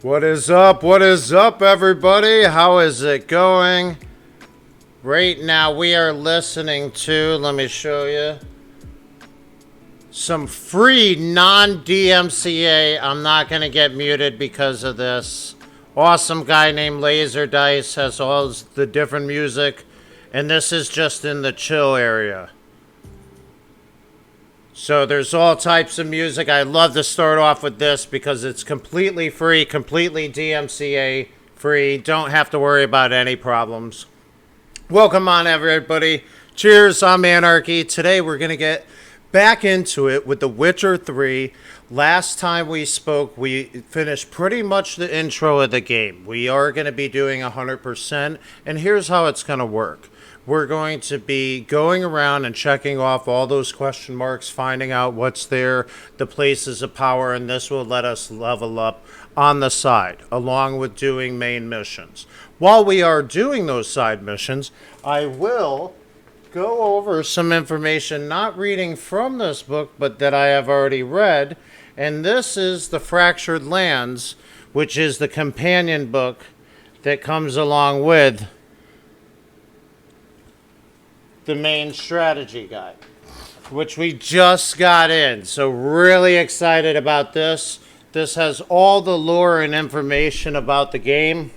What is up? What is up, everybody? How is it going? Right now, we are listening to, let me show you, some free non-DMCA. I'm not going to get muted because of this. Awesome guy named Laser Dice has all the different music, and this is just in the chill area. So there's all types of music. I love to start off with this because it's completely free, completely DMCA free. Don't have to worry about any problems. Welcome on, everybody. Cheers, I'm Anarchy. Today we're going to get back into it with The Witcher 3. Last time we spoke, we finished pretty much the intro of the game. We are going to be doing 100%, and here's how it's going to work. We're going to be going around and checking off all those question marks, finding out what's there, the places of power, and this will let us level up on the side, along with doing main missions. While we are doing those side missions, I will go over some information, not reading from this book, but that I have already read, and this is The Fractured Lands, which is the companion book that comes along with the main strategy guide, which we just got in. So really excited about this. This has all the lore and information about the game,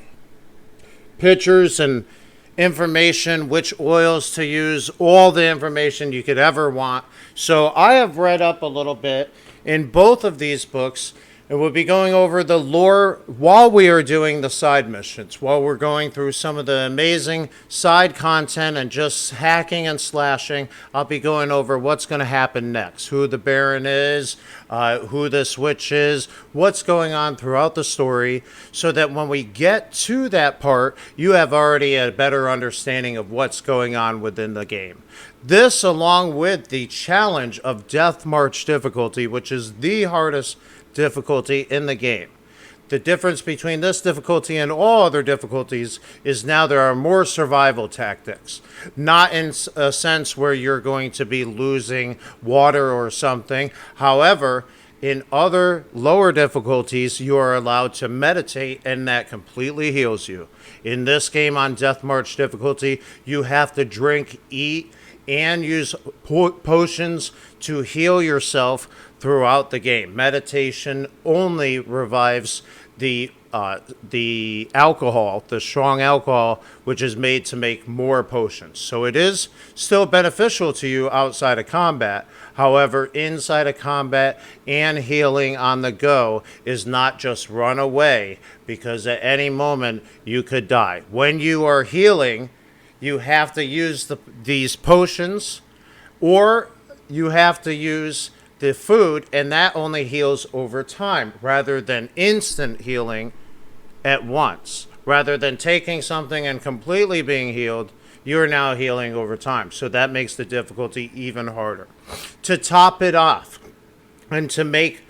pictures and information, which oils to use, all the information you could ever want. So I have read up a little bit in both of these books, and we'll be going over the lore while we are doing the side missions, while we're going through some of the amazing side content and just hacking and slashing. I'll be going over what's going to happen next, who the Baron is, who this witch is, what's going on throughout the story, so that when we get to that part, you have already a better understanding of what's going on within the game. This, along with the challenge of Death March difficulty, which is the hardest difficulty in the game. The difference between this difficulty and all other difficulties is now there are more survival tactics. Not in a sense where you're going to be losing water or something. However, in other lower difficulties, you are allowed to meditate, and that completely heals you. In this game on Death March difficulty, you have to drink, eat, and use potions to heal yourself throughout the game. Meditation only revives the alcohol, the strong alcohol, which is made to make more potions. So it is still beneficial to you outside of combat. However, inside of combat and healing on the go is not just run away, because at any moment you could die. When you are healing, you have to use these potions, or you have to use the food, and that only heals over time rather than instant healing at once. Rather than taking something and completely being healed, you're now healing over time. So that makes the difficulty even harder. To top it off, and to make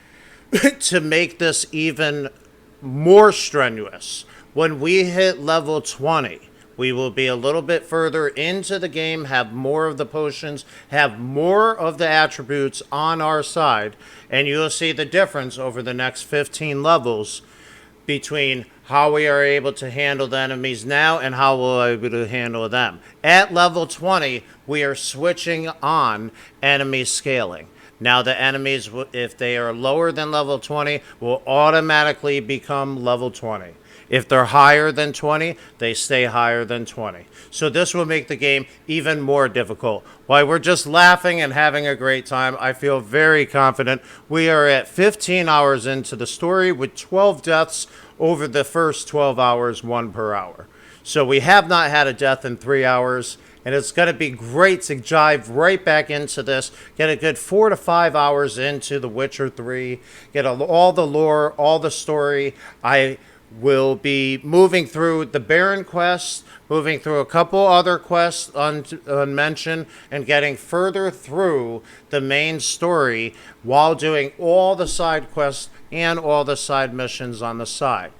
this even more strenuous, when we hit level 20, we will be a little bit further into the game, have more of the potions, have more of the attributes on our side, and you'll see the difference over the next 15 levels between how we are able to handle the enemies now and how we're able to handle them. At level 20, we are switching on enemy scaling. Now the enemies, if they are lower than level 20, will automatically become level 20. If they're higher than 20, they stay higher than 20. So this will make the game even more difficult. While we're just laughing and having a great time, I feel very confident. We are at 15 hours into the story with 12 deaths over the first 12 hours, 1 per hour. So we have not had a death in 3 hours, and it's going to be great to dive right back into this, get a good 4 to 5 hours into The Witcher 3, get all the lore, all the story. I will be moving through the Barron Quest, moving through a couple other quests unmentioned, and getting further through the main story while doing all the side quests and all the side missions on the side.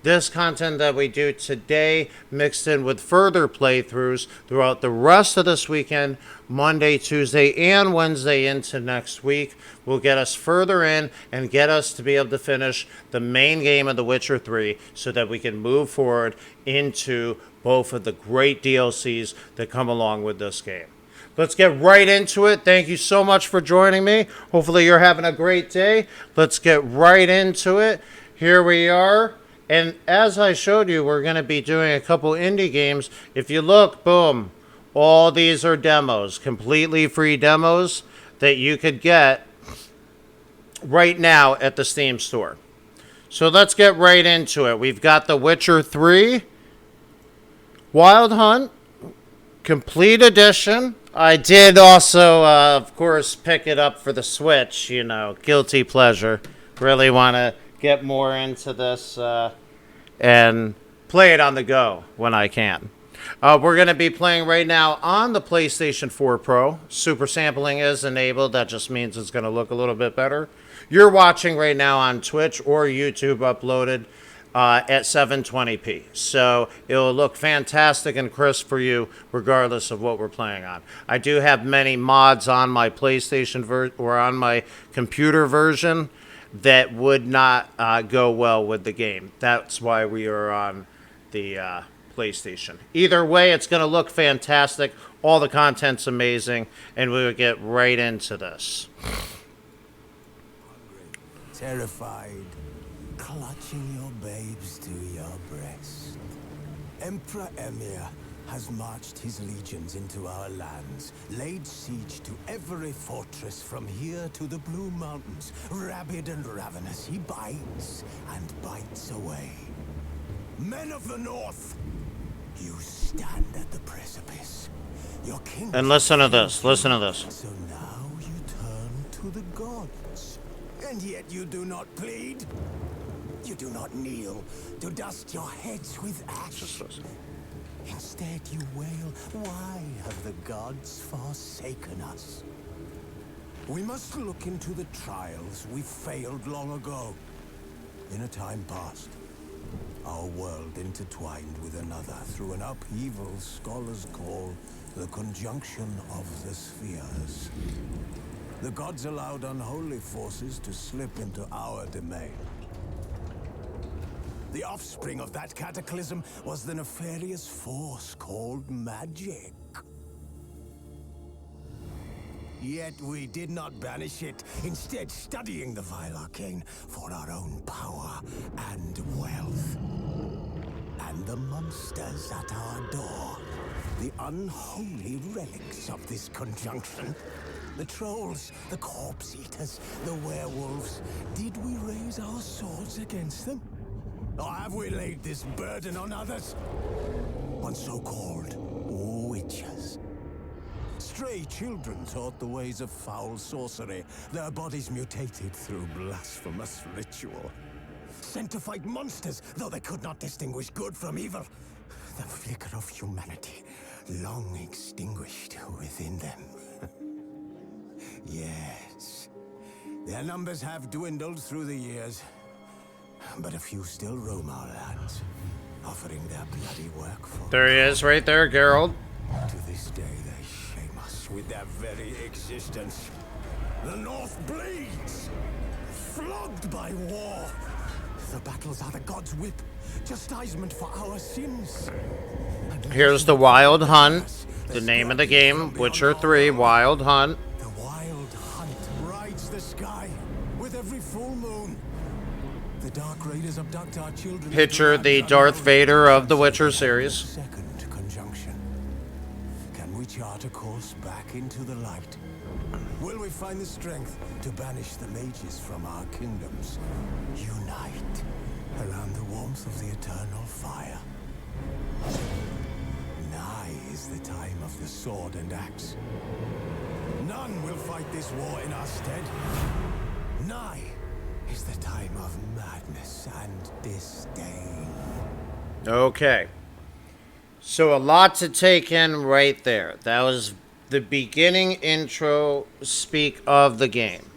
this content that we do today mixed in with further playthroughs throughout the rest of this weekend, Monday, Tuesday, and Wednesday into next week, will get us further in and get us to be able to finish the main game of The Witcher 3 so that we can move forward into both of the great DLCs that come along with this game. Let's get right into it. Thank you so much for joining me. Hopefully you're having a great day. Let's get right into it. Here we are. And as I showed you, we're going to be doing a couple indie games. If you look, boom, all these are demos, completely free demos that you could get right now at the Steam store. So let's get right into it. We've got The Witcher 3 Wild Hunt Complete Edition. I did also, of course, pick it up for the Switch, you know, guilty pleasure. Really want to get more into this and play it on the go when I can. We're going to be playing right now on the PlayStation 4 Pro. Super sampling is enabled. That just means it's going to look a little bit better. You're watching right now on Twitch or YouTube uploaded at 720p. So it'll look fantastic and crisp for you regardless of what we're playing on. I do have many mods on my PlayStation or on my computer version that would not go well with the game. That's why we are on the PlayStation. Either way, it's going to look fantastic. All the content's amazing, and we will get right into this. Terrified, clutching your babes to your breast. Emperor Emir has marched his legions into our lands, laid siege to every fortress from here to the Blue Mountains. Rabid and ravenous, he bites and bites away. Men of the North, you stand at the precipice. Your king. And listen to this, listen to this. So now you turn to the gods, and yet you do not plead. You do not kneel to dust your heads with ash. Instead, you wail, why have the gods forsaken us? We must look into the trials we failed long ago. In a time past, our world intertwined with another through an upheaval scholars call the conjunction of the spheres. The gods allowed unholy forces to slip into our domain. The offspring of that cataclysm was the nefarious force called magic. Yet we did not banish it, instead studying the vile arcane for our own power and wealth. And the monsters at our door, the unholy relics of this conjunction. The trolls, the corpse eaters, the werewolves. Did we raise our swords against them? Or have we laid this burden on others? On so-called witches. Stray children taught the ways of foul sorcery, their bodies mutated through blasphemous ritual. Sent to fight monsters, though they could not distinguish good from evil. The flicker of humanity, long extinguished within them. Yes, their numbers have dwindled through the years. But a few still roam our lands, offering their bloody work for... There he is, right there, Geralt. To this day, they shame us with their very existence. The North bleeds, flogged by war. The battles are the gods' whip, chastisement for our sins. Here's the Wild Hunt, the name of the game, Witcher 3 Wild Hunt. The Wild Hunt rides the sky with every full moon. The Dark Raiders abduct our children. Picture the Darth Vader of the Witcher series. Second conjunction. Can we chart a course back into the light? Will we find the strength to banish the mages from our kingdoms? Unite around the warmth of the eternal fire. Nigh is the time of the sword and axe. None will fight this war in our stead. Nigh is the time of madness and disdain. Okay. So a lot to take in right there. That was the beginning intro speak of the game.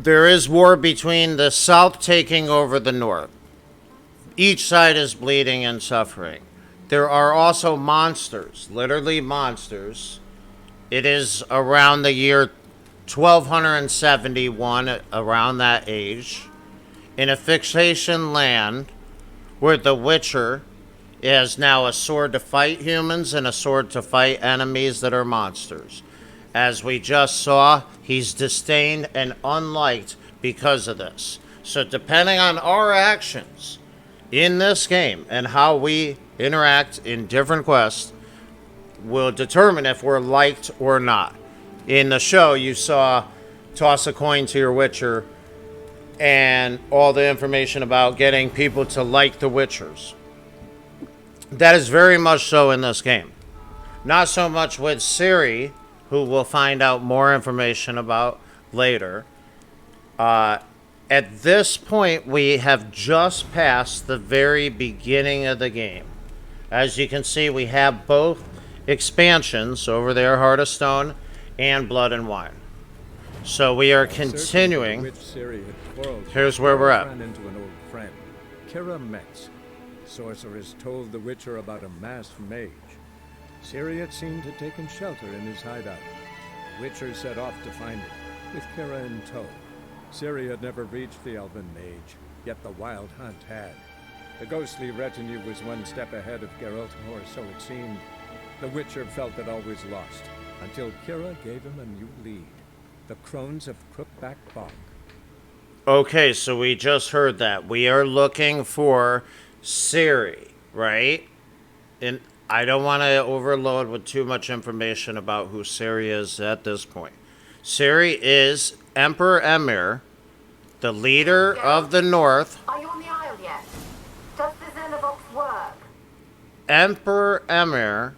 there is war between the South taking over the North. Each side is bleeding and suffering. There are also monsters, literally monsters. It is around the year 1271, around that age, in a fixation land where the Witcher is now a sword to fight humans and a sword to fight enemies that are monsters. As we just saw, he's disdained and unliked because of this. So depending on our actions in this game and how we interact in different quests will determine if we're liked or not. In the show, you saw toss a coin to your Witcher and all the information about getting people to like the Witchers. That is very much so in this game. Not so much with Ciri, who we'll find out more information about later. At this point, we have just passed the very beginning of the game. As you can see, we have both expansions over there, Heart of Stone and Blood and Wine. So we are continuing. Here's where we're at. Into an old friend, Kira Metz. Sorceress told the Witcher about a masked mage. Ciri had seemed to taken shelter in his hideout. The Witcher set off to find it, with Kira in tow. Ciri had never reached the elven mage, yet the wild hunt had. The ghostly retinue was one step ahead of Geralt, or so it seemed. The Witcher felt it always lost, until Kira gave him a new lead. The Crones of Crookback Bog. Okay, so we just heard that. We are looking for Ciri, right? And I don't want to overload with too much information about who Ciri is at this point. Ciri is Emperor Emir, the leader of the North. Are you on the Isle yet? Does the Xenovox work? Emperor Emir,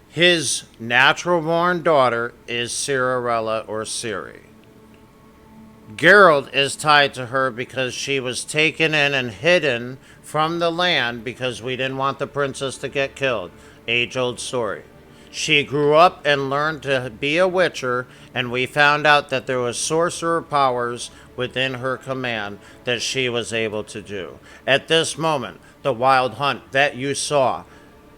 his natural-born daughter is Cirilla or Ciri. Geralt is tied to her because she was taken in and hidden from the land because we didn't want the princess to get killed. Age-old story. She grew up and learned to be a witcher, and we found out that there was sorcerer powers within her command that she was able to do. At this moment, the wild hunt that you saw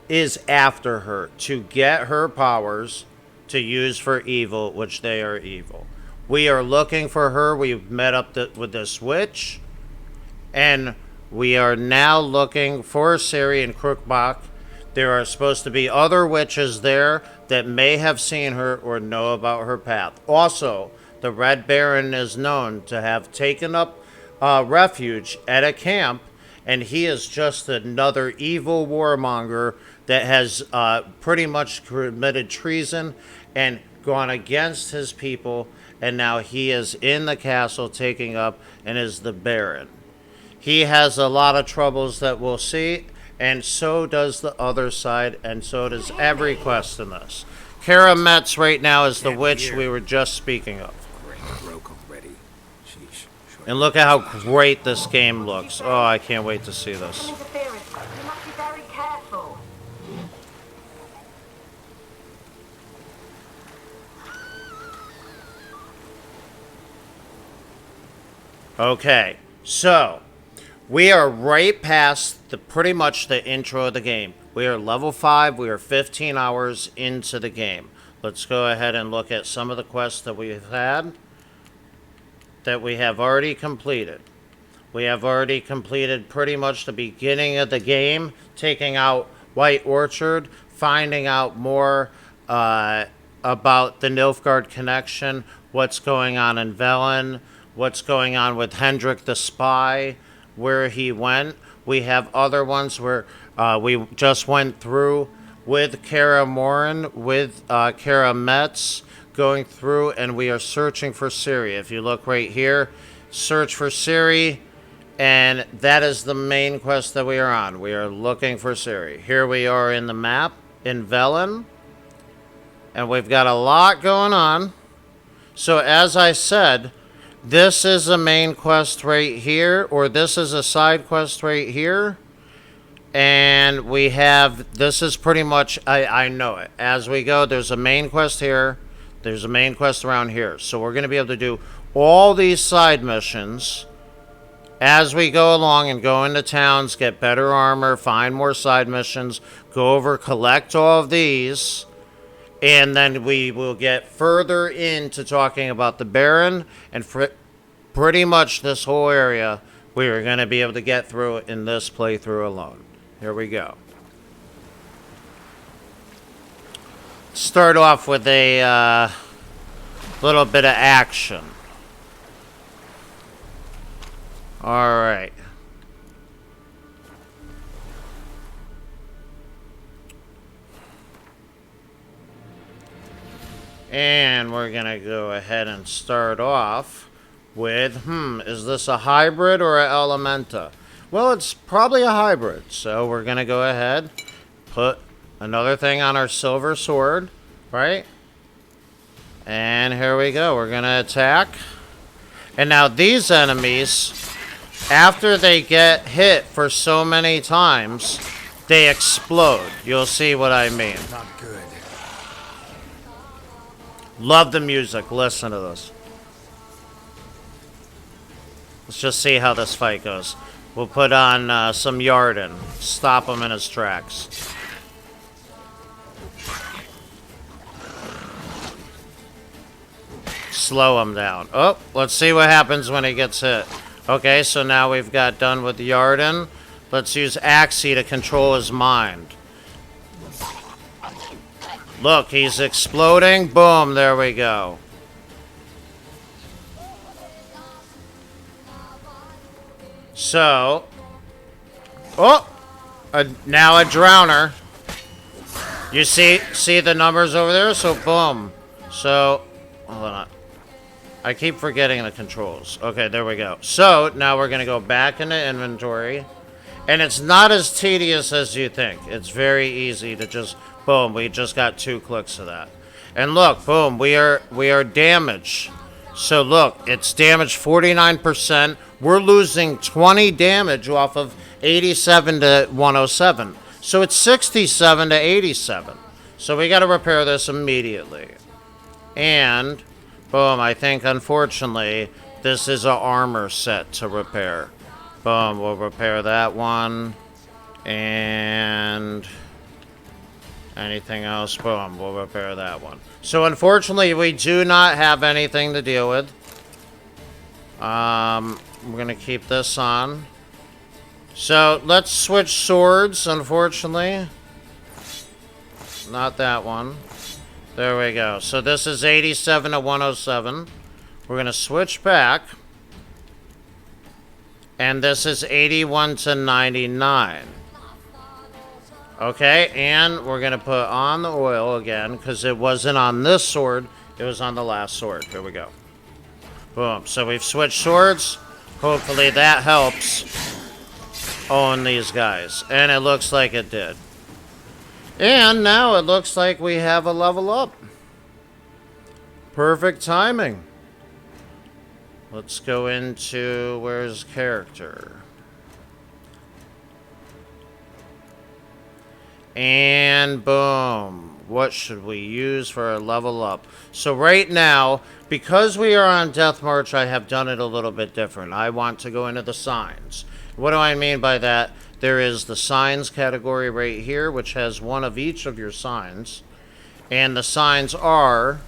is after her to get her powers to use for evil, which they are evil. We are looking for her. We've met up with this witch, and we are now looking for Ciri and Crookback. There are supposed to be other witches there that may have seen her or know about her path. Also, the Red Baron is known to have taken up refuge at a camp, and he is just another evil warmonger that has pretty much committed treason and gone against his people, and now he is in the castle taking up and is the Baron. He has a lot of troubles that we'll see, and so does the other side, and so does every quest in this. Kira Metz right now is the witch we were just speaking of. And look at how great this game looks. Oh, I can't wait to see this. Interference. You must be very careful. Okay, so we are right past pretty much the intro of the game. We are level 5. We are 15 hours into the game. Let's go ahead and look at some of the quests that we've had that we have already completed. We have already completed pretty much the beginning of the game, taking out White Orchard, finding out more about the Nilfgaard connection, what's going on in Velen, what's going on with Hendrik the Spy, where he went. We have other ones where we just went through with Kara Morin, with Kara Metz, going through, and we are searching for Ciri. If you look right here, search for Ciri, and that is the main quest that we are on. We are looking for Ciri. Here we are in the map in Velen, and we've got a lot going on. So as I said, this is a main quest right here, or this is a side quest right here. And we have, this is pretty much, I know it. As we go, there's a main quest here. There's a main quest around here. So we're going to be able to do all these side missions as we go along and go into towns, get better armor, find more side missions, go over, collect all of these, and then we will get further into talking about the Baron, and pretty much this whole area we are going to be able to get through it in this playthrough alone. Here we go. Start off with a little bit of action. All right. And we're going to go ahead and start off with, is this a hybrid or an Elementa? Well, it's probably a hybrid. So we're going to go ahead, put another thing on our silver sword, right? And here we go. We're going to attack. And now these enemies, after they get hit for so many times, they explode. You'll see what I mean. Not good. Love the music. Listen to this. Let's just see how this fight goes. We'll put on some Yarden. Stop him in his tracks. Slow him down. Oh, let's see what happens when he gets hit. Okay, so now we've got done with Yarden. Let's use Axie to control his mind. Look, he's exploding. Boom, there we go. So, now a drowner. You see the numbers over there? So, boom. So, hold on. I keep forgetting the controls. Okay, there we go. So, now we're going to go back into inventory. And it's not as tedious as you think. It's very easy to just, boom, we just got 2 clicks of that. And look, boom, we are damaged. So look, it's damage 49%. We're losing 20 damage off of 87 to 107. So it's 67 to 87. So we got to repair this immediately. And, boom, I think, unfortunately, this is an armor set to repair. Boom, we'll repair that one. And anything else? Boom, we'll repair that one. So unfortunately, we do not have anything to deal with. We're going to keep this on. So let's switch swords, unfortunately. Not that one. There we go. So this is 87 to 107. We're going to switch back. And this is 81 to 99. Okay, and we're going to put on the oil again, because it wasn't on this sword, it was on the last sword. Here we go. Boom. So we've switched swords. Hopefully that helps own these guys. And it looks like it did. And now it looks like we have a level up. Perfect timing. Let's go into, where's character? And boom. What should we use for a level up? So right now, because we are on Death March, I have done it a little bit different. I want to go into the signs. What do I mean by that? There is the signs category right here, which has one of each of your signs. And the signs are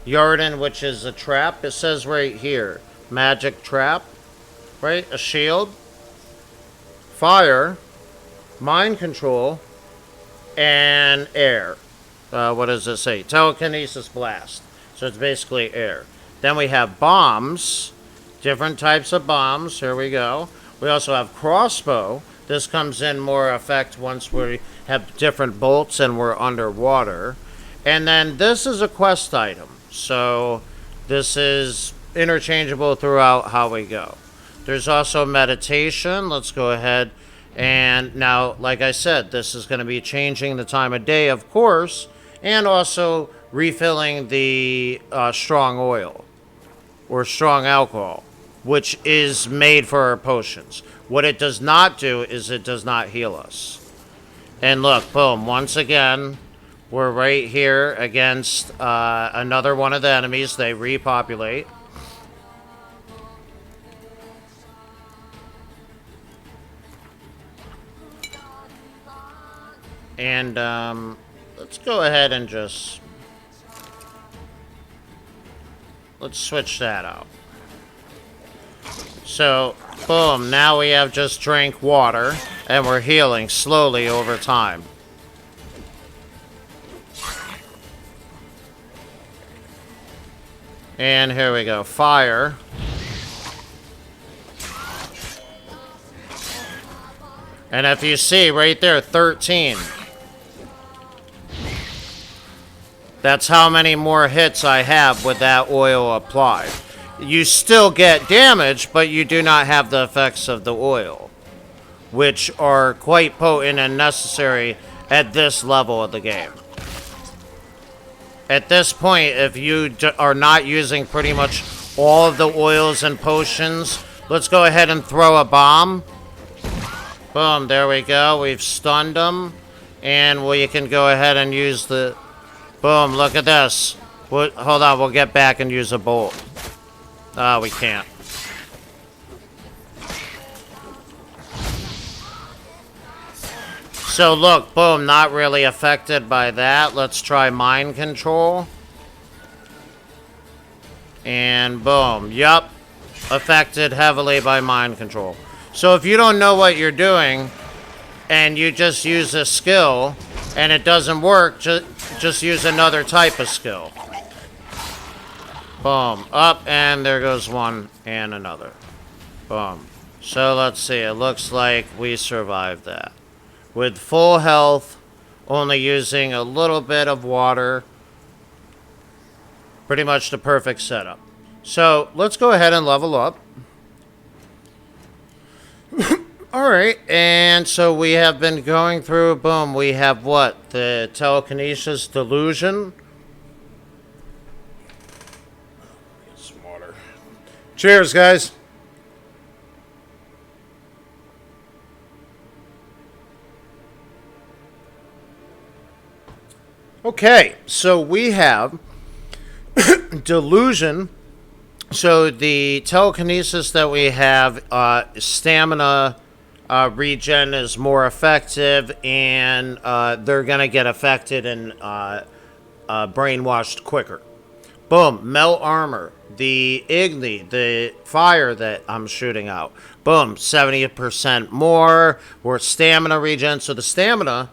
Yarden, which is a trap. It says right here. Magic trap, right? A shield, fire, mind control, and air. What does it say? Telekinesis blast. So it's basically air. Then we have bombs, different types of bombs. Here we go. We also have crossbow. This comes in more effect once we have different bolts and we're underwater. And then this is a quest item. So this is interchangeable throughout how we go. There's also meditation. Let's go ahead and now, like I said, this is going to be changing the time of day, of course, and also refilling the strong oil or strong alcohol, which is made for our potions. What it does not do is it does not heal us. And look, boom, once again, we're right here against another one of the enemies. They repopulate. And let's go ahead and just... let's switch that out. So, boom, now we have just drank water, and we're healing slowly over time. And here we go, fire. And if you see right there, 13. That's how many more hits I have with that oil applied. You still get damage, but you do not have the effects of the oil, which are quite potent and necessary at this level of the game. At this point, if you are not using pretty much all of the oils and potions, let's go ahead and throw a bomb. Boom, there we go. We've stunned them. And we can go ahead and use the... boom, look at this. Hold on, we'll get back and use a bolt. Oh, we can't. So look, boom, not really affected by that. Let's try mind control. And boom, yup, affected heavily by mind control. So if you don't know what you're doing and you just use a skill and it doesn't work, just use another type of skill. Boom, up, and there goes one and another. Boom. So let's see, it looks like we survived that. With full health, only using a little bit of water. Pretty much the perfect setup. So let's go ahead and level up. Alright, and so we have been going through, boom, we have what? The telekinesis delusion. Get some water. Cheers, guys. Okay, so we have delusion. So the telekinesis that we have, stamina regen is more effective, and they're going to get affected and brainwashed quicker. Boom, melt armor. The Igni, the fire that I'm shooting out. Boom, 70% more. We're stamina regen. So the stamina,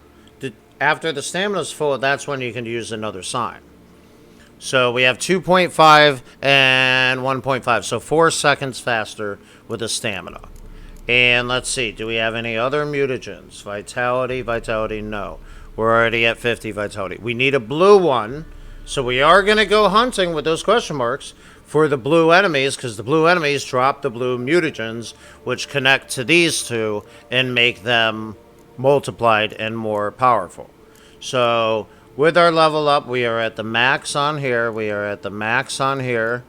after the stamina's full, that's when you can use another sign. So we have 2.5 and 1.5. So 4 seconds faster with the stamina. And let's see, do we have any other mutagens? Vitality, no. We're already at 50 vitality. We need a blue one. So we are going to go hunting with those question marks for the blue enemies, because the blue enemies drop the blue mutagens, which connect to these two and make them multiplied and more powerful. So with our level up, we are at the max on here. We are at the max on here.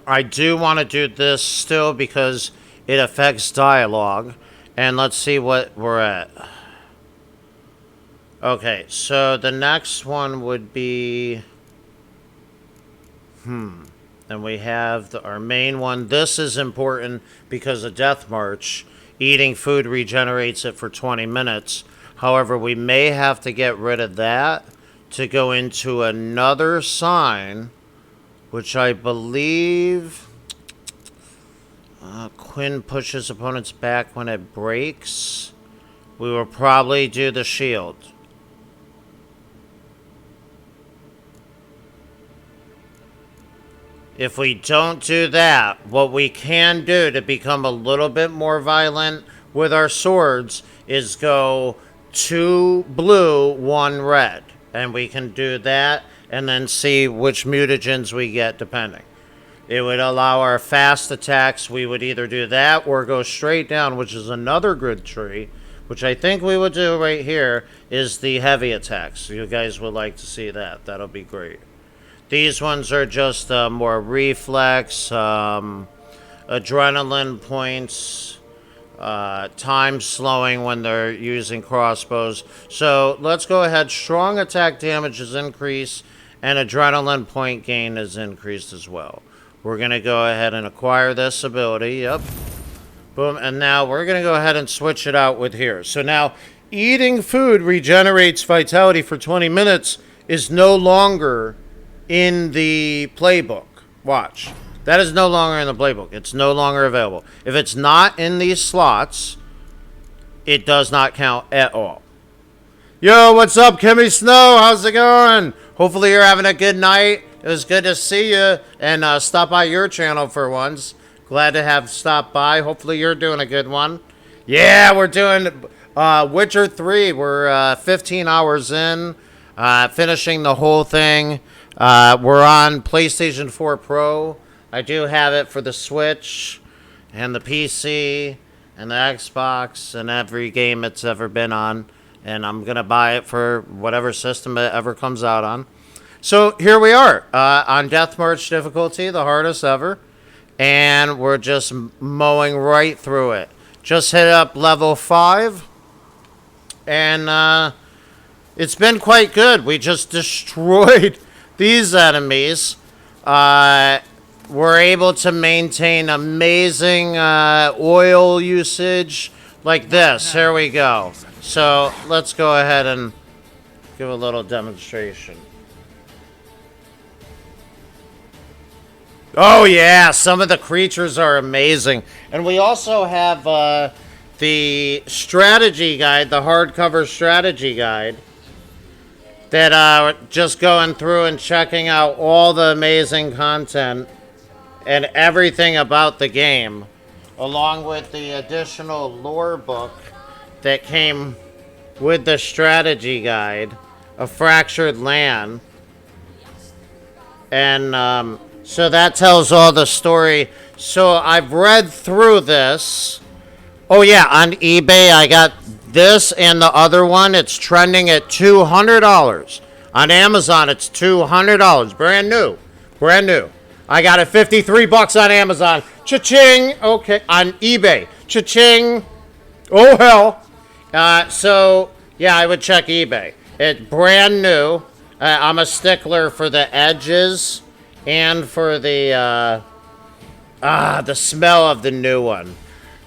I do want to do this still because it affects dialogue. And let's see what we're at. Okay, so the next one would be... And we have our main one. This is important because of Death March. Eating food regenerates it for 20 minutes. However, we may have to get rid of that to go into another sign, which I believe... Quinn pushes opponents back when it breaks. We will probably do the shield. If we don't do that, what we can do to become a little bit more violent with our swords is go 2 blue, 1 red. And we can do that and then see which mutagens we get depending. It would allow our fast attacks. We would either do that or go straight down, which is another good tree, which I think we would do right here, is the heavy attacks. You guys would like to see that. That'll be great. These ones are just more reflex, adrenaline points, time slowing when they're using crossbows. So let's go ahead. Strong attack damage is increased, and adrenaline point gain is increased as well. We're going to go ahead and acquire this ability. Yep. Boom. And now we're going to go ahead and switch it out with here. So now eating food regenerates vitality for 20 minutes is no longer in the playbook. Watch. That is no longer in the playbook. It's no longer available. If it's not in these slots, it does not count at all. Yo, what's up, Kimmy Snow? How's it going? Hopefully you're having a good night. It was good to see you and stop by your channel for once. Glad to have stopped by. Hopefully you're doing a good one. Yeah, we're doing Witcher 3. We're 15 hours in, finishing the whole thing. We're on PlayStation 4 Pro. I do have it for the Switch and the PC and the Xbox and every game it's ever been on. And I'm going to buy it for whatever system it ever comes out on. So here we are on Death March difficulty, the hardest ever. And we're just mowing right through it. Just hit up level 5. And it's been quite good. We just destroyed these enemies. We're able to maintain amazing oil usage like this. Here we go. So let's go ahead and give a little demonstration. Oh yeah, some of the creatures are amazing. And we also have the strategy guide, the hardcover strategy guide, that just going through and checking out all the amazing content and everything about the game, along with the additional lore book that came with the strategy guide, A Fractured Land. And so that tells all the story. So I've read through this. Oh yeah, on eBay I got this and the other one. It's trending at $200. On Amazon it's $200. Brand new. Brand new. I got it 53 bucks on Amazon. Cha-ching. Okay, on eBay. Cha-ching. Oh hell. So yeah, I would check eBay. It's brand new. I'm a stickler for the edges and for the smell of the new one.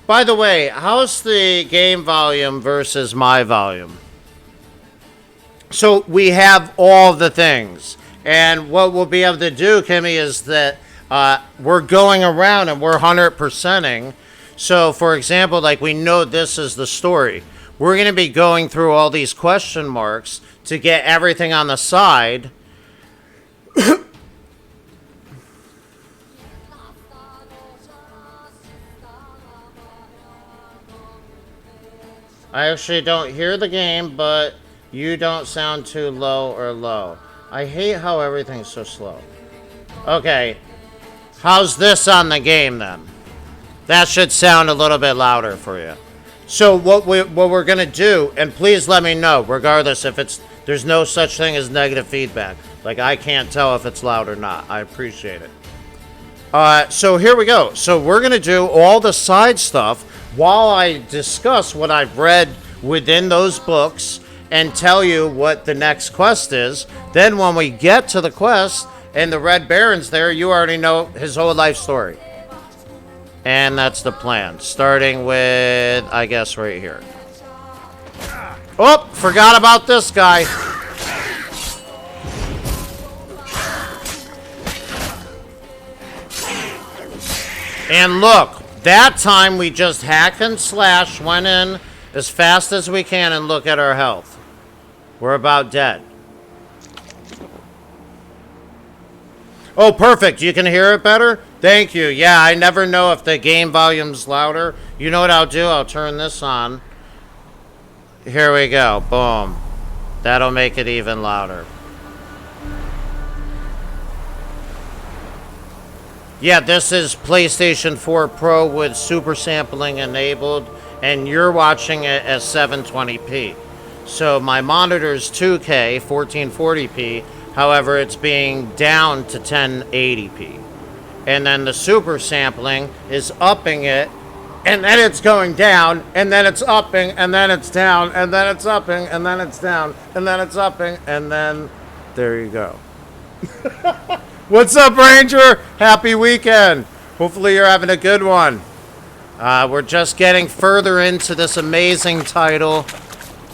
By the way, how's the game volume versus my volume? So we have all the things. And what we'll be able to do, Kimmy, is that we're going around and we're 100%ing. So, for example, like we know this is the story. We're going to be going through all these question marks to get everything on the side. I actually don't hear the game, but you don't sound too low or low. I hate how everything's so slow. Okay. How's this on the game then? That should sound a little bit louder for you. So what we're going to do, and please let me know, regardless if there's no such thing as negative feedback. Like I can't tell if it's loud or not. I appreciate it. So here we go. So we're going to do all the side stuff while I discuss what I've read within those books and tell you what the next quest is. Then when we get to the quest and the Red Baron's there, you already know his whole life story. And that's the plan. Starting with, I guess, right here. Oh, forgot about this guy. And look, that time we just hack and slash, went in as fast as we can and look at our health. We're about dead. Oh, perfect. You can hear it better? Thank you. Yeah, I never know if the game volume's louder. You know what I'll do? I'll turn this on. Here we go. Boom. That'll make it even louder. Yeah, this is PlayStation 4 Pro with super sampling enabled, and you're watching it at 720p. So my monitor's 2K, 1440p, however, it's being down to 1080p. And then the super sampling is upping it, and then it's going down, and then it's upping, and then it's down, and then it's upping, and then it's down, and then it's upping, and then there you go. What's up, Ranger? Happy weekend. Hopefully you're having a good one. We're just getting further into this amazing title.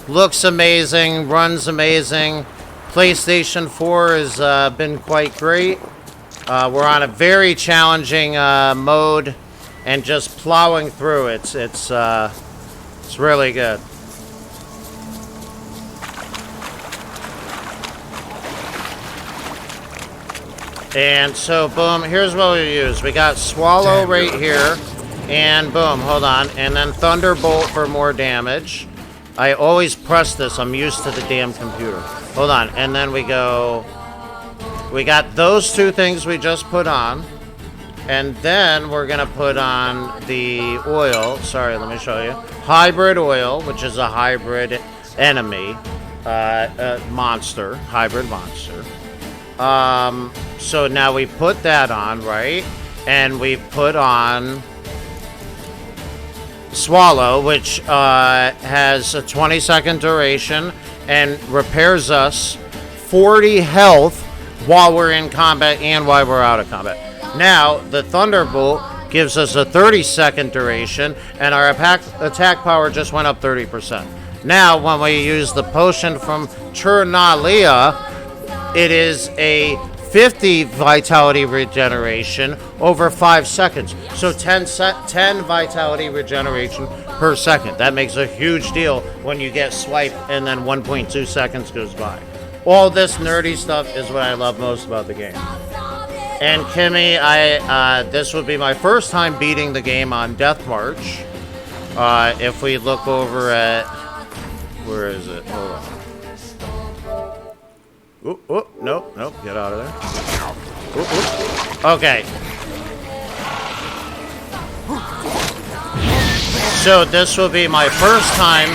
Looks amazing, runs amazing. PlayStation 4 has been quite great. We're on a very challenging mode, and just plowing through it's really good. And so, boom, here's what we use. We got Swallow right here, and boom, hold on, and then Thunderbolt for more damage. I always press this. I'm used to the damn computer. Hold on, and then we go. We got those two things we just put on, and then we're gonna put on the oil. Sorry, let me show you. Hybrid oil, which is a hybrid enemy, monster, hybrid monster. So now we put that on, right? And we put on Swallow, which has a 20-second duration and repairs us 40 health while we're in combat and while we're out of combat. Now, the Thunderbolt gives us a 30-second duration, and our attack power just went up 30%. Now, when we use the potion from Chernalia, it is a 50 vitality regeneration over 5 seconds. So 10 vitality regeneration per second. That makes a huge deal when you get swiped and then 1.2 seconds goes by. All this nerdy stuff is what I love most about the game. And Kimmy, this would be my first time beating the game on Death March. If we look over at... Where is it? Hold on. Nope, nope, get out of there. Okay. So this will be my first time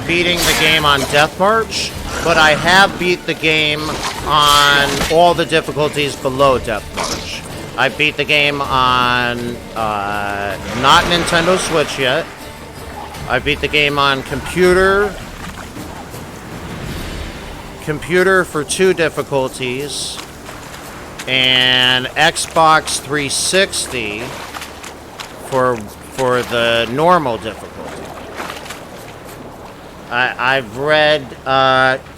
beating the game on Death March, but I have beat the game on all the difficulties below Death March. I beat the game on not Nintendo Switch yet. I beat the game on computer for 2 difficulties, and Xbox 360 for the normal difficulty. I've read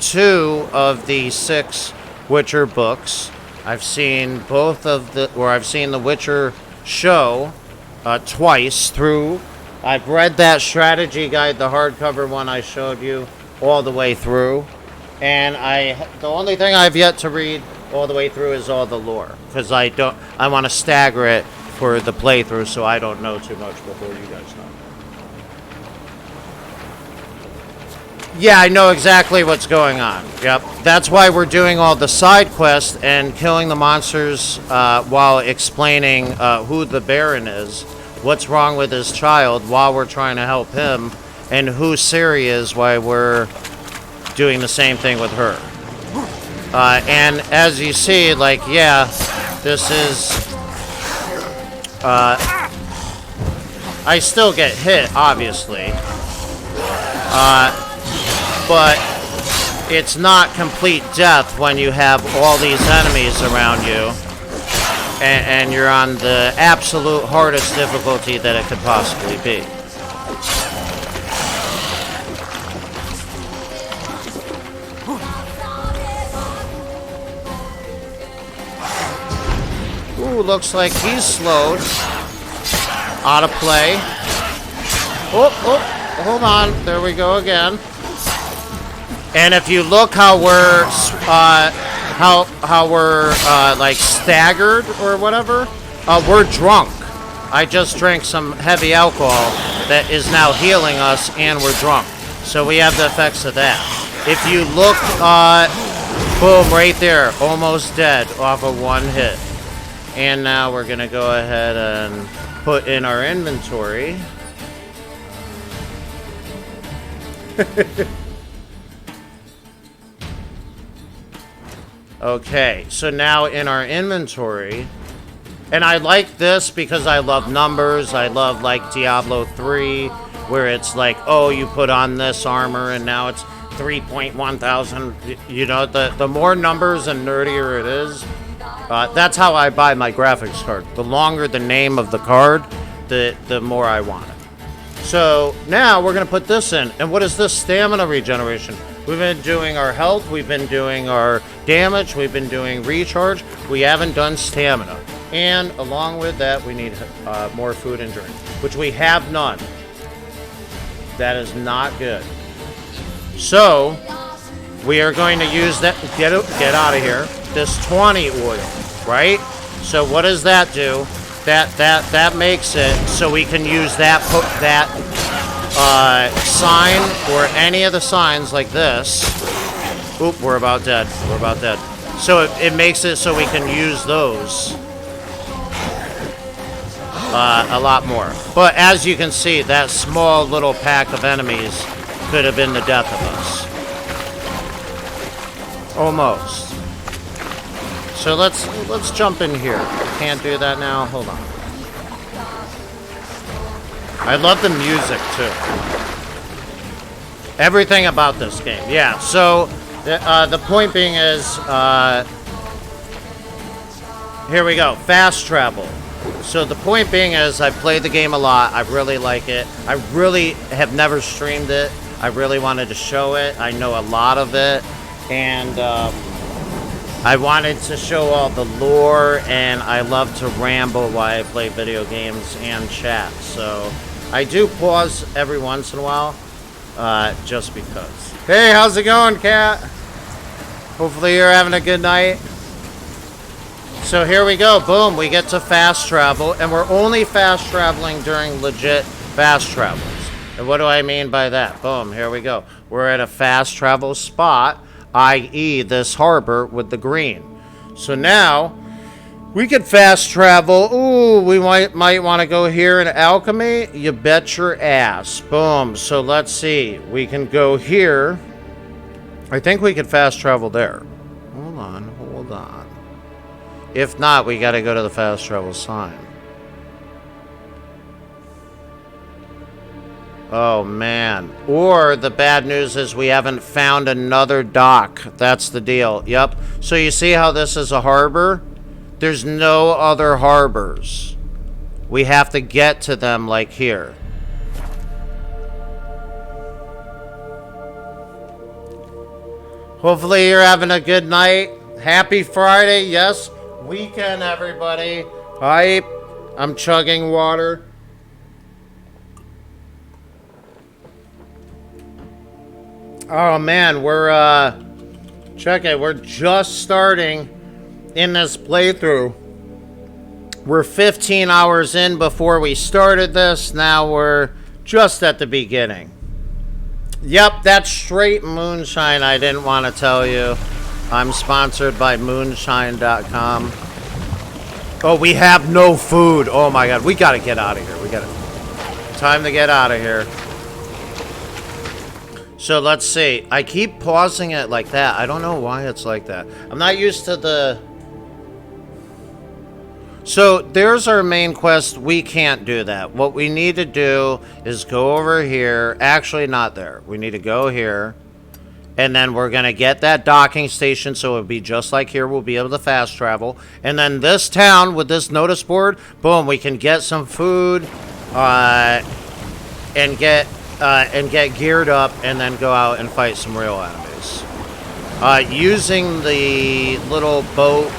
2 of the 6 Witcher books. I've seen I've seen the Witcher show twice through. I've read that strategy guide, the hardcover one I showed you, all the way through. And the only thing I've yet to read all the way through is all the lore, because I want to stagger it for the playthrough, so I don't know too much before you guys know. Yeah, I know exactly what's going on. Yep, that's why we're doing all the side quests and killing the monsters while explaining who the Baron is, what's wrong with his child while we're trying to help him, and who Ciri is while we're doing the same thing with her. And as you see, like, yeah, this is... I still get hit, obviously. But it's not complete death when you have all these enemies around you. And you're on the absolute hardest difficulty that it could possibly be. Ooh, looks like he's slowed. Out of play. Oh, hold on. There we go again. And if you look how we're like staggered or whatever, we're drunk. I just drank some heavy alcohol that is now healing us, and we're drunk. So we have the effects of that. If you look, boom, right there, almost dead off of 1 hit. And now we're gonna go ahead and put in our inventory. Okay, so now in our inventory, and I like this because I love numbers. I love like Diablo 3, where it's like, oh, you put on this armor and now it's 3.1 thousand. You know, the more numbers and nerdier it is, that's how I buy my graphics card. The longer the name of the card, the more I want it. So now we're going to put this in. And what is this? Stamina regeneration. We've been doing our health. We've been doing our damage. We've been doing recharge. We haven't done stamina. And along with that, we need more food and drink, which we have none. That is not good. So we are going to use that. Get out of here. This 20 oil, right? So what does that do? That makes it so we can use that sign or any of the signs like this. Oop, we're about dead. We're about dead. So it makes it so we can use those a lot more. But as you can see, that small little pack of enemies could have been the death of us. Almost. So let's jump in here. Can't do that now. Hold on. I love the music too. Everything about this game. Yeah. So the point being is, here we go. Fast travel. So the point being is, I played the game a lot. I really like it. I really have never streamed it. I really wanted to show it. I know a lot of it, and I wanted to show all the lore, and I love to ramble while I play video games and chat. So I do pause every once in a while, just because. Hey, how's it going, Kat? Hopefully you're having a good night. So here we go. Boom, we get to fast travel, and we're only fast traveling during legit fast travels. And what do I mean by that? Boom, here we go. We're at a fast travel spot, i.e. this harbor with the green. So now we could fast travel. Ooh, we might want to go here in alchemy. You bet your ass. Boom. So let's see. We can go here. I think we could fast travel there. Hold on. If not, we got to go to the fast travel sign. Oh, man. Or the bad news is we haven't found another dock. That's the deal. Yep. So you see how this is a harbor? There's no other harbors. We have to get to them like here. Hopefully you're having a good night. Happy Friday. Yes. Weekend, everybody. Hype. I'm chugging water. Oh man, check it, we're just starting in this playthrough. We're 15 hours in before we started this. Now we're just at the beginning. Yep, that's straight moonshine. I didn't want to tell you. I'm sponsored by moonshine.com. Oh, we have no food. Oh my god, we gotta get out of here. Time to get out of here. So let's see. I keep pausing it like that. I don't know why it's like that. I'm not used to the... So there's our main quest. We can't do that. What we need to do is go over here. Actually, not there. We need to go here. And then we're going to get that docking station. So it'll be just like here. We'll be able to fast travel. And then this town with this notice board. Boom. We can get some food. And get geared up and then go out and fight some real enemies. Using the little boat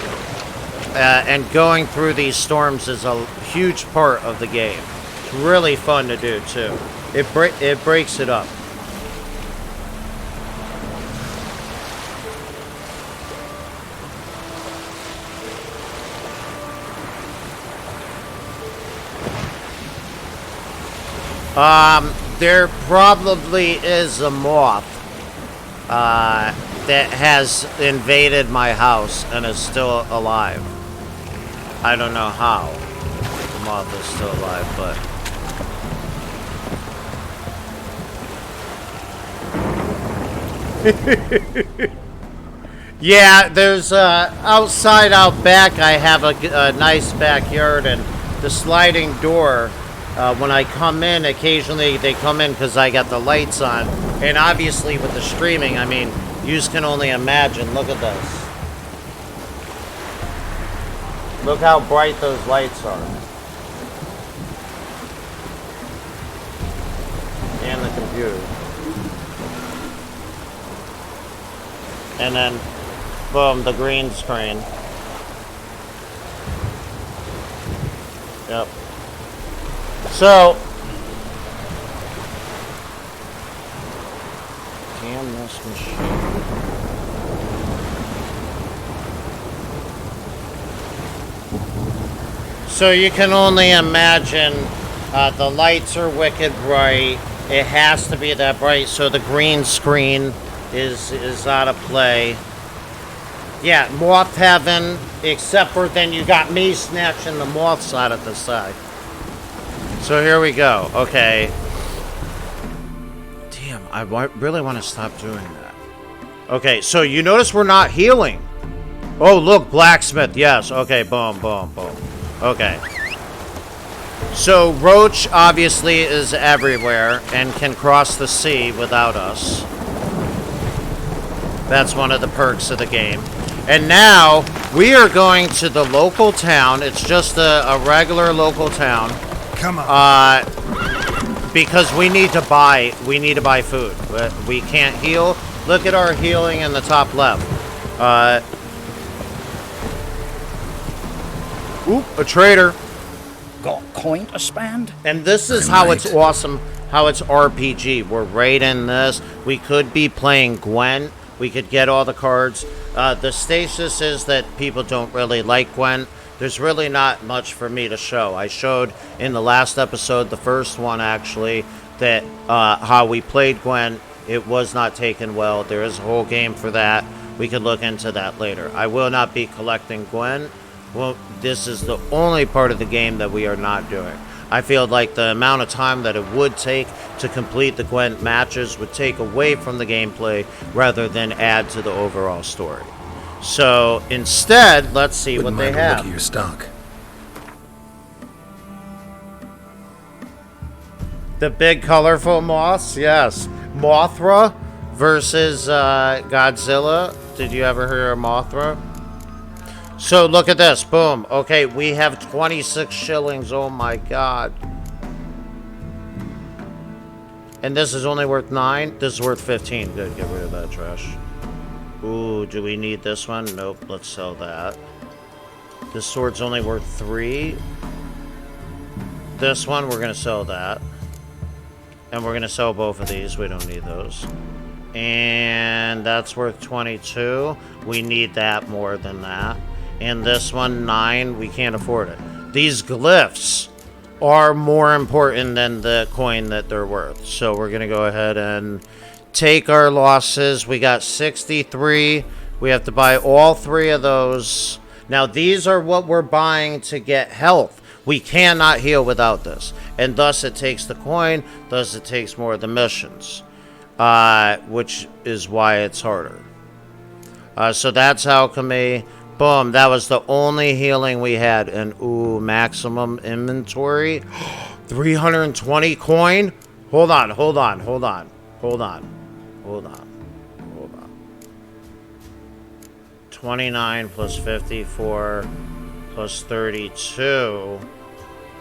and going through these storms is a huge part of the game. It's really fun to do too. It breaks it up. There probably is a moth that has invaded my house and is still alive. I don't know how the moth is still alive, but... Yeah, there's outside out back I have a nice backyard, and the sliding door... when I come in, occasionally they come in because I got the lights on. And obviously with the streaming, I mean, you can only imagine. Look at this. Look how bright those lights are. you. And then, boom, the green screen. Yep. So, damn this machine. So you can only imagine the lights are wicked bright. It has to be that bright, so the green screen is out of play. Yeah, moth heaven, except for then you got me snatching the moths out of the side. So here we go. Okay. Damn, I really want to stop doing that. Okay, so you notice we're not healing. Oh, look, blacksmith. Yes. Okay, boom, boom, boom. Okay. So Roach obviously is everywhere and can cross the sea without us. That's one of the perks of the game. And now we are going to the local town. It's just a regular local town. Come on. Because we need to buy food. We can't heal. Look at our healing in the top left. Oop, a trader. Got coin to spend? And this is how it's awesome, how it's RPG. We're right in this. We could be playing Gwen. We could get all the cards. The stasis is that people don't really like Gwen. There's really not much for me to show. I showed in the last episode, the first one actually, that how we played Gwen. It was not taken well. There is a whole game for that. We could look into that later. I will not be collecting Gwen. Well, this is the only part of the game that we are not doing. I feel like the amount of time that it would take to complete the Gwen matches would take away from the gameplay rather than add to the overall story. So instead, let's see what they have. Look at your stock. The big colorful moths, yes. Mothra versus Godzilla. Did you ever hear of Mothra? So look at this, boom. Okay, we have 26 shillings, oh my god. And this is only worth 9? This is worth 15. Good, get rid of that trash. Ooh, do we need this one? Nope, let's sell that. This sword's only worth 3. This one, we're gonna sell that. And we're gonna sell both of these, we don't need those. And that's worth 22. We need that more than that. And this one, 9, we can't afford it. These glyphs are more important than the coin that they're worth. So we're going to go ahead and take our losses. We got 63. We have to buy all 3 of those. Now, these are what we're buying to get health. We cannot heal without this. And thus, it takes the coin. Thus, it takes more of the missions. Which is why it's harder. So that's alchemy. Boom, that was the only healing we had. And ooh, maximum inventory. 320 coin? Hold on. 29 plus 54 plus 32.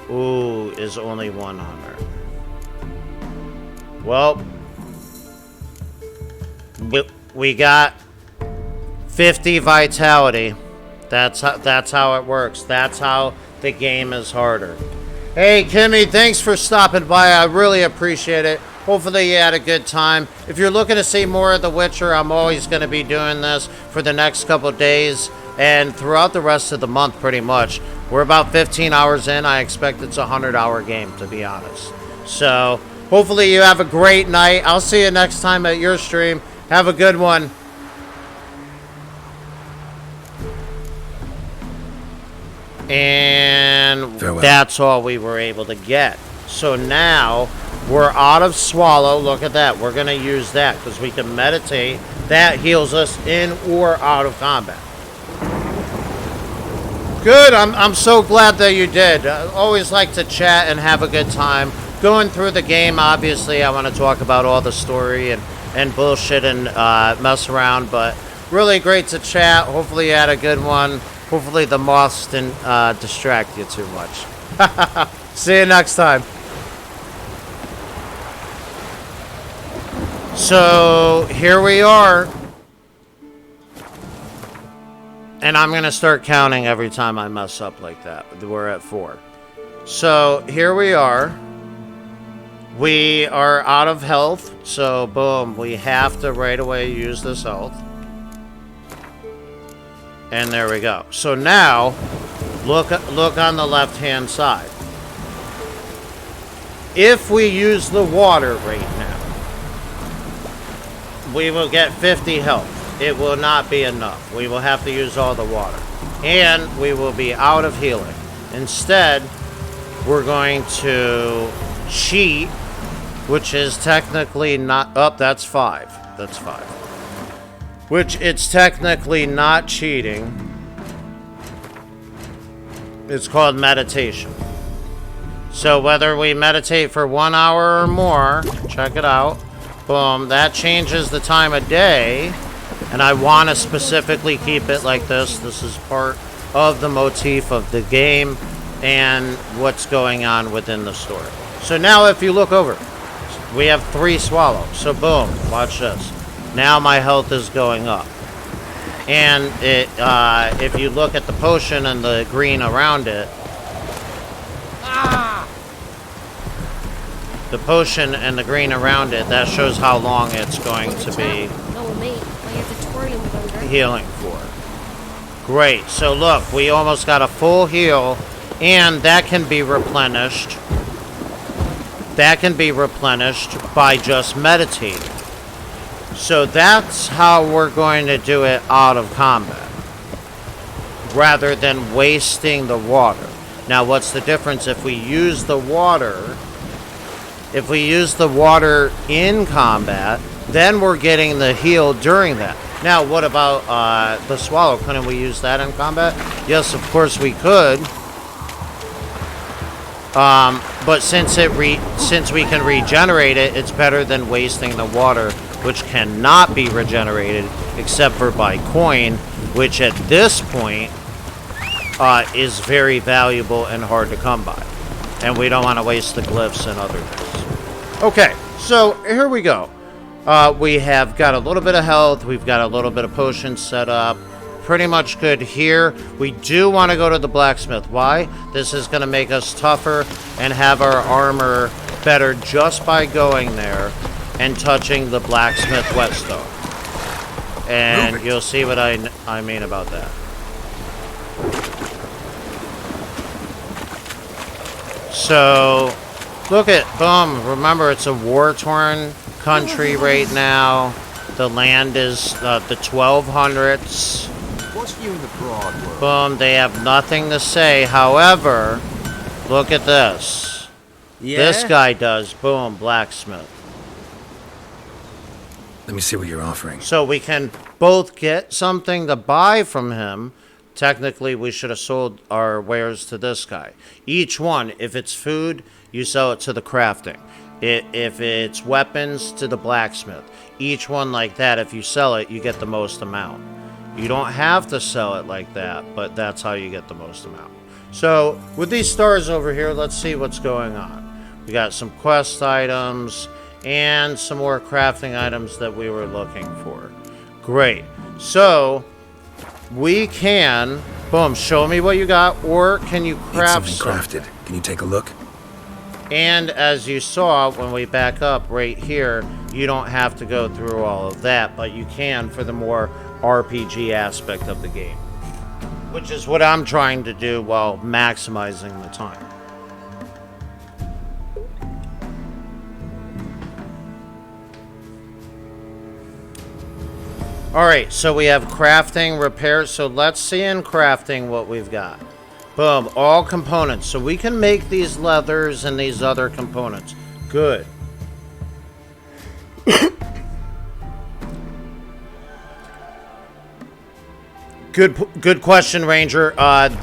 Ooh, is only 100. Well, we got 50 vitality. That's how it works. That's how the game is harder. Hey, Kimmy, thanks for stopping by. I really appreciate it. Hopefully you had a good time. If you're looking to see more of The Witcher, I'm always going to be doing this for the next couple of days and throughout the rest of the month, pretty much. We're about 15 hours in. I expect it's a 100-hour game, to be honest. So, hopefully you have a great night. I'll see you next time at your stream. Have a good one. And farewell. That's all we were able to get. So now we're out of swallow. Look at that. We're going to use that because we can meditate. That heals us in or out of combat. Good. I'm so glad that you did. I always like to chat and have a good time. Going through the game, obviously, I want to talk about all the story and bullshit and mess around. But really great to chat. Hopefully you had a good one. Hopefully the moths didn't distract you too much. See you next time. So here we are. And I'm going to start counting every time I mess up like that. We're at 4. So here we are. We are out of health. So boom, we have to right away use this health. And there we go. So now, look on the left-hand side. If we use the water right now, we will get 50 health. It will not be enough. We will have to use all the water. And we will be out of healing. Instead, we're going to cheat, which is technically not... Oh, that's 5. That's 5. Which it's technically not cheating. It's called meditation. So whether we meditate for 1 hour or more, check it out. Boom, that changes the time of day. And I want to specifically keep it like this. This is part of the motif of the game and what's going on within the story. So now if you look over, we have 3 swallows. So boom, watch this. Now my health is going up. And it, if you look at the potion and the green around it, the potion and the green around it, that shows how long it's going to be healing for. Great. So look, we almost got a full heal, and that can be replenished. That can be replenished by just meditating. So that's how we're going to do it out of combat, rather than wasting the water. Now, what's the difference if we use the water? If we use the water in combat, then we're getting the heal during that. Now, what about the swallow? Couldn't we use that in combat? Yes, of course we could. But since we can regenerate it, it's better than wasting the water, which cannot be regenerated except for by coin, which at this point is very valuable and hard to come by. And we don't want to waste the glyphs and other things. Okay, so here we go. We have got a little bit of health. We've got a little bit of potions set up. Pretty much good here. We do want to go to the blacksmith. Why? This is going to make us tougher and have our armor better just by going there and touching the blacksmith whetstone. And you'll see what I mean about that. So, look at, boom, remember it's a war-torn country right now. The land is the 1200s. What's new in the broad world? Boom, they have nothing to say. However, look at this. Yeah? This guy does. Boom, blacksmith. Let me see what you're offering. So we can both get something to buy from him. Technically, we should have sold our wares to this guy. Each one, if it's food, you sell it to the crafting. If it's weapons, to the blacksmith. Each one like that, if you sell it, you get the most amount. You don't have to sell it like that, but that's how you get the most amount. So, with these stars over here, let's see what's going on. We got some quest items and some more crafting items that we were looking for. Great. So, we can, boom, show me what you got, or can you craft Need something crafted. Can you take a look? And as you saw, when we back up right here, you don't have to go through all of that, but you can for the more RPG aspect of the game, which is what I'm trying to do while maximizing the time. Alright, so we have crafting, repair, so let's see in crafting what we've got. Boom, all components. So we can make these leathers and these other components. Good. Good question, Ranger.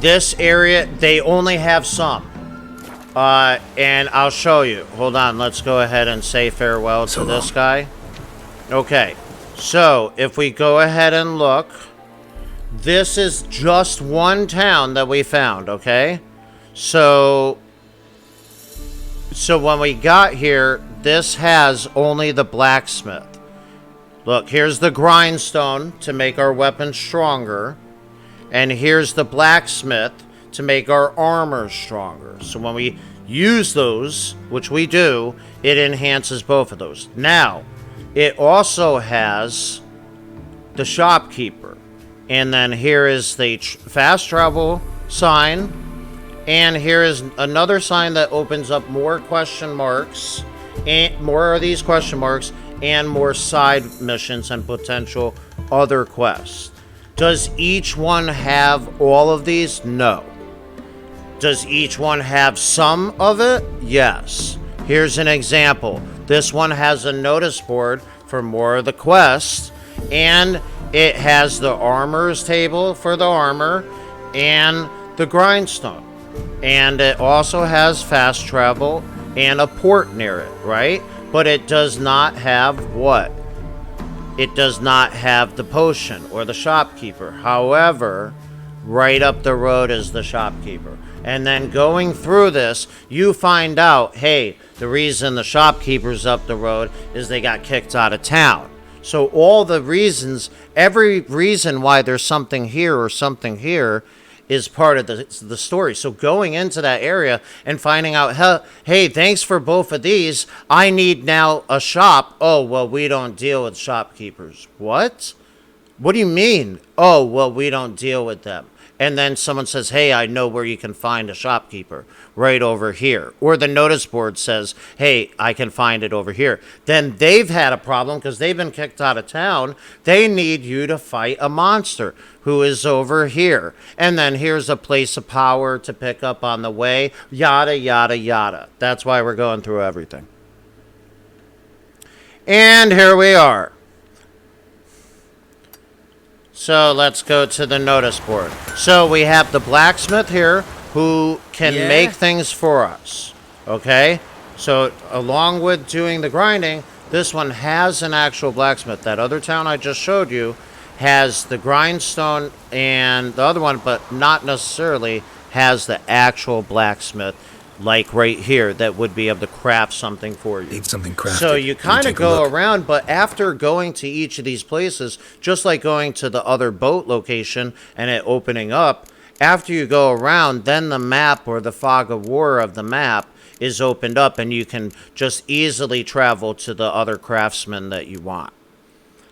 This area, they only have some. And I'll show you. Hold on, let's go ahead and say farewell to this guy. Okay, so if we go ahead and look, this is just one town that we found, okay? So when we got here, this has only the blacksmith. Look, here's the grindstone to make our weapons stronger. And here's the blacksmith to make our armor stronger. So when we use those, which we do, it enhances both of those. Now, it also has the shopkeeper. And then here is the fast travel sign. And here is another sign that opens up more question marks. And more of these question marks. And more side missions and potential other quests. Does each one have all of these? No. Does each one have some of it? Yes. Here's an example. This one has a notice board for more of the quests, and it has the armor's table for the armor and the grindstone. And it also has fast travel and a port near it, right? But it does not have what? It does not have the potion or the shopkeeper. However, right up the road is the shopkeeper. And then going through this, you find out, hey, the reason the shopkeeper's up the road is they got kicked out of town. So all the reasons, every reason why there's something here or something here is part of the story. So going into that area and finding out, hey, thanks for both of these. I need now a shop. Oh, well, we don't deal with shopkeepers. What? What do you mean? Oh, well, we don't deal with them. And then someone says, hey, I know where you can find a shopkeeper right over here. Or the notice board says, hey, I can find it over here. Then they've had a problem because they've been kicked out of town. They need you to fight a monster who is over here. And then here's a place of power to pick up on the way. Yada, yada, yada. That's why we're going through everything. And here we are. So let's go to the notice board. So we have the blacksmith here who can make things for us. Okay? So along with doing the grinding, this one has an actual blacksmith. That other town I just showed you has the grindstone and the other one, but not necessarily has the actual blacksmith like right here that would be able to craft something for you. Need something crafted. So you kind of go around, but after going to each of these places, just like going to the other boat location and it opening up, after you go around, then the map or the fog of war of the map is opened up and you can just easily travel to the other craftsmen that you want.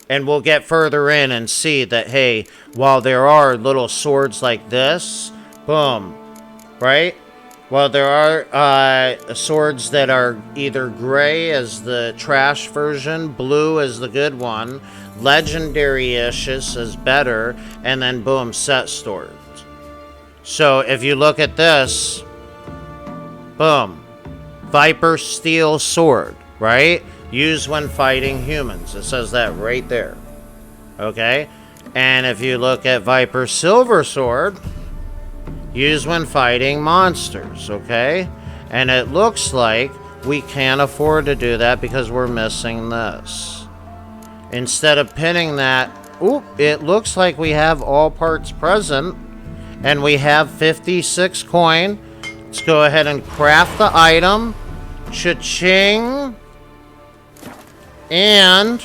And we'll get further in and see that, hey, while there are little swords like this, boom, right? Well, there are swords that are either gray as the trash version, blue as the good one, legendary-ish is better, and then boom, set swords. So if you look at this, boom, Viper Steel Sword, right? Used when fighting humans. It says that right there. Okay? And if you look at Viper Silver Sword, used when fighting monsters, okay? And it looks like we can't afford to do that because we're missing this. Instead of pinning that, it looks like we have all parts present. And we have 56 coin. Let's go ahead and craft the item. Cha-ching. And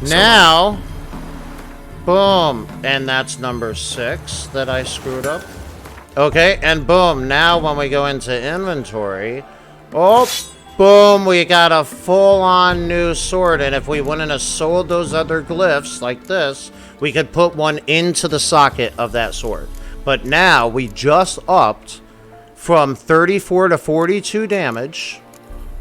now... boom. And that's number 6 that I screwed up. Okay, and boom. Now when we go into inventory, boom, we got a full-on new sword. And if we wouldn't have sold those other glyphs like this, we could put one into the socket of that sword. But now we just upped from 34 to 42 damage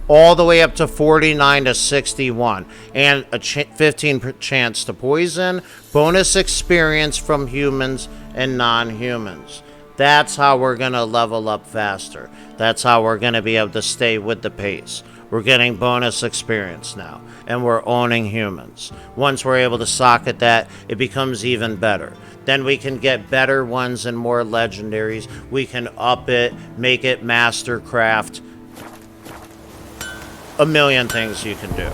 all the way up to 49 to 61, and a 15% chance to poison, bonus experience from humans and non-humans. That's how we're going to level up faster. That's how we're going to be able to stay with the pace. We're getting bonus experience now, and we're owning humans. Once we're able to socket that, it becomes even better. Then we can get better ones and more legendaries. We can up it, make it mastercraft. A million things you can do.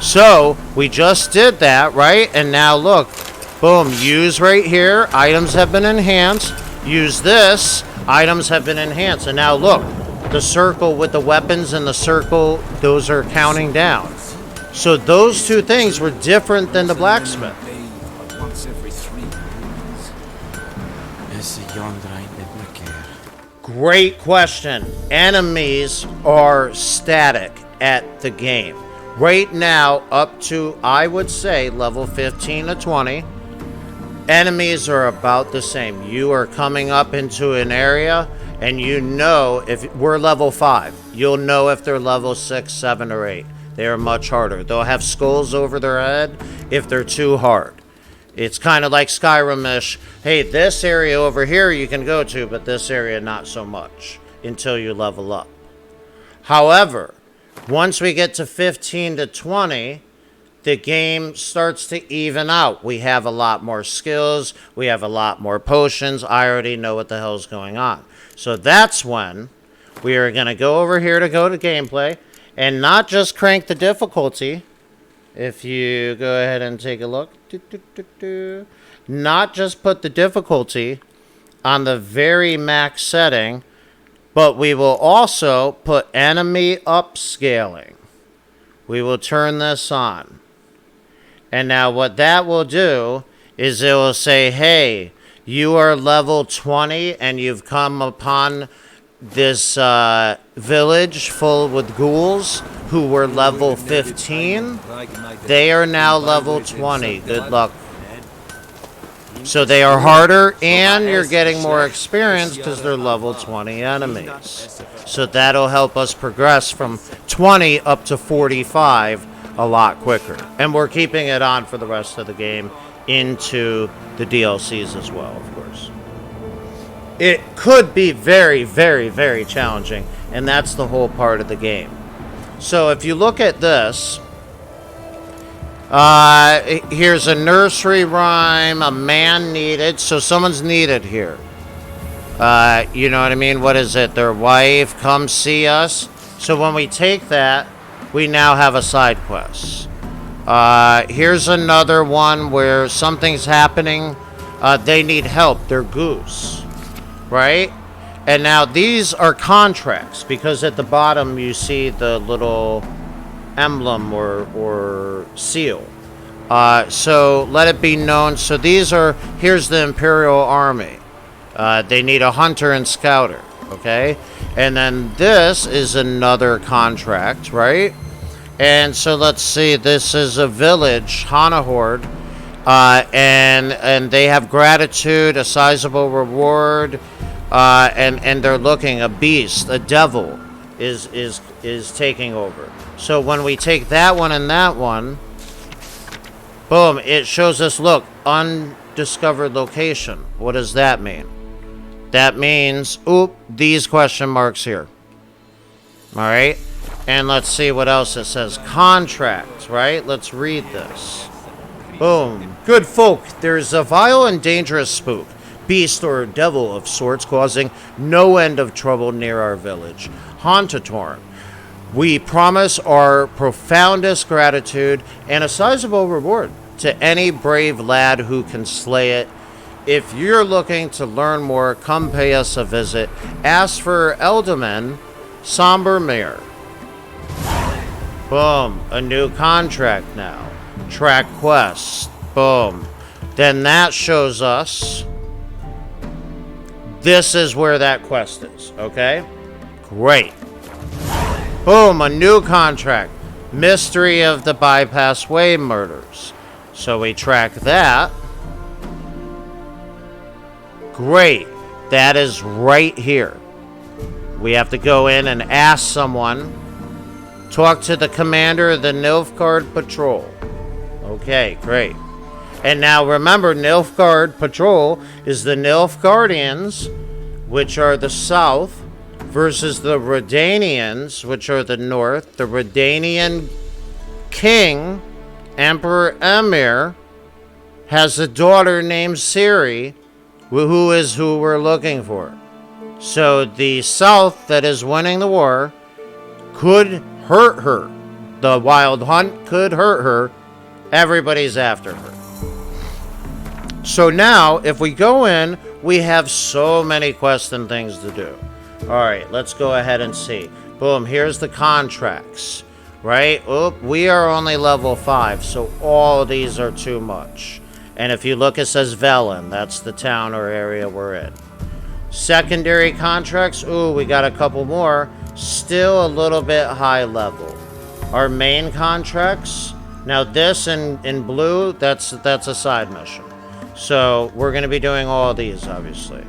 So we just did that, right? And now look, boom, use right here. Items have been enhanced. Use this. Items have been enhanced. And now look, the circle with the weapons and the circle, those are counting down. So those two things were different than the blacksmith. Once every 3 years. Great question. Enemies are static at the game. Right now, up to, I would say, level 15 to 20, enemies are about the same. You are coming up into an area, and you know if we're level 5, you'll know if they're level 6, 7, or 8. They are much harder. They'll have skulls over their head if they're too hard. It's kind of like Skyrim-ish. Hey, this area over here you can go to, but this area not so much until you level up. However, once we get to 15 to 20, the game starts to even out. We have a lot more skills. We have a lot more potions. I already know what the hell's going on. So that's when we are going to go over here to go to gameplay and not just crank the difficulty. If you go ahead and take a look, not just put the difficulty on the very max setting, but we will also put enemy upscaling. We will turn this on. And now what that will do is it will say, hey, you are level 20 and you've come upon this village full with ghouls who were level 15. They are now level 20. Good luck. So they are harder and you're getting more experience because they're level 20 enemies. So that'll help us progress from 20 up to 45 a lot quicker. And we're keeping it on for the rest of the game into the DLCs as well, of course. It could be very, very, very challenging, and that's the whole part of the game. So if you look at this, here's a nursery rhyme, a man needed, so someone's needed here. You know what I mean? What is it? Their wife, come see us. So when we take that, we now have a side quest. Here's another one where something's happening. They need help. They're goose. Right? And now these are contracts because at the bottom you see the little emblem or seal. So let it be known. So these are, here's the Imperial Army. They need a hunter and scouter. Okay? And then this is another contract, right? And so let's see, this is a village, Hana Horde. And they have gratitude, a sizable reward, and they're looking, a beast, a devil is taking over. So when we take that one and that one, boom, it shows us, look, undiscovered location. What does that mean? That means, oop, these question marks here. All right, and let's see what else it says. Contract, right? Let's read this. Boom. Good folk, there's a vile and dangerous spook, beast or devil of sorts, causing no end of trouble near our village, Hauntatorn. We promise our profoundest gratitude and a sizable reward to any brave lad who can slay it. If you're looking to learn more, come pay us a visit. Ask for Elderman Sombermere. Boom. A new contract now. Track quest. Boom. Then that shows us this is where that quest is. Okay? Great. Boom. A new contract. Mystery of the Bypass Way murders. So we track that. Great. That is right here. We have to go in and ask someone. Talk to the commander of the Nilfgaard Patrol. Okay, great. And now remember, Nilfgaard Patrol is the Nilfgaardians, which are the south, versus the Redanians, which are the north. The Redanian king, Emperor Emir, has a daughter named Ciri, who is who we're looking for. So the south that is winning the war could hurt her. The Wild Hunt could hurt her. Everybody's after her. So now, if we go in, we have so many quests and things to do. All right, let's go ahead and see. Boom, here's the contracts. right? Oop, we are only level 5, so all these are too much. And if you look, it says Velen. That's the town or area we're in. Secondary contracts, ooh, we got a couple more. Still a little bit high level. Our main contracts, now this in blue, that's a side mission. So we're going to be doing all these, obviously.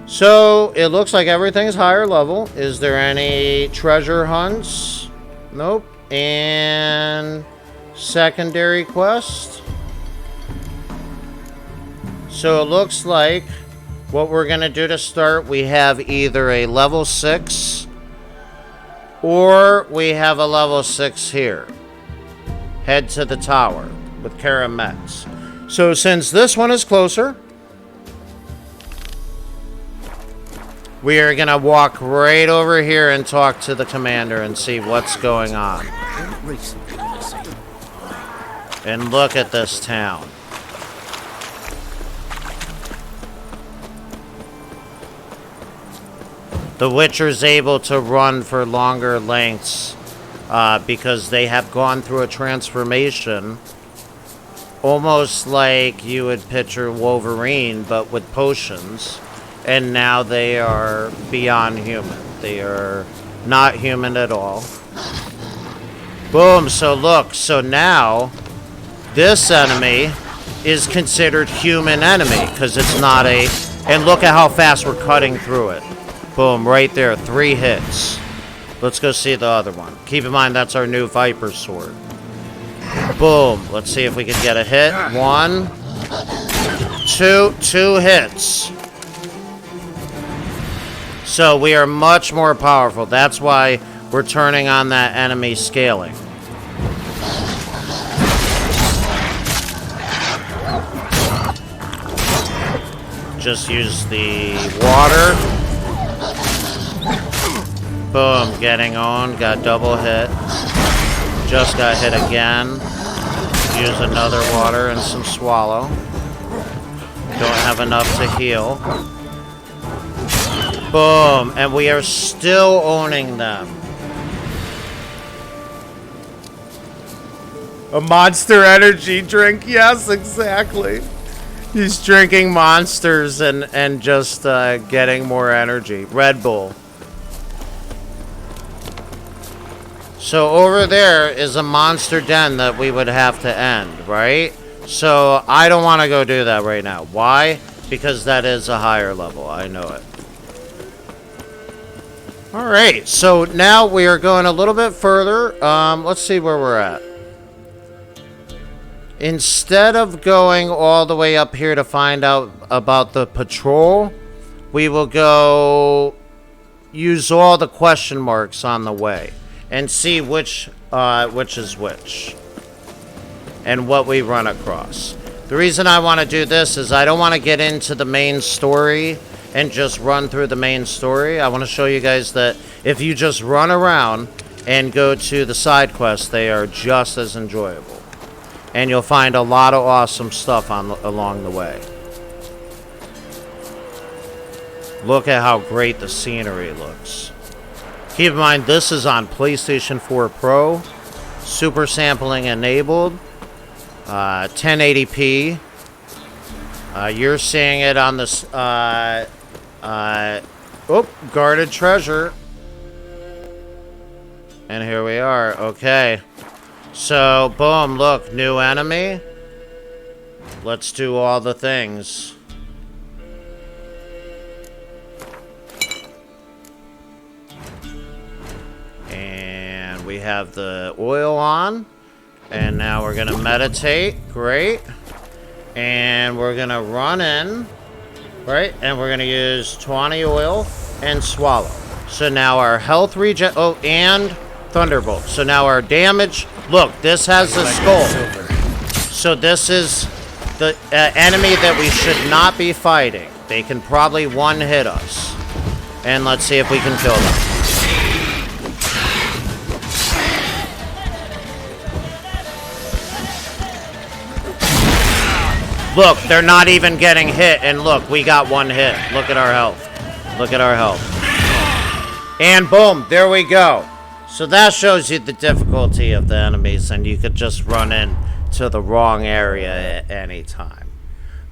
So it looks like everything's higher level. Is there any treasure hunts? Nope. And secondary quest. So it looks like what we're going to do to start, we have either a level 6 or we have a level 6 here. Head to the tower with Kara Metz. So since this one is closer, we are going to walk right over here and talk to the commander and see what's going on. And look at this town. The Witcher's able to run for longer lengths because they have gone through a transformation, almost like you would picture Wolverine, but with potions. And now they are beyond human. They are not human at all. Boom, so look, so now this enemy is considered human enemy because it's not a... And look at how fast we're cutting through it. Boom, right there, 3 hits. Let's go see the other one. Keep in mind, that's our new Viper Sword. Boom, let's see if we can get a hit. 1, 2 hits. So we are much more powerful. That's why we're turning on that enemy scaling. Just use the water. Boom, getting on, got double hit. Just got hit again. Use another water and some swallow. Don't have enough to heal. Boom, and we are still owning them. A Monster energy drink, yes, exactly. He's drinking monsters and just getting more energy. Red Bull. So over there is a monster den that we would have to end, right? So I don't want to go do that right now. Why? Because that is a higher level. I know it. Alright, so now we are going a little bit further. Let's see where we're at. Instead of going all the way up here to find out about the patrol, we will go use all the question marks on the way and see which is which and what we run across. The reason I want to do this is I don't want to get into the main story and just run through the main story. I want to show you guys that if you just run around and go to the side quests, they are just as enjoyable. And you'll find a lot of awesome stuff along the way. Look at how great the scenery looks. Keep in mind, this is on PlayStation 4 Pro, super sampling enabled, 1080p. You're seeing it on this, guarded treasure. And here we are, okay. So, boom, look, new enemy. Let's do all the things. And we have the oil on. And now we're gonna meditate, great. And we're gonna run in, right? And we're gonna use 20 oil and swallow. So now our health regen, oh, and Thunderbolt. So now our damage, look, this has a skull. So this is the enemy that we should not be fighting. They can probably one-hit us. And let's see if we can kill them. Look, they're not even getting hit. And look, we got one hit. Look at our health. Look at our health. And boom, there we go. So that shows you the difficulty of the enemies, and you could just run into the wrong area at any time.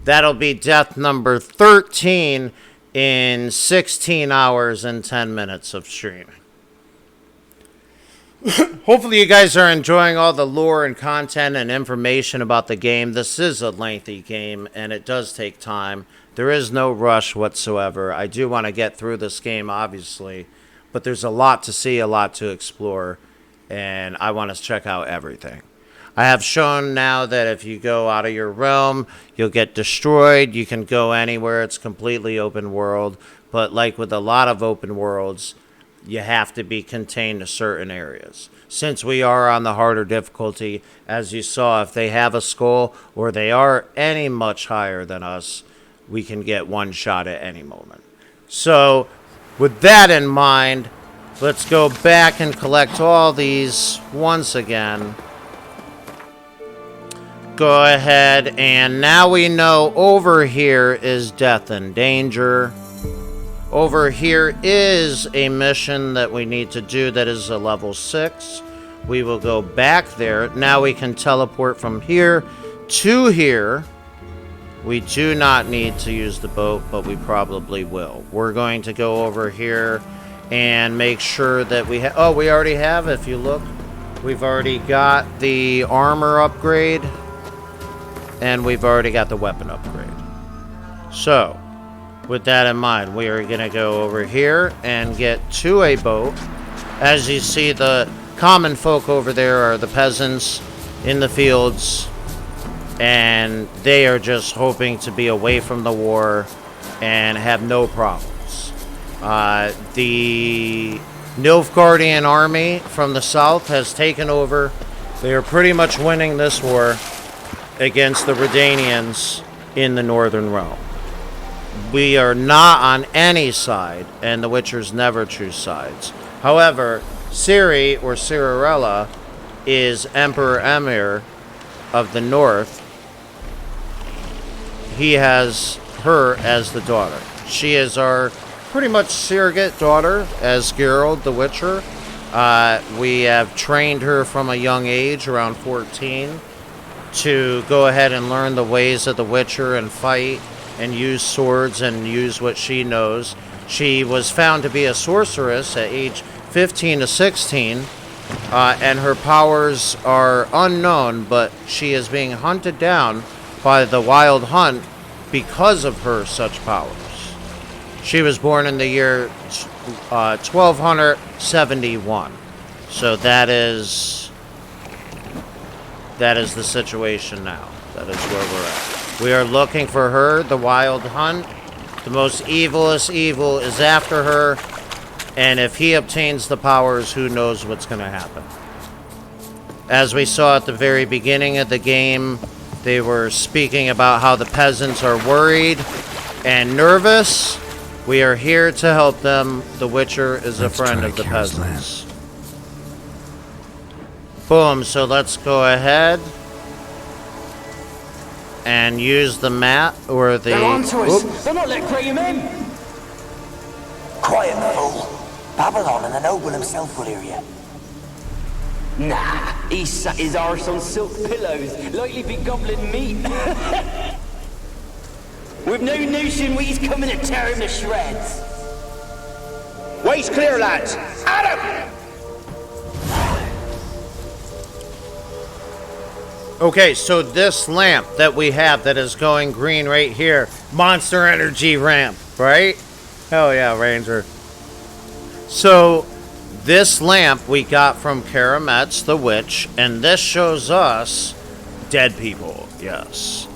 That'll be death number 13 in 16 hours and 10 minutes of streaming. Hopefully you guys are enjoying all the lore and content and information about the game. This is a lengthy game, and it does take time. There is no rush whatsoever. I do want to get through this game, obviously, but there's a lot to see, a lot to explore, and I want to check out everything. I have shown now that if you go out of your realm, you'll get destroyed. You can go anywhere. It's completely open world, but like with a lot of open worlds, you have to be contained to certain areas. Since we are on the harder difficulty, as you saw, if they have a skull or they are any much higher than us, we can get one shot at any moment. So, with that in mind, let's go back and collect all these once again. Go ahead, and now we know over here is death and danger. Over here is a mission that we need to do that is a level 6. We will go back there. Now we can teleport from here to here. We do not need to use the boat, but we probably will. We're going to go over here and make sure that we have... Oh, we already have, if you look. We've already got the armor upgrade. And we've already got the weapon upgrade. So, with that in mind, we are going to go over here and get to a boat. As you see, the common folk over there are the peasants in the fields. And they are just hoping to be away from the war and have no problems. The Nilfgaardian army from the south has taken over. They are pretty much winning this war against the Redanians in the Northern Realm. We are not on any side, and the Witchers never choose sides. However, Ciri, or Cirilla, is Emperor Emir of the North. He has her as the daughter. She is our pretty much surrogate daughter as Geralt the Witcher. We have trained her from a young age, around 14, to go ahead and learn the ways of the Witcher and fight and use swords and use what she knows. She was found to be a sorceress at age 15 to 16, and her powers are unknown, but she is being hunted down by the Wild Hunt because of her such powers. She was born in the year 1271. So that is the situation now. That is where we're at. We are looking for her, the Wild Hunt. The most evilest evil is after her. And if he obtains the powers, who knows what's going to happen. As we saw at the very beginning of the game, they were speaking about how the peasants are worried and nervous. We are here to help them. The Witcher is a friend of the peasants. Boom, so let's go ahead and use the map or the... They're on to us! They're not letting Graham in! Quiet, fool. Babylon and the noble himself will hear you. Nah, he sat his arse on silk pillows, likely be gobbling meat. We've no notion he's coming to tear him to shreds. Waist clear, lads! Adam! Okay, so this lamp that we have that is going green right here, Monster Energy ramp, right? Hell yeah, Ranger. So, this lamp we got from Karametz, the witch, and this shows us dead people, yes,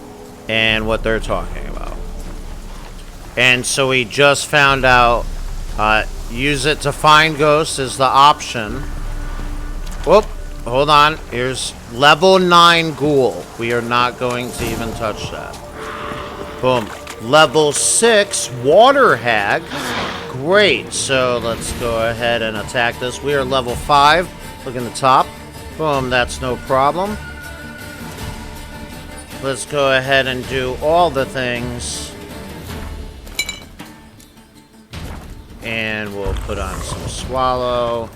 and what they're talking about. And so we just found out, use it to find ghosts is the option. Whoop. Hold on. Here's level 9 ghoul. We are not going to even touch that. Boom. Level 6 water hag. Great. So let's go ahead and attack this. We are level 5. Look in the top. Boom. That's no problem. Let's go ahead and do all the things. And we'll put on some swallow.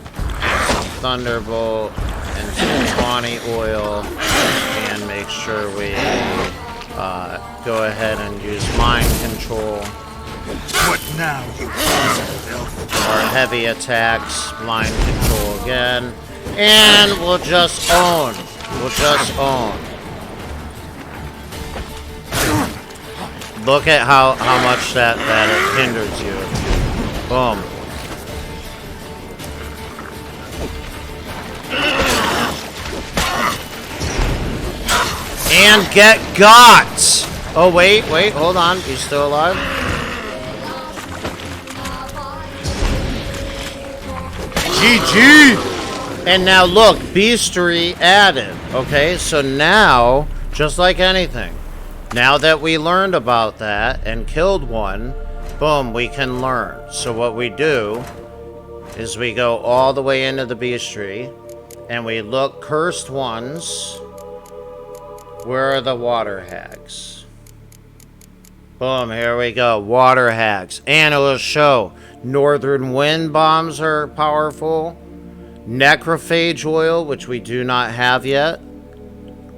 Some Thunderbolt into 20 oil and make sure we go ahead and use mind control. What now, you Our heavy attacks, mind control again, and we'll just own. We'll just own. Look at how much that it hinders you. Boom. And get got! Oh, wait, hold on. You still alive? GG! And now look, Beastery added. Okay, so now, just like anything, now that we learned about that and killed one, boom, we can learn. So what we do is we go all the way into the Beastery and we look cursed ones. Where are the water hags? Boom, here we go. Water hags. And it will show Northern Wind Bombs are powerful. Necrophage oil, which we do not have yet.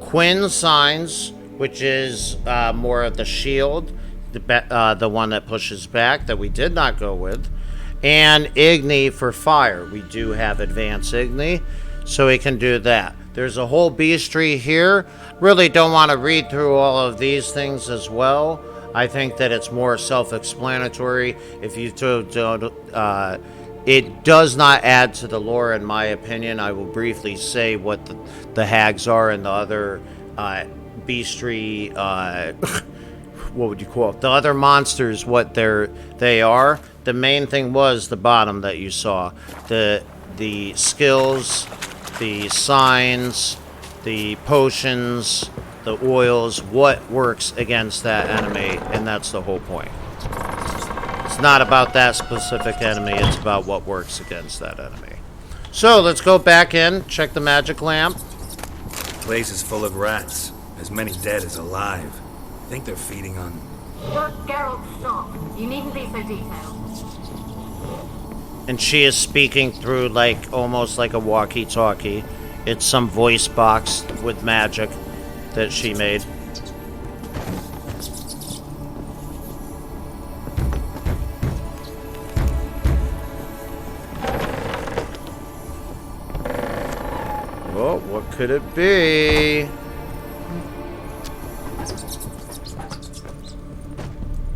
Quinn Signs, which is more of the shield. The one that pushes back that we did not go with. And Igni for fire. We do have advanced Igni, so we can do that. There's a whole beastry here. Really don't want to read through all of these things as well. I think that it's more self-explanatory. If you it does not add to the lore, in my opinion. I will briefly say what the hags are and the other beastry. What would you call it? The other monsters, what they are. The main thing was the bottom that you saw. The skills, the signs, the potions, the oils, what works against that enemy, and that's the whole point. It's not about that specific enemy, it's about what works against that enemy. So, let's go back in, check the magic lamp. Place is full of rats. As many dead as alive. I think they're feeding on... Geralt, stop. You needn't be so detailed. And she is speaking through almost like a walkie-talkie. It's some voice box with magic that she made. Oh, what could it be?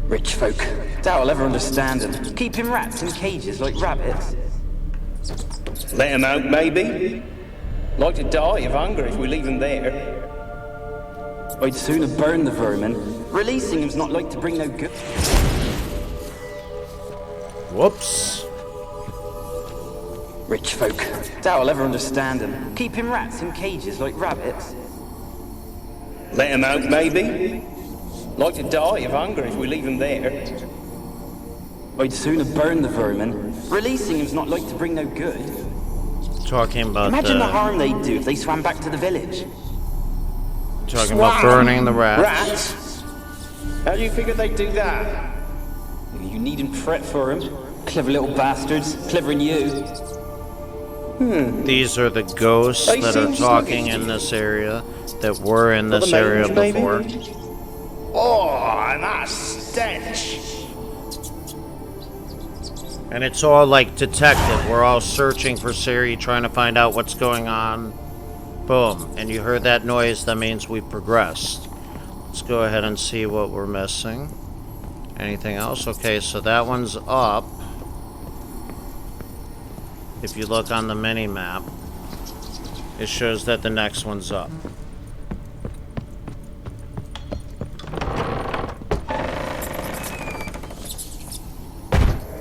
Rich folk. Doubt I'll ever understand them. Keeping rats in cages like rabbits. Let him out, maybe? Like to die of hunger if we leave him there. I'd sooner burn the vermin. Releasing him's not like to bring no good. Whoops. Rich folk. Doubt I'll ever understand them. Keeping rats in cages like rabbits. Let him out, maybe? Like to die of hunger if we leave him there. I'd sooner burn the vermin. Releasing him's not like to bring no good. Talking about Imagine the harm they'd do if they swam back to the village. Talking about burning the rats. Rats? How do you figure they'd do that? You needn't fret for him. Clever little bastards. Clever than you. These are the ghosts that are talking in this area, that were in this area before. Oh, and that stench! And it's all like detective. We're all searching for Ciri, trying to find out what's going on. Boom. And you heard that noise, that means we've progressed. Let's go ahead and see what we're missing. Anything else? Okay, so that one's up. If you look on the mini-map, it shows that the next one's up.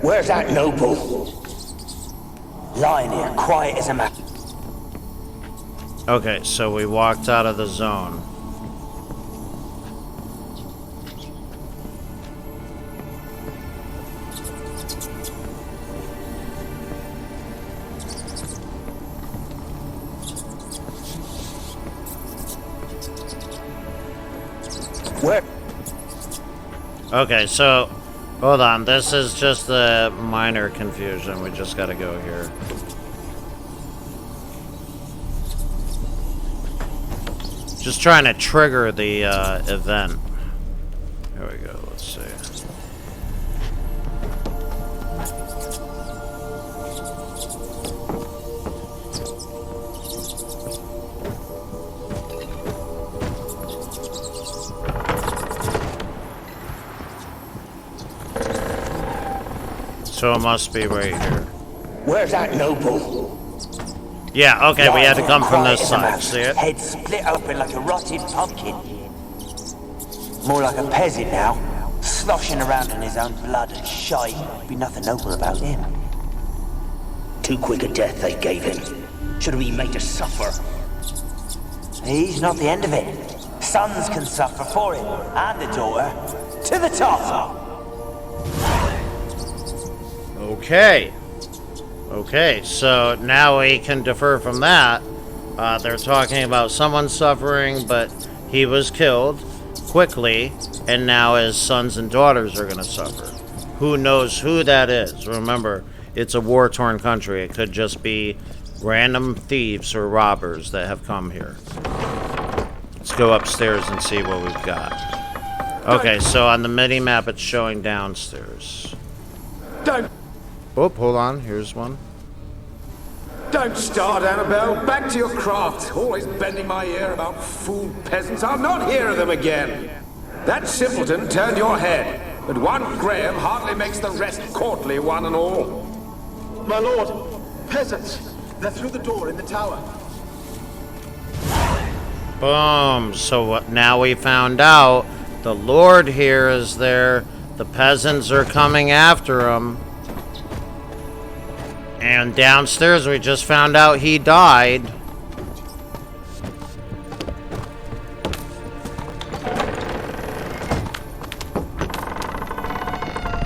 Where's that noble? Lying here, quiet as a mouse. Okay, so we walked out of the zone. Where? Okay, so hold on. This is just a minor confusion. We just gotta go here. Just trying to trigger the event. Here we go. Let's see. So it must be right here. Where's that noble? Yeah, okay, we had to come from this Quiet side. as a mouse, See it? Head split open like a rotted pumpkin. More like a peasant now, sloshing around in his own blood and shite. Be nothing noble about him. Too quick a death they gave him. Should have been made to suffer. He's not the end of it. Sons can suffer for him, and the daughter. To the top! Okay. Okay, so now we can defer from that. They're talking about someone suffering, but he was killed quickly, and now his sons and daughters are going to suffer. Who knows who that is? Remember, it's a war-torn country. It could just be random thieves or robbers that have come here. Let's go upstairs and see what we've got. Okay, so on the mini-map, it's showing downstairs. Don't Hold on. Here's one. start, Annabelle. Back to your craft. Always bending my ear about fool peasants. I'll not hear of them again. That simpleton turned your head, but one Graham hardly makes the rest courtly, one and all. My lord, peasants. They're through the door in the tower. Boom. So now we found out the Lord here is there. The peasants are coming after him. And downstairs we just found out he died.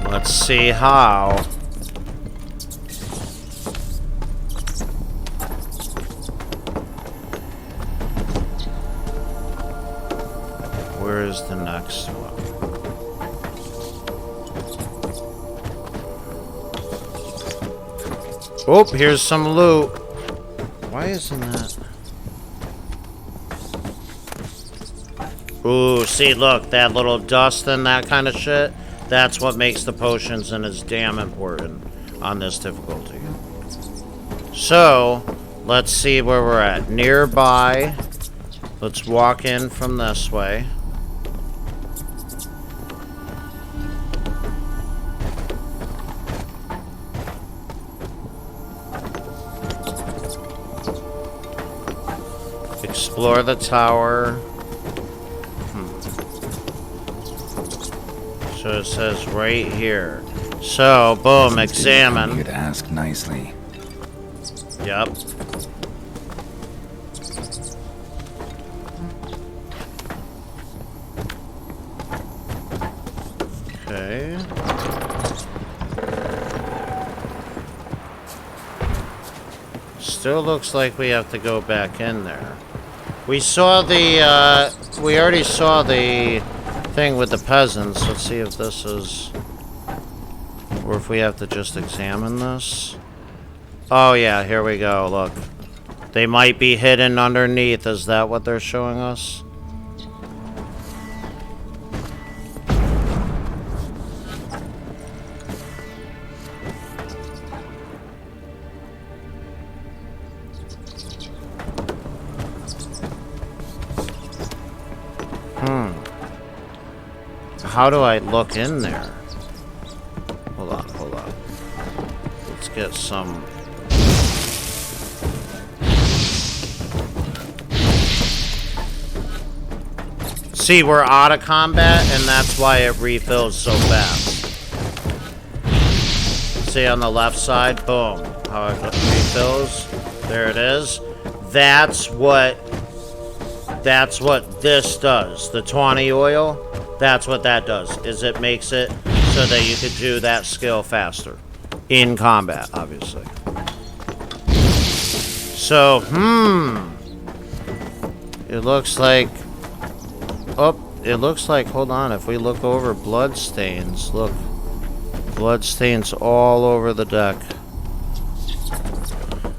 Let's see how. Where is the next one? Oh, here's some loot. Why isn't that? Ooh, see, look, that little dust and that kind of shit. That's what makes the potions and is damn important on this difficulty. So, let's see where we're at. Nearby. Let's walk in from this way. Explore the tower. So it says right here. So, boom, examine. You'd ask nicely. Yep. Okay. Still looks like we have to go back in there. We saw the, we already saw the thing with the peasants. Let's see if this is, or if we have to just examine this. Oh yeah, here we go, look. They might be hidden underneath. Is that what they're showing us? How do I look in there? Hold on, hold on. Let's get some... See, we're out of combat, and that's why it refills so fast. See on the left side? Boom. How it refills. There it is. That's what this does. The 20 oil. That's what that does, is it makes it so that you could do that skill faster. In combat, obviously. So, it looks like... Oh, it looks like, hold on, if we look over blood stains, look. Blood stains all over the deck.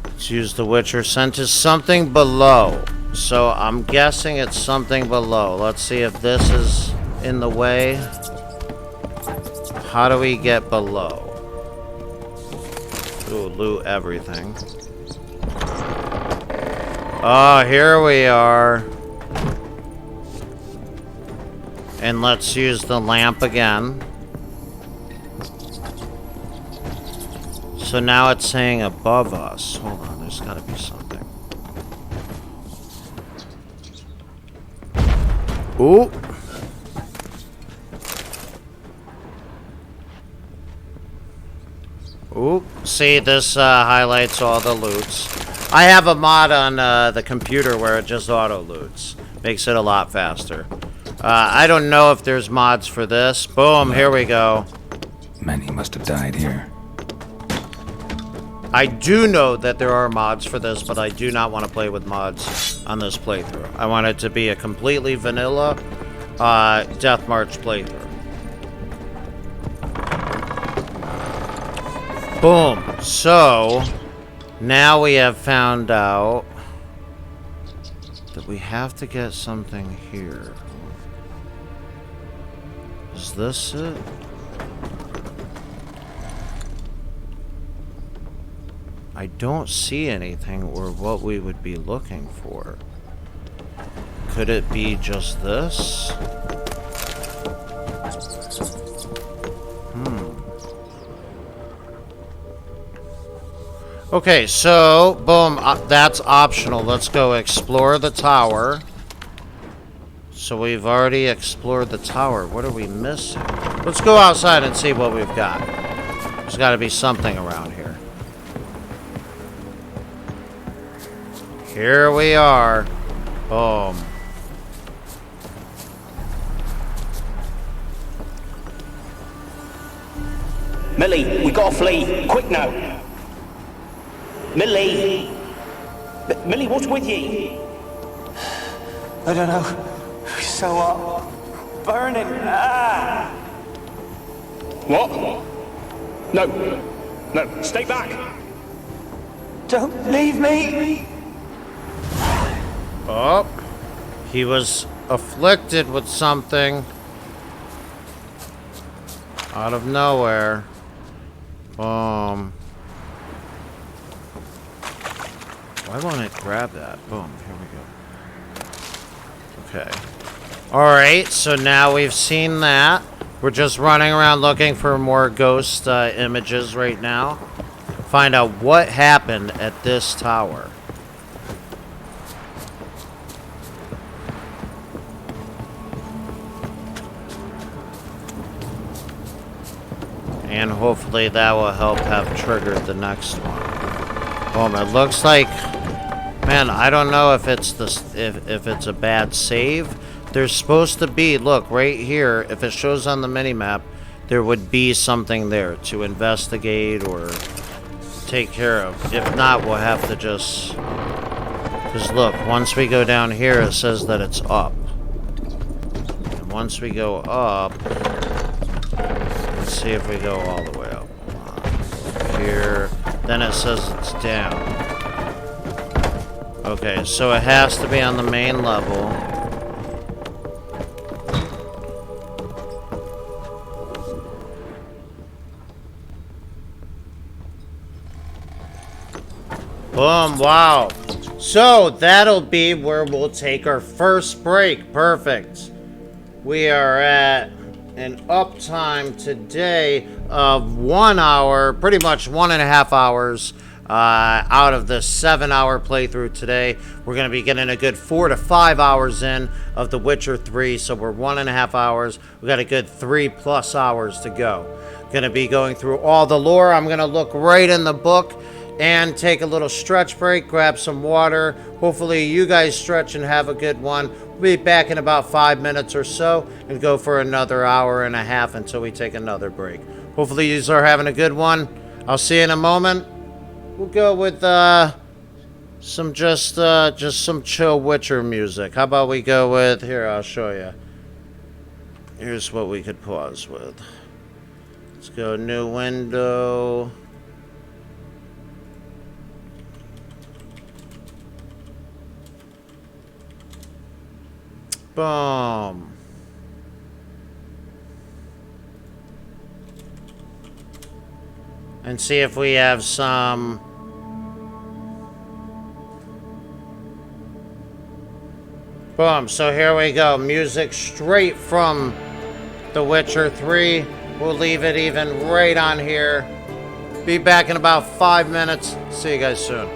Let's use the Witcher scent is something below. So I'm guessing it's something below. Let's see if this is in the way. How do we get below? Ooh, loot everything. Oh, here we are. And let's use the lamp again. So now it's saying above us. Hold on, there's gotta be something. Ooh. Ooh. See, this highlights all the loots. I have a mod on the computer where it just auto-loots. Makes it a lot faster. I don't know if there's mods for this. Boom, here we go. Many must have died here. I do know that there are mods for this, but I do not want to play with mods on this playthrough. I want it to be a completely vanilla Death March playthrough. Boom. So, now we have found out that we have to get something here. Is this it? I don't see anything or what we would be looking for. Could it be just this? Okay, so, boom, that's optional. Let's go explore the tower. So we've already explored the tower. What are we missing? Let's go outside and see what we've got. There's got to be something around here. Here we are. Boom. Millie, we gotta flee. Quick now. Millie! Millie, what's with you? I don't know. So hot. Burning. Ah! What? No. No, stay back. Don't leave me. Oh. He was afflicted with something out of nowhere. Boom. Why won't it grab that? Boom. Here we go. Okay. Alright, so now we've seen that. We're just running around looking for more ghost images right now. Find out what happened at this tower. And hopefully that will help have triggered the next one. Boom, it looks like... Man, I don't know if it's if it's a bad save. There's supposed to be, look, right here, if it shows on the minimap, there would be something there to investigate or take care of. If not, we'll have to just... Because look, once we go down here, it says that it's up. And once we go up... Let's see if we go all the way up. Here, then it says it's down. Okay, so it has to be on the main level. Boom, wow. So that'll be where we'll take our first break. Perfect. We are at an uptime today of 1 hour, pretty much 1.5 hours. Out of the 7-hour playthrough today, we're going to be getting a good 4 to 5 hours in of The Witcher 3, so we're 1.5 hours. We got a good 3+ hours to go. Going to be going through all the lore. I'm going to look right in the book and take a little stretch break, grab some water. Hopefully you guys stretch and have a good one. We'll be back in about 5 minutes or so and go for another 1.5 hours until we take another break. Hopefully you are having a good one. I'll see you in a moment. We'll go with some just some chill Witcher music. How about we go with, here, I'll show you. Here's what we could pause with. Let's go new window. Boom. And see if we have some... Boom. So here we go. Music straight from The Witcher 3. We'll leave it even right on here. Be back in about 5 minutes. See you guys soon.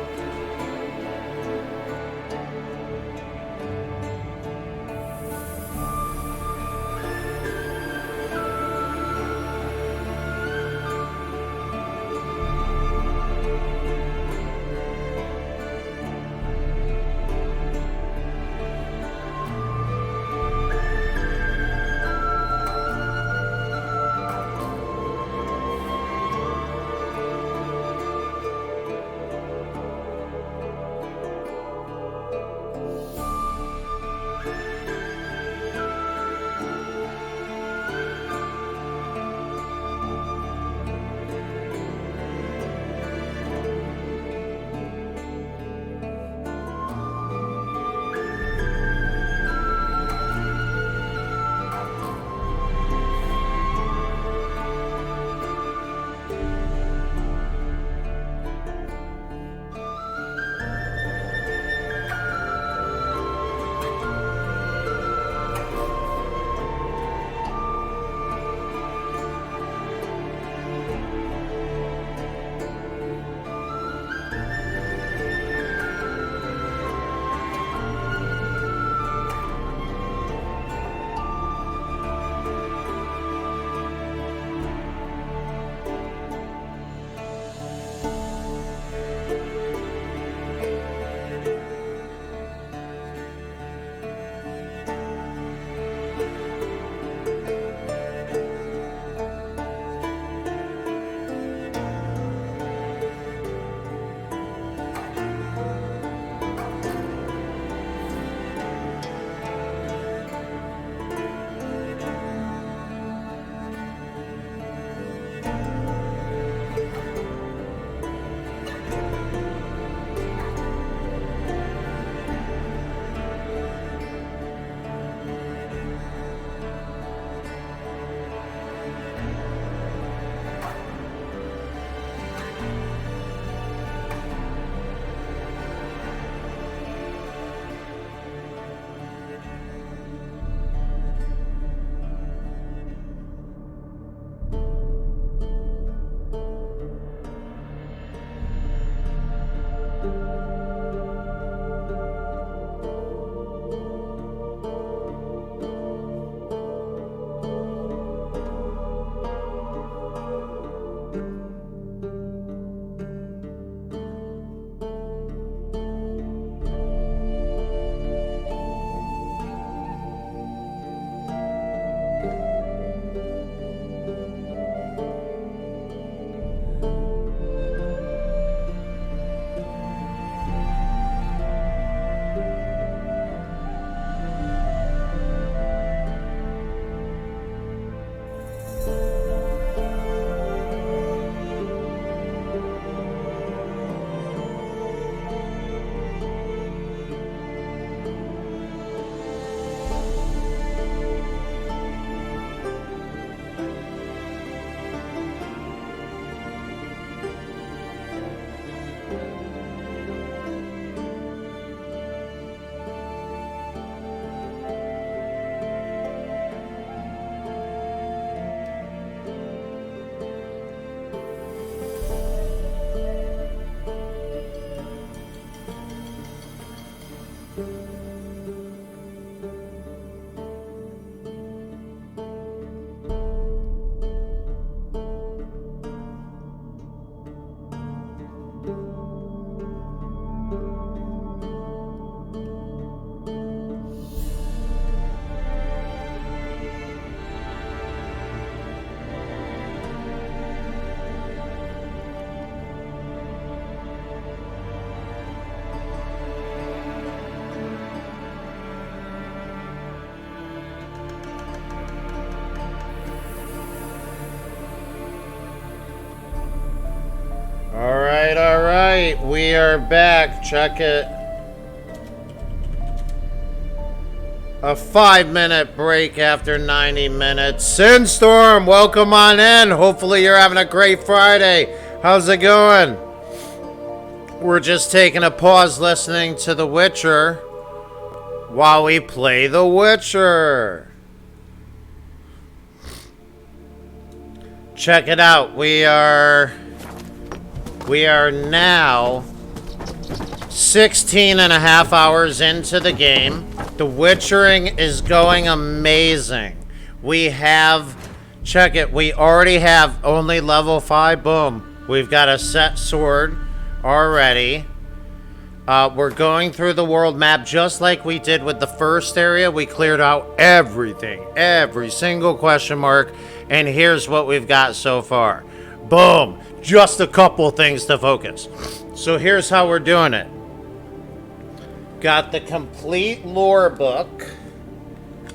All right, we are back. Check it. A 5-minute break after 90 minutes. Sindstorm, welcome on in. Hopefully you're having a great Friday. How's it going? We're just taking a pause listening to The Witcher while we play The Witcher. Check it out. We are now 16 and a half hours into the game. The Witchering is going amazing. We have, check it, we already have only level 5. Boom. We've got a set sword already. We're going through the world map just like we did with the first area. We cleared out everything, every single question mark. And here's what we've got so far. Boom. Just a couple things to focus. So here's how we're doing it. Got the complete lore book.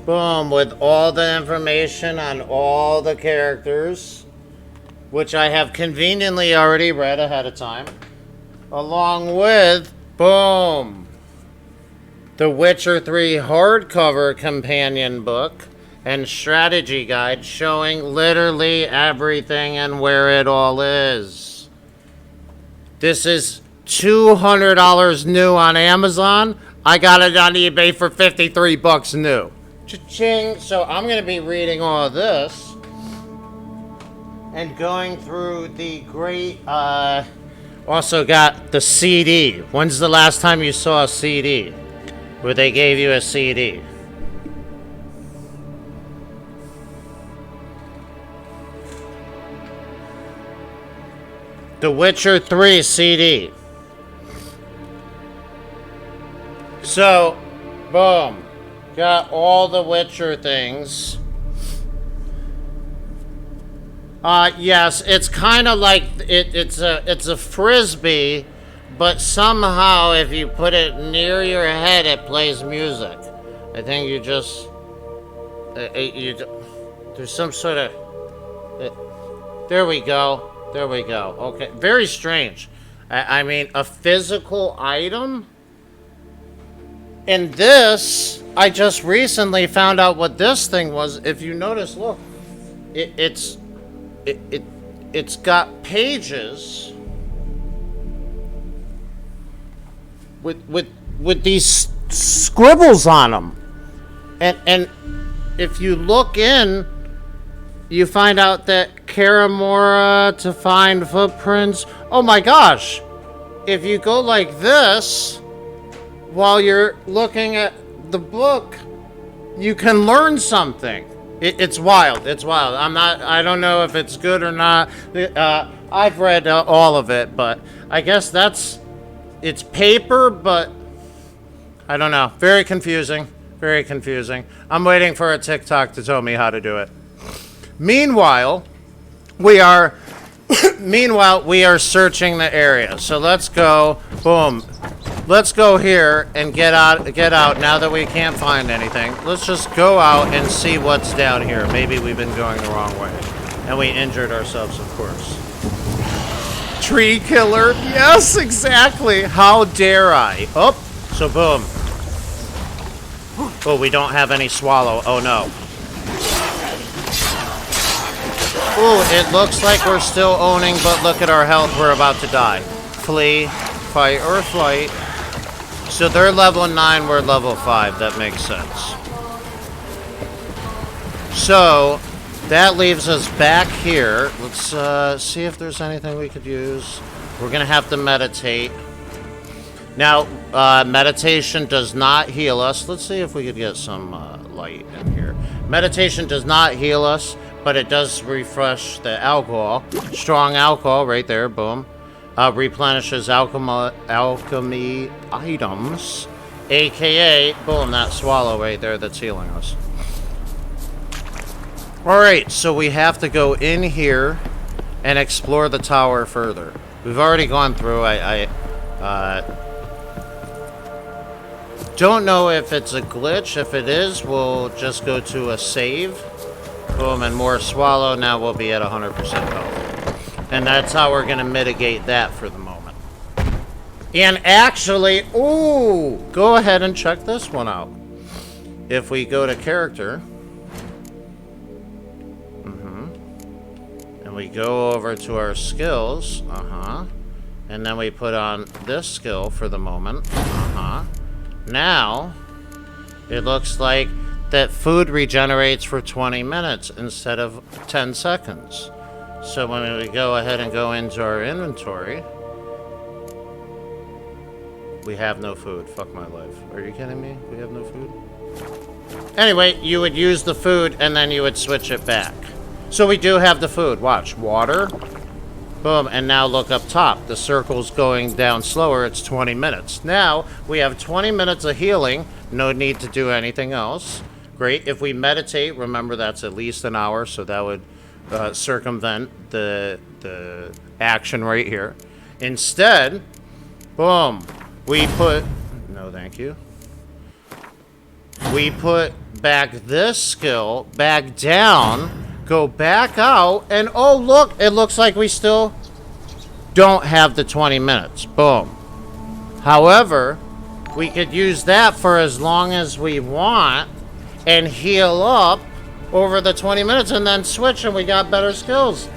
Boom, with all the information on all the characters, which I have conveniently already read ahead of time. Along with, boom, the Witcher 3 hardcover companion book and strategy guide showing literally everything and where it all is. This is $200 new on Amazon. I got it on eBay for 53 bucks new. Cha-ching. So I'm going to be reading all of this and going through the great, also got the CD. When's the last time you saw a CD where they gave you a CD? The Witcher 3 CD. So, boom. Got all the Witcher things. Yes, it's kind of like it's a frisbee, but somehow if you put it near your head, it plays music. I think you just there's some sort of there we go. There we go. Okay, very strange. I mean, a physical item. And this, I just recently found out what this thing was. If you notice, look, it's got pages with these scribbles on them, and if you look in, you find out that Karamora to find footprints. Oh my gosh! If you go like this while you're looking at the book, you can learn something. It's wild. It's wild. I don't know if it's good or not. I've read all of it, but I guess it's paper, but I don't know. Very confusing. Very confusing. I'm waiting for a TikTok to tell me how to do it. Meanwhile, we are searching the area. So let's go. Boom. Let's go here and get out now that we can't find anything. Let's just go out and see what's down here. Maybe we've been going the wrong way. And we injured ourselves, of course. Tree killer. Yes, exactly. How dare I? Oh, so boom. Oh, we don't have any swallow. Oh, no. Oh, it looks like we're still owning, but look at our health. We're about to die. Flee, fight, or flight. So they're level 9, we're level 5. That makes sense. So that leaves us back here. Let's see if there's anything we could use. We're going to have to meditate. Now, meditation does not heal us. Let's see if we could get some light in here. Meditation does not heal us, but it does refresh the alcohol. Strong alcohol right there, boom. Replenishes alchemy items, aka, boom, that swallow right there that's healing us. Alright, so we have to go in here and explore the tower further. We've already gone through. I don't know if it's a glitch. If it is, we'll just go to a save. Boom, and more swallow. Now we'll be at 100% health. And that's how we're going to mitigate that for the moment. And actually, ooh, go ahead and check this one out. if we go to character, and we go over to our skills, and then we put on this skill for the moment, now, it looks like that food regenerates for 20 minutes instead of 10 seconds. So when we go ahead and go into our inventory, we have no food. Fuck my life. Are you kidding me? We have no food? Anyway, you would use the food and then you would switch it back. So we do have the food. Watch. Water. Boom. And now look up top. The circle's going down slower. It's 20 minutes. Now we have 20 minutes of healing. No need to do anything else. Great. If we meditate, remember that's at least an hour. So that would circumvent the action right here. Instead, boom. We put... No, thank you. We put back this skill back down... Go back out, and oh look, it looks like we still don't have the 20 minutes. Boom. However, we could use that for as long as we want and heal up over the 20 minutes and then switch and we got better skills.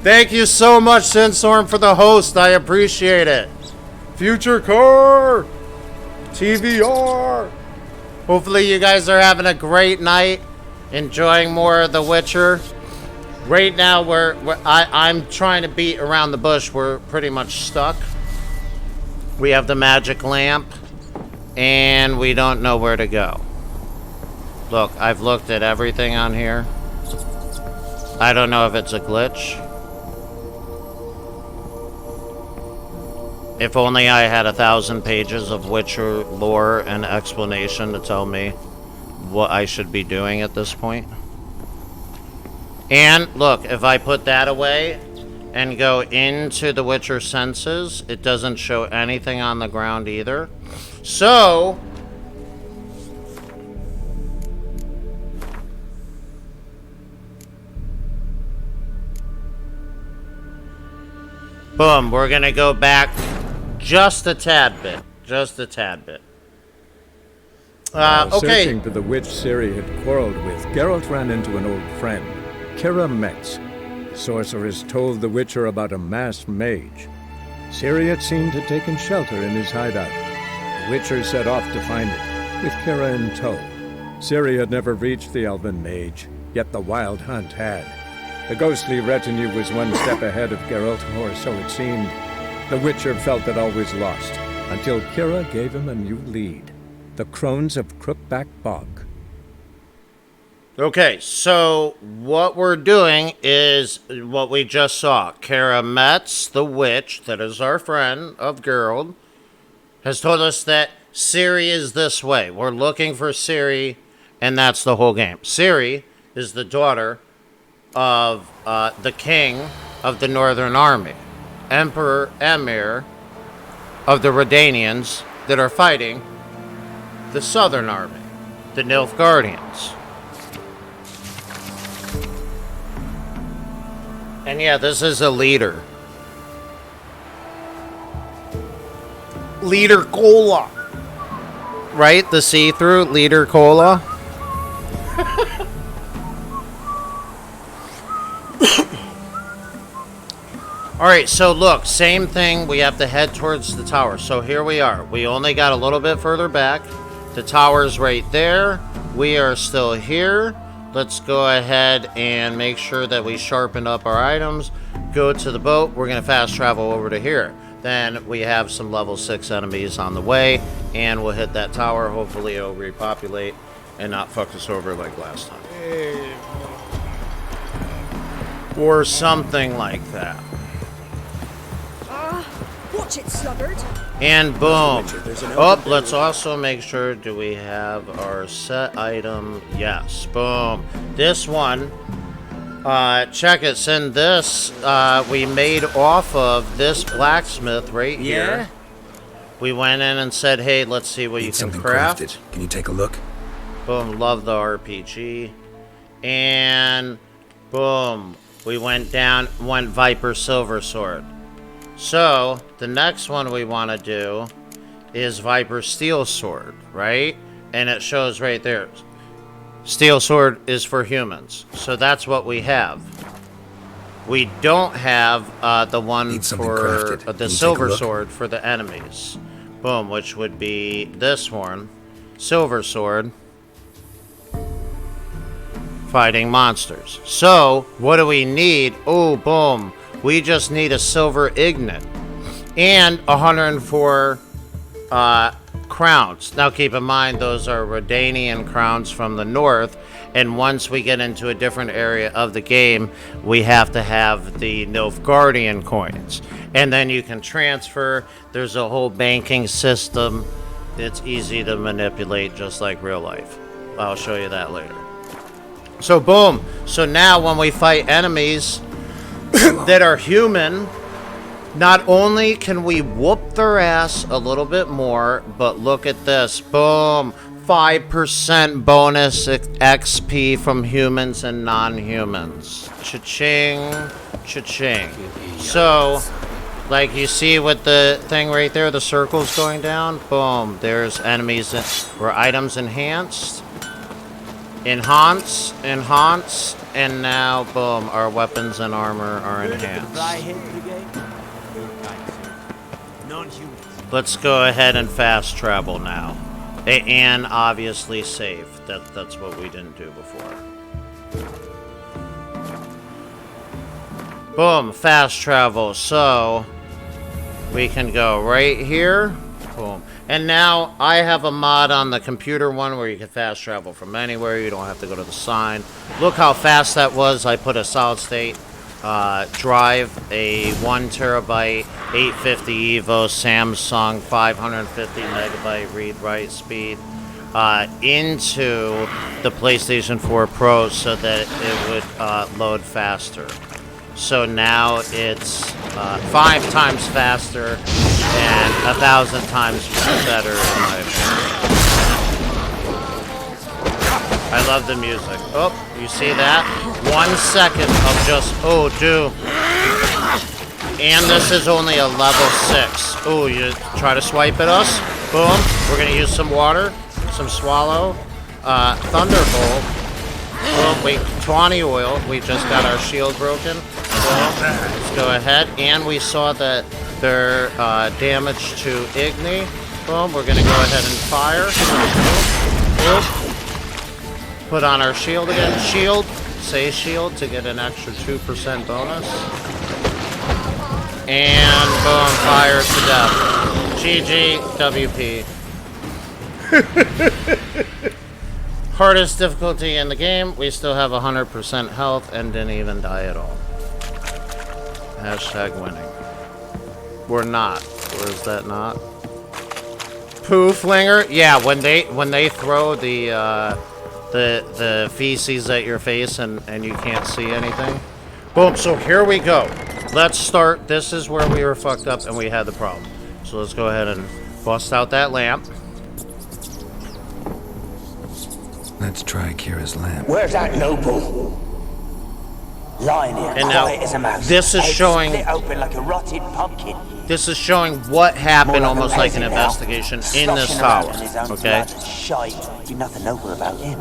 Thank you so much, Sinstorm, for the host. I appreciate it. Future car! TVR! Hopefully you guys are having a great night, enjoying more of The Witcher. Right now, I'm trying to beat around the bush. We're pretty much stuck. We have the magic lamp, and we don't know where to go. Look, I've looked at everything on here. I don't know if it's a glitch. If only I had 1,000 pages of Witcher lore and explanation to tell me what I should be doing at this point. And look, if I put that away and go into the Witcher senses, it doesn't show anything on the ground either. So, boom, we're gonna go back just a tad bit. Just a tad bit. While okay. Searching for the witch Ciri had quarreled with, Geralt ran into an old friend, Ciri Metz. The sorceress told the Witcher about a masked mage. Ciri had seemed to have taken shelter in his hideout. The Witcher set off to find it, with Ciri in tow. Ciri had never reached the elven mage, yet the wild hunt had. The ghostly retinue was one step ahead of Geralt, or so it seemed. The Witcher felt that all was lost, until Ciri gave him a new lead. The Crones of Crookback Bog. Okay, so what we're doing is what we just saw. Ciri Metz, the witch, that is our friend of Geralt, has told us that Ciri is this way. We're looking for Ciri, and that's the whole game. Ciri is the daughter of the king of the Northern Army, Emperor Emir of the Redanians that are fighting the Southern Army, the Nilfgaardians. And yeah, this is a leader. Leader Cola. Right? The see-through Leader Cola. Alright, so look, same thing. We have to head towards the tower. So here we are. We only got a little bit further back. The tower's right there. We are still here. Let's go ahead and make sure that we sharpen up our items. Go to the boat. We're going to fast travel over to here. Then we have some level 6 enemies on the way. And we'll hit that tower. Hopefully it'll repopulate and not fuck us over like last time. Or something like that. Watch it, sluggard. And boom. Oh, let's also make sure, do we have our set item? Yes. Boom. This one, check it. Send this, we made off of this blacksmith right here. We went in and said, hey, let's see what you can craft. Crafted. Can you take a look? Boom. Love the RPG. And boom. We went down, went Viper Silver Sword. So, the next one we want to do is Viper Steel Sword, right? And it shows right there. Steel sword is for humans. So that's what we have. We don't have the one for the silver sword for the enemies. Boom, which would be this one. Silver sword. Fighting monsters. So, what do we need? Oh, boom. We just need a silver ignet. And 104 crowns. Now keep in mind, those are Redanian crowns from the north. And once we get into a different area of the game, we have to have the Nilfgaardian coins. And then you can transfer. There's a whole banking system. It's easy to manipulate just like real life. I'll show you that later. So boom. So now when we fight enemies that are human, not only can we whoop their ass a little bit more, but look at this. Boom. 5% bonus XP from humans and non-humans. Cha-ching. Cha-ching. So, like you see with the thing right there, the circles going down. Boom. There's enemies or items enhanced. Enhance. And now, boom, our weapons and armor are enhanced. Let's go ahead and fast travel now. And obviously save. That's what we didn't do before. Boom, fast travel. So we can go right here. Boom. And now I have a mod on the computer one where you can fast travel from anywhere. You don't have to go to the sign. Look how fast that was. I put a solid state drive, a 1 terabyte 850 EVO Samsung 550 megabyte read-write speed into the PlayStation 4 Pro so that it would load faster. So now it's 5 times faster and 1,000 times better in my opinion. I love the music. Oh, you see that? 1 second of just, oh, dude. And this is only a level 6. Oh, you try to swipe at us? Boom. We're going to use some water, some swallow, thunderbolt. Boom, wait, 20 oil. We just got our shield broken. Boom. Let's go ahead. And we saw that their damage to Igni. Boom, we're going to go ahead and fire. Boom. Boom. Put on our shield again. Shield. Say shield to get an extra 2% bonus. And boom, fire to death. GG, WP. Hardest difficulty in the game. We still have 100% health and didn't even die at all. Hashtag winning. We're not. Or is that not? Poo flinger? Yeah, when they throw the feces at your face and you can't see anything. Boom, so here we go. Let's start. This is where we were fucked up and we had the problem. So let's go ahead and bust out that lamp. Let's try Kira's lamp. Where's that noble? Lying here, And now, quiet as a mouse. this is Head showing- split open like a rotted pumpkin. This is showing what happened, More like almost a like an peasant now, investigation in this sloshing around tower. in his own Okay? blood and shite. Be nothing noble about him.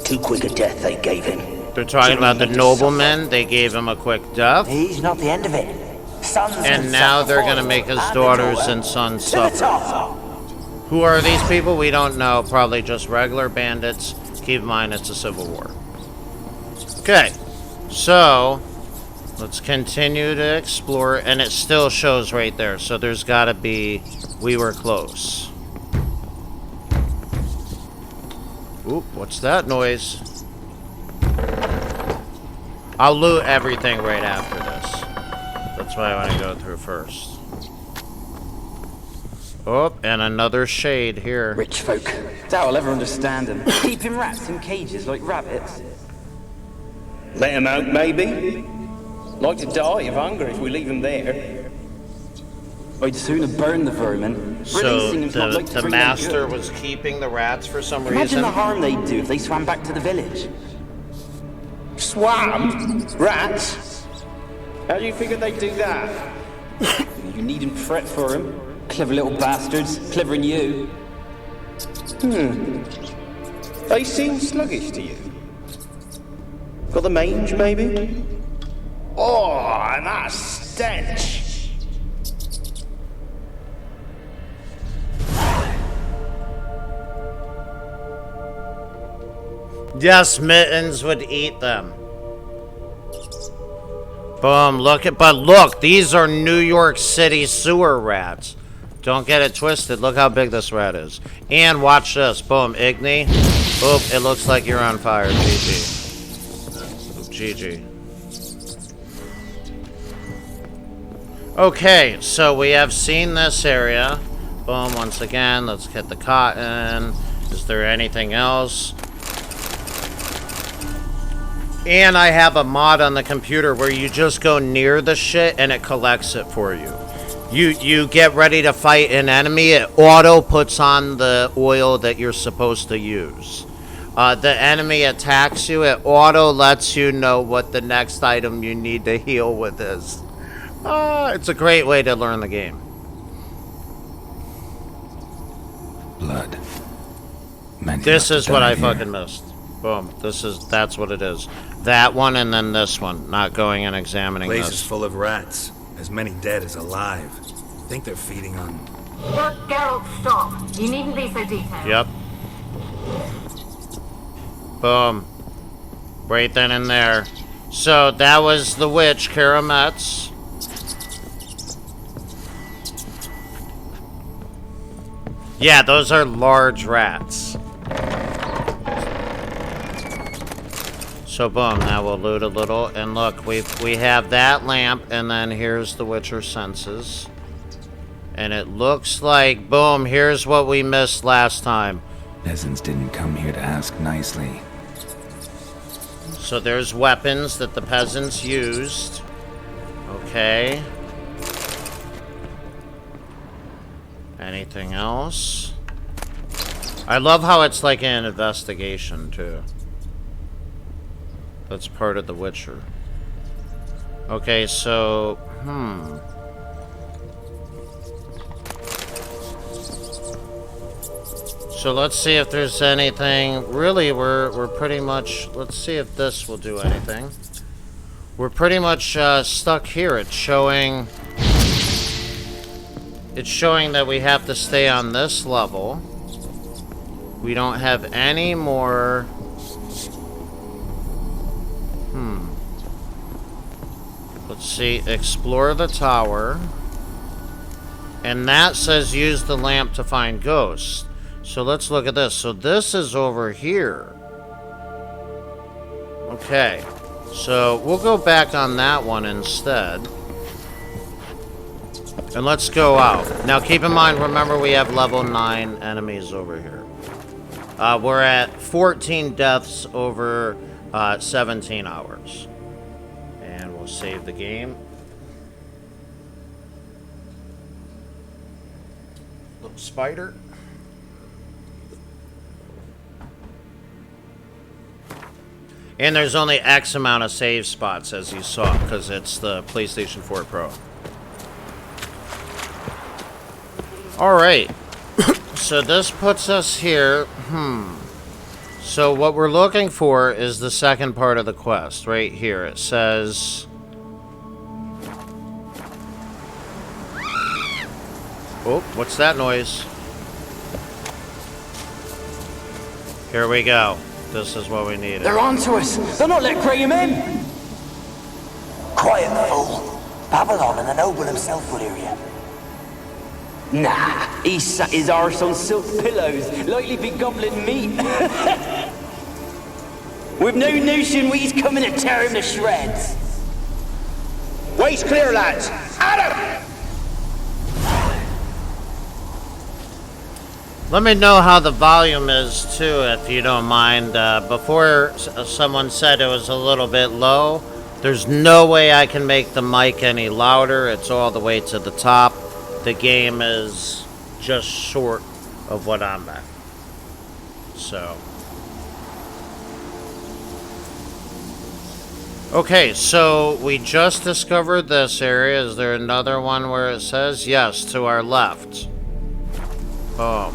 Too quick a death they gave him. They're talking Ciri about the Even nobleman. They gave him a quick death. He's not the end of it. Sons And now they're going to make his daughters and sons suffer. Who are these people? We don't know. Probably just regular bandits. Keep in mind, it's a civil war. Okay. So, let's continue to explore. And it still shows right there. So there's got to be... We were close. Oop, what's that noise? I'll loot everything right after this. That's why I want to go through first. Oh, and another shade here. Rich folk. Doubt I'll ever understand them. Keeping rats in cages like rabbits. Let him out, maybe? Like to die of hunger if we leave him there. I'd sooner burn the vermin. So Releasing them's not like to the bring them master good. was keeping the rats for some Imagine reason. the harm they'd do if they swam back to the village. Swam? Rats? How do you figure they'd do that? You needn't fret for them. Clever little bastards, clever than you. They seem sluggish to you. Got the mange, maybe? Oh, and that stench! Yes, Mittens would eat them. Boom, but look, these are New York City sewer rats. Don't get it twisted. Look how big this rat is. And watch this. Boom, Igni. Boom, it looks like you're on fire. GG. GG. Okay, so we have seen this area. Boom, once again, let's get the cotton. Is there anything else? And I have a mod on the computer where you just go near the shit and it collects it for you. You get ready to fight an enemy, it auto puts on the oil that you're supposed to use. The enemy attacks you, it auto lets you know what the next item you need to heal with is. It's a great way to learn the game. Blood. This is what I fucking missed. Boom. That's what it is. That one and then this one. Not going and examining Place this. is full of rats. As many dead as alive. Think they're feeding on... Look, Geralt, stop. You needn't be so detailed. Yep. Boom. Right then and there. So that was the witch, Kara Metz. Yeah, those are large rats. So boom, now we'll loot a little, and look, we have that lamp, and then here's the Witcher senses. And it looks like, boom, here's what we missed last time. Peasants didn't come here to ask nicely. So there's weapons that the peasants used. Okay. Anything else? I love how it's like an investigation, too. That's part of The Witcher. Okay, so... So let's see if there's anything... Really, we're pretty much... Let's see if this will do anything. We're pretty much stuck here. It's showing... It's showing that we have to stay on this level. We don't have any more... Let's see, explore the tower. And that says use the lamp to find ghosts. So let's look at this. So this is over here. Okay. So we'll go back on that one instead. And let's go out. Now keep in mind, remember we have level 9 enemies over here. We're at 14 deaths over 17 hours. And we'll save the game. Little spider. And there's only X amount of save spots, as you saw, because it's the PlayStation 4 Pro. Alright. So this puts us here. So what we're looking for is the second part of the quest, right here. It says... Oh, what's that noise? Here we go. This is what we needed. They're onto us. They're not letting Graham in. Quiet, fool. Babylon and the noble himself will hear you. Nah, he sat his arse on silk pillows, likely be gobbling meat. We've no notion he's coming to tear him to shreds. Waist clear, lads. Adam! Let me know how the volume is, too, if you don't mind. Before, someone said it was a little bit low. There's no way I can make the mic any louder. It's all the way to the top. The game is just short of what I'm at. So. Okay, so we just discovered this area. Is there another one where it says? Yes, to our left. Boom.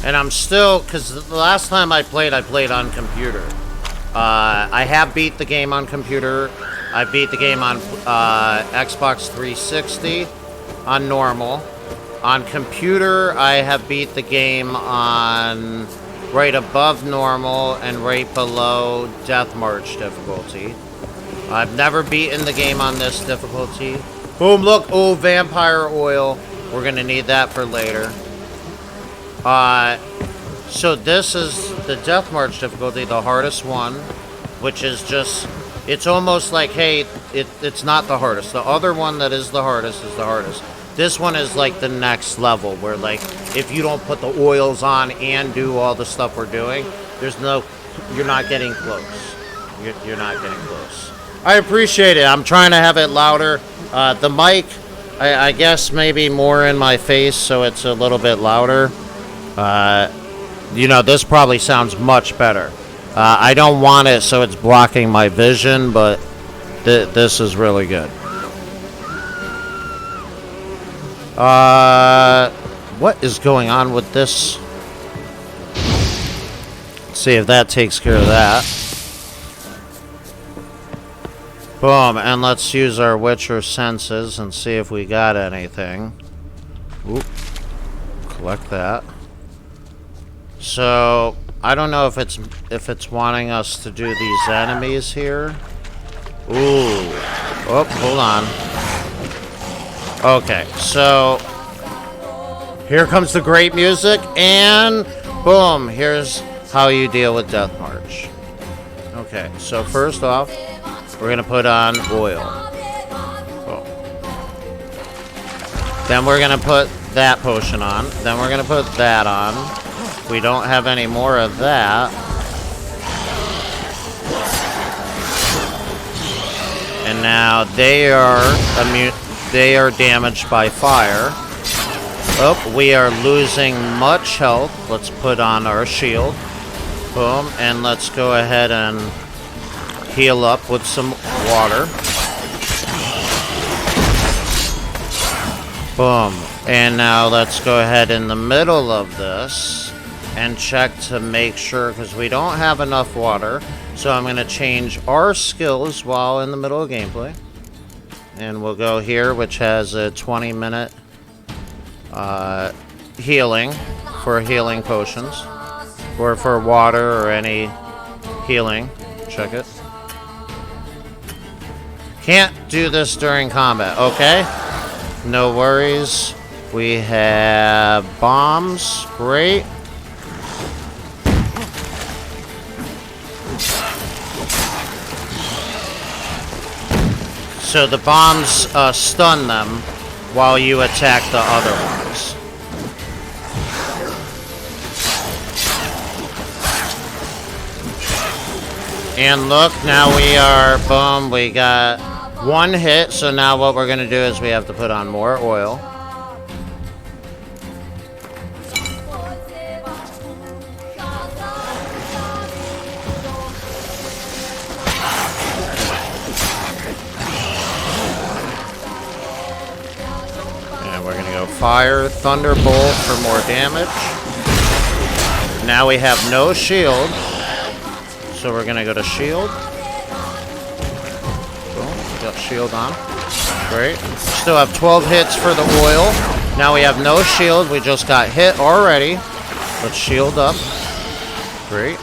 And I'm still, because the last time I played on computer. I have beat the game on computer. I beat the game on Xbox 360 on normal. On computer, I have beat the game on right above normal and right below Death March difficulty. I've never beaten the game on this difficulty. Boom, look. Oh, vampire oil. We're going to need that for later. So this is the Death March difficulty, the hardest one, which is just, it's almost like, hey, it's not the hardest. The other one that is the hardest is the hardest. This one is like the next level where, like, if you don't put the oils on and do all the stuff we're doing, you're not getting close. You're not getting close. I appreciate it. I'm trying to have it louder. The mic, I guess maybe more in my face, so it's a little bit louder. This probably sounds much better. I don't want it so it's blocking my vision, but this is really good. What is going on with this? Let's see if that takes care of that. Boom, and let's use our Witcher senses and see if we got anything. Oop. Collect that. So, I don't know if it's wanting us to do these enemies here. Ooh. Oh, hold on. Okay, so here comes the great music, and boom, here's how you deal with Death March. Okay, so first off, we're going to put on oil. Boom. Then we're going to put that potion on. Then we're going to put that on. We don't have any more of that. And now they are damaged by fire. Oh, we are losing much health. Let's put on our shield. Boom, and let's go ahead and heal up with some water. Boom. And now let's go ahead in the middle of this and check to make sure, because we don't have enough water. So I'm going to change our skills while in the middle of gameplay. And we'll go here, which has a 20-minute healing for healing potions. Or for water or any healing. Check it. Can't do this during combat. Okay. No worries. We have bombs. Great. So the bombs stun them while you attack the other ones. And look, now we are, boom, we got one hit. So now what we're going to do is we have to put on more oil. And we're going to go fire, thunderbolt for more damage. Now we have no shield. So we're gonna go to shield. Boom, got shield on. Great. Still have 12 hits for the oil. Now we have no shield. We just got hit already. Let's shield up. Great.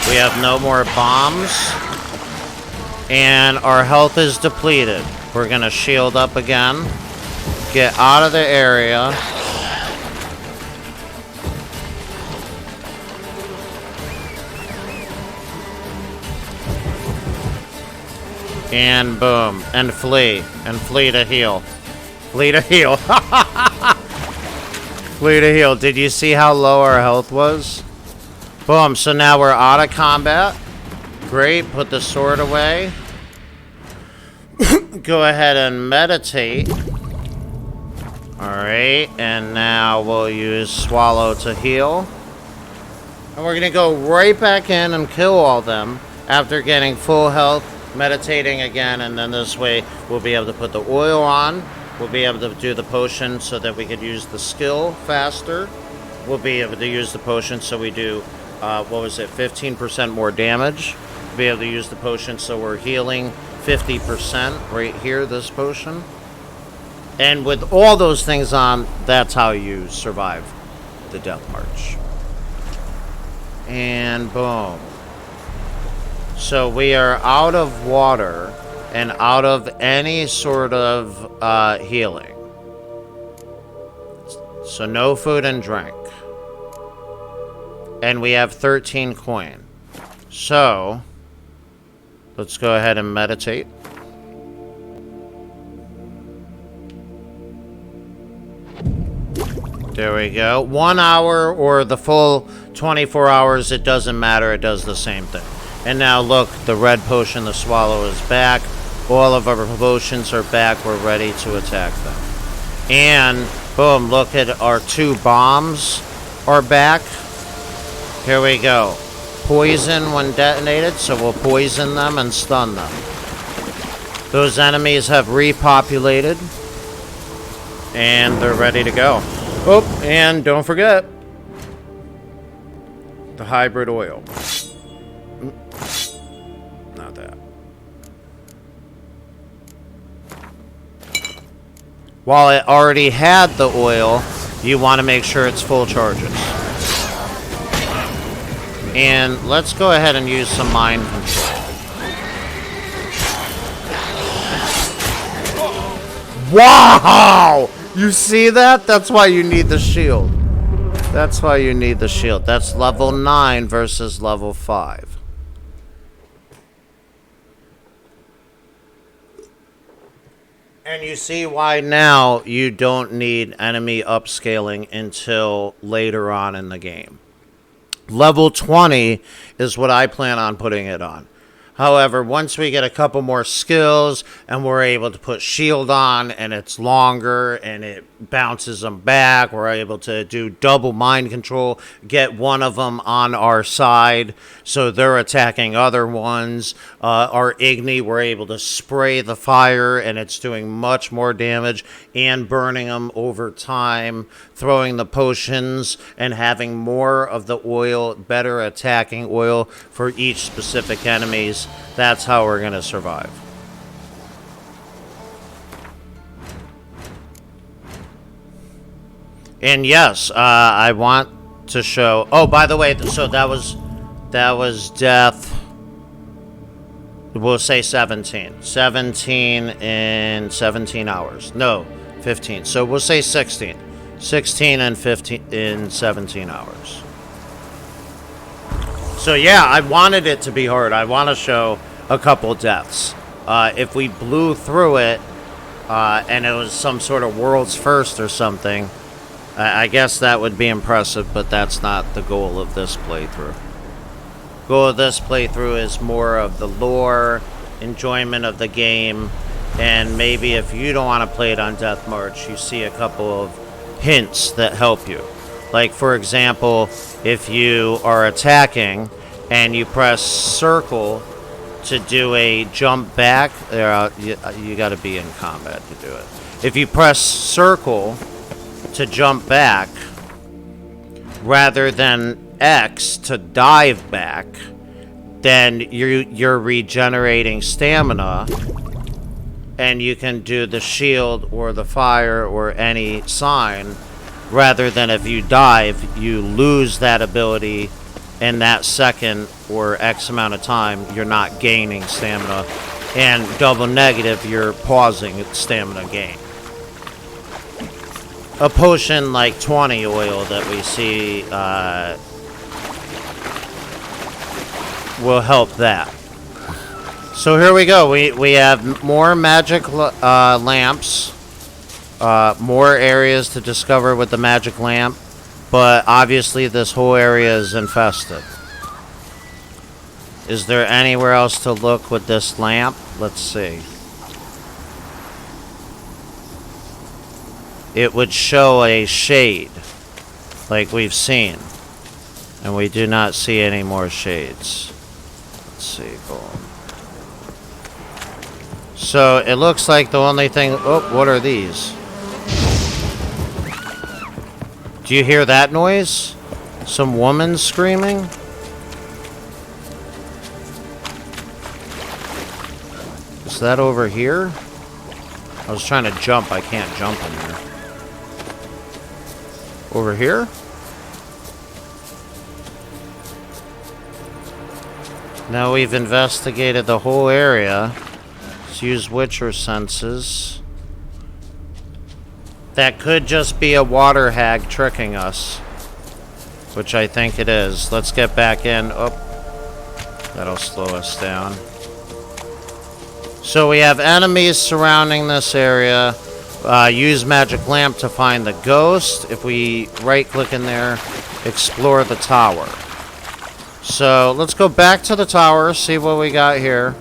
We have no more bombs. And our health is depleted. We're gonna shield up again. Get out of the area. And boom. And flee. And flee to heal. Flee to heal. Flee to heal. Did you see how low our health was? Boom. So now we're out of combat. Great. Put the sword away. Go ahead and meditate. Alright. And now we'll use swallow to heal. And we're going to go right back in and kill all them after getting full health. Meditating again, and then this way we'll be able to put the oil on, We'll be able to do the potion so that we could use the skill faster. We'll be able to use the potion so we do, 15% more damage. We'll be able to use the potion so we're healing 50% right here, this potion. And with all those things on, that's how you survive the Death March. And boom. So we are out of water and out of any sort of healing. So no food and drink. And we have 13 coin. So let's go ahead and meditate. There we go. 1 hour or the full 24 hours, it doesn't matter. It does the same thing. And now look, the red potion, the swallow, is back. All of our potions are back. We're ready to attack them. And boom, look at our 2 bombs are back. Here we go. Poison when detonated, so we'll poison them and stun them. Those enemies have repopulated. And they're ready to go. Oh, and don't forget the hybrid oil. Not that. While it already had the oil, you want to make sure it's full charges. And let's go ahead and use some mind control. Wow! You see that? That's why you need the shield. That's why you need the shield. That's level 9 versus level 5. And you see why now you don't need enemy upscaling until later on in the game. Level 20 is what I plan on putting it on. However, once we get a couple more skills and we're able to put shield on and it's longer and it bounces them back, we're able to do double mind control, get one of them on our side so they're attacking other ones. Our Igni, we're able to spray the fire and it's doing much more damage and burning them over time, throwing the potions and having more of the oil, better attacking oil for each specific enemies. That's how we're going to survive. And yes, I want to show... Oh, by the way, so that was death... We'll say 17. 17 in 17 hours. No, 15. So we'll say 16. 16 and 15 in 17 hours. So yeah, I wanted it to be hard. I want to show a couple deaths. If we blew through it, and it was some sort of world's first or something, I guess that would be impressive, but that's not the goal of this playthrough. Goal of this playthrough is more of the lore, enjoyment of the game, and maybe if you don't want to play it on Death March, you see a couple of hints that help you. Like, for example, if you are attacking and you press circle to do a jump back, you got to be in combat to do it. If you press circle to jump back rather than X to dive back, then you're regenerating stamina, and you can do the shield or the fire or any sign, rather than if you dive, you lose that ability in that second or X amount of time. You're not gaining stamina, and double negative, you're pausing stamina gain. A potion like 20 oil that we see will help that. So here we go. We have more magic lamps, more areas to discover with the magic lamp, but obviously this whole area is infested. Is there anywhere else to look with this lamp? Let's see. It would show a shade, like we've seen. And we do not see any more shades. Let's see, boom. So it looks like the only thing... Oh, what are these? Do you hear that noise? Some woman screaming? Is that over here? I was trying to jump. I can't jump in there. Over here? Now we've investigated the whole area. Let's use Witcher senses. That could just be a water hag tricking us. Which I think it is. Let's get back in. Oh. That'll slow us down. So we have enemies surrounding this area. Use magic lamp to find the ghost. If we right-click in there, explore the tower. So let's go back to the tower, see what we got here.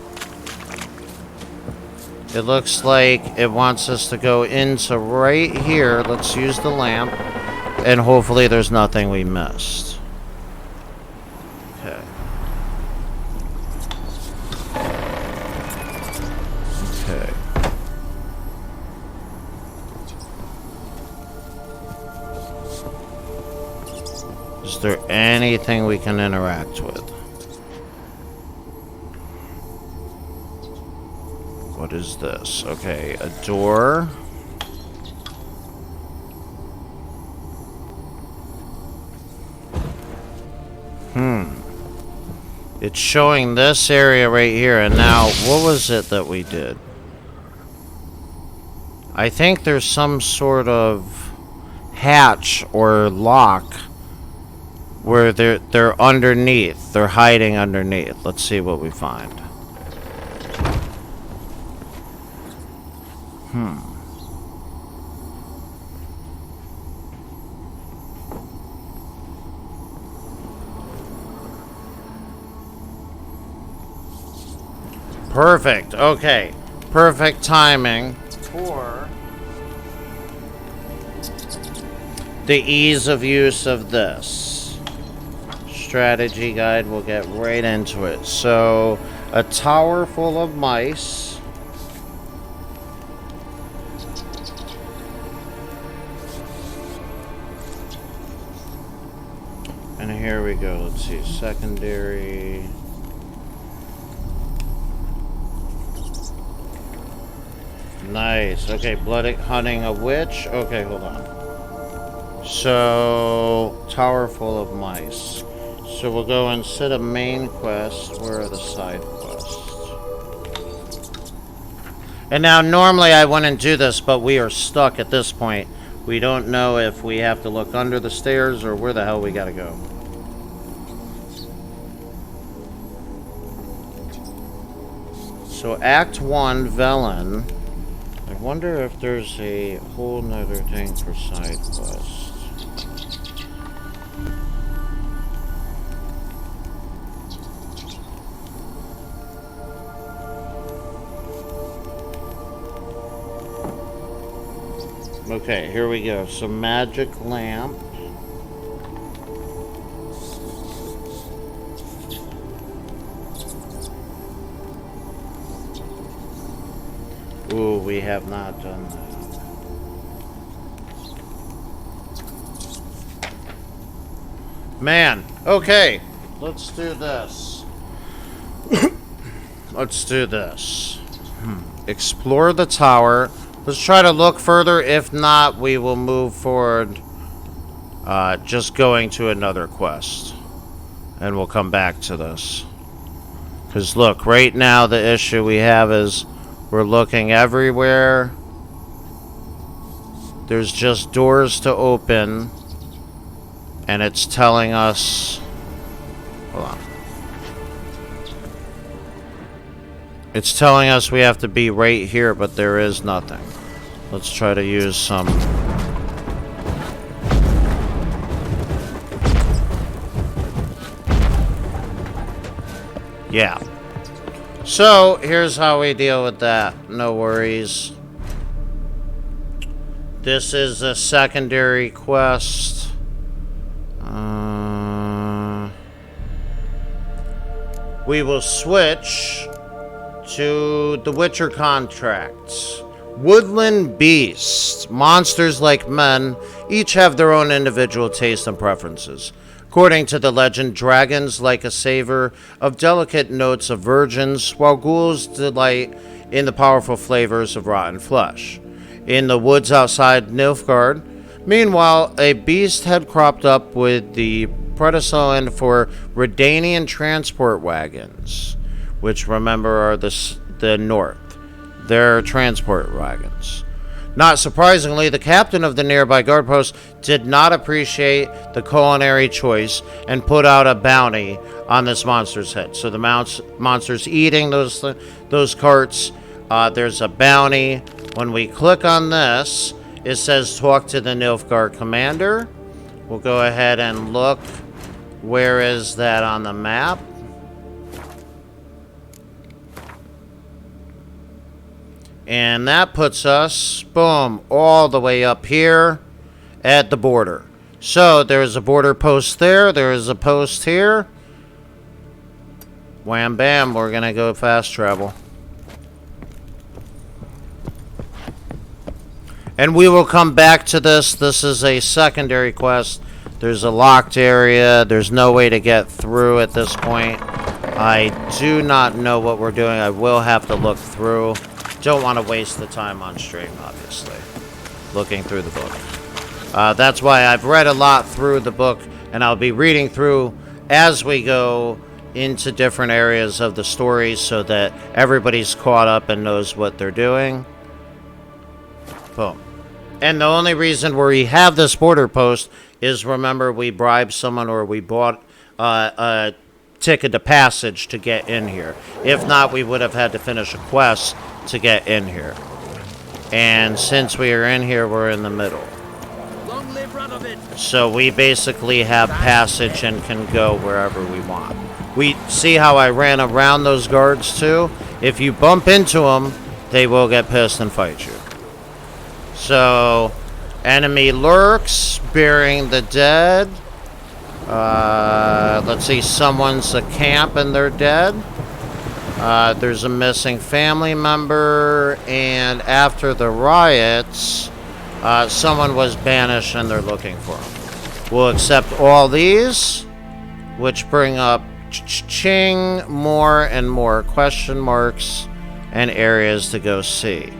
It looks like it wants us to go into right here. Let's use the lamp. And hopefully there's nothing we missed. Okay. Okay. Is there anything we can interact with? What is this? Okay, a door. It's showing this area right here, and now, what was it that we did? I think there's some sort of hatch or lock where they're underneath. They're hiding underneath. Let's see what we find. Perfect. Okay. Perfect timing for the ease of use of this. Strategy guide, we'll get right into it. So, a tower full of mice. And here we go. Let's see. Secondary. Nice. Okay, blood hunting a witch. Okay, hold on. So, tower full of mice. So we'll go instead of main quest. Where are the side quests? And now, normally I wouldn't do this, but we are stuck at this point. We don't know if we have to look under the stairs or where the hell we gotta go. So, Act 1, Velen. I wonder if there's a whole nother thing for side quests. Okay, here we go. So magic lamp. Ooh, we have not done that. Man, okay. Let's do this. Let's do this. Explore the tower. Let's try to look further. If not, we will move forward. Just going to another quest. And we'll come back to this. Because look, right now the issue we have is we're looking everywhere. There's just doors to open. And it's telling us... Hold on. It's telling us we have to be right here, but there is nothing. Let's try to use some... Yeah. So, here's how we deal with that. No worries. This is a secondary quest. We will switch to the Witcher contracts. Woodland beasts, monsters like men, each have their own individual tastes and preferences. According to the legend, dragons like a savor of delicate notes of virgins, while ghouls delight in the powerful flavors of rotten flesh. In the woods outside Nilfgaard, meanwhile, a beast had cropped up with the predecessor for Redanian transport wagons, which remember are the North. They're transport wagons. Not surprisingly, the captain of the nearby guard post did not appreciate the culinary choice and put out a bounty on this monster's head. So the monster's eating those carts. There's a bounty. When we click on this, it says talk to the Nilfgaard commander. We'll go ahead and look. Where is that on the map? And that puts us, boom, all the way up here at the border. So there's a border post there. There's a post here. Wham bam, we're going to go fast travel. And we will come back to this. This is a secondary quest. There's a locked area. There's no way to get through at this point. I do not know what we're doing. I will have to look through. Don't want to waste the time on stream, obviously. Looking through the book. That's why I've read a lot through the book, and I'll be reading through as we go into different areas of the story so that everybody's caught up and knows what they're doing. Boom. And the only reason we have this border post is, remember, we bribed someone or we bought a ticket to passage to get in here. If not, we would have had to finish a quest to get in here. And since we are in here, we're in the middle. Long live Radovid. So we basically have passage and can go wherever we want. We see how I ran around those guards too? If you bump into them, they will get pissed and fight you. So, enemy lurks, burying the dead. Let's see, someone's a camp and they're dead. There's a missing family member, and after the riots, someone was banished and they're looking for him. We'll accept all these, which bring up ching more and more question marks and areas to go see.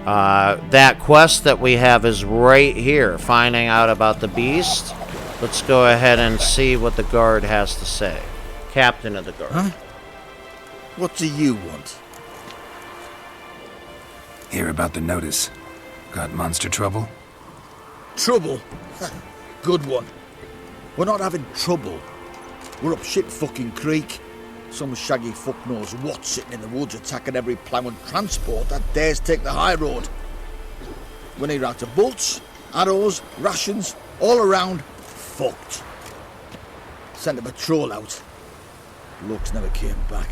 That quest that we have is right here, finding out about the beast. Let's go ahead and see what the guard has to say. Captain of the guard. Huh? What do you want? Hear about the notice. Got monster trouble? Trouble? Good one. We're not having trouble. We're up shit fucking creek. Some shaggy fuck knows what sitting in the woods attacking every plough and transport that dares take the high road. We need out of bolts, arrows, rations, all around fucked. Sent a patrol out. Looks never came back.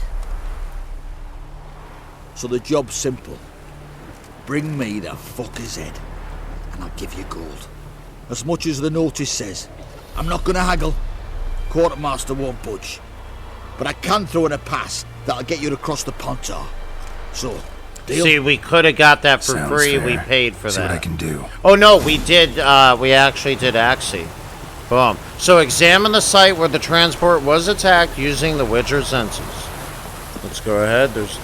So the job's simple. Bring me the fucker's head, and I'll give you gold. As much as the notice says. I'm not gonna haggle. Quartermaster won't budge. But I can throw in a pass that'll get you across the Pontar. So, deal? See, we could have got that for Sounds free. fair. We paid for See that. what I can do. Oh no, we did. We actually did Axie. Boom. So examine the site where the transport was attacked using the Witcher's senses. Let's go ahead. There's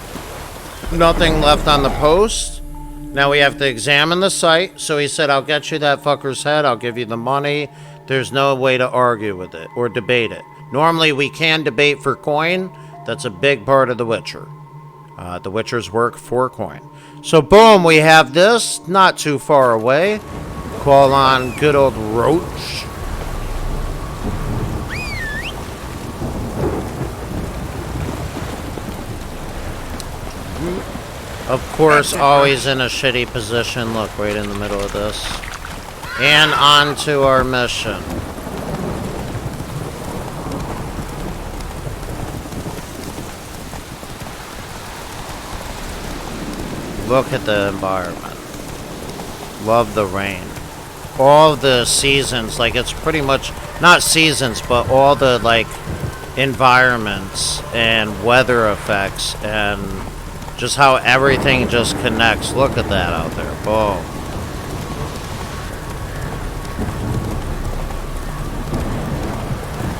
nothing left on the post. Now we have to examine the site. So he said, I'll get you that fucker's head. I'll give you the money. There's no way to argue with it or debate it. Normally we can debate for coin. That's a big part of The Witcher. The Witcher's work for coin. So boom, we have this. Not too far away. Call on good old Roach. Of course, always in a shitty position. Look, right in the middle of this. And on to our mission. Look at the environment. Love the rain. All the seasons, like it's pretty much, not seasons, but all the like environments and weather effects and Just how everything just connects. Look at that out there. Boom.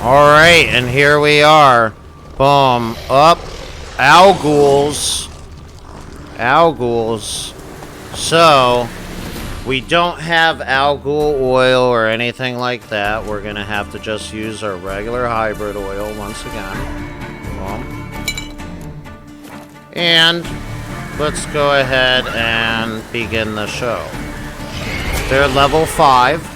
Alright, and here we are. Boom. Up. Ghouls. Ghouls. So, we don't have Ghoul oil or anything like that. We're going to have to just use our regular hybrid oil once again. Boom. And let's go ahead and begin the show. They're level 5.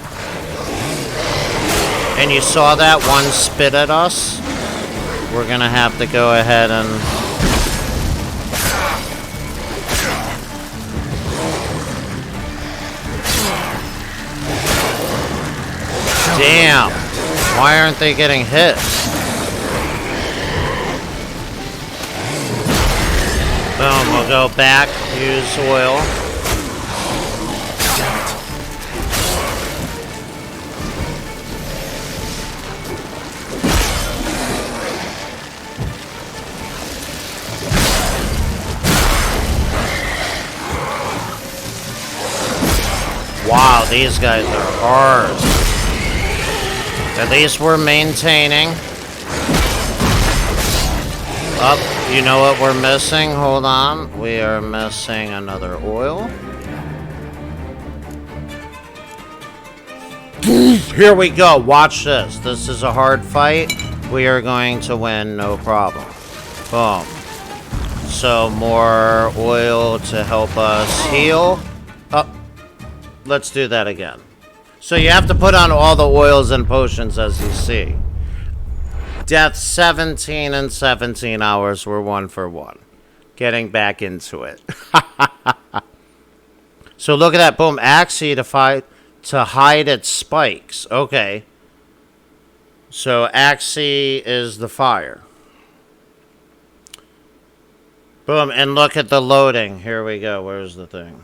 And you saw that one spit at us? We're gonna have to go ahead and... Damn! Why aren't they getting hit? Boom, we'll go back, use oil. Wow, these guys are hard. At least we're maintaining. Up, you know what we're missing? Hold on. We are missing another oil. Here we go. Watch this. This is a hard fight. We are going to win, no problem. Boom. So more oil to help us heal. Up. Let's do that again. So you have to put on all the oils and potions as you see. Death 17 and 17 hours were 1 for 1. Getting back into it. So look at that. Boom. Axii to hide its spikes. Okay. So Axii is the fire. Boom. And look at the loading. Here we go. Where's the thing?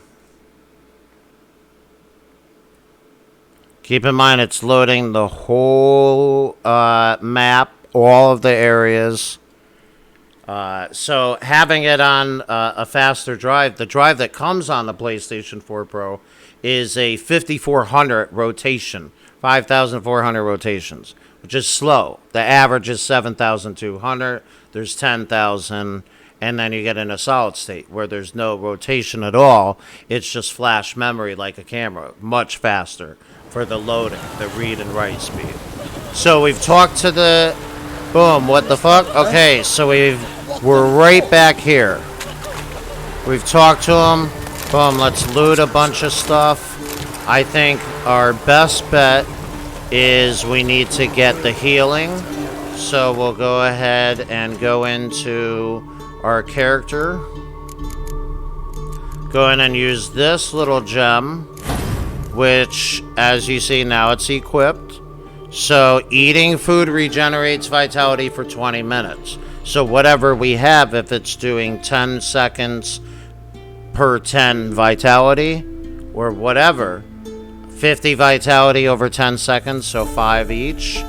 Keep in mind, it's loading the whole map, all of the areas. So having it on a faster drive, the drive that comes on the PlayStation 4 Pro is a 5400 rotation, 5,400 rotations, which is slow. The average is 7,200. There's 10,000. And then you get in a solid state where there's no rotation at all. It's just flash memory like a camera, much faster for the loading, the read and write speed. So we've talked to the... Boom, what the fuck? Okay, so we're right back here. We've talked to them. Boom, let's loot a bunch of stuff. I think our best bet is we need to get the healing. So we'll go ahead and go into our character. Go in and use this little gem, which, as you see now, it's equipped. So eating food regenerates vitality for 20 minutes. So whatever we have, if it's doing 10 seconds per 10 vitality, or whatever, 50 vitality over 10 seconds, so 5 each,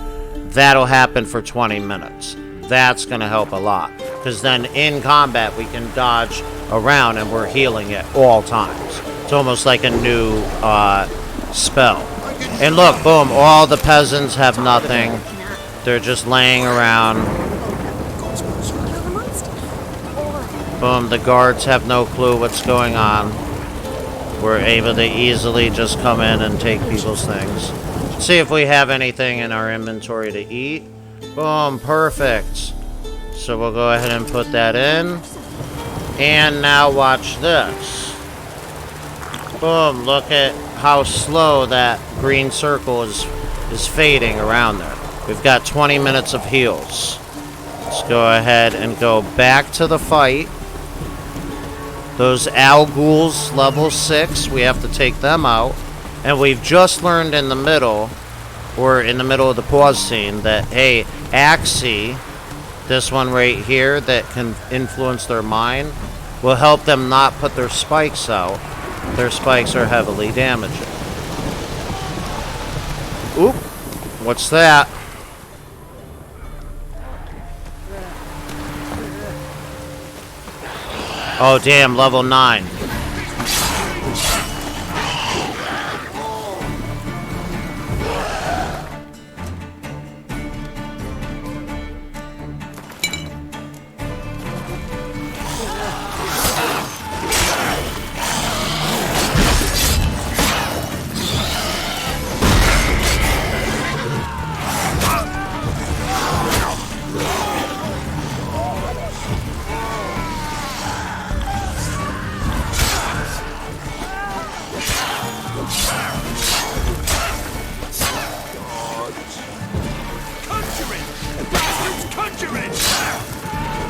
that'll happen for 20 minutes. That's going to help a lot. Because then in combat, we can dodge around and we're healing at all times. It's almost like a new spell. And look, boom, all the peasants have nothing. They're just laying around. Boom, the guards have no clue what's going on. We're able to easily just come in and take people's things. See if we have anything in our inventory to eat. Boom, perfect. So we'll go ahead and put that in. And now watch this. Boom, look at how slow that green circle is fading around there. We've got 20 minutes of heals. Let's go ahead and go back to the fight. Those ghouls, level 6, we have to take them out. And we've just learned in the middle, or in the middle of the pause scene, that, hey, Axii, this one right here that can influence their mind, will help them not put their spikes out. Their spikes are heavily damaging. Oop, what's that? Oh, damn, level 9.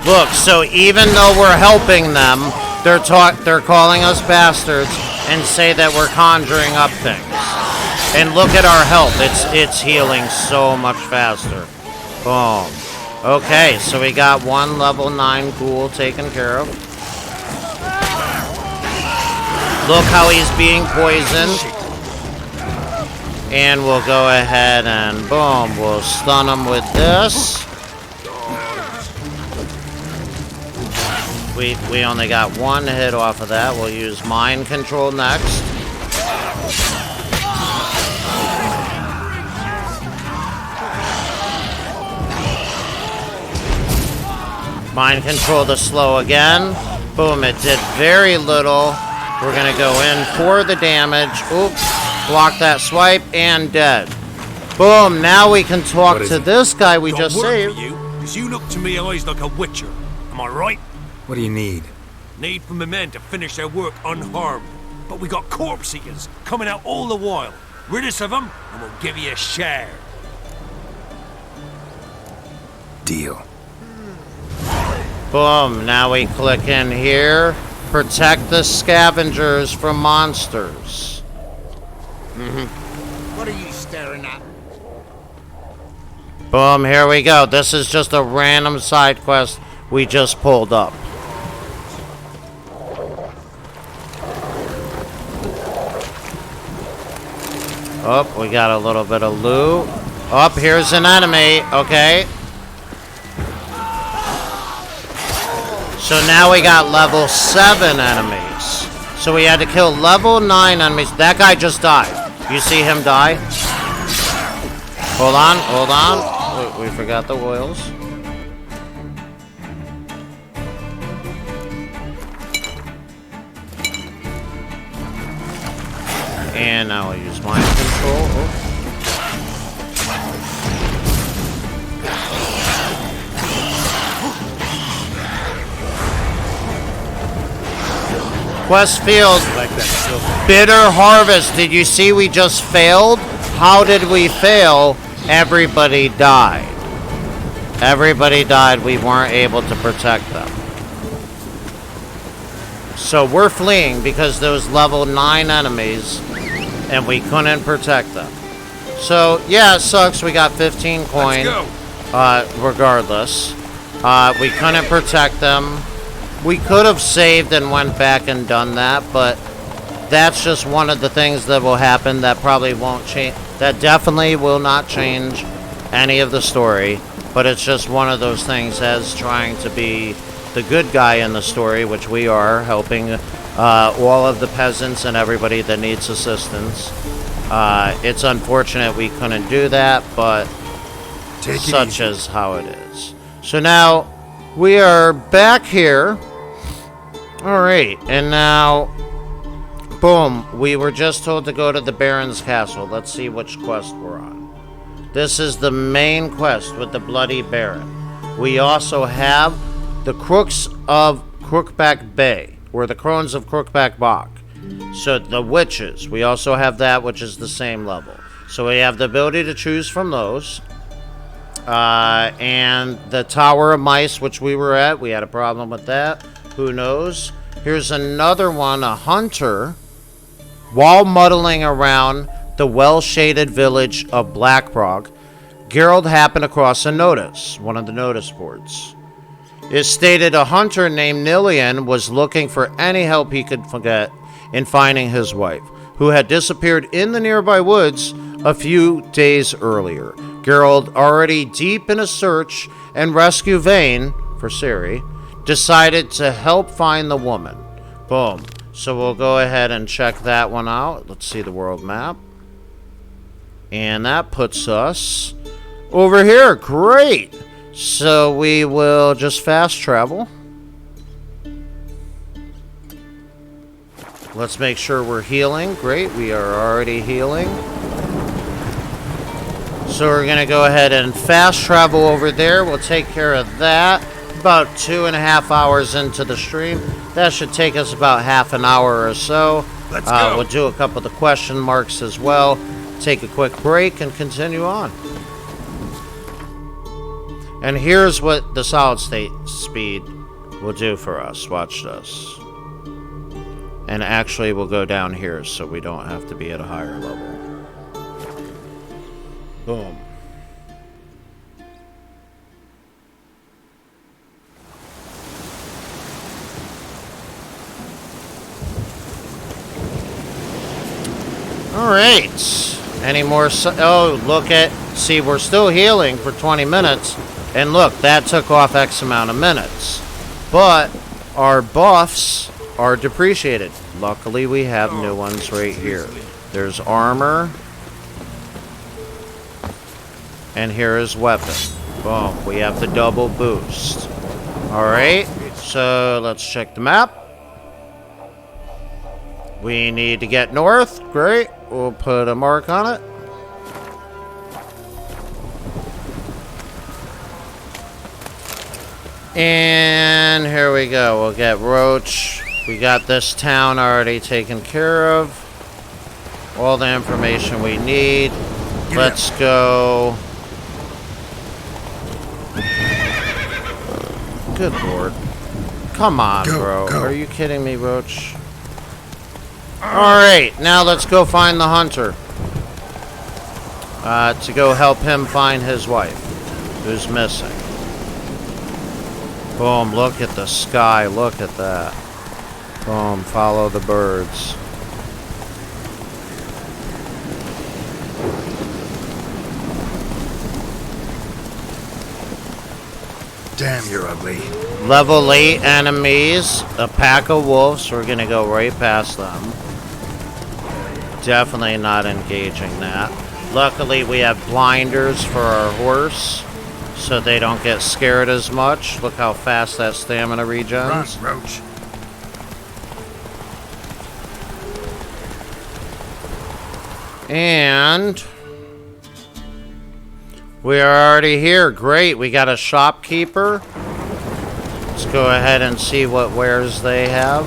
Look, so even though we're helping them, they're calling us bastards and say that we're conjuring up things. And look at our health. It's healing so much faster. Boom. Okay, so we got one level 9 ghoul taken care of. Look how he's being poisoned. And we'll go ahead and boom, we'll stun him with this. We only got one hit off of that. We'll use mind control next. Mind control to slow again. Boom, it did very little. We're gonna go in for the damage. Oops, block that swipe and dead. Boom, now we can talk to this guy we just saved. Because you look to me always like a witcher. Am I right? What do you need? Need for my men to finish their work unharmed. But we got corpse eaters coming out all the while. Rid us of them, and we'll give you a share. Deal. Boom, now we click in here. Protect the scavengers from monsters. What are you staring at? Boom, here we go. This is just a random side quest we just pulled up. Oh, we got a little bit of loot. Oh, here's an enemy. Okay. So now we got level 7 enemies. So we had to kill level 9 enemies. That guy just died. You see him die? Hold on, hold on. We forgot the oils. And now I'll use mind control. Oh. Quest field. Bitter harvest. Did you see we just failed? How did we fail? Everybody died. Everybody died. We weren't able to protect them. So we're fleeing because those level 9 enemies and we couldn't protect them. So yeah, it sucks. We got 15 coin. Regardless. We couldn't protect them. We could have saved and went back and done that, but that's just one of the things that will happen that probably won't change. That definitely will not change any of the story, but it's just one of those things as trying to be the good guy in the story, which we are, helping all of the peasants and everybody that needs assistance. It's unfortunate we couldn't do that, but such is how it is. So now we are back here. Alright, and now, boom, we were just told to go to the Baron's Castle. Let's see which quest we're on. This is the main quest with the Bloody Baron. We also have the Crooks of Crookback Bay, or the Crones of Crookback Bog. So the Witches, we also have that, which is the same level. So we have the ability to choose from those. And the Tower of Mice, which we were at, we had a problem with that. Who knows? Here's another one, a hunter. While muddling around the well-shaded village of Blackrock, Gerald happened across a notice, one of the notice boards. It stated a hunter named Nillian was looking for any help he could get in finding his wife, who had disappeared in the nearby woods a few days earlier. Gerald, already deep in a search and rescue vein for Ciri, decided to help find the woman. Boom. So we'll go ahead and check that one out. Let's see the world map. And that puts us over here. Great. So we will just fast travel. Let's make sure we're healing. Great. We are already healing. So we're going to go ahead and fast travel over there. We'll take care of that. About 2.5 hours into the stream. That should take us about half an hour or so. Let's go. We'll do a couple of the question marks as well. Take a quick break and continue on. And here's what the solid state speed will do for us. Watch this. And actually we'll go down here so we don't have to be at a higher level. Boom. Alright. Any more? Oh, look at. See, we're still healing for 20 minutes. And look, that took off X amount of minutes. But our buffs are depreciated. Luckily, we have new ones right here. There's armor. And here is weapon. Boom. We have the double boost. Alright. So let's check the map. We need to get north. Great. We'll put a mark on it. And here we go. We'll get Roach. We got this town already taken care of. All the information we need. Let's go. Good lord. Come on, bro. Are you kidding me, Roach? Alright, now let's go find the hunter. To go help him find his wife, who's missing. Boom, look at the sky, look at that. Boom, follow the birds. Damn, you're ugly. Level 8 enemies, a pack of wolves, we're gonna go right past them. Definitely not engaging that. Luckily, we have blinders for our horse, so they don't get scared as much. Look how fast that stamina regens. Run, Roach. And we are already here. Great. We got a shopkeeper. Let's go ahead and see what wares they have.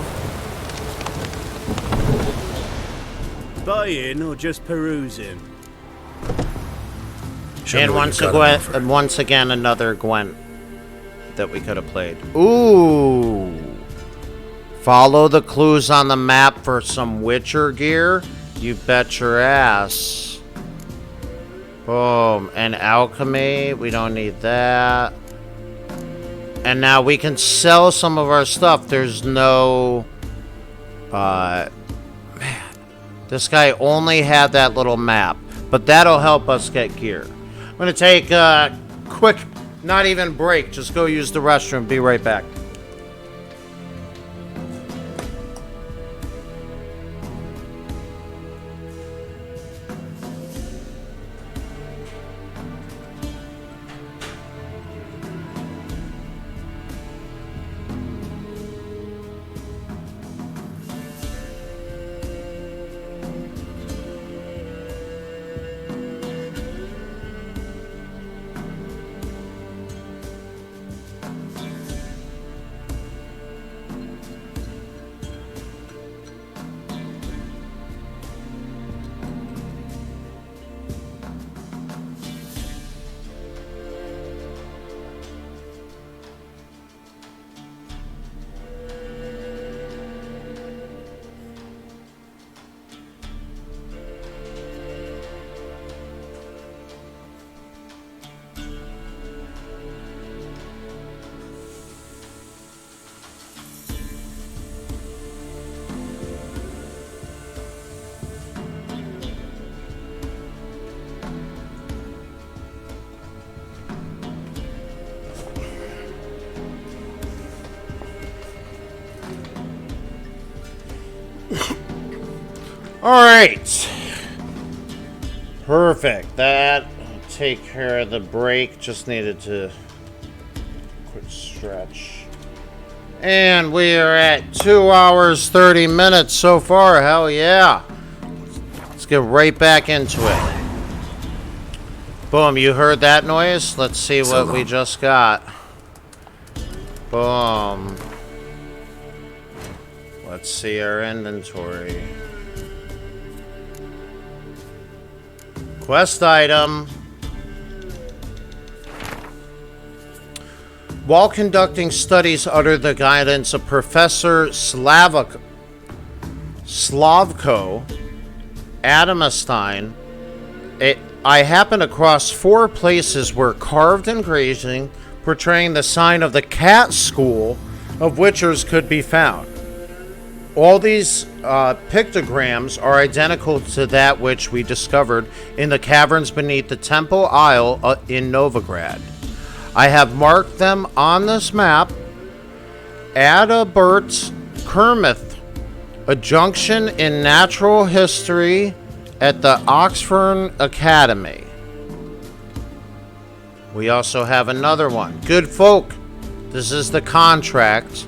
Buying or just perusing? And once again, another Gwent that we could have played. Ooh. Follow the clues on the map for some Witcher gear. You bet your ass. Boom. And alchemy. We don't need that. And now we can sell some of our stuff. There's no... Man. This guy only had that little map. But that'll help us get gear. I'm going to take a quick, not even break. Just go use the restroom. Be right back. Alright. Perfect. That will take care of the break. Just needed to quick stretch. And we are at 2 hours, 30 minutes so far. Hell yeah. Let's get right back into it. Boom, you heard that noise? Let's see what we just got. Boom. Let's see our inventory. Quest item. While conducting studies under the guidance of Professor Slavko Adamstein, I happened across 4 places where carved engraving portraying the sign of the cat school of witchers could be found. All these pictograms are identical to that which we discovered in the caverns beneath the Temple Isle in Novigrad. I have marked them on this map. Adalbert Kermith, a junction in natural history at the Oxford Academy. We also have another one. Good folk. This is the contract.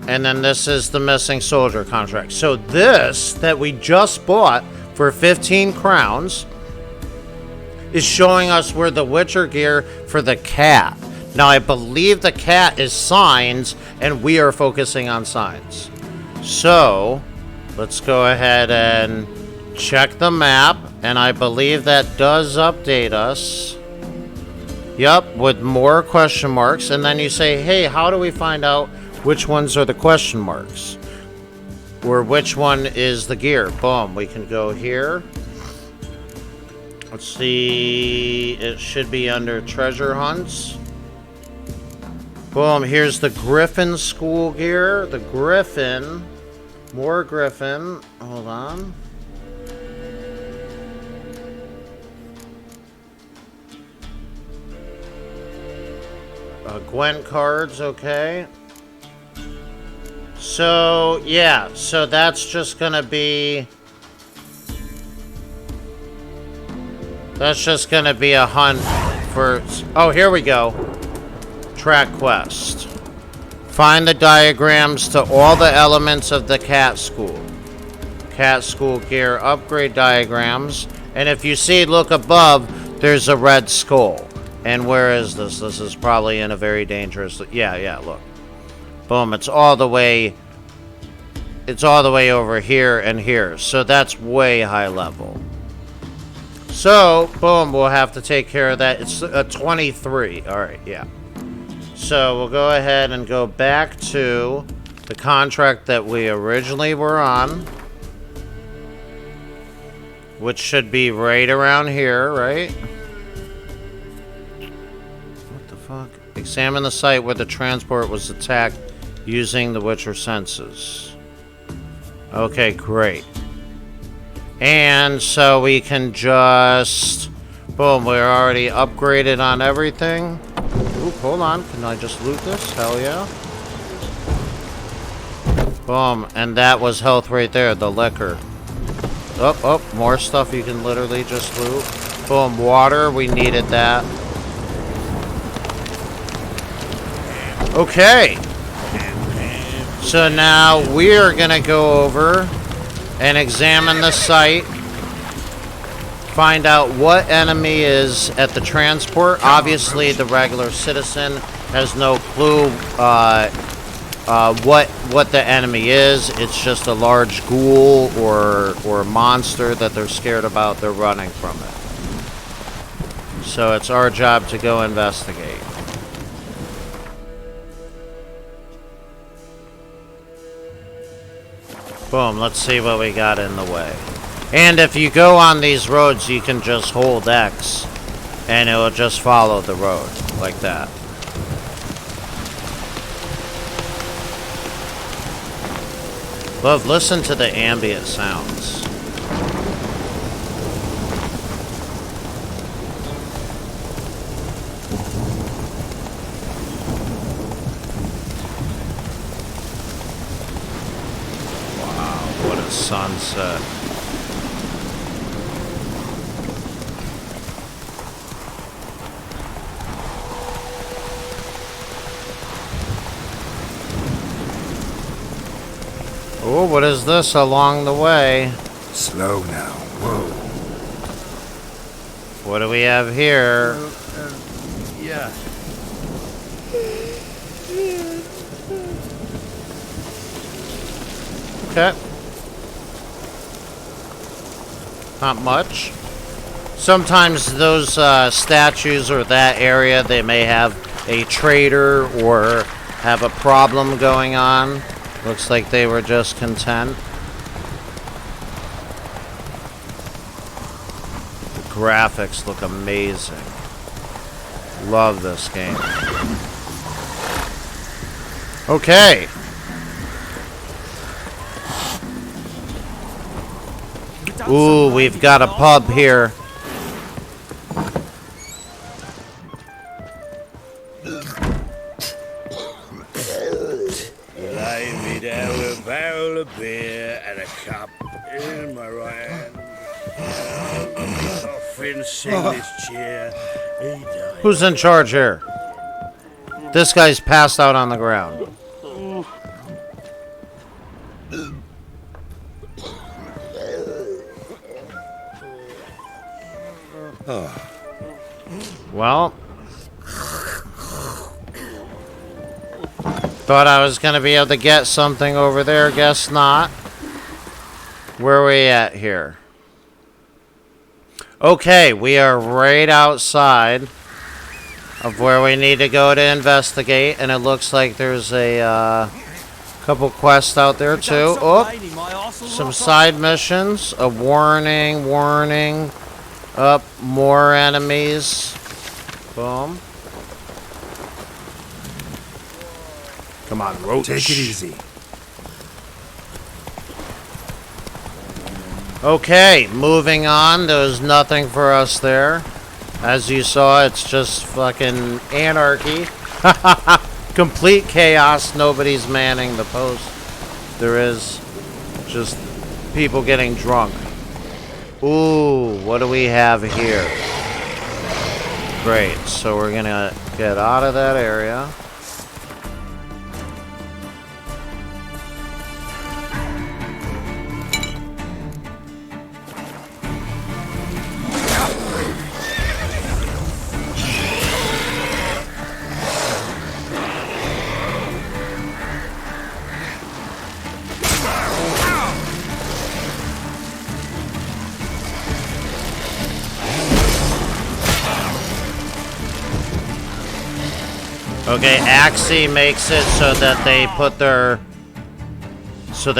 And then this is the missing soldier contract. So this that we just bought for 15 crowns is showing us where the Witcher gear for the cat. Now I believe the cat is signs and we are focusing on signs. So let's go ahead and check the map. And I believe that does update us. Yep, with more question marks. And then you say, hey, how do we find out which ones are the question marks? Or which one is the gear? Boom, we can go here. Let's see, it should be under treasure hunts. Boom, here's the Griffin school gear. The Griffin, more Griffin, hold on. Gwent cards, okay. So, yeah, so that's just gonna be... That's just gonna be a hunt for... Oh, here we go. Track quest. Find the diagrams to all the elements of the cat school. Cat school gear upgrade diagrams. And if you see, look above, there's a red skull. And where is this? This is probably in a very dangerous... Yeah, look. Boom, it's all the way over here and here. So that's way high level. So, boom, we'll have to take care of that. It's a 23. All right, yeah. So we'll go ahead and go back to the contract that we originally were on, which should be right around here, right? What the fuck? Examine the site where the transport was attacked using the Witcher senses. Okay, great. And so we can just... Boom, we're already upgraded on everything. Oop, hold on. Can I just loot this? Hell yeah. Boom, and that was health right there, the liquor. Oh, more stuff you can literally just loot. Boom, water, we needed that. Okay. So now we're gonna go over and examine the site. Find out what enemy is at the transport. Obviously, the regular citizen has no clue what the enemy is. It's just a large ghoul or monster that they're scared about. They're running from it. So it's our job to go investigate. Boom, let's see what we got in the way. And if you go on these roads, you can just hold X, and it will just follow the road, like that. Love, listen to the ambient sounds. sunset. Oh, what is this along the way? Slow now. Whoa. What do we have here? Yeah. Okay. Not much. Sometimes those statues or that area, they may have a trader or have a problem going on. Looks like they were just content. The graphics look amazing. Love this game. Okay. Ooh, we've got a pub here. Lay me down with a barrel of beer and a cup in my right hand. Coffin, sing this cheer. Who's in charge here? This guy's passed out on the ground. Well, thought I was gonna be able to get something over there. Guess not. Where are we at here? Okay, we are right outside of where we need to go to investigate, and it looks like there's a couple quests out there too. Oh, some side missions. A warning, warning. Up, more enemies. Boom. Come on, Roach. Take it easy. Okay, moving on. There was nothing for us there. As you saw, it's just fucking anarchy. Complete chaos. Nobody's manning the post. There is just people getting drunk. Ooh, what do we have here? Great, so we're gonna get out of that area. Okay, Axie makes it so that they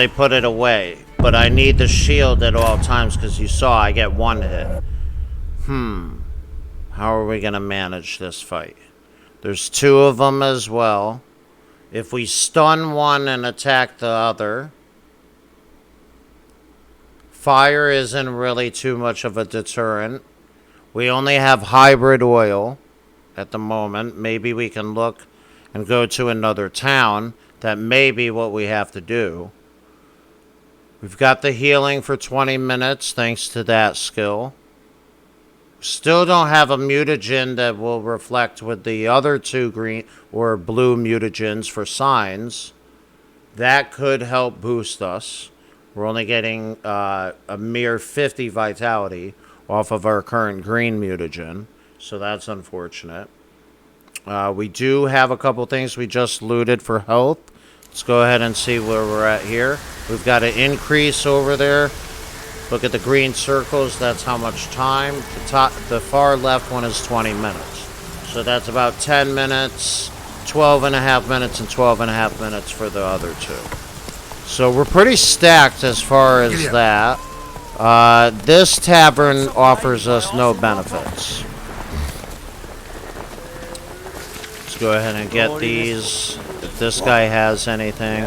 put it away. But I need the shield at all times because you saw I get one hit. How are we gonna manage this fight? There's two of them as well. If we stun one and attack the other, fire isn't really too much of a deterrent. We only have hybrid oil at the moment. Maybe we can look and go to another town. That may be what we have to do. We've got the healing for 20 minutes thanks to that skill. Still don't have a mutagen that will reflect with the other two green or blue mutagens for signs. That could help boost us. We're only getting a mere 50 vitality off of our current green mutagen. So that's unfortunate. We do have a couple things we just looted for health. Let's go ahead and see where we're at here. We've got an increase over there. Look at the green circles. That's how much time. The far left one is 20 minutes. So that's about 10 minutes, 12 and a half minutes, and 12 and a half minutes for the other two. So we're pretty stacked as far as that. This tavern offers us no benefits. Let's go ahead and get these. If this guy has anything.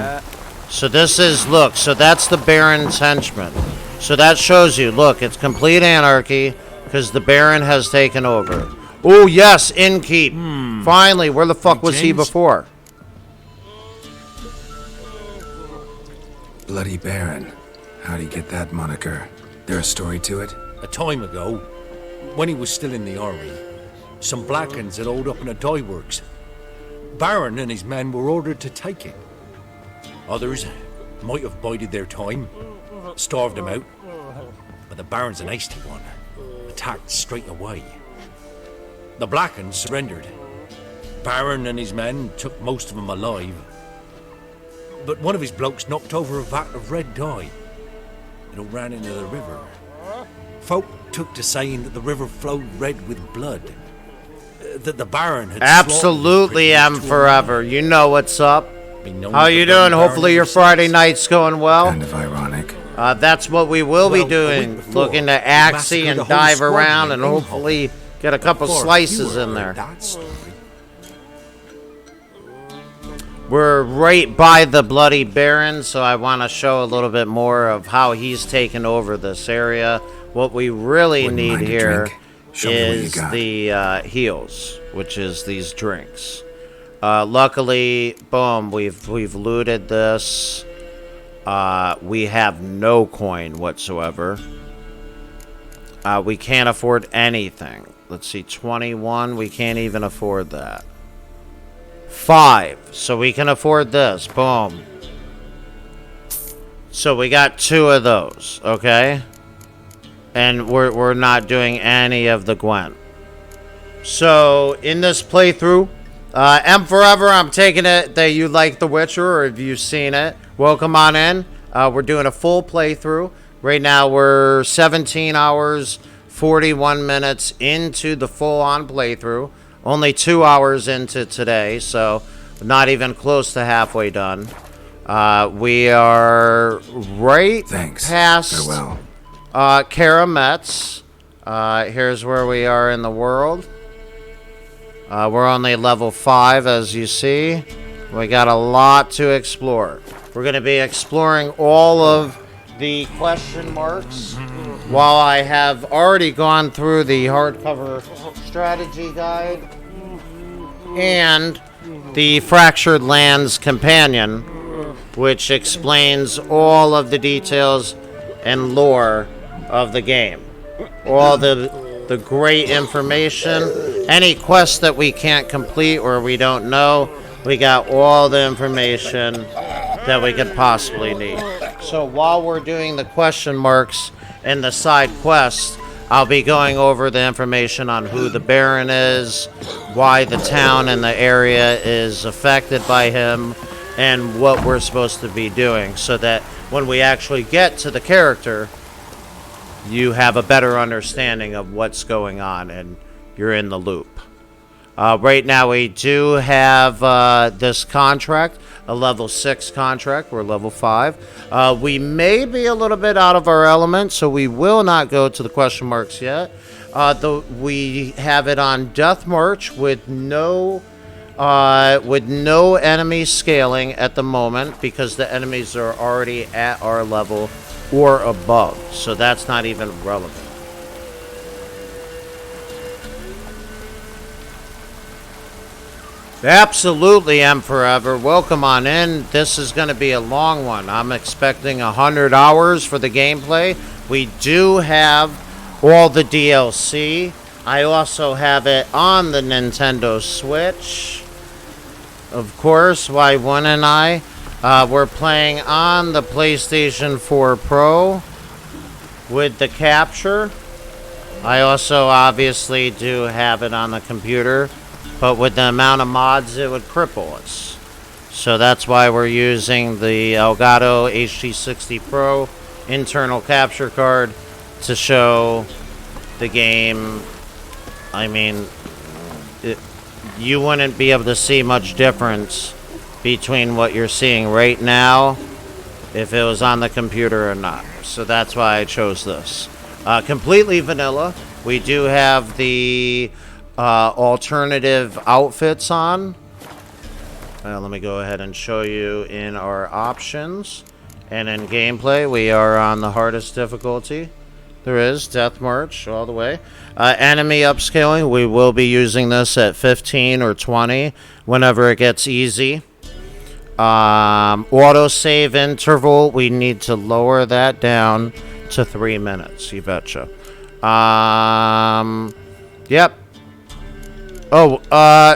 So this is, look, so that's the Baron's henchman. So that shows you, look, it's complete anarchy because the Baron has taken over. Oh, yes, Innkeep. Finally, where the fuck was he before? Bloody Baron. How'd he get that moniker? There a story to it? A time ago, when he was still in the army, some Blackens had holed up in a dye works. Barron and his men were ordered to take it. Others might have bided their time, starved him out, but the Baron's an hasty one, attacked straight away. The Blackens surrendered. Barron and his men took most of them alive, but one of his blokes knocked over a vat of red dye. It all ran into the river. Folk took to saying that the river flowed red with blood. That the Baron had absolutely am forever. You know what's up. How you doing? Hopefully your Friday night's going well. Kind of ironic. That's what we will be doing. Looking to axie and dive around and hopefully get a couple slices in there. We're right by the Bloody Baron, so I want to show a little bit more of how he's taken over this area. What we really need here is the heals, which is these drinks. Luckily, boom, we've looted this. We have no coin whatsoever. We can't afford anything. Let's see, 21, we can't even afford that. 5, so we can afford this. Boom. So we got 2 of those, okay? And we're not doing any of the Gwent. So in this playthrough, M Forever, I'm taking it that you like The Witcher, or have you seen it? Welcome on in. We're doing a full playthrough. Right now we're 17 hours, 41 minutes into the full-on playthrough. Only 2 hours into today, so not even close to halfway done. We are right past Kara Metz. Here's where we are in the world. We're only level 5, as you see. We got a lot to explore. We're going to be exploring all of the question marks, while I have already gone through the hardcover strategy guide and the Fractured Lands Companion, which explains all of the details and lore of the game. All the great information. Any quest that we can't complete or we don't know, we got all the information that we could possibly need. So while we're doing the question marks and the side quests, I'll be going over the information on who the Baron is, why the town and the area is affected by him, and what we're supposed to be doing, so that when we actually get to the character, you have a better understanding of what's going on and you're in the loop. Right now we do have this contract, a level 6 contract. We're level 5. We may be a little bit out of our element, so we will not go to the question marks yet. We have it on Death March with no enemy scaling at the moment, because the enemies are already at our level or above, so that's not even relevant. Absolutely, M Forever. Welcome on in. This is going to be a long one. I'm expecting 100 hours for the gameplay. We do have all the DLC. I also have it on the Nintendo Switch. Of course, why wouldn't I? We're playing on the PlayStation 4 Pro with the capture. I also obviously do have it on the computer, but with the amount of mods, it would cripple us. So that's why we're using the Elgato HD60 Pro internal capture card to show the game. I mean, you wouldn't be able to see much difference between what you're seeing right now if it was on the computer or not. So that's why I chose this. Completely vanilla. We do have the alternative outfits on. Let me go ahead and show you in our options. And in gameplay, we are on the hardest difficulty. There is Death March all the way. Enemy upscaling, we will be using this at 15 or 20 whenever it gets easy. Autosave interval, we need to lower that down to 3 minutes. You betcha. Yep. Oh,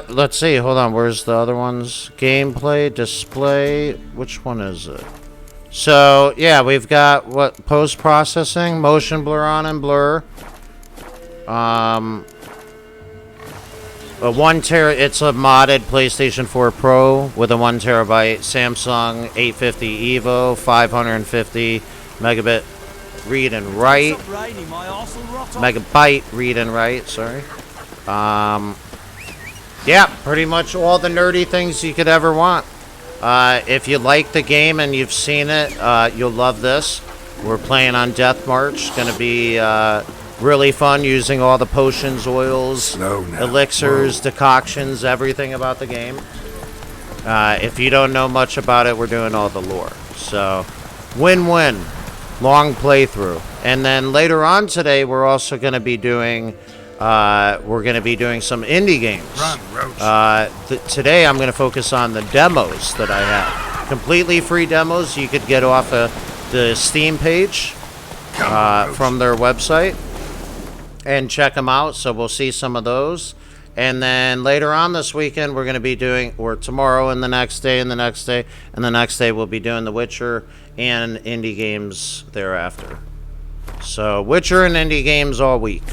let's see. Hold on. Where's the other ones? Gameplay, display. Which one is it? So, yeah, we've got what? Post-processing, motion blur on and blur. A 1 tera, it's a modded PlayStation 4 Pro with a 1 terabyte Samsung 850 EVO, 550 megabit read and write. Megabyte read and write, sorry. Yeah, pretty much all the nerdy things you could ever want. If you like the game and you've seen it, you'll love this. We're playing on Death March. Going to be really fun using all the potions, oils, elixirs, decoctions, everything about the game. If you don't know much about it, we're doing all the lore. So, win-win. Long playthrough. And then later on today, we're also going to be doing... some indie games. Today I'm going to focus on the demos that I have. Completely free demos you could get off of the Steam page from their website and check them out. So we'll see some of those. And then later on this weekend we're going to be doing, or tomorrow and the next day and the next day and the next day, we'll be doing The Witcher and indie games thereafter. So Witcher and indie games all week.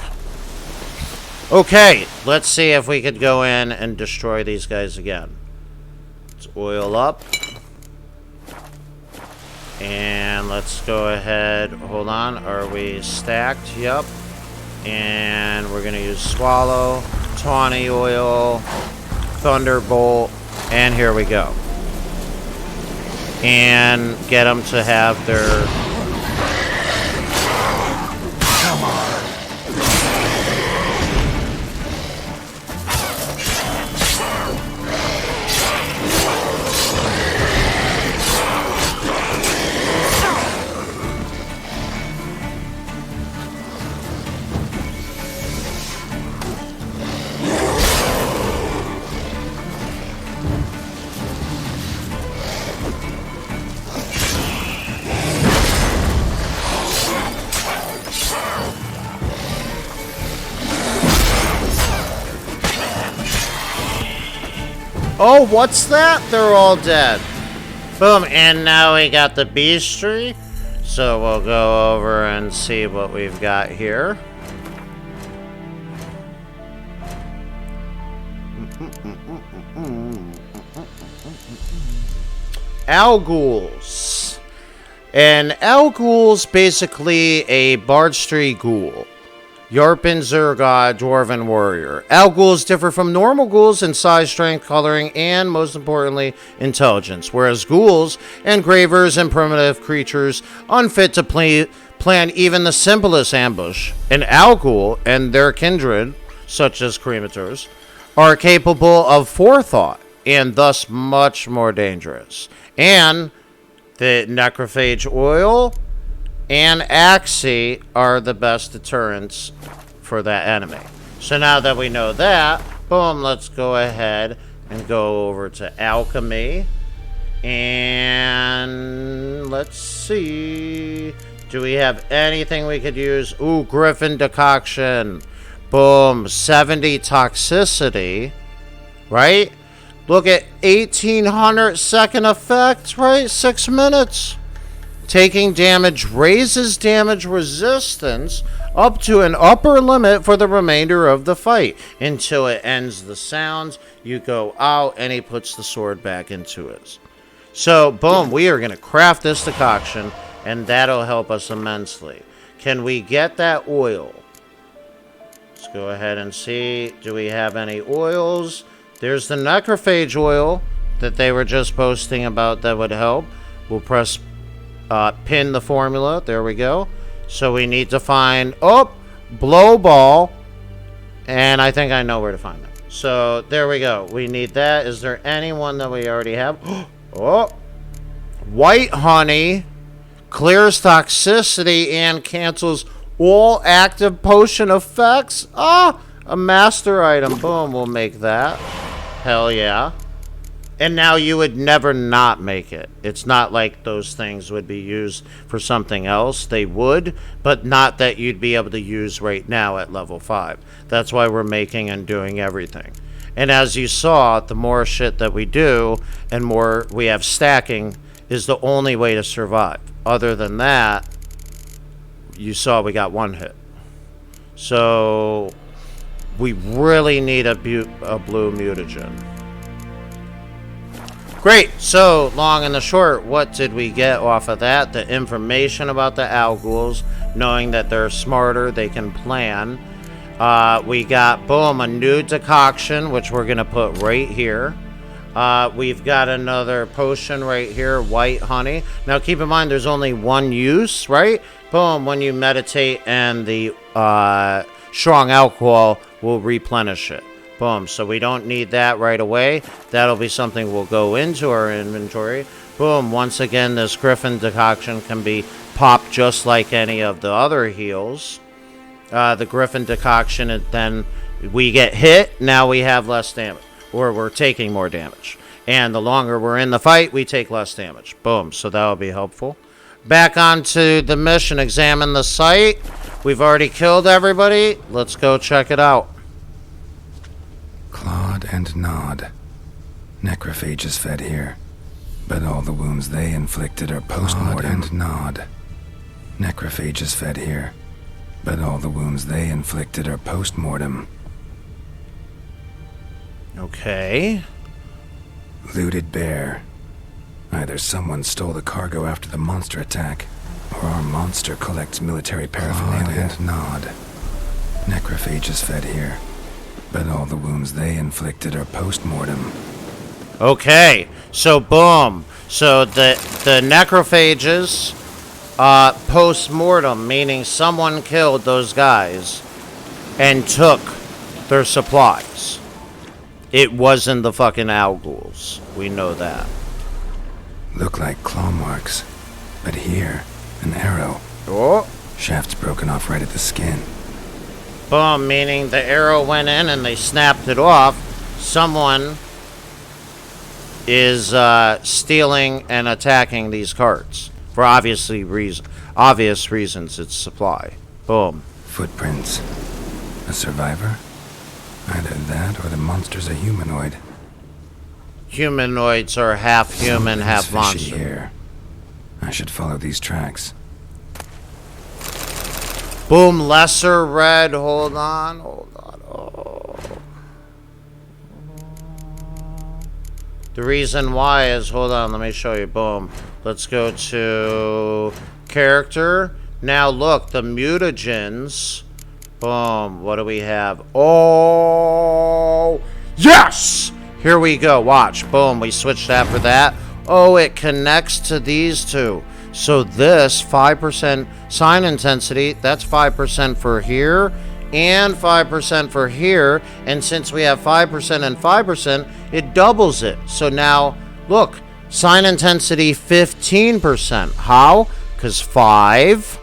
Okay, let's see if we could go in and destroy these guys again. Let's oil up. And let's go ahead. Hold on. Are we stacked? Yep. And we're going to use Swallow, Tawny Oil, Thunderbolt, and here we go. And get them to have their... Come on. Oh, what's that? They're all dead. Boom, and now we got the beastry. So we'll go over and see what we've got here. Alghouls. And Alghouls basically a Bardstry ghoul. Yarpen Zergod, Dwarven Warrior. Alghouls differ from normal ghouls in size, strength, coloring, and, most importantly, intelligence, whereas ghouls, engravers, and primitive creatures unfit to plan even the simplest ambush. An Alghoul and their kindred, such as cremators, are capable of forethought and thus much more dangerous. And the Necrophage Oil and Axii are the best deterrents for that enemy. So now that we know that, boom, let's go ahead and go over to Alchemy. And let's see. Do we have anything we could use? Ooh, Griffin Decoction. Boom, 70 toxicity, right? Look at 1800 second effect, right? 6 minutes. Taking damage raises damage resistance up to an upper limit for the remainder of the fight. Until it ends the sounds, you go out and he puts the sword back into it. So, boom, we are going to craft this decoction and that'll help us immensely. Can we get that oil? Let's go ahead and see. Do we have any oils? There's the Necrophage oil that they were just posting about that would help. We'll press pin the formula. There we go. So we need to find, blow ball. And I think I know where to find it. So there we go. We need that. Is there anyone that we already have? Oh, white honey clears toxicity and cancels all active potion effects. A master item. Boom, we'll make that. Hell yeah. And now you would never not make it. It's not like those things would be used for something else. They would, but not that you'd be able to use right now at level 5. That's why we're making and doing everything. And as you saw, the more shit that we do and more we have stacking is the only way to survive. Other than that, you saw we got 1 hit. So we really need a blue mutagen. Great. So, long and the short, what did we get off of that? The information about the Alguls, knowing that they're smarter, they can plan. We got, boom, a new decoction, which we're going to put right here. We've got another potion right here, white honey. Now, keep in mind, there's only 1 use, right? Boom, when you meditate, and the strong alcohol will replenish it. Boom, so we don't need that right away. That'll be something we'll go into our inventory. Boom, once again, this Griffin decoction can be popped just like any of the other heals. The Griffin decoction, and then we get hit, now we have less damage. Or we're taking more damage. And the longer we're in the fight, we take less damage. Boom, so that'll be helpful. Back onto the mission, examine the site. We've already killed everybody. Let's go check it out. Clawed and gnawed. Necrophages fed here, but all the wounds they inflicted are post-mortem. And gnawed. Necrophages fed here, but all the wounds they inflicted are post-mortem. Okay. Looted bear. Either someone stole the cargo after the monster attack, or our monster collects military paraphernalia. And gnawed. Necrophages fed here, but all the wounds they inflicted are post-mortem. Okay, so boom. So the necrophages, post-mortem, meaning someone killed those guys and took their supplies. It wasn't the fucking Alguls. We know that. Look like claw marks, but here, an arrow. Oh. Shaft's broken off right at the skin. Boom, meaning the arrow went in and they snapped it off. Someone is stealing and attacking these carts for obvious reasons. It's supply. Boom. Footprints. A survivor? Either that or the monster's a humanoid. Humanoids are half human, half monster. Here. I should follow these tracks. Boom, lesser red. Hold on. Oh. The reason why is, hold on, let me show you. Boom. Let's go to character. Now look, the mutagens. Boom. What do we have? Oh, yes! Here we go. Watch. Boom. We switched that for that. Oh, it connects to these two. So this 5% sign intensity, that's 5% for here and 5% for here. And since we have 5% and 5%, it doubles it. So now, look, sign intensity 15%. How? Because 5,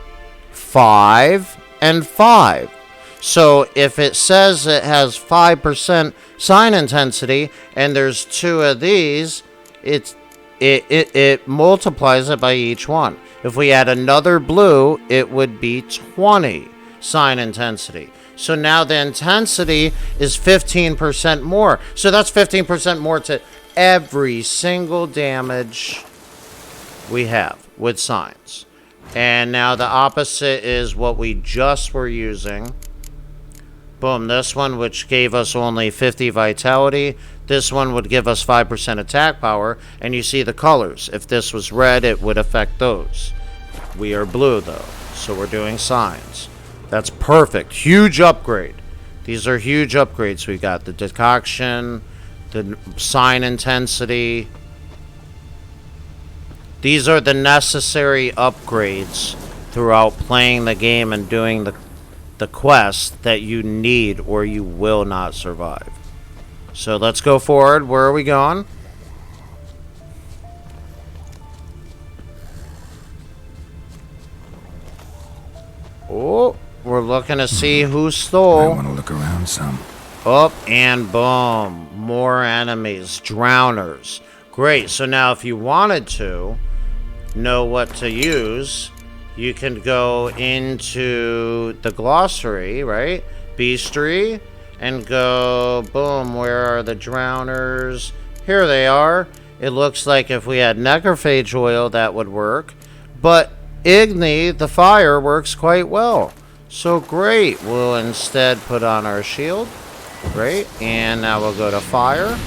5, and 5. So if it says it has 5% sign intensity and there's 2 of these, it multiplies it by each one. If we add another blue, it would be 20 sign intensity. So now the intensity is 15% more. So that's 15% more to every single damage we have with signs. And now the opposite is what we just were using. Boom, this one, which gave us only 50 vitality. This one would give us 5% attack power. And you see the colors. If this was red, it would affect those. We are blue, though. So we're doing signs. That's perfect. Huge upgrade. These are huge upgrades. We got the decoction, the sign intensity. These are the necessary upgrades throughout playing the game and doing the quest that you need, or you will not survive. So let's go forward. Where are we going? Oh, we're looking to see who stole. I want to look around some. Up and boom. More enemies. Drowners. Great. So now if you wanted to know what to use, you can go into the glossary, right? Bestiary, and go, boom, where are the drowners? Here they are. It looks like if we had necrophage oil, that would work. But Igni, the fire, works quite well. So great. We'll instead put on our shield. Great. And now we'll go to fire.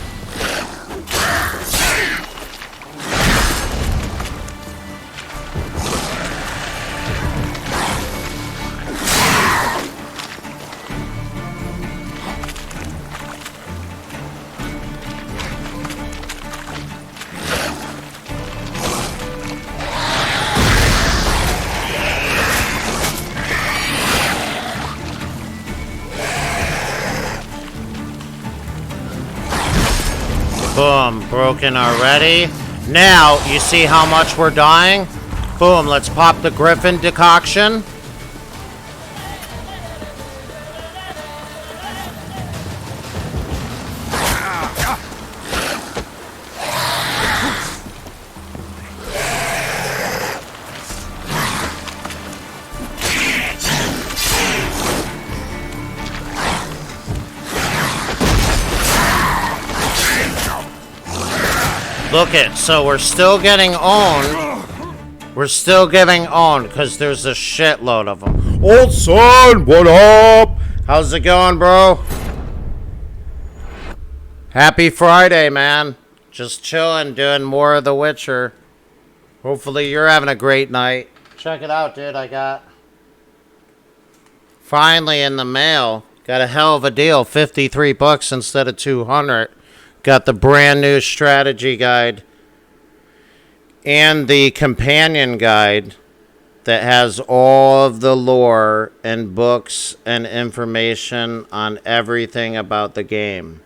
Boom, broken already. Now, you see how much we're dying? Boom, let's pop the Griffin decoction. Look it, so we're still getting owned. We're still getting owned because there's a shitload of them. Old son, what up? How's it going, bro? Happy Friday, man. Just chilling, doing more of The Witcher. Hopefully you're having a great night. Check it out, dude. I got finally in the mail. Got a hell of a deal. 53 bucks instead of 200. Got the brand new strategy guide and the companion guide that has all of the lore and books and information on everything about the game.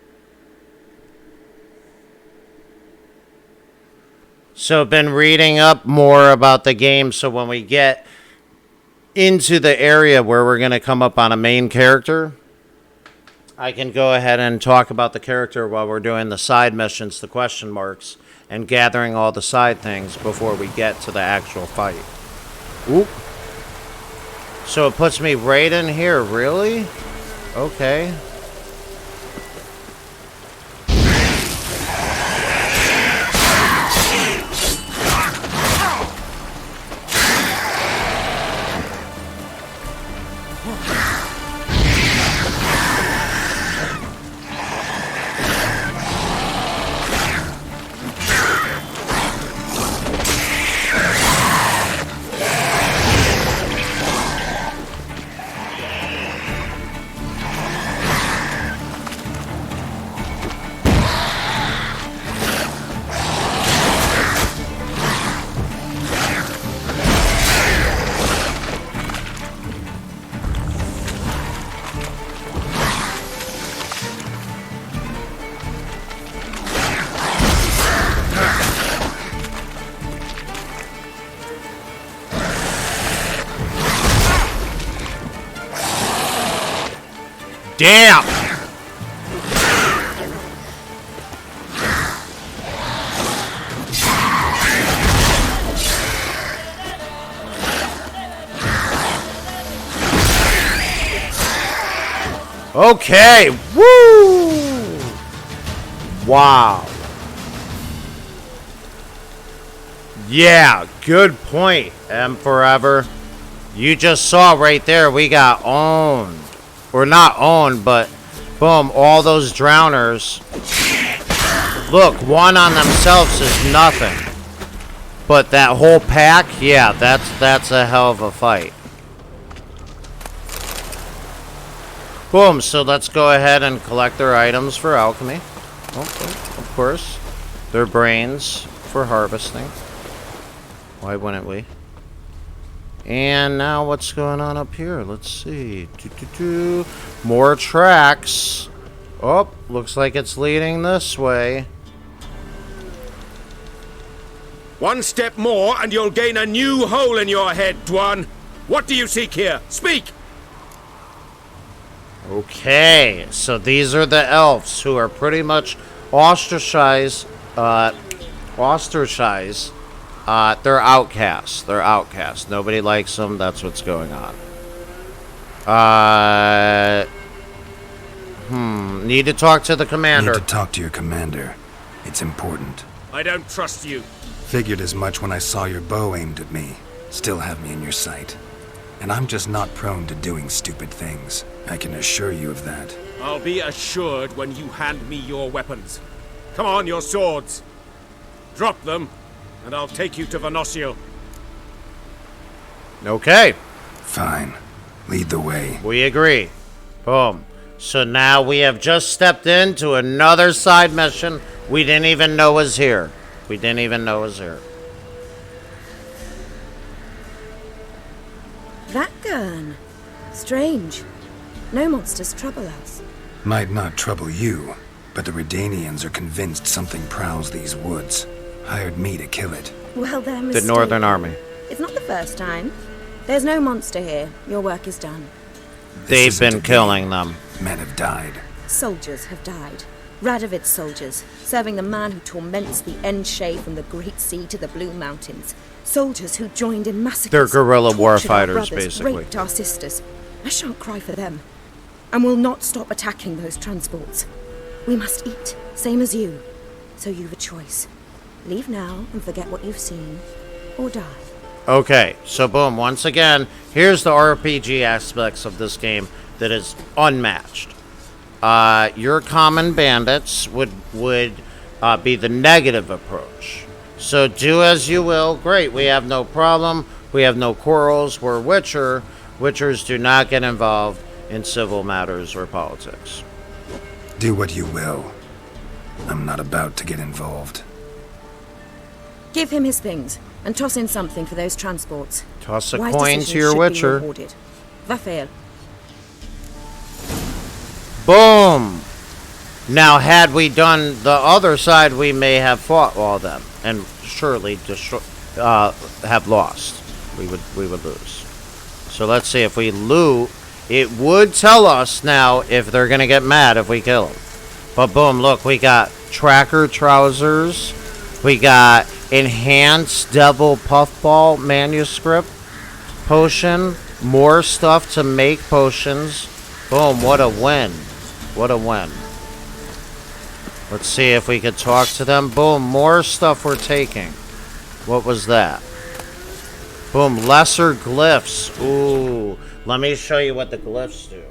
So I've been reading up more about the game, so when we get into the area where we're going to come up on a main character, I can go ahead and talk about the character while we're doing the side missions, the question marks, and gathering all the side things before we get to the actual fight. Oop. So it puts me right in here, really? Okay. Damn! Okay, woo! Wow. Yeah, good point, M Forever. You just saw right there, we got owned. Or not owned, but boom, all those drowners. Look, one on themselves is nothing. But that whole pack, yeah, that's a hell of a fight. Boom, so let's go ahead and collect their items for alchemy. Oh, of course. Their brains for harvesting. Why wouldn't we? And now what's going on up here? Let's see. More tracks. Oh, looks like it's leading this way. One step more and you'll gain a new hole in your head, Dwan. What do you seek here? Speak! Okay, so these are the elves who are pretty much ostracized. They're outcasts. They're outcasts. Nobody likes them. That's what's going on. Need to talk to the commander. Need to talk to your commander. It's important. I don't trust you. Figured as much when I saw your bow aimed at me. Still have me in your sight. And I'm just not prone to doing stupid things. I can assure you of that. I'll be assured when you hand me your weapons. Come on, your swords. Drop them, and I'll take you to Venosio. Okay. Fine. Lead the way. We agree. Boom. So now we have just stepped into another side mission we didn't even know was here. We didn't even know was here. That gun. Strange. No monsters trouble us. Might not trouble you, but the Redanians are convinced something prowls these woods. Hired me to kill it. Well, they're The mistaken. Northern Army. It's not the first time. There's no monster here. Your work is done. They've been killing them. Men have died. Soldiers have died. Radovid's soldiers, serving the man who torments the Endshay from the Great Sea to the Blue Mountains. Soldiers who joined in massacres. They're guerrilla tortured war our fighters, brothers, basically. Raped our sisters. I shan't cry for them. And will not stop attacking those transports. We must eat, same as you. So you've a choice. Leave now and forget what you've seen, or die. Okay, so boom, once again, here's the RPG aspects of this game that is unmatched. Your common bandits would be the negative approach. So do as you will. Great, we have no problem. We have no quarrels. We're Witcher. Witchers do not get involved in civil matters or politics. Do what you will. I'm not about to get involved. Give him his things, and toss in something for those transports. Toss a Wise coin decisions to your should be Witcher. rewarded. Vafael. Boom! Now, had we done the other side, we may have fought all them, and surely have lost. We would lose. So let's see if we loot. It would tell us now if they're gonna get mad if we kill them. But boom! Look, we got tracker trousers. We got enhanced devil puffball manuscript potion. More stuff to make potions. Boom! What a win! What a win. Let's see if we could talk to them. Boom, more stuff we're taking. What was that? Boom, lesser glyphs. Ooh, let me show you what the glyphs do.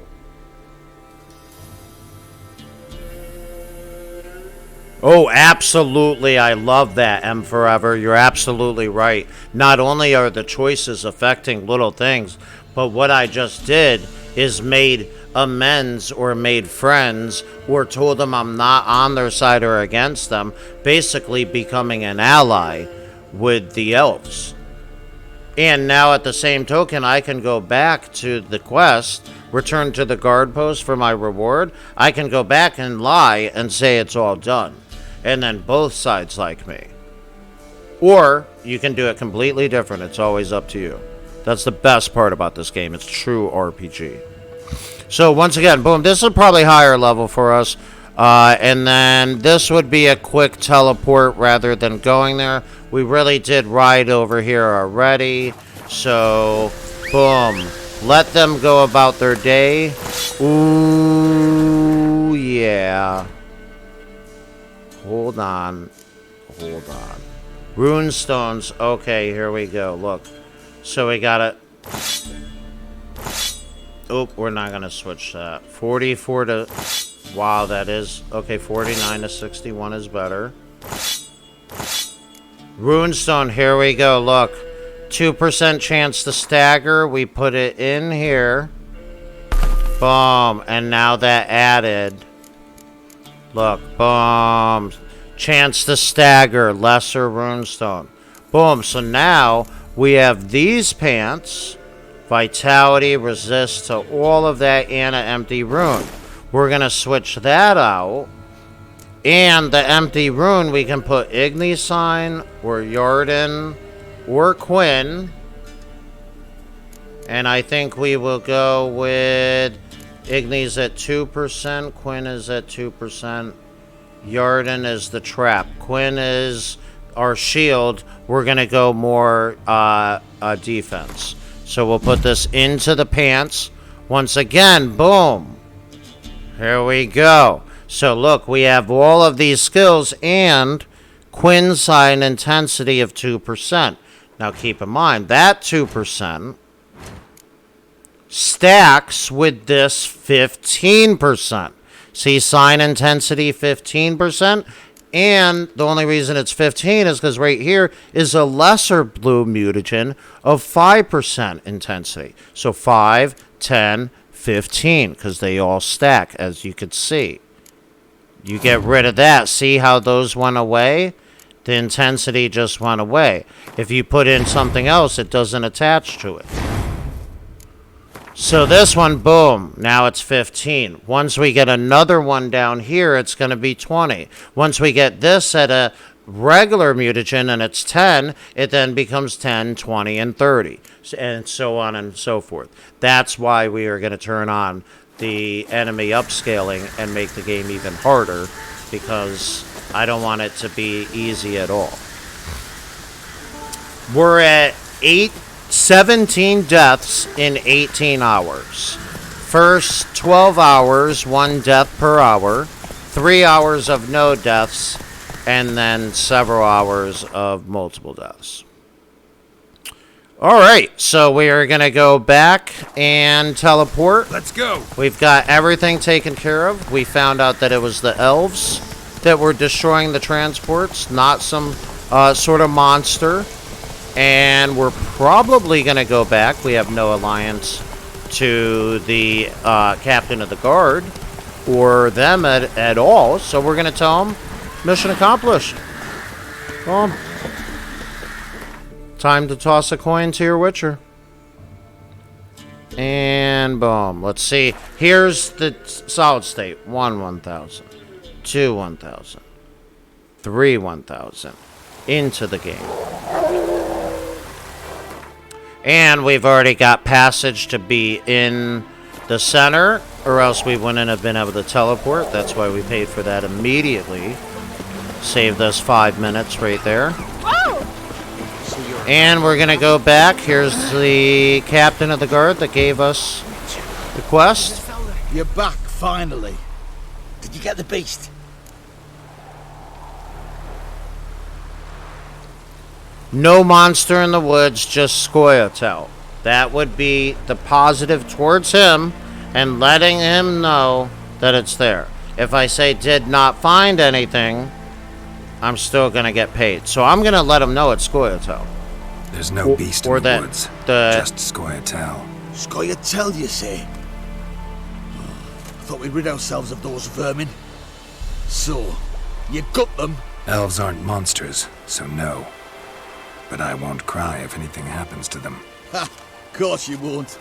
Oh, absolutely, I love that, M Forever. You're absolutely right. Not only are the choices affecting little things, but what I just did is made amends or made friends or told them I'm not on their side or against them, basically becoming an ally with the elves. And now at the same token, I can go back to the quest, return to the guard post for my reward. I can go back and lie and say it's all done. And then both sides like me. Or you can do it completely different. It's always up to you. That's the best part about this game. It's true RPG. So once again, boom, this is probably higher level for us. And then this would be a quick teleport rather than going there. We really did ride over here already. So, boom. Let them go about their day. Ooh, yeah. Hold on. Hold on. Runestones. Okay, here we go. Look. So we got it. Oh, we're not going to switch that. 44 to... Wow, that is... Okay, 49 to 61 is better. Runestone, here we go. Look. 2% chance to stagger. We put it in here. Boom. And now that added... Look. Boom. Chance to stagger. Lesser runestone. Boom. So now we have these pants... Vitality, resist to all of that, and an empty rune. We're going to switch that out. And the empty rune, we can put Igni Sign, or Yarden, or Quinn. And I think we will go with Igni's at 2%. Quinn is at 2%. Yarden is the trap. Quinn is our shield. We're going to go more defense. So we'll put this into the pants. Once again, boom. Here we go. So look, we have all of these skills and Quinn's sign intensity of 2%. Now keep in mind, that 2% stacks with this 15%. See, sign intensity 15%. And the only reason it's 15 is because right here is a lesser blue mutagen of 5% intensity. So 5, 10, 15, because they all stack, as you could see. You get rid of that. See how those went away? The intensity just went away. If you put in something else, it doesn't attach to it. So this one, boom, now it's 15. Once we get another one down here, it's going to be 20. Once we get this at a regular mutagen and it's 10, it then becomes 10, 20, and 30, and so on and so forth. That's why we are going to turn on the enemy upscaling and make the game even harder, because I don't want it to be easy at all. We're at 17 deaths in 18 hours. First 12 hours, 1 death per hour, 3 hours of no deaths, and then several hours of multiple deaths. All right, so we are going to go back and teleport. Let's go. We've got everything taken care of. We found out that it was the elves that were destroying the transports, not some sort of monster. And we're probably going to go back. We have no alliance to the captain of the guard or them at all. So we're going to tell them, mission accomplished. Boom. Time to toss a coin to your Witcher. And boom. Let's see. Here's the solid state. 1, 1,000. 2, 1,000. 3, 1,000. Into the game. And we've already got passage to be in the center, or else we wouldn't have been able to teleport. That's why we paid for that immediately. Saved us 5 minutes right there. Whoa! And we're going to go back. Here's the captain of the guard that gave us the quest. You're back, finally. Did you get the beast? No monster in the woods, just Scoia'tael. That would be the positive towards him and letting him know that it's there. If I say did not find anything, I'm still going to get paid. So I'm going to let him know it's Scoia'tael. There's no beast in the woods, just Scoia'tael. Scoia'tael, you say? I thought we'd rid ourselves of those vermin. So, you got them? Elves aren't monsters, so no. But I won't cry if anything happens to them. Ha! Course you won't.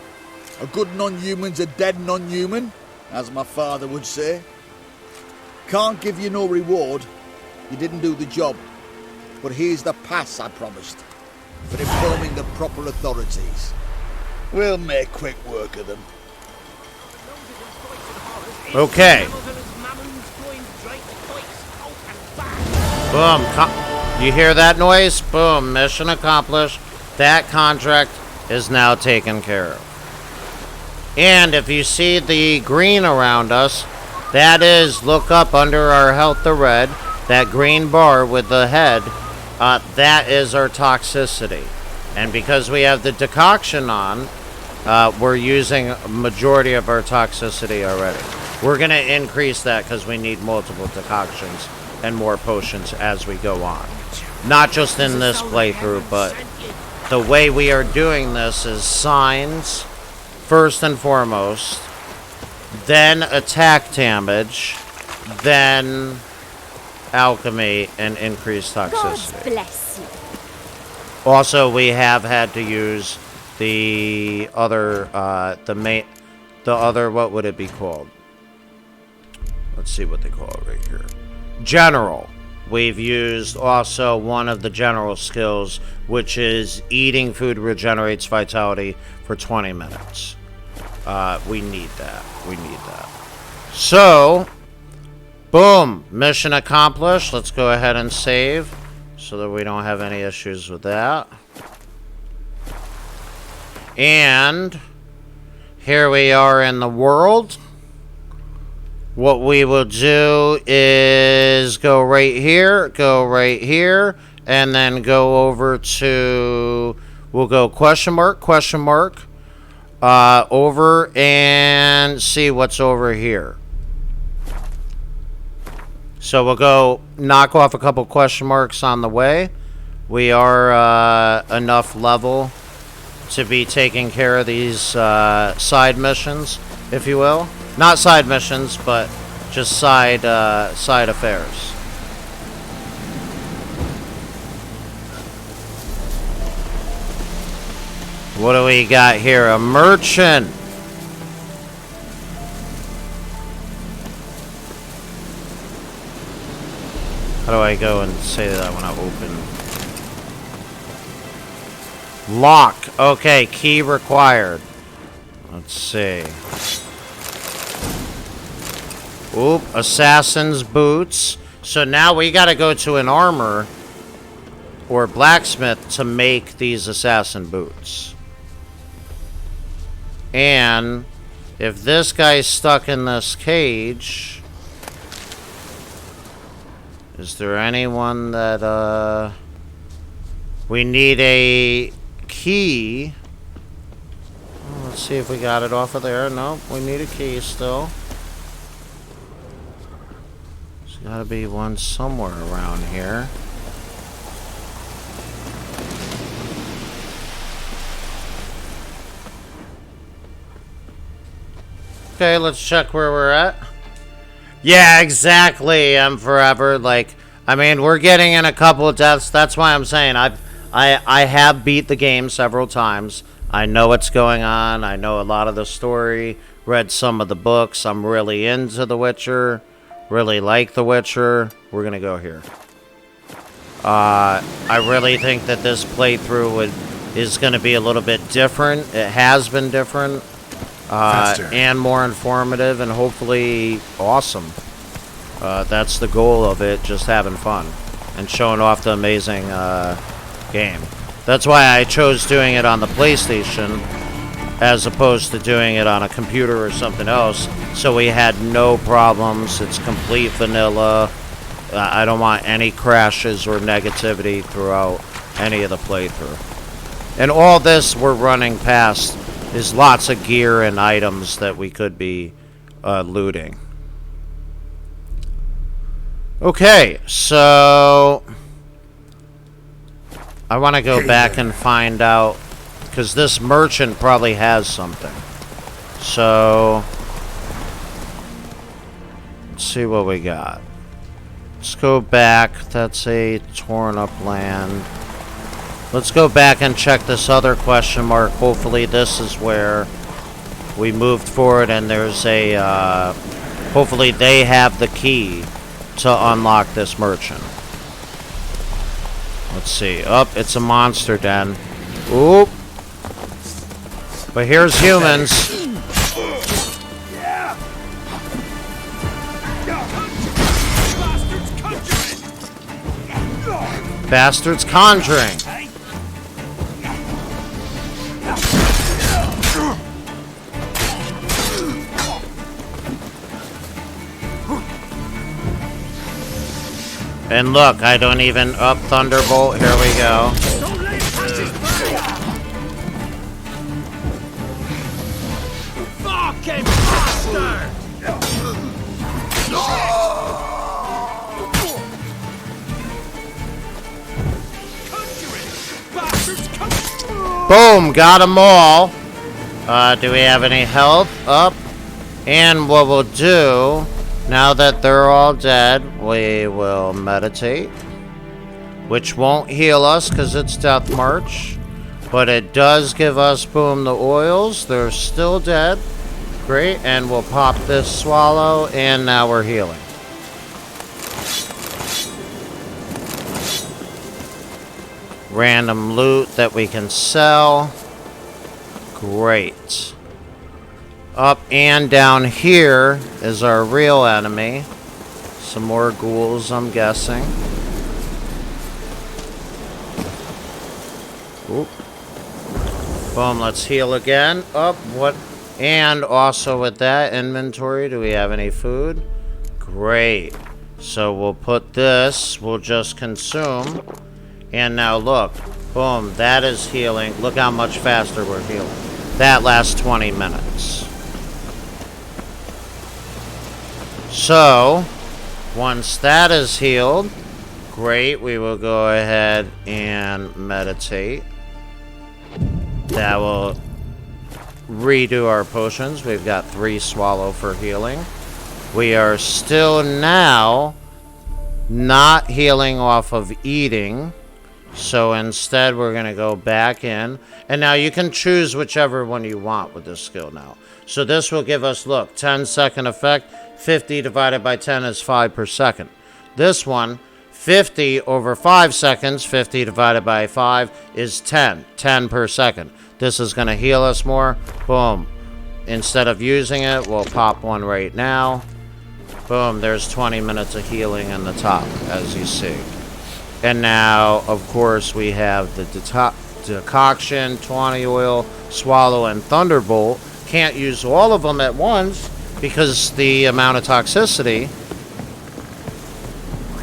A good non-human's a dead non-human, as my father would say. Can't give you no reward. You didn't do the job. But here's the pass I promised, for informing the proper authorities. We'll make quick work of them. Okay. Boom. You hear that noise? Boom. Mission accomplished. That contract is now taken care of. And if you see the green around us, that is, look up under our health, the red, that green bar with the head, that is our toxicity. And because we have the decoction on, we're using a majority of our toxicity already. We're going to increase that because we need multiple decoctions and more potions as we go on. Not just in this playthrough, but the way we are doing this is signs, first and foremost, then attack damage, then alchemy and increased toxicity. God bless you. Also, we have had to use the other, what would it be called? Let's see what they call it right here. General. We've used also one of the general skills, which is eating food regenerates vitality for 20 minutes. We need that. We need that. So, boom. Mission accomplished. Let's go ahead and save so that we don't have any issues with that. And here we are in the world. What we will do is go right here, and then go over to, we'll go question mark, over and see what's over here. So we'll go knock off a couple question marks on the way. We are enough level to be taking care of these side missions, if you will. Not side missions, but just side affairs. What do we got here? A merchant. How do I go and say that I want to open? Lock. Okay, key required. Let's see. Oop, assassin's boots. So now we got to go to an armor or blacksmith to make these assassin boots. And if this guy's stuck in this cage, is there anyone that we need a key? Oh, let's see if we got it off of there. Nope, we need a key still. There's gotta be one somewhere around here. Okay, let's check where we're at. Yeah, exactly. I'm forever like, I mean, we're getting in a couple of deaths. That's why I'm saying I have beat the game several times. I know what's going on. I know a lot of the story. Read some of the books. I'm really into The Witcher. Really like The Witcher. We're gonna go here. I really think that this playthrough is gonna be a little bit different. It has been different. And more informative and hopefully awesome. That's the goal of it, just having fun and showing off the amazing game. That's why I chose doing it on the PlayStation as opposed to doing it on a computer or something else, so we had no problems. It's complete vanilla. I don't want any crashes or negativity throughout any of the playthrough. And all this we're running past is lots of gear and items that we could be looting. Okay, so I want to go back and find out, because this merchant probably has something. So let's see what we got. Let's go back. That's a torn up land. Let's go back and check this other question mark. Hopefully this is where we moved forward and there's a, hopefully they have the key to unlock this merchant. Let's see. Oh, it's a monster den. Oop. But here's humans. Bastards conjuring. And look, I don't even up Thunderbolt. Here we go. Fucking bastard! Boom, got them all. Do we have any health? Up. And what we'll do, now that they're all dead, we will meditate. Which won't heal us because it's Death March. But it does give us, boom, the oils. They're still dead. Great. And we'll pop this swallow. And now we're healing. Random loot that we can sell. Great. Up and down here is our real enemy. Some more ghouls, I'm guessing. Oop. Boom, let's heal again. Up, what? And also with that inventory, do we have any food? Great. So we'll put this, we'll just consume. And now look, boom, that is healing. Look how much faster we're healing. That lasts 20 minutes. So, once that is healed, great, we will go ahead and meditate. That will redo our potions. We've got 3 swallow for healing. We are still now not healing off of eating. So instead, we're going to go back in. And now you can choose whichever one you want with this skill now. So this will give us, look, 10-second effect. 50 divided by 10 is 5 per second. This one, 50 over 5 seconds, 50 divided by 5 is 10. 10 per second. This is going to heal us more. Boom. Instead of using it, we'll pop one right now. Boom, there's 20 minutes of healing in the top, as you see. And now, of course, we have the decoction, 20 oil, swallow, and thunderbolt. Can't use all of them at once because the amount of toxicity.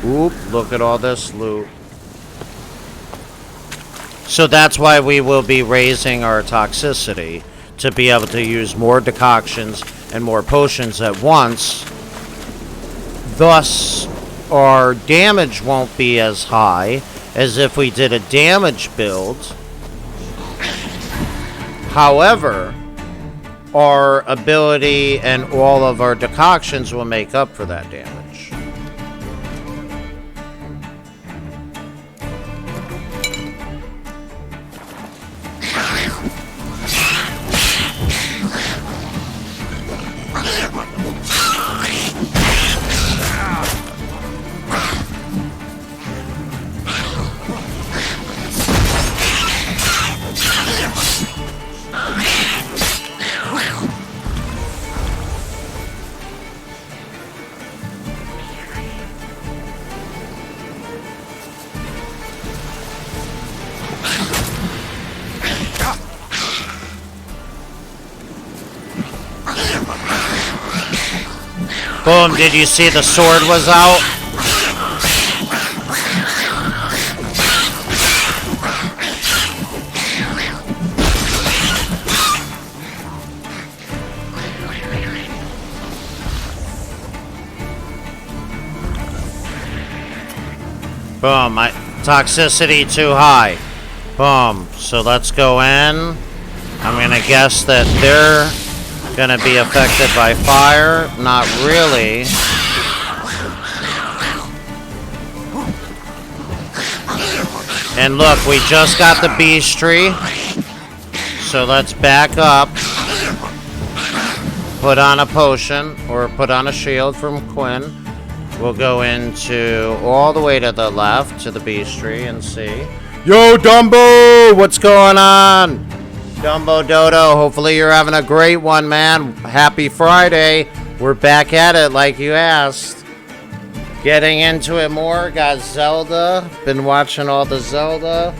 Oop, look at all this loot. So that's why we will be raising our toxicity to be able to use more decoctions and more potions at once. Thus, our damage won't be as high as if we did a damage build. However, our ability and all of our decoctions will make up for that damage. Boom, did you see the sword was out? Boom, my toxicity too high. Boom, so let's go in. I'm gonna guess that they're gonna be affected by fire. Not really. And look, we just got the beast tree. So let's back up. Put on a potion or put on a shield from Quinn. We'll go into all the way to the left to the beast tree and see. Yo, Dumbo! What's going on? Dumbo Dodo, hopefully you're having a great one, man. Happy Friday. We're back at it like you asked. Getting into it more. Got Zelda. Been watching all the Zelda.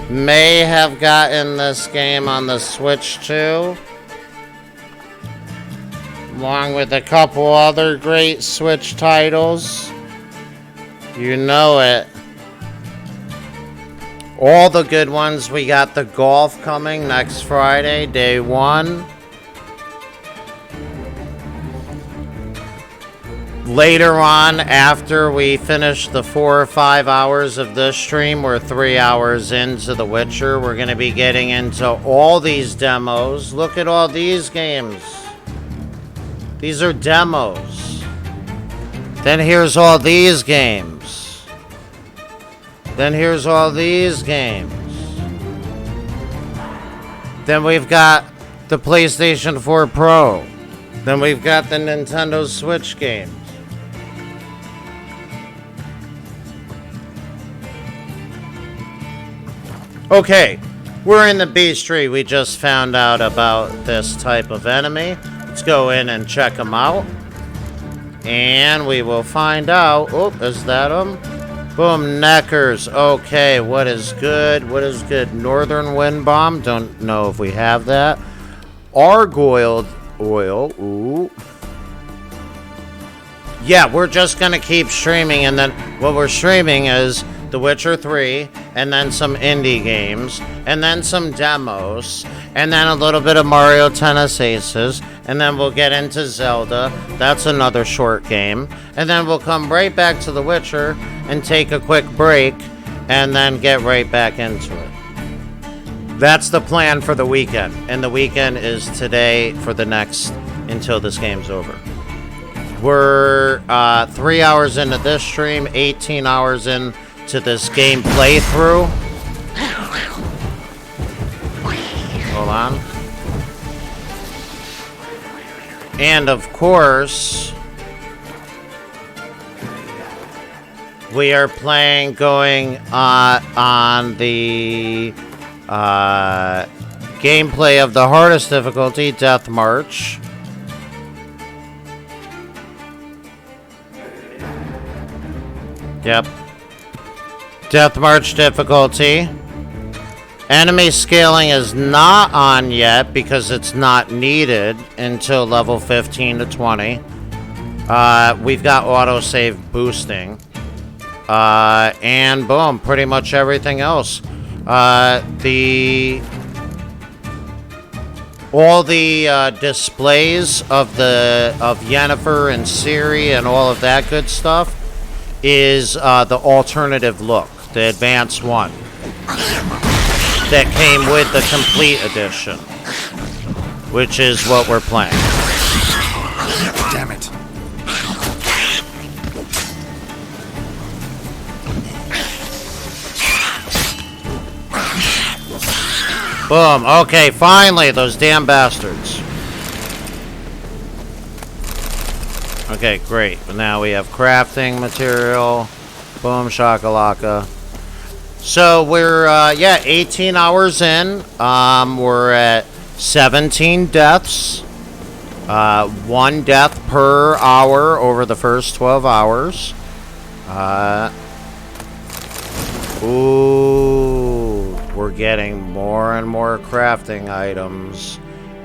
May have gotten this game on the Switch too. Along with a couple other great Switch titles. You know it. All the good ones. We got the golf coming next Friday, day 1. Later on, after we finish the 4 or 5 hours of this stream, we're 3 hours into The Witcher. We're going to be getting into all these demos. Look at all these games. These are demos. Then here's all these games. Then here's all these games. Then we've got the PlayStation 4 Pro. Then we've got the Nintendo Switch games. Okay, we're in the beast tree. We just found out about this type of enemy. Let's go in and check them out. And we will find out. Oh, is that them? Boom, Neckers. Okay, what is good? What is good? Northern Wind Bomb. Don't know if we have that. Argoiled oil. Ooh. Yeah, we're just going to keep streaming. And then what we're streaming is The Witcher 3. And then some indie games. And then some demos. And then a little bit of Mario Tennis Aces. And then we'll get into Zelda. That's another short game. And then we'll come right back to The Witcher and take a quick break. And then get right back into it. That's the plan for the weekend. And the weekend is today for the next until this game's over. We're 3 hours into this stream, 18 hours into this game playthrough. Hold on. And of course, we are going on the gameplay of the hardest difficulty, Death March. Yep. Death March difficulty. Enemy scaling is not on yet because it's not needed until level 15 to 20. We've got autosave boosting. And boom, pretty much everything else. All the displays of Yennefer and Ciri and all of that good stuff is the alternative look, the advanced one that came with the complete edition, which is what we're playing. Damn it. Boom. Okay, finally, those damn bastards. Okay, great. Now we have crafting material. Boom, shakalaka. So we're, 18 hours in. We're at 17 deaths. 1 death per hour over the first 12 hours. Ooh, we're getting more and more crafting items.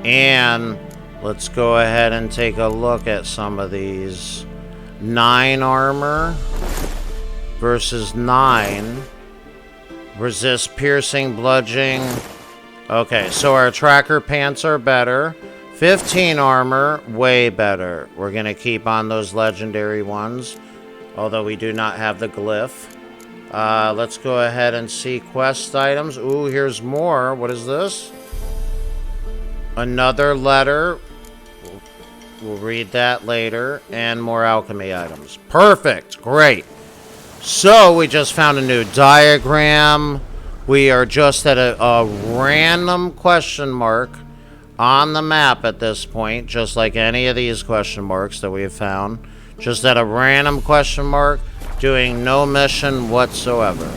And let's go ahead and take a look at some of these. 9 armor versus 9. Resist piercing, bludgeoning. Okay, so our tracker pants are better. 15 armor, way better. We're going to keep on those legendary ones, although we do not have the glyph. Let's go ahead and see quest items. Ooh, here's more. What is this? Another letter. We'll read that later. And more alchemy items. Perfect. Great. So, we just found a new diagram. We are just at a random question mark on the map at this point, just like any of these question marks that we have found. Just at a random question mark, doing no mission whatsoever.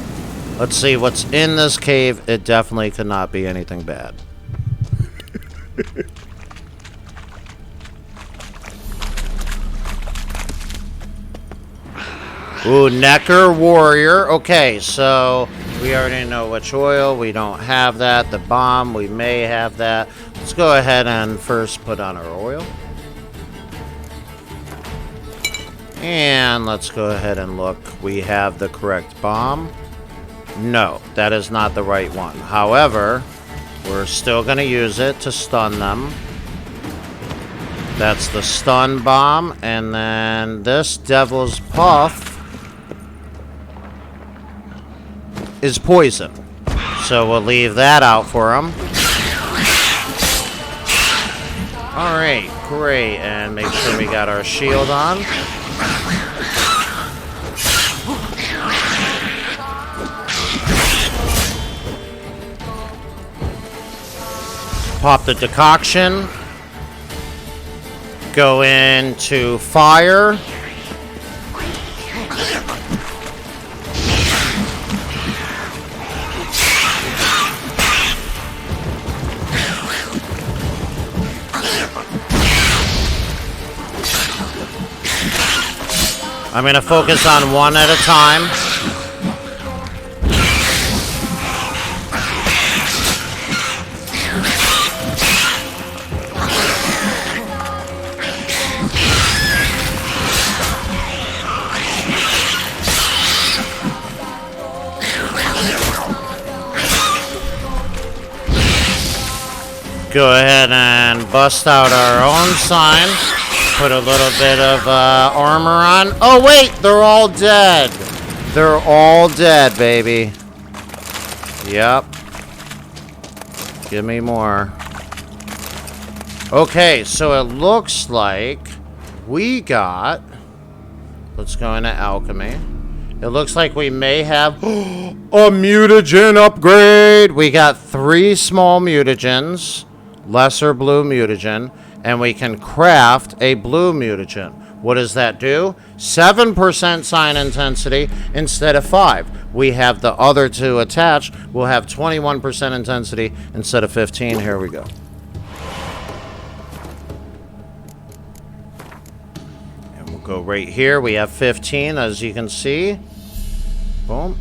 Let's see what's in this cave. It definitely could not be anything bad. Ooh, Necker Warrior. Okay, so we already know which oil. We don't have that. The bomb, we may have that. Let's go ahead and first put on our oil. And let's go ahead and look. We have the correct bomb. No, that is not the right one. However, we're still going to use it to stun them. That's the stun bomb. And then this Devil's Puff is poison. So we'll leave that out for him. Alright, great. And make sure we got our shield on. Pop the decoction. Go into fire. I'm going to focus on one at a time. Go ahead and bust out our own sign. Put a little bit of armor on. Oh, wait, they're all dead. They're all dead, baby. Yep. Give me more. Okay, so it looks like we got... Let's go into alchemy. It looks like we may have a mutagen upgrade. We got 3 small mutagens. Lesser blue mutagen, and we can craft a blue mutagen. What does that do? 7% sign intensity instead of 5. We have the other 2 attached. We'll have 21% intensity instead of 15. Here we go. And we'll go right here. We have 15, as you can see. Boom.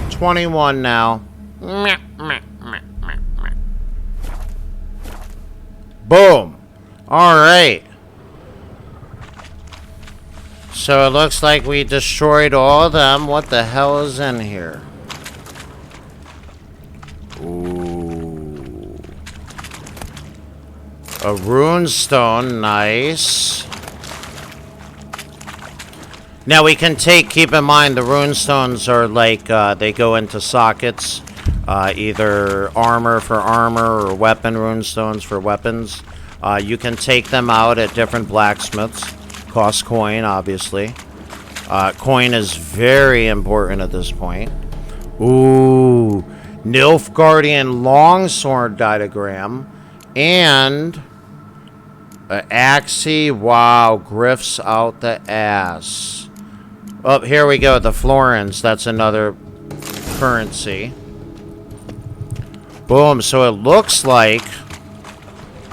21 now. Boom. All right. So it looks like we destroyed all of them. What the hell is in here? Ooh. A rune stone. Nice. Now we can keep in mind the rune stones are like, they go into sockets. Either armor for armor or weapon rune stones for weapons. You can take them out at different blacksmiths. Cost coin, obviously. Coin is very important at this point. Ooh. Nilfgaardian longsword diagram. And... Axie. Wow. Griffs out the ass. Oh, here we go. The florins. That's another currency. Boom, so it looks like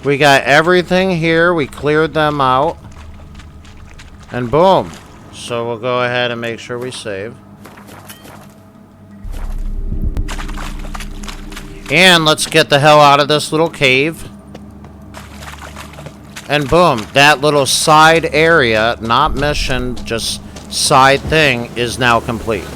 we got everything here. We cleared them out. And boom. So we'll go ahead and make sure we save. And let's get the hell out of this little cave. And boom, that little side area, not mission, just side thing, is now complete.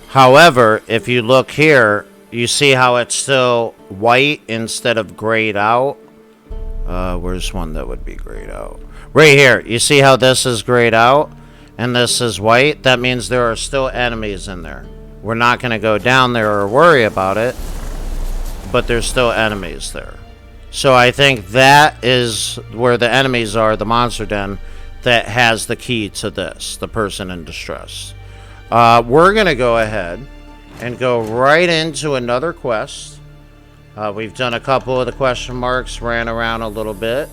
However, if you look here, you see how it's still white instead of grayed out? Where's one that would be grayed out? Right here. You see how this is grayed out and this is white? That means there are still enemies in there. We're not going to go down there or worry about it, but there's still enemies there. So I think that is where the enemies are, the monster den, that has the key to this, the person in distress. We're going to go ahead and go right into another quest. We've done a couple of the question marks, ran around a little bit.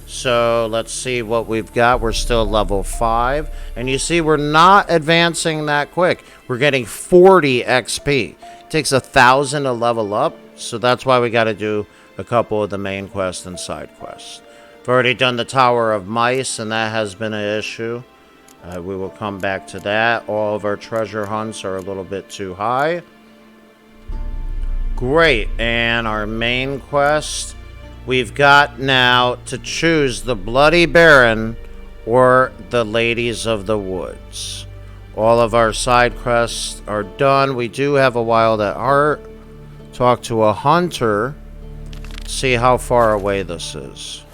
So let's see what we've got. We're still level 5. And you see we're not advancing that quick. We're getting 40 XP. It takes 1,000 to level up. So that's why we got to do a couple of the main quests and side quests. We've already done the Tower of Mice, and that has been an issue. We will come back to that. All of our treasure hunts are a little bit too high. Great. And our main quest, we've got now to choose the Bloody Baron or the Ladies of the Woods. All of our side quests are done. We do have a Wild at Heart. Talk to a hunter. See how far away this is.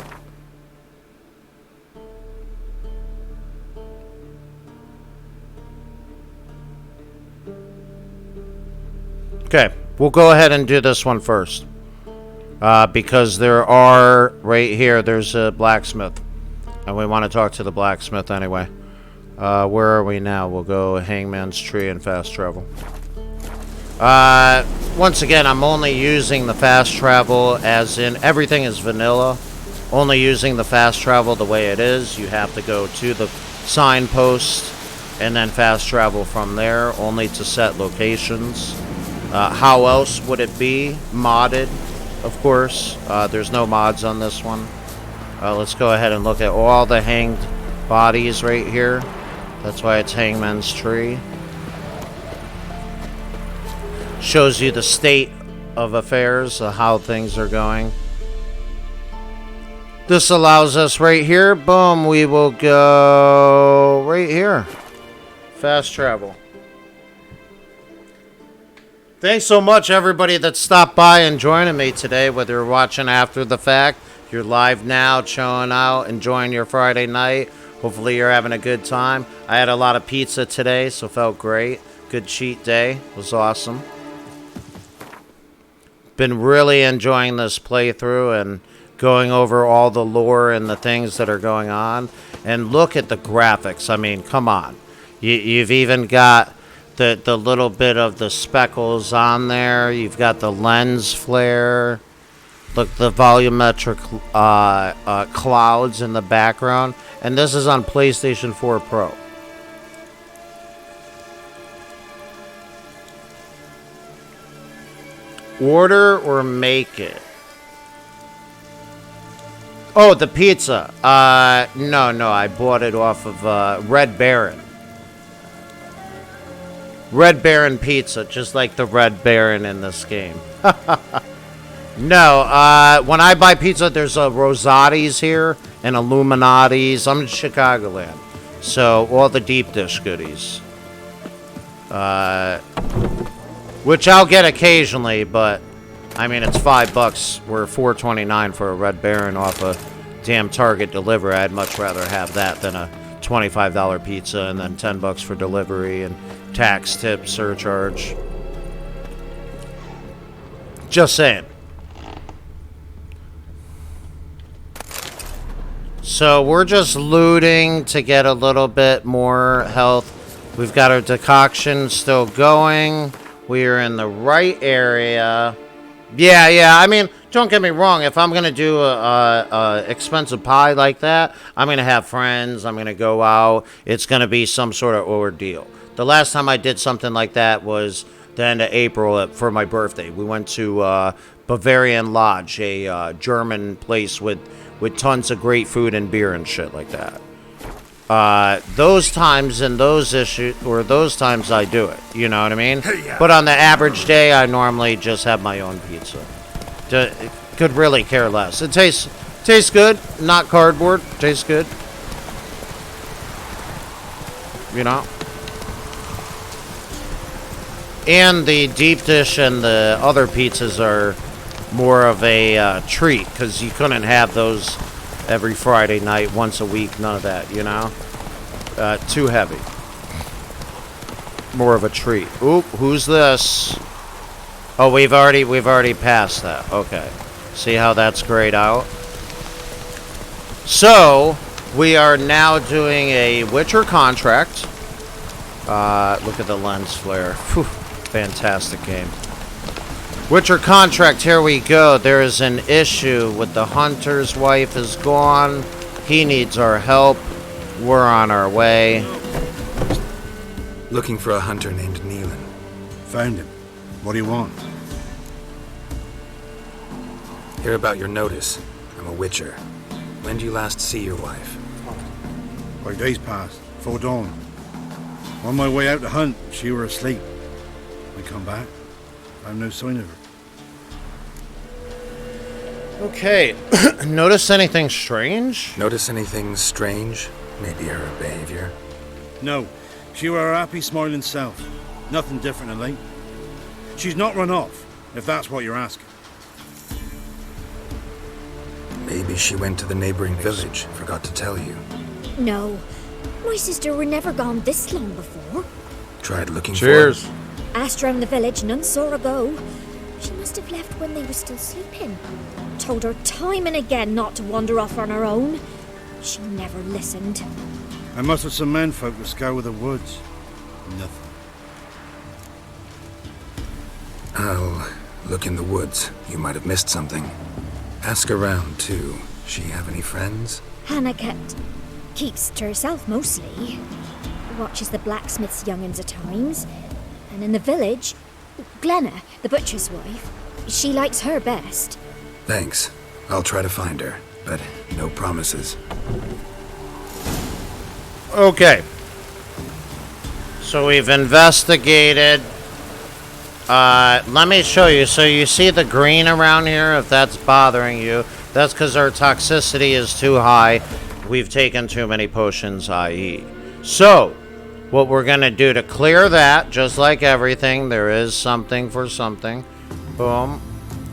Okay, we'll go ahead and do this one first. Because there are, right here, there's a blacksmith. And we want to talk to the blacksmith anyway. Where are we now? We'll go Hangman's Tree and fast travel. Once again, I'm only using the fast travel as in everything is vanilla. Only using the fast travel the way it is. You have to go to the signpost and then fast travel from there, only to set locations. How else would it be modded of course. There's no mods on this one. Let's go ahead and look at all the hanged bodies right here. That's why it's Hangman's Tree. Shows you the state of affairs, how things are going. This allows us right here, boom, we will go right here. Fast travel. Thanks so much, everybody that stopped by and joining me today, whether you're watching after the fact, you're live now, chilling out, enjoying your Friday night. Hopefully you're having a good time. I had a lot of pizza today, so felt great. Good cheat day. Was awesome. Been really enjoying this playthrough and going over all the lore and the things that are going on. And look at the graphics. I mean, come on. You've even got the little bit of the speckles on there. You've got the lens flare. Look, the volumetric clouds in the background. And this is on PlayStation 4 Pro. Order or make it? Oh, the pizza. No, I bought it off of Red Barron. Red Barron pizza, just like the Red Baron in this game. No, when I buy pizza, there's a Rosati's here and Illuminati's. I'm in Chicagoland, so all the deep dish goodies. Which I'll get occasionally, but I mean it's $5 or $4.29 for a Red Baron off a damn Target delivery. I'd much rather have that than a $25 pizza and then $10 for delivery and tax, tip, surcharge. Just saying. So we're just looting to get a little bit more health. We've got our decoction still going. We are in the right area. Yeah. I mean, don't get me wrong. If I'm going to do a expensive pie like that, I'm going to have friends. I'm going to go out. It's going to be some sort of ordeal. The last time I did something like that was the end of April for my birthday. We went to Bavarian Lodge, a German place with tons of great food and beer and shit like that. Those times and those issues, or those times I do it, you know what I mean? But on the average day, I normally just have my own pizza. Could really care less. It tastes good, not cardboard. Tastes good. You know? And the deep dish and the other pizzas are more of a treat, because you couldn't have those every Friday night, once a week, none of that, you know? Too heavy. More of a treat. Oop, who's this? Oh, we've already passed that. Okay. See how that's grayed out? So, we are now doing a Witcher contract. Look at the lens flare. Whew, fantastic game. Witcher contract, here we go. There is an issue with the hunter's wife is gone. He needs our help. We're on our way. Looking for a hunter named Neelan. Found him. What do you want? Hear about your notice. I'm a Witcher. When do you last see your wife? 5 days past, before dawn. On my way out to hunt, she were asleep. I come back, found no sign of her. Okay. Notice anything strange? Notice anything strange? Maybe her behavior? No, she were her happy, smiling self. Nothing different than late. She's not run off, if that's what you're asking. Maybe she went to the neighboring village, forgot to tell you. No, my sister were never gone this long before. Tried looking Cheers. for her? Asked round the village, none saw her go. She must have left when they were still sleeping. Told her time and again not to wander off on her own. She never listened. I must have some menfolk to scour the woods. Nothing. I'll look in the woods. You might have missed something. Ask around, too. She have any friends? Hannah keeps to herself mostly. Watches the blacksmith's young'uns at times. And in the village, Glenna, the butcher's wife, she likes her best. Thanks. I'll try to find her, but no promises. Okay. So we've investigated. Let me show you. So you see the green around here? If that's bothering you, that's because our toxicity is too high. We've taken too many potions, i.e. So, what we're going to do to clear that, just like everything, there is something for something. Boom.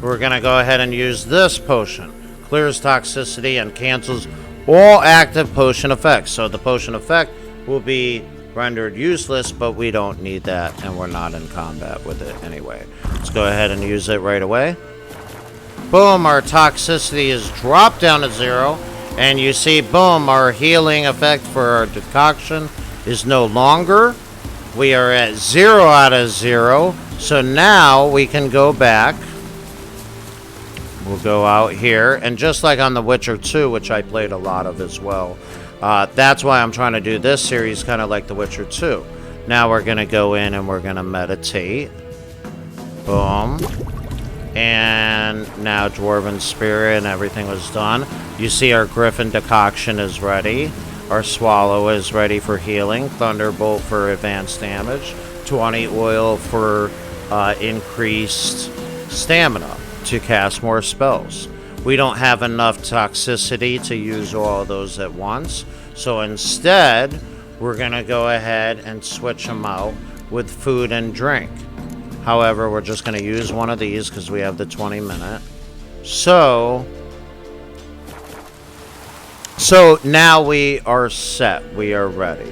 We're going to go ahead and use this potion. Clears toxicity and cancels all active potion effects. So the potion effect will be rendered useless, but we don't need that, and we're not in combat with it anyway. Let's go ahead and use it right away. Boom, our toxicity is dropped down to 0, and you see, boom, our healing effect for our decoction is no longer. We are at 0 out of 0, so now we can go back. We'll go out here, and just like on The Witcher 2, which I played a lot of as well, that's why I'm trying to do this series kind of like The Witcher 2. Now we're going to go in and we're going to meditate. Boom. And now Dwarven Spirit and everything was done. You see our Griffin decoction is ready. Our Swallow is ready for healing. Thunderbolt for advanced damage. 20 oil for increased stamina to cast more spells. We don't have enough toxicity to use all of those at once. So instead, we're going to go ahead and switch them out with food and drink. However, we're just going to use one of these because we have the 20-minute. So now we are set. We are ready.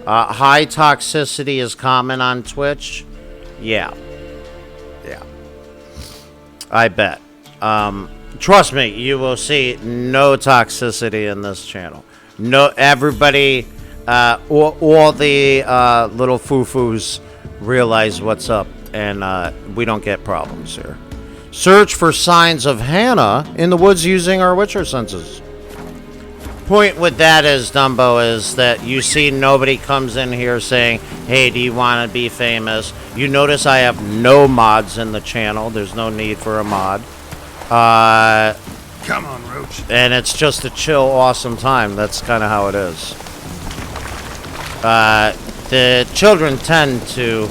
High toxicity is common on Twitch. Yeah. I bet. Trust me, you will see no toxicity in this channel. No, everybody, all the little foo-foos realize what's up, and we don't get problems here. Search for signs of Hannah in the woods using our Witcher senses. Point with that is, Dumbo, is that you see nobody comes in here saying, hey, do you want to be famous? You notice I have no mods in the channel. There's no need for a mod. Come on, Roach. And it's just a chill, awesome time. That's kind of how it is. The children tend to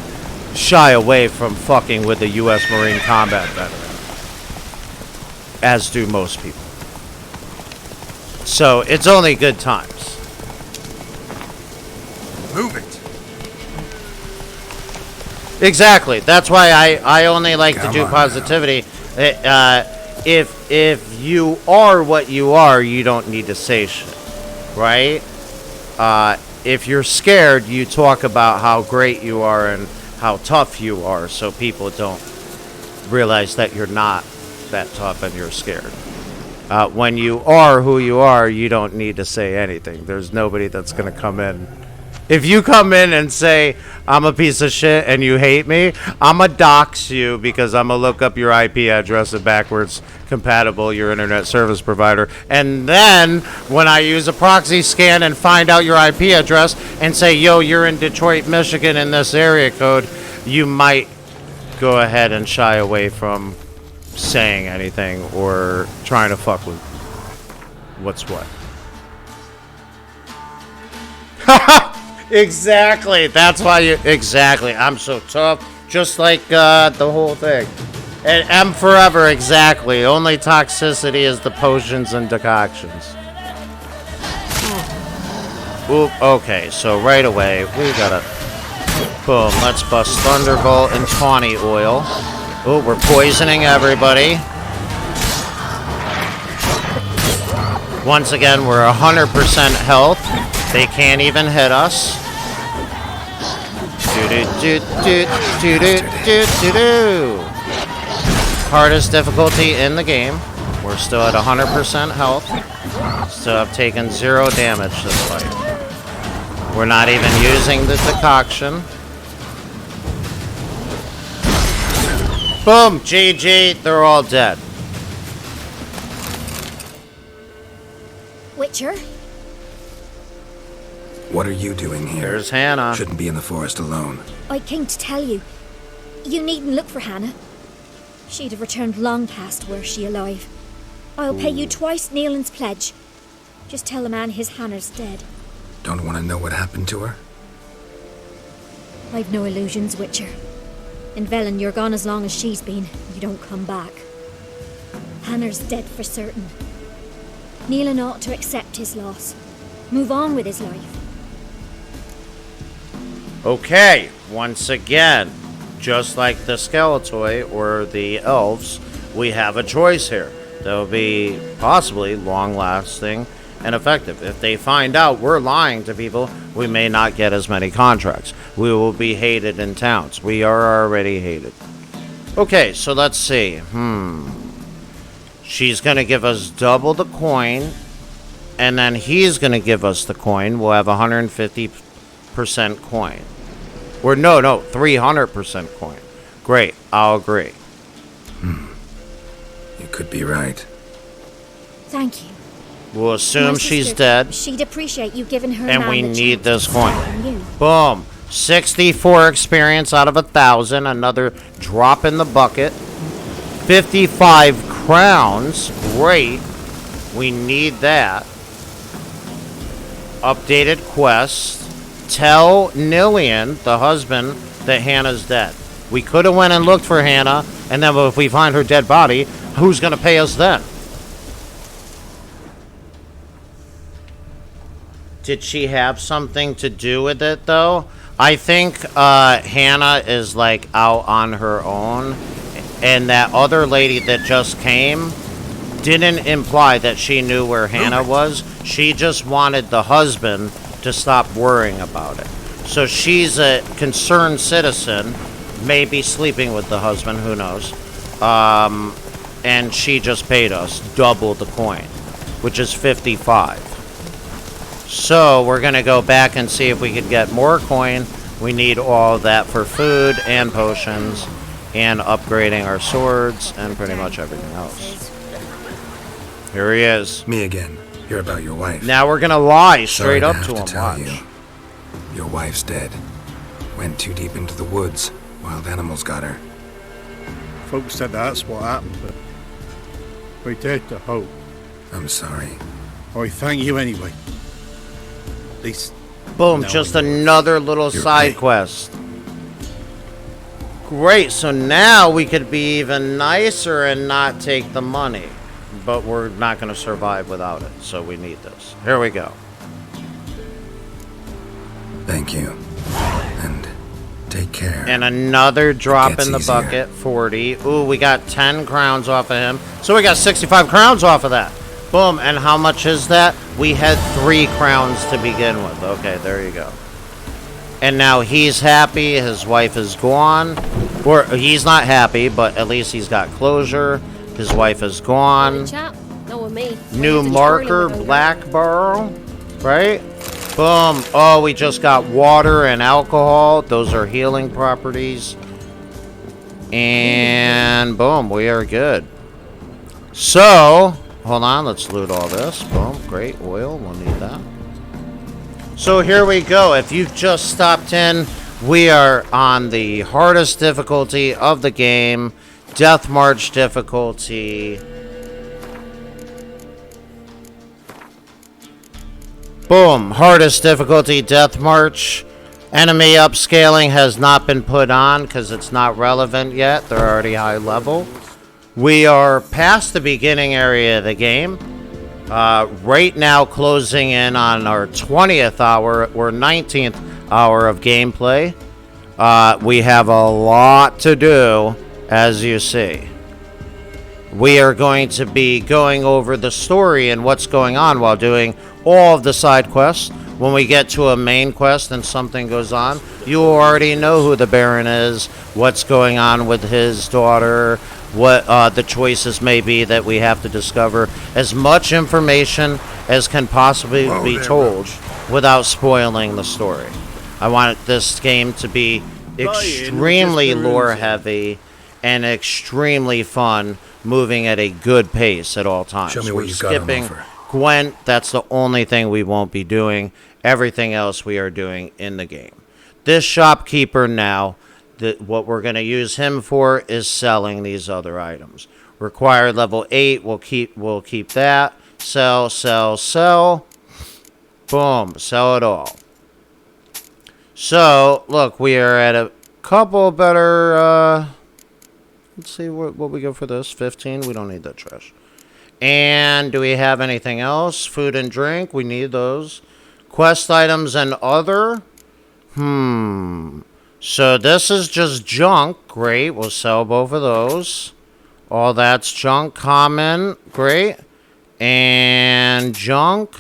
shy away from fucking with the U.S. Marine combat veteran, as do most people. So it's only good times. Move it. Exactly. That's why I only like to do positivity. If you are what you are, you don't need to say shit, right? If you're scared, you talk about how great you are and how tough you are, so people don't realize that you're not that tough and you're scared. When you are who you are, you don't need to say anything. There's nobody that's going to come in. If you come in and say, I'm a piece of shit and you hate me, I'm going to dox you because I'm going to look up your IP address and backwards compatible your internet service provider. And then when I use a proxy scan and find out your IP address and say, yo, you're in Detroit, Michigan in this area code, you might go ahead and shy away from saying anything or trying to fuck with what's what. Exactly. That's why you... Exactly. I'm so tough. Just like the whole thing. And M forever, exactly. Only toxicity is the potions and decoctions. Oop, okay. So right away, we gotta... Boom. Let's bust Thunderbolt and Tawny Oil. Oh, we're poisoning everybody. Once again, we're 100% health. They can't even hit us. Hardest difficulty in the game. We're still at 100% health. Still have taken 0 damage this fight. We're not even using the decoction. Boom! GG, they're all dead. Witcher? What are you doing here? There's Hannah. Shouldn't be in the forest alone. I came to tell you. You needn't look for Hannah. She'd have returned long past were she alive. I'll pay you twice Nealon's pledge. Just tell the man his Hannah's dead. Don't want to know what happened to her? I've no illusions, Witcher. In Velen, you're gone as long as she's been. You don't come back. Hannah's dead for certain. Nealon ought to accept his loss. Move on with his life. Okay, once again, just like the Skeletoi or the elves, we have a choice here that will be possibly long-lasting and effective. If they find out we're lying to people, we may not get as many contracts. We will be hated in towns. We are already hated. Okay, so let's see. She's going to give us double the coin, and then he's going to give us the coin. We'll have 150% coin. Or no, 300% coin. Great, I'll agree. You could be right. Thank you. We'll assume My she's sister, dead. She'd appreciate you giving her And man we the need chance this to coin. find you. Boom. 64 experience out of 1,000. Another drop in the bucket. 55 crowns. Great. We need that. Updated quest. Tell Nillian, the husband, that Hannah's dead. We could have went and looked for Hannah, and then if we find her dead body, who's going to pay us then? Did she have something to do with it, though? I think Hannah is, like, out on her own. And that other lady that just came didn't imply that she knew where Hannah was. She just wanted the husband to stop worrying about it. So she's a concerned citizen, maybe sleeping with the husband, who knows. And she just paid us double the coin, which is 55. So we're going to go back and see if we could get more coin. We need all that for food and potions and upgrading our swords and pretty much everything else. Here he is. Me again. You're about your wife. Now we're going to lie straight Sorry up to him. tell Watch. you. Your wife's dead. Went too deep into the woods. Wild animals got her. Folks said that's what happened, but we dared to hope. I'm sorry. I thank you anyway. At least. Boom, now just we know. another little side quest. Great, so now we could be even nicer and not take the money. But we're not going to survive without it, so we need this. Here we go. Thank you. And take care. And another drop It gets in the easier. bucket, 40. Ooh, we got 10 crowns off of him. So we got 65 crowns off of that. Boom, and how much is that? We had 3 crowns to begin with. Okay, there you go. And now he's happy, his wife is gone. Or he's not happy, but at least he's got closure. His wife is gone. Chap, not with me. New marker, Black Barrel, right? Boom. Oh, we just got water and alcohol. Those are healing properties. And boom, we are good. So, hold on, let's loot all this. Boom, great. Oil, we'll need that. So here we go. If you've just stopped in, we are on the hardest difficulty of the game. Death March difficulty. Boom. Hardest difficulty, Death March. Enemy upscaling has not been put on because it's not relevant yet. They're already high level. We are past the beginning area of the game. Right now closing in on our 20th hour or 19th hour of gameplay. We have a lot to do, as you see. We are going to be going over the story and what's going on while doing all of the side quests. When we get to a main quest and something goes on, you already know who the Baron is, what's going on with his daughter, what the choices may be that we have to discover. As much information as can possibly be told without spoiling the story. I want this game to be extremely lore heavy and extremely fun, moving at a good pace at all times. Show me what We're you've got on skipping offer. Gwent, that's the only thing we won't be doing. Everything else we are doing in the game. This shopkeeper now What we're going to use him for is selling these other items. Required level 8. We'll keep that. Sell, sell, sell. Boom. Sell it all. So, look, we are at a couple better... let's see what we go for this. 15. We don't need that trash. And do we have anything else? Food and drink. We need those. Quest items and other. So this is just junk. Great. We'll sell both of those. All that's junk. Common. Great. And junk.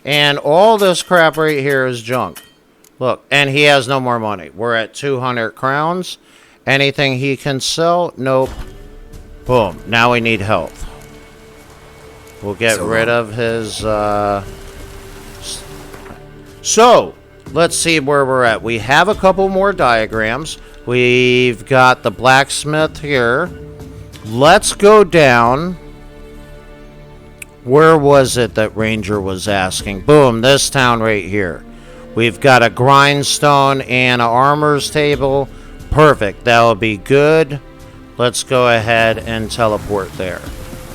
And all this crap right here is junk. Look. And he has no more money. We're at 200 crowns. Anything he can sell? Nope. Boom. Now we need health. We'll get rid of his... So, let's see where we're at. We have a couple more diagrams. We've got the blacksmith here. Let's go down. Where was it that Ranger was asking? Boom, this town right here. We've got a grindstone and an armor's table. Perfect, that will be good. Let's go ahead and teleport there.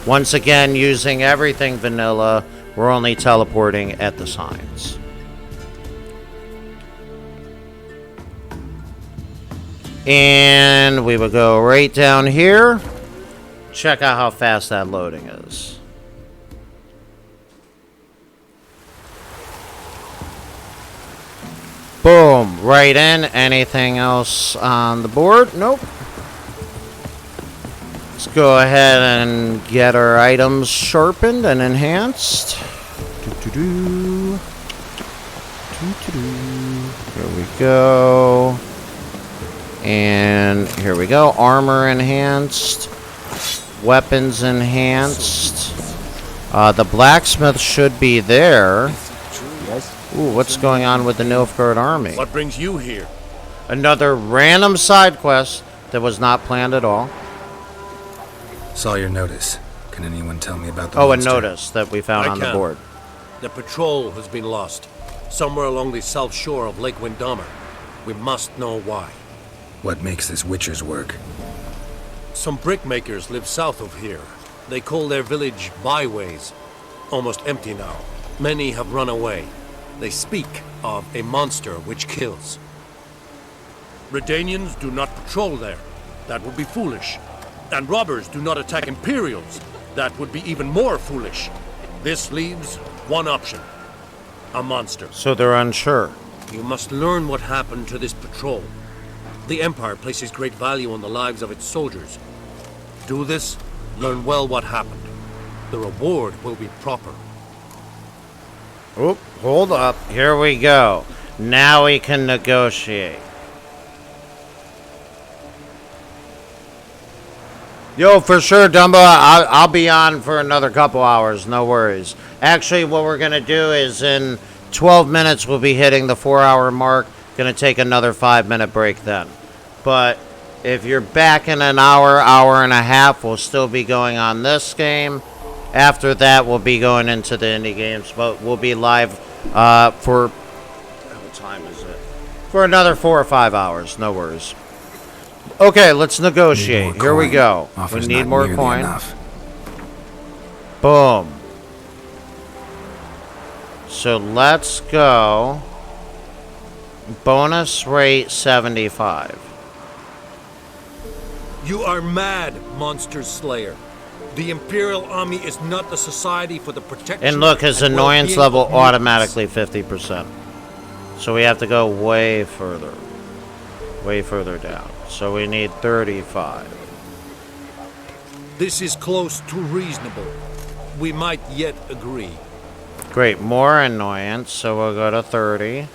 Once again, using everything vanilla. We're only teleporting at the signs. And we will go right down here. Check out how fast that loading is. Boom. Right in. Anything else on the board? Nope. Let's go ahead and get our items sharpened and enhanced. Here we go. And here we go. Armor enhanced. Weapons enhanced. The blacksmith should be there. Ooh, what's going on with the Nilfgaard army? What brings you here? Another random side quest that was not planned at all. Saw your notice. Can anyone tell me about the monster? monster? A notice that we found on the board. The patrol has been lost. Somewhere along the south shore of Lake Windammer. We must know why. What makes this Witcher's work? Some brickmakers live south of here. They call their village byways. Almost empty now. Many have run away. They speak of a monster which kills. Redanians do not patrol there. That would be foolish. And robbers do not attack Imperials. That would be even more foolish. This leaves one option. A monster. So they're unsure. You must learn what happened to this patrol. The Empire places great value on the lives of its soldiers. Do this, learn well what happened. The reward will be proper. Oop, hold up. Here we go. Now we can negotiate. Yo, for sure, Dumbo. I'll be on for another couple hours. No worries. Actually, what we're going to do is in 12 minutes, we'll be hitting the 4-hour mark. Going to take another 5-minute break then. But if you're back in an hour, hour and a half, we'll still be going on this game. After that, we'll be going into the indie games. But we'll be live for... What time is it? For another 4 or 5 hours. No worries. Okay, let's negotiate. Here we go. We need more coin. Boom. So let's go. Bonus rate 75. You are mad, Monster Slayer. The Imperial Army is not the society for the protection. And look, his annoyance level automatically 50%. So we have to go way further. Way further down. So we need 35. This is close to reasonable. We might yet agree. Great, more annoyance, so we'll go to 30.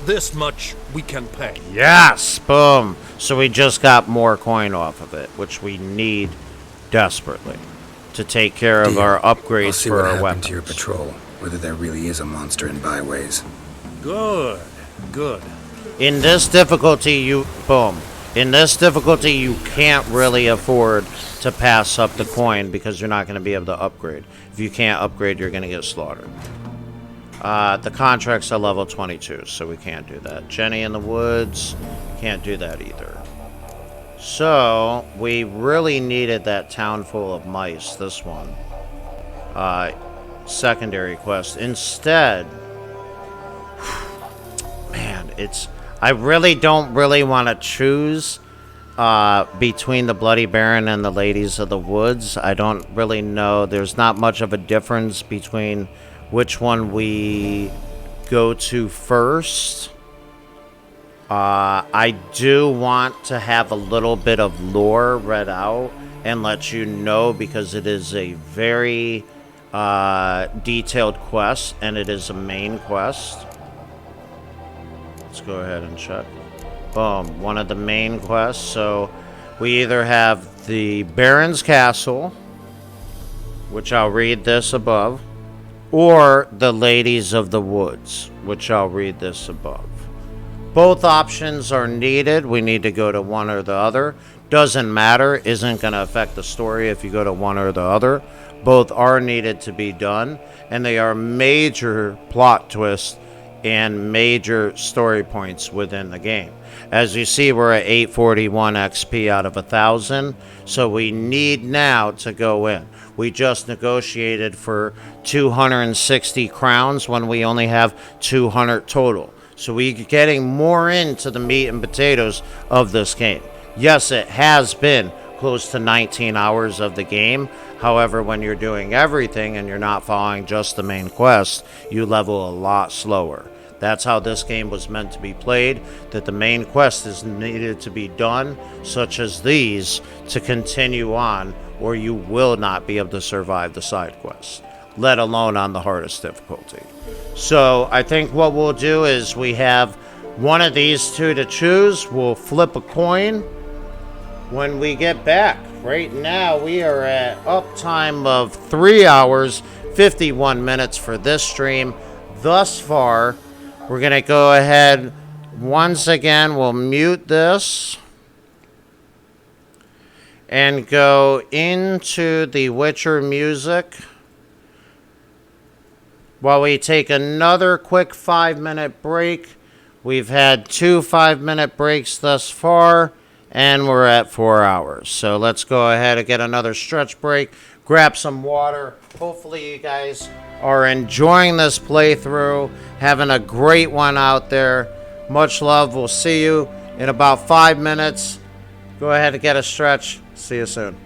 This much we can pay. Yes! Boom! So we just got more coin off of it, which we need desperately to take care of our upgrades for our weapons. To your patrol, whether there really is a monster in byways. Good, good. In this difficulty, In this difficulty, you can't really afford to pass up the coin because you're not going to be able to upgrade. If you can't upgrade, you're going to get slaughtered. The contract's at level 22, so we can't do that. Jenny in the Woods, can't do that either. So, we really needed that town full of mice, this one. Secondary quest. Instead, man, I really don't want to choose between the Bloody Baron and the Ladies of the Woods. I don't really know. There's not much of a difference between which one we go to first. I do want to have a little bit of lore read out and let you know, because it is a very detailed quest, and it is a main quest. Let's go ahead and check. Boom, one of the main quests. So we either have the Baron's Castle, which I'll read this above, or the Ladies of the Woods, which I'll read this above. Both options are needed. We need to go to one or the other. Doesn't matter. Isn't going to affect the story if you go to one or the other. Both are needed to be done, and they are major plot twists and major story points within the game. As you see, we're at 841 XP out of 1,000, so we need now to go in. We just negotiated for 260 crowns when we only have 200 total. So we're getting more into the meat and potatoes of this game. Yes, it has been close to 19 hours of the game. However, when you're doing everything and you're not following just the main quest, you level a lot slower. That's how this game was meant to be played, that the main quest is needed to be done, such as these, to continue on, or you will not be able to survive the side quests, let alone on the hardest difficulty. So I think what we'll do is we have one of these two to choose. We'll flip a coin when we get back. Right now we are at uptime of 3 hours, 51 minutes for this stream thus far. We're going to go ahead once again. We'll mute this and go into the Witcher music while we take another quick 5-minute break. We've had 2 5-minute breaks thus far, and we're at 4 hours. So let's go ahead and get another stretch break, grab some water. Hopefully you guys are enjoying this playthrough, having a great one out there. Much love. We'll see you in about 5 minutes. Go ahead and get a stretch. See you soon.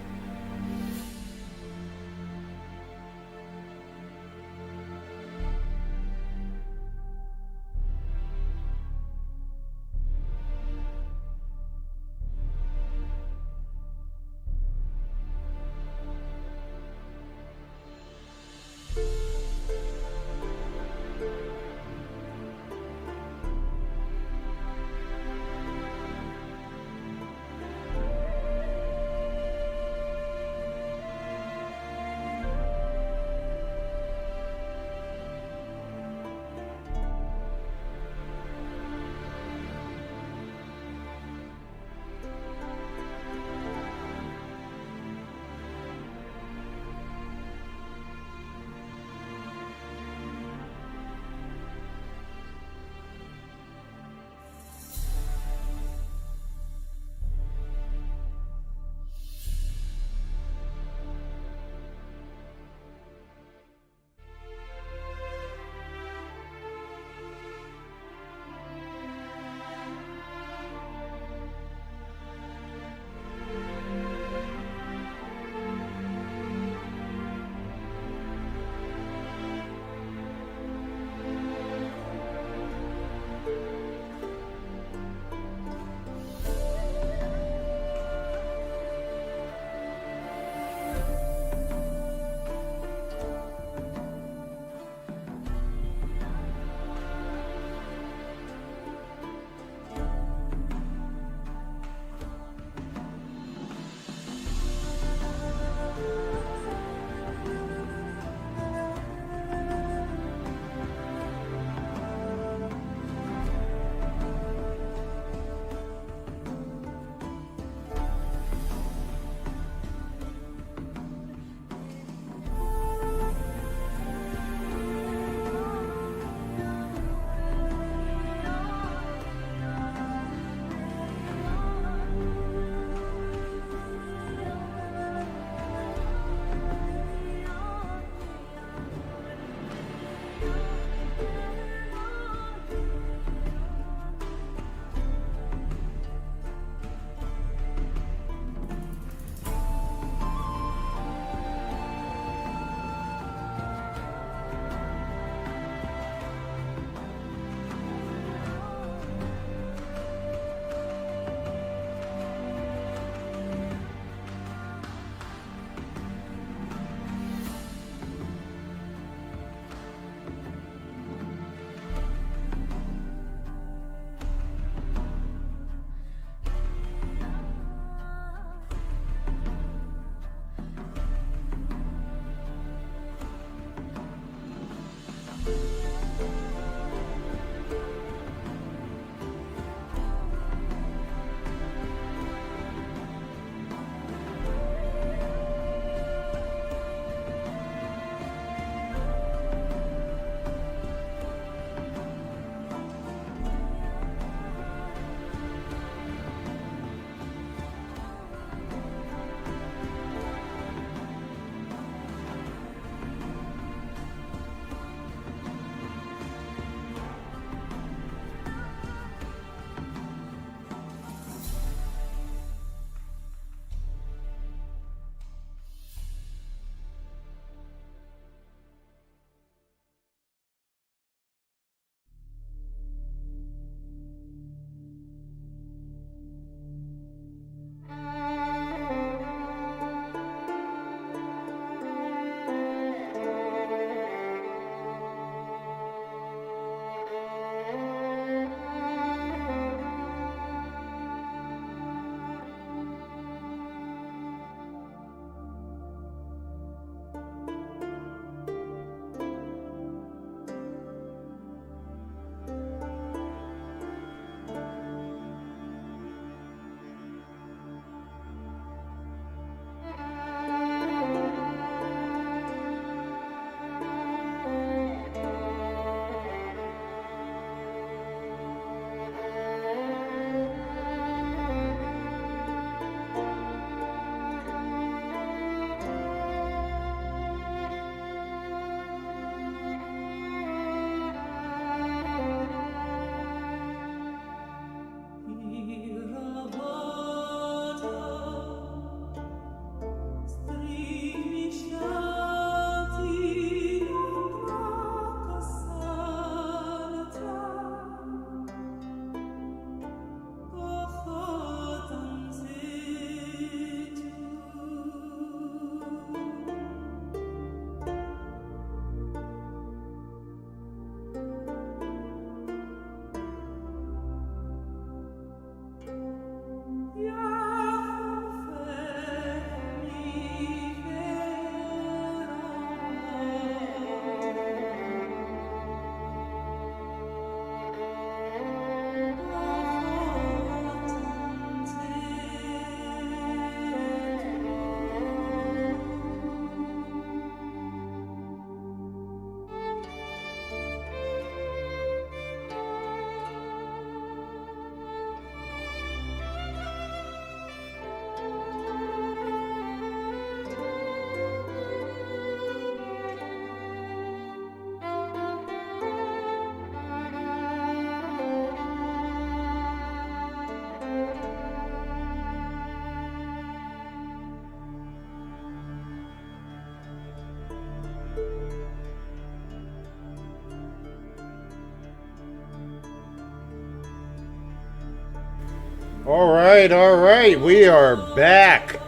All right. We are back.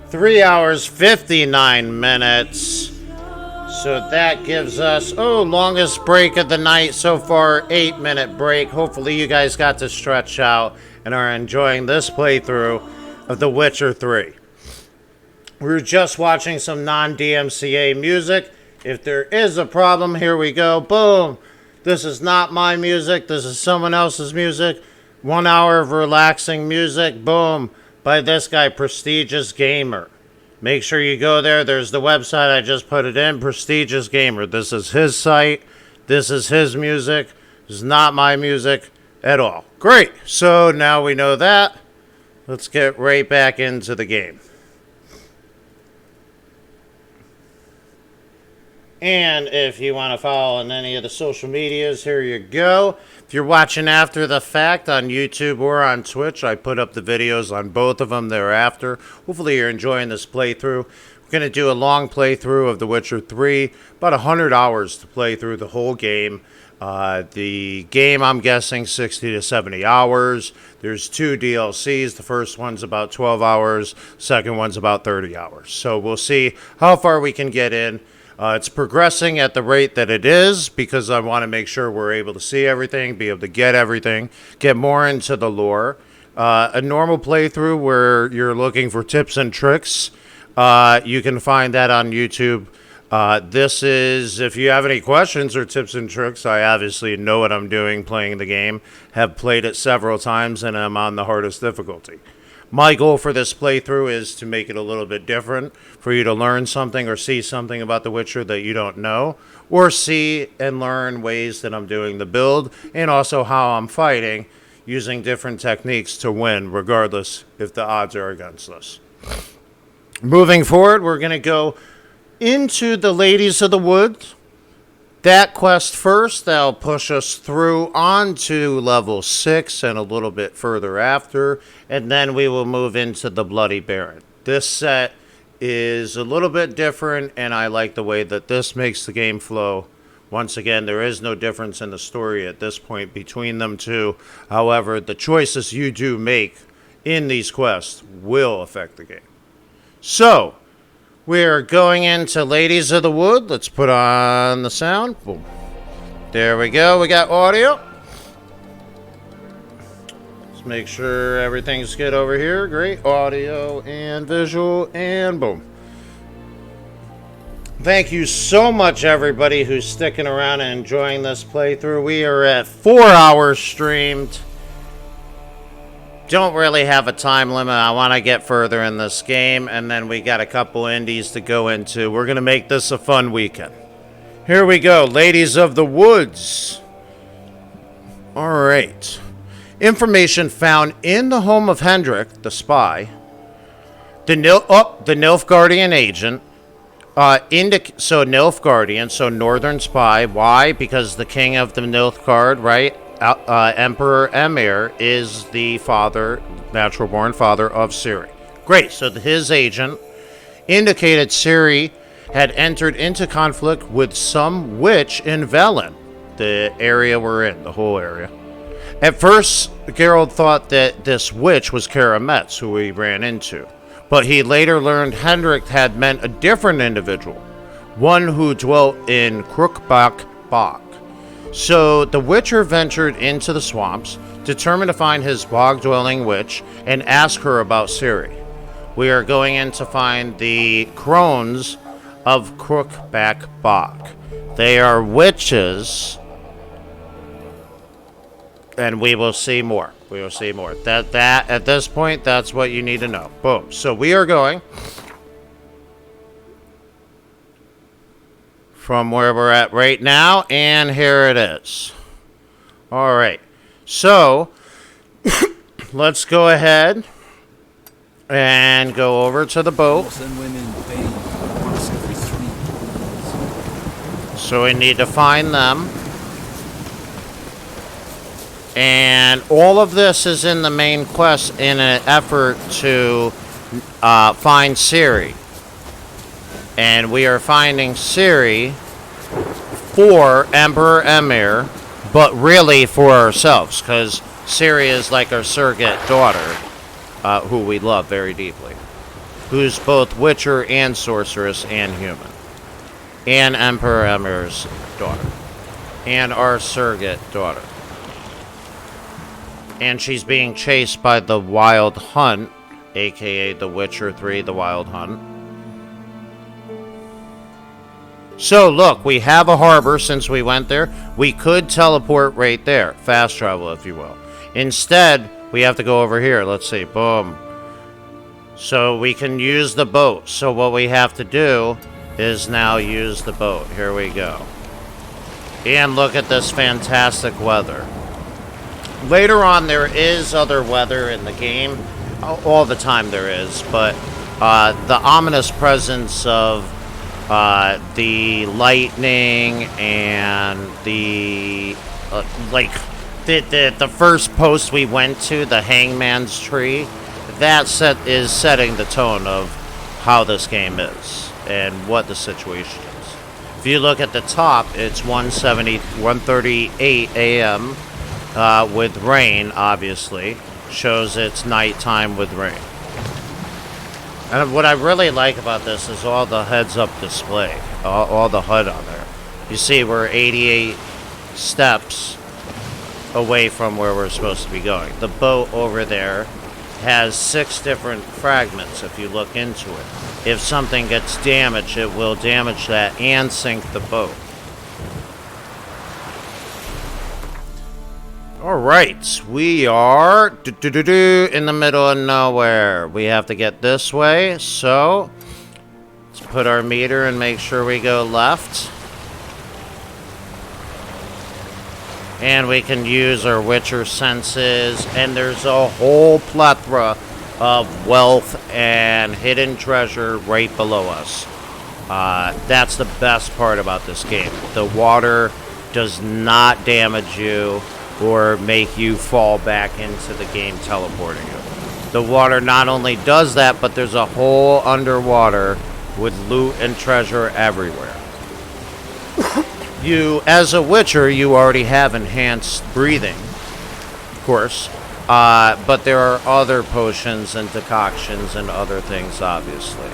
3 hours, 59 minutes. So that gives us, longest break of the night so far, 8-minute break. Hopefully you guys got to stretch out and are enjoying this playthrough of The Witcher 3. We were just watching some non-DMCA music. If there is a problem, here we go. Boom. This is not my music. This is someone else's music. 1 hour of relaxing music. Boom. By this guy, Prestigious Gamer. Make sure you go there. There's the website. I just put it in. Prestigious Gamer. This is his site. This is his music. This is not my music at all. Great. So now we know that. Let's get right back into the game. And if you want to follow on any of the social medias, here you go. If you're watching after the fact on YouTube or on Twitch, I put up the videos on both of them thereafter. Hopefully you're enjoying this playthrough. We're going to do a long playthrough of The Witcher 3, about 100 hours to play through the whole game. The game, I'm guessing, 60 to 70 hours. There's 2 DLCs. The first one's about 12 hours. Second one's about 30 hours. So we'll see how far we can get in. It's progressing at the rate that it is because I want to make sure we're able to see everything, be able to get everything, get more into the lore. A normal playthrough where you're looking for tips and tricks, you can find that on YouTube. This is, if you have any questions or tips and tricks, I obviously know what I'm doing playing the game, have played it several times, and I'm on the hardest difficulty. My goal for this playthrough is to make it a little bit different, for you to learn something or see something about The Witcher that you don't know, or see and learn ways that I'm doing the build, and also how I'm fighting, using different techniques to win, regardless if the odds are against us. Moving forward, we're going to go into the Ladies of the Woods. That quest first, that'll push us through onto level 6 and a little bit further after, and then we will move into the Bloody Baron. This set is a little bit different, and I like the way that this makes the game flow. Once again, there is no difference in the story at this point between them two. However, the choices you do make in these quests will affect the game. So, we're going into Ladies of the Wood. Let's put on the sound. Boom. There we go. We got audio. Let's make sure everything's good over here. Great. Audio and visual, and boom. Thank you so much, everybody who's sticking around and enjoying this playthrough. We are at 4 hours streamed. Don't really have a time limit. I want to get further in this game, and then we got a couple indies to go into. We're going to make this a fun weekend. Here we go, Ladies of the Woods. All right. Information found in the home of Hendrik, the spy, the Nilfgaardian agent, so Nilfgaardian, so Northern Spy. Why? Because the king of the Nilfgaard, right? Emperor Emir is the father, natural-born father of Ciri. Great, so his agent indicated Ciri had entered into conflict with some witch in Velen, the area we're in, the whole area. At first, Geralt thought that this witch was Kara Metz, who we ran into, but he later learned Hendrik had meant a different individual, one who dwelt in Crookback Bog. So the Witcher ventured into the swamps, determined to find his bog-dwelling witch, and ask her about Ciri. We are going in to find the crones of Crookback Bog. They are witches, and we will see more. We will see more. That at this point, that's what you need to know. Boom. So we are going from where we're at right now, and here it is. All right, so let's go ahead and go over to the boat. So we need to find them, and all of this is in the main quest in an effort to find Ciri. And we are finding Ciri for Emperor Emir, but really for ourselves, because Ciri is like our surrogate daughter, who we love very deeply, who's both Witcher and sorceress and human, and Emperor Emir's daughter, and our surrogate daughter. And she's being chased by the Wild Hunt, aka The Witcher 3, The Wild Hunt. So look, we have a harbor since we went there. We could teleport right there. Fast travel, if you will. Instead, we have to go over here. Let's see. Boom. So we can use the boat. So what we have to do is now use the boat. Here we go. And look at this fantastic weather. Later on, there is other weather in the game. All the time there is. But the ominous presence of the lightning and the the first post we went to, the Hangman's Tree, that is setting the tone of how this game is and what the situation is. If you look at the top, it's 1:38 a.m. With rain, obviously. Shows it's nighttime with rain. And what I really like about this is all the heads-up display, all the HUD on there. You see, we're 88 steps away from where we're supposed to be going. The boat over there has 6 different fragments if you look into it. If something gets damaged, it will damage that and sink the boat. Alright, we are in the middle of nowhere. We have to get this way, so let's put our meter and make sure we go left. And we can use our Witcher senses, and there's a whole plethora of wealth and hidden treasure right below us. That's the best part about this game. The water does not damage you or make you fall back into the game teleporting you. The water not only does that, but there's a hole underwater with loot and treasure everywhere. You, as a Witcher, you already have enhanced breathing, of course, but there are other potions and decoctions and other things, obviously.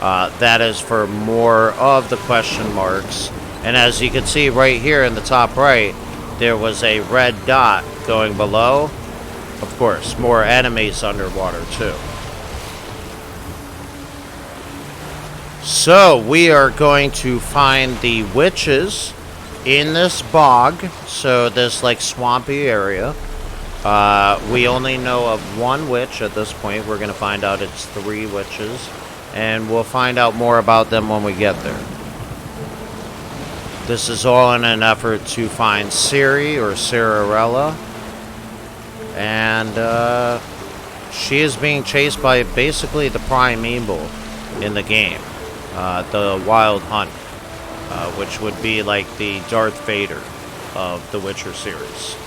That is for more of the question marks. And as you can see right here in the top right, there was a red dot going below. Of course, more enemies underwater too. So we are going to find the witches in this bog. So this like swampy area. We only know of one witch at this point. We're going to find out it's 3 witches. And we'll find out more about them when we get there. This is all in an effort to find Ciri or Cirarella. And she is being chased by basically the primeval in the game. The Wild Hunt. Which would be like the Darth Vader of the Witcher series.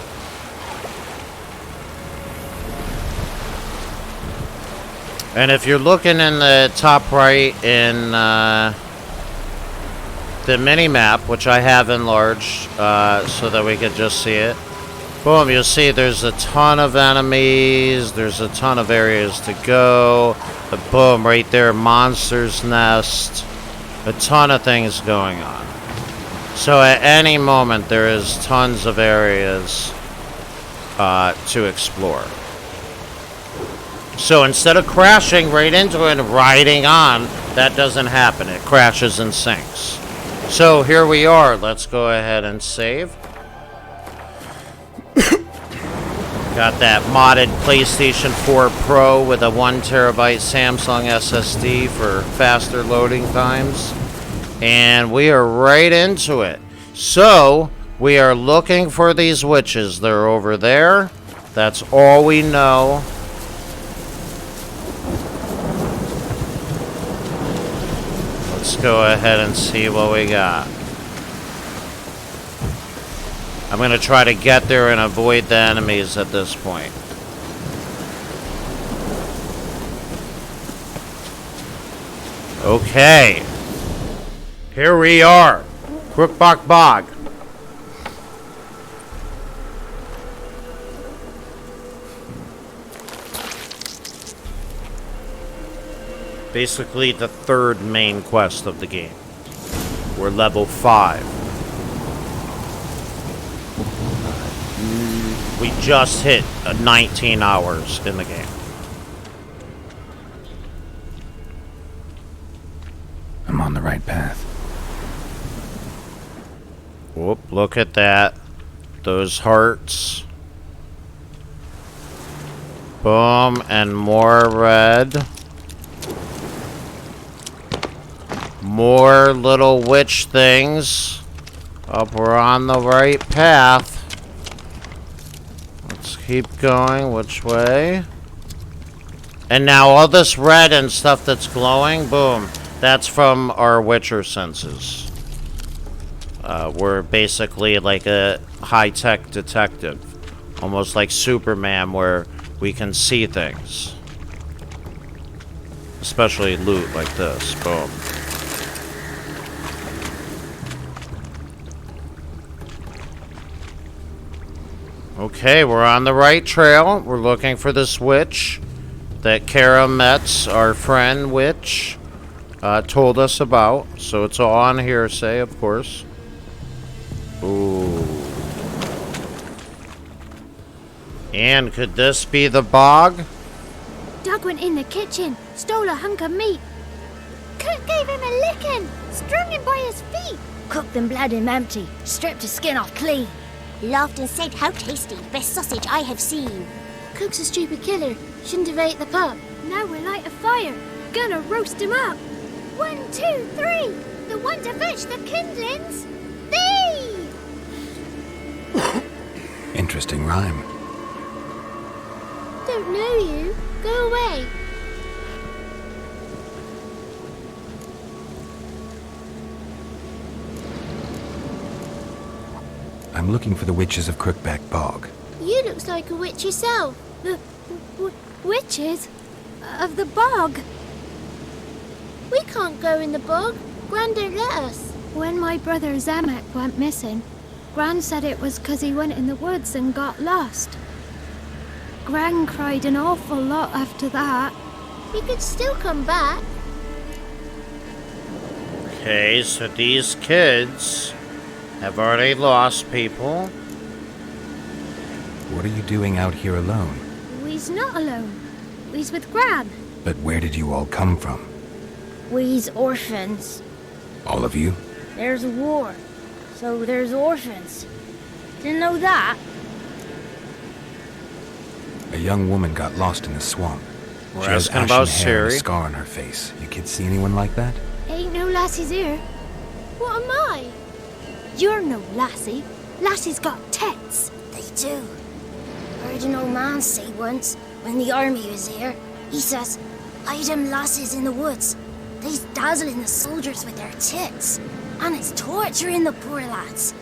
And if you're looking in the top right in the mini-map, which I have enlarged so that we could just see it. Boom, you'll see there's a ton of enemies, there's a ton of areas to go. But boom, right there, monster's nest. A ton of things going on. So at any moment, there is tons of areas to explore. So instead of crashing right into it and riding on, that doesn't happen. It crashes and sinks. So here we are. Let's go ahead and save. Got that modded PlayStation 4 Pro with a 1TB Samsung SSD for faster loading times. And we are right into it. So we are looking for these witches. They're over there. That's all we know. Let's go ahead and see what we got. I'm going to try to get there and avoid the enemies at this point. Okay. Here we are. Crookbach Bog. basically the third main quest of the game. We're level 5. We just hit 19 hours in the game. I'm on the right path. Whoop, look at that. Those hearts. Boom, and more red. More little witch things. Up, we're on the right path. Let's keep going. Which way? And now all this red and stuff that's glowing, boom. That's from our Witcher senses. We're basically like a high-tech detective. Almost like Superman, where we can see things. Especially loot like this. Boom. Okay, we're on the right trail. We're looking for this witch that Kara Metz, our friend witch, told us about. So it's all on hearsay, of course. Ooh. And could this be the bog? Doug went in the kitchen, stole a hunk of meat. Cook gave him a licking, strung him by his feet. Cooked and bled him empty, stripped his skin off clean. Laughed and said, "How tasty, best sausage I have seen." Cook's a stupid killer, shouldn't have ate the pup. Now we'll light a fire, gonna roast him up. 1, 2, 3, the one to fetch the kindlings. Thee! Interesting rhyme. Don't know you. Go away. I'm looking for the witches of Crookback Bog. You looks like a witch yourself. The witches of the bog. We can't go in the bog. Gran don't let us. When my brother Zamek went missing, Gran said it was 'cause he went in the woods and got lost. Gran cried an awful lot after that. He could still come back. Okay, so these kids have already lost people. What are you doing out here alone? We's not alone. We's with Gran. But where did you all come from? We's orphans. All of you? There's a war, so there's orphans. Didn't know that? A young woman got lost in the swamp. We're She has asking ashen about hair and a Ciri. scar on her face. You kids see anyone like that? Ain't no lassies here. What am I? You're no lassie. Lassies got tits. They do. Heard an old man say once, when the army was here, he says, "Hide them lasses in the woods. They's dazzling the soldiers with their tits. And it's torturing the poor lads."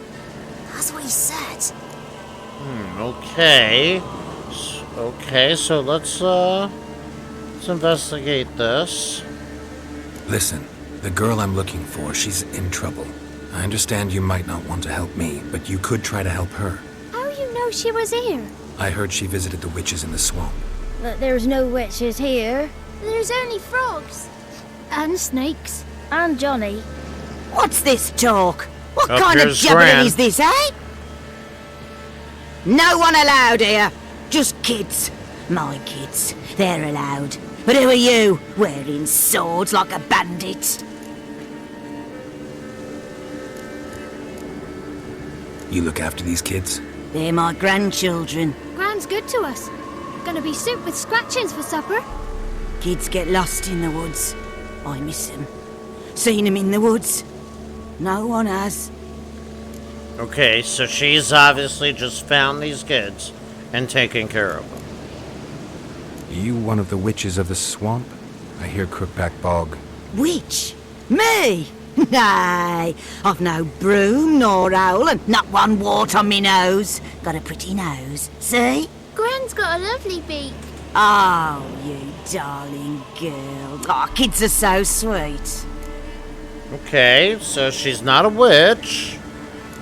That's what he said. Okay. Okay, so let's investigate this. Listen, the girl I'm looking for, she's in trouble. I understand you might not want to help me, but you could try to help her. How you know she was here? I heard she visited the witches in the swamp. But there's no witches here. There's only frogs. And snakes. And Johnny. What's this talk? What Up kind of here's jabbering Gran. is this, eh? No one allowed here. Just kids. My kids. They're allowed. But who are you, wearing swords like a bandit? You look after these kids? They're my grandchildren. Gran's good to us. Gonna be soup with scratchings for supper. Kids get lost in the woods. I miss them. Seen them in the woods. No one has. Okay, so she's obviously just found these kids and taken care of them. You one of the witches of the swamp? I hear Crookback Bog. Witch? Me? Nay, I've no broom nor owl and not one wart on me nose. Got a pretty nose, see? Gran's got a lovely beak. Oh, you darling girl. Oh, kids are so sweet. Okay, so she's not a witch.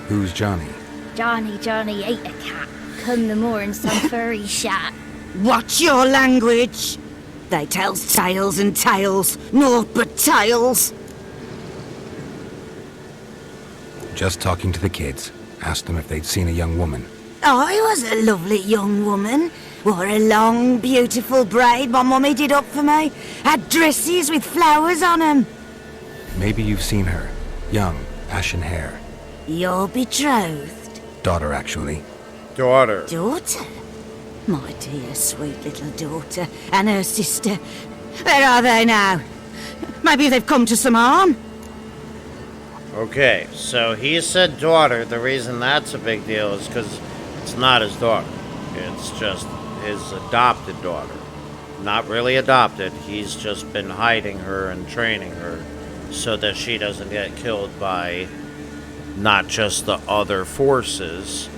Who's Johnny? Johnny ate a cat. Come the morn some furry shat. What's your language? They tells tales and tales, naught but tales. Just talking to the kids. Asked them if they'd seen a young woman. I was a lovely young woman. Wore a long, beautiful braid my mummy did up for me. Had dresses with flowers on 'em. Maybe you've seen her. Young, ashen hair. Your betrothed? Daughter, actually. Daughter. Daughter? My dear, sweet little daughter. And her sister. Where are they now? Maybe they've come to some harm? Okay, so he said daughter. The reason that's a big deal is because it's not his daughter. It's just his adopted daughter. Not really adopted. He's just been hiding her and training her so that she doesn't get killed by not just the other forces,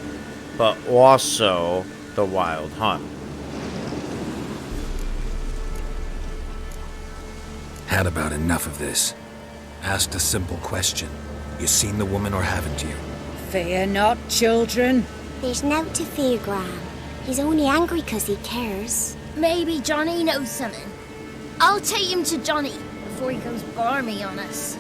but also the Wild Hunt. Had about enough of this. Asked a simple question. You seen the woman or haven't you? Fear not, children. There's nought to fear, Gran. He's only angry 'cause he cares. Maybe Johnny knows something. I'll take him to Johnny before he goes barmy on us.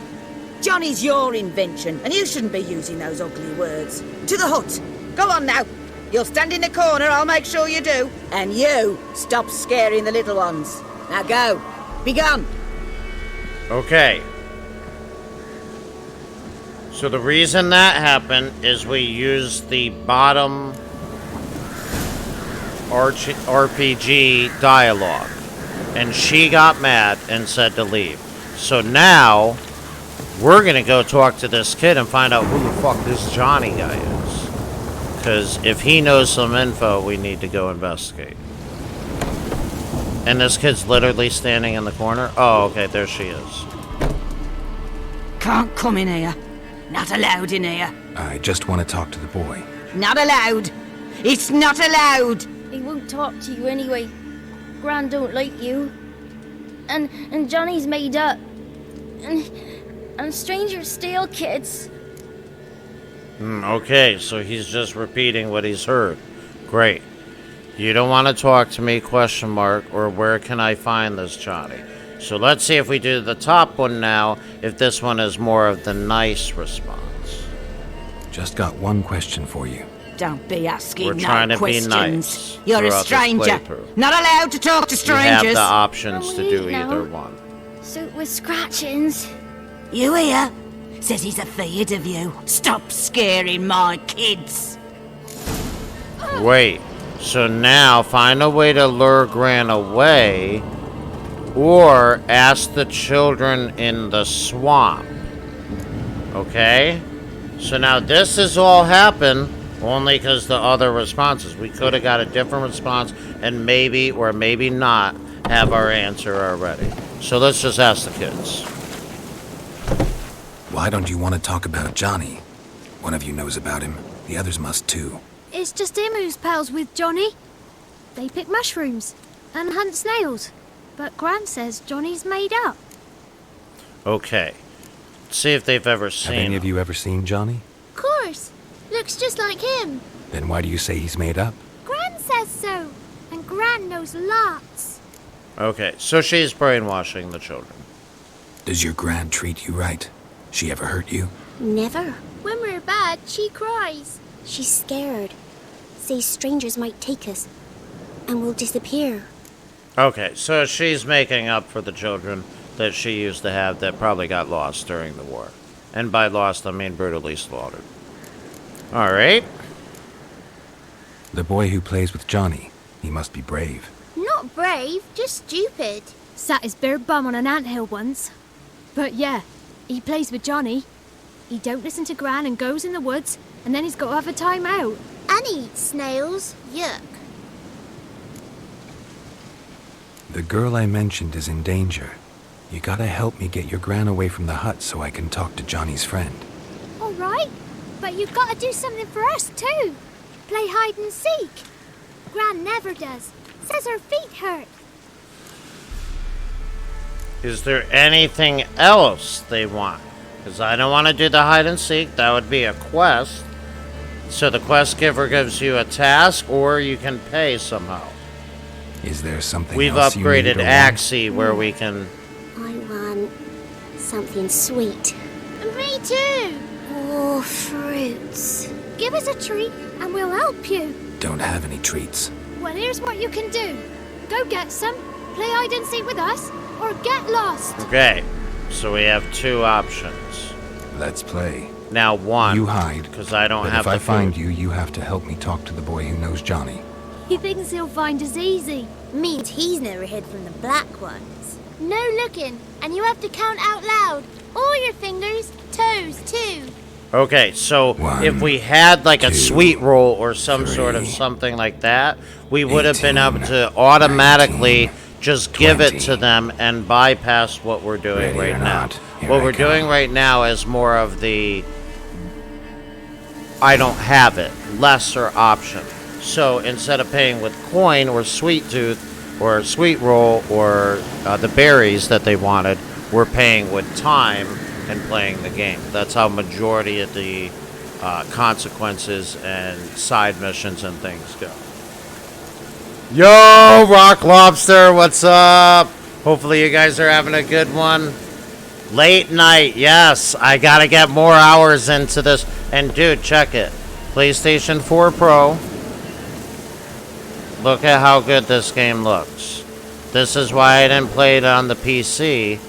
Johnny's your invention, and you shouldn't be using those ugly words. To the hut. Go on now. You'll stand in the corner, I'll make sure you do. And you, stop scaring the little ones. Now go. Be gone. Okay. So the reason that happened is we used the bottom RPG dialogue. And she got mad and said to leave. So now, we're going to go talk to this kid and find out who the fuck this Johnny guy is. Because if he knows some info, we need to go investigate. And this kid's literally standing in the corner? Oh, okay, there she is. Can't come in here. Not allowed in here. I just want to talk to the boy. Not allowed. It's not allowed. He won't talk to you anyway. Gran don't like you. And Johnny's made up. And strangers steal kids. Okay, so he's just repeating what he's heard. Great. You don't want to talk to me, question mark, or where can I find this Johnny? So let's see if we do the top one now, if this one is more of the nice response. Just got one question for you. Don't be asking We're no trying to questions. be nice. You're a throughout this stranger. playthrough. Not allowed to talk to strangers. You have the options to do you know. either one. Suit with scratchings. You hear? Says he's afeard of you. Stop scaring my kids. Wait, so now find a way to lure Gran away, or ask the children in the swamp. Okay? So now this has all happened only because the other responses. We could have got a different response and maybe or maybe not have our answer already. So let's just ask the kids. Why don't you want to talk about Johnny? One of you knows about him. The others must too. It's just him who's pals with Johnny. They pick mushrooms and hunt snails. But Gran says Johnny's made up. Okay. Let's see if they've ever seen Have any him. of you ever seen Johnny? Of course. Looks just like him. Then why do you say he's made up? Gran says so. And Gran knows lots. Okay, so she's brainwashing the children. Does your gran treat you right? She ever hurt you? Never. When we're bad, she cries. She's scared. Says strangers might take us. And we'll disappear. Okay, so she's making up for the children that she used to have that probably got lost during the war. And by lost, I mean brutally slaughtered. Alright. The boy who plays with Johnny, he must be brave. Not brave, just stupid. Sat his bare bum on an anthill once. But yeah, he plays with Johnny. He don't listen to Gran and goes in the woods, and then he's got to have a time out. And he eats snails. Yuck. The girl I mentioned is in danger. You gotta help me get your gran away from the hut so I can talk to Johnny's friend. All right, but you've got to do something for us too. Play hide and seek. Gran never does. Says her feet hurt. Is there anything else they want? Because I don't want to do the hide and seek. That would be a quest. So the quest giver gives you a task, or you can pay somehow. Is there something We've else you need upgraded or want? Axie where we can... I want something sweet. Me too. Or fruits. Give us a treat and we'll help you. Don't have any treats. Well, here's what you can do. Go get some, play hide and seek with us, or get lost. Okay, so we have two options. Let's play. Now one. You hide. Because I don't but have if I the find food. you, you have to help me talk to the boy who knows Johnny. He thinks he'll find us easy. Means he's never hid from the black ones. No looking, and you have to count out loud. All your fingers, toes too. Okay, so if we had like a sweet roll or some sort of something like that, we would have been able to automatically just give it to them and bypass what we're doing right now. What we're doing right now is more of the I don't have it, lesser option. So instead of paying with coin or sweet tooth or sweet roll or the berries that they wanted, we're paying with time and playing the game. That's how majority of the consequences and side missions and things go. Yo, Rock Lobster, what's up? Hopefully you guys are having a good one. Late night, yes. I gotta get more hours into this. And dude, check it. PlayStation 4 Pro. Look at how good this game looks. This is why I didn't play it on the PC.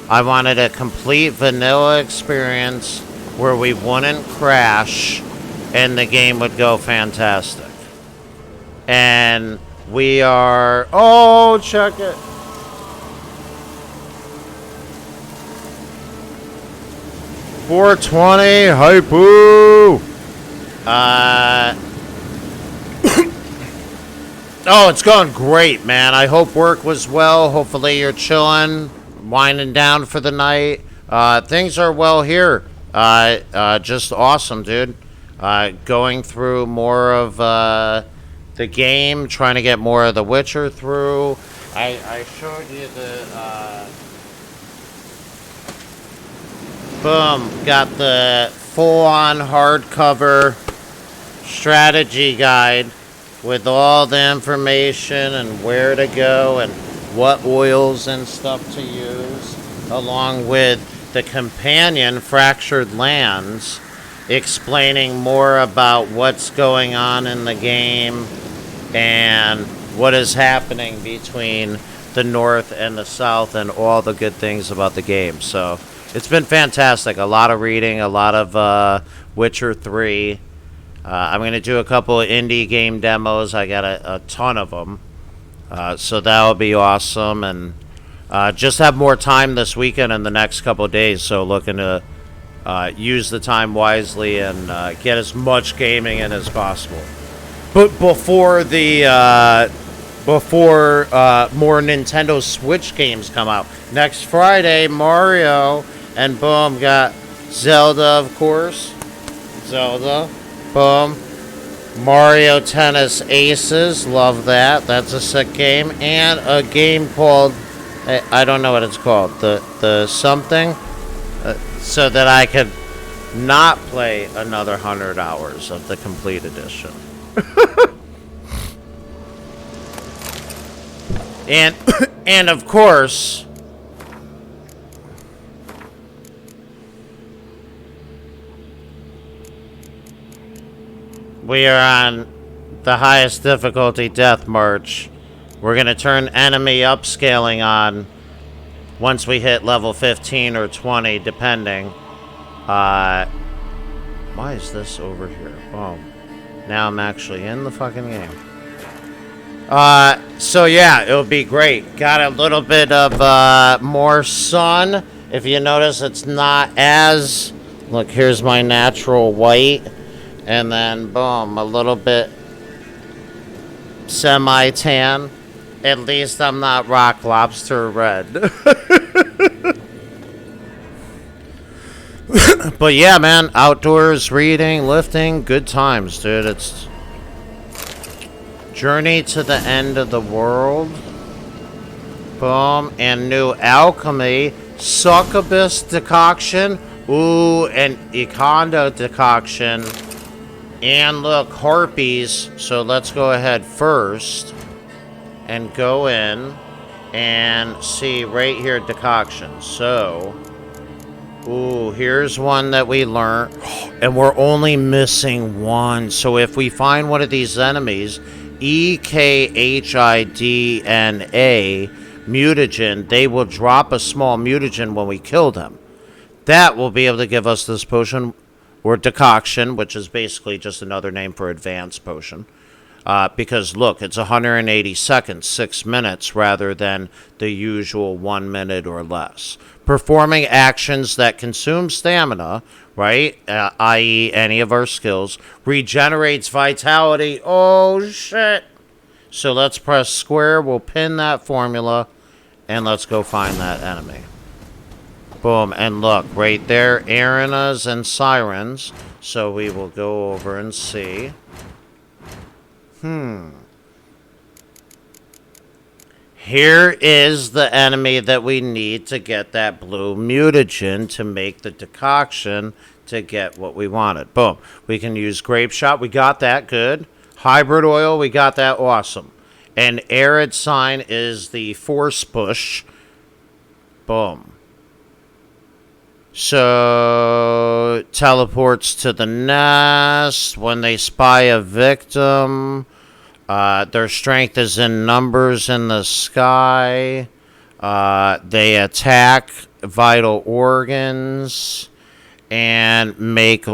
I wanted a complete vanilla experience where we wouldn't crash and the game would go fantastic. And we are... Oh, check it. $420, hypoo. Oh, it's going great, man. I hope work was well. Hopefully you're chilling, winding down for the night. Things are well here. Just awesome, dude. Going through more of the game, trying to get more of The Witcher through. I showed you the... Boom. Got the full-on hardcover strategy guide with all the information and where to go and what oils and stuff to use, along with the companion Fractured Lands, explaining more about what's going on in the game and what is happening between the North and the South and all the good things about the game. So it's been fantastic. A lot of reading, a lot of Witcher 3. I'm going to do a couple of indie game demos. I got a ton of them. So that'll be awesome. And just have more time this weekend and the next couple of days. So looking to use the time wisely and get as much gaming in as possible. But before more Nintendo Switch games come out. Next Friday, Mario. And boom, got Zelda, of course. Zelda. Boom. Mario Tennis Aces. Love that. That's a sick game. And a game called... I don't know what it's called. The something. So that I could not play another 100 hours of the complete edition. And of course... We are on the highest difficulty Death March. We're going to turn enemy upscaling on once we hit level 15 or 20, depending. Why is this over here? Oh, now I'm actually in the fucking game. So yeah, it'll be great. Got a little bit of more sun. If you notice, it's not as... Look, here's my natural white. And then, boom, a little bit semi-tan. At least I'm not Rock Lobster red. But yeah, man, outdoors, reading, lifting, good times, dude. It's Journey to the End of the World. Boom, and new alchemy. Succubus decoction. Ooh, and Ikondo decoction. And look, harpies. So let's go ahead first and go in and see right here, decoction. So, ooh, here's one that we learned, and we're only missing one. So if we find one of these enemies, EKHIDNA, mutagen, they will drop a small mutagen when we kill them. That will be able to give us this potion, or decoction, which is basically just another name for advanced potion. Because look, it's 180 seconds, 6 minutes, rather than the usual 1 minute or less. Performing actions that consume stamina, right, i.e. any of our skills, regenerates vitality. Oh, shit. So let's press square, we'll pin that formula, and let's go find that enemy. Boom, and look, right there, arenas and sirens. So we will go over and see. Here is the enemy that we need to get that blue mutagen to make the decoction to get what we wanted. Boom. We can use grape shot. We got that. Good. Hybrid oil. We got that. Awesome. And arid sign is the force push. Boom. So, teleports to the nest when they spy a victim. Their strength is in numbers in the sky. They attack vital organs and make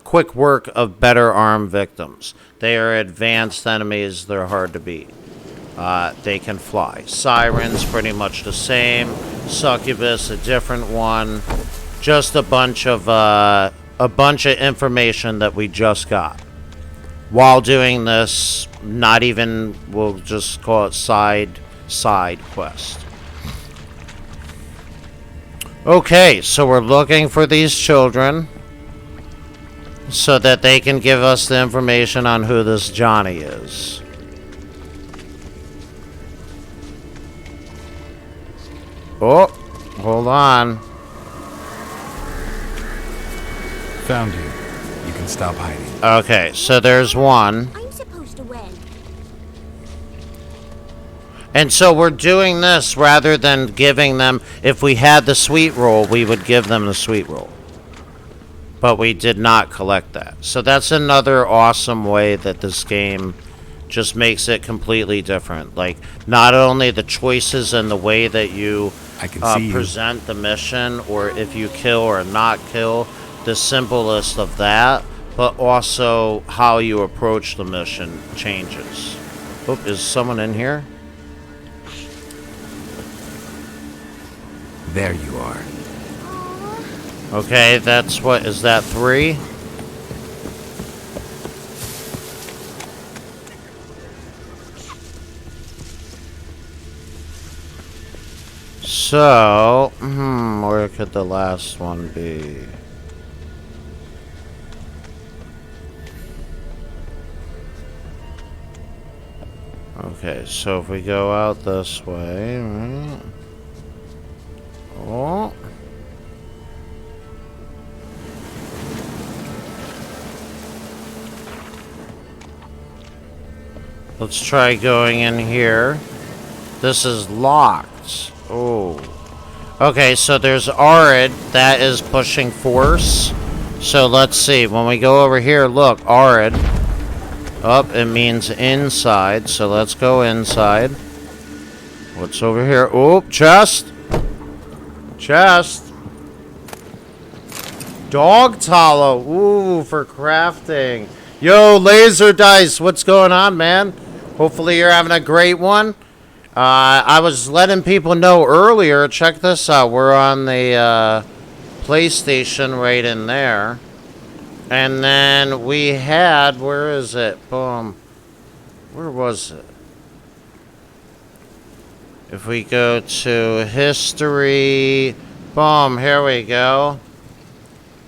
quick work of better armed victims. They are advanced enemies. They're hard to beat. They can fly. Sirens, pretty much the same. Succubus, a different one. Just a bunch of information that we just got. While doing this, not even, we'll just call it side quest. Okay, so we're looking for these children so that they can give us the information on who this Johnny is. Oh, hold on. Found you. You can stop hiding. Okay, so there's one. I'm supposed to win. And so we're doing this rather than giving them, if we had the sweet roll, we would give them the sweet roll. But we did not collect that. So that's another awesome way that this game just makes it completely different. Like, not only the choices and the way that you present the mission, or if you kill or not kill, the simplest of that, but also how you approach the mission changes. Oop, is someone in here? There you are. Okay, that's what, is that 3? So, where could the last one be? Okay, so if we go out this way, right? Oh. Let's try going in here. This is locked. Oh. Okay, so there's Arid. That is pushing force. So let's see. When we go over here, look, Arid. Up, it means inside. So let's go inside. What's over here? Oh, chest. Chest. Dog tallow. Ooh, for crafting. Yo, laser dice. What's going on, man? Hopefully you're having a great one. I was letting people know earlier. Check this out. We're on the PlayStation right in there. And then we had... Where is it? Boom. Where was it? If we go to history... Boom. Here we go.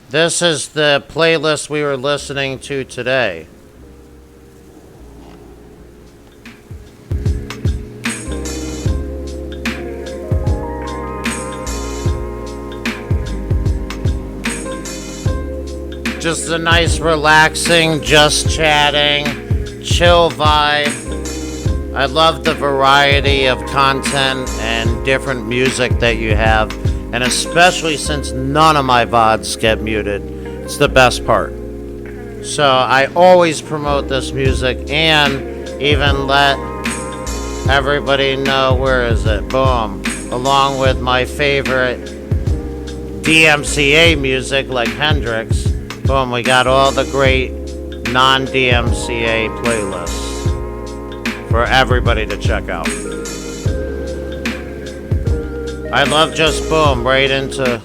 This is the playlist we were listening to today. Just a nice, relaxing, just chatting, chill vibe. I love the variety of content and different music that you have, and especially since none of my VODs get muted, it's the best part. So I always promote this music and even let everybody know, where is it? Boom. Along with my favorite DMCA music like Hendrix. Boom, we got all the great non-DMCA playlists for everybody to check out. I love just boom, right into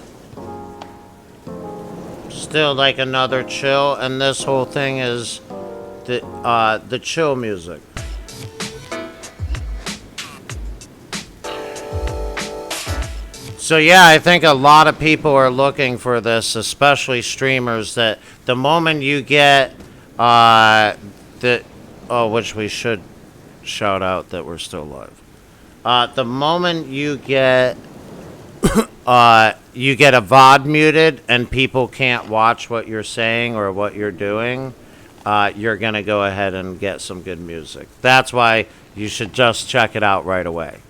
still like another chill, and this whole thing is the chill music. So yeah, I think a lot of people are looking for this, especially streamers, that the moment you get which we should shout out that we're still live. The moment you get a VOD muted and people can't watch what you're saying or what you're doing, you're gonna go ahead and get some good music. That's why you should just check it out right away.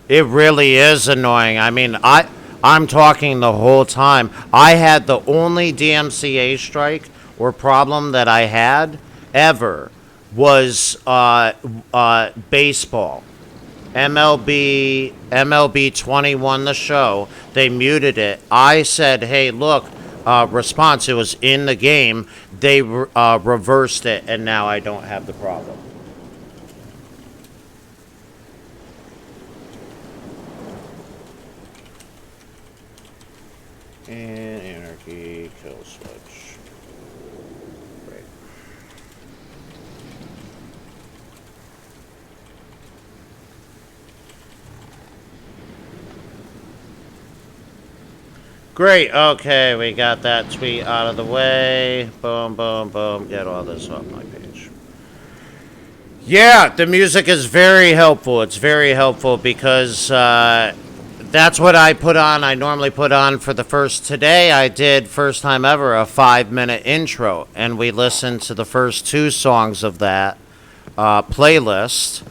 It really is annoying. I mean, I'm talking the whole time. I had the only DMCA strike or problem that I had ever was baseball. MLB 21, the show, they muted it. I said, hey, look, response, it was in the game. They reversed it, and now I don't have the problem. And anarchy, kill switch. Great. Great, okay, we got that tweet out of the way. Boom, boom, boom. Get all this off my page. Yeah, the music is very helpful. It's very helpful because that's what I put on. I normally put on for the first. Today I did, first time ever, a 5-minute intro. And we listened to the first 2 songs of that playlist.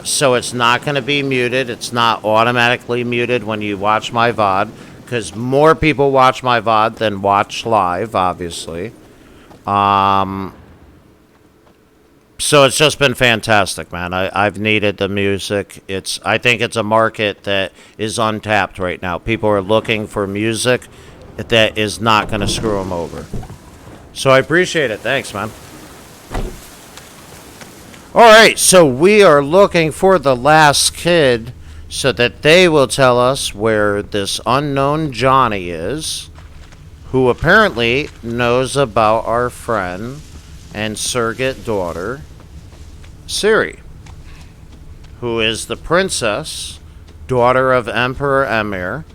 So it's not going to be muted. It's not automatically muted when you watch my VOD. Because more people watch my VOD than watch live, obviously. So it's just been fantastic, man. I've needed the music. I think it's a market that is untapped right now. People are looking for music that is not going to screw them over. So I appreciate it. Thanks, man. All right, so we are looking for the last kid so that they will tell us where this unknown Johnny is, who apparently knows about our friend and surrogate daughter, Ciri, who is the princess, daughter of Emperor Emir,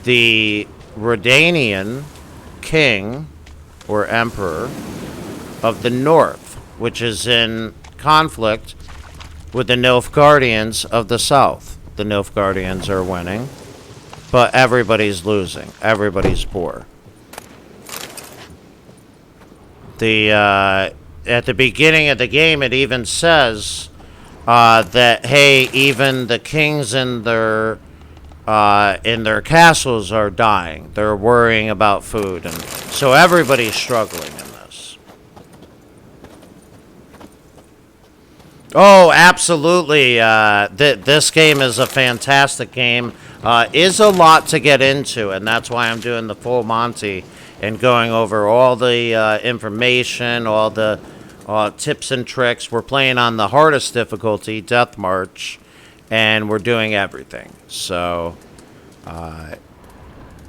the Redanian king or emperor of the north, which is in conflict with the Nilfgaardians of the south. The Nilfgaardians are winning, but everybody's losing. Everybody's poor. At the beginning of the game, it even says that, hey, even the kings in their castles are dying. They're worrying about food, and so everybody's struggling in this. Oh, absolutely. This game is a fantastic game. Is a lot to get into, and that's why I'm doing the full Monty and going over all the information, all the tips and tricks. We're playing on the hardest difficulty, Death March, and we're doing everything. So,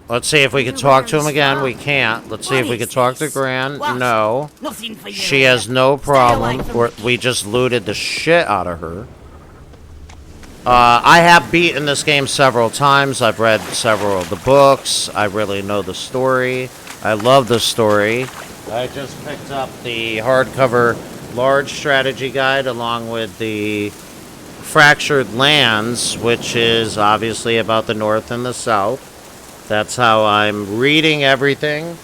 let's see if we can talk to him again. We can't. Let's see if we can talk to Gran. No. She has no problem. We just looted the shit out of her. I have beaten this game several times. I've read several of the books. I really know the story. I love the story. I just picked up the hardcover large strategy guide along with the Fractured Lands, which is obviously about the north and the south. That's how I'm reading everything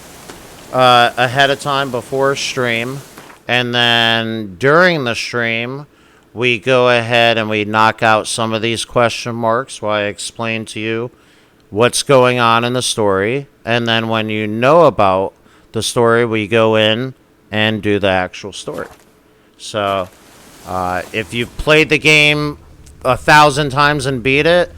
ahead of time before stream. And then during the stream, we go ahead and we knock out some of these question marks while I explain to you what's going on in the story. And then when you know about the story, we go in and do the actual story. So if you've played the game 1,000 times and beat it,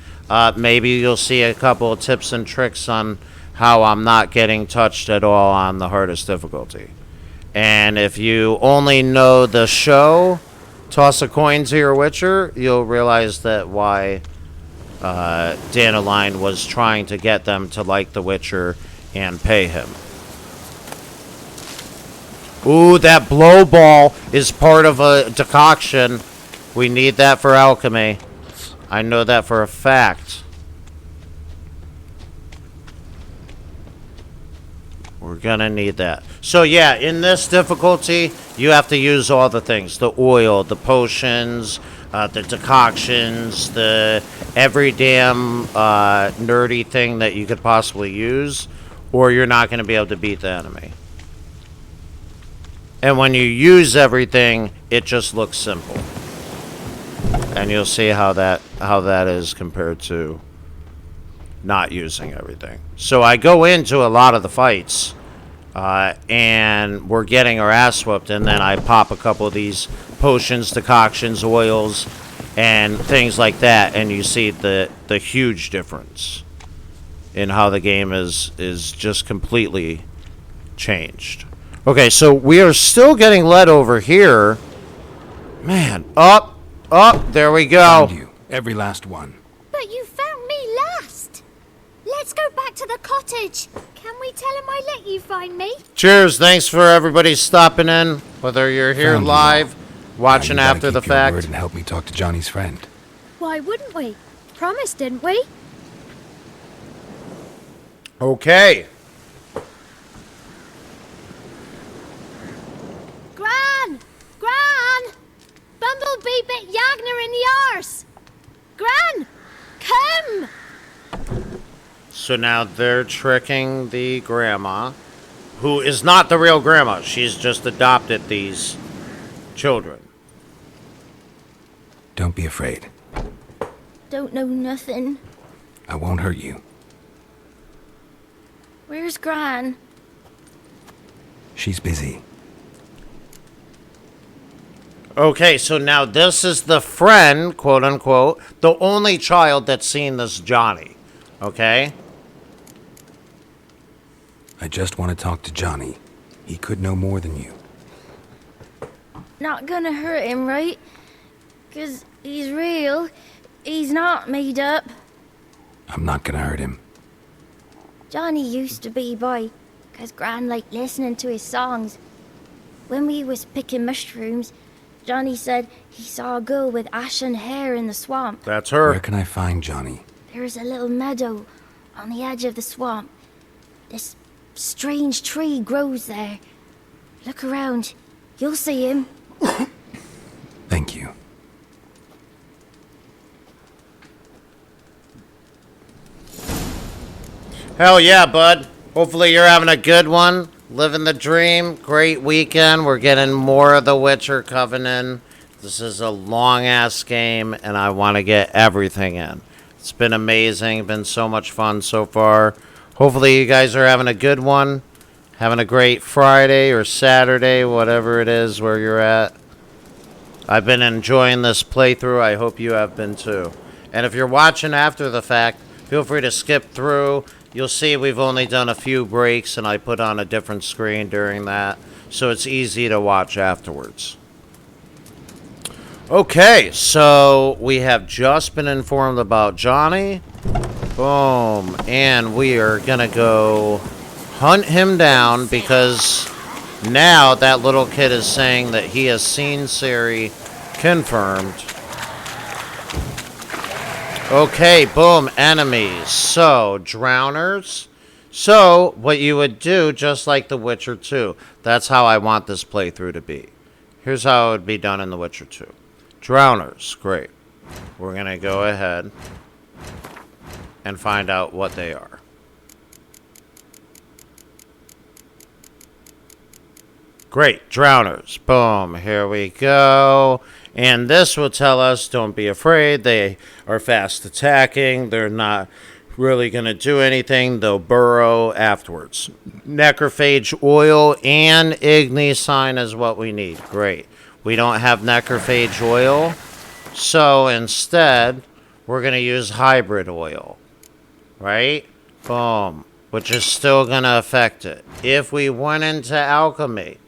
maybe you'll see a couple of tips and tricks on how I'm not getting touched at all on the hardest difficulty. And if you only know the show, Toss a Coin to Your Witcher, you'll realize that why Dandelion was trying to get them to like The Witcher and pay him. Ooh, that blow ball is part of a decoction. We need that for alchemy. I know that for a fact. We're gonna need that. So yeah, in this difficulty, you have to use all the things. The oil, the potions, the decoctions, the every damn nerdy thing that you could possibly use, or you're not gonna be able to beat the enemy. And when you use everything, it just looks simple. And you'll see how that is compared to not using everything. So I go into a lot of the fights, and we're getting our ass whooped, and then I pop a couple of these potions, decoctions, oils, and things like that, and you see the huge difference in how the game is just completely changed. Okay, so we are still getting led over here. Man, up, there we go. Found you, every last one. But you found me last. Let's go back to the cottage. Can we tell him I let you find me? Cheers, thanks for everybody stopping in, whether you're here Found you live, all. watching Now you after gotta the keep your fact. word and help me talk to Johnny's friend. Why wouldn't we? Promised, didn't we? Okay. Gran! Gran! Bumblebee bit Yagner in the arse! Gran! Come! So now they're tricking the grandma, who is not the real grandma. She's just adopted these children. Don't be afraid. Don't know nothing. I won't hurt you. Where's Gran? She's busy. Okay, so now this is the friend, quote unquote, the only child that's seen this Johnny. Okay? I just want to talk to Johnny. He could know more than you. Not gonna hurt him, right? 'Cause he's real. He's not made up. I'm not gonna hurt him. Johnny used to be boy, 'cause Gran liked listening to his songs. When we was picking mushrooms, Johnny said he saw a girl with ashen hair in the swamp. That's her. Where can I find Johnny? There's a little meadow on the edge of the swamp. This strange tree grows there. Look around. You'll see him. Thank you. Hell yeah, bud. Hopefully you're having a good one. Living the dream. Great weekend. We're getting more of the Witcher Covenant. This is a long-ass game, and I want to get everything in. It's been amazing. Been so much fun so far. Hopefully you guys are having a good one. Having a great Friday or Saturday, whatever it is where you're at. I've been enjoying this playthrough. I hope you have been too. And if you're watching after the fact, feel free to skip through. You'll see we've only done a few breaks, and I put on a different screen during that, so it's easy to watch afterwards. Okay, so we have just been informed about Johnny. Boom. And we are going to go hunt him down, because now that little kid is saying that he has seen Ciri. Confirmed. Okay, boom, enemies. So, drowners. So, what you would do, just like The Witcher 2, that's how I want this playthrough to be. Here's how it would be done in The Witcher 2. Drowners, great. We're going to go ahead and find out what they are. Great, drowners. Boom, here we go. And this will tell us, don't be afraid. They are fast attacking. They're not really going to do anything. They'll burrow afterwards. Necrophage oil and Igni sign is what we need. Great. We don't have necrophage oil, so instead, we're going to use hybrid oil. Right? Boom. Which is still going to affect it. If we went into alchemy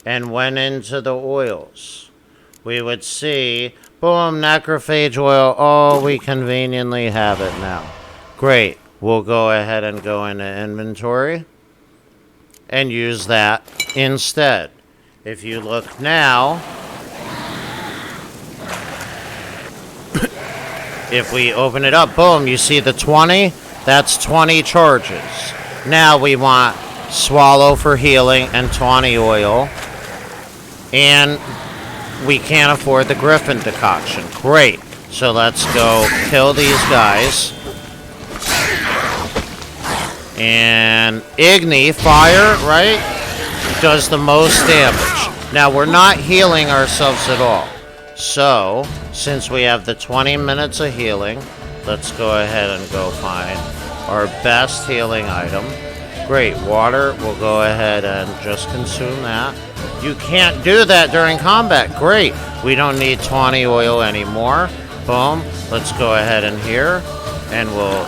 and went into the oils, we would see, boom, necrophage oil. Oh, we conveniently have it now. Great. We'll go ahead and go into inventory and use that instead. If you look now, if we open it up, boom, you see the 20? That's 20 charges. Now we want swallow for healing and 20 oil. And we can't afford the griffin decoction. Great. So let's go kill these guys. And Igni, fire, right, does the most damage. Now, we're not healing ourselves at all. So, since we have the 20 minutes of healing, let's go ahead and go find our best healing item. Great, water. We'll go ahead and just consume that. You can't do that during combat. Great. We don't need 20 oil anymore. Boom. Let's go ahead and here. And we'll...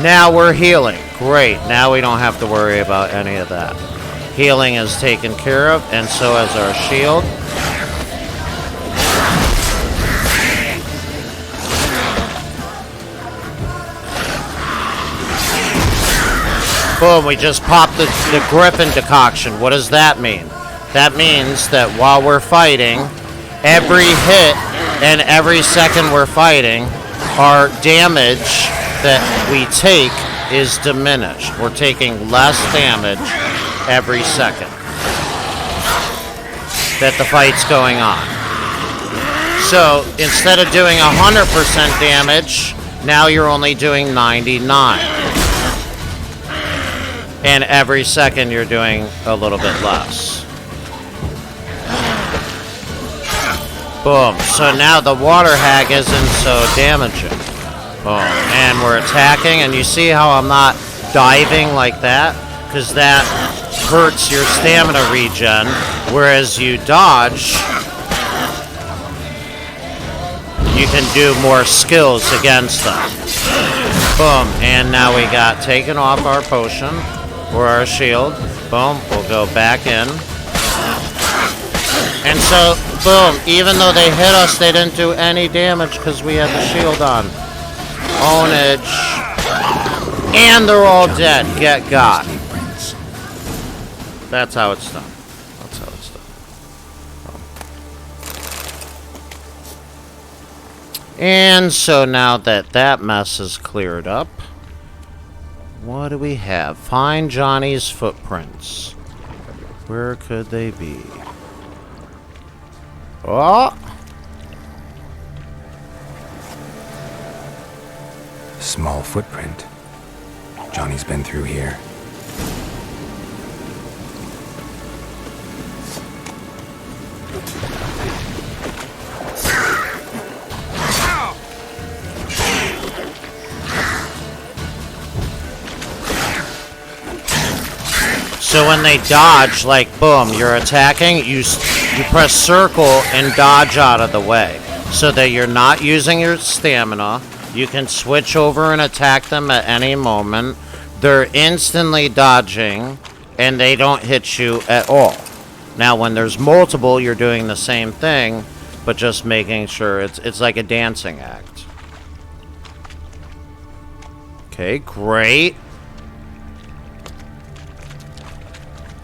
Now we're healing. Great. Now we don't have to worry about any of that. Healing is taken care of, and so is our shield. Boom, we just popped the griffin decoction. What does that mean? That means that while we're fighting, every hit and every second we're fighting, our damage that we take is diminished. We're taking less damage every second that the fight's going on. So instead of doing 100% damage, now you're only doing 99. And every second you're doing a little bit less. Boom. So now the water hag isn't so damaging. Boom. And we're attacking, and you see how I'm not diving like that? Because that hurts your stamina regen, whereas you dodge, you can do more skills against them. Boom. And now we got taken off our potion, or our shield. Boom. We'll go back in. And so, boom, even though they hit us, they didn't do any damage because we had the shield on. Ownage. And they're all dead. Get got. That's how it's done. That's how it's done. And so now that that mess is cleared up, what do we have? Find Johnny's footprints. Where could they be? Oh! Small footprint. Johnny's been through here. So when they dodge, like boom, you're attacking, you press circle and dodge out of the way so that you're not using your stamina. You can switch over and attack them at any moment. They're instantly dodging and they don't hit you at all. Now when there's multiple, you're doing the same thing, but just making sure it's like a dancing act. Okay, great.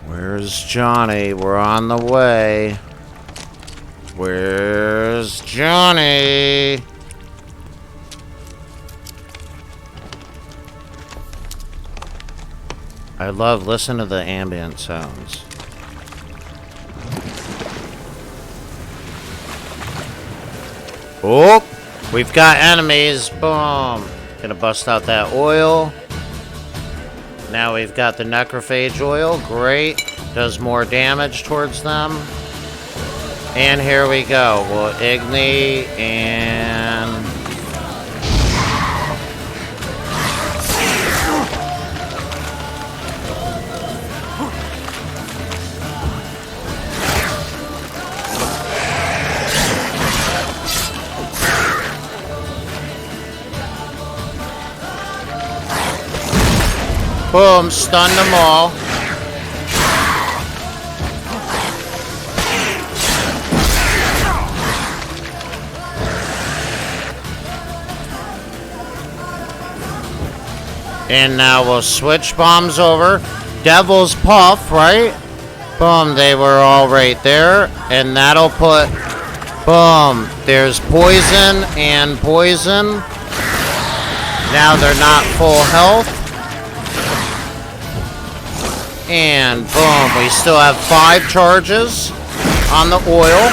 Where's Johnny? We're on the way. Where's Johnny? I love listening to the ambient sounds. Oh, we've got enemies. Boom. Gonna bust out that oil. Now we've got the necrophage oil. Great. Does more damage towards them. And here we go. We'll ignite and... Boom, stun them all. And now we'll switch bombs over. Devil's Puff, right? Boom, they were all right there. And that'll put... Boom, there's poison and poison. Now they're not full health. And boom, we still have 5 charges on the oil.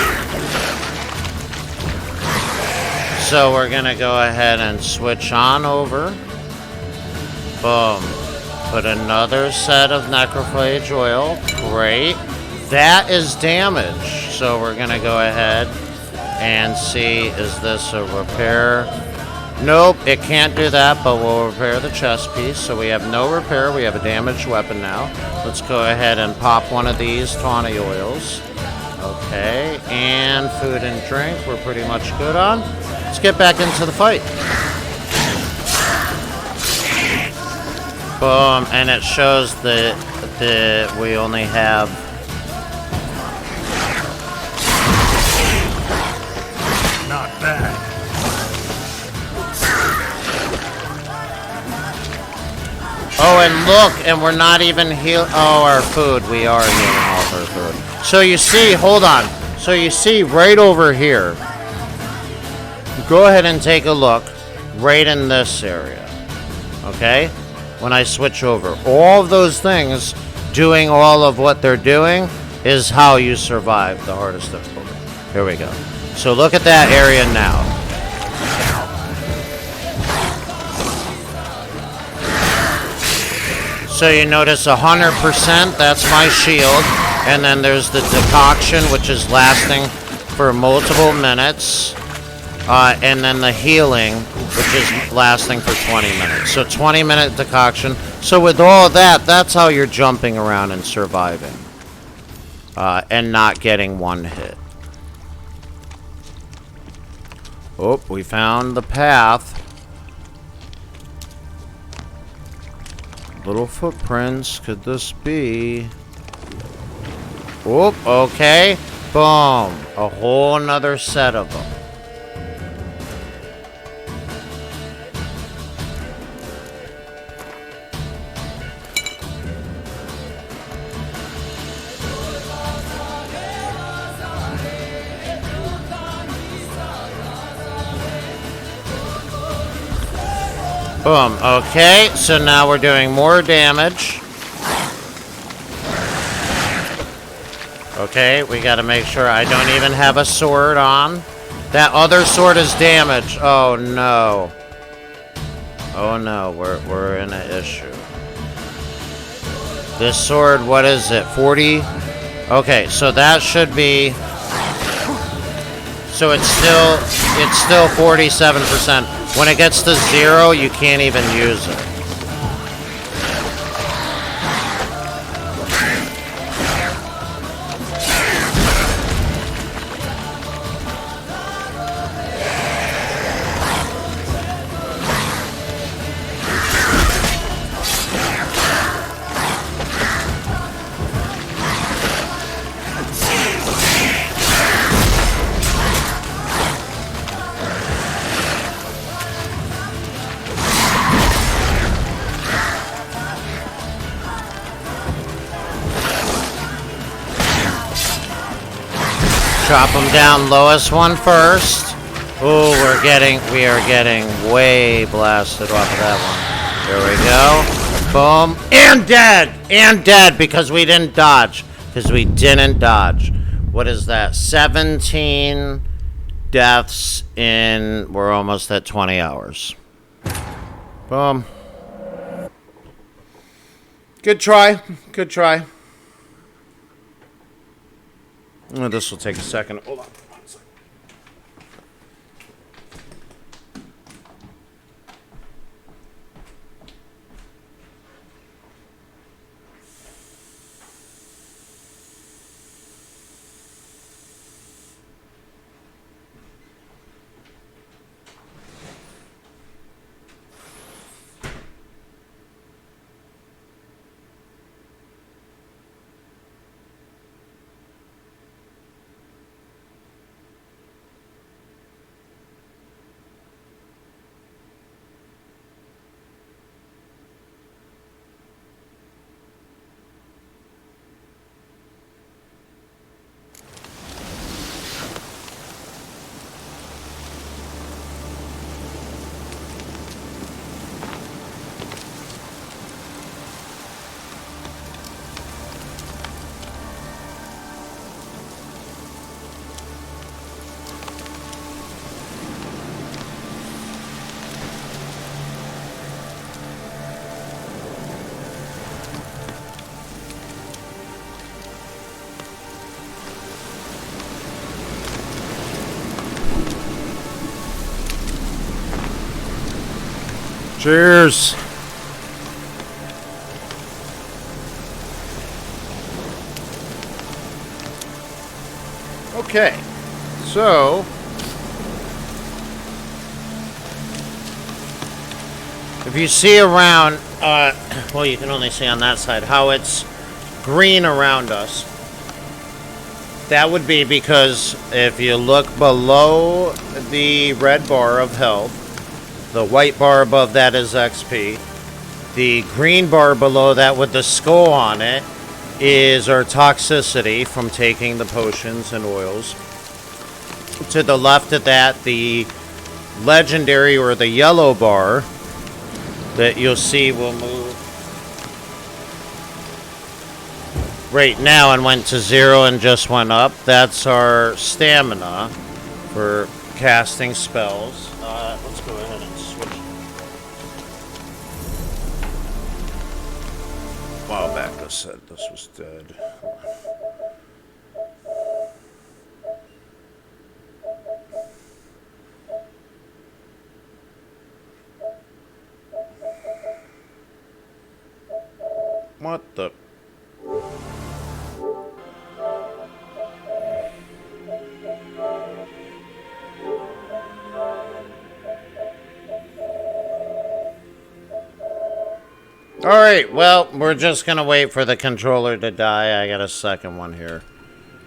So we're gonna go ahead and switch on over. Boom. Put another set of necrophage oil. Great. That is damage. So we're gonna go ahead and see, is this a repair? Nope, it can't do that, but we'll repair the chest piece. So we have no repair. We have a damaged weapon now. Let's go ahead and pop one of these tawny oils. Okay, and food and drink we're pretty much good on. Let's get back into the fight. Boom, and it shows that we only have... Not bad. Oh, and look, and we're not even heal. Oh, our food. We are healing off our food. So you see, hold on. So you see right over here. Go ahead and take a look right in this area. Okay? When I switch over. All of those things doing all of what they're doing is how you survive the hardest difficulty. Here we go. So look at that area now. So you notice 100%, that's my shield. And then there's the decoction, which is lasting for multiple minutes. And then the healing, which is lasting for 20 minutes. So 20-minute decoction. So with all that, that's how you're jumping around and surviving. And not getting one hit. Oh, we found the path. Little footprints. Could this be? Oh, okay. Boom. A whole nother set of them. Boom. Okay, so now we're doing more damage. Okay, we gotta make sure I don't even have a sword on. That other sword is damaged. Oh no. Oh no, we're in an issue. This sword, what is it? 40? Okay, so that should be... So it's still 47%. When it gets to 0, you can't even use it. Chop them down, lowest one first. Oh, we are getting way blasted off of that one. There we go. Boom. And dead! And dead because we didn't dodge. Because we didn't dodge. What is that? 17 deaths in... We're almost at 20 hours. Boom. Good try. Good try. Oh, this will take a second. Hold on. Cheers. Okay, so if you see around, well, you can only see on that side how it's green around us. That would be because if you look below the red bar of health, the white bar above that is XP. The green bar below that with the skull on it is our toxicity from taking the potions and oils. To the left of that, the legendary or the yellow bar that you'll see will move right now and went to 0 and just went up. That's our stamina for casting spells. Let's go ahead and switch. A while back I said this was dead. What the? Alright, well, we're just gonna wait for the controller to die. I got a second one here.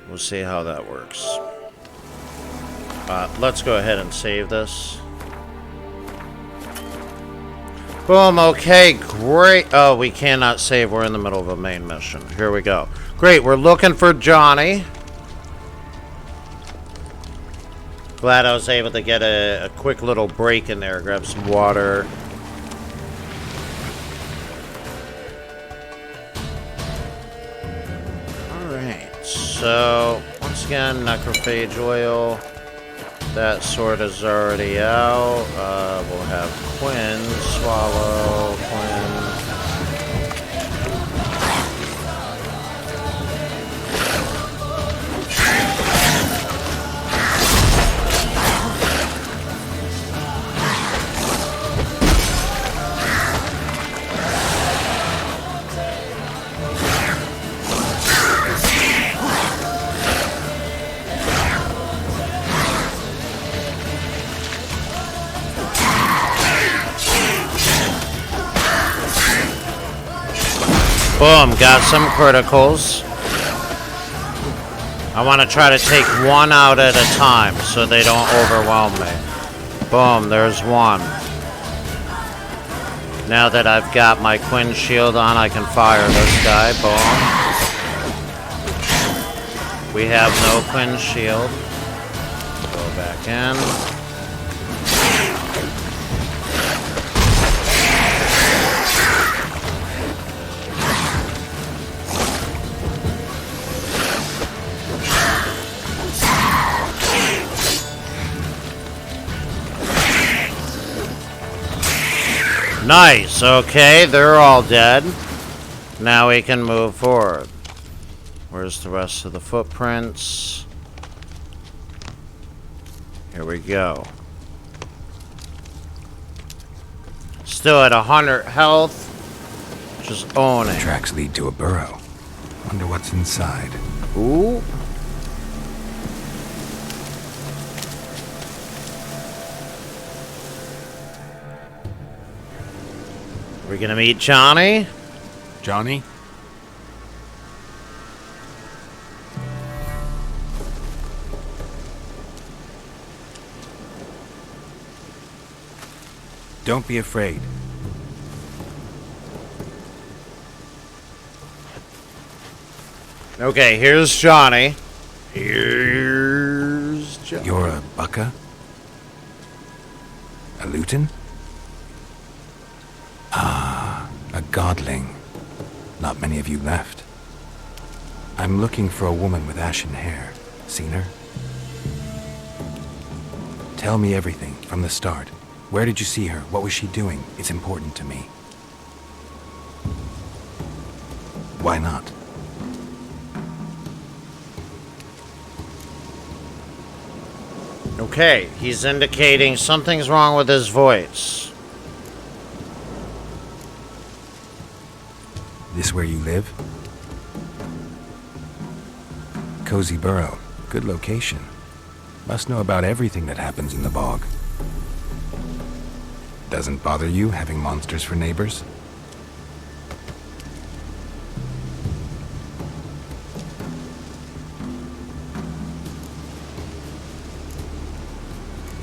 We'll see how that works. Let's go ahead and save this. Boom, okay, great. Oh, we cannot save. We're in the middle of a main mission. Here we go. Great, we're looking for Johnny. Glad I was able to get a quick little break in there. Grab some water. Alright, so once again, necrophage oil. That sword is already out. We'll have Quinn swallow. Quinn. Boom, got some criticals. I want to try to take one out at a time so they don't overwhelm me. Boom, there's one. Now that I've got my Quinn shield on, I can fire this guy. Boom. We have no Quinn shield. Go back in. Nice, okay, they're all dead. Now we can move forward. Where's the rest of the footprints? Here we go. Still at 100 health. Just own it. Tracks lead to a burrow. Wonder what's inside. Ooh. We're gonna meet Johnny. Johnny? Don't be afraid. Okay, here's Johnny. Here's Johnny. You're a Bucka? A Luton? Ah, a godling. Not many of you left. I'm looking for a woman with ashen hair. Seen her? Tell me everything, from the start. Where did you see her? What was she doing? It's important to me. Why not? Okay, he's indicating something's wrong with his voice. This where you live? Cozy Burrow. Good location. Must know about everything that happens in the bog. Doesn't bother you having monsters for neighbors?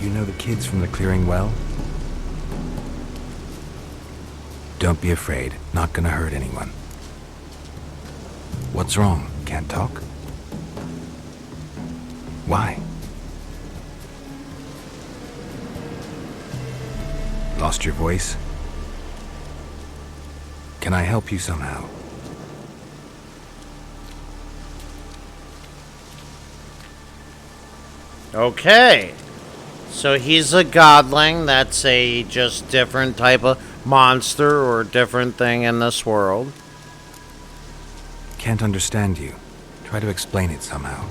You know the kids from the clearing well? Don't be afraid. Not gonna hurt anyone. What's wrong? Can't talk? Why? Lost your voice? Can I help you somehow? Okay. So he's a godling. That's a just different type of monster or different thing in this world. Can't understand you. Try to explain it somehow.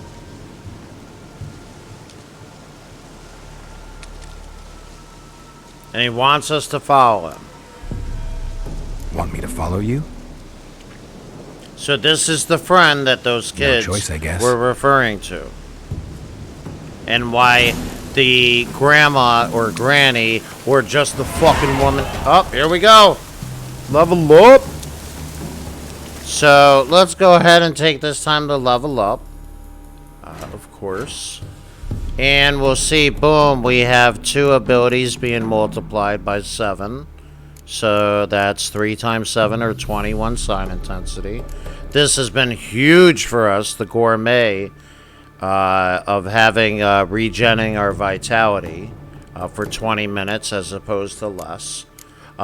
And he wants us to follow him. Want me to follow you? So this is the friend that those kids No choice, I guess. were referring to. And why the grandma or granny or just the fucking woman. Oh, here we go. Level up. So let's go ahead and take this time to level up. Of course. And we'll see, boom, we have 2 abilities being multiplied by 7. So that's 3 times 7 or 21 sign intensity. This has been huge for us, the gourmet, of having regenning our vitality for 20 minutes as opposed to less.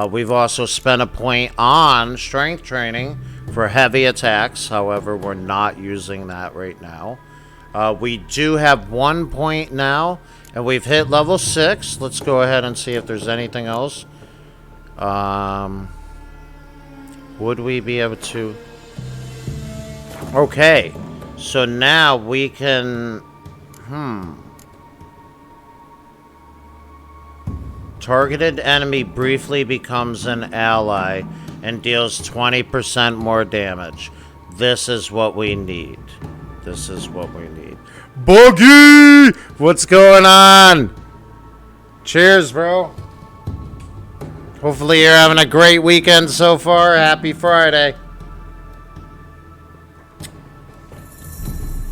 We've also spent a point on strength training for heavy attacks. However, we're not using that right now. We do have 1 point now, and we've hit level 6. Let's go ahead and see if there's anything else. Would we be able to... Okay, so now we can... Targeted enemy briefly becomes an ally and deals 20% more damage. This is what we need. This is what we need. Boogie! What's going on? Cheers, bro. Hopefully you're having a great weekend so far. Happy Friday.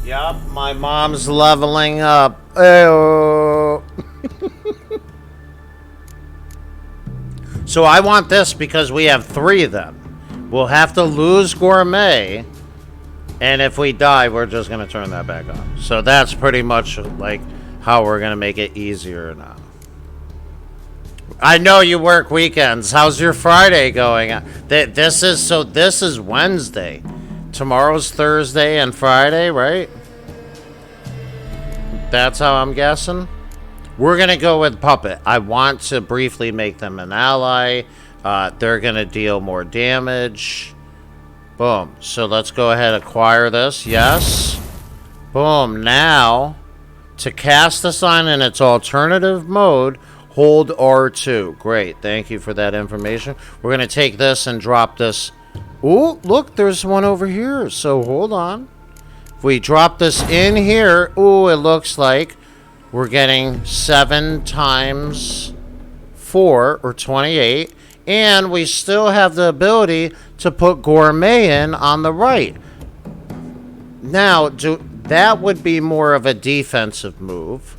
Yup, my mom's leveling up. Ayo. So I want this because we have 3 of them. We'll have to lose Gourmet. And if we die, we're just going to turn that back on. So that's pretty much like how we're going to make it easier now. I know you work weekends. How's your Friday going? This is Wednesday. Tomorrow's Thursday and Friday, right? That's how I'm guessing. We're going to go with Puppet. I want to briefly make them an ally. They're going to deal more damage. Boom. So let's go ahead and acquire this. Yes. Boom. Now, to cast the sign in its alternative mode, hold R2. Great. Thank you for that information. We're going to take this and drop this. Ooh, look, there's one over here. So hold on. If we drop this in here, ooh, it looks like we're getting 7 times 4, or 28. And we still have the ability to put Gourmet in on the right. Now, that would be more of a defensive move.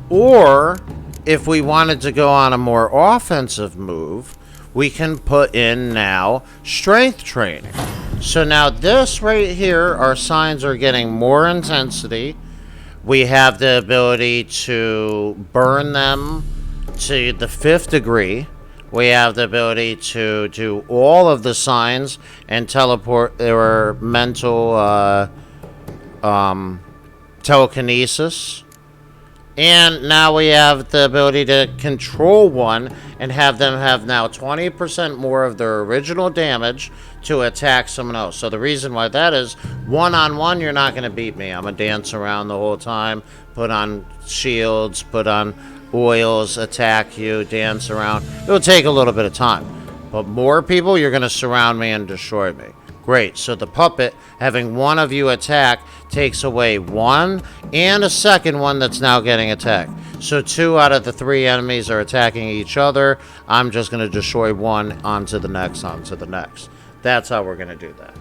Or, if we wanted to go on a more offensive move, we can put in now strength training. So now this right here, our signs are getting more intensity. We have the ability to burn them to the 5th degree. We have the ability to do all of the signs and teleport their mental telekinesis. And now we have the ability to control one and have them have now 20% more of their original damage to attack someone else. So the reason why that is, one-on-one, you're not going to beat me. I'm going to dance around the whole time, put on shields, put on oils, attack you, dance around. It'll take a little bit of time. But more people, you're going to surround me and destroy me. Great. So the puppet, having one of you attack, takes away one and a second one that's now getting attacked. So 2 out of the 3 enemies are attacking each other. I'm just going to destroy one onto the next, onto the next. That's how we're going to do that.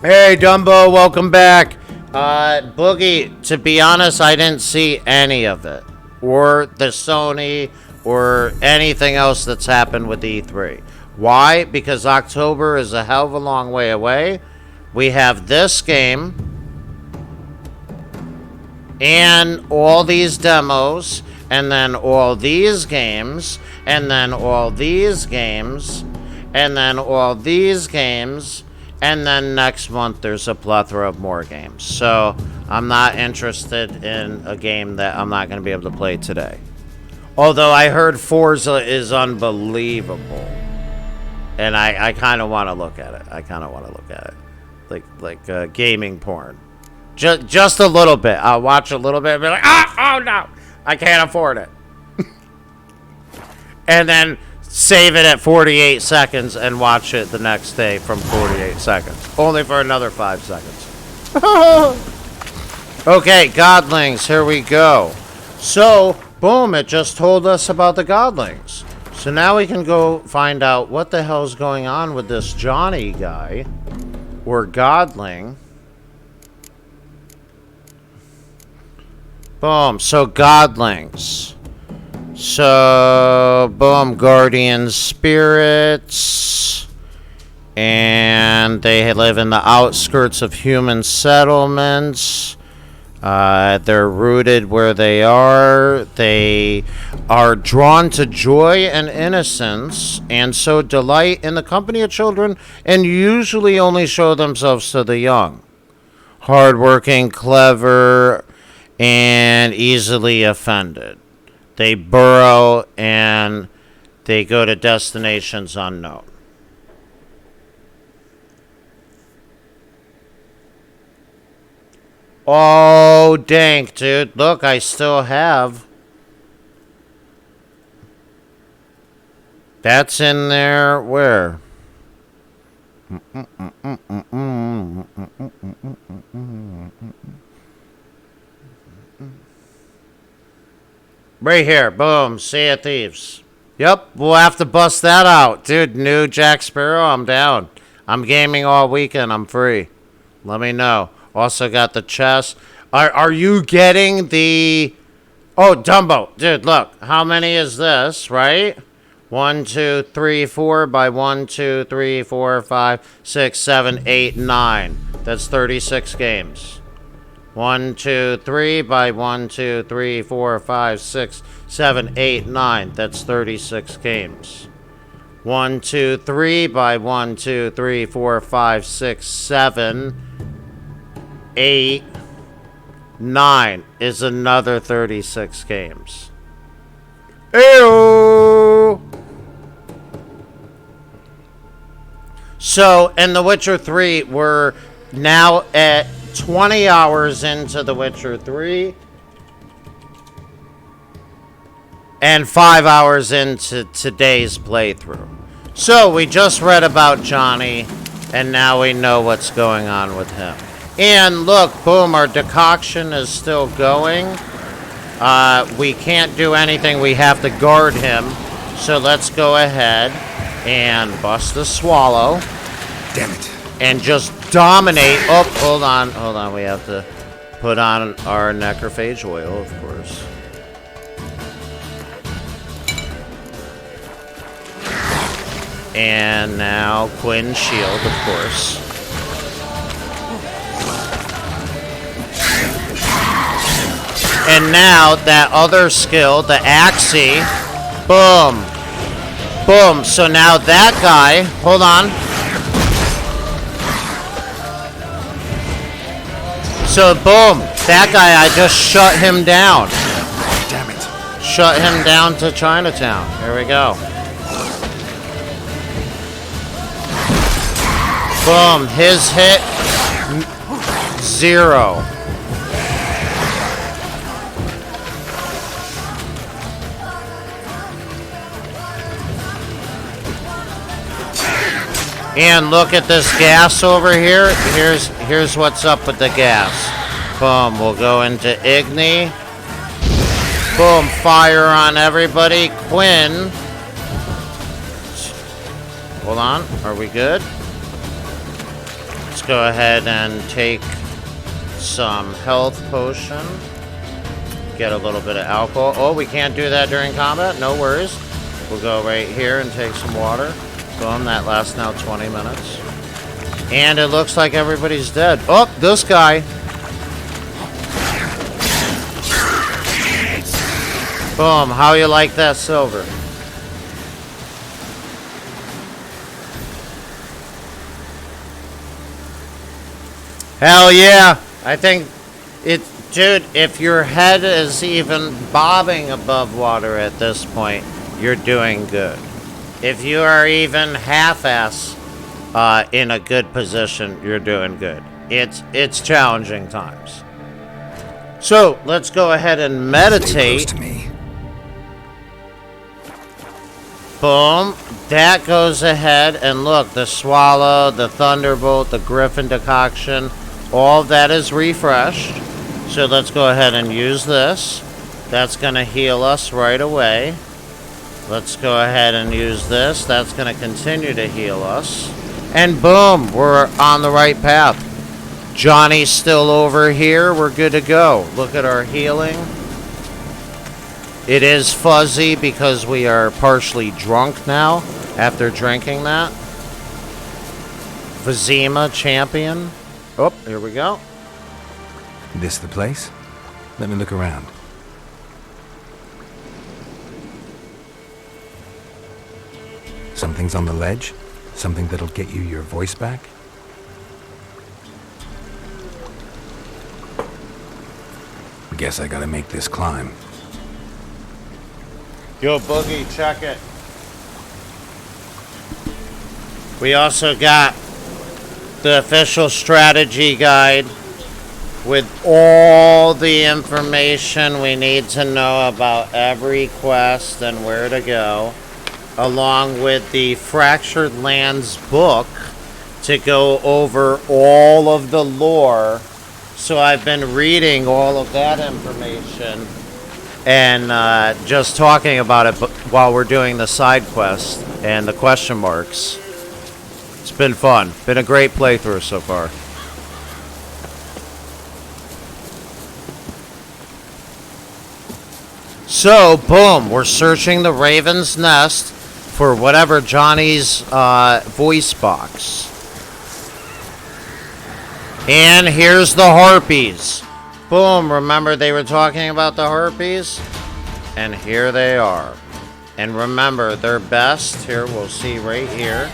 Hey, Dumbo, welcome back. Boogie, to be honest, I didn't see any of it. Or the Sony, or anything else that's happened with E3. Why? Because October is a hell of a long way away. We have this game and all these demos, and then all these games, and then all these games, and then all these games, and then next month there's a plethora of more games. So I'm not interested in a game that I'm not going to be able to play today. Although I heard Forza is unbelievable. And I kind of want to look at it. I kind of want to look at it. Like gaming porn. Just a little bit. I'll watch a little bit and be like, oh no, I can't afford it. And then save it at 48 seconds and watch it the next day from 48 seconds. Only for another 5 seconds. Okay, godlings, here we go. So, boom, it just told us about the godlings. So now we can go find out what the hell's going on with this Johnny guy, or godling. Boom, so godlings. So, boom, guardian spirits. And they live in the outskirts of human settlements. They're rooted where they are. They are drawn to joy and innocence, and so delight in the company of children, and usually only show themselves to the young. Hardworking, clever, and easily offended. They burrow, and they go to destinations unknown. Oh, dank, dude. Look, I still have. That's in there. Where? Right here. Boom. Sea of Thieves. Yep, we'll have to bust that out. Dude, new Jack Sparrow, I'm down. I'm gaming all weekend. I'm free. Let me know. Also got the chest. Are you getting the... Oh, Dumbo. Dude, look. How many is this, right? 1, 2, 3, 4 by 1, 2, 3, 4, 5, 6, 7, 8, 9. That's 36 games. 1, 2, 3 by 1, 2, 3, 4, 5, 6, 7, 8, 9. That's 36 games. 1, 2, 3 by 1, 2, 3, 4, 5, 6, 7, 8, 9 is another 36 games. Ew! So, in The Witcher 3, we're now at 20 hours into The Witcher 3. And 5 hours into today's playthrough. So, we just read about Johnny, and now we know what's going on with him. And look, boom, our decoction is still going. We can't do anything. We have to guard him. So let's go ahead and bust the swallow. Damn it. And just dominate. Oh, hold on. Hold on. We have to put on our necrophage oil, of course. And now Quinn's shield, of course. And now that other skill, the Axie, boom, boom. So now that guy, hold on. So boom, that guy, I just shut him down. Damn it. Shut him down to Chinatown. Here we go. Boom, his hit, 0. And look at this gas over here. Here's what's up with the gas. Boom, we'll go into Igni. Boom, fire on everybody. Quinn. Hold on, are we good? Let's go ahead and take some health potion. Get a little bit of alcohol. Oh, we can't do that during combat? No worries. We'll go right here and take some water. Boom, that lasts now 20 minutes. And it looks like everybody's dead. Oh, this guy. Boom, how you like that silver? Hell yeah. I think it, dude, if your head is even bobbing above water at this point, you're doing good. If you are even half-ass in a good position, you're doing good. It's challenging times. So let's go ahead and meditate. Stay close to me. Boom. That goes ahead and look, the swallow, the thunderbolt, the griffin decoction, all of that is refreshed. So let's go ahead and use this. That's going to heal us right away. Let's go ahead and use this. That's going to continue to heal us. And boom, we're on the right path. Johnny's still over here. We're good to go. Look at our healing. It is fuzzy because we are partially drunk now after drinking that. Vizima champion. Oh, here we go. This the place? Let me look around. Something's on the ledge? Something that'll get you your voice back? Guess I gotta make this climb. Yo, Boogie, check it. We also got the official strategy guide with all the information we need to know about every quest and where to go, along with the Fractured Lands book to go over all of the lore. So I've been reading all of that information and just talking about it while we're doing the side quest and the question marks. It's been fun. Been a great playthrough so far. So, boom, we're searching the Raven's Nest for whatever Johnny's voice box. And here's the harpies. Boom, remember they were talking about the harpies? And here they are. And remember, they're best. Here, we'll see right here.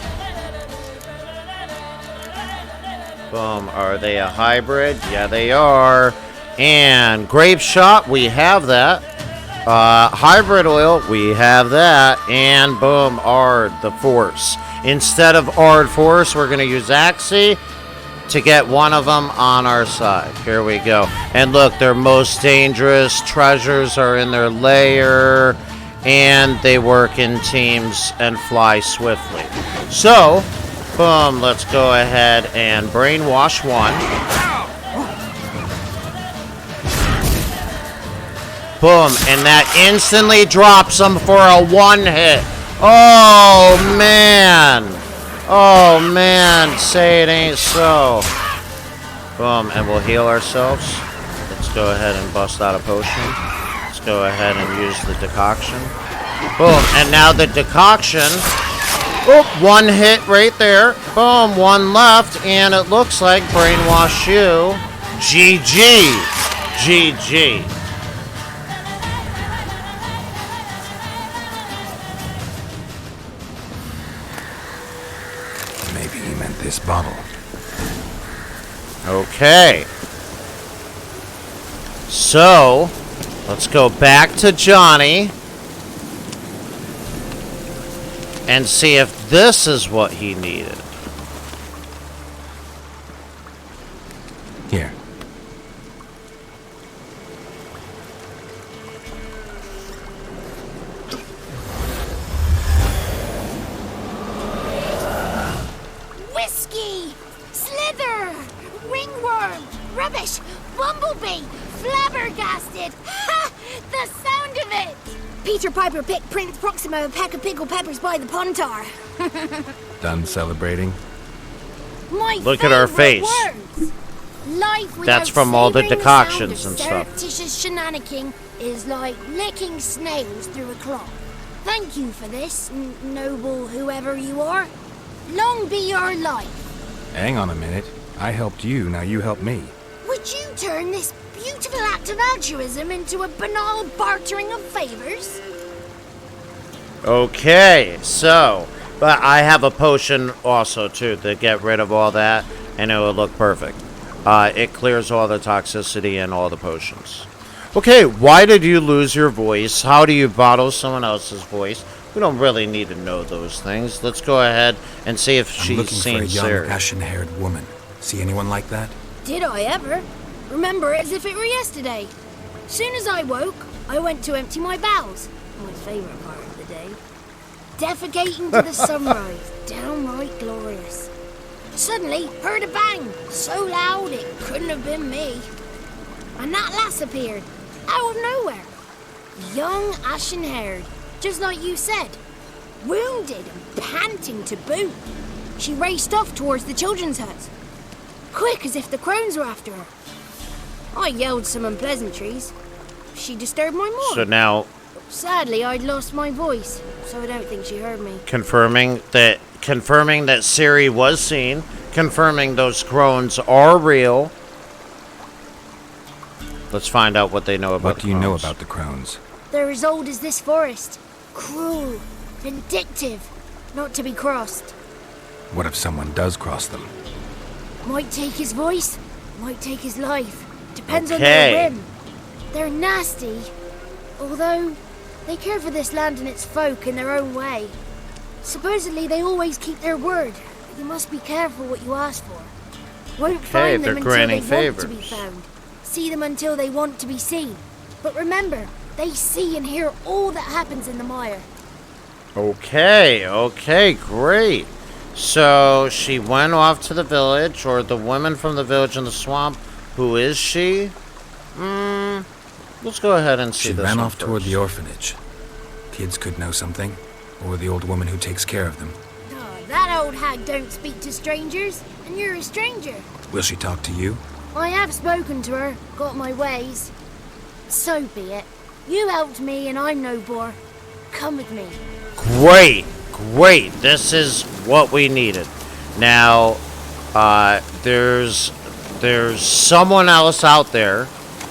Boom, are they a hybrid? Yeah, they are. And grape shot, we have that. Hybrid oil, we have that. And boom, are the force. Instead of Ard Force, we're going to use Axie to get one of them on our side. Here we go. And look, their most dangerous treasures are in their lair, and they work in teams and fly swiftly. So, boom, let's go ahead and brainwash one. Boom, and that instantly drops them for a one hit. Oh, man. Oh, man. Say it ain't so. Boom, and we'll heal ourselves. Let's go ahead and bust out a potion. Let's go ahead and use the decoction. Boom, and now the decoction. Oh, one hit right there. Boom, one left, and it looks like brainwash you. GG. GG. This bottle. Okay. So, let's go back to Johnny and see if this is what he needed. Here. Whiskey! Slither! Ringworm! Rubbish! Bumblebee! Flabbergasted! Ha! The sound of it! Peter Piper picked Prince Proximo a pack of pickled peppers by the pontar. Done celebrating? My Look at our face. words. Life That's without from all the savouring decoctions sound and of stuff. surreptitious shenanigans is like licking snails through a cloth. Thank you for this, noble whoever you are. Long be your life. Hang on a minute. I helped you, now you help me. Would you turn this beautiful act of altruism into a banal bartering of favors? Okay, so, but I have a potion also too to get rid of all that, and it will look perfect. It clears all the toxicity in all the potions. Okay, why did you lose your voice? How do you bottle someone else's voice? We don't really need to know those things. Let's go ahead and see if I'm she's looking seen for a young, Ciri. ashen-haired woman. See anyone like that? Did I ever? Remember it as if it were yesterday. Soon as I woke, I went to empty my bowels. My favourite part of the day. Defecating to the sunrise. Downright glorious. Suddenly, heard a bang. So loud it couldn't have been me. And that lass appeared. Out of nowhere. Young, ashen-haired. Just like you said. Wounded and panting to boot. She raced off towards the children's hut. Quick as if the crones were after her. I yelled some unpleasantries. She disturbed my morning. So now, Sadly, I'd lost my voice, so I don't think she heard me. confirming that Ciri was seen, confirming those crones are real. Let's find out what they know about What do you know about the crones? They're as old as this forest. Cruel, vindictive, not to be crossed. What if someone does cross them? Might take his voice, might take his life. Depends on Okay. their whim. They're nasty, although they care for this land and its folk in their own way. Supposedly they always keep their word, but you must be careful what you ask for. Won't Okay, find they're them until they granting want to be favors. found. See them until they want to be seen. But remember, they see and hear all that happens in the mire. Okay, great. So she went off to the village, or the woman from the village in the swamp. Who is she? Let's go ahead and see She this ran one off toward first. the orphanage. Kids could know something, or the old woman who takes care of them. Oh, that old hag don't speak to strangers, and you're a stranger. Will she talk to you? I have spoken to her, got my ways. So be it. You helped me and I'm no bore. Come with me. Great. This is what we needed. Now, there's someone else out there,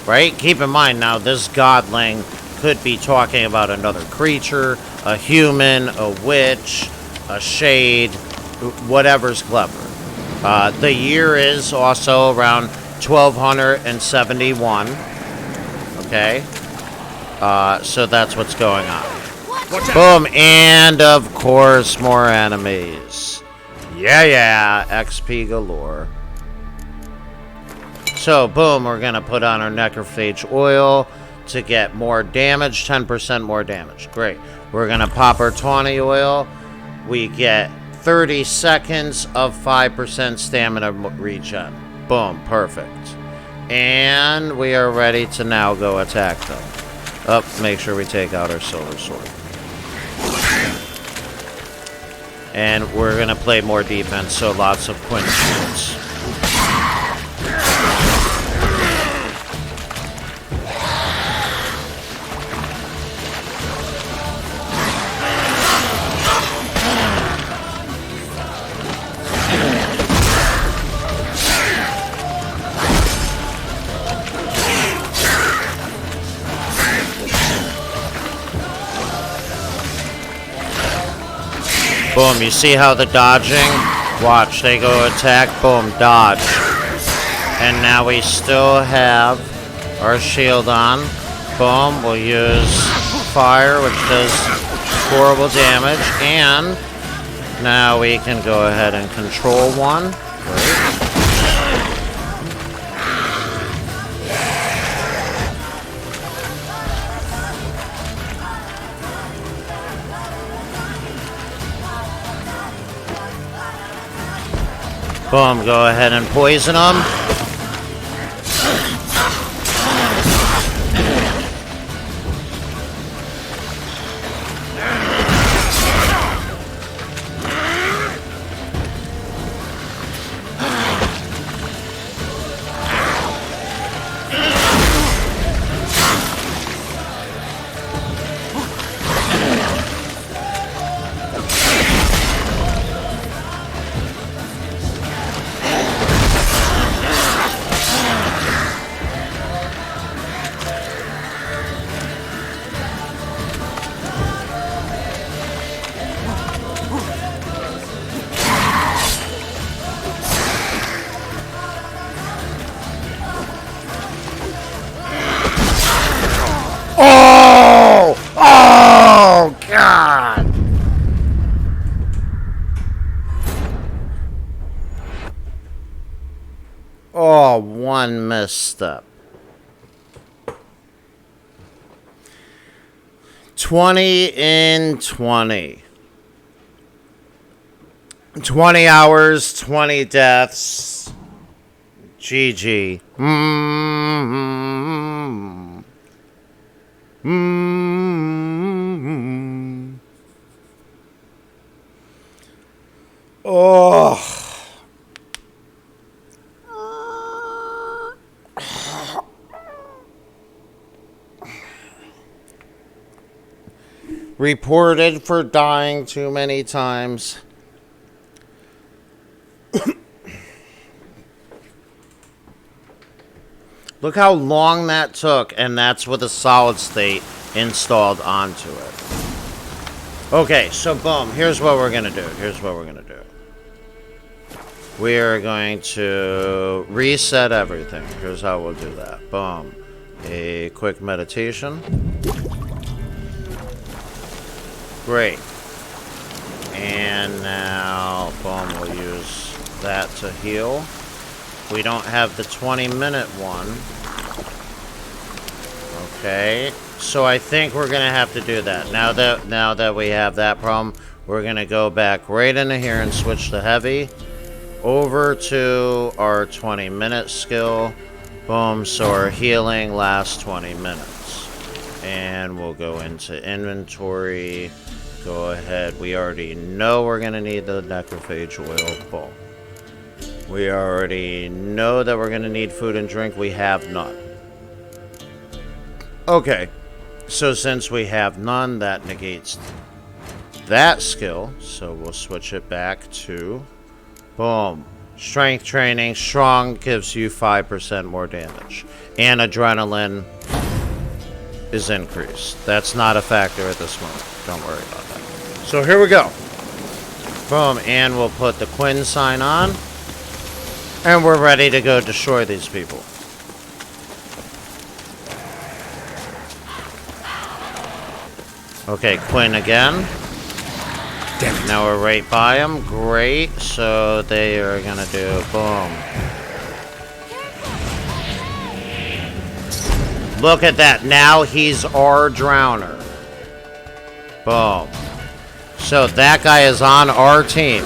right? Keep in mind now, this godling could be talking about another creature, a human, a witch, a shade, whatever's clever. The year is also around 1271. Okay? So that's what's going on. What Boom, and of course, more enemies. Yeah, XP galore. So, boom, we're gonna put on our necrophage oil to get more damage, 10% more damage. Great. We're gonna pop our tawny oil. We get 30 seconds of 5% stamina regen. Boom, perfect. And we are ready to now go attack them. Up, make sure we take out our silver sword. And we're gonna play more defense, so lots of quinch shields. Boom, you see how the dodging? Watch, they go attack, boom, dodge. And now we still have our shield on. Boom, we'll use fire, which does horrible damage. And now we can go ahead and control one. Great. Boom, go ahead and poison them. Oh! Oh, God! Oh, one misstep. 20 in 20. 20 hours, 20 deaths. GG. Oh. Reported for dying too many times. Look how long that took, and that's with a solid state installed onto it. Okay, so boom, here's what we're gonna do. We are going to reset everything. Here's how we'll do that. Boom. A quick meditation. Great. And now, boom, we'll use that to heal. We don't have the 20-minute one. Okay. So I think we're going to have to do that. Now that we have that problem, we're going to go back right into here and switch the heavy over to our 20-minute skill. Boom. So our healing lasts 20 minutes. And we'll go into inventory. Go ahead. We already know we're going to need the necrophage oil. Boom. We already know that we're going to need food and drink. We have none. Okay. So since we have none, that negates that skill. So we'll switch it back to... Boom. Strength training. Strong gives you 5% more damage. And adrenaline is increased. That's not a factor at this moment. Don't worry about that. So here we go. Boom. And we'll put the Quinn sign on. And we're ready to go destroy these people. Okay, Quinn again. Damn it. Now we're right by him. Great. So they are gonna do boom. Look at that. Now he's our drowner. Boom. So that guy is on our team.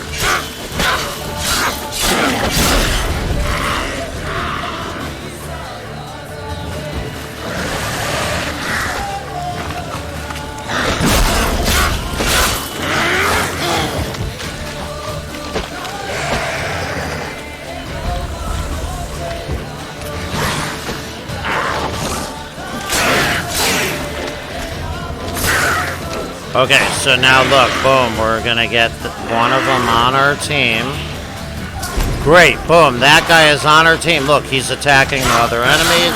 Okay, so now look, boom, we're gonna get one of them on our team. Great, boom, that guy is on our team. Look, he's attacking the other enemies.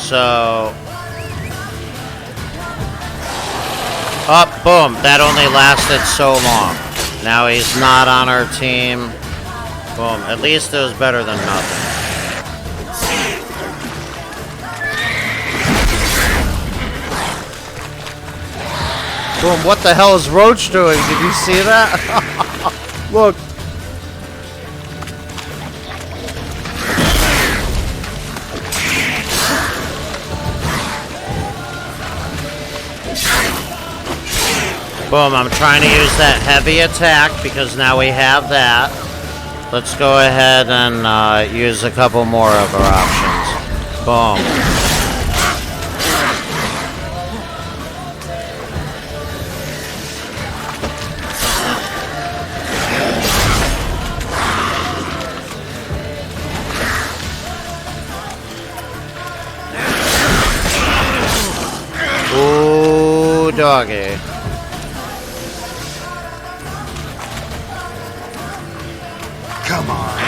So, up, boom, that only lasted so long. Now he's not on our team. Boom, at least it was better than nothing. Boom, what the hell is Roach doing? Did you see that? Look. Boom, I'm trying to use that heavy attack because now we have that. Let's go ahead and use a couple more of our options. Boom. Ooh, doggy. Come on.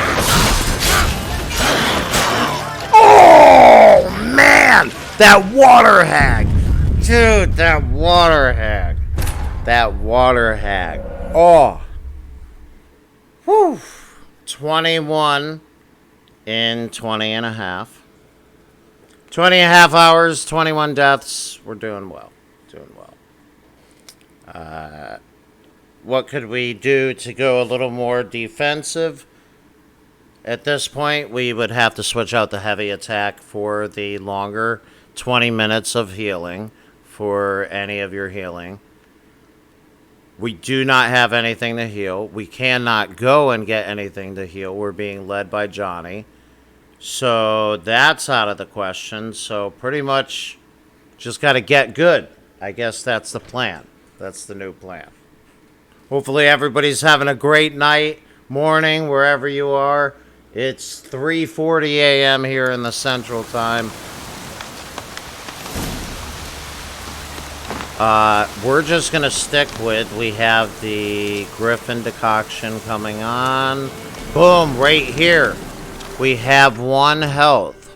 Oh, man! That water hag! Dude, that water hag. That water hag. Oh. Whew. 21 in 20 and a half. 20 and a half hours, 21 deaths. We're doing well. Doing well. What could we do to go a little more defensive? At this point, we would have to switch out the heavy attack for the longer 20 minutes of healing for any of your healing. We do not have anything to heal. We cannot go and get anything to heal. We're being led by Johnny. So that's out of the question. So pretty much just got to get good. I guess that's the plan. That's the new plan. Hopefully everybody's having a great night, morning, wherever you are. It's 3:40 a.m. here in the Central Time. We're just going to stick with, we have the Griffin decoction coming on. Boom, right here. We have 1 health.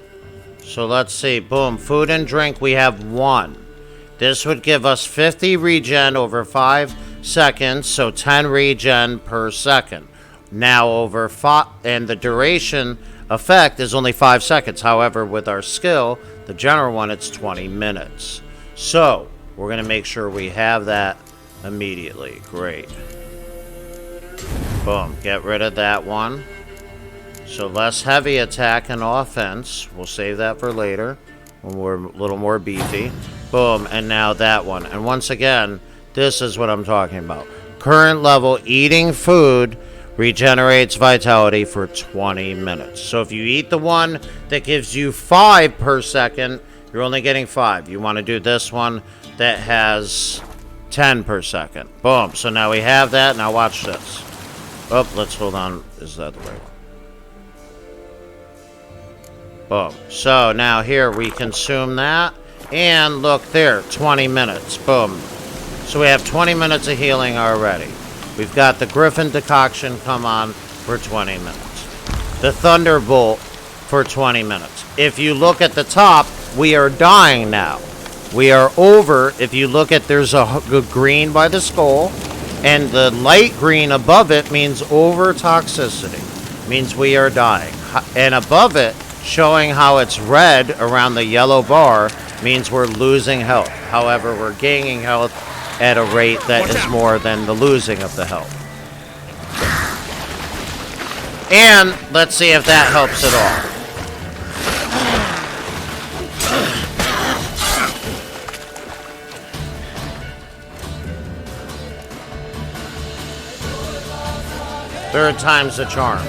So let's see. Boom. Food and drink, we have 1. This would give us 50 regen over 5 seconds. So 10 regen per second. Now over 5. And the duration effect is only 5 seconds. However, with our skill, the general one, it's 20 minutes. So we're going to make sure we have that immediately. Great. Boom. Get rid of that one. So less heavy attack and offense. We'll save that for later when we're a little more beefy. Boom, and now that one. And once again, this is what I'm talking about. Current level, eating food regenerates vitality for 20 minutes. So if you eat the one that gives you 5 per second, you're only getting 5. You want to do this one that has 10 per second. Boom, so now we have that. Now watch this. Oh, let's hold on. Is that the right one? Boom. So now here we consume that. And look there, 20 minutes. Boom. So we have 20 minutes of healing already. We've got the Griffin decoction come on for 20 minutes. The Thunderbolt for 20 minutes. If you look at the top, we are dying now. We are over. If you look at, there's a green by the skull. And the light green above it means over toxicity. Means we are dying. And above it, showing how it's red around the yellow bar means we're losing health. However, we're gaining health at a rate that is more than the losing of the health. And let's see if that helps at all. Third time's the charm.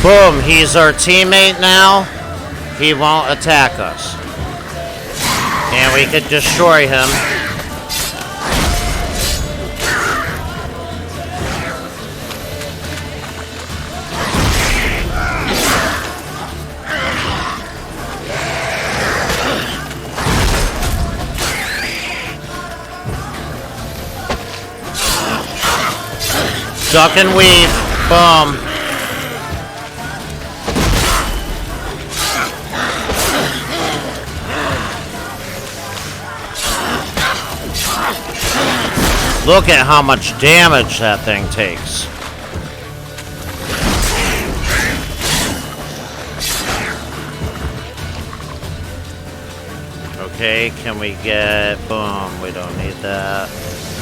Boom, he's our teammate now. He won't attack us. And we could destroy him. Duck and weave. Boom. Look at how much damage that thing takes. Okay, can we get... Boom, we don't need that.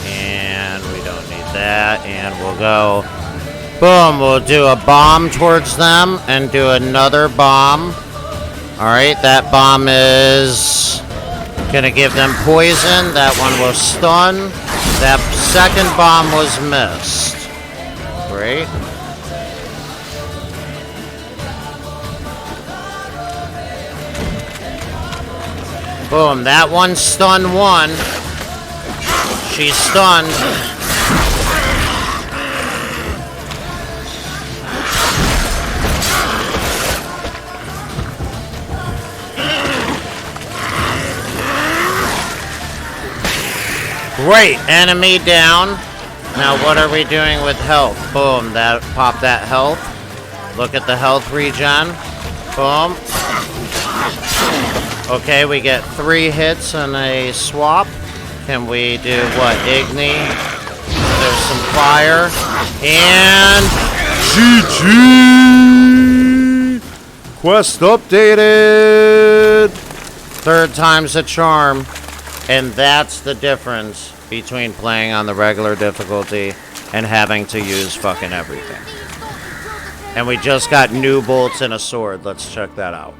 And we don't need that. And we'll go... Boom, we'll do a bomb towards them and do another bomb. Alright, that bomb is... gonna give them poison. That one will stun. That second bomb was missed. Great. Boom, that one stunned one. She's stunned. Great, enemy down. Now what are we doing with health? Boom, that pop that health. Look at the health regen. Boom. Okay, we get 3 hits and a swap. Can we do what? Igni. There's some fire. And GG! Quest updated! Third time's a charm. And that's the difference between playing on the regular difficulty and having to use fucking everything. And we just got new bolts and a sword. Let's check that out.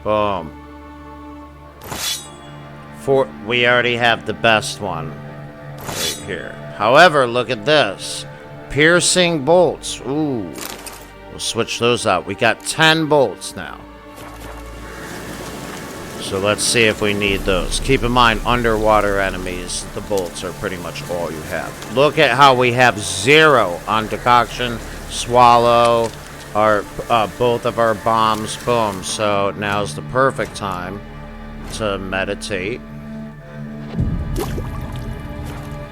Boom. We already have the best one right here. However, look at this. Piercing bolts. Ooh. We'll switch those out. We got 10 bolts now. So let's see if we need those. Keep in mind, underwater enemies, the bolts are pretty much all you have. Look at how we have 0 on decoction, swallow, our both of our bombs. Boom. So now's the perfect time to meditate.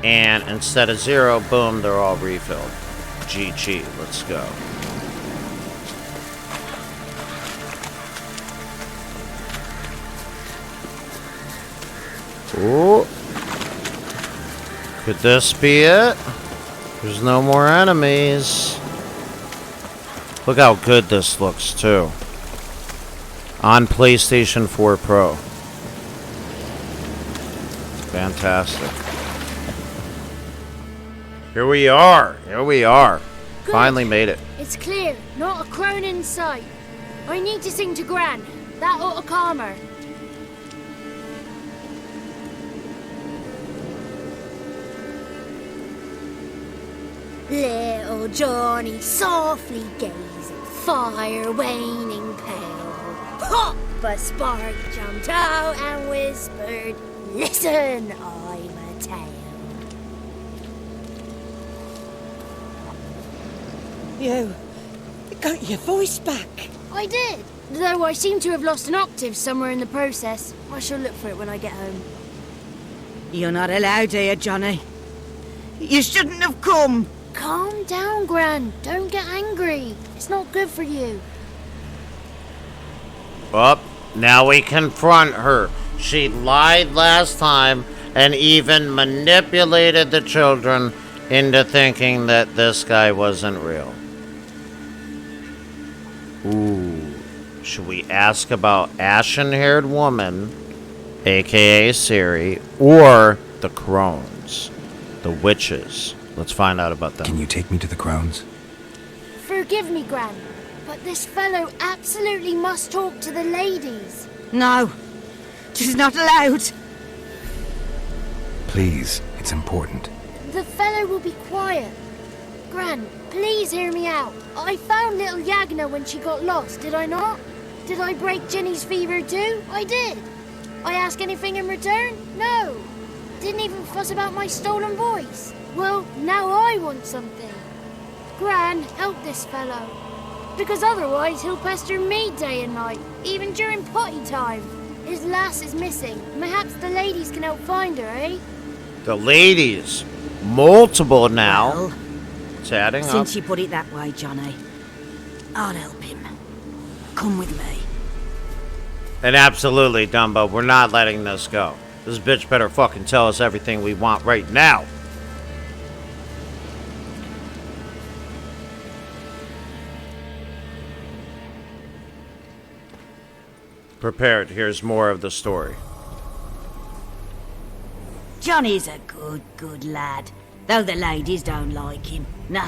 And instead of 0, boom, they're all refilled. GG. Let's go. Ooh. Could this be it? There's no more enemies. Look how good this looks, too. On PlayStation 4 Pro. Fantastic. Here we are. Here we are. Good. Finally made it. It's clear. Not a crone in sight. I need to sing to Gran. That ought to calm her. Little Johnny softly gazing, fire waning pale. Pop! A spark jumped out and whispered, "Listen, I'm a tale." You got your voice back. I did, though I seem to have lost an octave somewhere in the process. I shall look for it when I get home. You're not allowed here, Johnny. You shouldn't have come. Calm down, Gran. Don't get angry. It's not good for you. Up. Now we confront her. She lied last time and even manipulated the children into thinking that this guy wasn't real. Ooh. Should we ask about ashen-haired woman, aka Ciri, or the crones, the witches? Let's find out about them. Can you take me to the crones? Forgive me, Gran, but this fellow absolutely must talk to the ladies. No, she's not allowed. Please, it's important. The fellow will be quiet. Gran, please hear me out. I found little Yagna when she got lost, did I not? Did I break Jenny's fever too? I did. I ask anything in return? No. Didn't even fuss about my stolen voice. Well, now I want something. Gran, help this fellow. Because otherwise he'll pester me day and night, even during potty time. His lass is missing. Perhaps the ladies can help find her, eh? The ladies. Multiple now. Well, it's adding up. Since you put it that way, Johnny, I'll help him. Come with me. And absolutely, Dumbo, we're not letting this go. This bitch better fucking tell us everything we want right now. Prepared. Here's more of the story. Johnny's a good lad, though the ladies don't like him. No,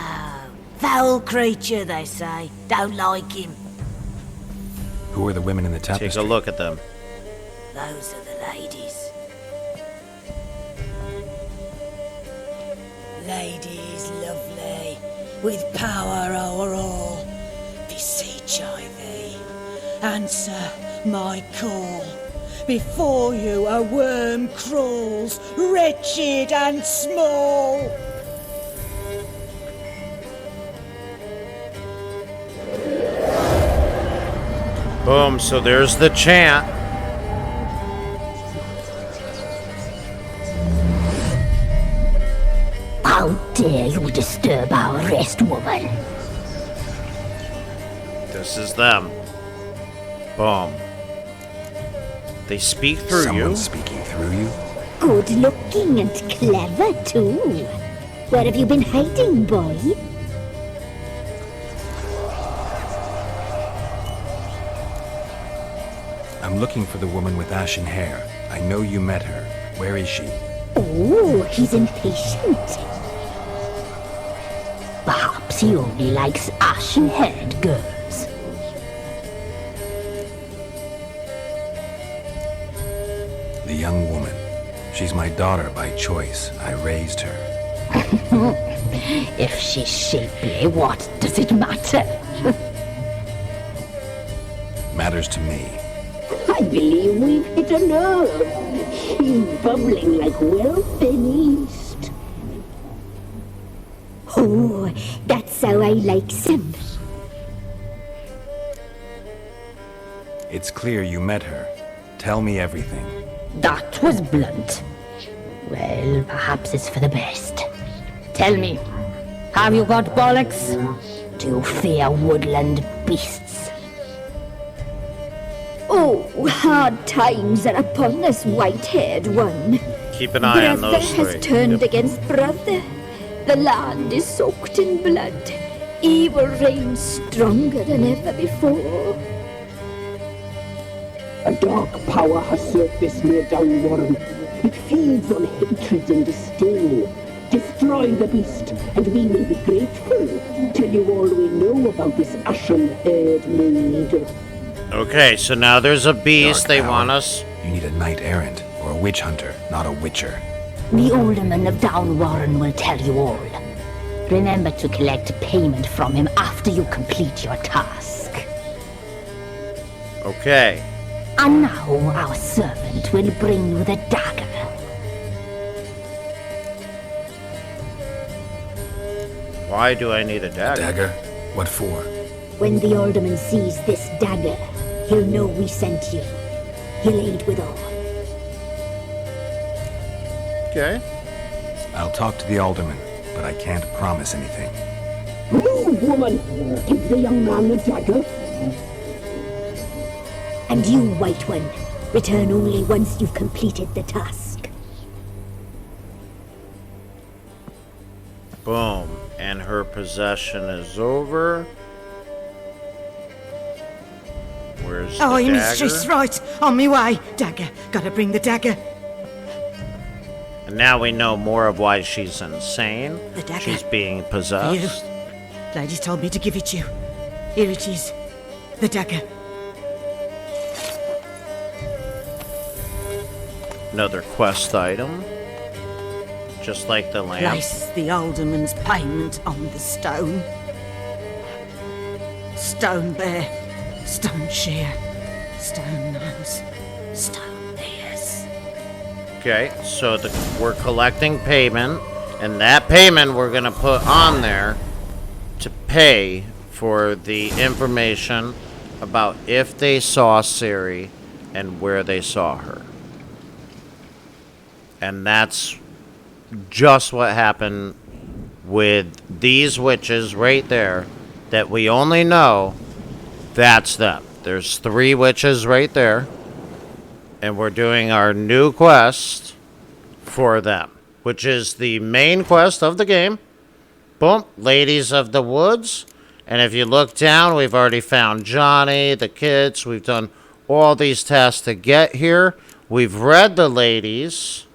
foul creature, they say. Don't like him. Who are the women in the tapestry? Take a look at them. Those are the ladies. Ladies lovely, with power o'er all. Beseech I thee, answer my call. Before you a worm crawls, wretched and small. Boom, so there's the chant. How dare you disturb our rest, woman? This is them. Boom. They speak through Someone's you. speaking through you? Good looking and clever, too. Where have you been hiding, boy? I'm looking for the woman with ashen hair. I know you met her. Where is she? Oh, he's impatient. Perhaps he only likes ashen-haired girls. The young woman. She's my daughter by choice. I raised her. If she's shapely, what does it matter? Matters to me. I believe we've hit a nerve. She's bubbling like well-fed yeast. Oh, that's how I likes him. It's clear you met her. Tell me everything. That was blunt. Well, perhaps it's for the best. Tell me, have you got bollocks? Do you fear woodland beasts? Oh, hard times are upon us, white-haired one. Keep an eye on Brother those has three. turned against brother. The land is soaked in blood. Evil reigns stronger than ever before. A dark power has surfaced near Downwarren. It feeds on hatred and disdain. Destroy the beast, and we may be grateful. Tell you all we know about this ashen-haired maid. Okay, so now there's a beast. Dark They power. want us. You need a knight errant or a witch hunter, not a witcher. The alderman of Downwarren will tell you all. Remember to collect payment from him after you complete your task. Okay. And now our servant will bring you the dagger. Why do I need a dagger? Dagger? What for? When the alderman sees this dagger, he'll know we sent you. He'll aid with all. Okay. I'll talk to the alderman, but I can't promise anything. Move, woman! Give the young man the dagger. And you, White One, Return only once you've completed the task. Boom. And her possession is over. Where's the Aye, dagger? mistress, right. On me way. Dagger. Gotta bring the dagger. And now we know more of why she's insane. The dagger. She's being For possessed. you. Ladies told me to give it you. Here it is. The dagger. Another quest item. Just like the lamp. Place the alderman's payment on the stone. Stone bear, stone shear, stone nose, stone ears. Okay, so we're collecting payment, and that payment we're going to put on there to pay for the information about if they saw Ciri and where they saw her. And that's just what happened with these witches right there, that we only know that's them. There's 3 witches right there, and we're doing our new quest for them, which is the main quest of the game. Boom, Ladies of the Woods. And if you look down, we've already found Johnny, the kids. We've done all these tasks to get here. We've read the ladies.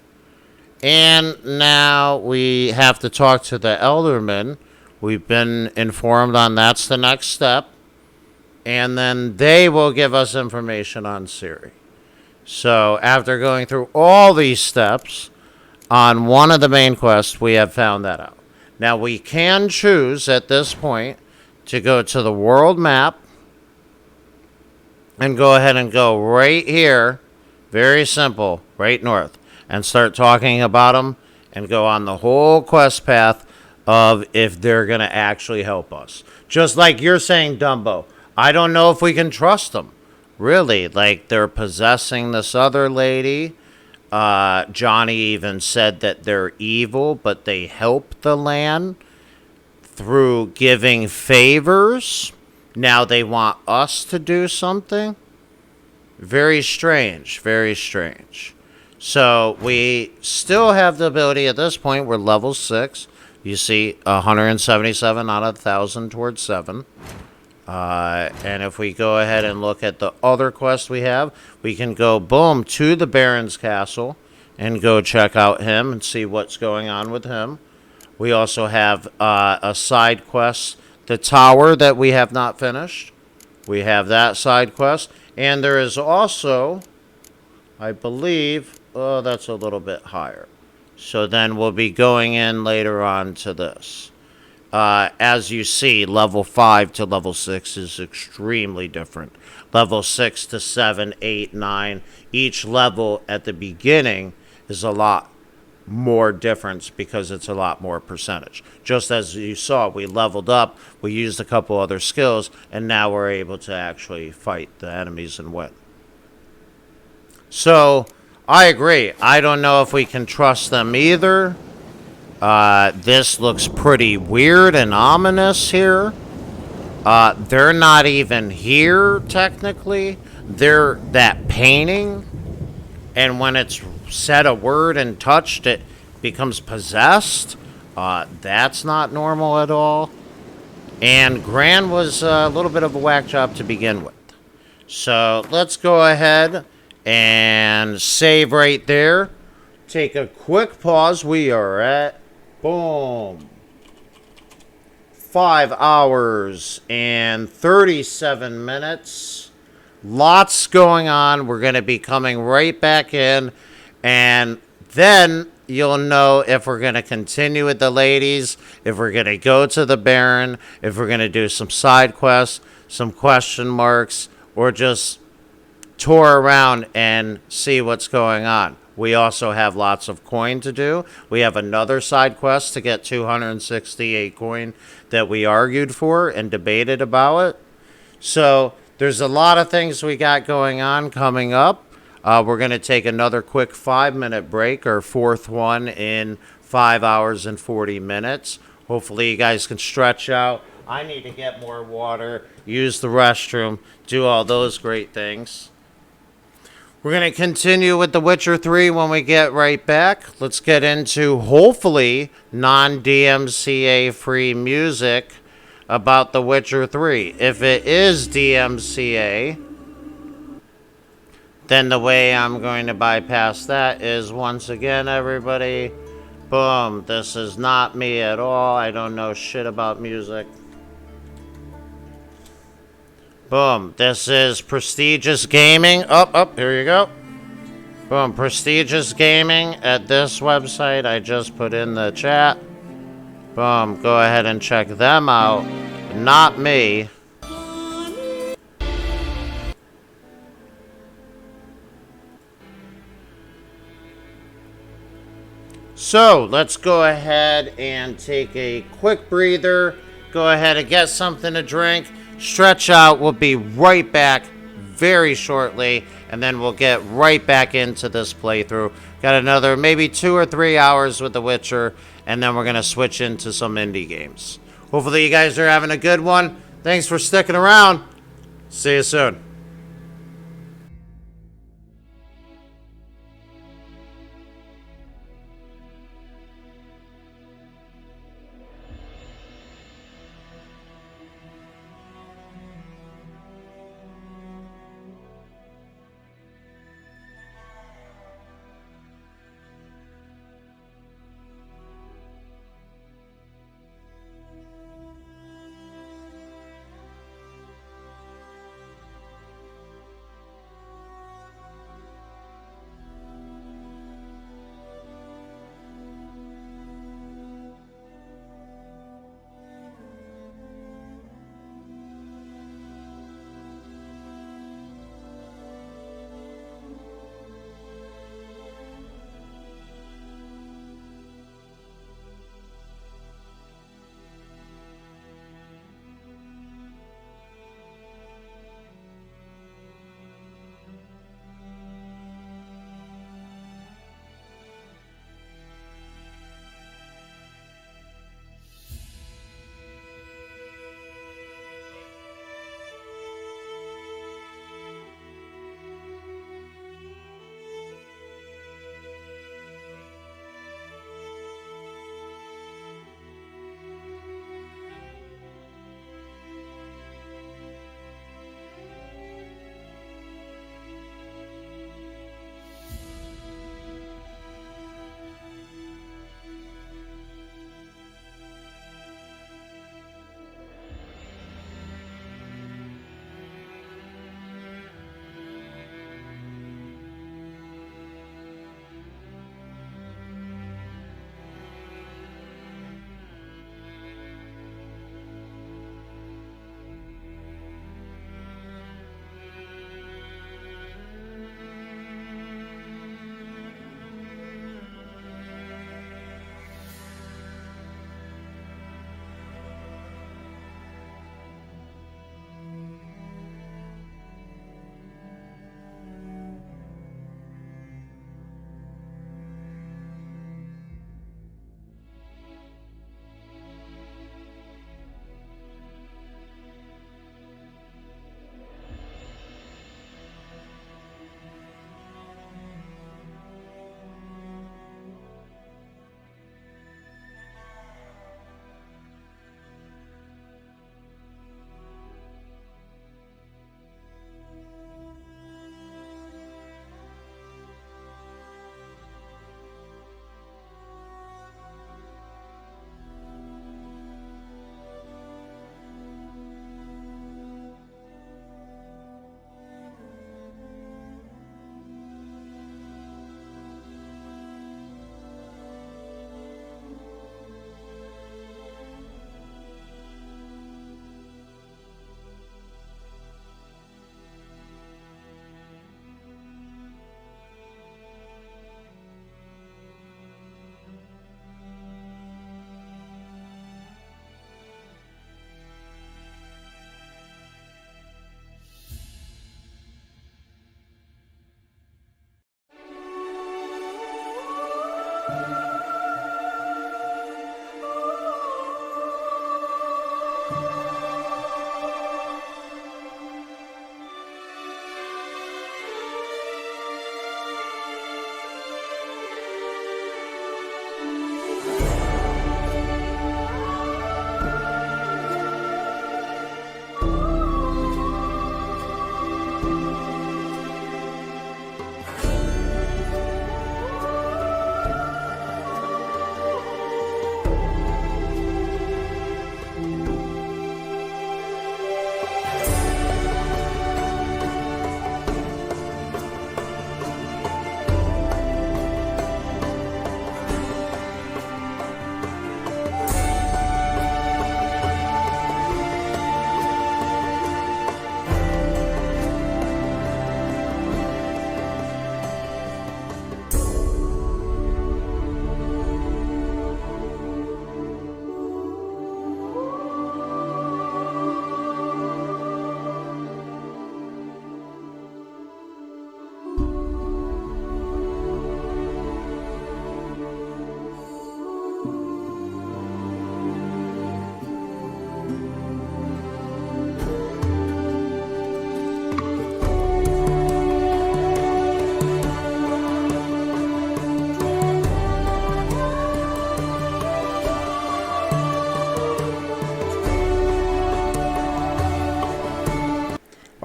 And now we have to talk to the Elderman. We've been informed on that's the next step. And then they will give us information on Ciri. So after going through all these steps, on one of the main quests, we have found that out. Now we can choose at this point to go to the world map and go ahead and go right here. Very simple, right north. And start talking about them and go on the whole quest path of if they're going to actually help us. Just like you're saying, Dumbo. I don't know if we can trust them. Really, like they're possessing this other lady. Johnny even said that they're evil, but they help the land through giving favors. Now they want us to do something. Very strange, very strange. So we still have the ability at this point. We're level 6. You see 177 out of 1,000 towards 7. And if we go ahead and look at the other quest we have, we can go, boom, to the Baron's castle and go check out him and see what's going on with him. We also have a side quest, the tower that we have not finished. We have that side quest. And there is also, I believe, oh, that's a little bit higher. So then we'll be going in later on to this. As you see, level 5 to level 6 is extremely different. Level 6 to 7, 8, 9. Each level at the beginning is a lot more difference because it's a lot more percentage. Just as you saw, we leveled up, we used a couple other skills, and now we're able to actually fight the enemies and win. So, I agree. I don't know if we can trust them either. This looks pretty weird and ominous here. They're not even here, technically. They're that painting. And when it's said a word and touched, it becomes possessed. That's not normal at all. And Gran was a little bit of a whack job to begin with. So let's go ahead and save right there. Take a quick pause. We are at, boom, 5 hours and 37 minutes. Lots going on. We're going to be coming right back in. And then you'll know if we're going to continue with the ladies, if we're going to go to the Baron, if we're going to do some side quests, some question marks, or just tour around and see what's going on. We also have lots of coin to do. We have another side quest to get 268 coin that we argued for and debated about it. So there's a lot of things we got going on coming up. We're going to take another quick 5-minute break, our fourth one in 5 hours and 40 minutes. Hopefully you guys can stretch out. I need to get more water, use the restroom, do all those great things. We're going to continue with The Witcher 3 when we get right back. Let's get into, hopefully, non-DMCA free music about The Witcher 3. If it is DMCA, then the way I'm going to bypass that is, once again, everybody, boom, this is not me at all. I don't know shit about music. Boom, this is Prestigious Gaming. Here you go. Boom, Prestigious Gaming at this website I just put in the chat. Boom, go ahead and check them out. Not me. So, let's go ahead and take a quick breather. Go ahead and get something to drink. Stretch out. We'll be right back very shortly. And then we'll get right back into this playthrough. Got another maybe 2 or 3 hours with The Witcher. And then we're going to switch into some indie games. Hopefully you guys are having a good one. Thanks for sticking around. See you soon.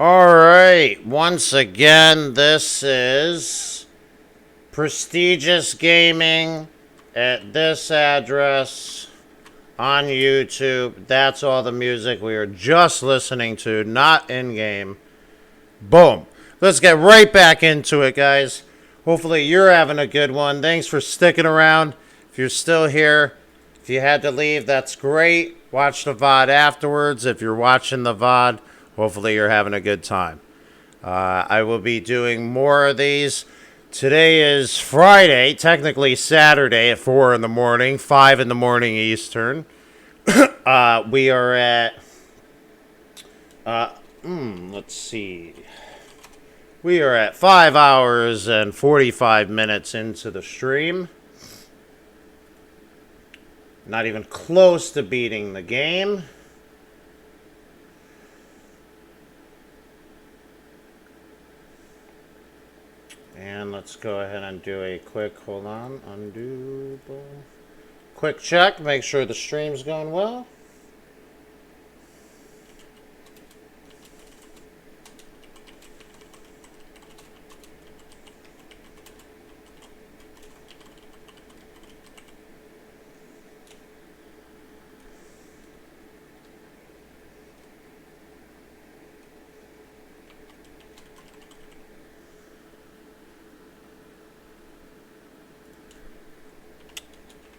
All right. Once again, this is Prestigious Gaming at this address on YouTube. That's all the music we are just listening to, not in-game. Boom. Let's get right back into it, guys. Hopefully you're having a good one. Thanks for sticking around. If you're still here, if you had to leave, that's great. Watch the VOD afterwards. If you're watching the VOD, hopefully you're having a good time. I will be doing more of these. Today is Friday, technically Saturday at 4 in the morning, 5 in the morning Eastern. We are at, let's see. We are at 5 hours and 45 minutes into the stream. Not even close to beating the game. And let's go ahead and do a quick, hold on, undo, boom. Quick check, make sure the stream's going well.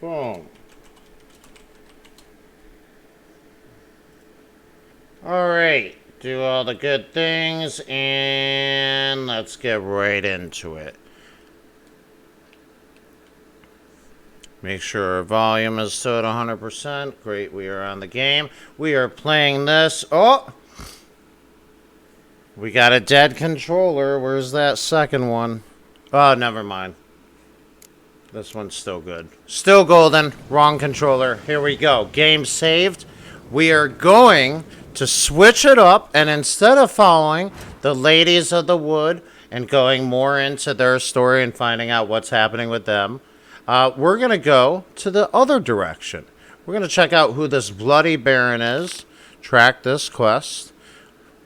Boom. Alright, do all the good things, and let's get right into it. Make sure our volume is still at 100%. Great, we are on the game. We are playing this. Oh! We got a dead controller. Where's that second one? Oh, never mind. This one's still good. Still golden. Wrong controller. Here we go. Game saved. We are going to switch it up, and instead of following the ladies of the wood and going more into their story and finding out what's happening with them, we're going to go to the other direction. We're going to check out who this Bloody Baron is, track this quest.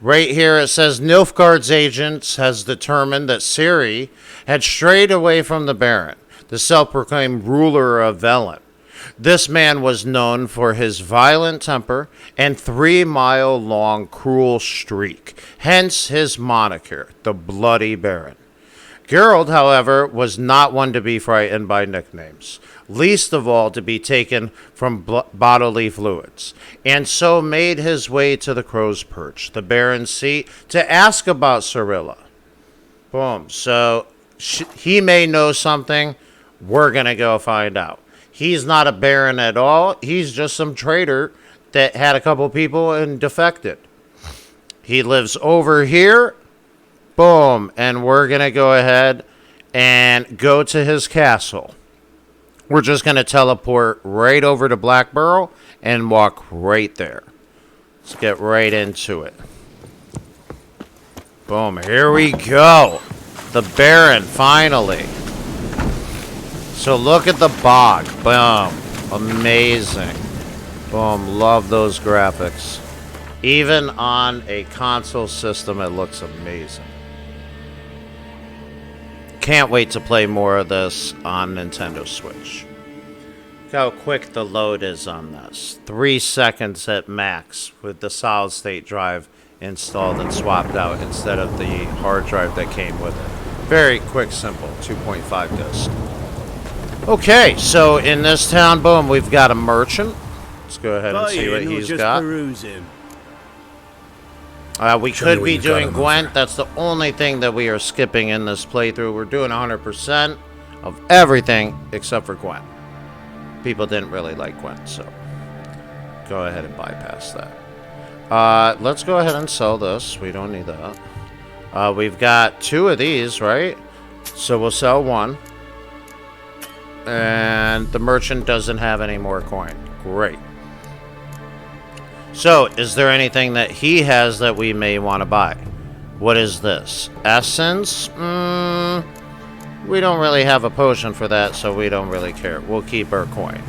Right here it says Nilfgaard's agents has determined that Ciri had strayed away from the Baron, the self-proclaimed ruler of Velen. This man was known for his violent temper and 3-mile-long cruel streak, hence his moniker, the Bloody Baron. Geralt, however, was not one to be frightened by nicknames, least of all to be taken from bodily fluids, and so made his way to the Crow's Perch, the Baron's seat, to ask about Cirilla. Boom. So he may know something. We're going to go find out. He's not a baron at all. He's just some traitor that had a couple people and defected. He lives over here. Boom. And we're going to go ahead and go to his castle. We're just going to teleport right over to Blackburrow and walk right there. Let's get right into it. Boom. Here we go. The Baron, finally. So look at the bog. Boom. Amazing. Boom. Love those graphics. Even on a console system, it looks amazing. Can't wait to play more of this on Nintendo Switch. Look how quick the load is on this. 3 seconds at max with the solid state drive installed and swapped out instead of the hard drive that came with it. Very quick, simple. 2.5 disc. Okay, so in this town, boom, we've got a merchant. Let's go ahead and see what he's got. We could be doing Gwent. That's the only thing that we are skipping in this playthrough. We're doing 100% of everything except for Gwent. People didn't really like Gwent, so go ahead and bypass that. Let's go ahead and sell this. We don't need that. We've got 2 of these, right? So we'll sell 1. And the merchant doesn't have any more coin. Great. So, is there anything that he has that we may want to buy? What is this? Essence? We don't really have a potion for that, so we don't really care. We'll keep our coin.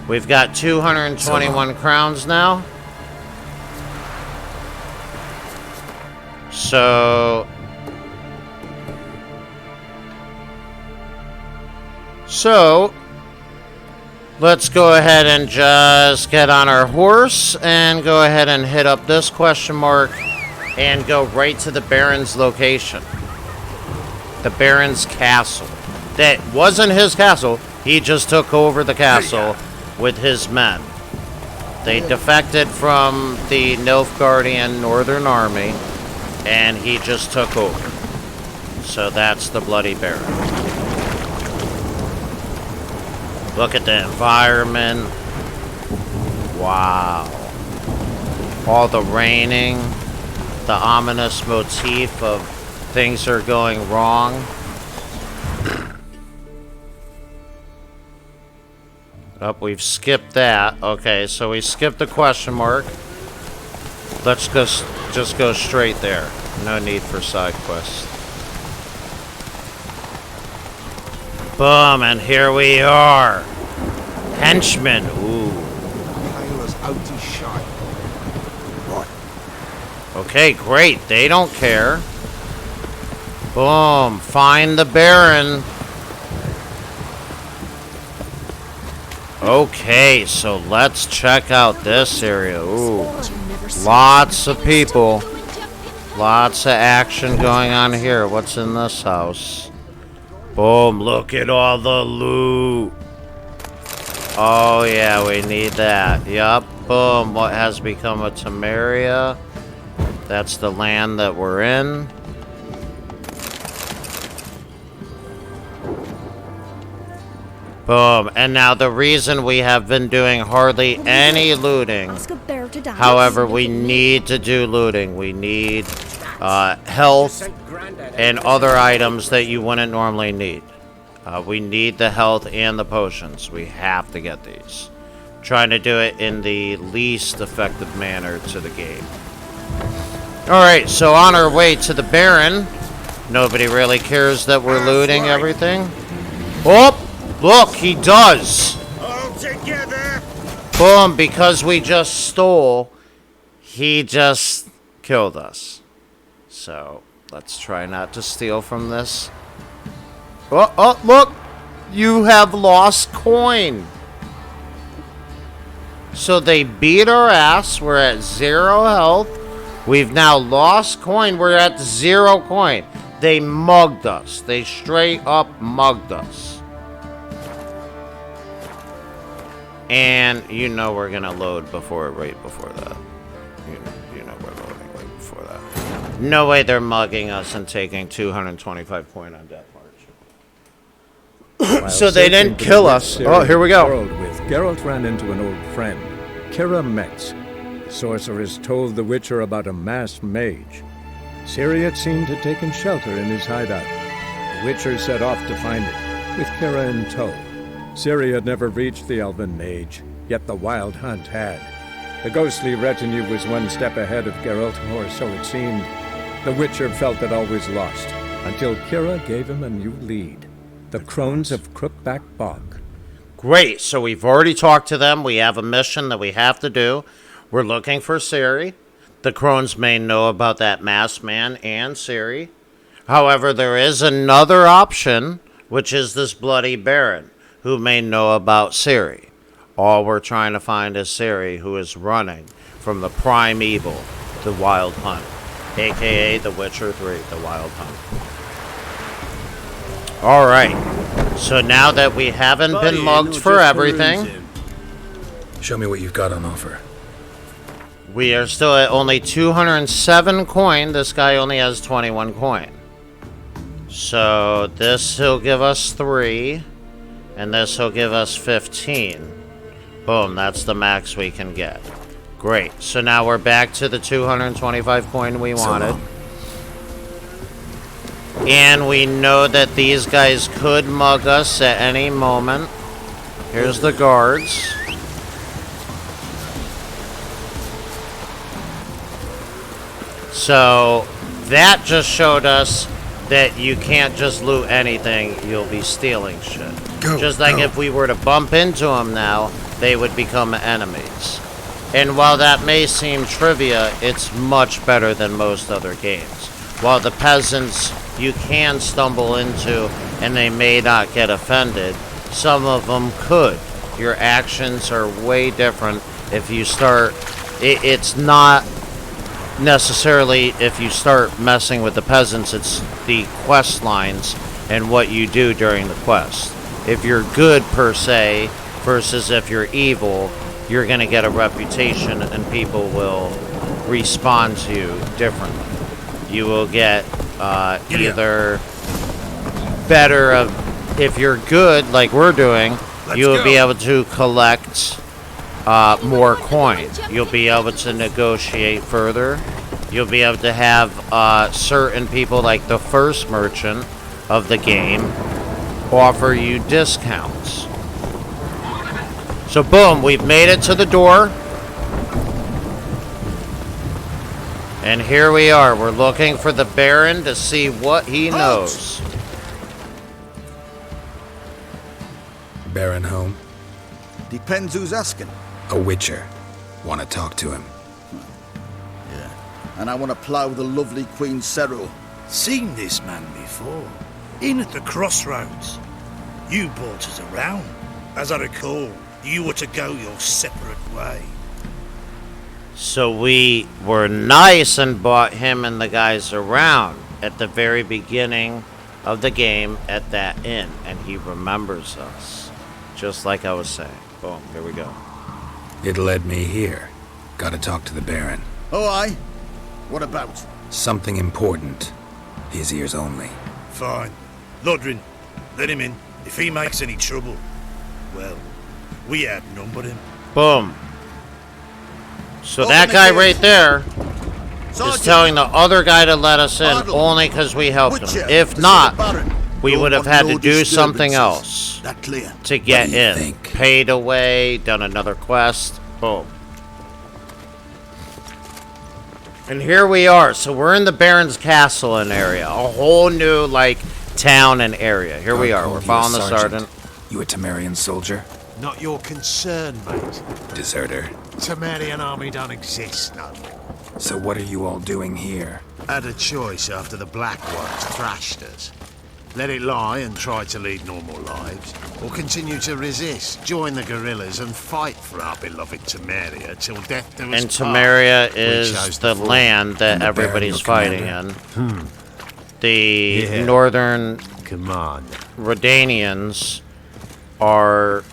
We've got 221 crowns now. So let's go ahead and just get on our horse and go ahead and hit up this question mark and go right to the Baron's location. The Baron's castle. That wasn't his castle. He just took over the castle with his men. They defected from the Nilfgaardian Northern Army, and he just took over. So that's the Bloody Baron. Look at the environment. Wow. All the raining. The ominous motif of things are going wrong. Oh, we've skipped that. Okay, so we skipped the question mark. Let's just go straight there. No need for side quests. Boom, and here we are. Henchmen. Ooh. Out to shine. Right. Okay, great. They don't care. Boom. Find the Baron. Okay, so let's check out this area. Ooh. Lots of people. Lots of action going on here. What's in this house? Boom, look at all the loot. Oh yeah, we need that. Yup. Boom, what has become a Temeria? That's the land that we're in. Boom, and now the reason we have been doing hardly any looting, however, we need to do looting. We need health and other items that you wouldn't normally need. We need the health and the potions. We have to get these. Trying to do it in the least effective manner to the game. Alright, so on our way to the Baron. Nobody really cares that we're looting everything. Oh! Look, he does. All together. Boom, because we just stole, he just killed us. So, let's try not to steal from this. Oh, look. You have lost coin. So they beat our ass. We're at 0 health. We've now lost coin. We're at 0 coin. They mugged us. They straight up mugged us. And you know we're gonna load right before that. You know we're loading right before that. No way they're mugging us and taking 225 coin on Death March. So they didn't kill us. Oh, here we go. Geralt ran into an old friend, Ciri Metz. The sorceress told the Witcher about a masked mage. Ciri had seemed to have taken shelter in his hideout. The Witcher set off to find it, with Ciri in tow. Ciri had never reached the elven mage, yet the wild hunt had. The ghostly retinue was one step ahead of Geralt, or so it seemed. The Witcher felt it always lost, until Ciri gave him a new lead. The Crones of Crookback Bog. Great, so we've already talked to them. We have a mission that we have to do. We're looking for Ciri. The Crones may know about that masked man and Ciri. However, there is another option, which is this Bloody Baron, who may know about Ciri. All we're trying to find is Ciri, who is running from the primeval, the Wild Hunt, aka The Witcher 3, the Wild Hunt. Alright, so now that we haven't been mugged for everything, show me what you've got on offer. We are still at only 207 coin. This guy only has 21 coin. So this will give us 3. And this will give us 15. Boom, that's the max we can get. Great. So now we're back to the 225 coin we wanted. And we know that these guys could mug us at any moment. Here's the guards. So that just showed us that you can't just loot anything, you'll be stealing shit. Just like if we were to bump into them now, they would become enemies. And while that may seem trivia, it's much better than most other games. While the peasants you can stumble into and they may not get offended, some of them could. Your actions are way different if you start... It's not necessarily if you start messing with the peasants, it's the quest lines and what you do during the quest. If you're good per se versus if you're evil, you're going to get a reputation and people will respond to you differently. You will get either better of, if you're good like we're doing, you will be able to collect more coin. You'll be able to negotiate further. You'll be able to have certain people, like the first merchant of the game, offer you discounts. So boom, we've made it to the door. And here we are. We're looking for the Baron to see what he knows. Baron home? Depends who's asking. A witcher. Want to talk to him. Yeah. And I want to plough the lovely Queen Ciri. Seen this man before. In at the crossroads. You brought us around. As I recall, you were to go your separate way. So we were nice and brought him and the guys around at the very beginning of the game at that inn. And he remembers us. Just like I was saying. Boom, here we go. It led me here. Gotta talk to the Baron. Oh, aye? What about? Something important. His ears only. Fine. Lodrin, let him in. If he makes any trouble, well, we outnumbered him. Boom. So that guy right there is telling the other guy to let us in only because we helped him. If not, we would have had to do something else to get in. Paid away, done another quest. Boom. And here we are. So we're in the Baron's Castle and area. A whole new, like, town and area. Here we are. We're following the sergeant. You a Temerian soldier? Not your concern, mate. Deserter. Temerian army don't exist, no. So what are you all doing here? Had a choice after the Black Ones thrashed us. Let it lie and try to lead normal lives, or continue to resist, join the guerrillas and fight for our beloved Temeria till death do us And part. Temeria is the land that everybody's fighting in. The northern Redanians are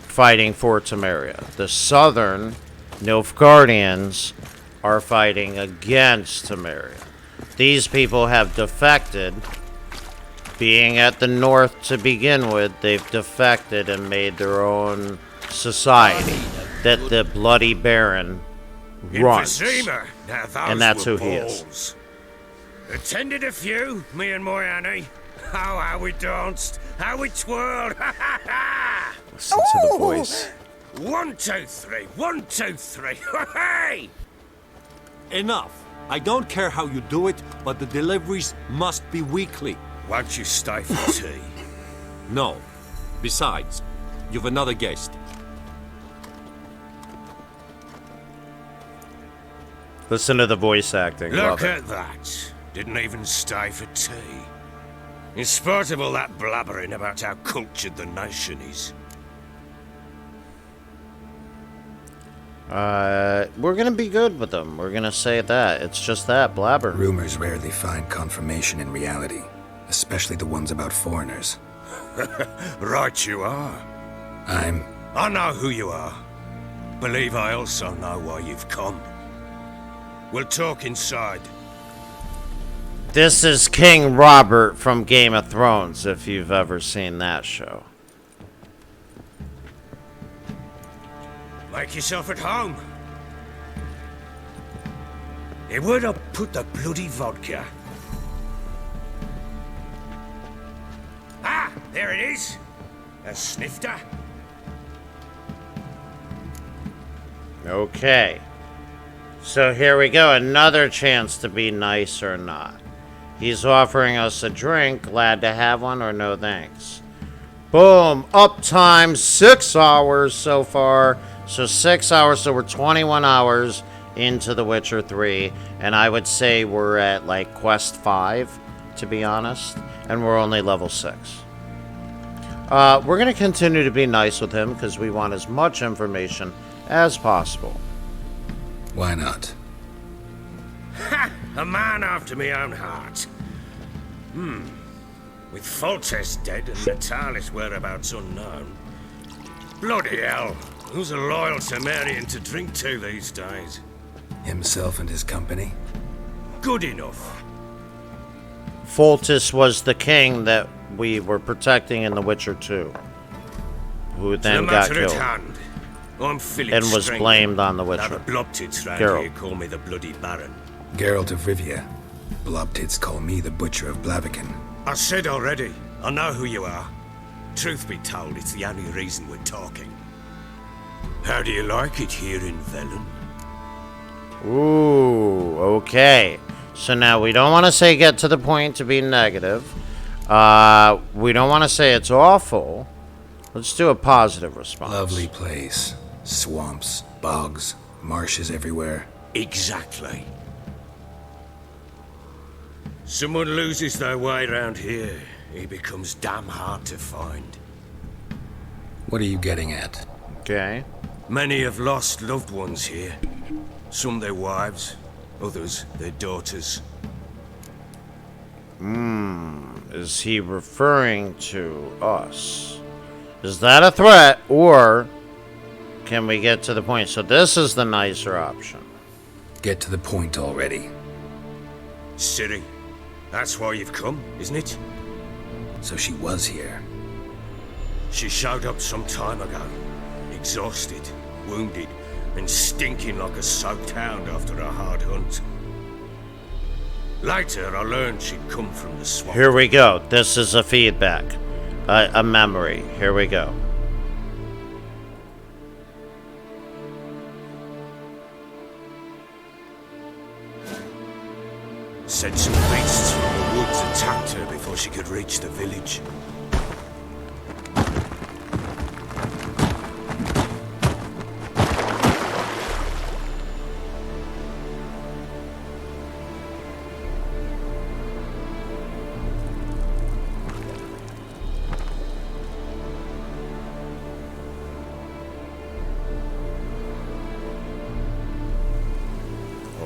fighting for Temeria. The southern Nilfgaardians are fighting against Temeria. These people have defected. Being at the north to begin with, they've defected and made their own society that the Bloody Baron runs. And that's who he is. Attended a few, me and my Annie. Oh, how we danced, how we twirled. Listen to the voice. 1, 2, 3, 1, 2, 3. Hey! Enough. I don't care how you do it, but the deliveries must be weekly. Won't you stay for tea? No. Besides, you've another guest. Listen to the voice acting. Look at that. Didn't even stay for tea. In spite of all that blabbering about how cultured the nation is. We're gonna be good with them. We're gonna say that. It's just that, blabber. Rumors rarely find confirmation in reality. Especially the ones about foreigners. Right you are. I know who you are. Believe I also know why you've come. We'll talk inside. This is King Robert from Game of Thrones, if you've ever seen that show. Make yourself at home. Hey, where'd I put the bloody vodka? Ah, there it is. A snifter. Okay. So here we go. Another chance to be nice or not. He's offering us a drink. Glad to have one or no thanks. Boom. Uptime 6 hours so far. So 6 hours, so we're 21 hours into The Witcher 3, and I would say we're at like quest 5, to be honest, and we're only level 6. We're going to continue to be nice with him because we want as much information as possible. Why not? Ha! A man after my own heart. With Foltest dead and Natalis' whereabouts unknown. Bloody hell, who's a loyal Cimmerian to drink to these days? Himself and his company? Good enough. Foltest was the king that we were protecting in The Witcher 2, who then got killed. I'm Philip and was Stringer. blamed on The Now Witcher. the Blobtits round Geralt. here call me the Bloody Baron. Geralt of Rivia. Blobtits call me the Butcher of Blaviken. I said already, I know who you are. Truth be told, it's the only reason we're talking. How do you like it here in Velen? Ooh, okay. So now we don't want to say get to the point to be negative. We don't want to say it's awful. Let's do a positive response. Lovely place. Swamps, bogs, marshes everywhere. Exactly. Someone loses their way around here, he becomes damn hard to find. What are you getting at? Okay. Many have lost loved ones here. Some their wives, others their daughters. Is he referring to us? Is that a threat, or can we get to the point? So this is the nicer option. Get to the point already. Ciri, that's why you've come, isn't it? So she was here. She showed up some time ago. Exhausted, wounded, and stinking like a soaked hound after a hard hunt. Later, I learned she'd come from the swamp. Here we go. This is a feedback. A memory. Here we go. Said some beasts from the woods attacked her before she could reach the village.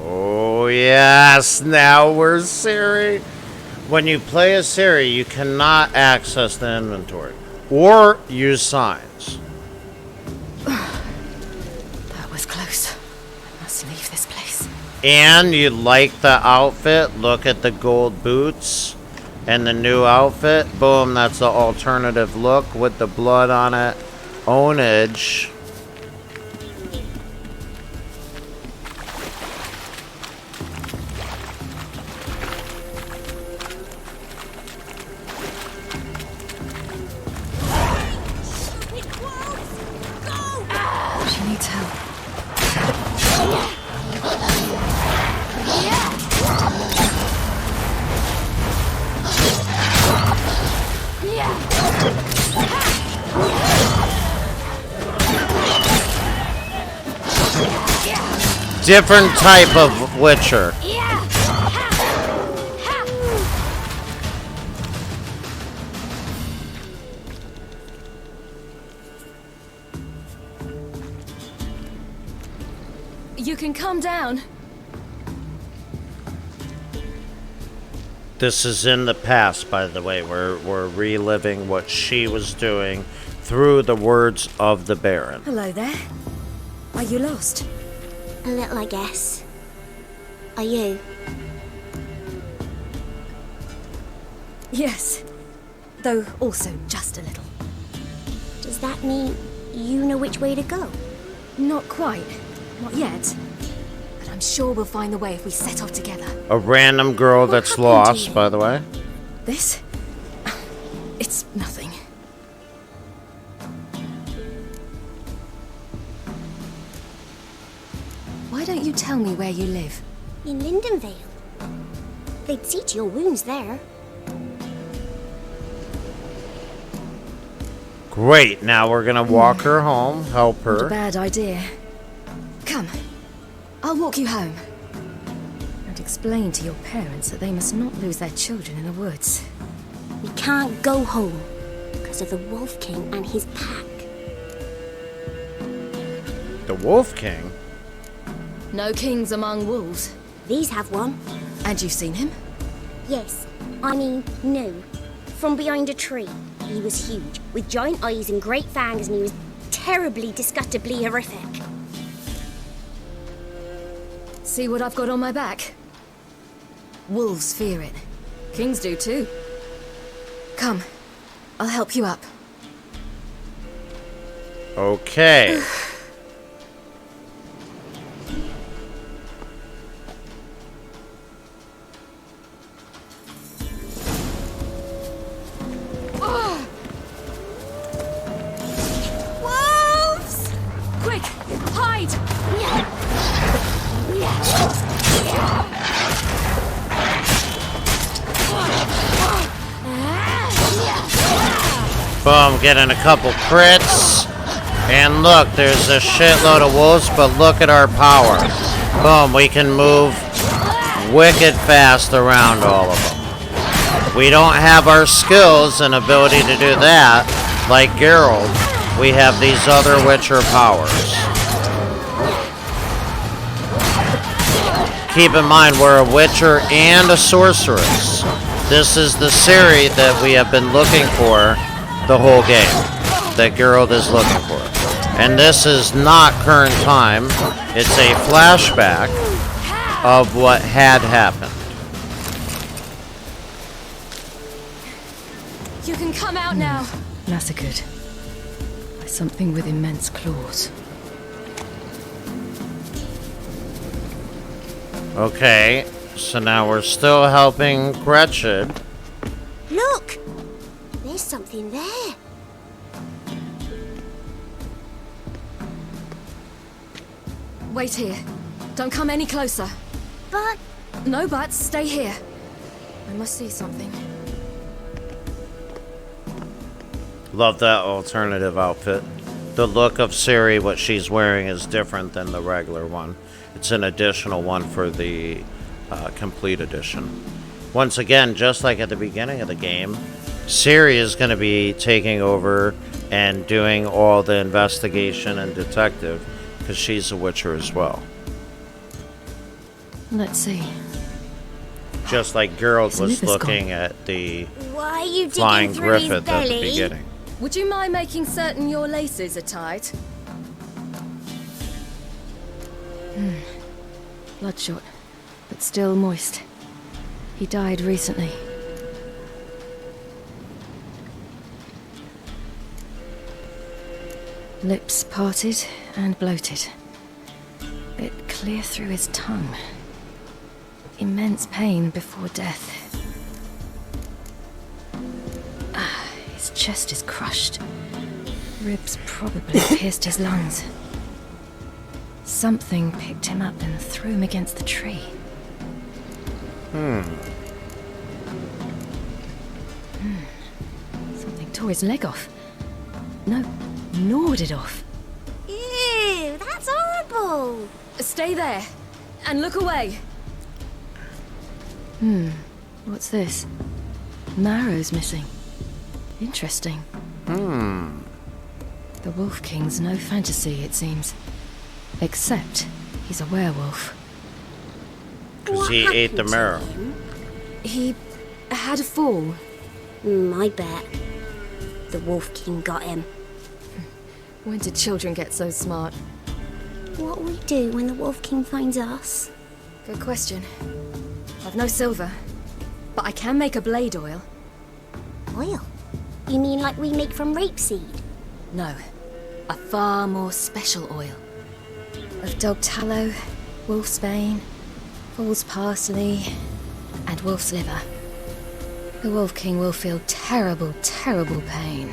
Oh, yes. Now we're Ciri. When you play as Ciri, you cannot access the inventory or use signs. That was close. I must leave this place. And you like the outfit, look at the gold boots and the new outfit. Boom, that's the alternative look with the blood on it. Ownage. She needs help. Different type of Witcher. You can calm down. This is in the past, by the way. We're reliving what she was doing through the words of the Baron. Hello there. Are you lost? A little, I guess. Are you? Yes. Though also just a little. Does that mean you know which way to go? Not quite. Not yet. But I'm sure we'll find the way if we set off together. A random girl that's happened to lost, you? by the way. This? It's nothing. Why don't you tell me where you live? In Lindenvale. They'd see to your wounds there. Great. Now we're gonna walk her home, help Not a her. bad idea. Come, I'll walk you home. And explain to your parents that they must not lose their children in the woods. We can't go home because of the Wolf King and his pack. The Wolf King? No kings among wolves. These have one. And you've seen him? Yes. I mean, no. From behind a tree. He was huge, with giant eyes and great fangs, and he was terribly, disgustingly horrific. See what I've got on my back? Wolves fear it. Kings do too. Come, I'll help you up. Okay. Wolves! Quick, hide! Boom, getting a couple crits. And look, there's a shitload of wolves, but look at our power. Boom, we can move wicked fast around all of them. We don't have our skills and ability to do that, like Geralt. We have these other Witcher powers. Keep in mind, we're a Witcher and a Sorceress. This is the Ciri that we have been looking for the whole game, that Geralt is looking for. And this is not current time. It's a flashback of what had happened. You can come out now. Massacred by something with immense claws. Okay, so now we're still helping Gretchen. Look! There's something there. Wait here. Don't come any closer. But... No buts. Stay here. I must see something. Love that alternative outfit. The look of Ciri, what she's wearing, is different than the regular one. It's an additional one for the complete edition. Once again, just like at the beginning of the game, Ciri is going to be taking over and doing all the investigation and detective, because she's a Witcher as well. Let's see. Just like Geralt His was liver's looking gone. at the Why are you digging flying through his griffith at the belly? beginning. Would you mind making certain your laces are tight? Bloodshot, but still moist. He died recently. Lips parted and bloated. Bit clear through his tongue. Immense pain before death. His chest is crushed. Ribs probably pierced his lungs. Something picked him up and threw him against the tree. Something tore his leg off. No, gnawed it off. Ew, that's horrible. Stay there and look away. What's this? Marrow's missing. Interesting. The Wolf King's no fantasy, it seems. Except he's a werewolf. Because he ate the marrow. He had a fall. I bet. The Wolf King got him. When did children get so smart? What'll we do when the Wolf King finds us? Good question. I've no silver, but I can make a blade oil. Oil? You mean like we make from rapeseed? No, a far more special oil. Of dog tallow, wolf's bane, fool's parsley, and wolf's liver. The Wolf King will feel terrible, terrible pain.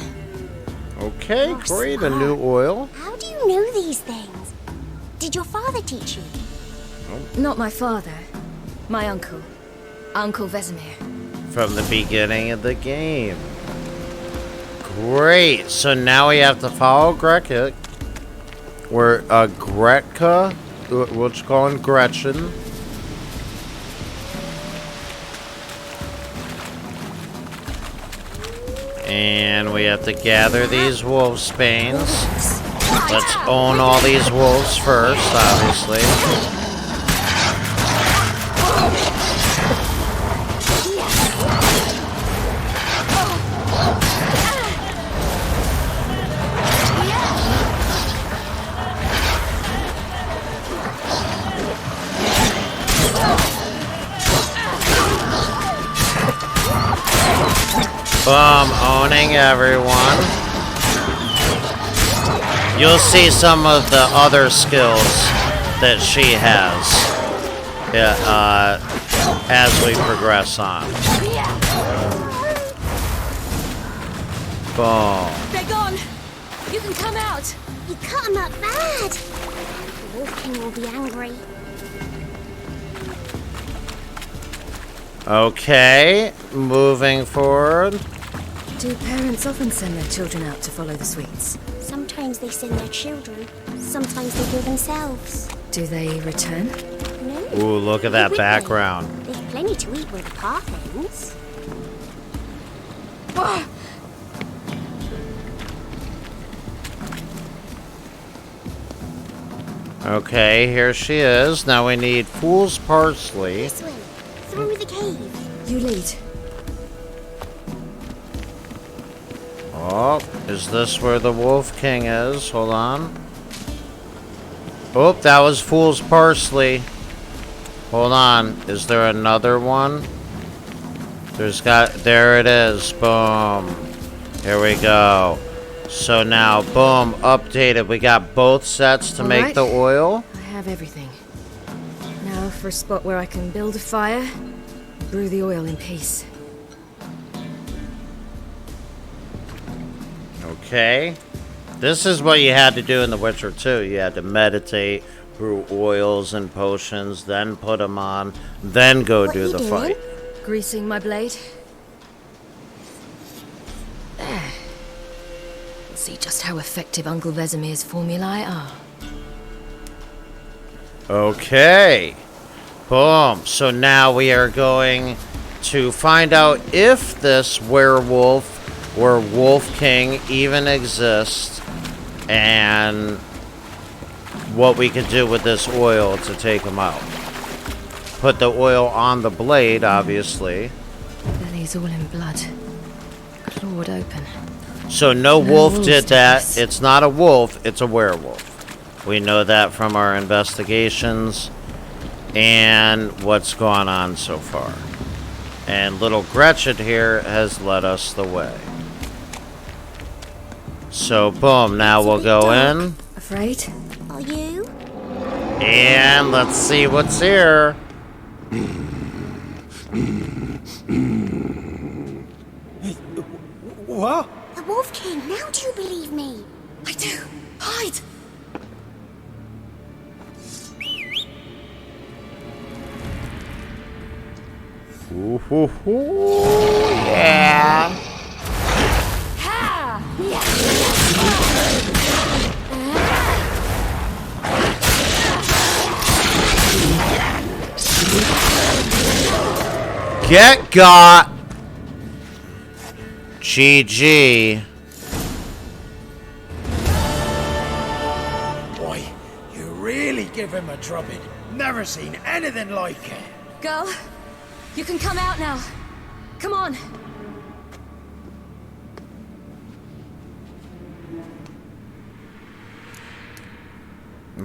Okay, You're great, a smart. new oil. How do you know these things? Did your father teach you? Not my father, my uncle. Uncle Vesemir. From the beginning of the game. Great. So now we have to follow Gretka. We're Gretka, which calling Gretchen. And we have to gather these wolfsbanes. Let's own all these wolves first, obviously. Boom, owning everyone. You'll see some of the other skills that she has as we progress on. Boom. They're gone. You can come out. You cut them up bad. The Wolf King will be angry. Okay, moving forward. Do parents often send their children out to follow the sweets? Sometimes they send their children. Sometimes they go themselves. Do they return? No. Ooh, look at that background. There's plenty to eat where the path ends. Okay, here she is. Now we need fool's parsley. This way. Through the cave. You lead. Oh, is this where the Wolf King is? Hold on. Oh, that was fool's parsley. Hold on. Is there another one? There it is. Boom. Here we go. So now, boom, updated. We got both sets to make the oil. I have everything. Now for a spot where I can build a fire, brew the oil in peace. Okay. This is what you had to do in The Witcher 2. You had to meditate, brew oils and potions, then put them on, then go do the fight. Greasing my blade. There. See just how effective Uncle Vesemir's formulae are. Okay. Boom. So now we are going to find out if this werewolf or Wolf King even exists and what we could do with this oil to take him out. Put the oil on the blade, obviously. Belly's all in blood. Clawed open. So no wolf did that. It's not a wolf, it's a werewolf. We know that from our investigations and what's gone on so far. And little Gretchen here has led us the way. So boom, now we'll go in. Afraid? Are you? And let's see what's here. What? The Wolf King, now do you believe me? I do. Hide! Ooh, hoo, hoo. Yeah. Get got. GG. Boy, you really give him a drubbing. Never seen anything like it. Girl, you can come out now. Come on.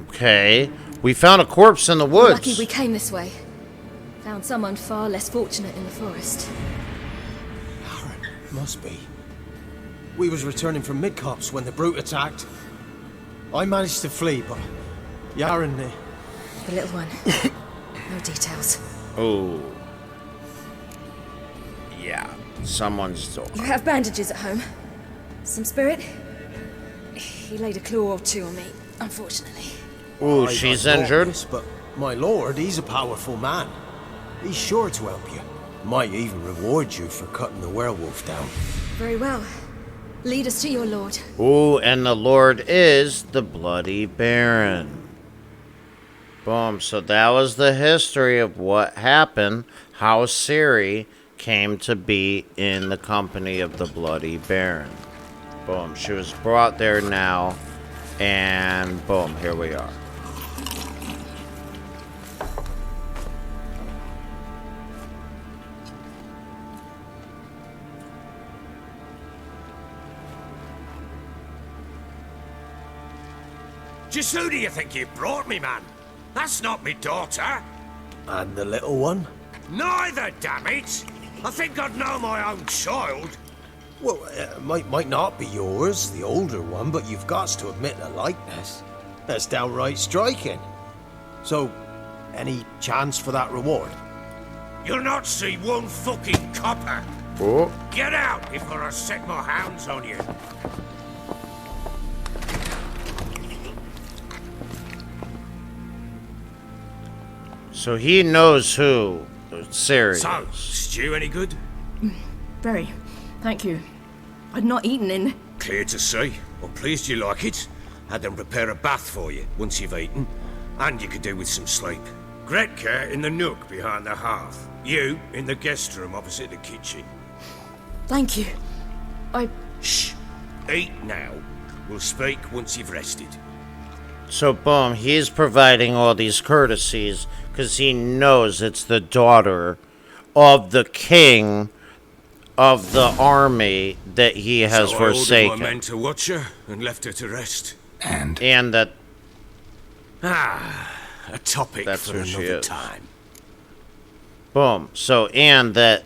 Okay. We found a corpse in the woods. Lucky we came this way. Found someone far less fortunate in the forest. Must be. We was returning from Midcops when the brute attacked. I managed to flee, but Yaren... The little one. No details. Oh. Yeah. Someone's door. You have bandages at home? Some spirit? He laid a claw or two on me, unfortunately. Ooh, she's injured. This, but my lord, he's a powerful man. He's sure to help you. Might even reward you for cutting the werewolf down. Very well. Lead us to your lord. Ooh, and the Lord is the Bloody Baron. Boom. So that was the history of what happened, how Ciri came to be in the company of the Bloody Baron. Boom. She was brought there now, and boom, here we are. Just who do you think you brought me, man? That's not me daughter. And the little one? Neither, damn it! I think I'd know my own child. Well, it might not be yours, the older one, but you've got to admit the likeness. That's downright striking. So, any chance for that reward? You'll not see one fucking copper. Oh. Get out before I set my hounds on you. So he knows who Ciri So, is. stew any good? Very. Thank you. I'd not eaten in. Clear to see. I'm pleased you like it. Had them prepare a bath for you once you've eaten. And you could do with some sleep. Gretka in the nook behind the hearth. You in the guest room opposite the kitchen. Thank you. Shh. Eat now. We'll speak once you've rested. So boom, he's providing all these courtesies because he knows it's the daughter of the king of the army that he has so forsaken. I ordered my men to watch her and left her to rest. And that a topic that's for who she another is. time. Boom. So and that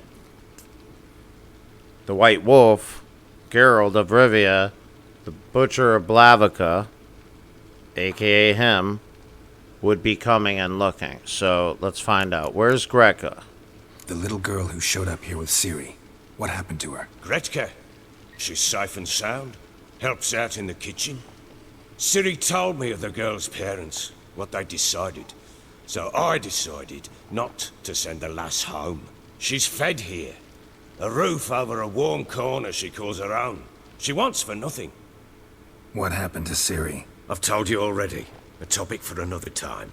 the White Wolf, Geralt of Rivia, the Butcher of Blavica, aka him, would be coming and looking. So let's find out. Where's Gretka? The little girl who showed up here with Ciri. What happened to her? Gretka. She's safe and sound. Helps out in the kitchen. Ciri told me of the girl's parents, what they decided. So I decided not to send the lass home. She's fed here. A roof over a warm corner she calls her own. She wants for nothing. What happened to Ciri? I've told you already. A topic for another time.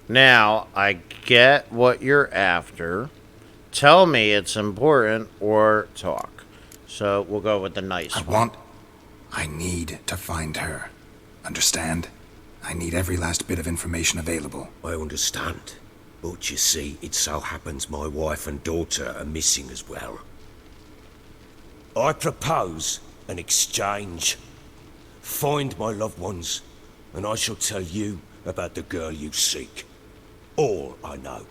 Now, I get what you're after. Tell me it's important or talk. So we'll go with the nice one. I need to find her. Understand? I need every last bit of information available. I understand. But you see, it so happens my wife and daughter are missing as well. I propose an exchange. Find my loved ones, and I shall tell you about the girl you seek. All I know.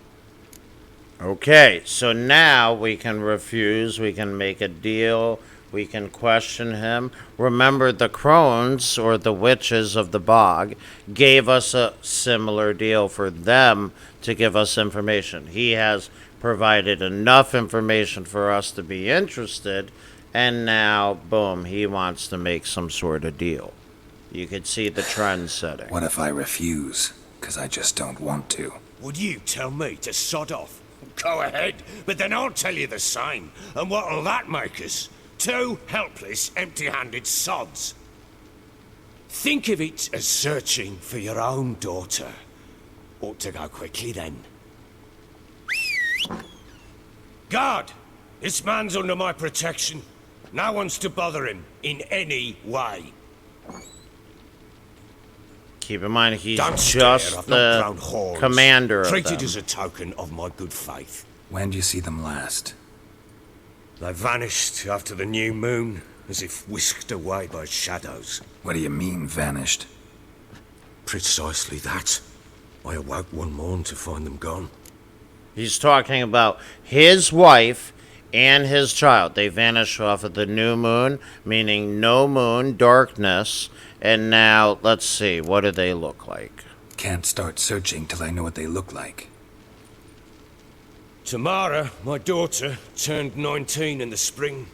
Okay, so now we can refuse, we can make a deal, we can question him. Remember, the crones, or the witches of the bog, gave us a similar deal for them to give us information. He has provided enough information for us to be interested, and now, boom, he wants to make some sort of deal. You could see the trend setting. What if I refuse? Because I just don't want to. Would you tell me to sod off? Go ahead, but then I'll tell you the same. And what'll that make us? Two helpless, empty-handed sods. Think of it as searching for your own daughter. Ought to go quickly then. Guard! This man's under my protection. No one's to bother him in any way. Keep in mind, he's Don't just stare, I've not grown the horns. commander of Treated them. as a token of my good faith. When do you see them last? They vanished after the new moon, as if whisked away by shadows. What do you mean, vanished? Precisely that. I awoke one morn to find them gone. He's talking about his wife and his child. They vanished off of the new moon, meaning no moon, darkness. And now, let's see, what do they look like? Can't start searching till I know what they look like. Tamara, my daughter, turned 19 in the spring.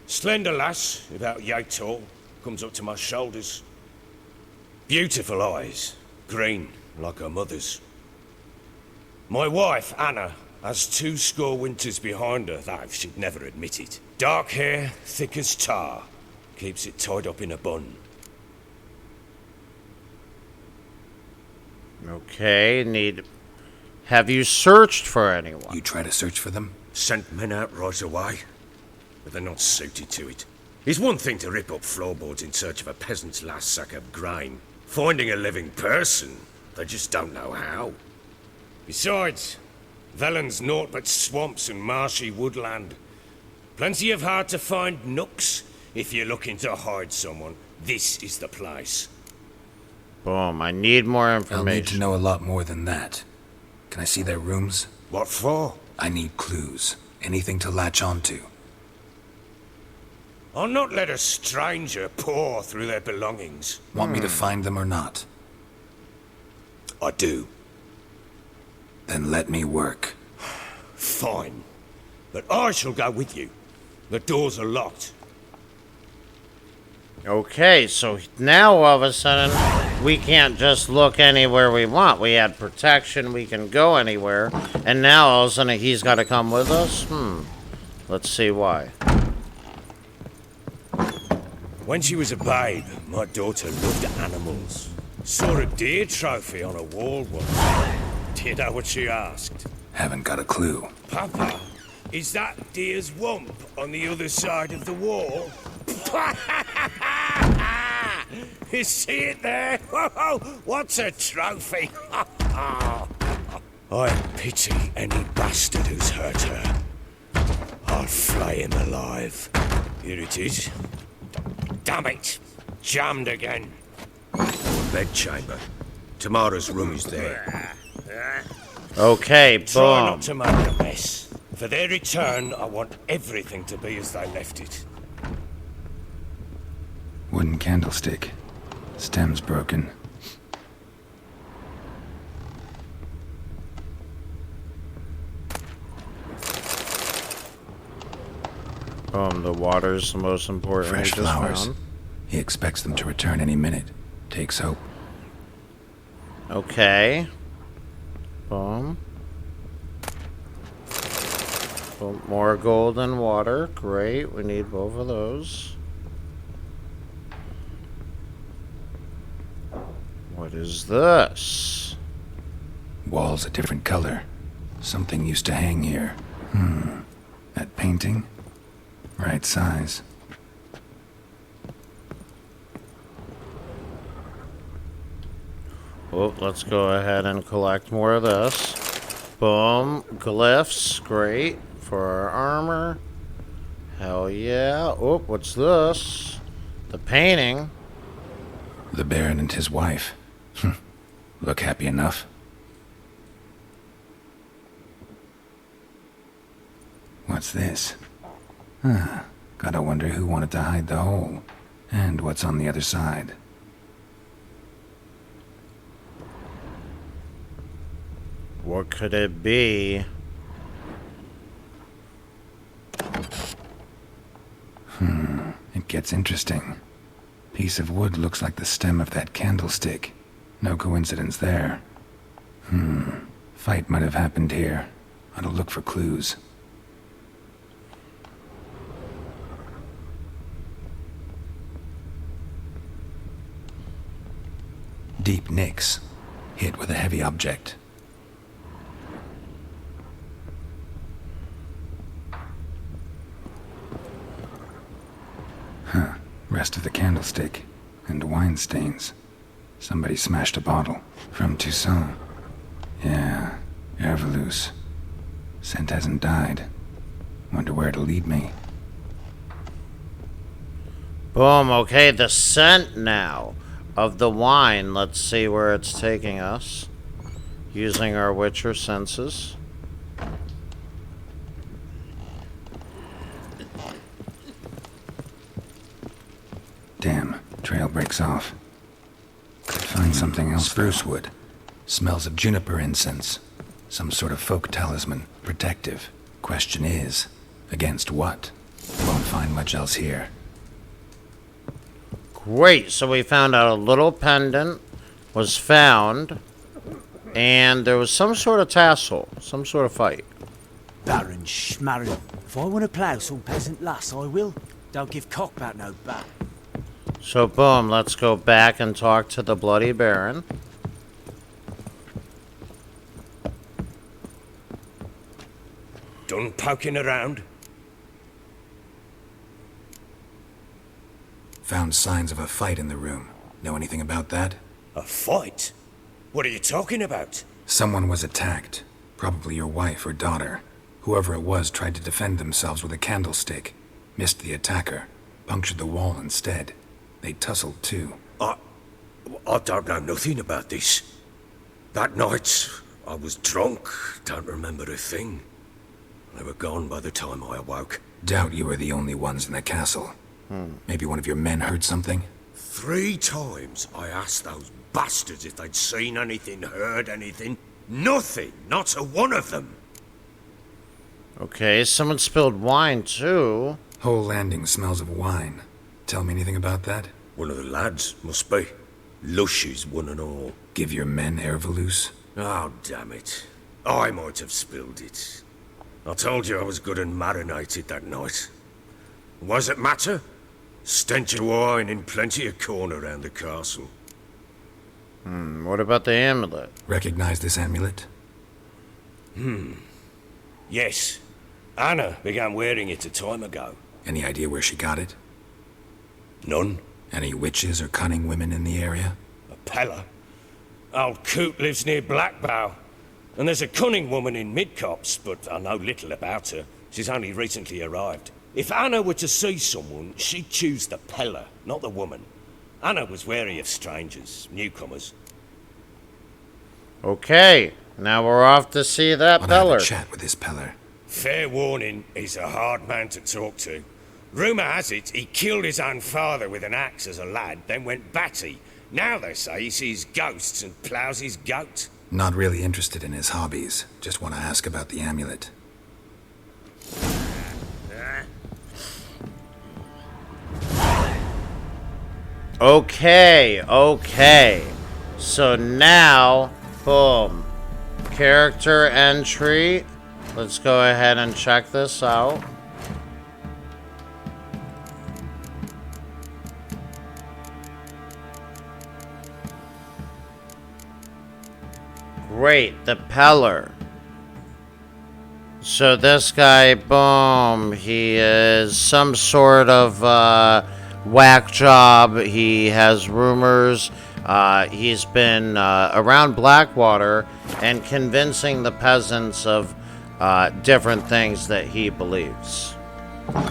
Slender lass, about yay tall, comes up to my shoulders. Beautiful eyes, green like her mother's. My wife, Anna, has 2 score winters behind her, though she'd never admit it. Dark hair, thick as tar. Keeps it tied up in a bun. Okay, need... Have you searched for anyone? You try to search for them? Sent men out right away, but they're not suited to it. It's one thing to rip up floorboards in search of a peasant's last sack of grain. Finding a living person, they just don't know how. Besides, Velen's naught but swamps and marshy woodland. Plenty of hard-to-find nooks. If you're looking to hide someone, this is the place. Boom, I need more information. I'll need to know a lot more than that. Can I see their rooms? What for? I need clues. Anything to latch onto. I'll not let a stranger pore through their belongings. Want me to find them or not? I do. Then let me work. Fine. But I shall go with you. The doors are locked. Okay, so now all of a sudden, we can't just look anywhere we want. We had protection, we can go anywhere. And now all of a sudden he's got to come with us? Let's see why. When she was a babe, my daughter loved animals. Saw a deer trophy on a wall once. Do you know what she asked? Haven't got a clue. Papa, is that deer's wump on the other side of the wall? You see it there? Whoa, what's a trophy? I pity any bastard who's hurt her. I'll flay him alive. Here it is. Damn it! Jammed again. Bedchamber. Tamara's room is there. Okay, Try boom. not to make a mess. For their return, I want everything to be as they left it. Wooden candlestick. Stem's broken. The water's the most important. Fresh we just flowers. found. He expects them to return any minute. Takes hope. Okay. Boom. Boom. More gold and water. Great. We need both of those. What is this? Wall's a different color. Something used to hang here. That painting? Right size. Oh, let's go ahead and collect more of this. Boom. Glyphs. Great. For our armor. Hell yeah. Oh, what's this? The painting. The Baron and his wife. Look happy enough. What's this? Gotta wonder who wanted to hide the hole. And what's on the other side. What could it be? It gets interesting. Piece of wood looks like the stem of that candlestick. No coincidence there. Fight might have happened here. Ought to look for clues. Deep nicks. Hit with a heavy object. Rest of the candlestick. And wine stains. Somebody smashed a bottle. From Toussaint. Yeah, Herveloos. Scent hasn't died. Wonder where it'll lead me. Boom. Okay, the scent now of the wine. Let's see where it's taking us. Using our Witcher senses. Damn, trail breaks off. Could find something else. Spruce wood. Smells of juniper incense. Some sort of folk talisman. Protective. Question is, against what? Won't find much else here. Great, so we found out a little pendant was found, and there was some sort of tassel, some sort of fight. Baron Schmarren If I want to plough some peasant lass, I will. Don't give cock about no bat. So boom, let's go back and talk to the Bloody Baron. Done poking around? Found signs of a fight in the room. Know anything about that? A fight? What are you talking about? Someone was attacked. Probably your wife or daughter. Whoever it was tried to defend themselves with a candlestick. Missed the attacker. Punctured the wall instead. They tussled too. I don't know nothing about this. That night, I was drunk. Don't remember a thing. They were gone by the time I awoke. Doubt you were the only ones in the castle. Maybe one of your men heard something? 3 times I asked those bastards if they'd seen anything, heard anything. Nothing! Not a one of them! Okay, someone spilled wine too. Whole landing smells of wine. Tell me anything about that? One of the lads, must be. Lushes, one and all. Give your men Ervalus? Oh, damn it. I might have spilled it. I told you I was good and marinated that night. What does it matter? Stench of wine in plenty of corn around the castle. What about the amulet? Recognize this amulet? Yes. Anna began wearing it a time ago. Any idea where she got it? None. Any witches or cunning women in the area? A Pella? Old Coot lives near Blackbow. And there's a cunning woman in Midcopse, but I know little about her. She's only recently arrived. If Anna were to see someone, she'd choose the Pella, not the woman. Anna was wary of strangers, newcomers. Okay, now we're off to see that Wanna have Peller. a chat with this Peller. Fair warning, he's a hard man to talk to. Rumour has it he killed his own father with an axe as a lad, then went batty. Now they say he sees ghosts and ploughs his goat. Not really interested in his hobbies. Just want to ask about the amulet. Okay. So now, boom. Character entry. Let's go ahead and check this out. Great, the Peller. So this guy, boom, he is some sort of whack job. He has rumors. He's been around Blackwater and convincing the peasants of different things that he believes.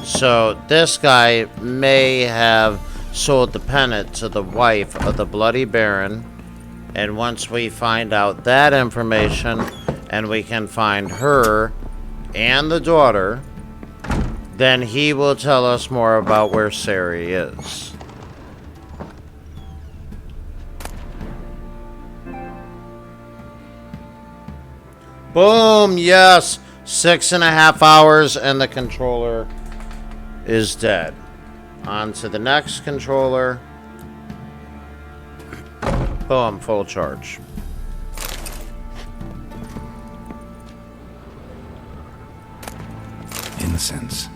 So this guy may have sold the pennant to the wife of the Bloody Baron. And once we find out that information and we can find her and the daughter, then he will tell us more about where Ciri is. Boom, yes. 6.5 hours and the controller is dead. On to the next controller. Boom, full charge. Incense.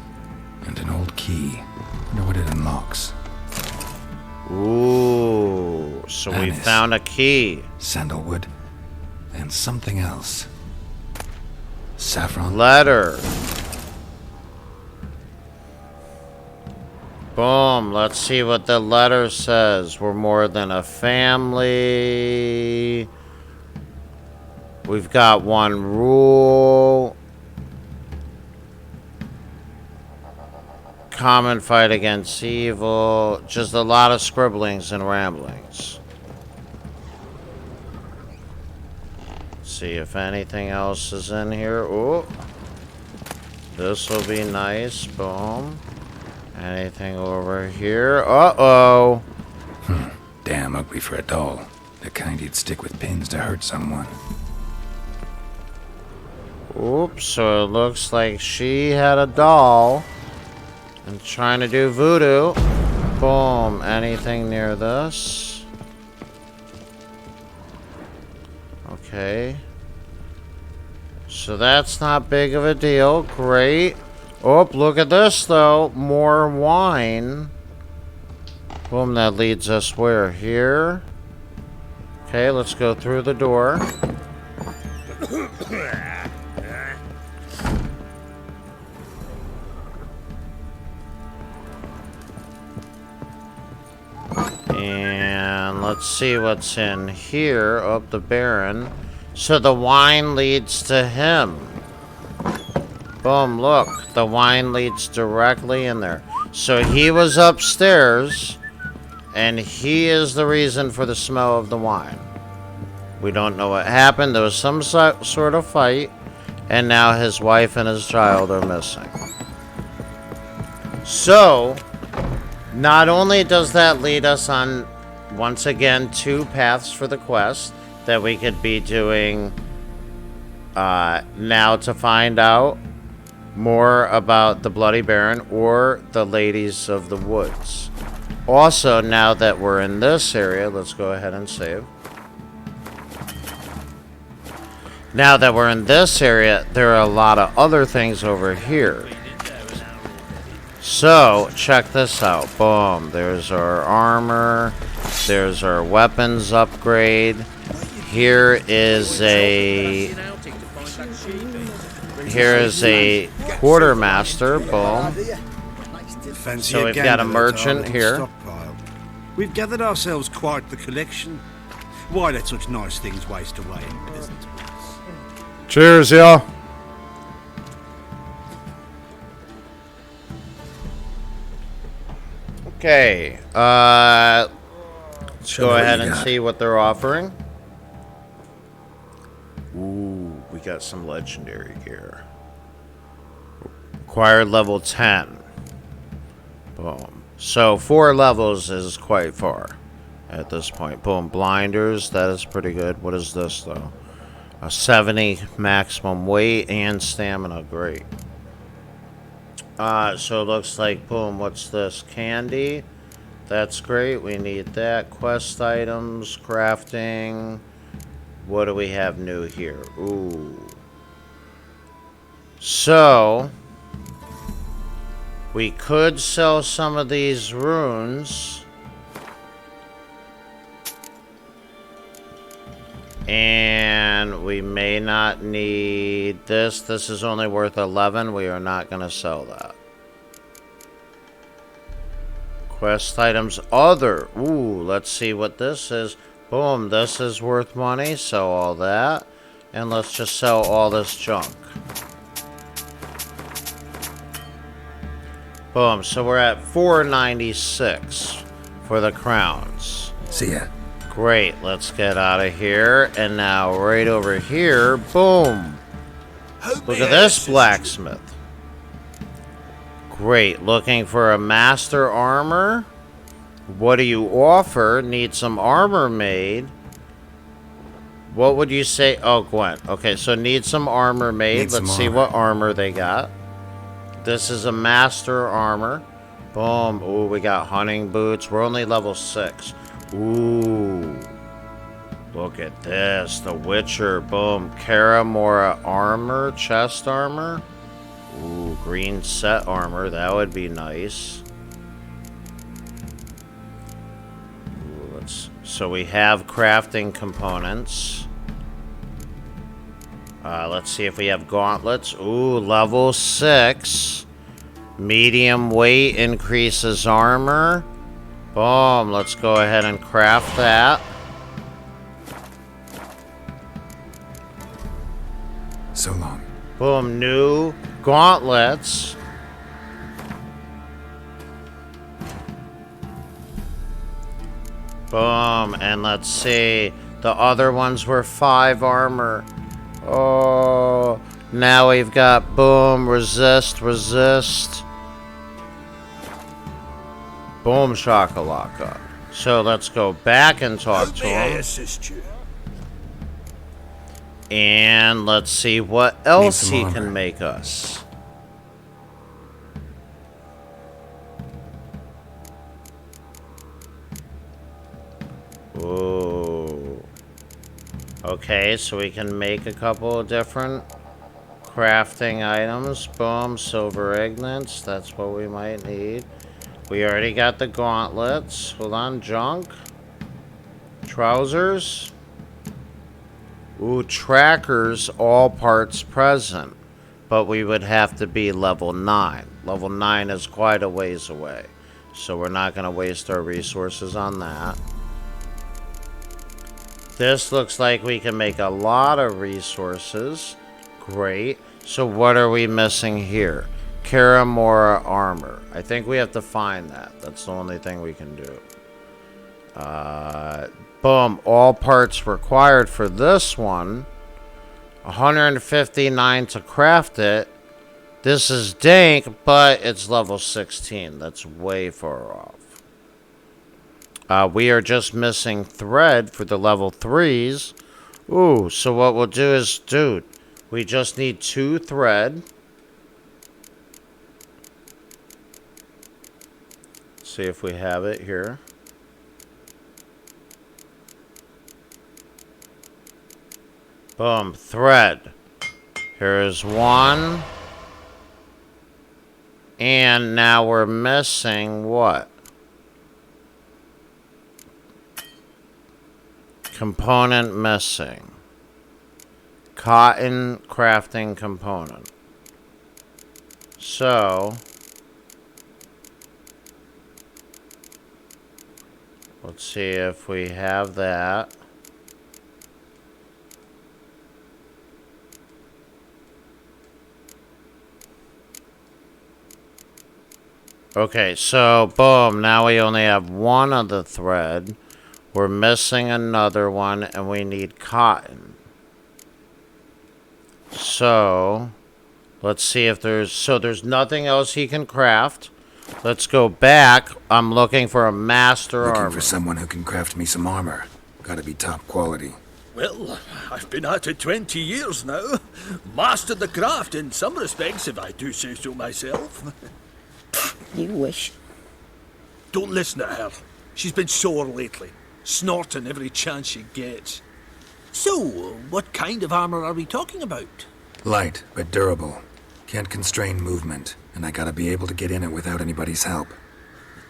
And an old key. Wonder what it unlocks. Ooh, so we Anise, found a key. Sandalwood. And something else. Saffron. Letter. Boom, let's see what the letter says. We're more than a family. We've got one rule. Common fight against evil. Just a lot of scribblings and ramblings. See if anything else is in here. Ooh. This will be nice. Boom. Anything over here? Uh-oh. Damn ugly for a doll. The kind you'd stick with pins to hurt someone. Oops, so it looks like she had a doll and trying to do voodoo. Boom. Anything near this? Okay. So that's not big of a deal. Great. Oh, look at this, though. More wine. Boom, that leads us where? Here. Okay, let's go through the door. And let's see what's in here. Up the Baron. So the wine leads to him. Boom, look. The wine leads directly in there. So he was upstairs, and he is the reason for the smell of the wine. We don't know what happened. There was some sort of fight, and now his wife and his child are missing. So, not only does that lead us on, once again, 2 paths for the quest that we could be doing now to find out more about the Bloody Baron or the Ladies of the Woods. Also, now that we're in this area, let's go ahead and save. Now that we're in this area, there are a lot of other things over here. So, check this out. Boom. There's our armor. There's our weapons upgrade. Here is a quartermaster. Boom. So we've got a merchant here. We've gathered ourselves quite the collection. Why let such nice things waste away in peasant woods? Cheers, y'all. Okay, let's go ahead and see what they're offering. Ooh, we got some legendary gear. Acquired level 10. Boom. So 4 levels is quite far at this point. Boom, blinders, that is pretty good. What is this though? A 70 maximum weight and stamina, great. So it looks like, boom, what's this? Candy. That's great. We need that. Quest items, crafting. What do we have new here? Ooh. So, we could sell some of these runes. And we may not need this. This is only worth 11. We are not going to sell that. Quest items other. Ooh, let's see what this is. Boom, this is worth money. Sell all that. And let's just sell all this junk. Boom, so we're at 496 for the crowns. See ya. Great, let's get out of here. And now right over here, boom. Look at this blacksmith. Great, looking for a master armor. What do you offer? Need some armor made. What would you say? Oh, Gwen. Okay, so need some armor made. Let's see what armor they got. This is a master armor. Boom. Ooh, we got hunting boots. We're only level 6. Ooh. Look at this. The Witcher. Boom. Karamora armor. Chest armor. Ooh, green set armor. That would be nice. Ooh, so we have crafting components. Let's see if we have gauntlets. Ooh, level 6. Medium weight increases armor. Boom, let's go ahead and craft that. So long. Boom, new gauntlets. Boom, and let's see. The other ones were 5 armor. Oh, now we've got boom, resist. Boom, shakalaka. So let's go back and talk to him. And let's see what else he can make us. Ooh. Okay, so we can make a couple of different Crafting items. Boom. Silver ignits. That's what we might need. We already got the gauntlets. Hold on. Junk. Trousers. Ooh, trackers. All parts present. But we would have to be level 9. Level 9 is quite a ways away. So we're not going to waste our resources on that. This looks like we can make a lot of resources. Great. So what are we missing here? Karamora armor. I think we have to find that. That's the only thing we can do. Boom. All parts required for this one. 159 to craft it. This is dank, but it's level 16. That's way far off. We are just missing thread for the level 3s. Ooh, so what we'll do is, dude, we just need 2 thread. See if we have it here. Boom, thread. Here is 1. And now we're missing what? Component missing. Cotton crafting component. So, let's see if we have that. Okay, so boom, now we only have 1 of the thread. We're missing another one, and we need cotton. So, let's see if there's nothing else he can craft. Let's go back. I'm looking for a master armor. Looking for someone who can craft me some armor. Gotta be top quality. Well, I've been at it 20 years now. Mastered the craft in some respects, if I do say so myself. You wish. Don't listen to her. She's been sore lately, snorting every chance she gets. So, what kind of armor are we talking about? Light, but durable. Can't constrain movement, and I gotta be able to get in it without anybody's help.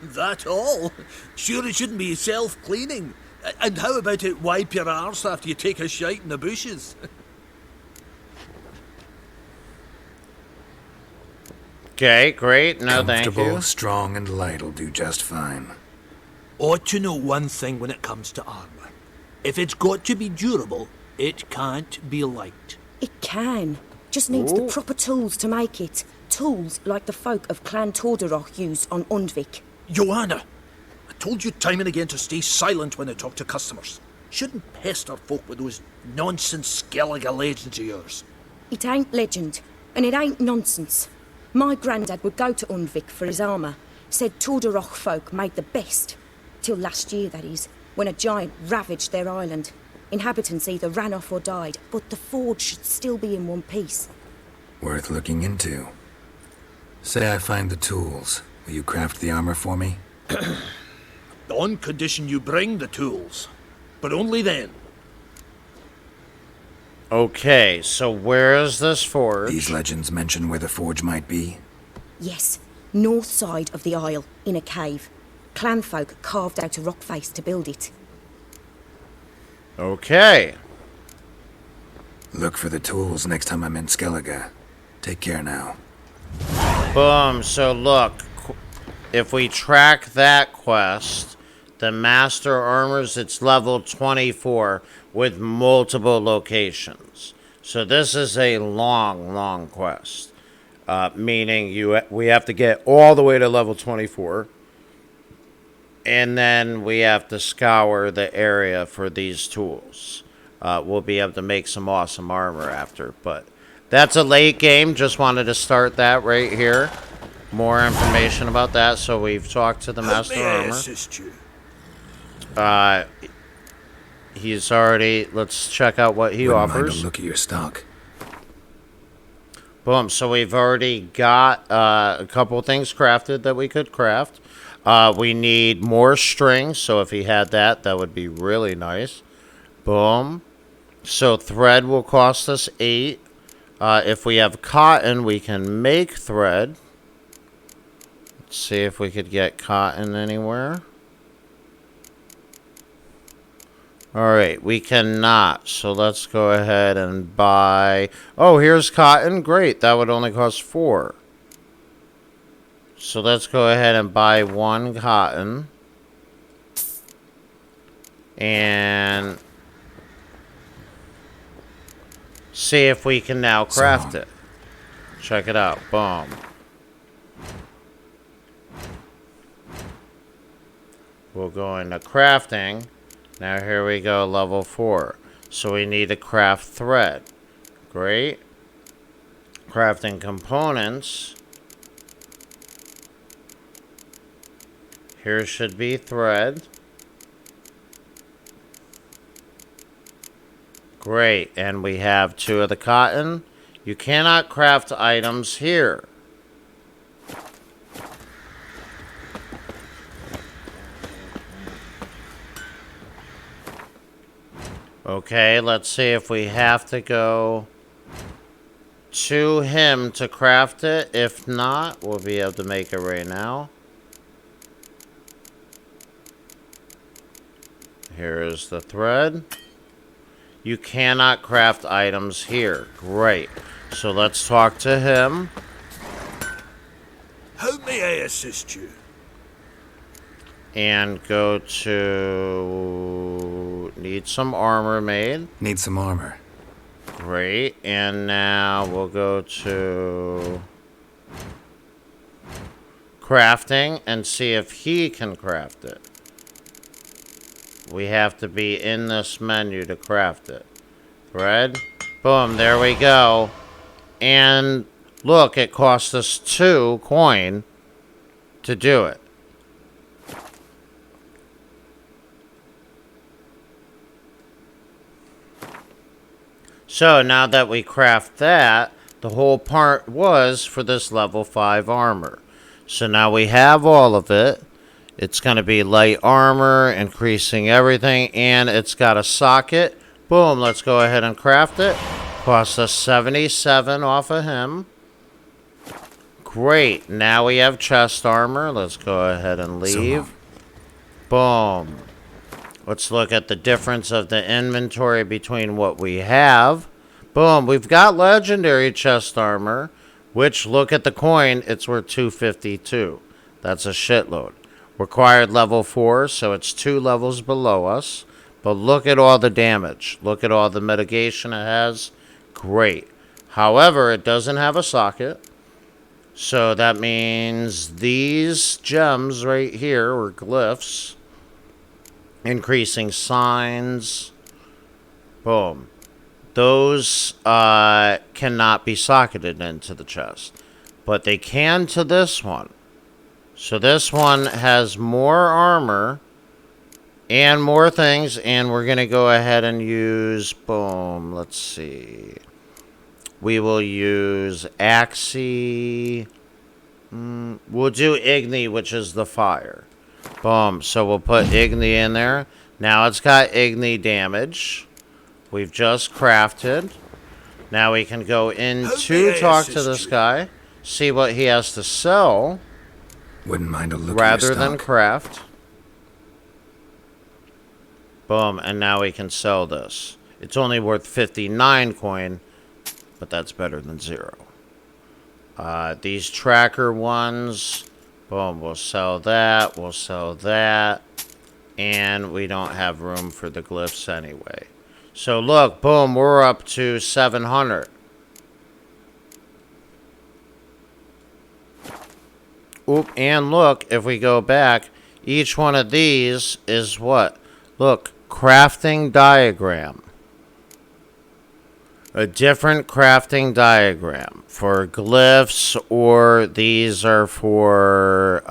That all? Sure it shouldn't be self-cleaning. And how about it wipe your arse after you take a shite in the bushes? Okay, great. No, thank you. Comfortable, strong, and light'll do just fine. Ought to know one thing when it comes to armor. If it's got to be durable, it can't be light. It can. Just needs the proper tools to make it. Tools like the folk of Clan Tordaroch used on Undvik. Joanna, I told you time and again to stay silent when I talk to customers. Shouldn't pester folk with those nonsense Skellige legends of yours. It ain't legend, and it ain't nonsense. My granddad would go to Undvik for his armour. Said Tordaroch folk made the best. Till last year, that is, when a giant ravaged their island. Inhabitants either ran off or died, but the forge should still be in one piece. Worth looking into. Say I find the tools. Will you craft the armor for me? On condition you bring the tools. But only then. Okay, so where is this forge? These legends mention where the forge might be? Yes, north side of the isle, in a cave. Clanfolk carved out a rock face to build it. Okay. Look for the tools next time I'm in Skellige. Take care now. Boom, so look. If we track that quest, the Master Armors, it's level 24 with multiple locations. So this is a long, long quest. Meaning we have to get all the way to level 24. And then we have to scour the area for these tools. We'll be able to make some awesome armor after. But that's a late game. Just wanted to start that right here. More information about that. So we've talked to the Master Armor. Assist you? He's already... Let's check out what he offers. Mind a look at your stock. Boom. So we've already got a couple things crafted that we could craft. We need more string. So if he had that, that would be really nice. Boom. So thread will cost us 8. If we have cotton, we can make thread. Let's see if we could get cotton anywhere. Alright, we cannot. So let's go ahead and buy... Oh, here's cotton. Great. That would only cost 4. So let's go ahead and buy 1 cotton. And... see if we can now craft it. Check it out. Boom. We'll go into crafting. Now here we go, level 4. So we need to craft thread. Great. Crafting components. Here should be thread. Great, and we have 2 of the cotton. You cannot craft items here. Okay, let's see if we have to go to him to craft it. If not, we'll be able to make it right now. Here is the thread. You cannot craft items here. Great. So let's talk to him. How may I assist you? And go to... need some armor made. Need some armor. Great. And now we'll go to... crafting and see if he can craft it. We have to be in this menu to craft it. Thread. Boom, there we go. And look, it cost us 2 coin to do it. So now that we craft that, the whole part was for this level 5 armor. So now we have all of it. It's going to be light armor, increasing everything, and it's got a socket. Boom, let's go ahead and craft it. Cost us 77 off of him. Great, now we have chest armor. Let's go ahead and leave. Boom. Let's look at the difference of the inventory between what we have. Boom, we've got legendary chest armor, which, look at the coin, it's worth 252. That's a shitload. Required level 4, so it's 2 levels below us. But look at all the damage. Look at all the mitigation it has. Great. However, it doesn't have a socket. So that means these gems right here, or glyphs, increasing signs. Boom. Those cannot be socketed into the chest. But they can to this one. So this one has more armor and more things, and we're going to go ahead and use, boom, let's see. We will use Axie. We'll do Igni, which is the fire. Boom, so we'll put Igni in there. Now it's got Igni damage. We've just crafted. Now we can go in to talk to this guy, see what he has to sell. Wouldn't mind a look rather than craft. Boom, and now we can sell this. It's only worth 59 coin, but that's better than 0. These tracker ones, boom, we'll sell that, we'll sell that, and we don't have room for the glyphs anyway. So look, boom, we're up to 700. Oop, and look, if we go back, each one of these is what? Look, crafting diagram. A different crafting diagram for glyphs, or these are for,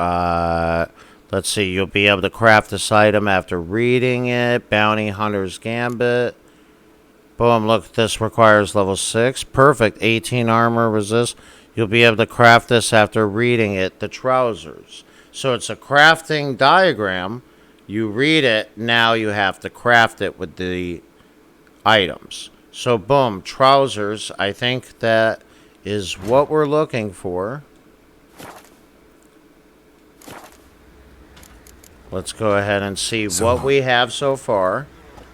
let's see, you'll be able to craft this item after reading it. Bounty Hunter's Gambit. Boom, look, this requires level 6. Perfect, 18 armor resist. You'll be able to craft this after reading it, the trousers. So it's a crafting diagram. You read it, now you have to craft it with the items. So, boom, trousers. I think that is what we're looking for. Let's go ahead and see what we have so far.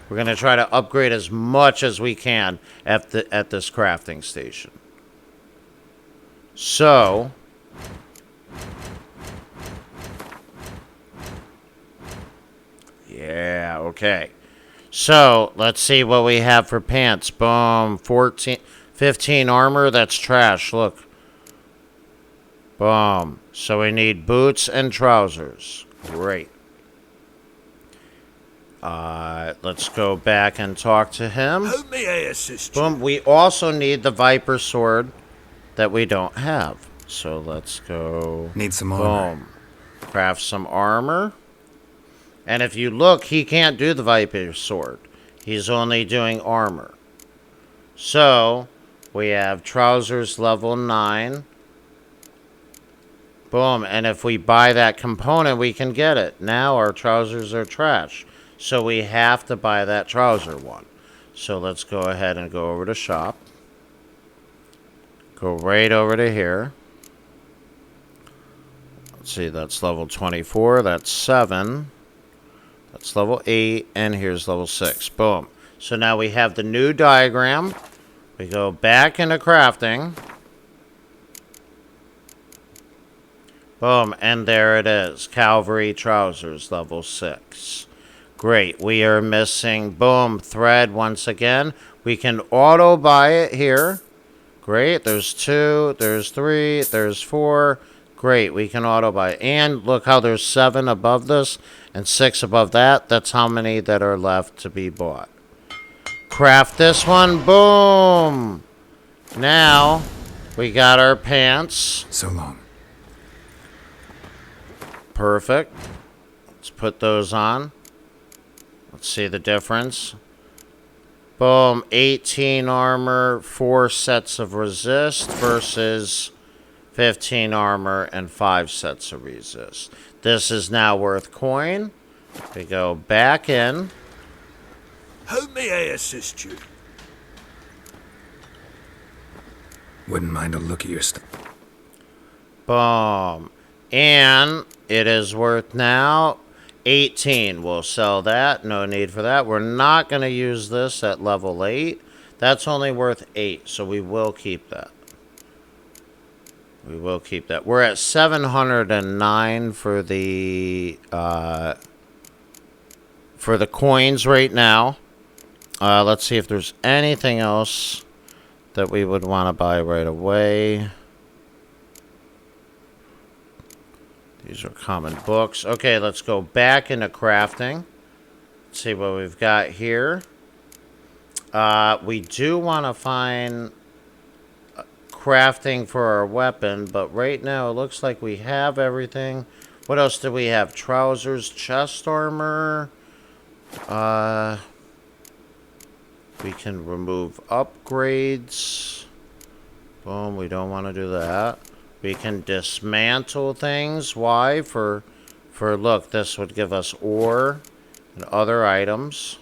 We're going to try to upgrade as much as we can at this crafting station. So, yeah, okay. So, let's see what we have for pants. Boom, 15 armor. That's trash. Look. Boom. So, we need boots and trousers. Great. Let's go back and talk to him. How may I assist you? Boom. We also need the Viper sword that we don't have. So, let's go. Need some armor. Boom. Craft some armor. And if you look, he can't do the Viper sword. He's only doing armor. So, we have trousers level 9. Boom. And if we buy that component, we can get it. Now our trousers are trash. So we have to buy that trouser one. So let's go ahead and go over to shop. Go right over to here. Let's see, that's level 24. That's 7. That's level 8. And here's level 6. Boom. So now we have the new diagram. We go back into crafting. Boom. And there it is. Cavalry trousers, level 6. Great. We are missing, boom, thread once again. We can auto buy it here. Great. There's 2. There's 3. There's 4. Great. We can auto buy it. And look how there's 7 above this and 6 above that. That's how many that are left to be bought. Craft this one. Boom. Now we got our pants. So long. Perfect. Let's put those on. Let's see the difference. Boom. 18 armor, 4 sets of resist versus 15 armor and 5 sets of resist. This is now worth coin. We go back in. How may I assist you? Wouldn't mind a look at your stuff. Boom. And it is worth now 18. We'll sell that. No need for that. We're not going to use this at level 8. That's only worth 8, so we will keep that. We will keep that. We're at 709 for the coins right now. Let's see if there's anything else that we would want to buy right away. These are common books. Okay, let's go back into crafting. Let's see what we've got here. We do want to find crafting for our weapon, but right now it looks like we have everything. What else do we have? Trousers, chest armor. We can remove upgrades. Boom, we don't want to do that. We can dismantle things. Why? For look, this would give us ore and other items.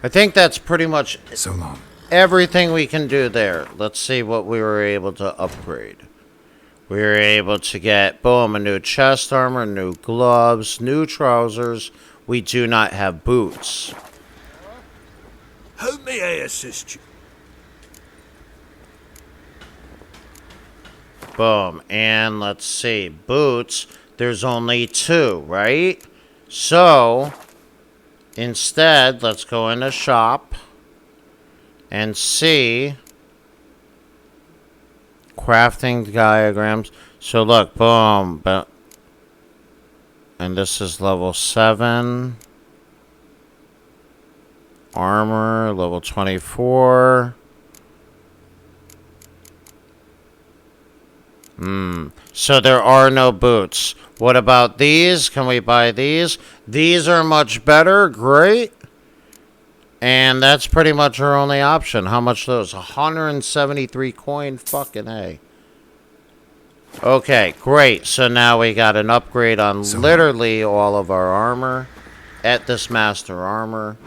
I think that's pretty much so long. Everything we can do there. Let's see what we were able to upgrade. We were able to get, boom, a new chest armor, new gloves, new trousers. We do not have boots. How may I assist you? Boom. And let's see. Boots. There's only 2, right? So, instead, let's go into shop and see crafting diagrams. So, look. Boom. And this is level 7. Armor, level 24. So there are no boots. What about these? Can we buy these? These are much better. Great. And that's pretty much our only option. How much are those? 173 coin? Fucking A. Okay, great. So now we got an upgrade on literally all of our armor at this master armor.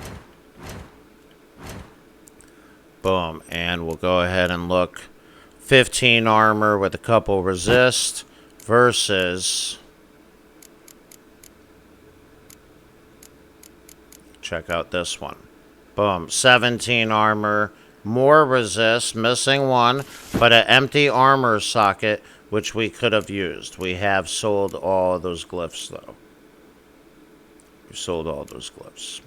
Boom. And we'll go ahead and look. 15 armor with a couple resist versus... Check out this one. Boom. 17 armor, more resist, missing one, but an empty armor socket, which we could have used. We have sold all of those glyphs, though. We sold all those glyphs.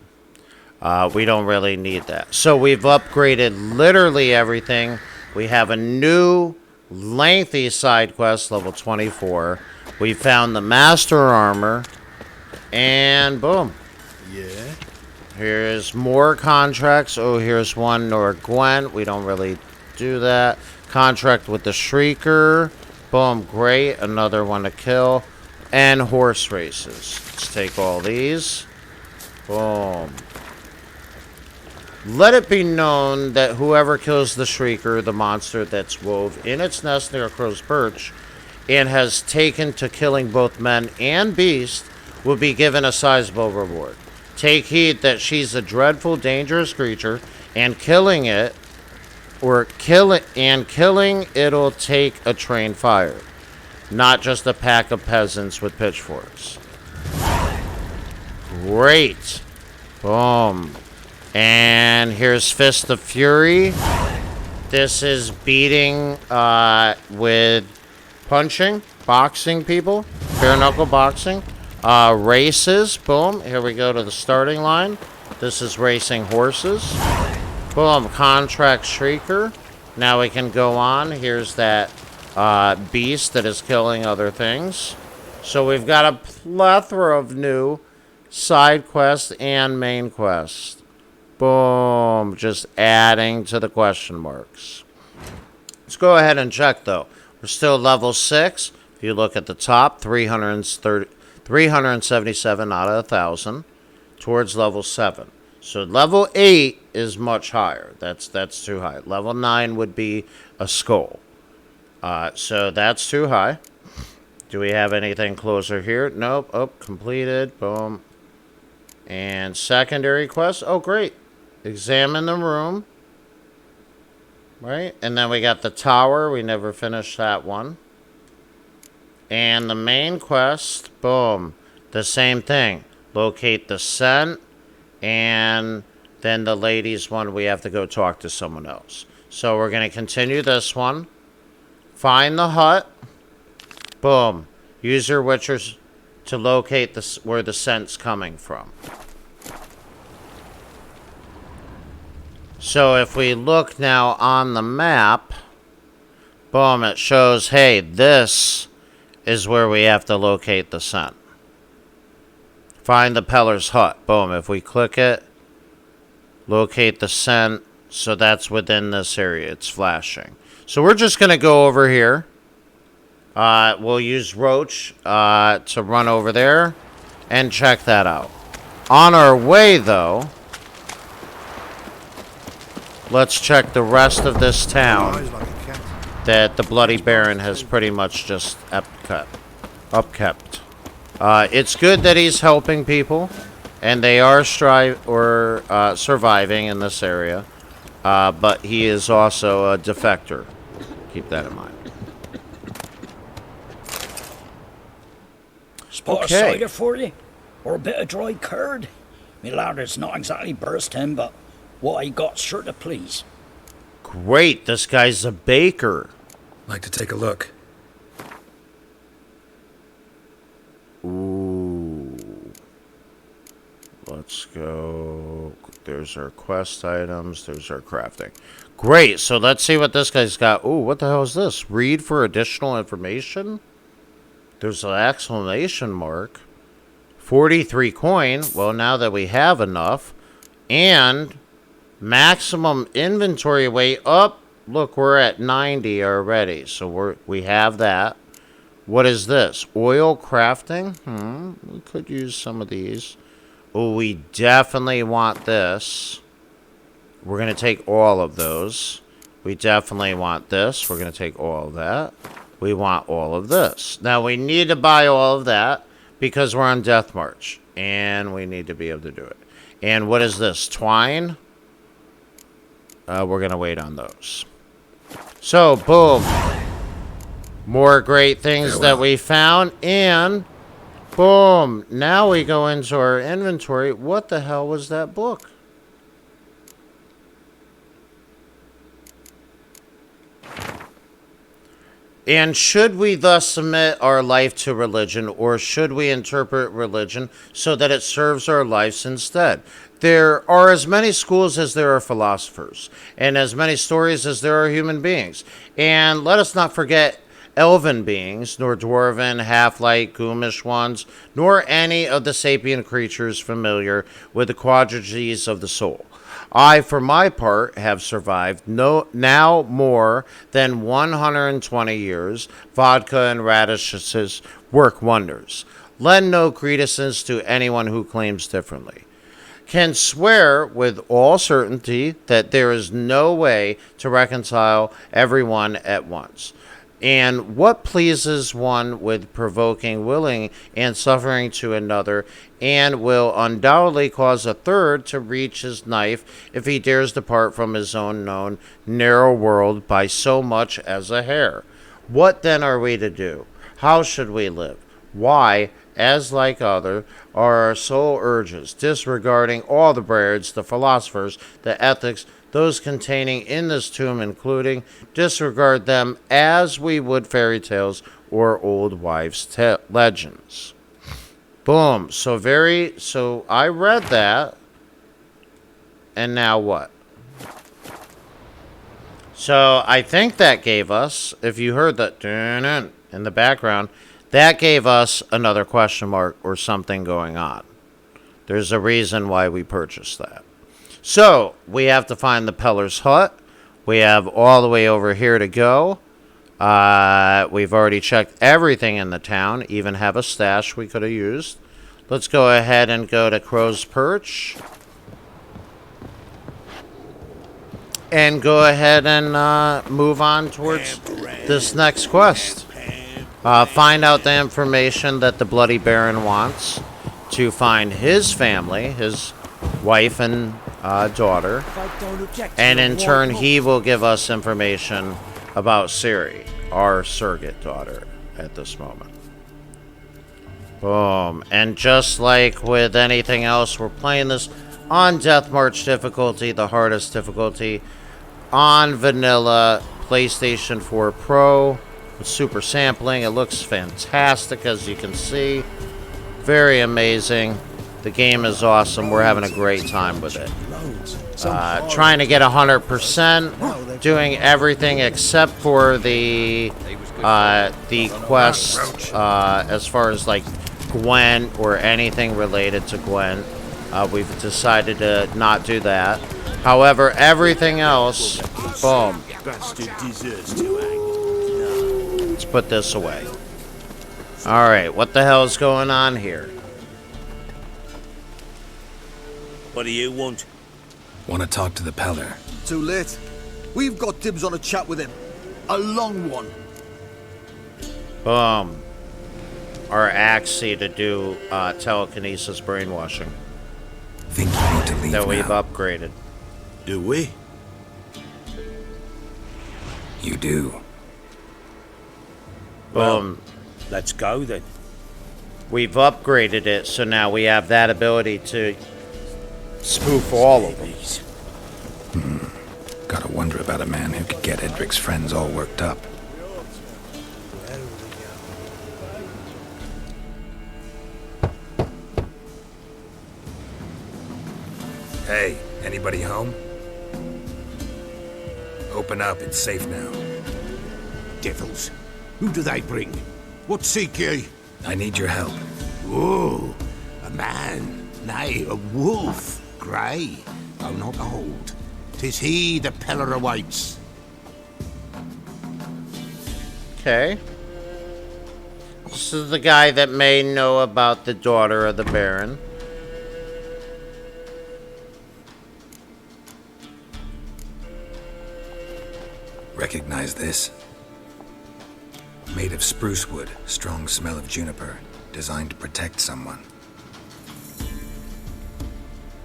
We don't really need that. So we've upgraded literally everything. We have a new lengthy side quest, level 24. We found the master armor, and boom. Yeah. Here's more contracts. Oh, here's one Nor Gwent. We don't really do that. Contract with the Shrieker. Boom, great. Another one to kill. And horse races. Let's take all these. Boom. Let it be known that whoever kills the Shrieker, the monster that's wove in its nest near Crow's Perch, and has taken to killing both men and beasts, will be given a sizable reward. Take heed that she's a dreadful, dangerous creature, and killing it, killing it'll take a trained fire, not just a pack of peasants with pitchforks. Great. Boom. And here's Fist of Fury. This is beating with punching, boxing people, bare knuckle boxing. Races, boom. Here we go to the starting line. This is racing horses. Boom, contract Shrieker. Now we can go on. Here's that beast that is killing other things. So we've got a plethora of new side quests and main quests. Boom, just adding to the question marks. Let's go ahead and check, though. We're still level 6. If you look at the top, 377 out of 1,000 towards level 7. So level 8 is much higher. That's too high. Level 9 would be a skull. So that's too high. Do we have anything closer here? Nope. Oh, completed. Boom. And secondary quest. Oh, great. Examine the room. Right? And then we got the tower. We never finished that one. And the main quest, boom, the same thing. Locate the scent, and then the ladies one, we have to go talk to someone else. So we're going to continue this one. Find the hut. Boom. Use your witchers to locate where the scent's coming from. So if we look now on the map, boom, it shows, hey, this is where we have to locate the scent. Find the Peller's hut. Boom. If we click it, locate the scent. So that's within this area. It's flashing. So we're just going to go over here. We'll use Roach to run over there and check that out. On our way, though, let's check the rest of this town that the Bloody Baron has pretty much just upkept. It's good that he's helping people, and they are surviving in this area, but he is also a defector. Keep that in mind. Spot a cider for you? Or a bit of dry curd? Me ladder's not exactly bursting, but what I got's sure to please. Great, this guy's a baker. Like to take a look. Ooh. Let's go. There's our quest items. There's our crafting. Great, so let's see what this guy's got. Ooh, what the hell is this? Read for additional information? There's an exclamation mark. 43 coin. Well, now that we have enough. And maximum inventory weight up. Look, we're at 90 already. So we have that. What is this? Oil crafting? We could use some of these. Oh, we definitely want this. We're going to take all of those. We definitely want this. We're going to take all of that. We want all of this. Now, we need to buy all of that because we're on Death March. And we need to be able to do it. And what is this? Twine? we're going to wait on those. So, boom. More great things that we found. And, boom. Now we go into our inventory. What the hell was that book? And should we thus submit our life to religion, or should we interpret religion so that it serves our lives instead? There are as many schools as there are philosophers, and as many stories as there are human beings. And let us not forget elven beings, nor dwarven, half-light, ghoulish ones, nor any of the sapient creatures familiar with the quadraties of the soul. I, for my part, have survived now more than 120 years. Vodka and radishes work wonders. Lend no credence to anyone who claims differently. Can swear with all certainty that there is no way to reconcile everyone at once. And what pleases one with provoking willing and suffering to another, and will undoubtedly cause a third to reach his knife if he dares depart from his own known narrow world by so much as a hair. What then are we to do? How should we live? Why, as like other, are our soul urges, disregarding all the Briards, the philosophers, the ethics, those containing in this tomb, including, disregard them as we would fairy tales or old wives' legends. Boom. So I read that, and now what? So I think that gave us, if you heard that in the background, that gave us another question mark or something going on. There's a reason why we purchased that. So, we have to find the Peller's Hut. We have all the way over here to go. We've already checked everything in the town, even have a stash we could have used. Let's go ahead and go to Crow's Perch. And go ahead and move on towards this next quest. Find out the information that the Bloody Baron wants to find his family, his wife and daughter, and in turn he will give us information about Ciri, our surrogate daughter at this moment. Boom. And just like with anything else, we're playing this on Death March difficulty, the hardest difficulty, on vanilla PlayStation 4 Pro with super sampling. It looks fantastic, as you can see. Very amazing. The game is awesome. We're having a great time with it. Trying to get 100%, doing everything except for the quest as far as like Gwen or anything related to Gwen. We've decided to not do that. However, everything else, boom. Let's put this away. All right, what the hell is going on here? What do you want? Want to talk to the Peller. Too late. We've got dibs on a chat with him. A long one. Boom. Our Axie to do telekinesis brainwashing. Think you need to leave that we've now. upgraded. Do we? You do. Boom. Well, let's go then. We've upgraded it, so now we have that ability to spoof all of them. Gotta wonder about a man who could get Edric's friends all worked up. Hey, anybody home? Open up, it's safe now. Devils. Who do they bring? What seek ye? I need your help. Oh, a man. Nay, a wolf. Grey, though not old. 'Tis he the Peller awaits. Okay. This is the guy that may know about the daughter of the Baron. Recognize this? Made of spruce wood, strong smell of juniper, designed to protect someone.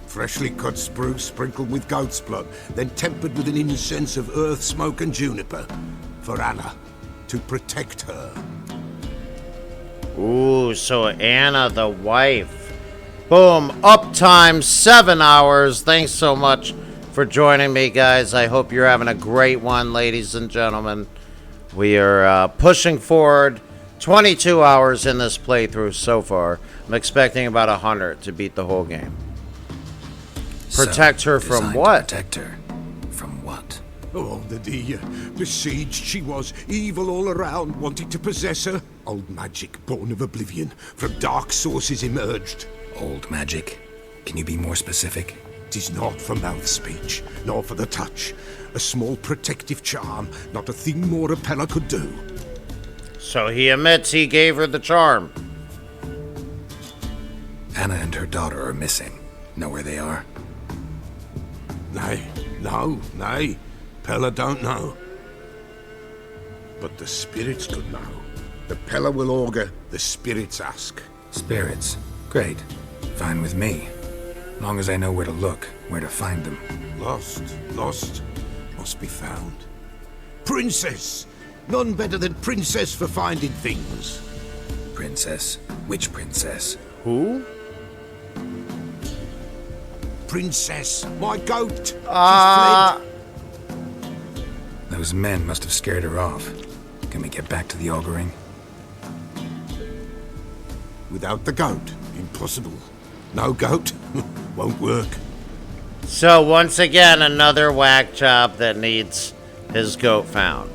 Freshly cut spruce sprinkled with goat's blood, then tempered with an incense of earth, smoke, and juniper. For Anna, to protect her. Ooh, so Anna, the wife. Boom, uptime 7 hours. Thanks so much for joining me, guys. I hope you're having a great one, ladies and gentlemen. We are pushing forward 22 hours in this playthrough so far. I'm expecting about 100 to beat the whole game. Protect her from what? Protect her from what? Oh, the besieged she was, evil all around, wanting to possess her. Old magic, born of oblivion, from dark sources emerged. Old magic? Can you be more specific? 'Tis not for mouth speech, nor for the touch. A small protective charm, not a thing more Pella could do. So he admits he gave her the charm. Anna and her daughter are missing. Know where they are? Nay. Pella don't know. But the spirits could know. The Pella will augur, the spirits ask. Spirits? Great. Fine with me. Long as I know where to look, where to find them. Lost. Must be found. Princess! None better than Princess for finding things. Princess? Which princess? Who? Princess, my goat! She's fled. Those men must have scared her off. Can we get back to the auguring? Without the goat, impossible. No goat, won't work. So once again, another whack job that needs his goat found.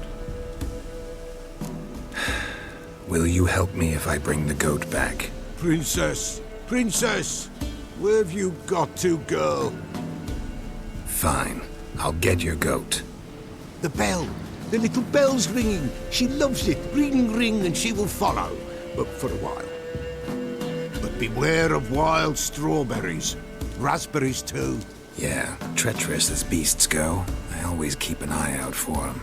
Will you help me if I bring the goat back? Princess! Where have you got to, girl? Fine. I'll get your goat. The bell! The little bell's ringing. She loves it. Ring, ring, and she will follow. But for a while. But beware of wild strawberries. Raspberries, too. Yeah, treacherous as beasts go. I always keep an eye out for them.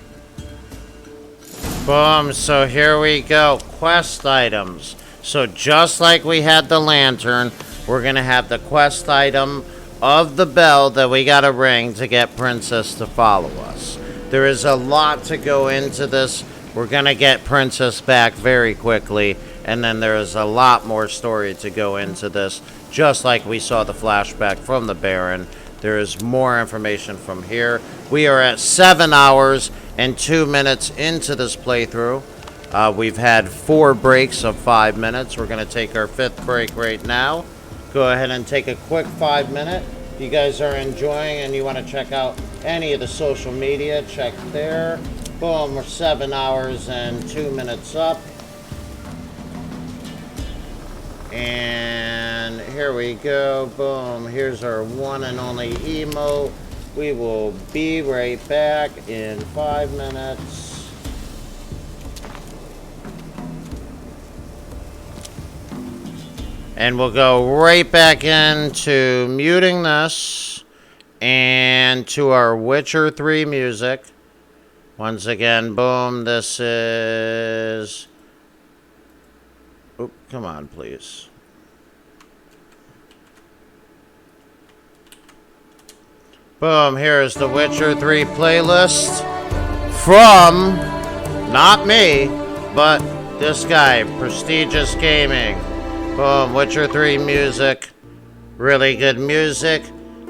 Boom, so here we go. Quest items. So just like we had the lantern, we're going to have the quest item of the bell that we got to ring to get Princess to follow us. There is a lot to go into this. We're going to get Princess back very quickly. And then there is a lot more story to go into this. Just like we saw the flashback from the Baron. There is more information from here. We are at 7 hours and 2 minutes into this playthrough. We've had 4 breaks of 5 minutes. We're going to take our 5th break right now. Go ahead and take a quick 5 minute. If you guys are enjoying and you want to check out any of the social media, check there. Boom, we're 7 hours and 2 minutes up. And here we go. Boom, here's our one and only emote. We will be right back in 5 minutes. And we'll go right back into muting this and to our Witcher 3 music. Once again, boom, this is... Oop, come on, please. Boom, here's the Witcher 3 playlist from, not me, but this guy, Prestigious Gaming. Boom, Witcher 3 music. Really good music.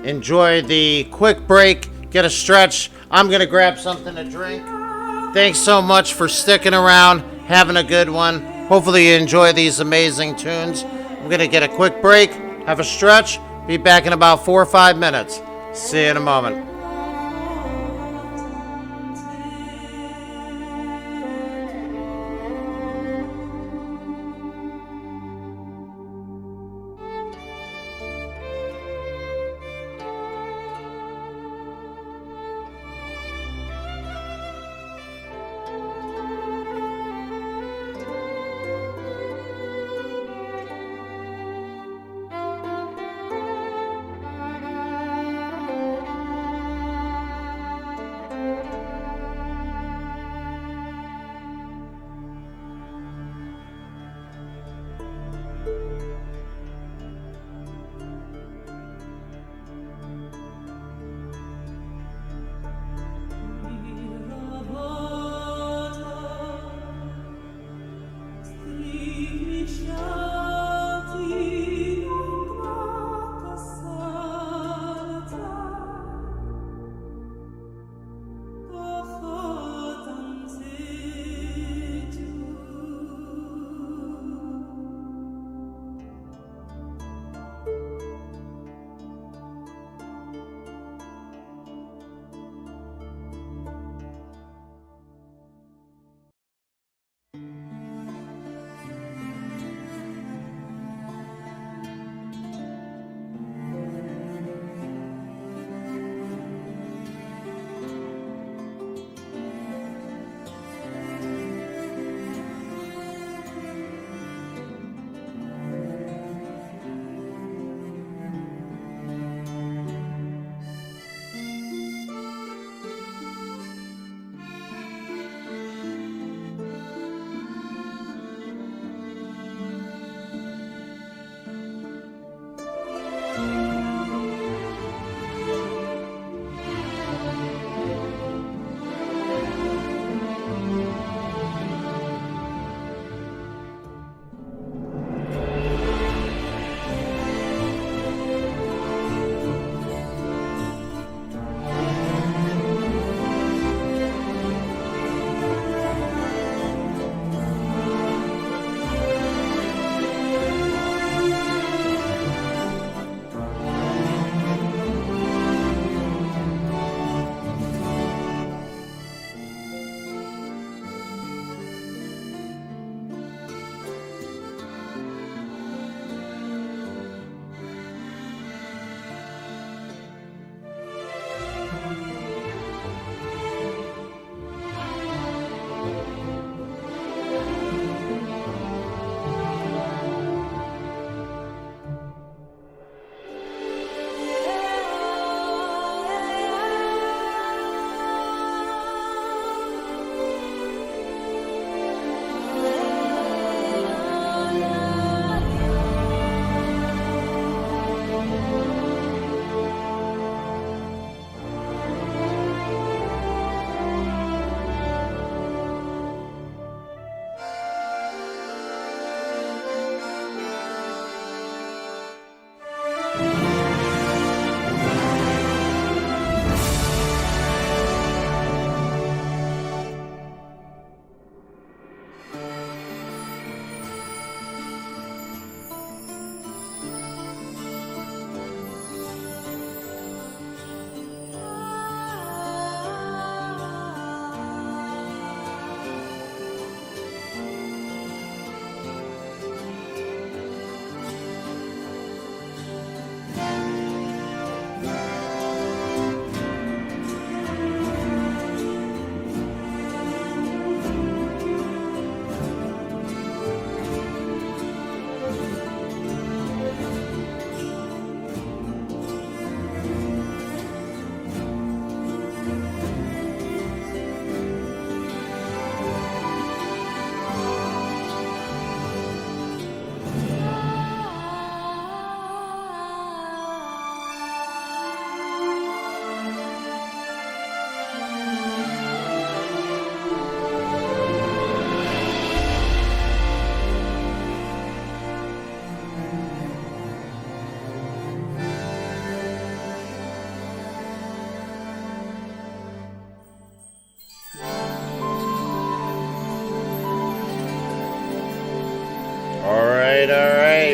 Enjoy the quick break. Get a stretch. I'm going to grab something to drink. Thanks so much for sticking around. Having a good one. Hopefully you enjoy these amazing tunes. I'm going to get a quick break. Have a stretch. Be back in about 4 or 5 minutes. See you in a moment.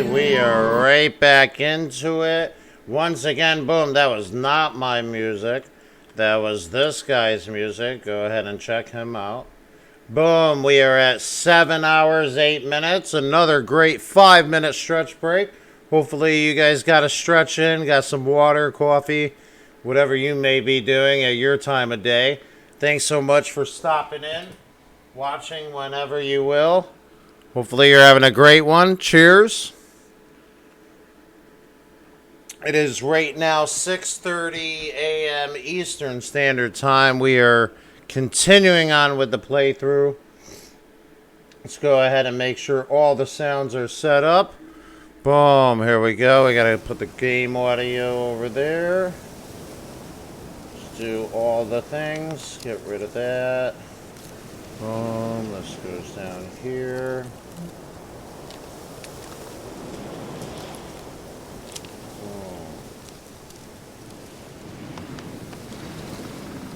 right, we are right back into it. Once again, boom, that was not my music. That was this guy's music. Go ahead and check him out. Boom, we are at 7 hours, 8 minutes. Another great 5-minute stretch break. Hopefully you guys got a stretch in, got some water, coffee, whatever you may be doing at your time of day. Thanks so much for stopping in, watching whenever you will. Hopefully you're having a great one. Cheers. It is right now 6:30 a.m. Eastern Standard Time. We are continuing on with the playthrough. Let's go ahead and make sure all the sounds are set up. Boom, here we go. We gotta put the game audio over there. Let's do all the things. Get rid of that. Boom, this goes down here.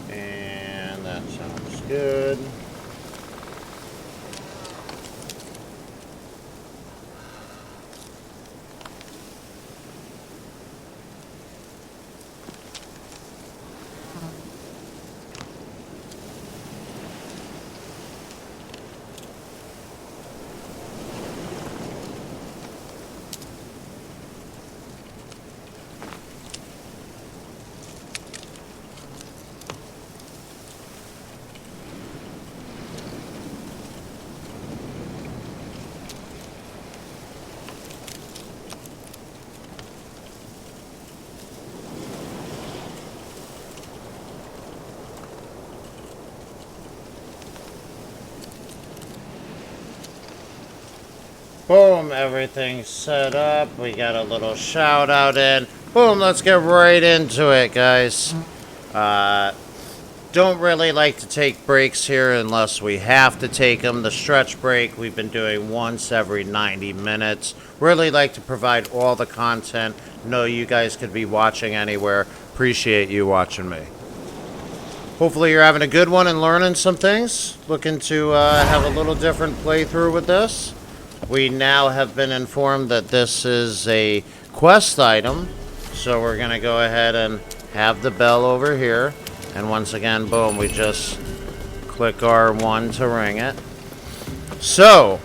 And that sounds good. Boom, everything's set up. We got a little shout out in. Boom, let's get right into it, guys. Don't really like to take breaks here unless we have to take them. The stretch break we've been doing once every 90 minutes. Really like to provide all the content. Know you guys could be watching anywhere. Appreciate you watching me. Hopefully you're having a good one and learning some things. Looking to have a little different playthrough with this. We now have been informed that this is a quest item, so we're going to go ahead and have the bell over here. And once again, boom, we just click R1 to ring it. So,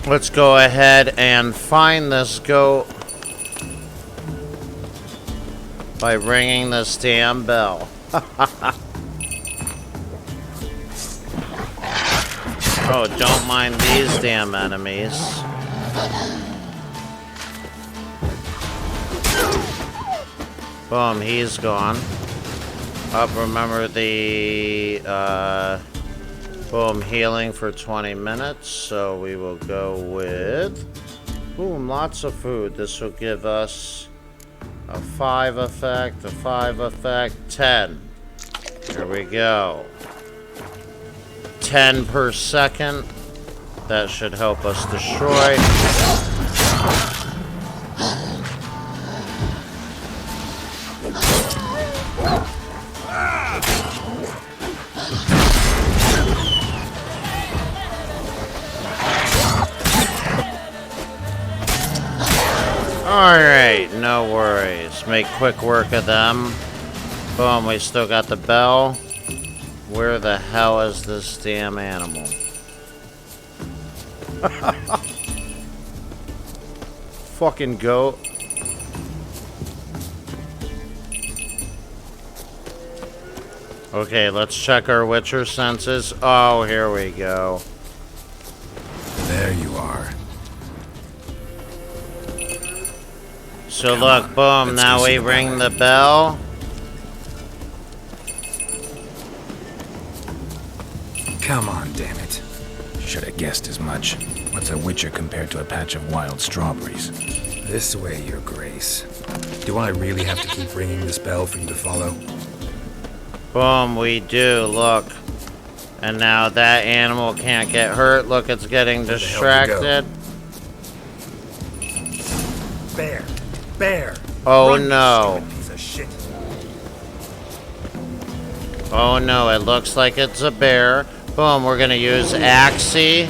let's go ahead and find this goat by ringing this damn bell. Oh, don't mind these damn enemies. Boom, he's gone. Up, remember the, boom, healing for 20 minutes. So we will go with, boom, lots of food. This will give us a 5 effect, a 5 effect, 10. Here we go. 10 per second. That should help us destroy. Alright, no worries. Make quick work of them. Boom, we still got the bell. Where the hell is this damn animal? Fucking goat. Okay, let's check our Witcher senses. Oh, here we go. There you are. So look, boom, now we ring the bell. Come on, damn it. Should have guessed as much. What's a witcher compared to a patch of wild strawberries? This way, your grace. Do I really have to keep ringing this bell for you to follow? Boom, we do, look. And now that animal can't get hurt. Look, it's getting distracted. Bear! Bear! Oh Run, no. piece of shit. Oh no, it looks like it's a bear. Boom, we're gonna use Axie.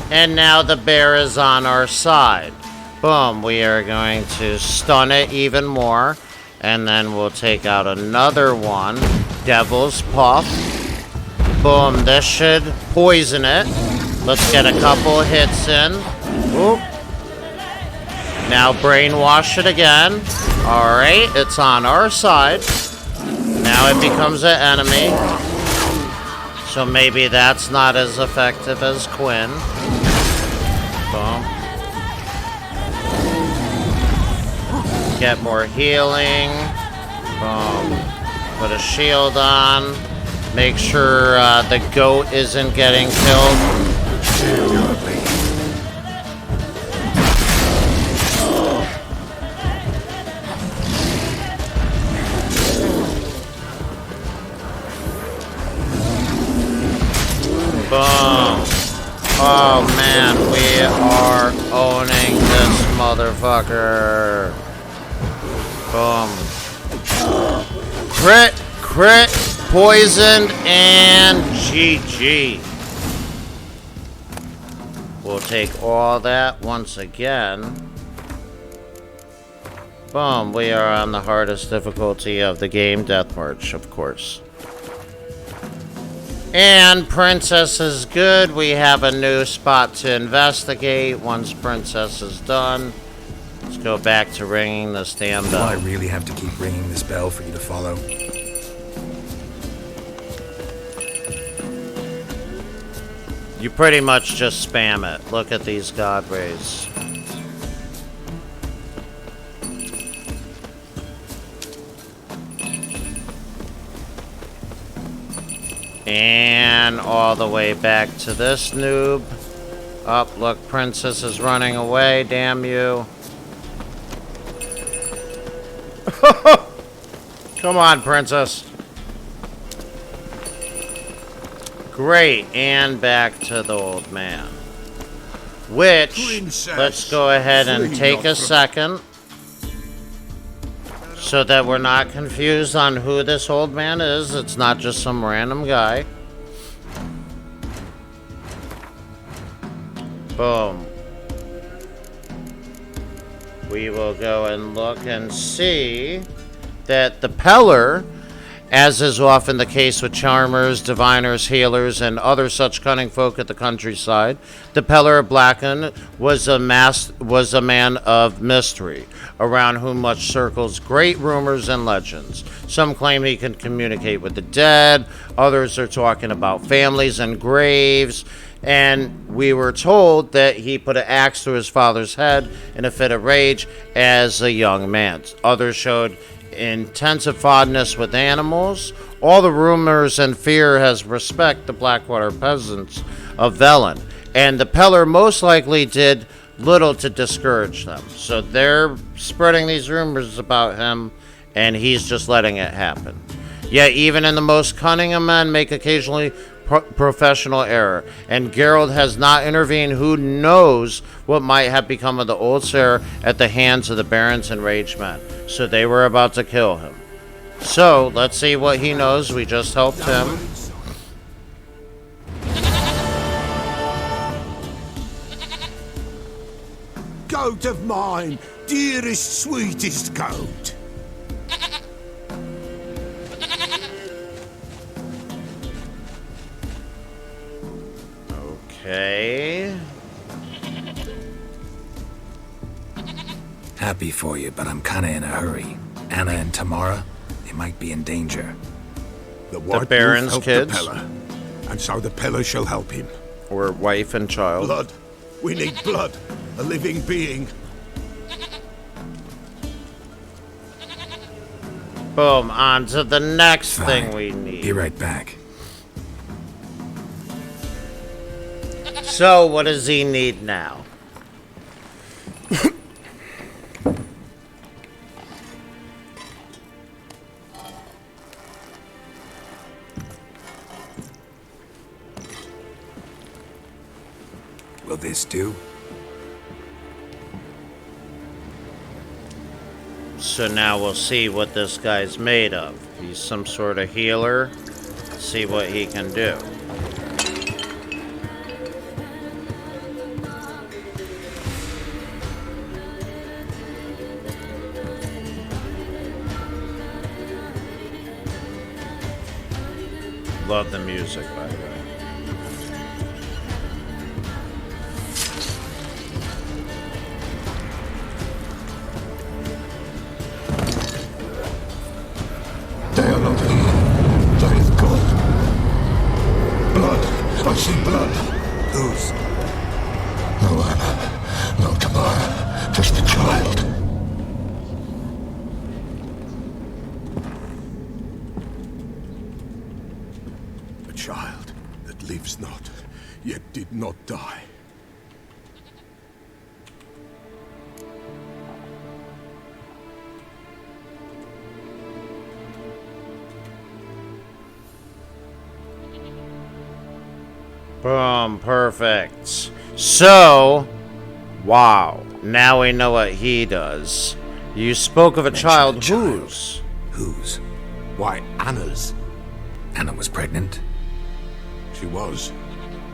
And now the bear is on our side. Boom, we are going to stun it even more. And then we'll take out another one. Devil's Puff. Boom, this should poison it. Let's get a couple hits in. Oop. Now brainwash it again. Alright, it's on our side. Now it becomes an enemy. So maybe that's not as effective as Quinn. Boom. Get more healing. Boom. Put a shield on. Make sure the goat isn't getting killed. Boom. Oh man, we are owning this motherfucker. Boom. Crit, poisoned, and GG. We'll take all that once again. Boom, we are on the hardest difficulty of the game, Death March, of course. And Princess is good. We have a new spot to investigate once Princess is done. Let's go back to ringing this damn bell. Do I really have to keep ringing this bell for you to follow? You pretty much just spam it. Look at these god rays. And all the way back to this noob. Up, look, Princess is running away. Damn you. Come on, Princess. Great, and back to the old man. Which, Princess, let's go ahead and flee take not a from- second. So that we're not confused on who this old man is. It's not just some random guy. Boom. We will go and look and see that the Peller, as is often the case with charmers, diviners, healers, and other such cunning folk at the countryside, the Peller of Blacken was a man of mystery, around whom much circles great rumors and legends. Some claim he can communicate with the dead, others are talking about families and graves, and we were told that he put an axe to his father's head in a fit of rage as a young man. Others showed intensive fondness with animals. All the rumors and fear has respect the Blackwater peasants of Velen, and the Peller most likely did little to discourage them. So they're spreading these rumors about him, and he's just letting it happen. Yet even in the most cunning of men make occasionally professional error, and Geralt has not intervened. Who knows what might have become of the old Sir at the hands of the barons and rage men. So they were about to kill him. So let's see what he knows. We just helped him. Goat of mine, dearest, sweetest goat. Okay. Happy for you, but I'm kinda in a hurry. Anna and Tamara, they might be in danger. The White Baron's Wolf helped kids. the Peller, and so the Peller shall help him. Or wife and child. Blood. We need blood. A living being. Boom, on to the next Fine. thing we need. Be right back. So what does he need now? Will this do? So now we'll see what this guy's made of. He's some sort of healer. See what he can do. Love the music, by the way. They are not here. There is God. Blood. I see blood. Whose? No Anna. No Tamara. Just the child. A child that lives not, yet did not die. Boom, perfect. So, wow. Now we know what he does. You spoke of a child. Whose? Whose? Why, Anna's. Anna was pregnant? She was.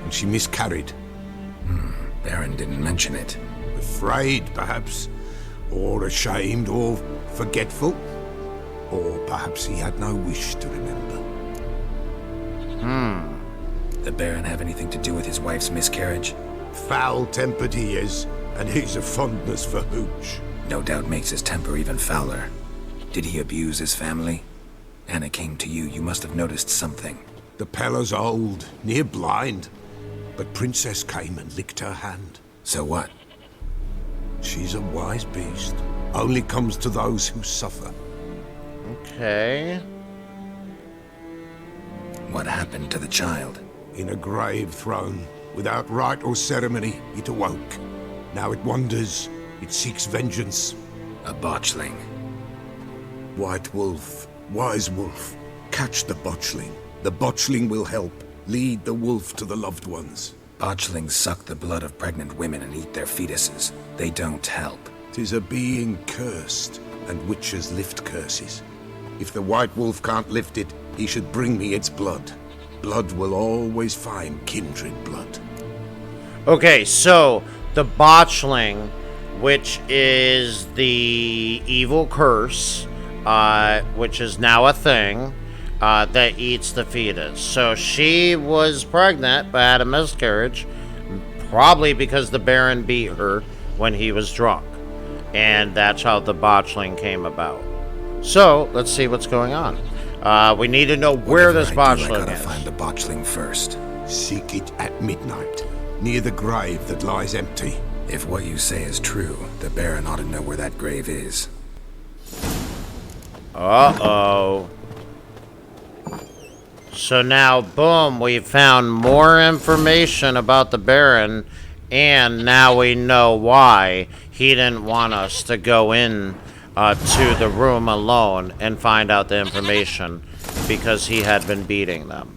And she miscarried. Baron didn't mention it. Afraid, perhaps. Or ashamed, or forgetful. Or perhaps he had no wish to remember. The Baron have anything to do with his wife's miscarriage? Foul-tempered he is, and he's a fondness for hooch. No doubt makes his temper even fouler. Did he abuse his family? Anna came to you. You must have noticed something. The Pella's old, near blind. But Princess came and licked her hand. So what? She's a wise beast. Only comes to those who suffer. Okay. What happened to the child? In a grave thrown, without rite or ceremony, it awoke. Now it wanders, it seeks vengeance. A botchling. White wolf, wise wolf, catch the botchling. The botchling will help. Lead the wolf to the loved ones. Botchlings suck the blood of pregnant women and eat their fetuses. They don't help. 'Tis a being cursed, and witches lift curses. If the white wolf can't lift it, he should bring me its blood. Blood will always find kindred blood. Okay, so the botchling, which is the evil curse, which is now a thing, that eats the fetus. So she was pregnant but had a miscarriage, probably because the Baron beat her when he was drunk. And that's how the botchling came about. So, let's see what's going on. We need to know where this botchling I gotta is. find the botchling first. Seek it at midnight, near the grave that lies empty. If what you say is true, the Baron ought to know where that grave is. Uh-oh. So now, boom, we found more information about the Baron, and now we know why he didn't want us to go in to the room alone and find out the information, because he had been beating them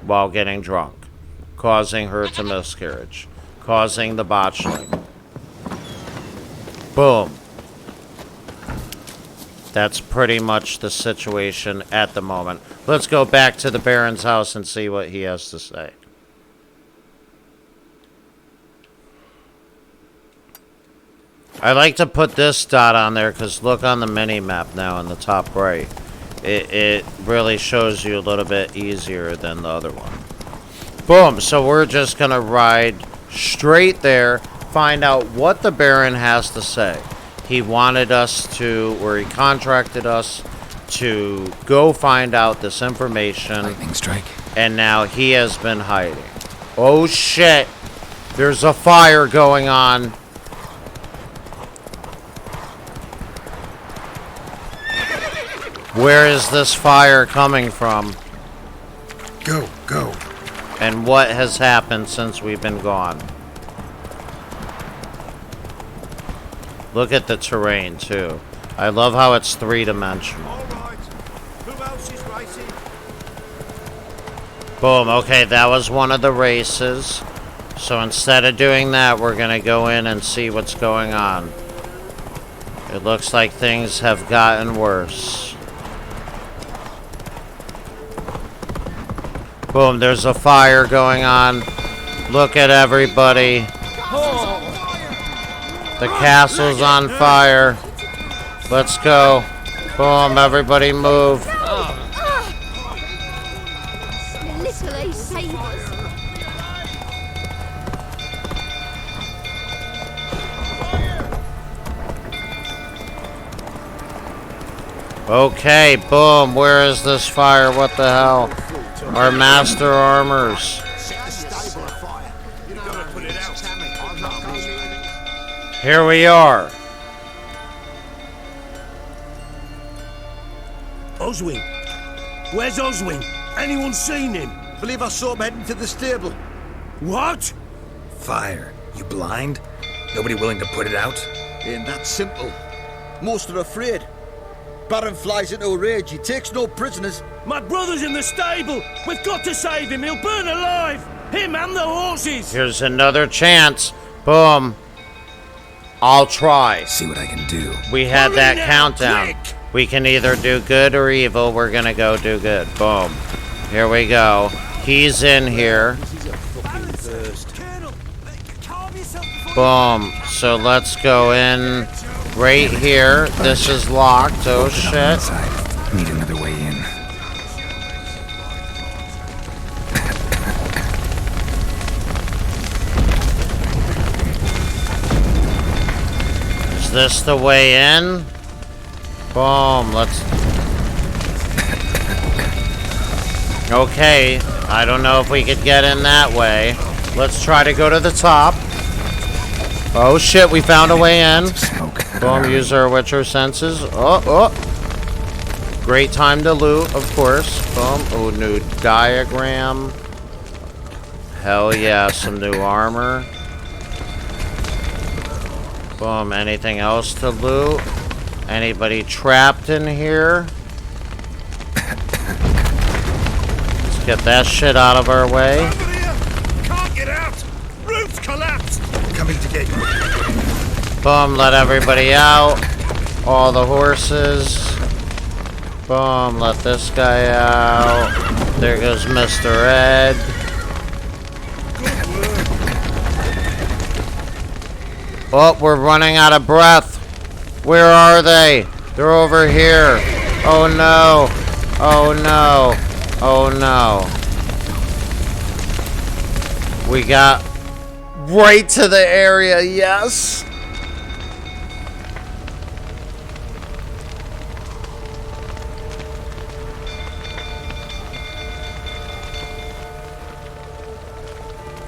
while getting drunk, causing her to miscarriage, causing the botchling. Boom. That's pretty much the situation at the moment. Let's go back to the Baron's house and see what he has to say. I like to put this dot on there because look on the mini-map now in the top right. It really shows you a little bit easier than the other one. Boom, so we're just going to ride straight there, find out what the Baron has to say. He wanted us to, or he contracted us to go find out this information. Lightning strike. And now he has been hiding. Oh shit, there's a fire going on. Where is this fire coming from? Go, go. And what has happened since we've been gone? Look at the terrain, too. I love how it's three-dimensional. Alright. Who else is racing? Boom. Okay, that was one of the races. So instead of doing that, we're going to go in and see what's going on. It looks like things have gotten worse. Boom, there's a fire going on. Look at everybody. The castle's on fire. Let's go. Boom, everybody move. till they save us. Okay, boom. Where is this fire? What the hell? Our master armors. Here we are. Oswin. Where's Oswin? Anyone seen him? Believe I saw him heading to the stable. What? Fire. You blind? Nobody willing to put it out? Ain't that simple. Most are afraid. Baron flies into a rage. He takes no prisoners. My brother's in the stable. We've got to save him. He'll burn alive. Him and the horses. Here's another chance. Boom. I'll try. See what I can do. We had that countdown. We can either do good or evil. We're gonna go do good. Boom. Here we go. He's in here. Boom. So let's go in right here. This is locked. Oh shit. Need another way in. Is this the way in? Boom. Let's... Okay. I don't know if we could get in that way. Let's try to go to the top. Oh shit, we found a way in. Boom, use our Witcher senses. Oh. Great time to loot, of course. Boom. Oh, new diagram. Hell yeah, some new armor. Boom, anything else to loot? Anybody trapped in here? Let's get that shit out of our way. Can't get out! Roof's collapsed! Coming to get you. Boom, let everybody out. All the horses. Boom, let this guy out. There goes Mr. Ed. Oh, we're running out of breath. Where are they? They're over here. Oh no. Oh no. Oh no. We got right to the area, yes.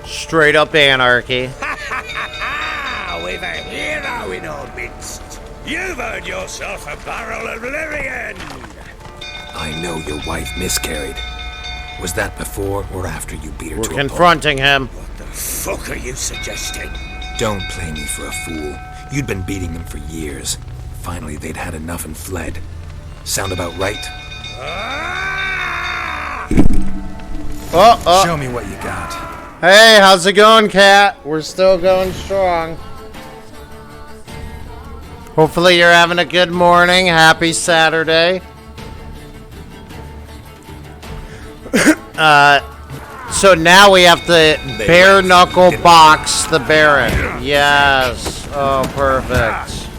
Straight up anarchy. We've a hero in our midst. You've earned yourself a barrel of Lyrian. I know your wife miscarried. Was that before or after you beat her to a pulp? Confronting him. What the fuck are you suggesting? Don't play me for a fool. You'd been beating them for years. Finally, they'd had enough and fled. Sound about right? Show me what you got. Hey, how's it going, Cat? We're still going strong. Hopefully you're having a good morning. Happy Saturday. So now we have to bare knuckle box the Baron. Yes. Oh, perfect.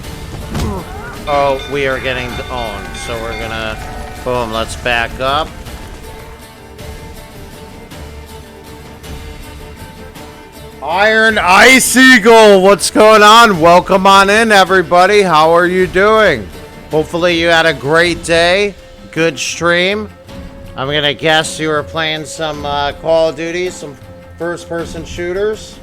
Oh, we are getting owned. So we're gonna, boom, let's back up. Iron Ice Eagle, what's going on? Welcome on in, everybody. How are you doing? Hopefully you had a great day. Good stream. I'm gonna guess you were playing some Call of Duty, some first-person shooters.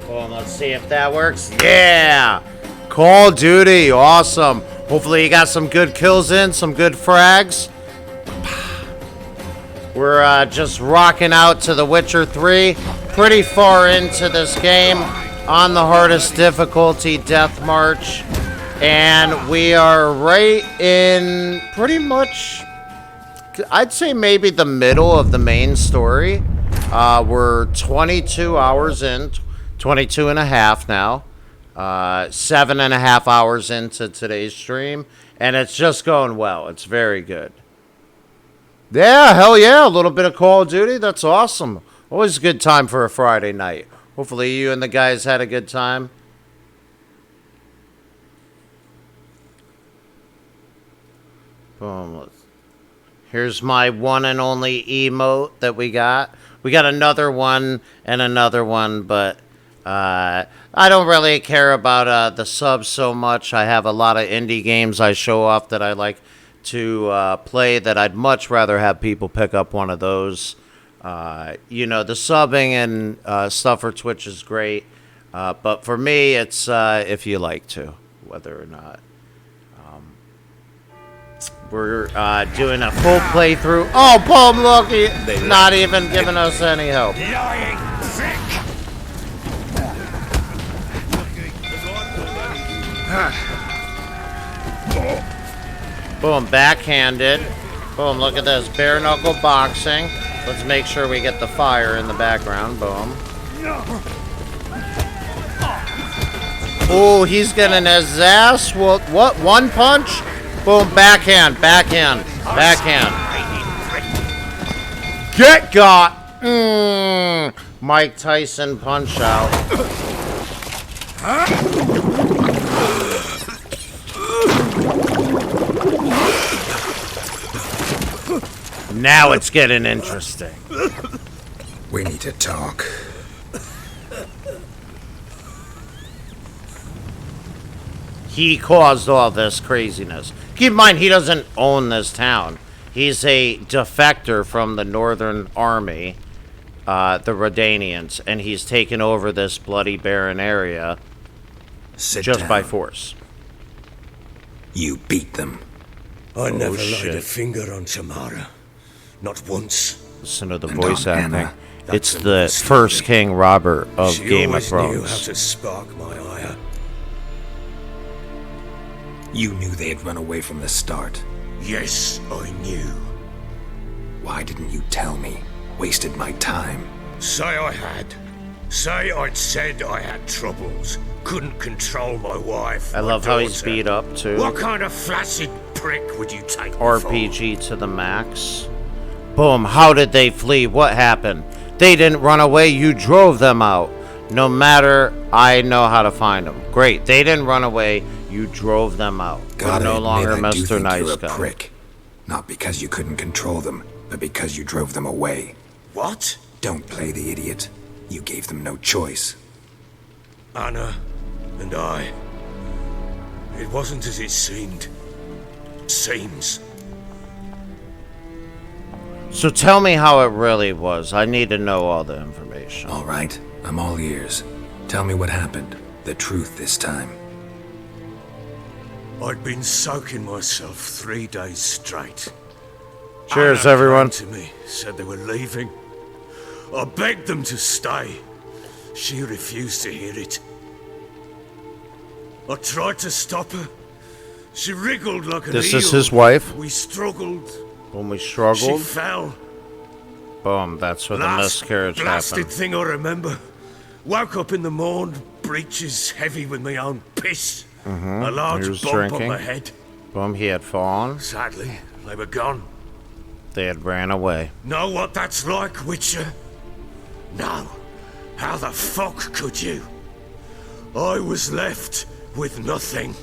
Well, let's see if that works. Yeah! Call of Duty, awesome. Hopefully you got some good kills in, some good frags. We're just rocking out to The Witcher 3. Pretty far into this game. On the hardest difficulty, Death March. And we are right in pretty much, I'd say maybe the middle of the main story. We're 22 hours in, 22 and a half now. 7.5 hours into today's stream, and it's just going well. It's very good. Yeah, hell yeah, a little bit of Call of Duty. That's awesome. Always a good time for a Friday night. Hopefully you and the guys had a good time. Boom. Here's my one and only emote that we got. We got another one and another one, but I don't really care about the subs so much. I have a lot of indie games I show off that I like to play that I'd much rather have people pick up one of those. You know, the subbing and stuff for Twitch is great, but for me, it's if you like to, whether or not. We're doing a full playthrough. Oh, Boom, look, not even giving us any help. Lying prick! Boom, backhanded. Boom, look at this. Bare knuckle boxing. Let's make sure we get the fire in the background. Boom. Oh, he's getting his ass. What? One punch? Boom, backhand, backhand, backhand. Get got. Mike Tyson punch out. Now it's getting interesting. We need to talk. He caused all this craziness. Keep in mind, he doesn't own this town. He's a defector from the Northern Army, the Redanians, and he's taken over this bloody barren area just by force. You beat them. I never shit. laid a finger on Tamara. Not once. Listen to the And voice on acting. Anna. It's the first King Robert of She Game of always knew how Thrones. to spark my ire. You knew they'd run away from the start. Yes, I knew. Why didn't you tell me? Wasted my time. Say I had. Say I'd said I had troubles. Couldn't control my wife. I my love how he's daughter. beat up, too. What kind of flaccid prick would you take me for? RPG to the max. Boom, how did they flee? What happened? They didn't run away, you drove them out. No matter, I know how to find them. Great, they didn't run away, you drove them out. Gotta We're no admit, longer I do Mr. think Nice you're a Guy. prick. Not because you couldn't control them, but because you drove them away. What? Don't play the idiot. You gave them no choice. Anna and I. It wasn't as it seemed. Seems. So tell me how it really was. I need to know all the information. All right, I'm all ears. Tell me what happened. The truth this time. I'd been soaking myself 3 days straight. Cheers, Anna everyone. came to me, said they were leaving. I begged them to stay. She refused to hear it. I tried to stop her. She wriggled like an This eel. is his wife. We struggled. When we She struggled, fell. boom, that's where the Last miscarriage blasted happened. thing I remember. Woke up in the morn, breeches heavy with my own piss. A He large was bump drinking. on my head. Boom, he had fallen. Sadly, they were gone. They had ran away. Know what that's like, Witcher? No. How the fuck could you? I was left with nothing.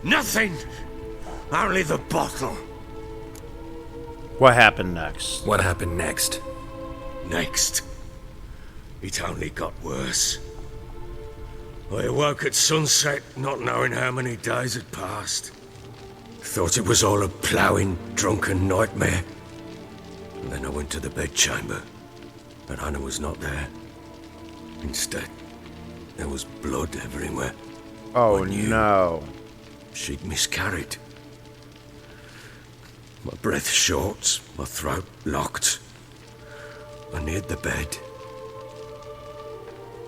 Nothing! Only the bottle. What happened next? What happened next? Next. It only got worse. I awoke at sunset, not knowing how many days had passed. Thought it was all a ploughing, drunken nightmare. And then I went to the bedchamber, but Anna was not there. Instead, there was blood everywhere. Oh no. She'd miscarried. My breath short, my throat locked. I neared the bed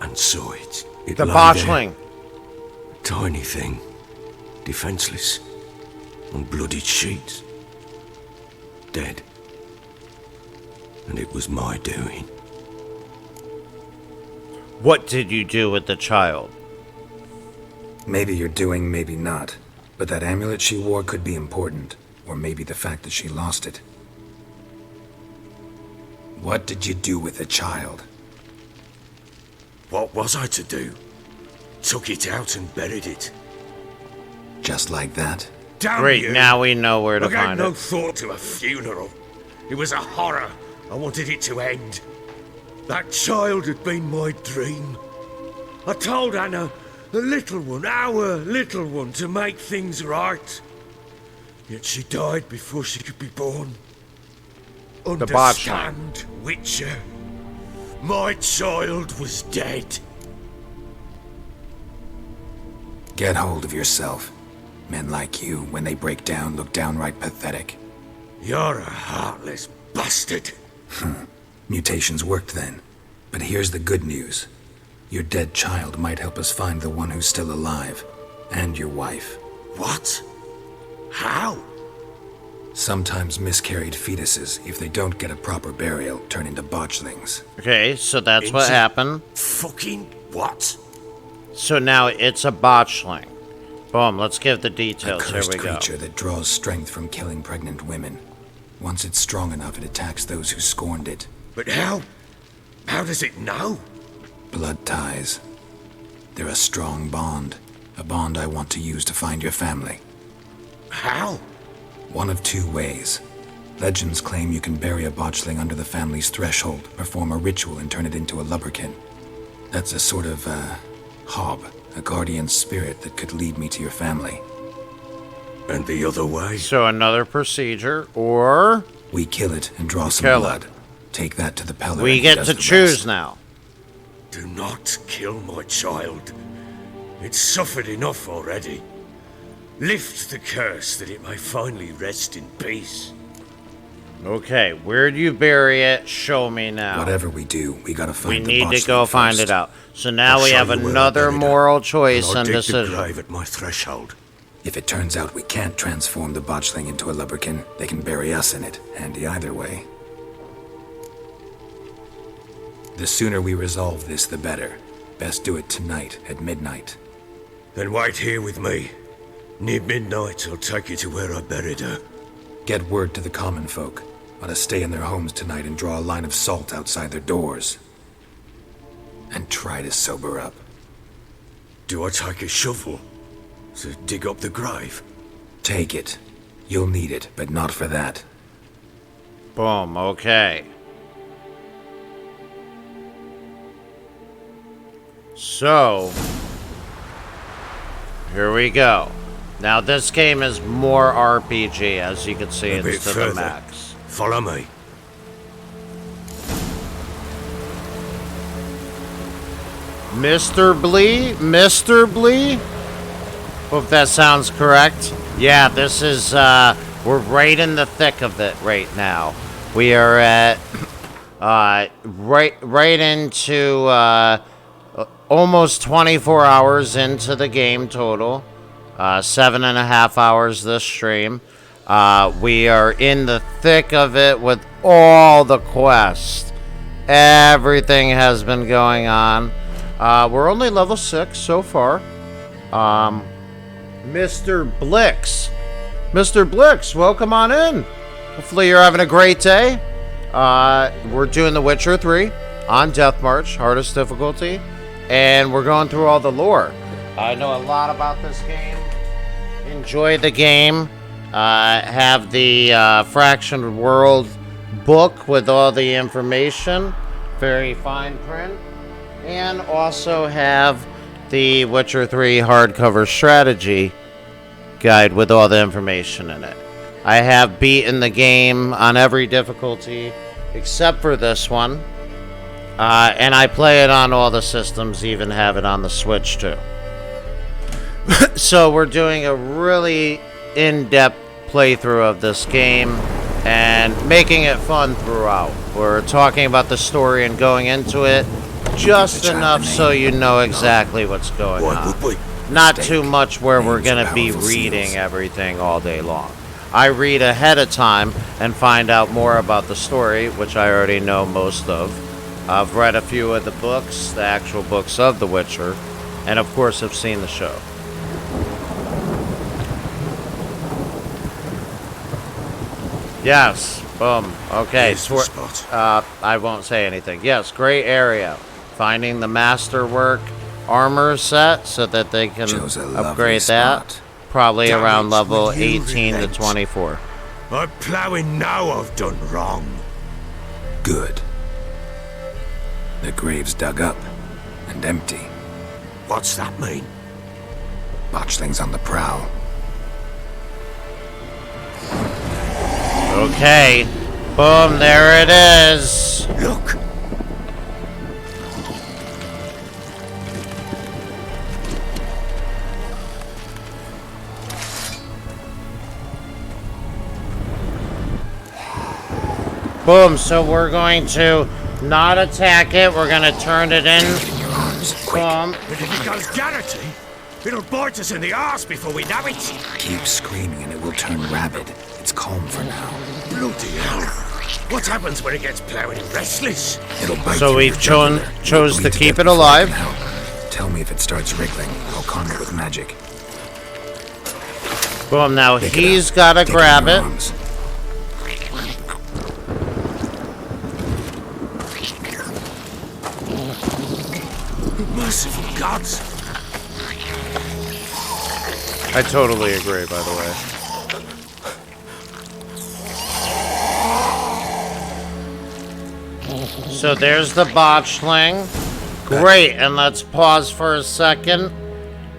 and saw it. It The lay botchling. there, tiny thing, defenseless, on bloodied sheets, dead. And it was my doing. What did you do with the child? Maybe you're doing, maybe not. But that amulet she wore could be important. Or maybe the fact that she lost it. What did you do with the child? What was I to do? Took it out and buried it. Just like that? Damn Great, you. now we know where to I gave find no it. thought to a funeral. It was a horror. I wanted it to end. That child had been my dream. I told Anna, the little one, our little one, to make things right. Yet she died before she could be born. The botch line. Understand, Witcher? My child was dead. Get hold of yourself. Men like you, when they break down, look downright pathetic. You're a heartless bastard. Mutations worked then. But here's the good news. Your dead child might help us find the one who's still alive. And your wife. What? How? Sometimes miscarried fetuses, if they don't get a proper burial, turn into botchlings. Okay, so that's what happened. Fucking what? So now it's a botchling. Boom, let's give the A details. Here cursed we go. creature that draws strength from killing pregnant women. Once it's strong enough, it attacks those who scorned it. But how? How does it know? Blood ties. They're a strong bond. A bond I want to use to find your family. How? One of two ways. Legends claim you can bury a botchling under the family's threshold, perform a ritual, and turn it into a lubberkin. That's a sort of, hob, a guardian spirit that could lead me to your family. And the other way? So another procedure, or... We kill it and draw some kill blood. Take that to the Peller. We and he get does to the choose rest. now. Do not kill my child. It's suffered enough already. Lift the curse that it may finally rest in peace. Okay, where do you bury it? Show me now. Whatever we do, we gotta We find the need to botchling go find first. it out. So now I'll we show have you where I another buried her, moral choice and I'll and dig decision. the grave at my threshold. If it turns out we can't transform the botchling into a lubberkin, they can bury us in it. Handy either way. The sooner we resolve this, the better. Best do it tonight at midnight. Then wait here with me. Near midnight, I'll take you to where I buried her. Get word to the common folk. Ought to stay in their homes tonight and draw a line of salt outside their doors. And try to sober up. Do I take a shovel to dig up the grave? Take it. You'll need it, but not for that. Boom, okay. So, here we go. Now this game is more RPG, as you can see, A bit it's to the further. max. Follow me. Mr. Blee? Hope that sounds correct. Yeah, this is, we're right in the thick of it right now. We are at, right into, almost 24 hours into the game total. 7.5 hours this stream. We are in the thick of it with all the quests. Everything has been going on. We're only level 6 so far. Mr. Blix. Mr. Blix, welcome on in. Hopefully you're having a great day. We're doing The Witcher 3 on Death March, hardest difficulty. And we're going through all the lore. I know a lot about this game. Enjoy the game. Have the Fractioned World book with all the information. Very fine print. And also have the Witcher 3 hardcover strategy guide with all the information in it. I have beaten the game on every difficulty except for this one. And I play it on all the systems, even have it on the Switch too. So we're doing a really in-depth playthrough of this game and making it fun throughout. We're talking about the story and going into it just enough so you know exactly what's going on. Not too much where we're going to be reading everything all day long. I read ahead of time and find out more about the story, which I already know most of. I've read a few of the books, the actual books of The Witcher, and of course I've seen the show. Yes, boom, okay. I won't say anything. Yes, great area. Finding the masterwork armor set so that they can upgrade that. probably Damn around it, level will you 18 to relent? 24. I'm ploughing now I've done wrong. Good. The grave's dug up and empty. What's that mean? Botchlings on the prowl. Okay. Boom, there it is. Look. Boom, so we're going to not attack it. We're going to turn it in. Boom. But if it goes Garrity, it'll bite us in the arse before we know it. Keep screaming and it will turn rabid. It's calm for now. Bloody hell. What happens when it gets ploughing and restless? It'll bite So you we've if you're chose to bleed keep death it before alive. can help. Tell me if it starts wriggling. I'll calm it with magic. Boom, now Pick he's got to grab it. Arms. Merciful gods. I totally agree, by the way. So there's the botchling. Great, and let's pause for a second.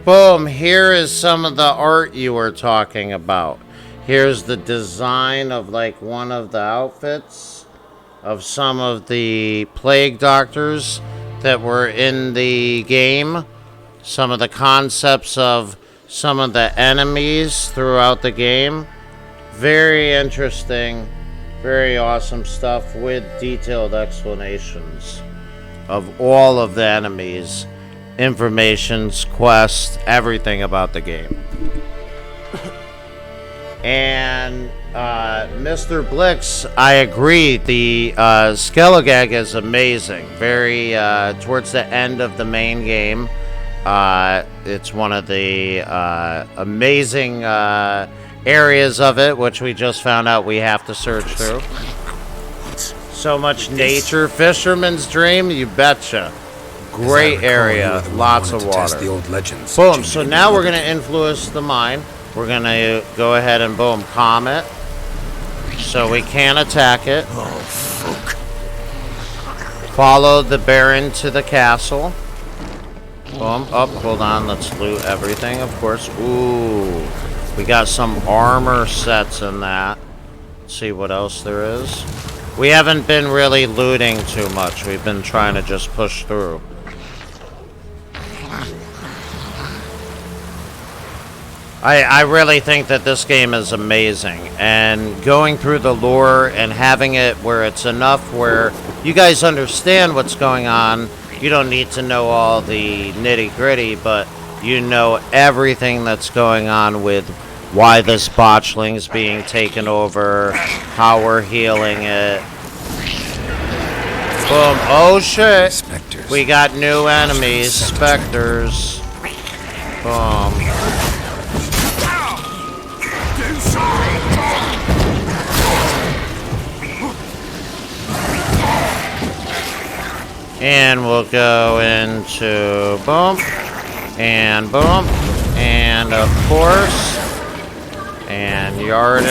Boom, here is some of the art you were talking about. Here's the design of like one of the outfits of some of the plague doctors that were in the game. Some of the concepts of some of the enemies throughout the game. Very interesting, very awesome stuff with detailed explanations of all of the enemies, informations, quests, everything about the game. And Mr. Blix, I agree, the Skelligag is amazing. Very, towards the end of the main game, it's one of the amazing areas of it, which we just found out we have to search through. So much nature, fisherman's dream, you betcha. Great area, lots of water. The old legends. Boom, so now we're going to influence the mind. We're going to go ahead and boom, calm it. So we can attack it. Oh, fuck. Follow the Baron to the castle. Boom, up, hold on, let's loot everything, of course. Ooh, we got some armor sets in that. Let's see what else there is. We haven't been really looting too much. We've been trying to just push through. I really think that this game is amazing, and going through the lore and having it where it's enough where you guys understand what's going on. You don't need to know all the nitty-gritty, but you know everything that's going on with why this botchling's being taken over, how we're healing it. Boom. Oh shit. Spectres. We got new enemies. Spectres. Boom. And we'll go into boom, and of course, and Yarden.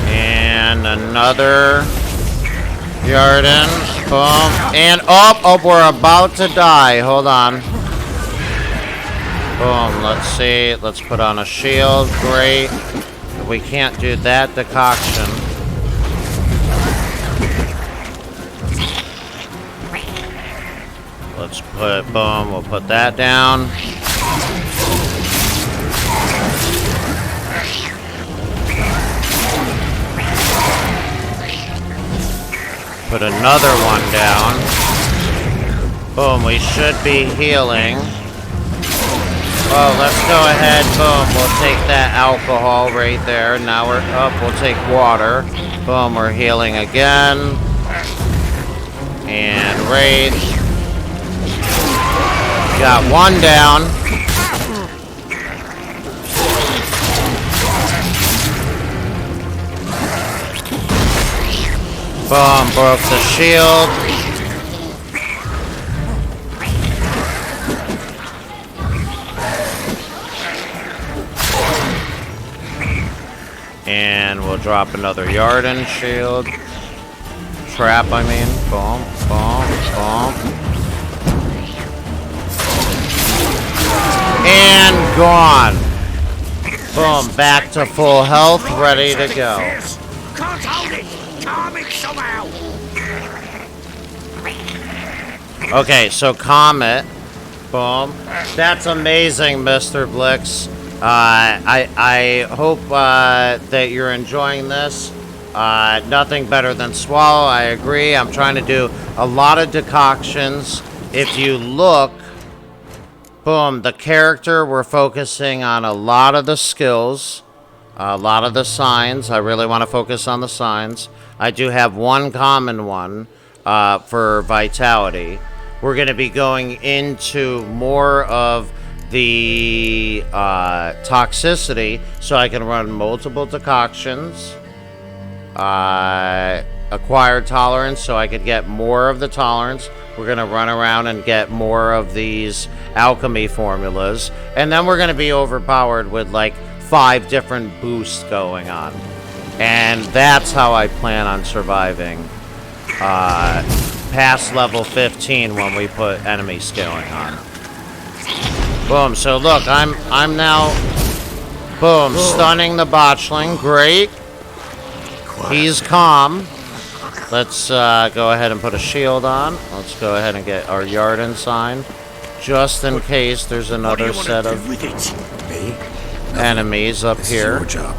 And another Yarden, boom, and oh, we're about to die, hold on. Boom, let's see, let's put on a shield, great. We can't do that decoction. Let's put, boom, we'll put that down. Put another one down. Boom, we should be healing. Oh, let's go ahead, boom, we'll take that alcohol right there. Now we're up, we'll take water. Boom, we're healing again. And rage. Got one down. Boom, broke the shield. And we'll drop another Yarden shield. Trap, I mean. Boom, boom, boom. And gone. Boom, back to full health, ready to go. Can't hold it! Calm it somehow! Okay, so Comet. Boom. That's amazing, Mr. Blix. I hope that you're enjoying this. Nothing better than Swallow, I agree. I'm trying to do a lot of decoctions. If you look, boom, the character, we're focusing on a lot of the skills, a lot of the signs. I really want to focus on the signs. I do have one common one for Vitality. We're going to be going into more of the toxicity, so I can run multiple decoctions. Acquired tolerance, so I could get more of the tolerance. We're going to run around and get more of these alchemy formulas. And then we're going to be overpowered with like 5 different boosts going on. And that's how I plan on surviving past level 15 when we put enemy scaling on. Boom, so look, I'm now, boom, stunning the botchling. Great. He's calm. Let's go ahead and put a shield on. Let's go ahead and get our Yarden sign, just in case there's another set of enemies up here. Your job.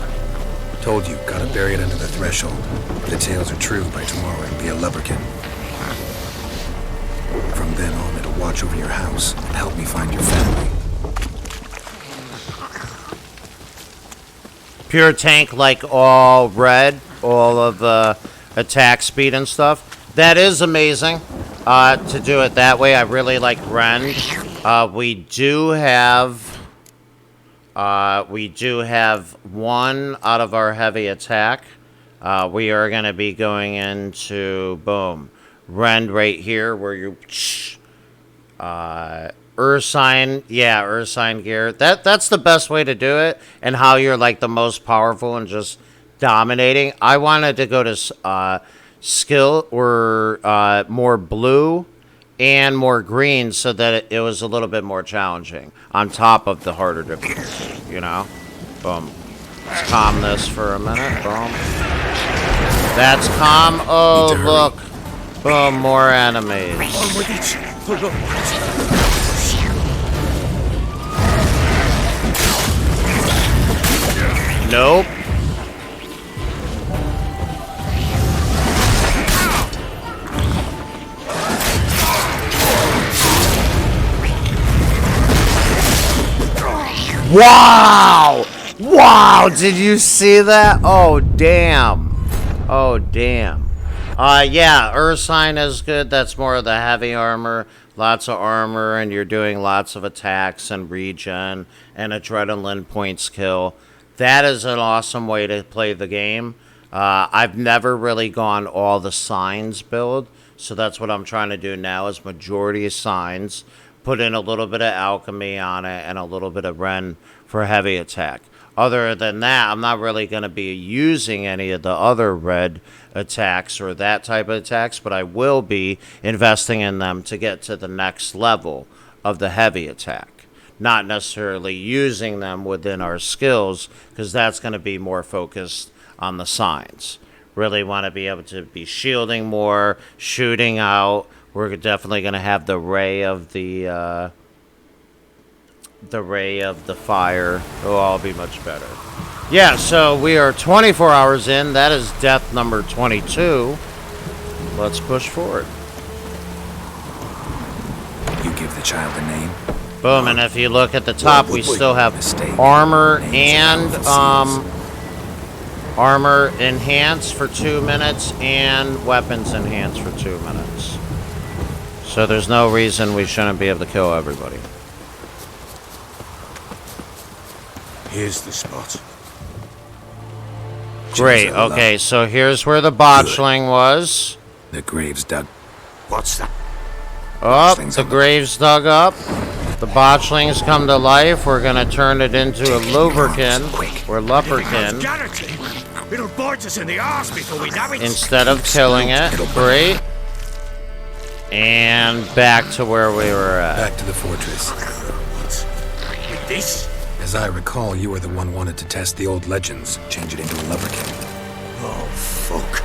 Told you, gotta bury it under the threshold. If the tales are true, by tomorrow it'll be a lubberkin. From then on, it'll watch over your house and help me find your family. Pure tank like all red, all of the attack speed and stuff. That is amazing to do it that way. I really like Rend. We do have one out of our heavy attack. We are going to be going into, boom, Rend right here where you Ursine, yeah, Ursine gear. That's the best way to do it, and how you're like the most powerful and just dominating. I wanted to go to skill or more blue and more green, so that it was a little bit more challenging on top of the harder difficulty, you know. Boom. Let's calm this for a minute. Boom. That's calm. Oh, look. Boom, more enemies. On with it. Nope. Wow! Wow! Did you see that? Oh, damn. Oh, damn. Yeah, Ursine is good. That's more of the heavy armor. Lots of armor, and you're doing lots of attacks and regen and adrenaline points kill. That is an awesome way to play the game. I've never really gone all the signs build, so that's what I'm trying to do now is majority of signs, put in a little bit of alchemy on it, and a little bit of Ren for heavy attack. Other than that, I'm not really going to be using any of the other red attacks or that type of attacks, but I will be investing in them to get to the next level of the heavy attack. Not necessarily using them within our skills, because that's going to be more focused on the signs. Really want to be able to be shielding more, shooting out. We're definitely going to have the ray of the fire. It'll all be much better. Yeah, so we are 24 hours in. That is death number 22. Let's push forward. You give the child a name. Boom, and if you look at the top, we still have armor and armor enhanced for 2 minutes and weapons enhanced for 2 minutes. So there's no reason we shouldn't be able to kill everybody. Here's the spot. Great. Okay, so here's where the botchling was. The grave's dug. What's that? Oh, the grave's dug up. The botchlings come to life. We're gonna turn it into a lubricant or lupperkin It'll bite us in the arse before we know it. instead of killing it. Great. And back to where we were at. Back to the fortress. With this? As I recall, you were the one wanted to test the old legends, change it into a lubricant. Oh, fuck.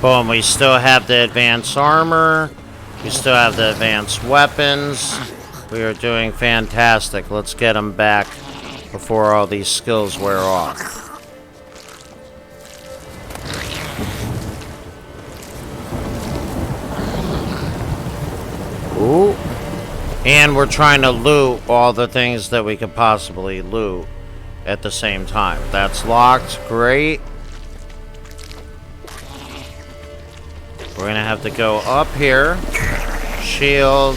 Boom, we still have the advanced armor. We still have the advanced weapons. We are doing fantastic. Let's get them back before all these skills wear off. Ooh. And we're trying to loot all the things that we could possibly loot at the same time. That's locked. Great. We're gonna have to go up here. Shield.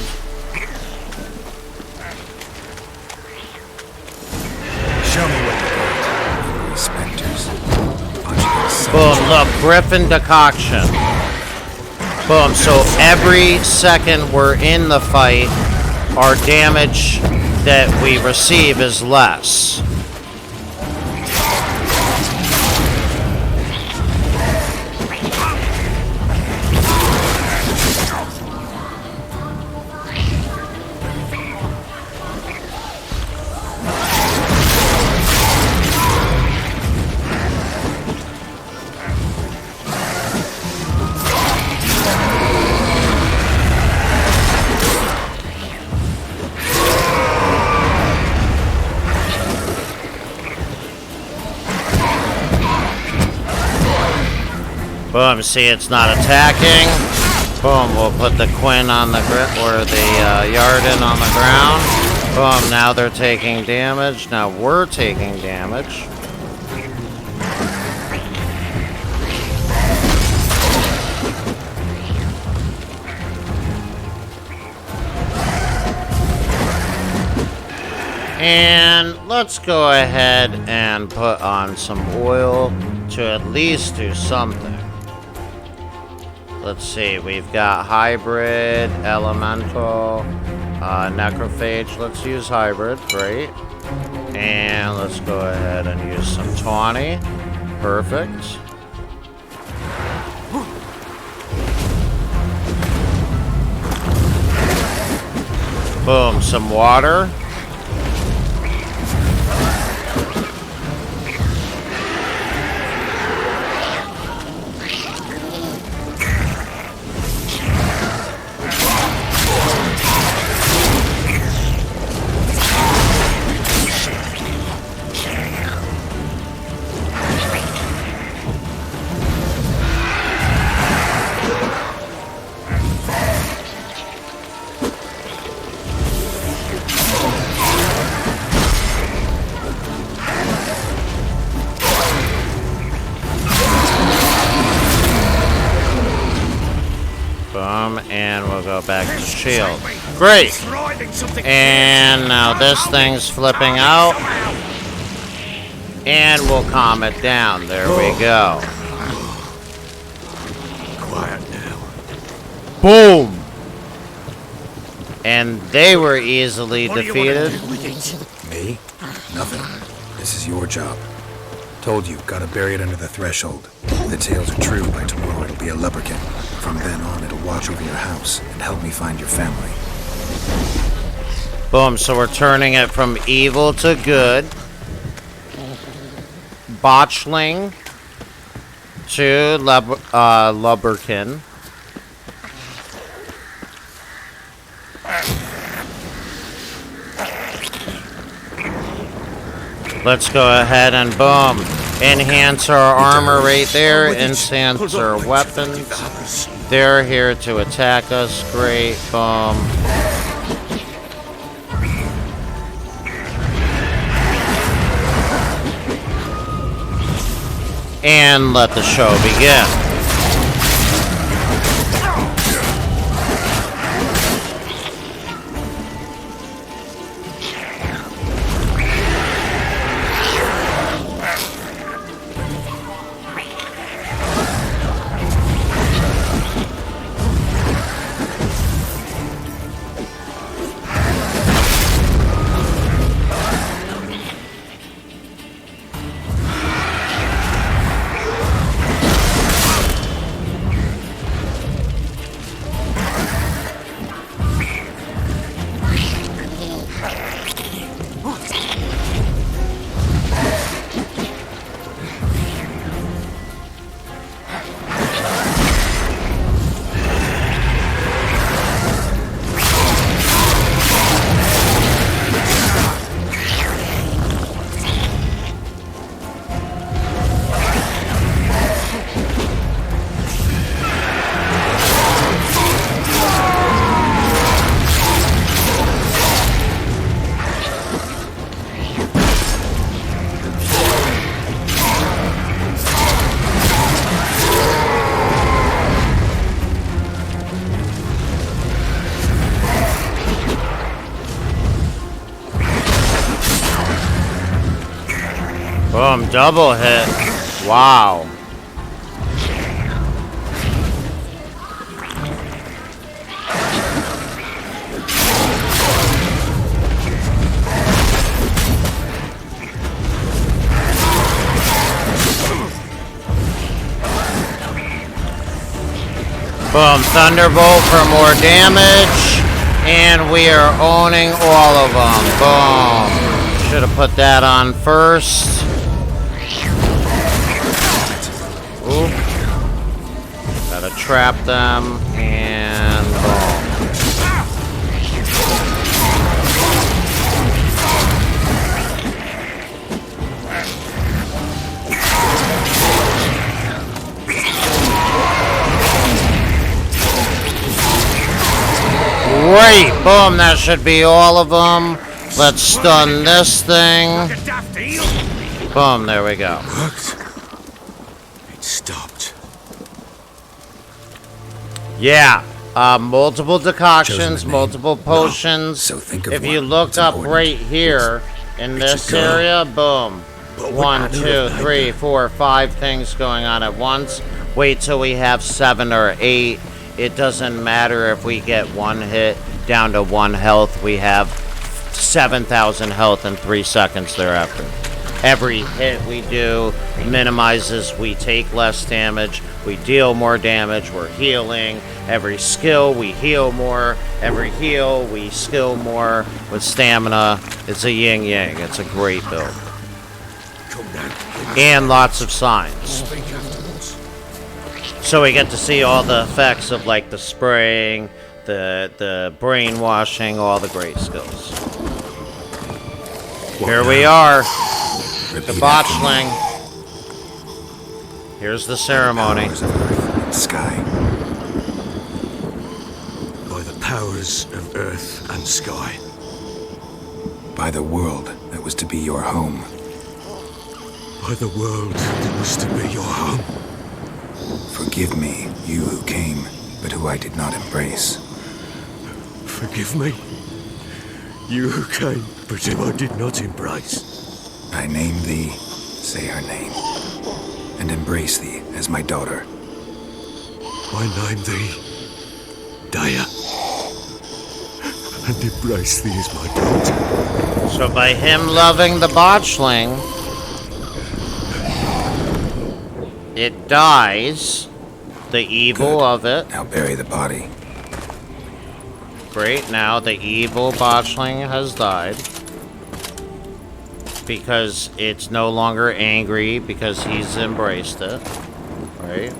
Show me what you got. Specters. Boom, look, Griffin decoction. Boom, so every second we're in the fight, our damage that we receive is less. Boom, see it's not attacking. Boom, we'll put the Quinn on the or the Yarden on the ground. Boom, now they're taking damage. Now we're taking damage. And let's go ahead and put on some oil to at least do something. Let's see, we've got hybrid, elemental, necrophage. Let's use hybrid, great. And let's go ahead and use some tawny. Perfect. Boom, some water. And we'll go back to shield. Great! And now this thing's flipping out. And we'll calm it down. There we go. Quiet now. Boom! And they were easily defeated. Me? Nothing. This is your job. Told you, gotta bury it under the threshold. If the tales are true, by tomorrow it'll be a lubricant. From then on, it'll watch over your house and help me find your family. Boom, so we're turning it from evil to good. Botchling to lubricant. Let's go ahead and boom. Enhance our armor right there. Enhance our weapons. They're here to attack us. Great. Boom. And let the show begin. Boom, double hit. Wow. Boom, Thunderbolt for more damage. And we are owning all of them. Boom. Should have put that on first. Ooh. Gotta trap them. And boom. Great! Boom, that should be all of them. Let's stun this thing. Boom, there we go. It stopped. Yeah, multiple decoctions, multiple potions. So think of if one. you look It's up important. right here in this go. area, boom. But what 1, I do 2, with 3, 4, 5 things going on at once. Wait till we have 7 or 8. It doesn't matter if we get one hit down to 1 health. We have 7,000 health in 3 seconds thereafter. Every hit we do minimizes, we take less damage, we deal more damage, we're healing. Every skill, we heal more. Every heal, we skill more with stamina. It's a yin-yang. It's a great build. And lots of signs. So we get to see all the effects of like the spraying, the brainwashing, all the great skills. Here we are. The botchling. Here's the ceremony. Sky. By the powers of earth and sky. By the world that was to be your home. By the world that was to be your home. Forgive me, you who came, but who I did not embrace. Forgive me, you who came, but who I did not embrace. I name thee, say her name, and embrace thee as my daughter. I name thee, Daya, and embrace thee as my daughter. So by him loving the botchling, it dies. The evil of it. Now bury the body. Great, now the evil botchling has died. Because it's no longer angry, because he's embraced it. Right?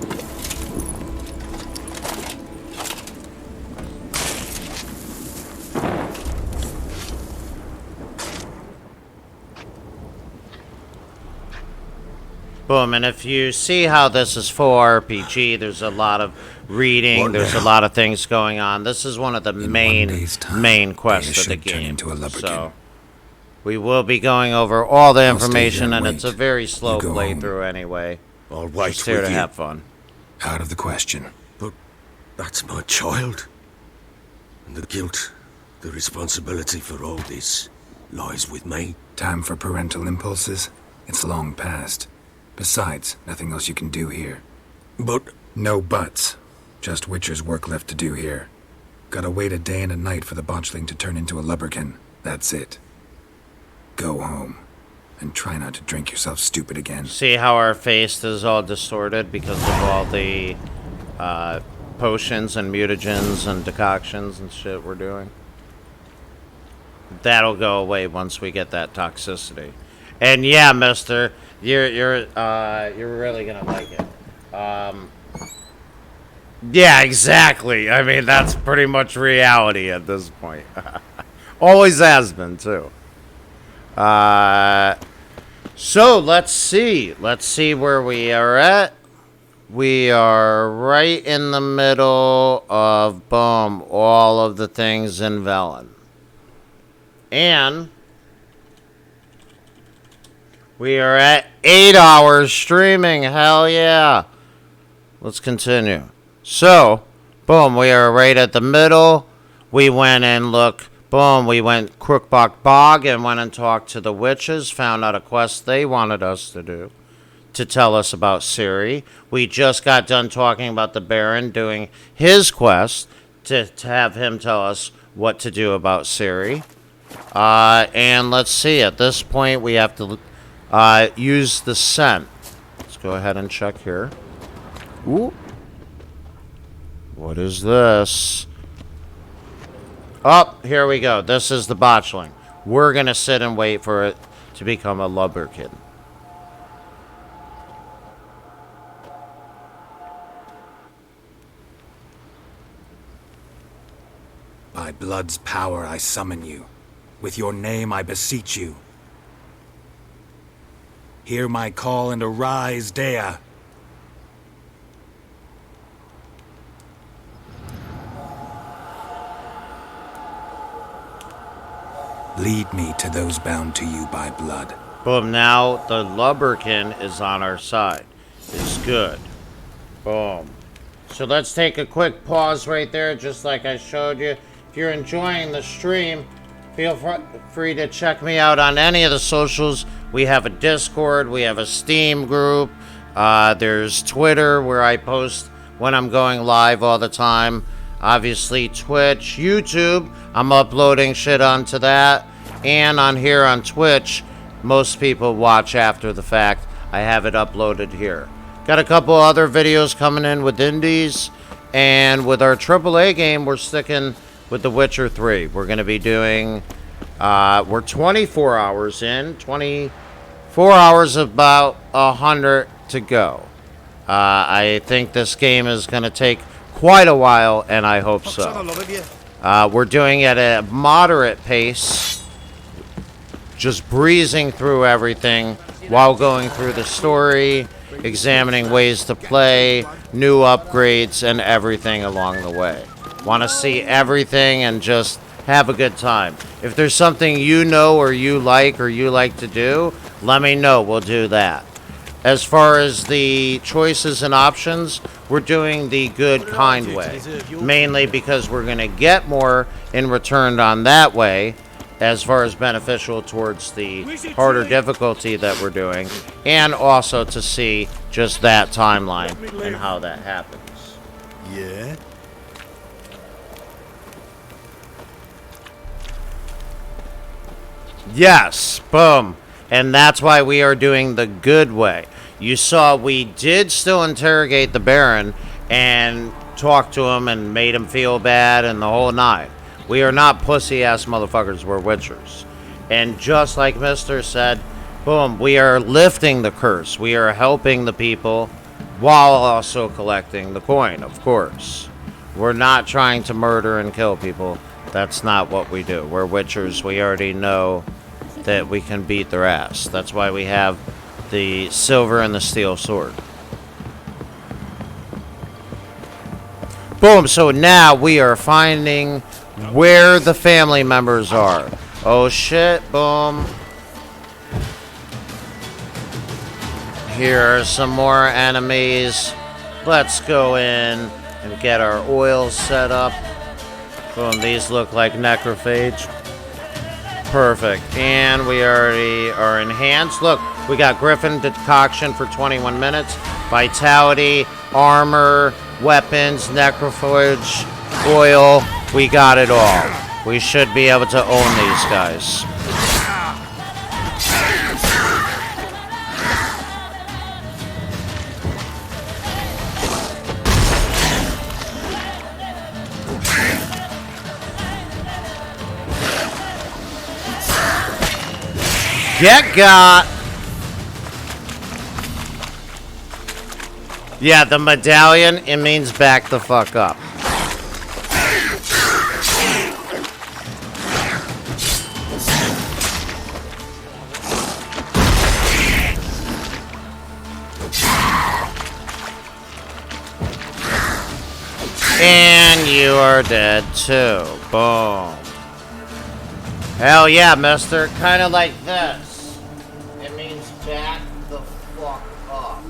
Boom, and if you see how this is for RPG, there's a lot of reading, there's a lot of things going on. This is one of the main quests of the game. So we will be going over all the information, and it's a very slow playthrough anyway. I'll wait Just here with to you. have fun. Out of the question. But that's my child. And the guilt, the responsibility for all this lies with me. Time for parental impulses? It's long past. Besides, nothing else you can do here. But... No buts. Just Witcher's work left to do here. Gotta wait a day and a night for the botchling to turn into a lubberkin. That's it. Go home. And try not to drink yourself stupid again. See how our face is all distorted because of all the potions and mutagens and decoctions and shit we're doing? That'll go away once we get that toxicity. And yeah, mister, you're really gonna like it. Yeah, exactly. I mean, that's pretty much reality at this point. Always has been, too. So, let's see. Let's see where we are at. We are right in the middle of, boom, all of the things in Velen. And we are at 8 hours streaming. Hell yeah. Let's continue. So, boom, we are right at the middle. We went and look, Boom, we went Crookbuck Bog and went and talked to the witches, found out a quest they wanted us to do to tell us about Ciri. We just got done talking about the Baron doing his quest to have him tell us what to do about Ciri. And let's see, at this point we have to use the scent. Let's go ahead and check here. Ooh. What is this? Oh, here we go. This is the botchling. We're going to sit and wait for it to become a lubberkin. By blood's power I summon you. With your name I beseech you. Hear my call and arise, Dea. Lead me to those bound to you by blood. Boom, now the lubberkin is on our side. It's good. Boom. So let's take a quick pause right there, just like I showed you. If you're enjoying the stream, feel free to check me out on any of the socials. We have a Discord, we have a Steam group, there's Twitter where I post when I'm going live all the time. Obviously Twitch, YouTube, I'm uploading shit onto that. And on here on Twitch, most people watch after the fact. I have it uploaded here. Got a couple other videos coming in with indies. And with our AAA game, we're sticking with The Witcher 3. We're going to be doing, we're 24 hours in. 24 hours, about 100 to go. I think this game is going to take quite a while, and I hope so. We're doing it at a moderate pace, just breezing through everything while going through the story, examining ways to play, new upgrades, and everything along the way. Want to see everything and just have a good time. If there's something you know or you like to do, let me know. We'll do that. As far as the choices and options, we're doing the good, kind way. Mainly because we're going to get more in return on that way, as far as beneficial towards the harder difficulty that we're doing, and also to see just that timeline and how that happens. Yeah? Yes, boom. And that's why we are doing the good way. You saw we did still interrogate the Baron and talk to him and made him feel bad and the whole nine. We are not pussy-ass motherfuckers, we're witchers. And just like Mister said, boom, we are lifting the curse. We are helping the people while also collecting the coin, of course. We're not trying to murder and kill people. That's not what we do. We're witchers. We already know that we can beat their ass. That's why we have the silver and the steel sword. Boom, so now we are finding where the family members are. Oh shit, boom. Here are some more enemies. Let's go in and get our oil set up. Boom, these look like necrophage. Perfect. And we already are enhanced. Look, we got Griffin decoction for 21 minutes. Vitality, armor, weapons, necrophage, oil. We got it all. We should be able to own these guys. Get got! Yeah, the medallion, it means back the fuck up. And you are dead too. Boom. Hell yeah, mister. Kind of like this. It means back the fuck up.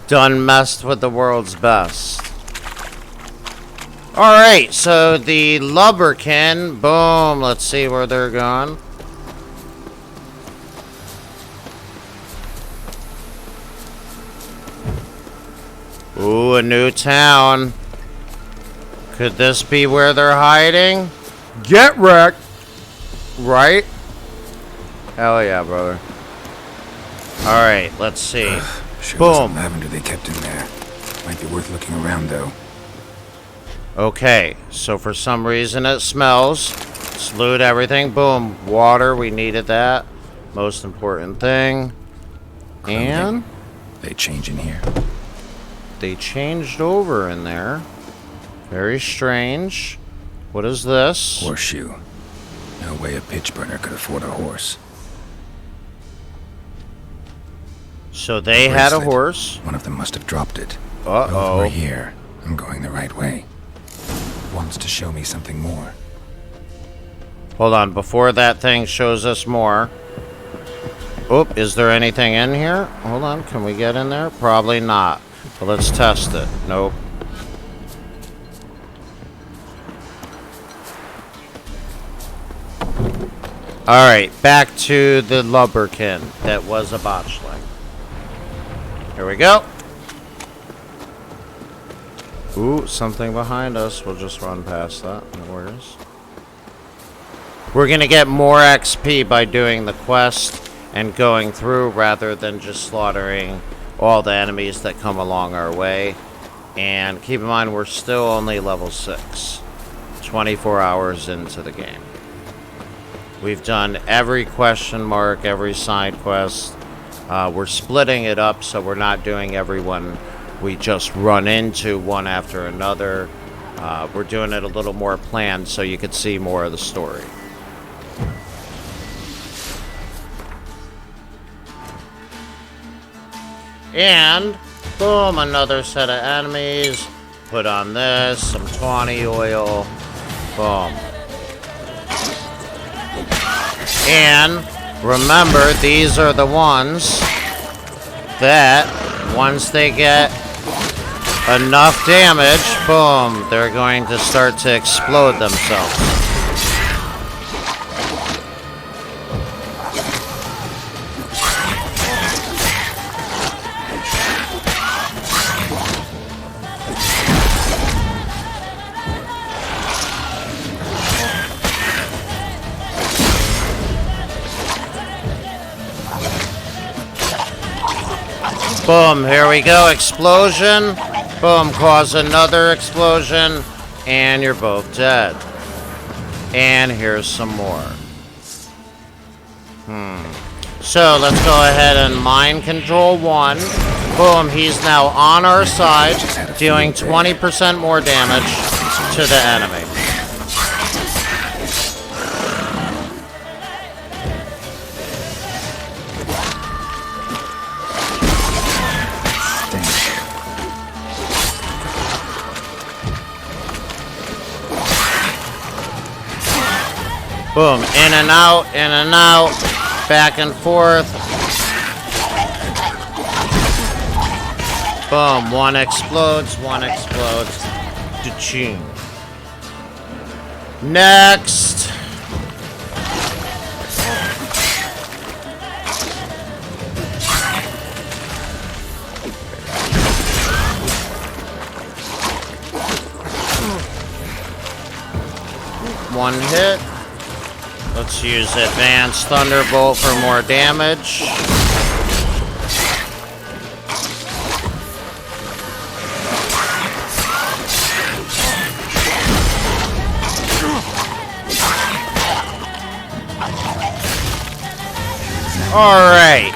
Done messed with the world's best. Alright, so the Lubberkin, boom, let's see where they're going. Ooh, a new town. Could this be where they're hiding? Get wrecked! Right? Hell yeah, brother. Alright, let's see. Sure Boom. wasn't lavender they kept in there. Might be worth looking around, though. Okay, so for some reason it smells. Let's loot everything. Boom. Water, we needed that. Most important thing. And they change in here. They changed over in there. Very strange. What is this? Horseshoe. No way a pitch burner could afford a horse. So they had a horse. One of them must have dropped it. Uh-oh. Over here. I'm going the right way. Wants to show me something more. Hold on, before that thing shows us more. Oop, is there anything in here? Hold on, can we get in there? Probably not. But let's test it. Nope. Alright, back to the Lubberkin that was a botchling. Here we go. Ooh, something behind us. We'll just run past that. No worries. We're going to get more XP by doing the quest and going through rather than just slaughtering all the enemies that come along our way. And keep in mind, we're still only level 6. 24 hours into the game. We've done every question mark, every side quest. We're splitting it up so we're not doing everyone we just run into one after another. We're doing it a little more planned so you could see more of the story. And boom, another set of enemies. Put on this, some tawny oil. Boom. And remember, these are the ones that once they get enough damage, boom, they're going to start to explode themselves. Boom, here we go, explosion. Boom, cause another explosion, and you're both dead. And here's some more. So, let's go ahead and mind control one. Boom, he's now on our side, dealing 20% more damage to the enemy. Boom, in and out, back and forth. Boom, one explodes. Da-ching. Next. One hit. Let's use Advanced Thunderbolt for more damage. Alright.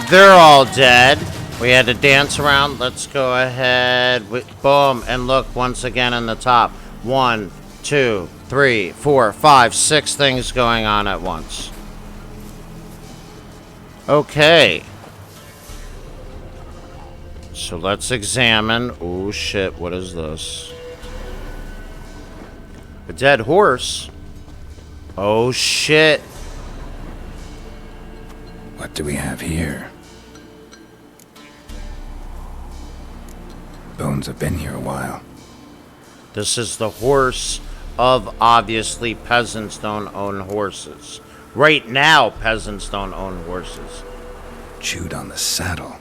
They're all dead. We had to dance around. Let's go ahead. Boom. And look once again in the top. 1, 2, 3, 4, 5, 6 things going on at once. Okay. So let's examine. Oh shit, what is this? A dead horse? Oh shit. What do we have here? Bones have been here a while. This is the horse of, obviously, peasants don't own horses. Right now, peasants don't own horses. Chewed on the saddle.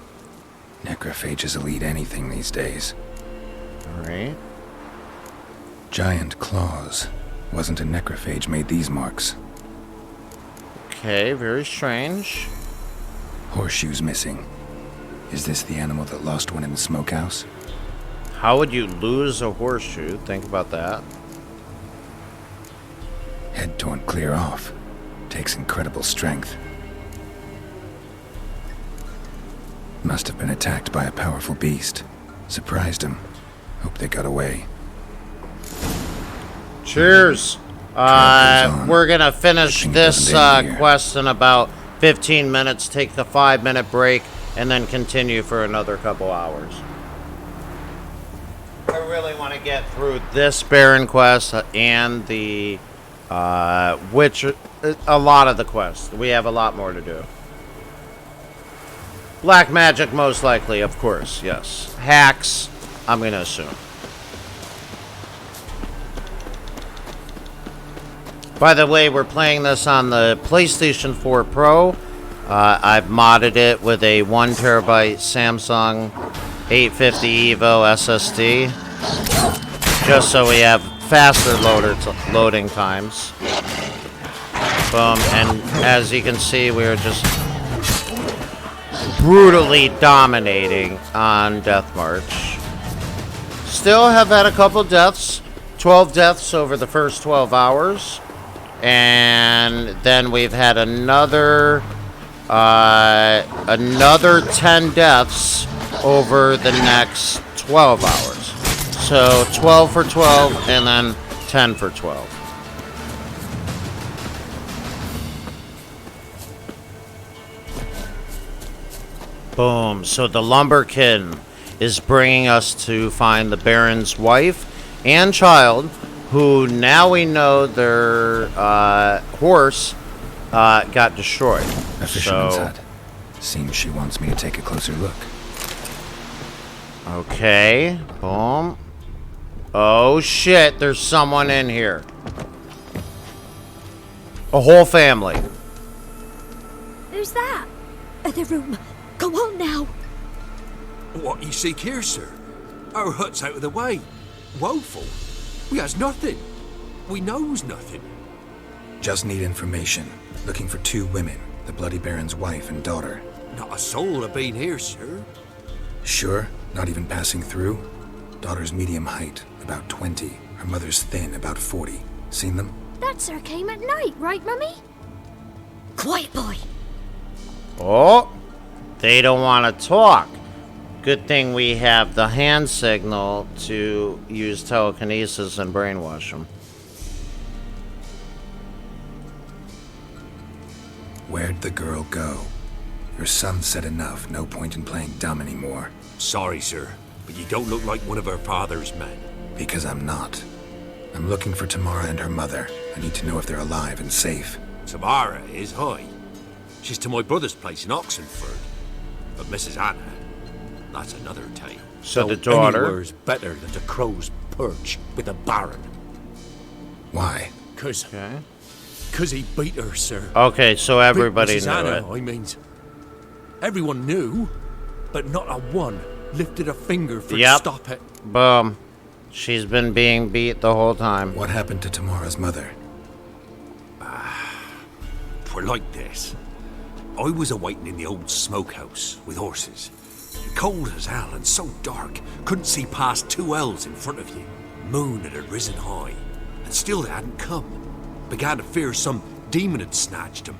Necrophages will eat anything these days. Alright. Giant claws. Wasn't a necrophage made these marks. Okay, very strange. Horseshoes missing. Is this the animal that lost one in the smokehouse? How would you lose a horseshoe? Think about that. Head torn clear off. Takes incredible strength. Must have been attacked by a powerful beast. Surprised him. Hope they got away. Cheers! We're gonna finish this quest in about 15 minutes, take a 5-minute break, and then continue for another couple hours. I really want to get through this Barron quest and the a lot of the quests. We have a lot more to do. Black magic, most likely, of course, yes. Hacks, I'm gonna assume. By the way, we're playing this on the PlayStation 4 Pro. I've modded it with a 1TB Samsung 850 EVO SSD, just so we have faster loading times. Boom, and as you can see, we're just brutally dominating on Death March. Still have had a couple deaths, 12 deaths over the first 12 hours. And then we've had another 10 deaths over the next 12 hours. So 12 for 12 and then 10 for 12. Boom. So the Lumberkin is bringing us to find the Baron's wife and child, who now we know their horse got destroyed. A fisherman's hut. Seems she wants me to take a closer look. Okay, boom. Oh shit, there's someone in here. A whole family. Who's that? The room. Go on now. What you seek here, sir? Our hut's out of the way. Woeful. We has nothing. We knows nothing. Just need information. Looking for 2 women. The Bloody Baron's wife and daughter. Not a soul have been here, sir. Sure? Not even passing through? Daughter's medium height, about 20. Her mother's thin, about 40. Seen them? That sir came at night, right, Mummy? Quiet, boy. Oh, they don't want to talk. Good thing we have the hand signal to use telekinesis and brainwash them. Where'd the girl go? Your son said enough. No point in playing dumb anymore. Sorry, sir, but you don't look like one of her father's men. Because I'm not. I'm looking for Tamara and her mother. I need to know if they're alive and safe. Tamara is high. She's to my brother's place in Oxenford. But Mrs. Anna, that's another tale. So the daughter? Anywhere's better than to crow's perch with the Baron. Why? Cause he beat her, sir. Okay, so everybody Mrs. knew Anna, it. I mean, everyone knew, but not a one lifted a finger for to stop it. Boom. She's been being beat the whole time. What happened to Tamara's mother? Twere like this. I was awaiting in the old smokehouse with horses. Cold as hell and so dark, couldn't see past 2 ells in front of you. Moon had risen high, and still they hadn't come. Began to fear some demon had snatched them.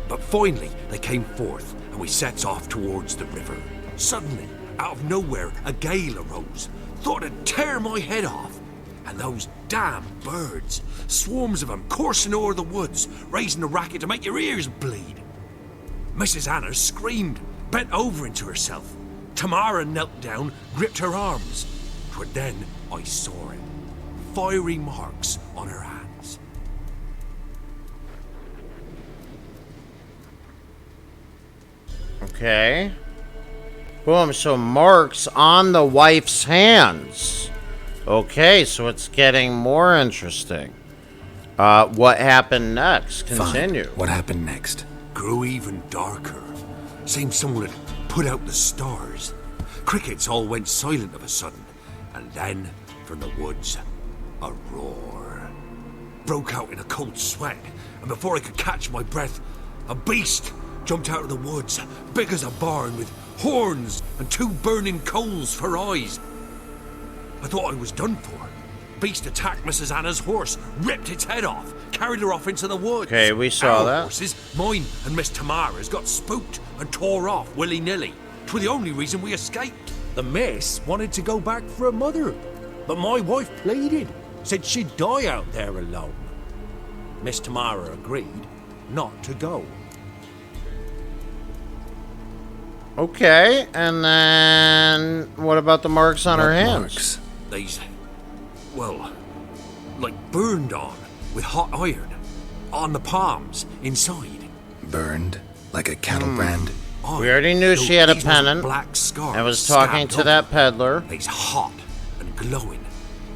But finally they came forth, and we sets off towards the river. Suddenly, out of nowhere, a gale arose. Thought it'd tear my head off. And those damn birds, swarms of them coursing o'er the woods, raising a racket to make your ears bleed. Mrs. Anna screamed, bent over into herself. Tamara knelt down, gripped her arms. 'Twere then I saw it. Fiery marks on her hands. Okay. Boom, so marks on the wife's hands. Okay, so it's getting more interesting. What happened next? Continue. Fine. What happened next? Grew even darker. Seemed someone had put out the stars. Crickets all went silent of a sudden. And then, from the woods, a roar. Broke out in a cold sweat. And before I could catch my breath, a beast jumped out of the woods, big as a barn, with horns and 2 burning coals for eyes. I thought I was done for. Beast attacked Mrs. Anna's horse, ripped its head off, carried her off into the woods. Okay, we saw Our that. horses, mine and Miss Tamara's, got spooked and tore off willy-nilly. 'Twas the only reason we escaped. The miss wanted to go back for her mother, but my wife pleaded, said she'd die out there alone. Miss Tamara agreed not to go. Okay, and then what about the marks on her hands? These, well, like burned on with hot iron. On the palms, inside. Burned? Like a cattle brand? We already knew she had a These was pennant. black scars I was talking stabbed to that peddler. They's hot and glowing,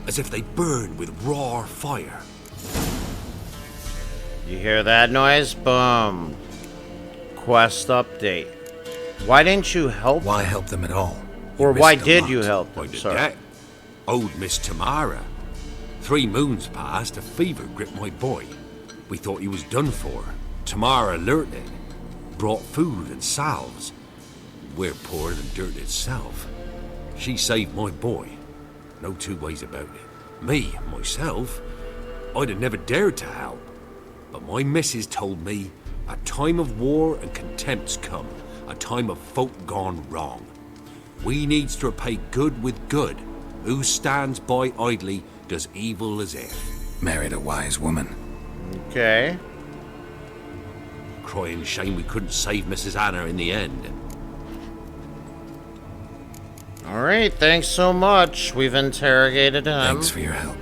as if they burn with raw fire. You hear that noise? Boom. Quest update. Why didn't you help? Why help them at all? Or why did you help them? Why did Sorry. that? Old Miss Tamara. 3 moons passed, a fever gripped my boy. We thought he was done for. Tamara alerted, brought food and salves. We're poorer than dirt itself. She saved my boy. No 2 ways about it. Me, myself, I'd have never dared to help. But my missus told me a time of war and contempt's come. A time of folk gone wrong. We needs to repay good with good. Who stands by idly does evil as if. Married a wise woman. Okay. Crying shame we couldn't save Mrs. Anna in the end. Alright, thanks so much. We've interrogated him. Thanks for your help.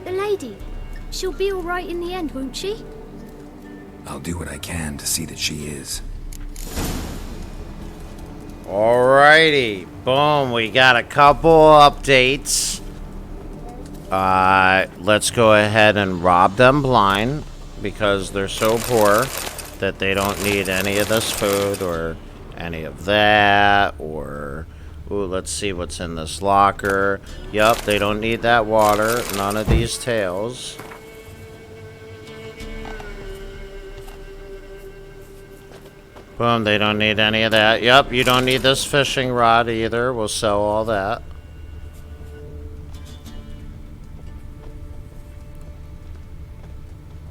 The lady. She'll be alright in the end, won't she? I'll do what I can to see that she is. Alrighty. Boom. We got a couple updates. Let's go ahead and rob them blind because they're so poor that they don't need any of this food or any of that or... Ooh, let's see what's in this locker. Yup, they don't need that water. None of these tails. Boom, they don't need any of that. Yep, you don't need this fishing rod either. We'll sell all that.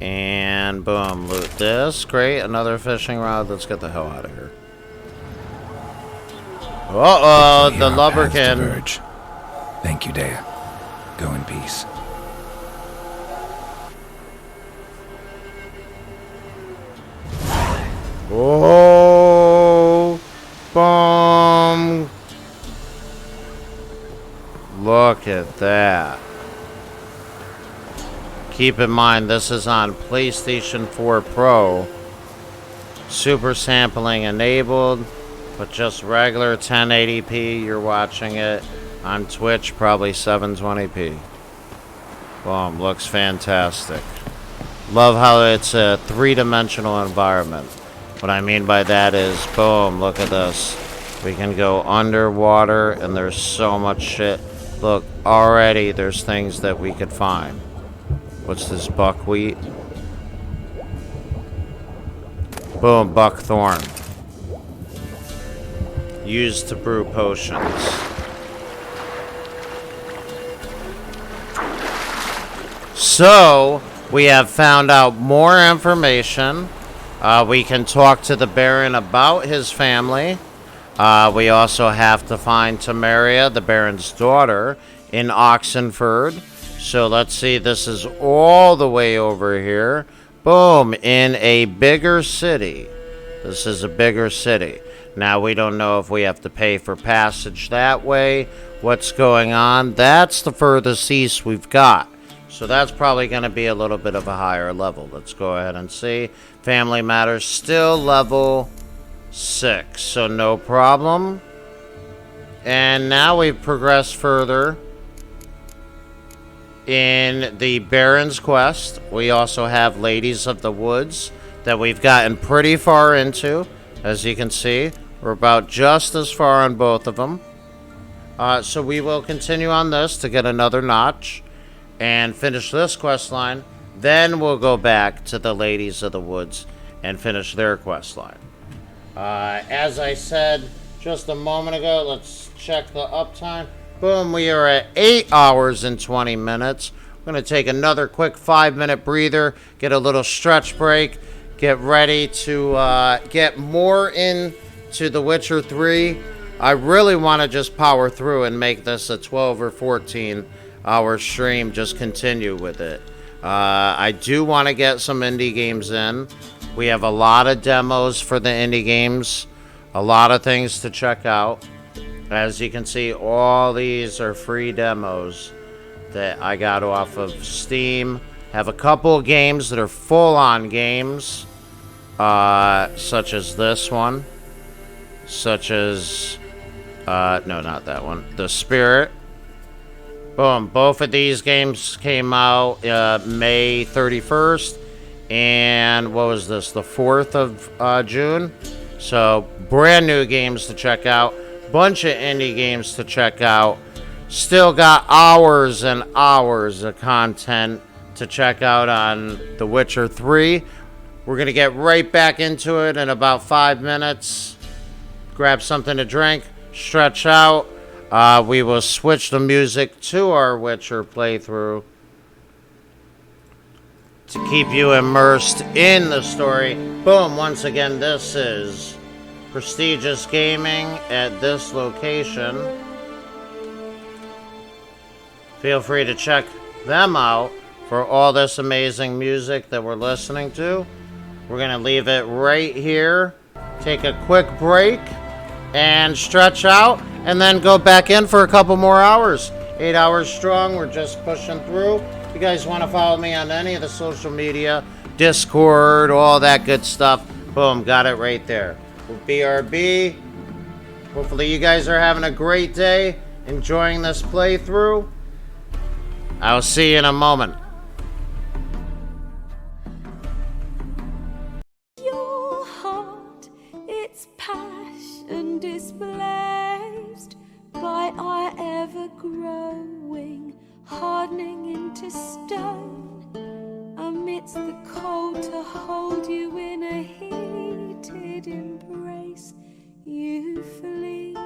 And boom, loot this. Great, another fishing rod. Let's get the hell out of here. Uh-oh, the lubberkin. Diverge. Thank you, Dea. Go in peace. Oh, boom. Look at that. Keep in mind, this is on PlayStation 4 Pro. Super sampling enabled, but just regular 1080p. You're watching it on Twitch, probably 720p. Boom, looks fantastic. Love how it's a 3-dimensional environment. What I mean by that is, boom, look at this. We can go underwater, and there's so much shit. Look, already there's things that we could find. What's this, buckwheat? Boom, buckthorn. Used to brew potions. So, we have found out more information. We can talk to the Baron about his family. We also have to find Tamaria, the Baron's daughter, in Oxenford. So let's see, this is all the way over here. Boom, in a bigger city. This is a bigger city. Now, we don't know if we have to pay for passage that way. What's going on? That's the furthest east we've got. So that's probably going to be a little bit of a higher level. Let's go ahead and see. Family Matters, still level 6. So no problem. And now we've progressed further in the Baron's Quest. We also have Ladies of the Woods that we've gotten pretty far into. As you can see, we're about just as far on both of them. So we will continue on this to get another notch and finish this quest line. Then we'll go back to the Ladies of the Woods and finish their quest line. As I said just a moment ago, let's check the uptime. Boom, we are at 8 hours and 20 minutes. We're going to take another quick 5-minute breather, get a little stretch break, get ready to get more into The Witcher 3. I really want to just power through and make this a 12 or 14 hour stream, just continue with it. I do want to get some indie games in. We have a lot of demos for the indie games, a lot of things to check out. As you can see, all these are free demos that I got off of Steam. Have a couple of games that are full-on games, such as this one, such as, no, not that one, The Spirit. Boom, both of these games came out May 31st, and what was this, the 4th of June? So, brand new games to check out. Bunch of indie games to check out. Still got hours and hours of content to check out on The Witcher 3. We're going to get right back into it in about 5 minutes. Grab something to drink, stretch out. We will switch the music to our Witcher playthrough to keep you immersed in the story. Boom, once again, this is Prestigious Gaming at this location. Feel free to check them out for all this amazing music that we're listening to. We're going to leave it right here, take a quick break, and stretch out, and then go back in for a couple more hours. 8 hours strong, we're just pushing through. If you guys want to follow me on any of the social media, Discord, all that good stuff, boom, got it right there. BRB. Hopefully you guys are having a great day, enjoying this playthrough. I'll see you in a moment. Your heart, its passion displaced by our ever-growing, hardening into stone, amidst the cold to hold you in a heated embrace. You flee,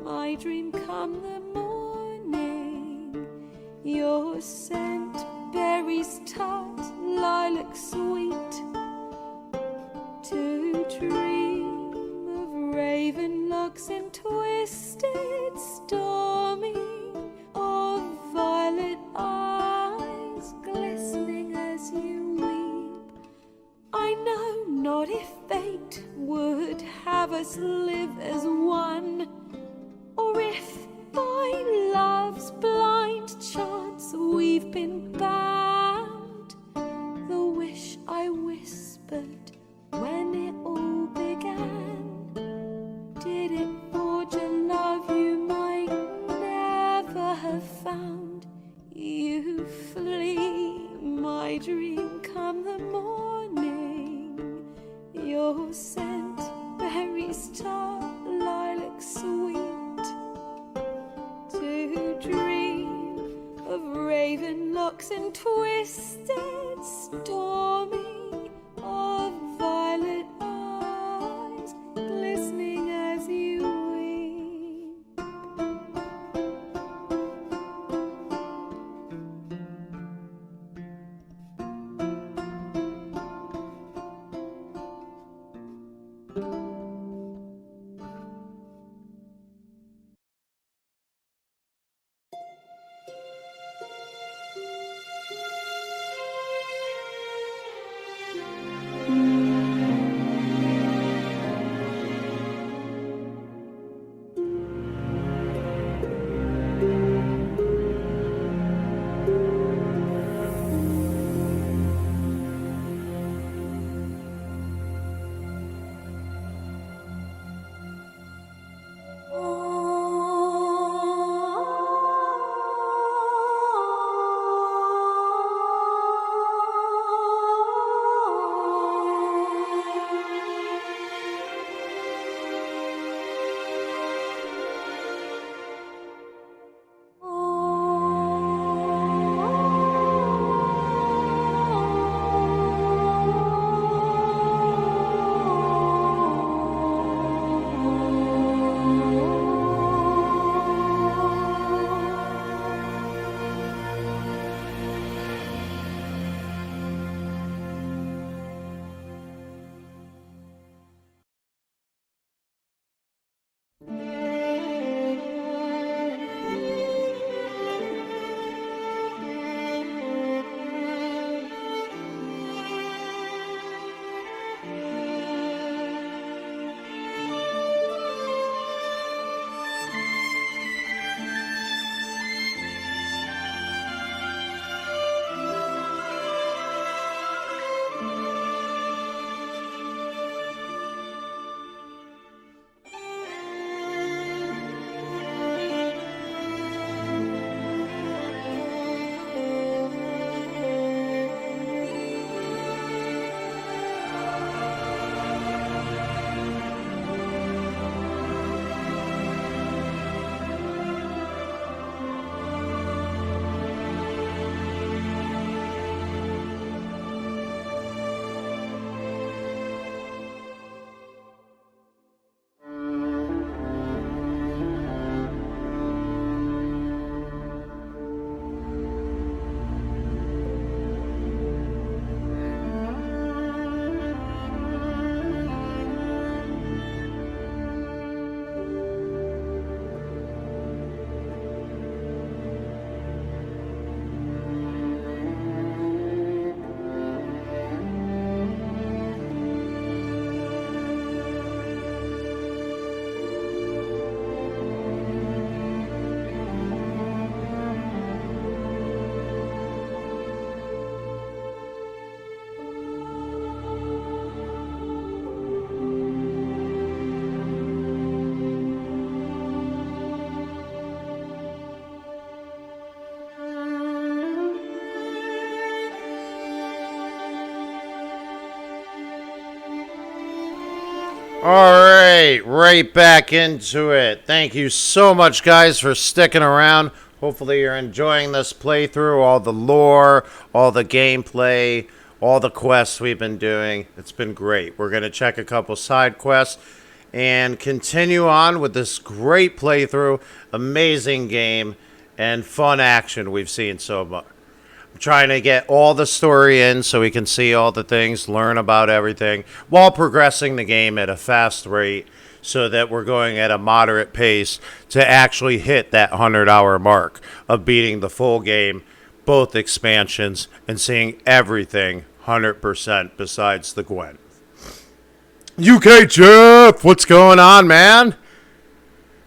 my dream come the morning. Your scent, berries tart, lilac sweet. To dream of raven locks and twisted, stormy, of violet eyes glistening as you weep. I know not if fate would have us live as one, or if by love's blind chance we've been bound. The wish I whispered when it all began, did it forge a love you might never have found? You flee, my dream come the morning. Your scent, berries tart, lilac sweet. To dream of raven locks and twisted, stormy, of violet eyes glistening as you weep. Alright, right back into it. Thank you so much, guys, for sticking around. Hopefully you're enjoying this playthrough, all the lore, all the gameplay, all the quests we've been doing. It's been great. We're going to check a couple side quests and continue on with this great playthrough, amazing game, and fun action we've seen so much. I'm trying to get all the story in so we can see all the things, learn about everything, while progressing the game at a fast rate so that we're going at a moderate pace to actually hit that 100-hour mark of beating the full game, both expansions, and seeing everything 100% besides the Gwen. UK Jeff, what's going on, man?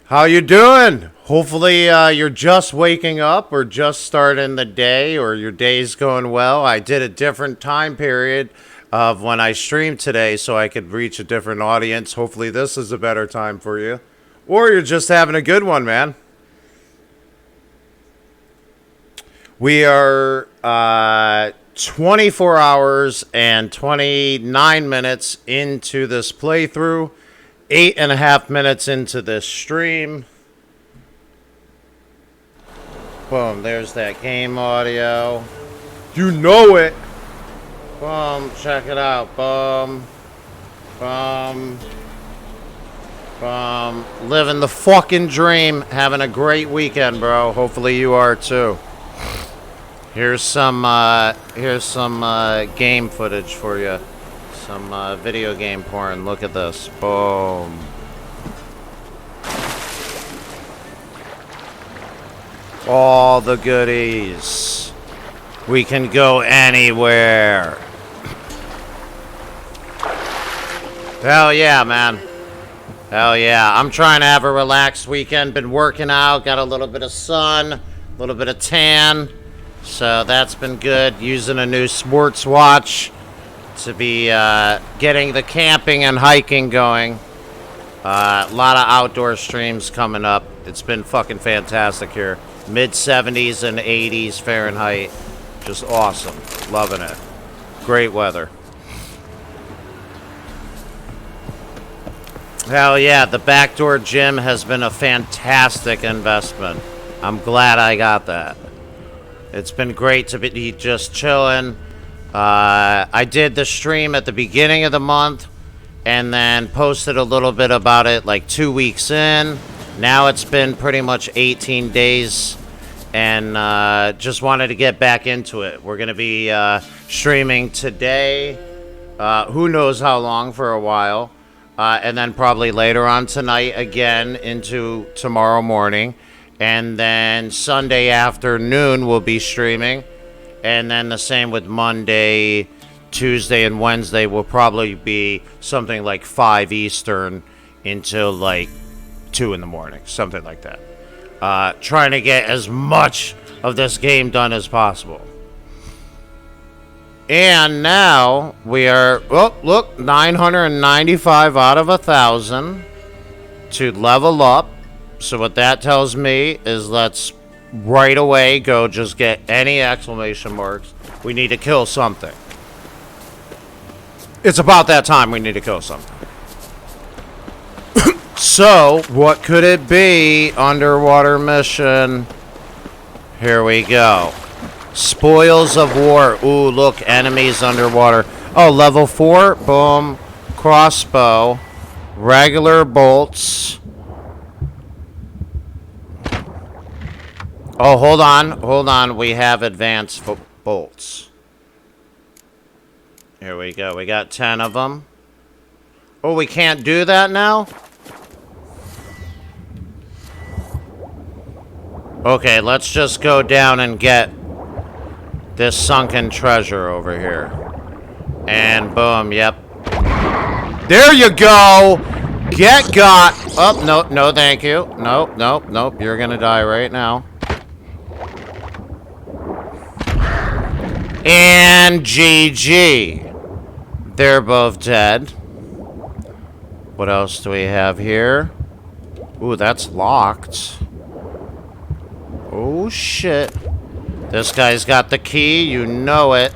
How you doing? Hopefully you're just waking up or just starting the day or your day's going well. I did a different time period of when I streamed today so I could reach a different audience. Hopefully this is a better time for you. Or you're just having a good one, man. We are 24 hours and 29 minutes into this playthrough. 8.5 minutes into this stream. Boom, there's that game audio. You know it. Boom, check it out. Boom. Boom. Boom. Living the fucking dream. Having a great weekend, bro. Hopefully you are too. Here's some game footage for you. Some video game porn. Look at this. Boom. All the goodies. We can go anywhere. Hell yeah, man. Hell yeah. I'm trying to have a relaxed weekend. Been working out. Got a little bit of sun. A little bit of tan. So that's been good. Using a new sports watch to be getting the camping and hiking going. A lot of outdoor streams coming up. It's been fucking fantastic here. Mid-70s and 80s Fahrenheit. Just awesome. Loving it. Great weather. Hell yeah, the backdoor gym has been a fantastic investment. I'm glad I got that. It's been great to be just chilling. I did the stream at the beginning of the month and then posted a little bit about it like 2 weeks in. Now it's been pretty much 18 days and just wanted to get back into it. We're going to be streaming today, who knows how long, for a while, and then probably later on tonight again into tomorrow morning. And then Sunday afternoon we'll be streaming. And then the same with Monday, Tuesday, and Wednesday will probably be something like 5 Eastern until like 2 in the morning, something like that. Trying to get as much of this game done as possible. And now we are, oh, look, 995 out of 1,000 to level up. So what that tells me is let's right away go just get any exclamation marks. We need to kill something. It's about that time we need to kill something. So, what could it be? Underwater mission. Here we go. Spoils of war. Ooh, look, enemies underwater. Oh, level 4. Boom. Crossbow. Regular bolts. Oh, hold on. Hold on. We have advanced bolts. Here we go. We got 10 of them. Oh, we can't do that now? Okay, let's just go down and get this sunken treasure over here. And boom, yep. There you go! Get got! Oh, no, no, thank you. Nope, nope, nope. You're gonna die right now. And GG. They're both dead. What else do we have here? Ooh, that's locked. Oh, shit. This guy's got the key. You know it.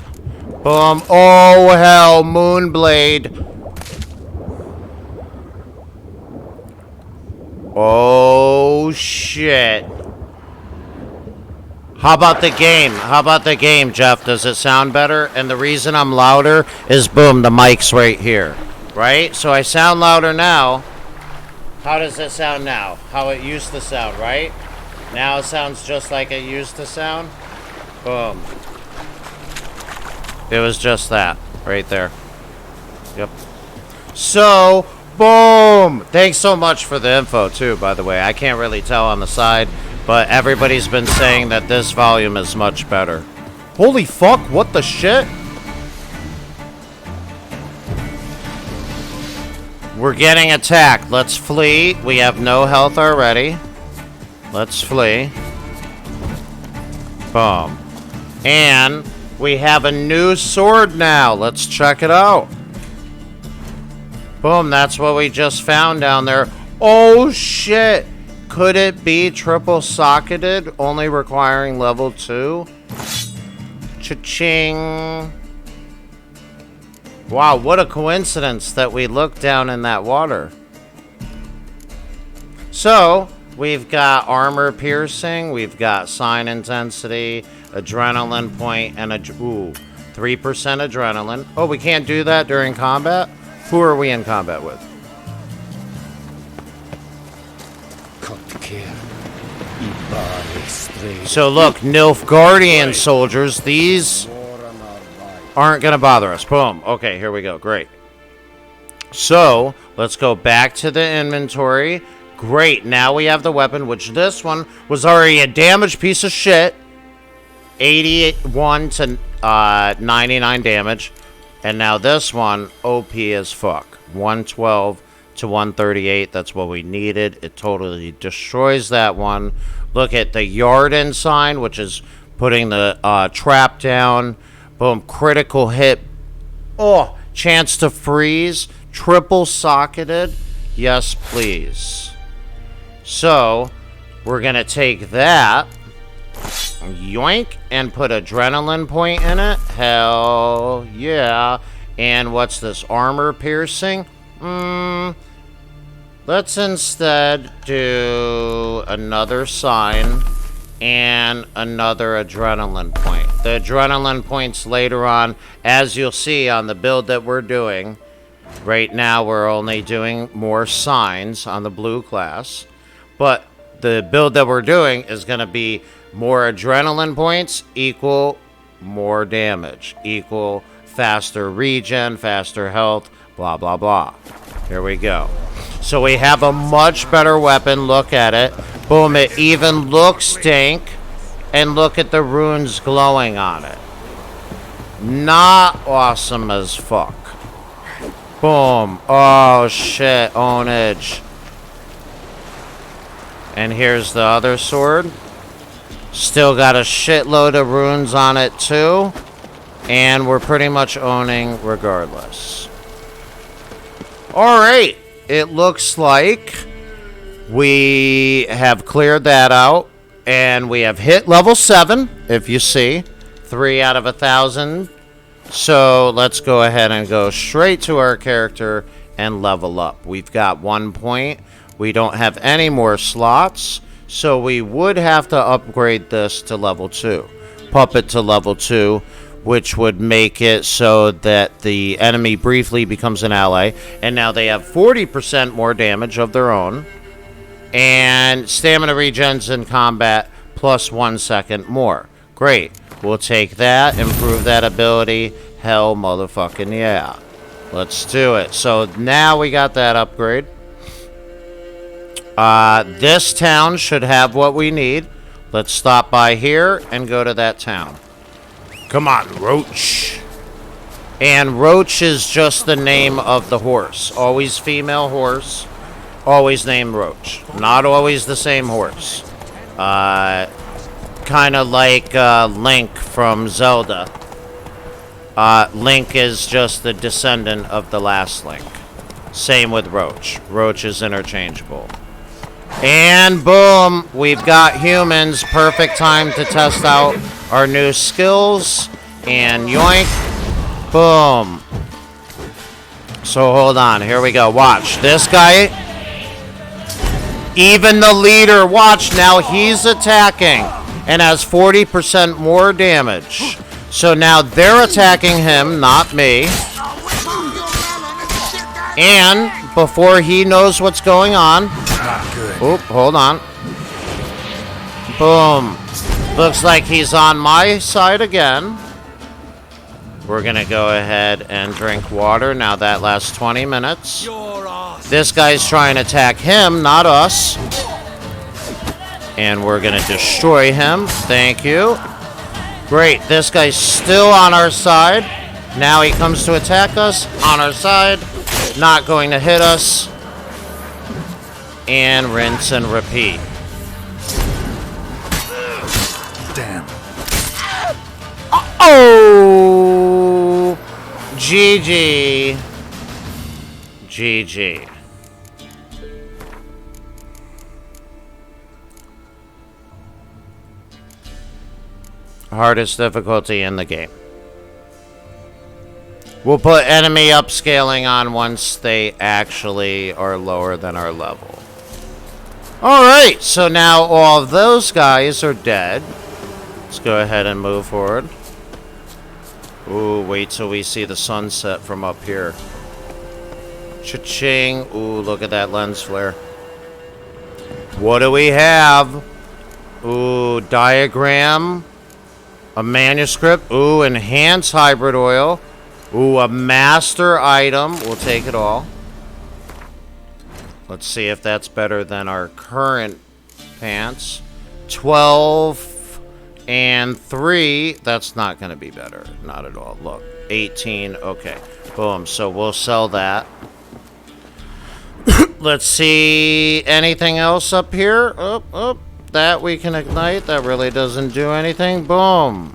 Boom. Oh, hell. Moonblade. Oh, shit. How about the game? How about the game, Jeff? Does it sound better? And the reason I'm louder is, boom, the mic's right here. Right? So I sound louder now. How does it sound now? How it used to sound, right? Now it sounds just like it used to sound. Boom. It was just that. Right there. Yep. So, boom! Thanks so much for the info, too, by the way. I can't really tell on the side, but everybody's been saying that this volume is much better. Holy fuck, what the shit? We're getting attacked. Let's flee. We have no health already. Let's flee. Boom. And we have a new sword now. Let's check it out. Boom, that's what we just found down there. Oh, shit. Could it be triple socketed, only requiring level 2? Cha-ching. Wow, what a coincidence that we looked down in that water. So, we've got armor piercing, we've got sign intensity, adrenaline point, and a 3% adrenaline. Oh, we can't do that during combat? Who are we in combat with? So look, Nilfgaardian soldiers, these aren't going to bother us. Boom. Okay, here we go. Great. So, let's go back to the inventory. Great. Now we have the weapon, which this one was already a damaged piece of shit. 81 to 99 damage. And now this one, OP as fuck. 112 to 138. That's what we needed. It totally destroys that one. Look at the Yarden sign, which is putting the trap down. Boom. Critical hit. Oh, chance to freeze. Triple socketed. Yes, please. So, we're going to take that. Yoink. And put adrenaline point in it. Hell yeah. And what's this? Armor piercing? Let's instead do another sign and another adrenaline point. The adrenaline points later on, as you'll see on the build that we're doing. Right now we're only doing more signs on the blue class. But the build that we're doing is going to be more adrenaline points equal more damage. Equal faster regen, faster health, blah, blah, blah. Here we go. So we have a much better weapon. Look at it. Boom, it even looks dank. And look at the runes glowing on it. Not awesome as fuck. Boom. Oh, shit. Ownage. And here's the other sword. Still got a shitload of runes on it, too. And we're pretty much owning regardless. Alright. It looks like we have cleared that out. And we have hit level 7, if you see. 3 out of 1,000. So let's go ahead and go straight to our character and level up. We've got 1 point. We don't have any more slots. So we would have to upgrade this to level 2. Puppet to level 2. Which would make it so that the enemy briefly becomes an ally. And now they have 40% more damage of their own. And stamina regens in combat plus 1 second more. Great. We'll take that, improve that ability. Hell motherfucking yeah. Let's do it. So now we got that upgrade. This town should have what we need. Let's stop by here and go to that town. Come on, Roach. And Roach is just the name of the horse. Always female horse. Always named Roach. Not always the same horse. Kind of like Link from Zelda. Link is just the descendant of the last Link. Same with Roach. Roach is interchangeable. And boom, we've got humans. Perfect time to test out our new skills. And yoink. Boom. So hold on, here we go. Watch. This guy, Even the leader, watch now, he's attacking and has 40% more damage. So now they're attacking him, not me. And before he knows what's going on, oop, hold on. Boom. Looks like he's on my side again. We're gonna go ahead and drink water. Now that lasts 20 minutes. This guy's trying to attack him, not us. And we're gonna destroy him. Thank you. Great, this guy's still on our side. Now he comes to attack us on our side. Not going to hit us. And rinse and repeat. Damn. Oh! GG. GG. Hardest difficulty in the game. We'll put enemy upscaling on once they actually are lower than our level. Alright, so now all of those guys are dead. Let's go ahead and move forward. Ooh, wait till we see the sunset from up here. Cha-ching. Ooh, look at that lens flare. What do we have? Ooh, diagram. A manuscript. Ooh, enhanced hybrid oil. Ooh, a master item. We'll take it all. Let's see if that's better than our current pants. 12 and 3. That's not going to be better. Not at all. Look. 18. Okay. Boom. So we'll sell that. Let's see. Anything else up here? Oh. That we can ignite. That really doesn't do anything. Boom.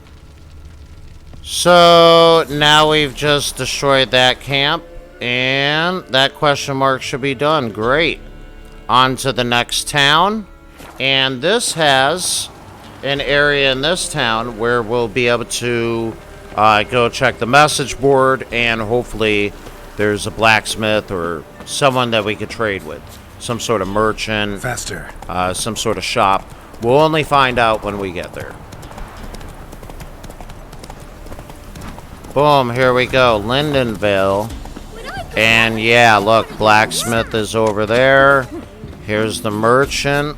So now we've just destroyed that camp. And that question mark should be done. Great. On to the next town. And this has an area in this town where we'll be able to go check the message board. And hopefully there's a blacksmith or someone that we could trade with. Some sort of merchant. Faster. Some sort of shop. We'll only find out when we get there. Boom, here we go. Lindenvale. And yeah, look, blacksmith is over there. Here's the merchant.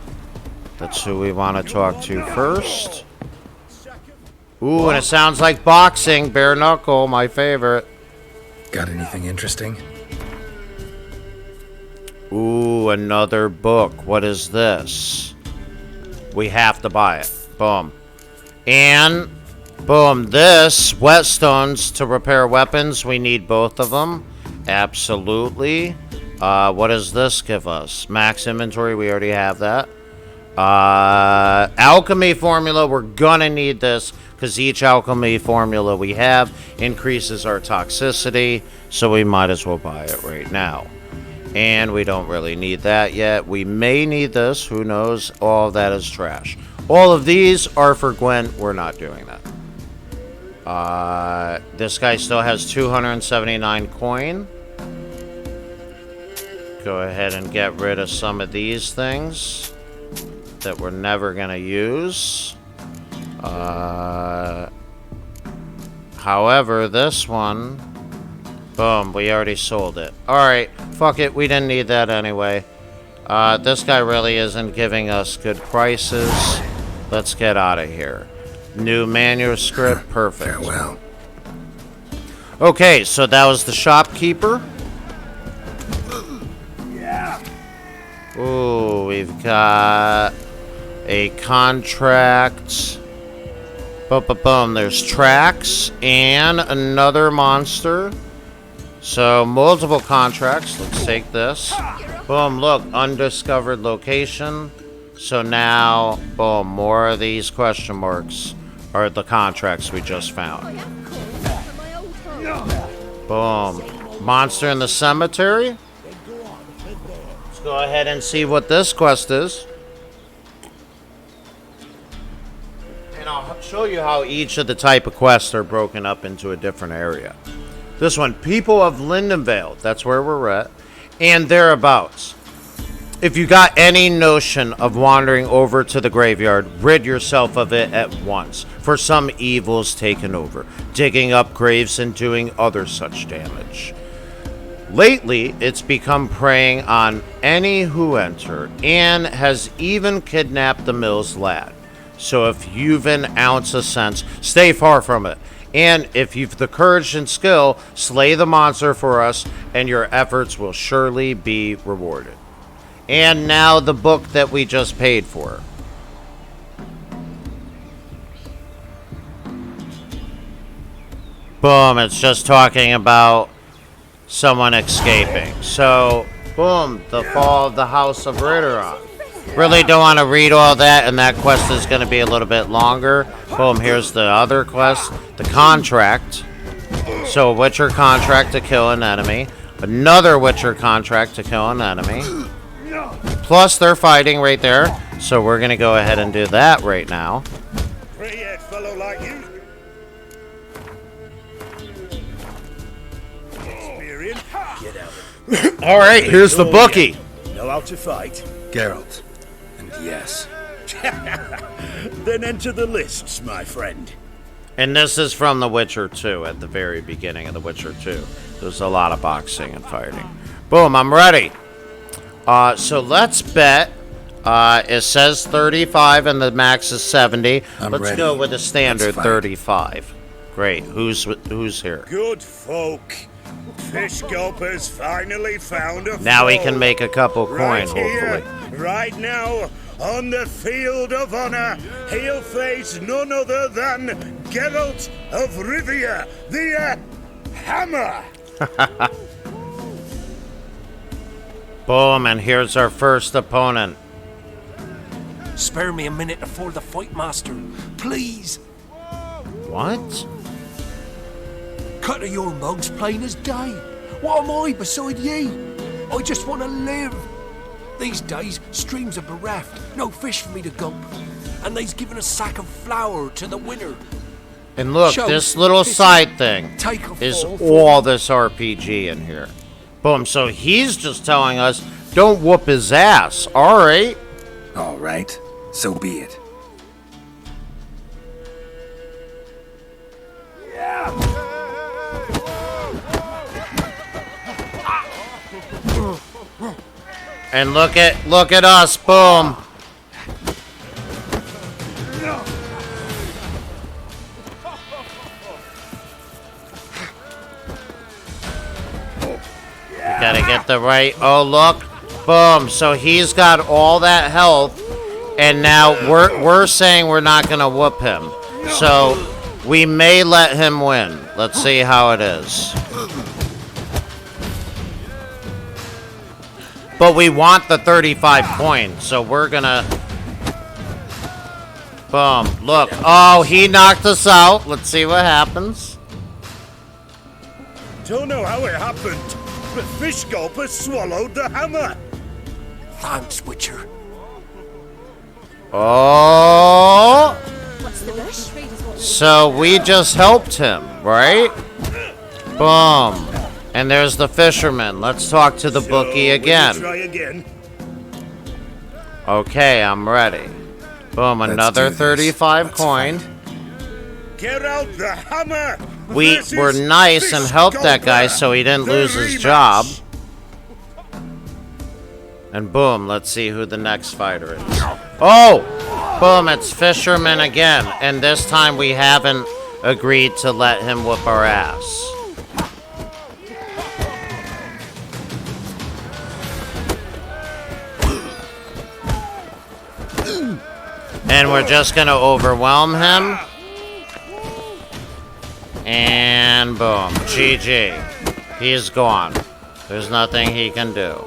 That's who we want to talk to first. Ooh, and it sounds like boxing. Bare knuckle, my favorite. Got anything interesting? Ooh, another book. What is this? We have to buy it. Boom. And boom, this whetstones to repair weapons. We need both of them. Absolutely. What does this give us? Max inventory. We already have that. Alchemy formula. We're gonna need this because each alchemy formula we have increases our toxicity. So we might as well buy it right now. And we don't really need that yet. We may need this. Who knows? All of that is trash. All of these are for Gwent. We're not doing that. This guy still has 279 coin. Go ahead and get rid of some of these things that we're never going to use. However, this one... Boom, we already sold it. Alright, fuck it, we didn't need that anyway. This guy really isn't giving us good prices. Let's get out of here. New manuscript, perfect. Farewell. Okay, so that was the shopkeeper. Ooh, we've got a contract. Boom, there's tracks and another monster. So, multiple contracts. Let's take this. Boom, look, undiscovered location. So now, boom, more of these question marks are the contracts we just found. Boom. Monster in the cemetery. Let's go ahead and see what this quest is. And I'll show you how each of the type of quests are broken up into a different area. This one, People of Lindenvale. That's where we're at. And thereabouts. if you got any notion of wandering over to the graveyard, rid yourself of it at once, for some evil's taken over, digging up graves and doing other such damage. Lately, it's become preying on any who enter, and has even kidnapped the mill's lad. So if you've an ounce of sense, stay far from it. And if you've the courage and skill, slay the monster for us, and your efforts will surely be rewarded. And now the book that we just paid for. Boom, it's just talking about someone escaping. So, boom, the fall of the House of Ritteron. Really don't want to read all that, and that quest is going to be a little bit longer. Boom, here's the other quest. The contract. So, a Witcher contract to kill an enemy. Another Witcher contract to kill an enemy. Plus, they're fighting right there. So, we're going to go ahead and do that right now. Gray-haired fellow like you. Experience. Get out. All right, here's the bookie. Know how to fight? Geralt. And yes. Then enter the lists, my friend. And this is from The Witcher 2, at the very beginning of The Witcher 2. There's a lot of boxing and fighting. Boom, I'm ready. So let's bet. It says 35 and the max is 70. Let's ready. go with the standard 35. Great. Who's here? Good folk. Fish Gulper's finally found a Now we foe. can make a couple Right coin, here, hopefully. right now, on the field of honor, he'll face none other than Geralt of Rivia, the Hammer. Boom, and here's our first opponent. Spare me a minute before the fight, master. Please. What? Cut of your mugs plain as day. What am I beside ye? I just want to live. These days, streams are bereft. No fish for me to gulp. And they's given a sack of flour to the winner. And look, Show this little this side thing take a is fall all this RPG in here. Boom, so he's just telling us, don't whoop his ass. All right. All right, so be it. And look at us, boom. Gotta get the right. Oh, look. Boom. So he's got all that health. And now we're saying we're not going to whoop him. So we may let him win. Let's see how it is. But we want the 35 coins. So we're going to... Boom. Look. Oh, he knocked us out. Let's see what happens. Don't know how it happened, but Fish Gulper swallowed the hammer. Thanks, Witcher. Oh. What's the rush? So we just helped him, right? Boom. And there's the fisherman. Let's talk to the bookie again. Try again. Okay, I'm ready. Boom, another 35 coin. Get out the hammer. We were nice and helped that guy so he didn't lose his job. And boom, let's see who the next fighter is. Oh! Boom, it's Fisherman again. And this time we haven't agreed to let him whoop our ass. And we're just gonna overwhelm him. And boom, GG. He's gone. There's nothing he can do.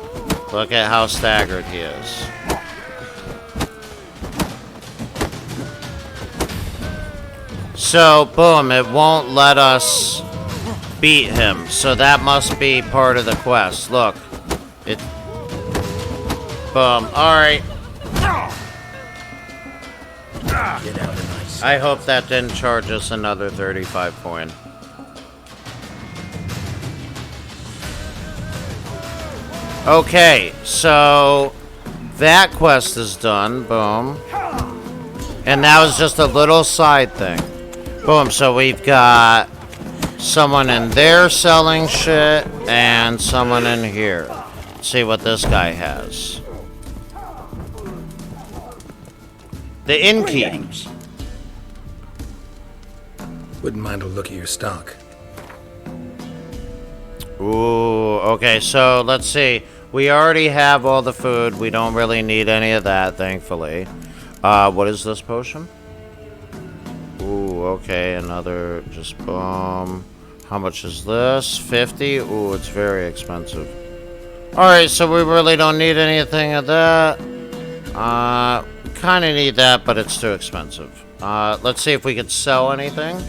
Look at how staggered he is. So, boom, it won't let us beat him. So that must be part of the quest. Look. It... Boom. Alright. I hope that didn't charge us another 35 coin. Okay, so that quest is done. Boom. And that was just a little side thing. Boom. So we've got someone in there selling shit and someone in here. Let's see what this guy has. The innkeep. Wouldn't mind a look at your stock. Ooh, okay, so let's see. We already have all the food. We don't really need any of that, thankfully. What is this potion? Ooh, okay, another, just boom. How much is this? 50? Ooh, it's very expensive. Alright, so we really don't need anything of that. Kind of need that, but it's too expensive. Let's see if we could sell anything.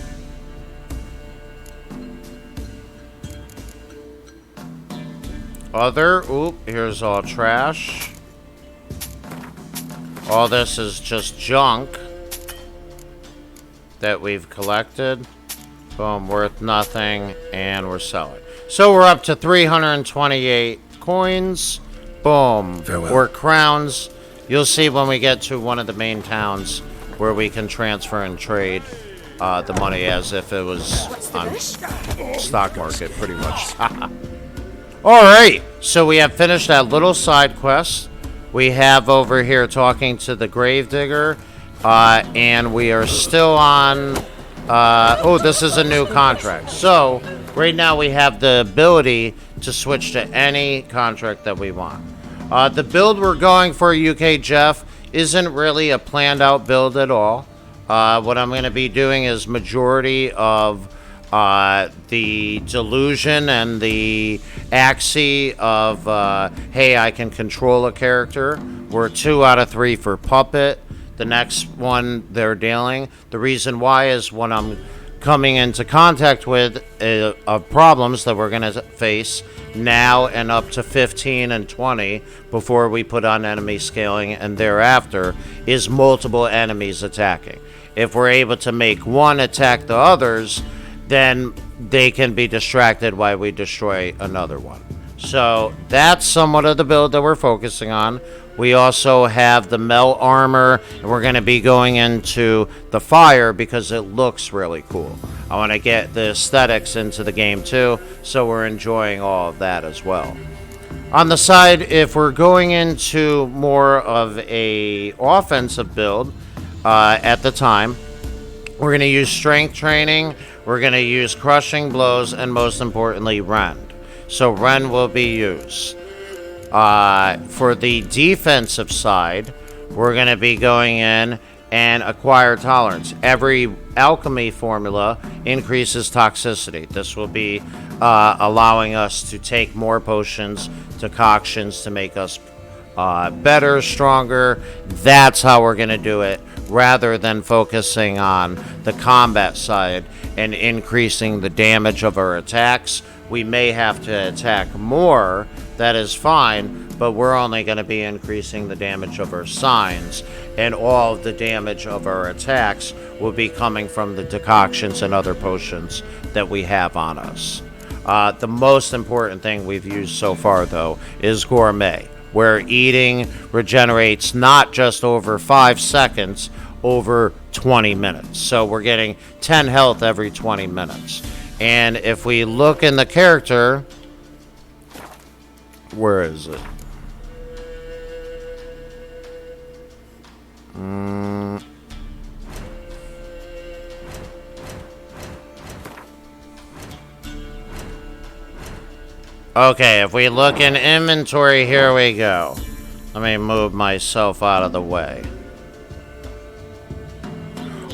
Other, oop, here's all trash. All this is just junk that we've collected. Boom, worth nothing, and we're selling. So we're up to 328 coins. Boom, or crowns. You'll see when we get to one of the main towns where we can transfer and trade the money as if it was on stock market, pretty much. Alright, so we have finished that little side quest. We have over here talking to the gravedigger, and we are still on... oh, this is a new contract. So, right now we have the ability to switch to any contract that we want. The build we're going for, UK Jeff, isn't really a planned out build at all. What I'm going to be doing is majority of the delusion and the axie of, hey, I can control a character. We're 2 out of 3 for puppet. The next one they're dealing. The reason why is when I'm coming into contact with problems that we're going to face now and up to 15 and 20 before we put on enemy scaling, and thereafter is multiple enemies attacking. If we're able to make one attack the others, then they can be distracted while we destroy another one. So that's somewhat of the build that we're focusing on. We also have the melt armor, and we're going to be going into the fire because it looks really cool. I want to get the aesthetics into the game too, so we're enjoying all of that as well. On the side, if we're going into more of a offensive build at the time, we're going to use strength training, we're going to use crushing blows, and most importantly, rend. So rend will be used. For the defensive side, we're going to be going in and acquire tolerance. Every alchemy formula increases toxicity. This will be allowing us to take more potions, decoctions to make us better, stronger. That's how we're going to do it, rather than focusing on the combat side and increasing the damage of our attacks. We may have to attack more, that is fine, but we're only going to be increasing the damage of our signs, and all of the damage of our attacks will be coming from the decoctions and other potions that we have on us. The most important thing we've used so far, though, is gourmet, where eating regenerates not just over 5 seconds, over 20 minutes. So we're getting 10 health every 20 minutes. And if we look in the character, where is it? Okay, if we look in inventory, here we go. Let me move myself out of the way.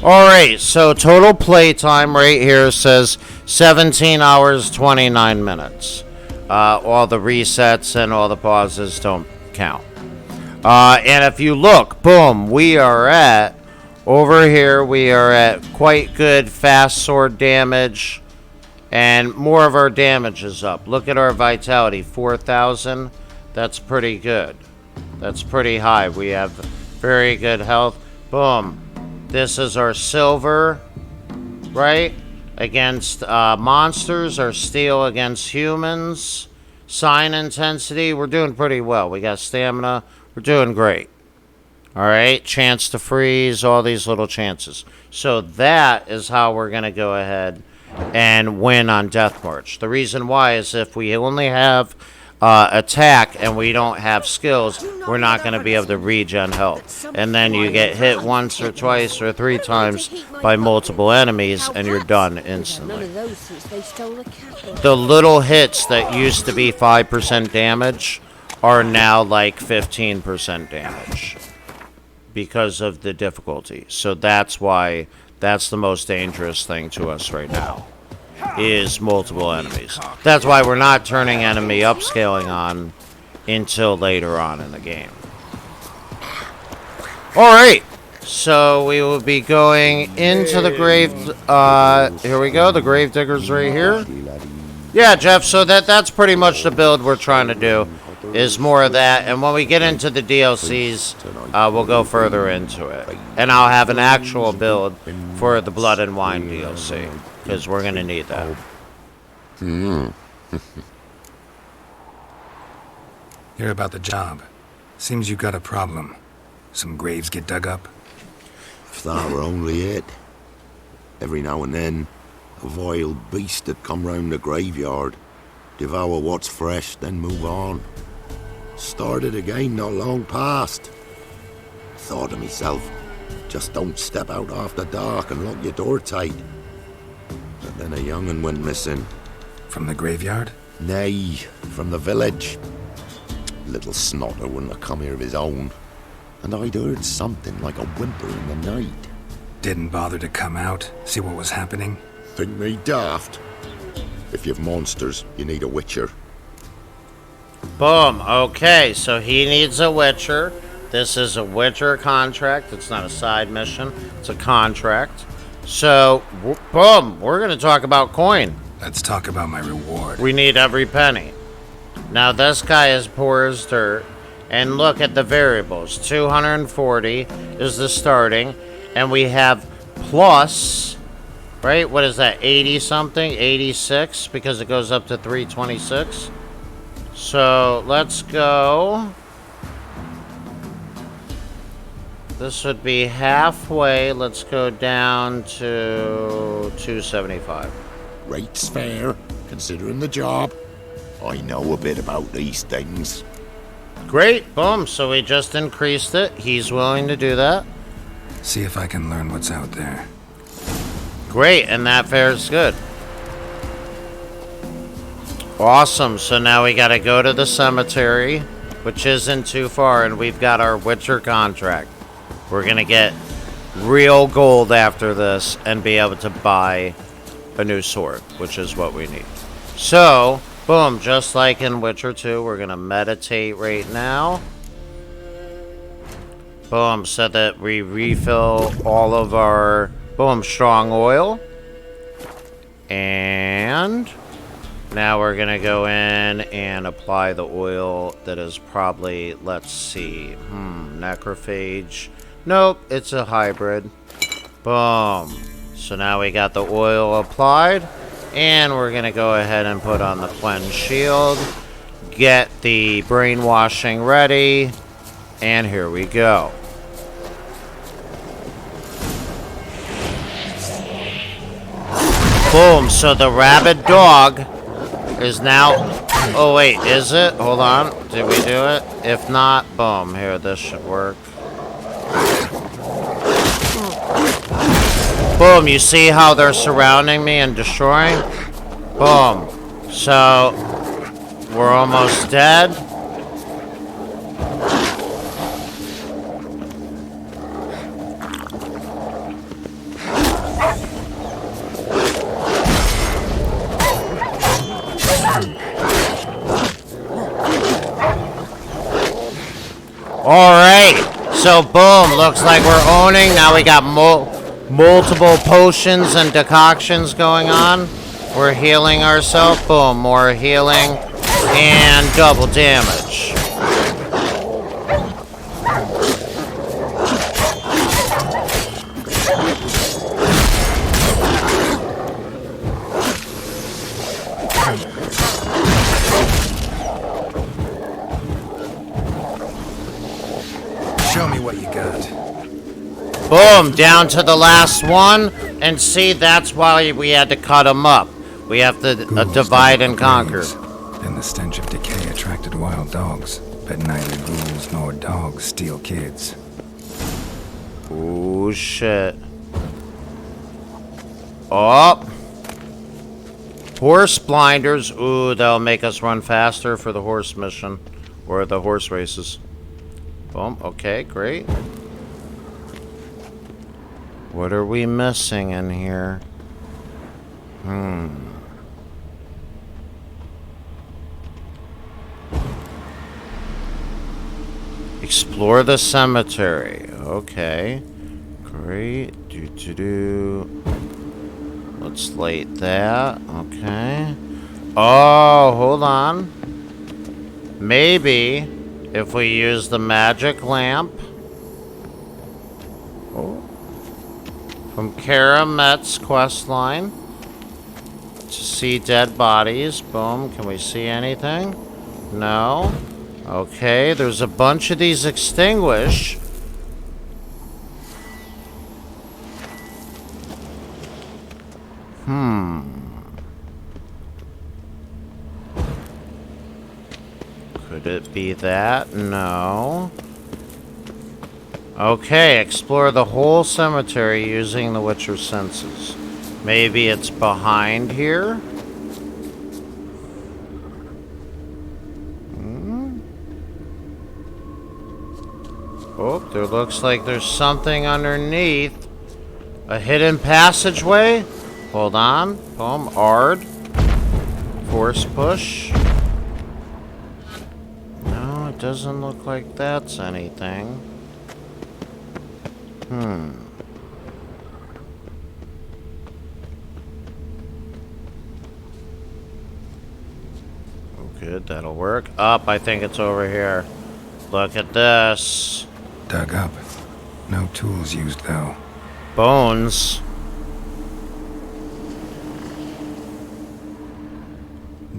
Alright, so total playtime right here says 17 hours, 29 minutes. All the resets and all the pauses don't count. And if you look, boom, we are at, over here, we are at quite good fast sword damage. And more of our damage is up. Look at our vitality, 4,000. That's pretty good. That's pretty high. We have very good health. Boom. This is our silver, right? Against monsters, our steel against humans. Sign intensity, we're doing pretty well. We got stamina, We're doing great. All right, chance to freeze, all these little chances. So that is how we're going to go ahead and win on Death March. The reason why is if we only have attack and we don't have skills, we're not going to be able to regen health. And then you get hit once or twice or 3 times by multiple enemies and you're done instantly. The little hits that used to be 5% damage are now like 15% damage because of the difficulty. So that's why that's the most dangerous thing to us right now, is multiple enemies. That's why we're not turning enemy upscaling on until later on in the game. Alright, so we will be going into the grave. Here we go, the grave digger's right here. Yeah, Jeff, so that's pretty much the build we're trying to do, is more of that. And when we get into the DLCs, we'll go further into it. And I'll have an actual build for the Blood and Wine DLC, because we're going to need that. Hear about the job. Seems you got a problem. Some graves get dug up? If that were only it. Every now and then, a vile beast would come round the graveyard, devour what's fresh, then move on. Started again not long past. Thought to myself, just don't step out after dark and lock your door tight. But then a young'un went missing. From the graveyard? Nay, from the village. Little snotter wouldn't have come here of his own. And I'd heard something like a whimper in the night. Didn't bother to come out, see what was happening? Think me daft? If you've monsters, you need a witcher. Boom. Okay, so he needs a witcher. This is a witcher contract. It's not a side mission. It's a contract. So, boom. We're going to talk about coin. Let's talk about my reward. We need every penny. Now, this guy is poor as dirt. And look at the variables. 240 is the starting. And we have plus, right? What is that? 80 something? 86? Because it goes up to 326. So, let's go. This would be halfway. Let's go down to 275. Rate's fair, considering the job. I know a bit about these things. Great. Boom. So we just increased it. He's willing to do that. See if I can learn what's out there. Great. And that fares good. Awesome. So now we got to go to the cemetery, which isn't too far, and we've got our Witcher contract. We're going to get real gold after this and be able to buy a new sword, which is what we need. So, boom, just like in Witcher 2, we're going to meditate right now. Boom, so that we refill all of our, boom, strong oil. And now we're going to go in and apply the oil that is probably, let's see, necrophage. Nope, it's a hybrid. Boom. So now we got the oil applied. And we're going to go ahead and put on the cleanse shield. Get the brainwashing ready. And here we go. Boom. So the rabid dog is now... Oh, wait. Is it? Hold on. Did we do it? If not, boom. Here, this should work. Boom, you see how they're surrounding me and destroying? Boom. So, we're almost dead. Alright, so boom, looks like we're owning. Now we got multiple potions and decoctions going on. We're healing ourselves. Boom, more healing. And double damage. me what you got. Boom, down to the last one. And see, that's why we had to cut them up. We have to divide and conquer. And the stench of decay attracted wild dogs. But neither ghouls nor dogs steal kids. Oh, shit. Oh. Horse blinders. Ooh, that'll make us run faster for the horse mission. Or the horse races. Boom. Okay, great. What are we missing in here? Explore the cemetery. Okay. Great. Let's light that. Okay. Oh, hold on. Maybe if we use the magic lamp. Oh. From Kara Met's quest line. To see dead bodies. Boom. Can we see anything? No. Okay, there's a bunch of these extinguished. Could it be that? No. Okay, explore the whole cemetery using the Witcher's senses. Maybe it's behind here? Oh, there looks like there's something underneath. A hidden passageway? Hold on. Boom. Ard. Force push. No, it doesn't look like that's anything. Oh, good. That'll work. Up, I think it's over here. Look at this. Dug up. No tools used, though. Bones.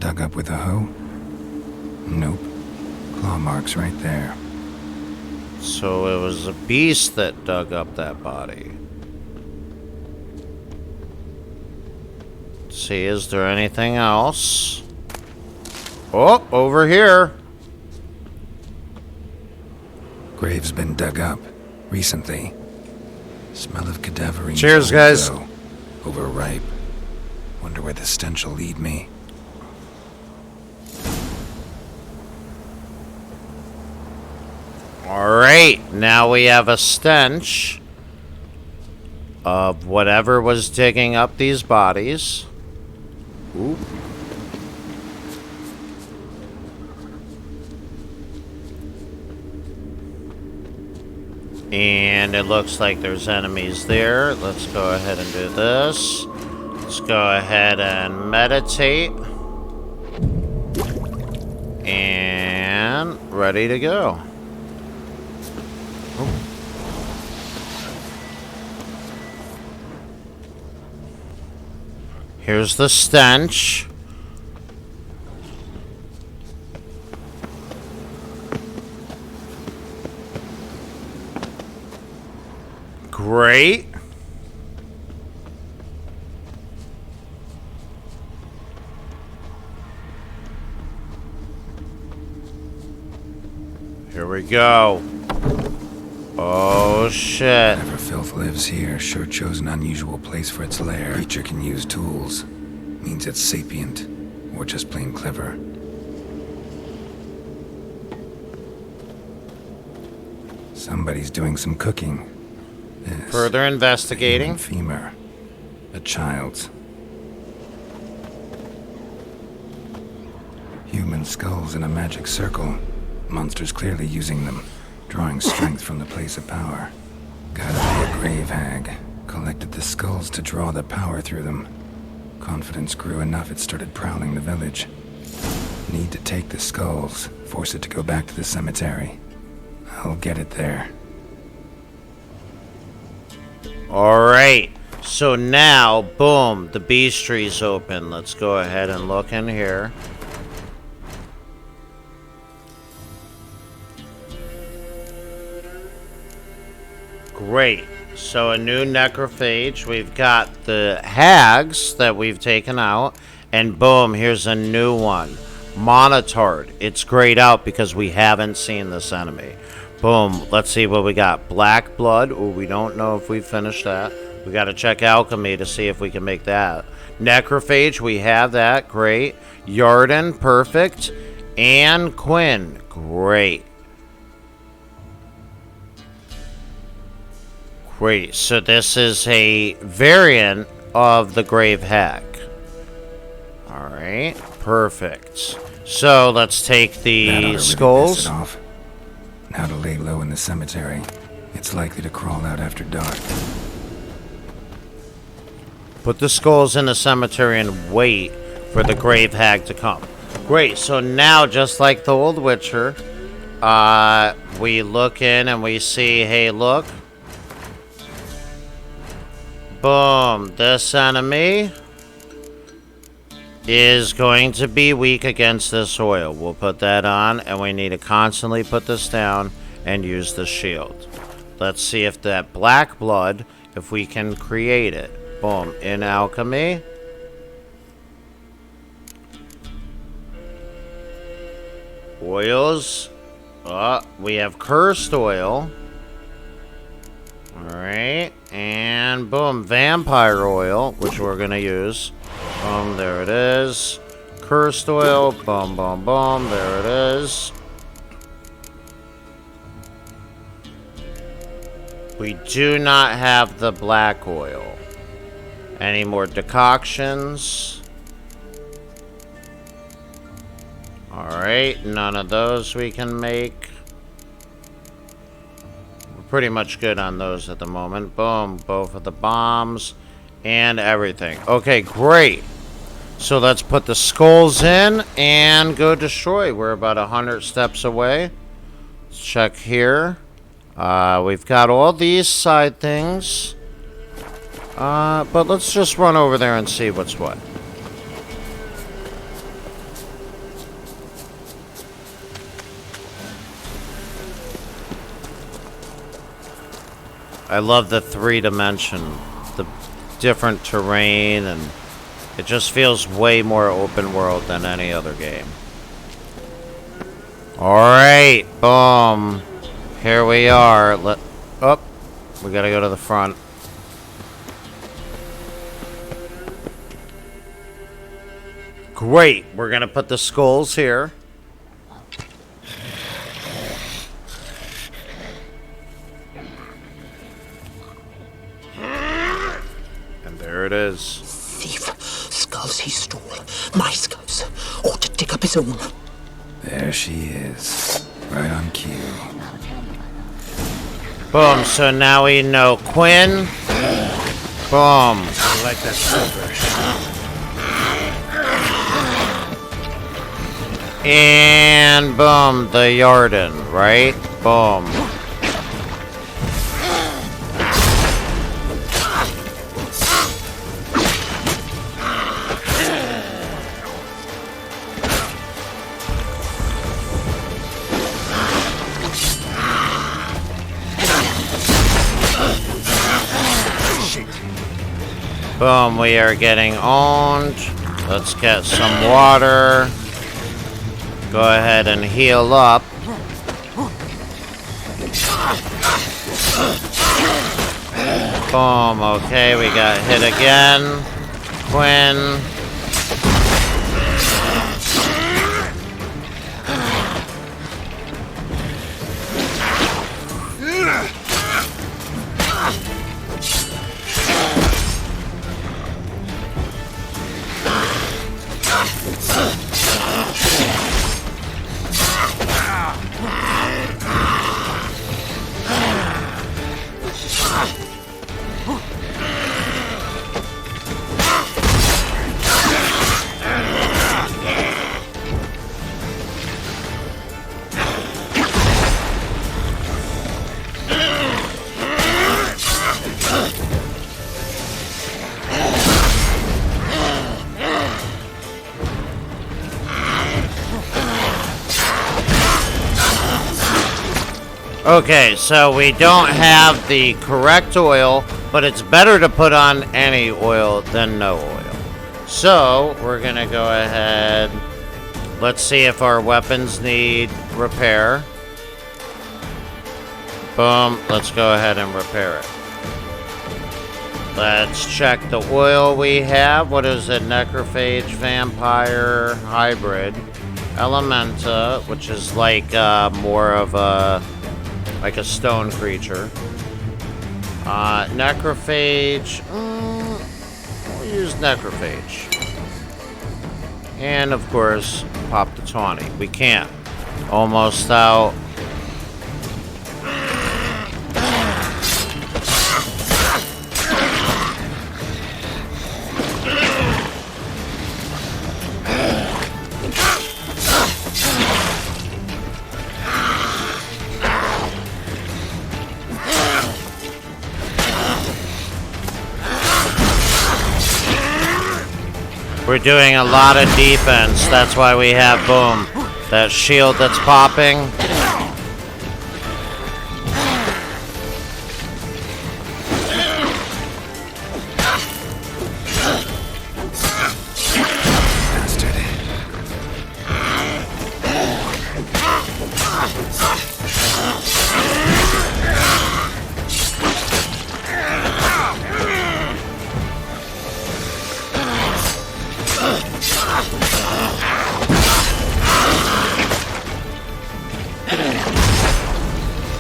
Dug up with a hoe? Nope. Claw marks right there. So it was a beast that dug up that body. Let's see, is there anything else? Oh, over here. Grave's been dug up. Recently. Smell of cadaverine. Cheers, guys. Though. Overripe. Wonder where the stench will lead me. Alright, now we have a stench of whatever was digging up these bodies. Ooh. And it looks like there's enemies there. Let's go ahead and do this. Let's go ahead and meditate. And ready to go. Here's the stench. Great. Here we go. Oh, shit. Whatever filth lives here sure chose an unusual place for its lair. Creature can use tools. Means it's sapient. Or just plain clever. Somebody's doing some cooking. This, further investigating. Femur. A child's. Human skulls in a magic circle. Monsters clearly using them. Drawing strength from the place of power. Gotta be a grave hag. Collected the skulls to draw the power through them. Confidence grew enough it started prowling the village. Need to take the skulls. Force it to go back to the cemetery. I'll get it there. Alright. So now, boom, the bestiary's open. Let's go ahead and look in here. Great. So a new necrophage. We've got the hags that we've taken out. And boom, here's a new one. Monotard. It's grayed out because we haven't seen this enemy. Boom. Let's see what we got. Black blood. Oh, we don't know if we finished that. We got to check alchemy to see if we can make that. Necrophage. We have that. Great. Yarden. Perfect. And Quinn. Great. Great. So this is a variant of the Grave Hag. Alright. Perfect. So let's take the skulls. Off. Now to lay low in the cemetery. It's likely to crawl out after dark. Put the skulls in the cemetery and wait for the Grave Hag to come. Great. So now, just like the old Witcher, we look in and we see, hey, look. Boom. This enemy is going to be weak against this oil. We'll put that on, and we need to constantly put this down and use the shield. Let's see if that black blood, if we can create it. Boom. In alchemy. Oils. We have cursed oil. Alright. And boom. Vampire oil, which we're going to use. Boom, there it is. Cursed oil. Boom, boom, boom. There it is. We do not have the black oil. Any more decoctions? Alright, none of those we can make. We're pretty much good on those at the moment. Boom, both of the bombs. And everything. Okay, great. So let's put the skulls in and go destroy. We're about 100 steps away. Let's check here. We've got all these side things. But let's just run over there and see what's what. I love the 3-dimension. The different terrain, and it just feels way more open world than any other game. Alright, boom. Here we are. We gotta go to the front. Great, we're gonna put the skulls here. There it is. Thief. Skulls he stole. My skulls. Ought to dig up his own. There she is. Right on cue. Boom, so now we know Quinn. Boom. I like that silver. And boom, the Yarden, right? Boom. Boom, we are getting owned. Let's get some water. Go ahead and heal up. Boom, okay, we got hit again. Quinn. Okay, so we don't have the correct oil, but it's better to put on any oil than no oil. So, we're gonna go ahead. Let's see if our weapons need repair. Boom. Let's go ahead and repair it. Let's check the oil we have. What is it? Necrophage, Vampire, Hybrid. Elementa, which is like more of a stone creature. Necrophage. We'll use Necrophage. And of course, pop the tawny. We can't. Almost out. We're doing a lot of defense. That's why we have, boom, that shield that's popping.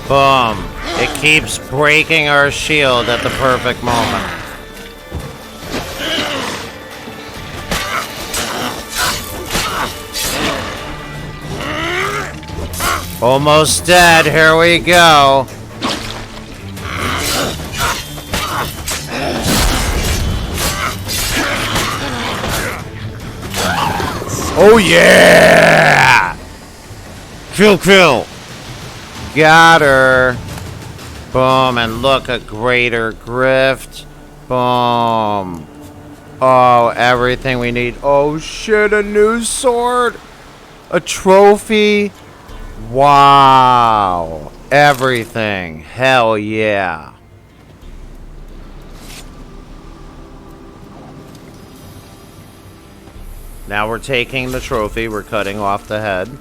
Boom. It keeps breaking our shield at the perfect moment. Almost dead. Here we go. Oh yeah! Kill. Got her. Boom, and look, a greater grift. Boom. Oh, everything we need. Oh shit, a new sword. A trophy. Wow. Everything. Hell yeah. Now we're taking the trophy. We're cutting off the head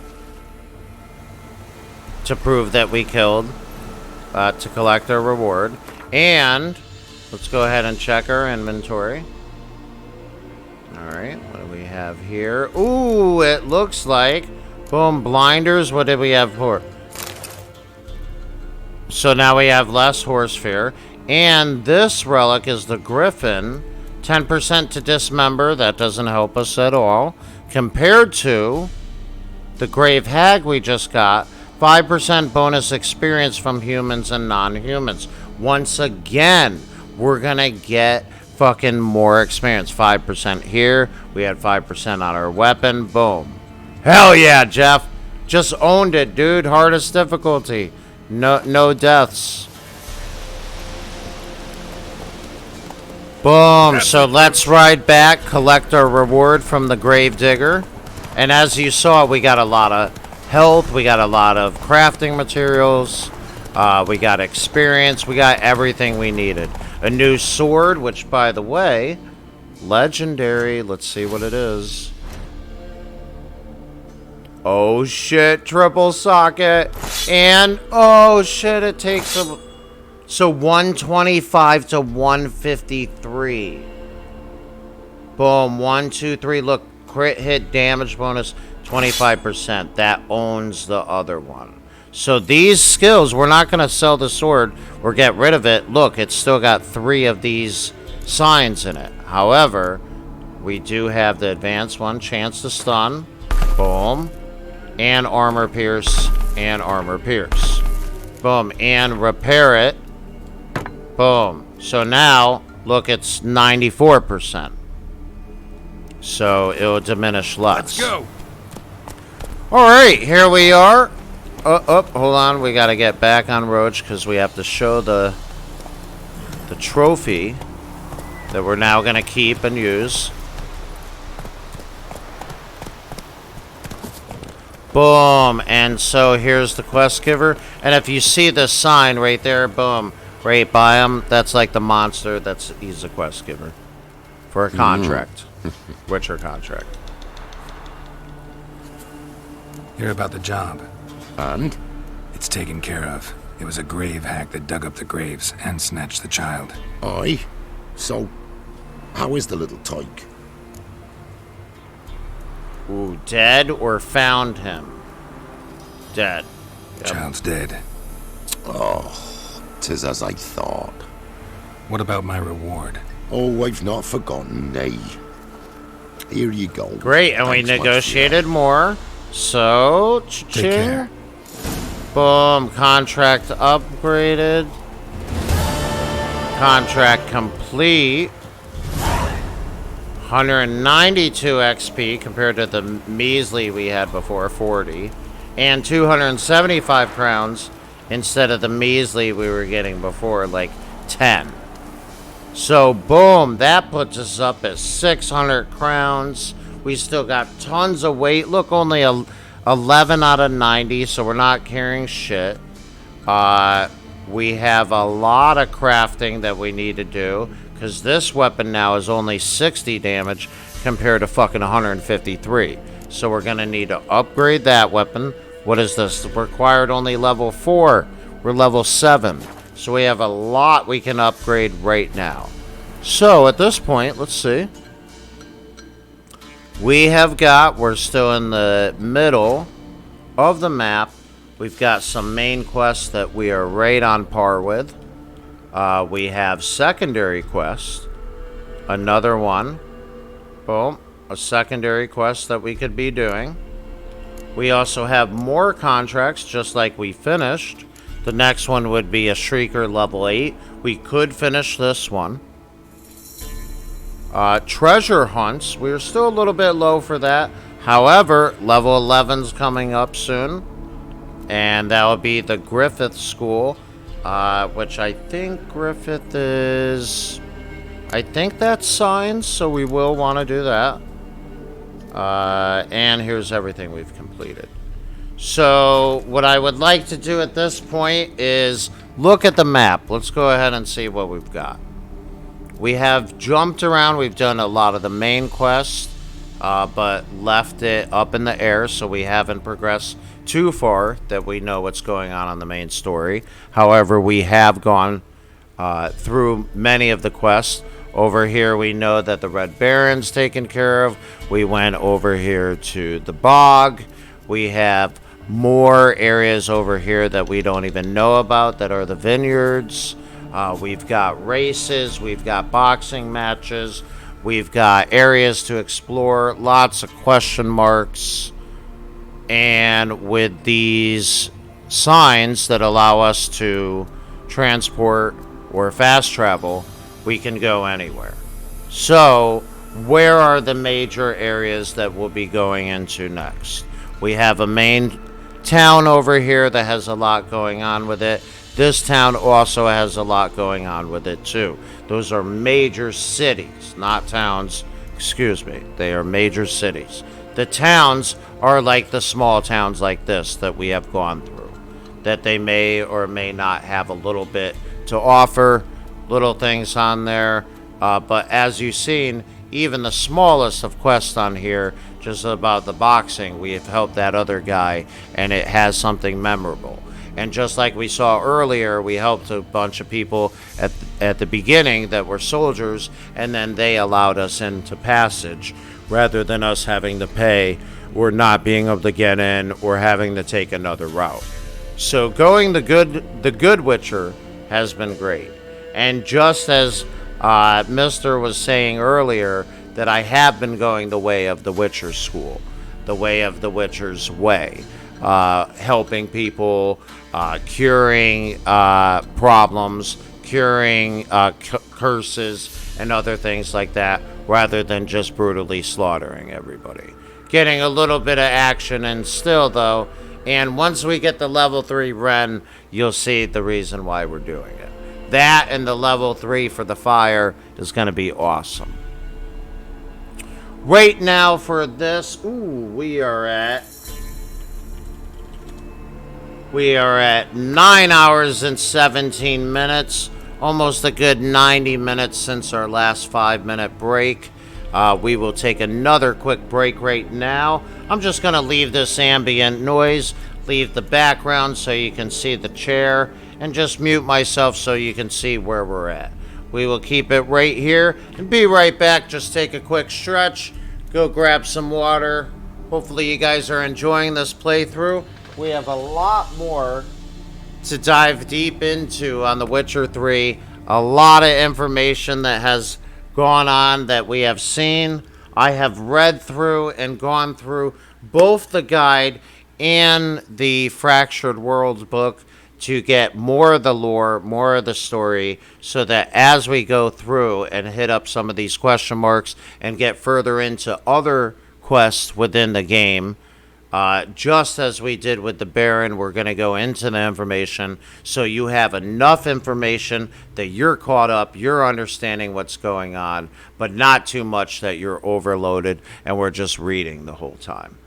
to prove that we killed, to collect our reward. And let's go ahead and check our inventory. Alright, what do we have here? Ooh, it looks like, boom, blinders. What did we have for? So now we have less horse fear. And this relic is the Griffin. 10% to dismember. That doesn't help us at all. Compared to the Grave Hag we just got. 5% bonus experience from humans and non-humans. Once again, we're gonna get fucking more experience. 5% here. We had 5% on our weapon. Boom. Hell yeah, Jeff. Just owned it, dude. Hardest difficulty. No deaths. Boom. So let's ride back, collect our reward from the Gravedigger. And as you saw, we got a lot of health, we got a lot of crafting materials, we got experience, we got everything we needed. A new sword, which by the way, legendary. Let's see what it is. Oh shit, triple socket. And oh shit, it takes a... So 125 to 153. Boom, 1, 2, 3. Look, crit hit damage bonus 25%. That owns the other one. So these skills, we're not going to sell the sword or get rid of it. Look, it's still got 3 of these signs in it. However, we do have the advanced one, chance to stun. Boom. And armor pierce. And armor pierce. Boom. And repair it. Boom. So now, look, it's 94%. So it'll diminish less. Let's go. Alright, here we are. Hold on. We got to get back on Roach because we have to show the trophy that we're now going to keep and use. Boom. And so here's the quest giver. And if you see the sign right there, boom, right by him, that's like the monster. He's a quest giver for a contract. Witcher contract. Hear about the job. And? It's taken care of. It was a grave hack that dug up the graves and snatched the child. Aye? So, how is the little tyke? Ooh, dead or found him? Dead. Yep. Child's dead. Oh, 'tis as I thought. What about my reward? Oh, I've not forgotten, nay. Here you go. Great, and Thanks we much negotiated more. So, Take care. Boom, contract upgraded. Contract complete. 192 XP compared to the measly we had before, 40. And 275 crowns instead of the measly we were getting before, like 10. So, boom, that puts us up at 600 crowns. We still got tons of weight. Look, only 11 out of 90, so we're not carrying shit. We have a lot of crafting that we need to do, because this weapon now is only 60 damage compared to fucking 153. So we're going to need to upgrade that weapon. What is this? Required only level 4. We're level 7. So we have a lot we can upgrade right now. So at this point, let's see. We're still in the middle of the map. We've got some main quests that we are right on par with. We have secondary quests. Another one. Boom. A secondary quest that we could be doing. We also have more contracts, just like we finished. The next one would be a Shrieker level 8. We could finish this one. Treasure hunts. We're still a little bit low for that. However, level 11's coming up soon. And that will be the Griffith School. Which I think Griffith is... I think that's signs, so we will want to do that. And here's everything we've completed. So, what I would like to do at this point is look at the map. Let's go ahead and see what we've got. We have jumped around. We've done a lot of the main quests, but left it up in the air, so we haven't progressed too far that we know what's going on the main story. However, we have gone through many of the quests. Over here, we know that the Red Barron's taken care of. We went over here to the bog. We have more areas over here that we don't even know about that are the vineyards. We've got races. We've got boxing matches. We've got areas to explore. Lots of question marks. And with these signs that allow us to transport or fast travel, we can go anywhere. So, where are the major areas that we'll be going into next? We have a main town over here that has a lot going on with it. This town also has a lot going on with it too. Those are major cities, not towns. Excuse me. They are major cities. The towns are like the small towns like this that we have gone through. That they may or may not have a little bit to offer. Little things on there. But as you've seen, even the smallest of quests on here, just about the boxing, we have helped that other guy, and it has something memorable. And just like we saw earlier, we helped a bunch of people at the beginning that were soldiers, and then they allowed us into passage, rather than us having to pay or not being able to get in or having to take another route. So going the good Witcher has been great. And just as Mr. was saying earlier, that I have been going the way of the Witcher school, the way of the Witcher's way, helping people, curing problems, curing curses, and other things like that, rather than just brutally slaughtering everybody. Getting a little bit of action and still, though, and once we get the level 3 Ren, you'll see the reason why we're doing it. That and the level 3 for the fire is going to be awesome. Right now for this, we are at We are at 9 hours and 17 minutes, almost a good 90 minutes since our last 5-minute break. We will take another quick break right now. I'm just going to leave this ambient noise, leave the background so you can see the chair, and just mute myself so you can see where we're at. We will keep it right here and be right back. Just take a quick stretch, go grab some water. Hopefully you guys are enjoying this playthrough. We have a lot more to dive deep into on The Witcher 3. A lot of information that has gone on that we have seen. I have read through and gone through both the guide and the Fractured Worlds book to get more of the lore, more of the story, so that as we go through and hit up some of these question marks and get further into other quests within the game, just as we did with the Baron, we're going to go into the information so you have enough information that you're caught up, you're understanding what's going on, but not too much that you're overloaded and we're just reading the whole time.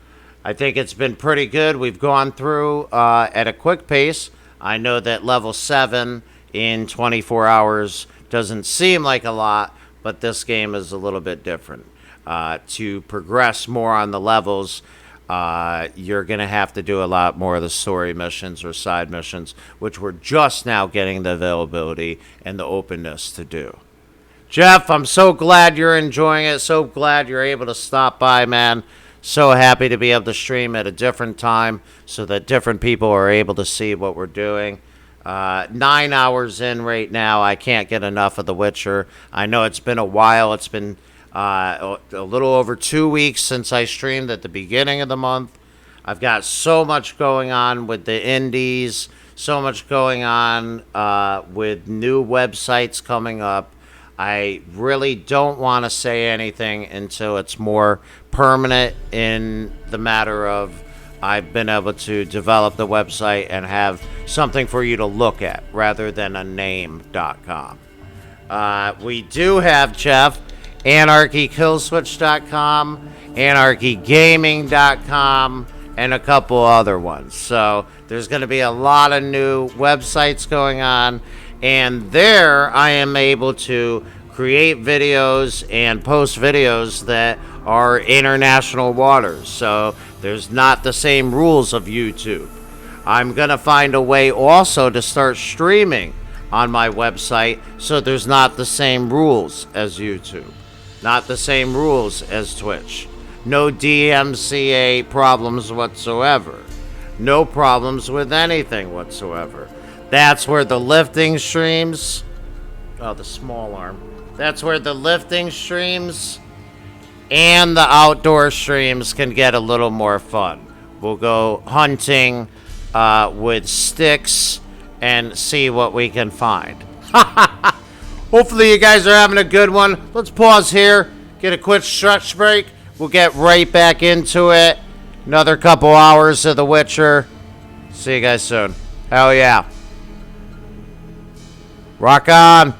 I think it's been pretty good. We've gone through at a quick pace. I know that level 7 in 24 hours doesn't seem like a lot, but this game is a little bit different. To progress more on the levels, you're going to have to do a lot more of the story missions or side missions, which we're just now getting the availability and the openness to do. Jeff, I'm so glad you're enjoying it. So glad you're able to stop by, man. So happy to be able to stream at a different time so that different people are able to see what we're doing. 9 hours in right now. I can't get enough of The Witcher. I know it's been a while. It's been a little over 2 weeks since I streamed at the beginning of the month. I've got so much going on with the indies, so much going on with new websites coming up. I really don't want to say anything until it's more permanent in the matter of I've been able to develop the website and have something for you to look at rather than a name.com. We do have, Jeff, anarchykillswitch.com, anarchygaming.com, and a couple other ones. So there's going to be a lot of new websites going on. And there I am able to create videos and post videos that are international waters. So there's not the same rules of YouTube. I'm going to find a way also to start streaming on my website so there's not the same rules as YouTube. Not the same rules as Twitch. No DMCA problems whatsoever. No problems with anything whatsoever. That's where the lifting streams, the small arm. That's where the lifting streams and the outdoor streams can get a little more fun. We'll go hunting with sticks and see what we can find. Hopefully you guys are having a good one. Let's pause here, get a quick stretch break. We'll get right back into it. Another couple hours of The Witcher. See you guys soon. Hell yeah. Rock on!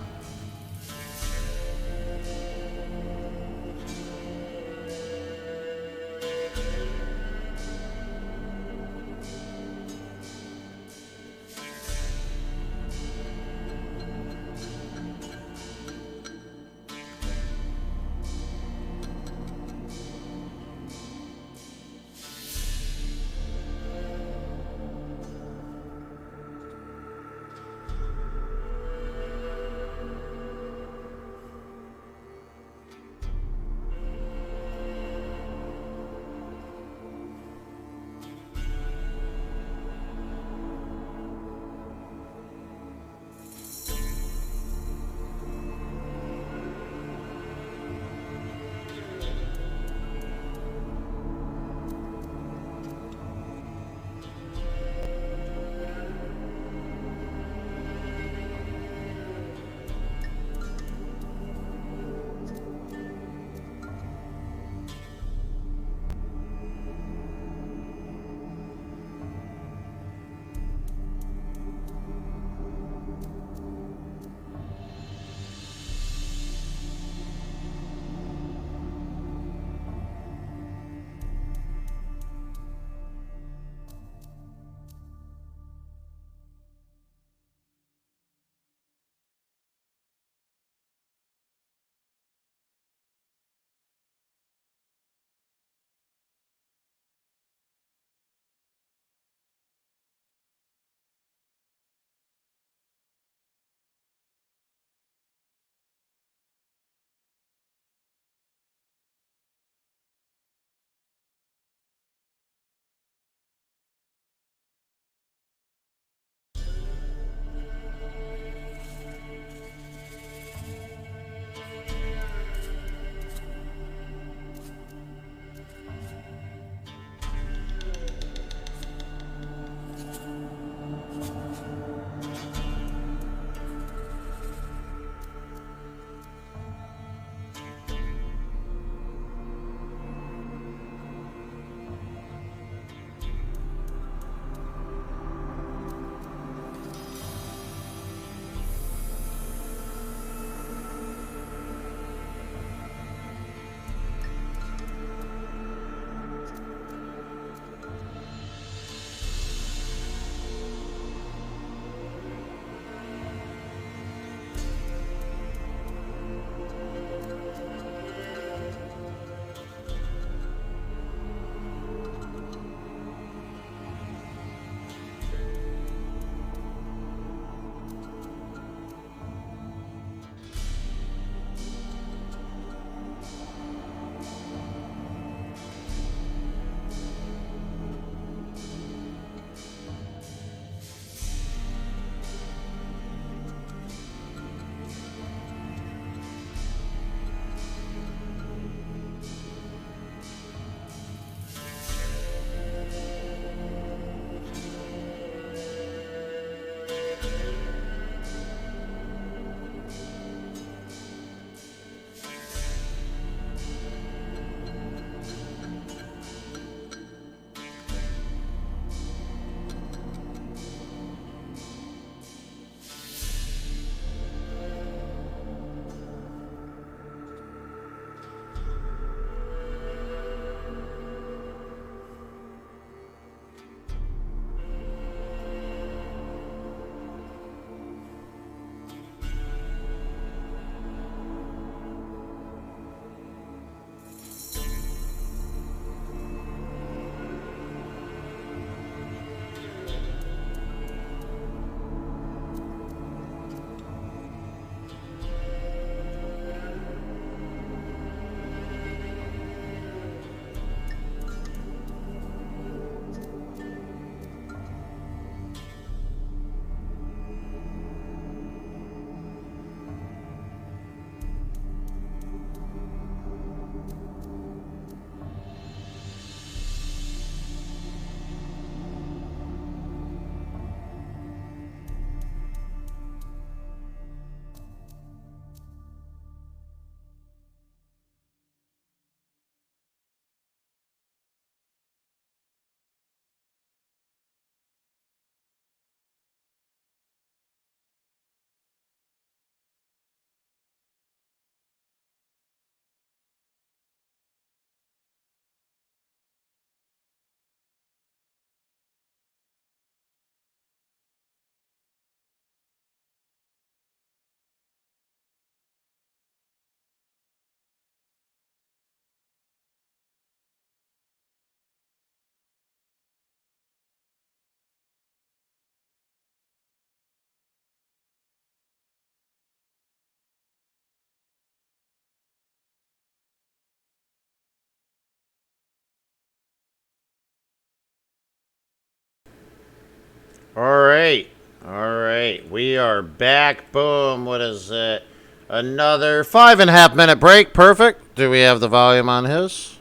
Alright. Alright. We are back. Boom. What is it? Another 5.5 minute break. Perfect. Do we have the volume on his?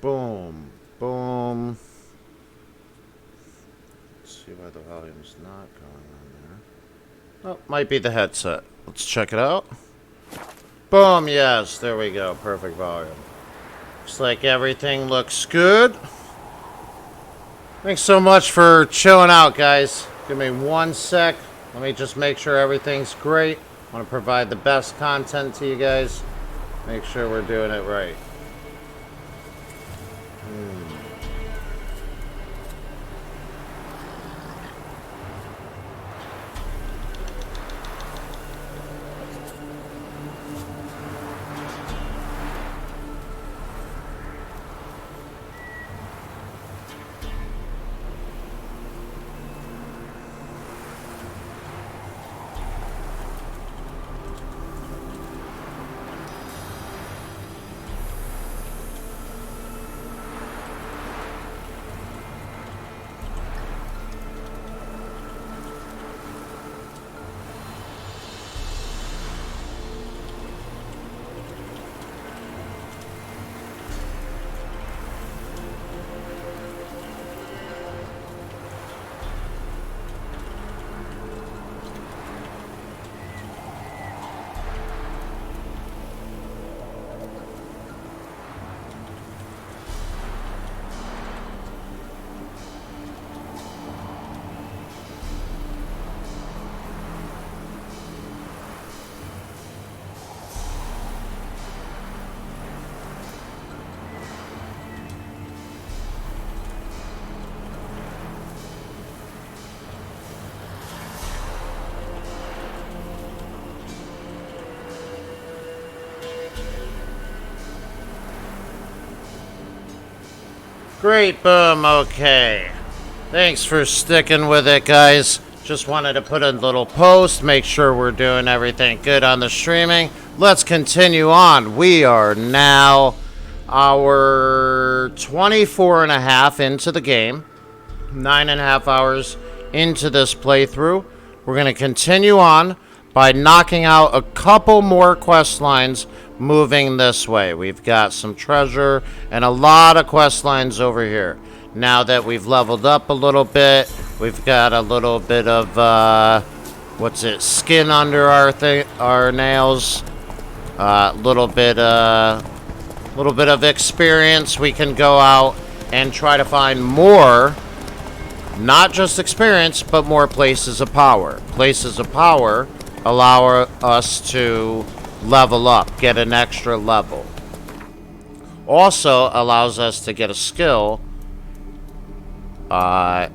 Boom. Boom. Let's see why the volume's not going on there. Oh, might be the headset. Let's check it out. Boom. Yes. There we go. Perfect volume. Looks like everything looks good. Thanks so much for chilling out, guys. Give me 1 sec. Let me just make sure everything's great. I want to provide the best content to you guys. Make sure we're doing it right. Great, boom, okay. Thanks for sticking with it, guys. Just wanted to put a little post, make sure we're doing everything good on the streaming. Let's continue on. We are now our 24.5 into the game. 9.5 hours into this playthrough. We're going to continue on by knocking out a couple more quest lines moving this way. We've got some treasure and a lot of quest lines over here. Now that we've leveled up a little bit, we've got a little bit of skin under our nails. Little bit of experience. We can go out and try to find more, not just experience, but more places of power. Places of power allow us to level up, get an extra level. Also allows us to get a skill, like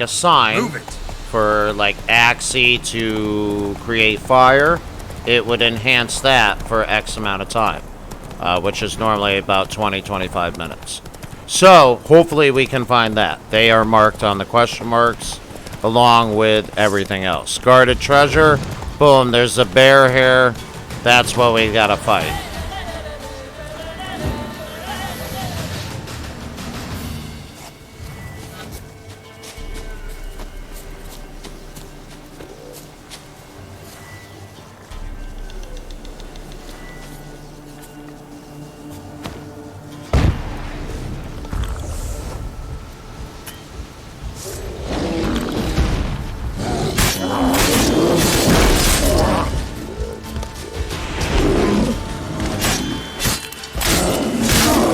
a sign for like Axie to create fire. It would enhance that for X amount of time, which is normally about 20-25 minutes. So hopefully we can find that. They are marked on the question marks along with everything else. Guarded treasure. Boom, there's a bear here. That's what we gotta fight.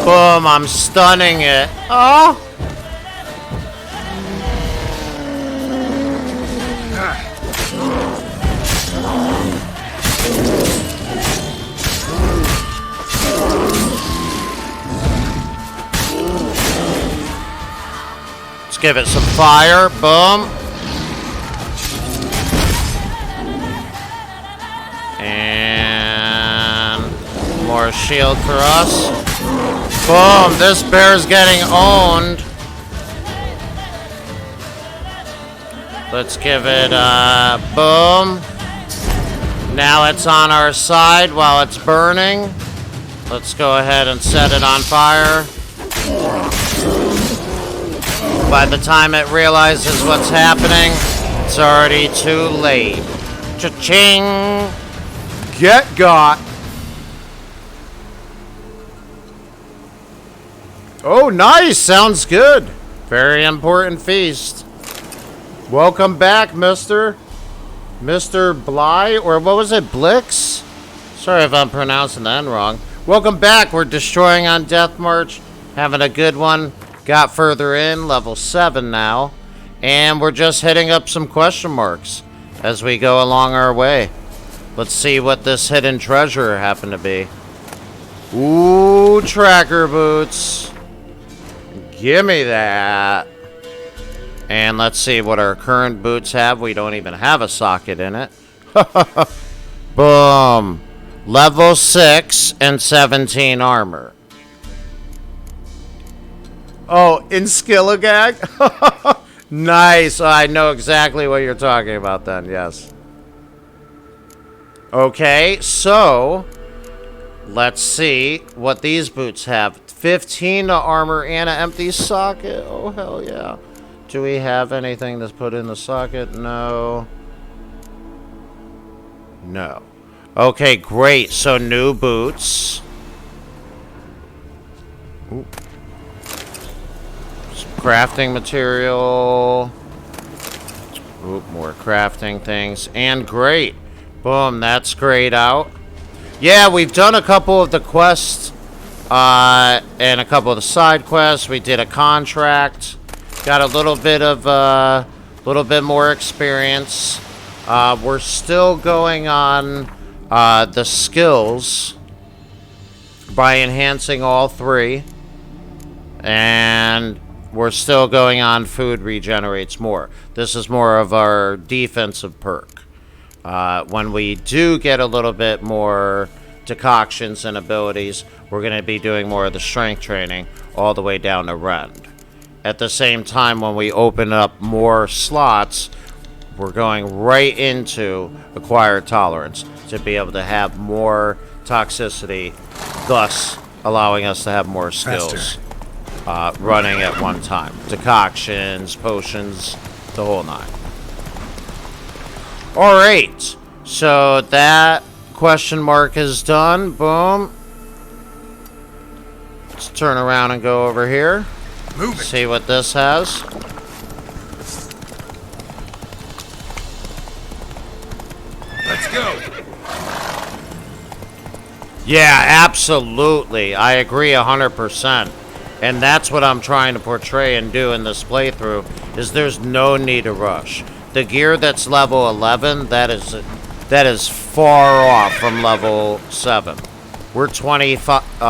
Boom, I'm stunning it. Oh! Let's give it some fire. Boom. And more shield for us. Boom, this bear's getting owned. Let's give it a boom. Now it's on our side while it's burning. Let's go ahead and set it on fire. by the time it realizes what's happening, it's already too late. Cha-ching! Get got! Oh, nice! Sounds good. Very important feast. Welcome back, Mr. Bly, or what was it, Blix? Sorry if I'm pronouncing that wrong. Welcome back. We're destroying on Death March. Having a good one. Got further in, level 7 now. And we're just hitting up some question marks as we go along our way. Let's see what this hidden treasure happened to be. Ooh, tracker boots. Gimme that. And let's see what our current boots have. We don't even have a socket in it. Boom. Level 6 and 17 armor. Oh, in Skillagag? Nice. I know exactly what you're talking about then, yes. Okay, so let's see what these boots have. 15 to armor and an empty socket. Oh, hell yeah. Do we have anything to put in the socket? No. No. Okay, great. So new boots. Ooh. Some crafting material. Ooh, more crafting things. And great. Boom, that's grayed out. Yeah, we've done a couple of the quests. And a couple of the side quests. We did a contract. Got a little bit more experience. We're still going on the skills by enhancing all 3. And we're still going on food regenerates more. This is more of our defensive perk. When we do get a little bit more decoctions and abilities, we're going to be doing more of the strength training all the way down to Rend. At the same time, when we open up more slots, we're going right into acquired tolerance to be able to have more toxicity, thus allowing us to have more skills running at one time. Decoctions, potions, the whole 9. All right, so that question mark is done. Boom. Let's turn around and go over here. See what this has. Let's go. Yeah, absolutely. I agree 100%. And that's what I'm trying to portray and do in this playthrough, is there's no need to rush. The gear that's level 11, that is far off from level 7. We're 25,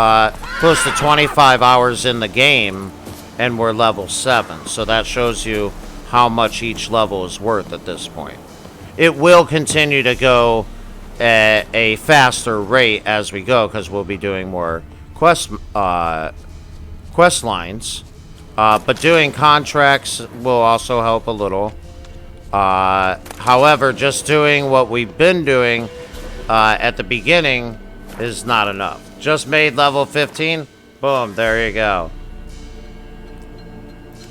close to 25 hours in the game, and we're level 7. So that shows you how much each level is worth at this point. It will continue to go at a faster rate as we go, because we'll be doing more quest lines. But doing contracts will also help a little. However, just doing what we've been doing at the beginning is not enough. Just made level 15. Boom, there you go.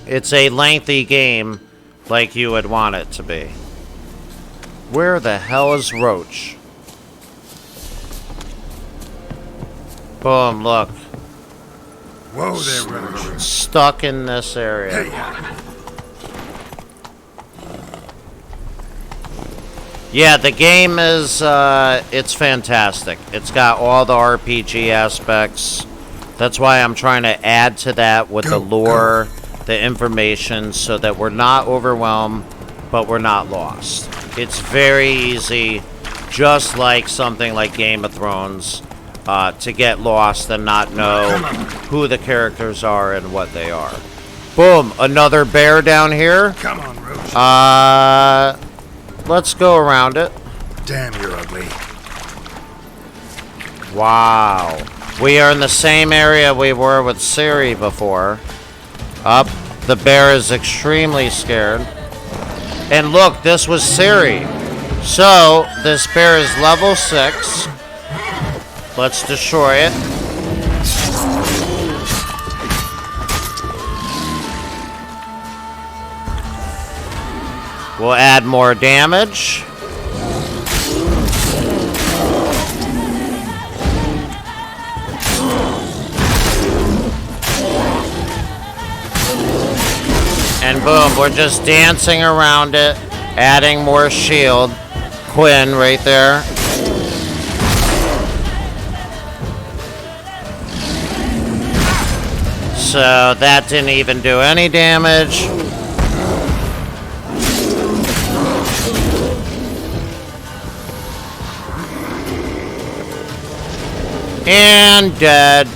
It's a lengthy game like you would want it to be. Where the hell is Roach? Boom, look. Whoa there, Roach. Stuck in this area. Hey. Yeah, the game is, it's fantastic. It's got all the RPG aspects. That's why I'm trying to add to that with the lore, the information, so that we're not overwhelmed, but we're not lost. It's very easy, just like something like Game of Thrones, to get lost and not know who the characters are and what they are. Boom, another bear down here. Come on, Roach. Let's go around it. Damn, you're ugly. Wow. We are in the same area we were with Ciri before. Up. The bear is extremely scared. And look, this was Ciri. So, this bear is level 6. Let's destroy it. We'll add more damage. And boom, we're just dancing around it, adding more shield. Quinn right there. So that didn't even do any damage. And dead.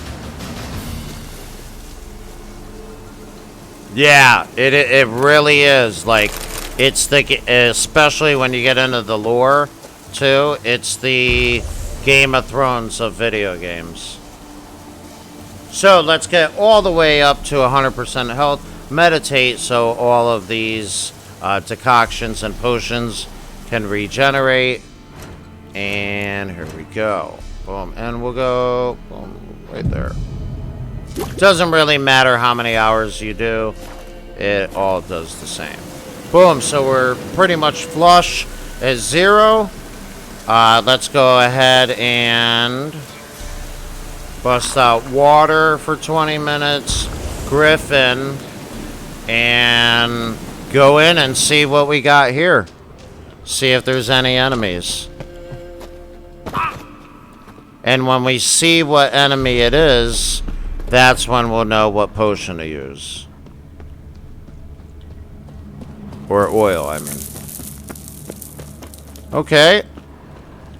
Yeah, it really is. Like, it's the, especially when you get into the lore, too, it's the Game of Thrones of video games. So, let's get all the way up to 100% health. Meditate so all of these decoctions and potions can regenerate. And here we go. Boom. And we'll go boom, right there. Doesn't really matter how many hours you do. It all does the same. Boom. So we're pretty much flush at 0. Let's go ahead and bust out water for 20 minutes. Griffin. And go in and see what we got here. See if there's any enemies. And when we see what enemy it is, that's when we'll know what potion to use. Or oil, I mean. Okay.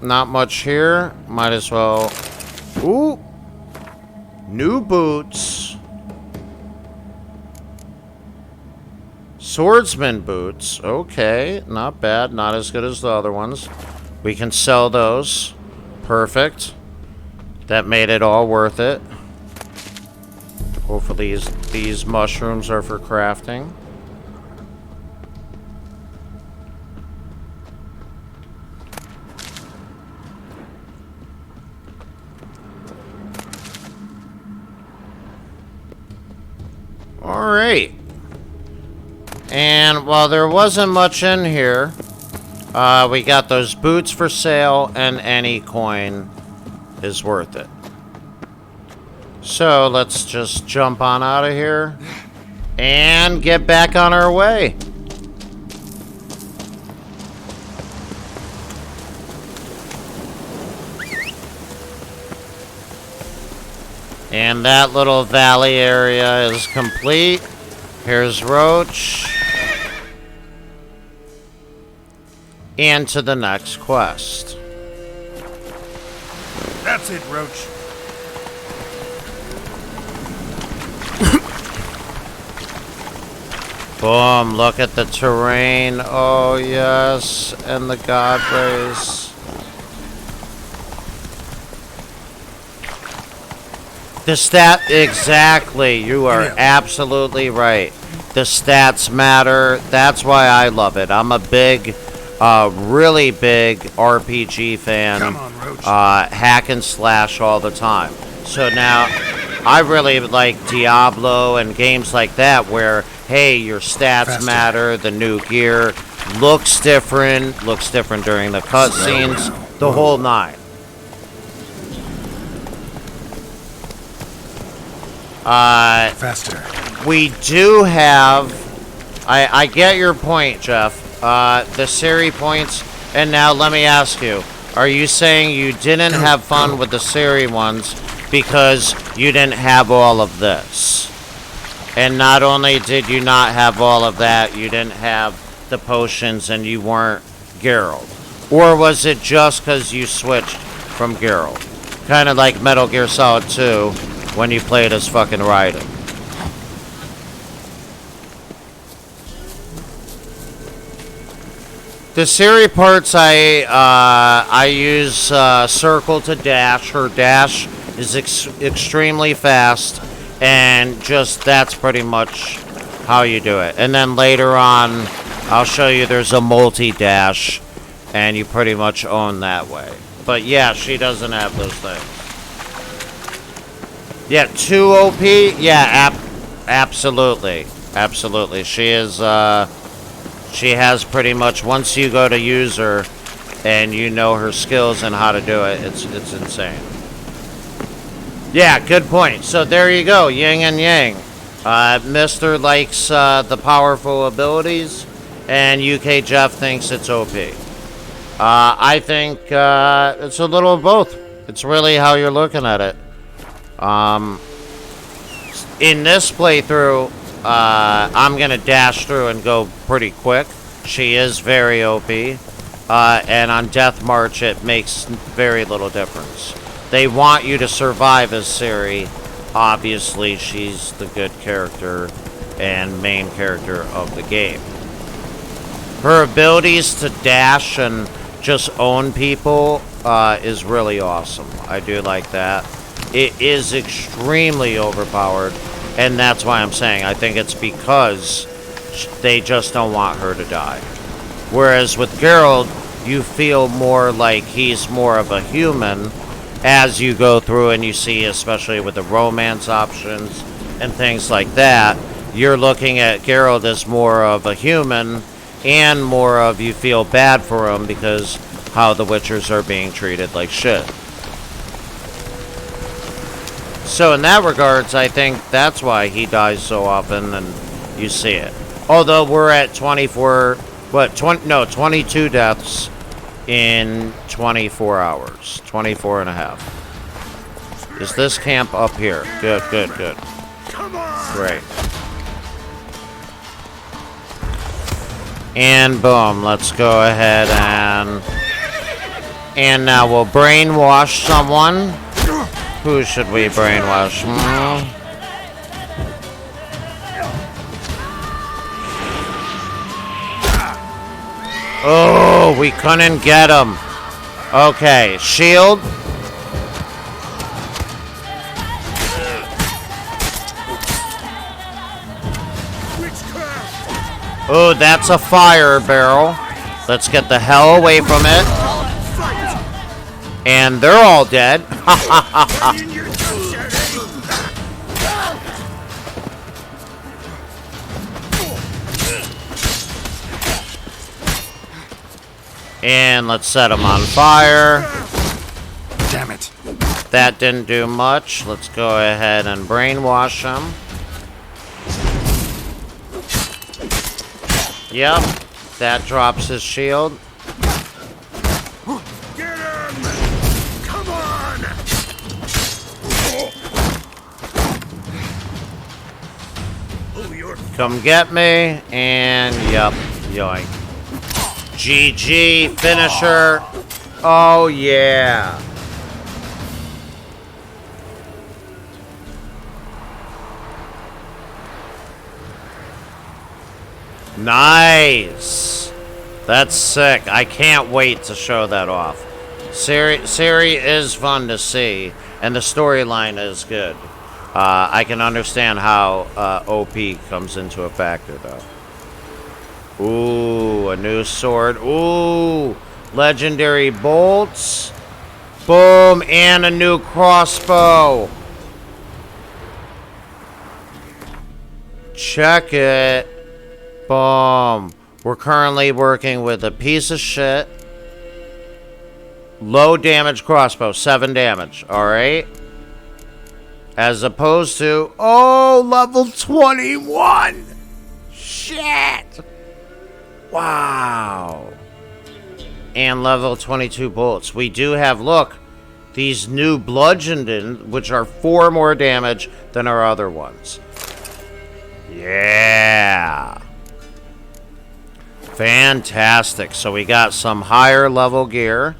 Not much here. Might as well... Ooh! New boots. Swordsman boots. Okay. Not bad. Not as good as the other ones. We can sell those. Perfect. That made it all worth it. Hopefully these mushrooms are for crafting. Alright. And while there wasn't much in here, we got those boots for sale, and any coin is worth it. So let's just jump on out of here and get back on our way. And that little valley area is complete. Here's Roach. And to the next quest. That's it, Roach. Boom, look at the terrain. Oh, yes. And the God rays. The stat, exactly. You are absolutely right. The stats matter. That's why I love it. I'm a big, really big RPG fan. Come on, Roach. Hack and slash all the time. So now, I really like Diablo and games like that where, hey, your stats matter, the new gear looks different during the cutscenes, the whole nine. Faster. We do have... I get your point, Jeff. The Ciri points. And now let me ask you. Are you saying you didn't have fun with the Ciri ones because you didn't have all of this? And not only did you not have all of that, you didn't have the potions and you weren't Geralt? Or was it just because you switched from Geralt? Kind of like Metal Gear Solid 2 when you played as fucking Raiden. The Ciri parts, I use circle to dash. Her dash is extremely fast, and just that's pretty much how you do it. And then later on, I'll show you there's a multi-dash, and you pretty much own that way. But yeah, she doesn't have those things. Yeah, 2 OP? Yeah, absolutely. Absolutely. She is, She has pretty much, once you go to use her and you know her skills and how to do it, it's insane. Yeah, good point. So there you go, yin and yang. Mr. likes the powerful abilities, and UK Jeff thinks it's OP. I think it's a little of both. It's really how you're looking at it. In this playthrough, I'm going to dash through and go pretty quick. She is very OP. And on Death March, it makes very little difference. They want you to survive as Ciri. Obviously, she's the good character and main character of the game. Her abilities to dash and just own people is really awesome. I do like that. It is extremely overpowered, and that's why I'm saying I think it's because they just don't want her to die. Whereas with Geralt, you feel more like he's more of a human as you go through and you see, especially with the romance options and things like that, you're looking at Geralt as more of a human and more of you feel bad for him because how the Witchers are being treated like shit. So in that regards, I think that's why he dies so often and you see it. Although we're at 22 deaths in 24 hours. 24 and a half. Is this camp up here? Good, good, good. Great. And boom, let's go ahead and now we'll brainwash someone. Who should we brainwash? Oh, we couldn't get him. Okay, shield. Oh, that's a fire barrel. Let's get the hell away from it. And they're all dead. And let's set them on fire. Damn it. That didn't do much. Let's go ahead and brainwash them. Yep. That drops his shield. Get him! Come on! Come get me. And yep. Yoink. GG, finisher. Oh, yeah. Nice. That's sick. I can't wait to show that off. Ciri is fun to see, and the storyline is good. I can understand how OP comes into a factor, though. Ooh, a new sword. Ooh, legendary bolts. Boom, and a new crossbow. Check it. Boom. We're currently working with a piece of shit. Low damage crossbow, 7 damage, alright? As opposed to, oh, level 21. Shit. Wow. And level 22 bolts. We do have, look, these new bludgeoned, which are 4 more damage than our other ones. Yeah. Fantastic. So we got some higher level gear.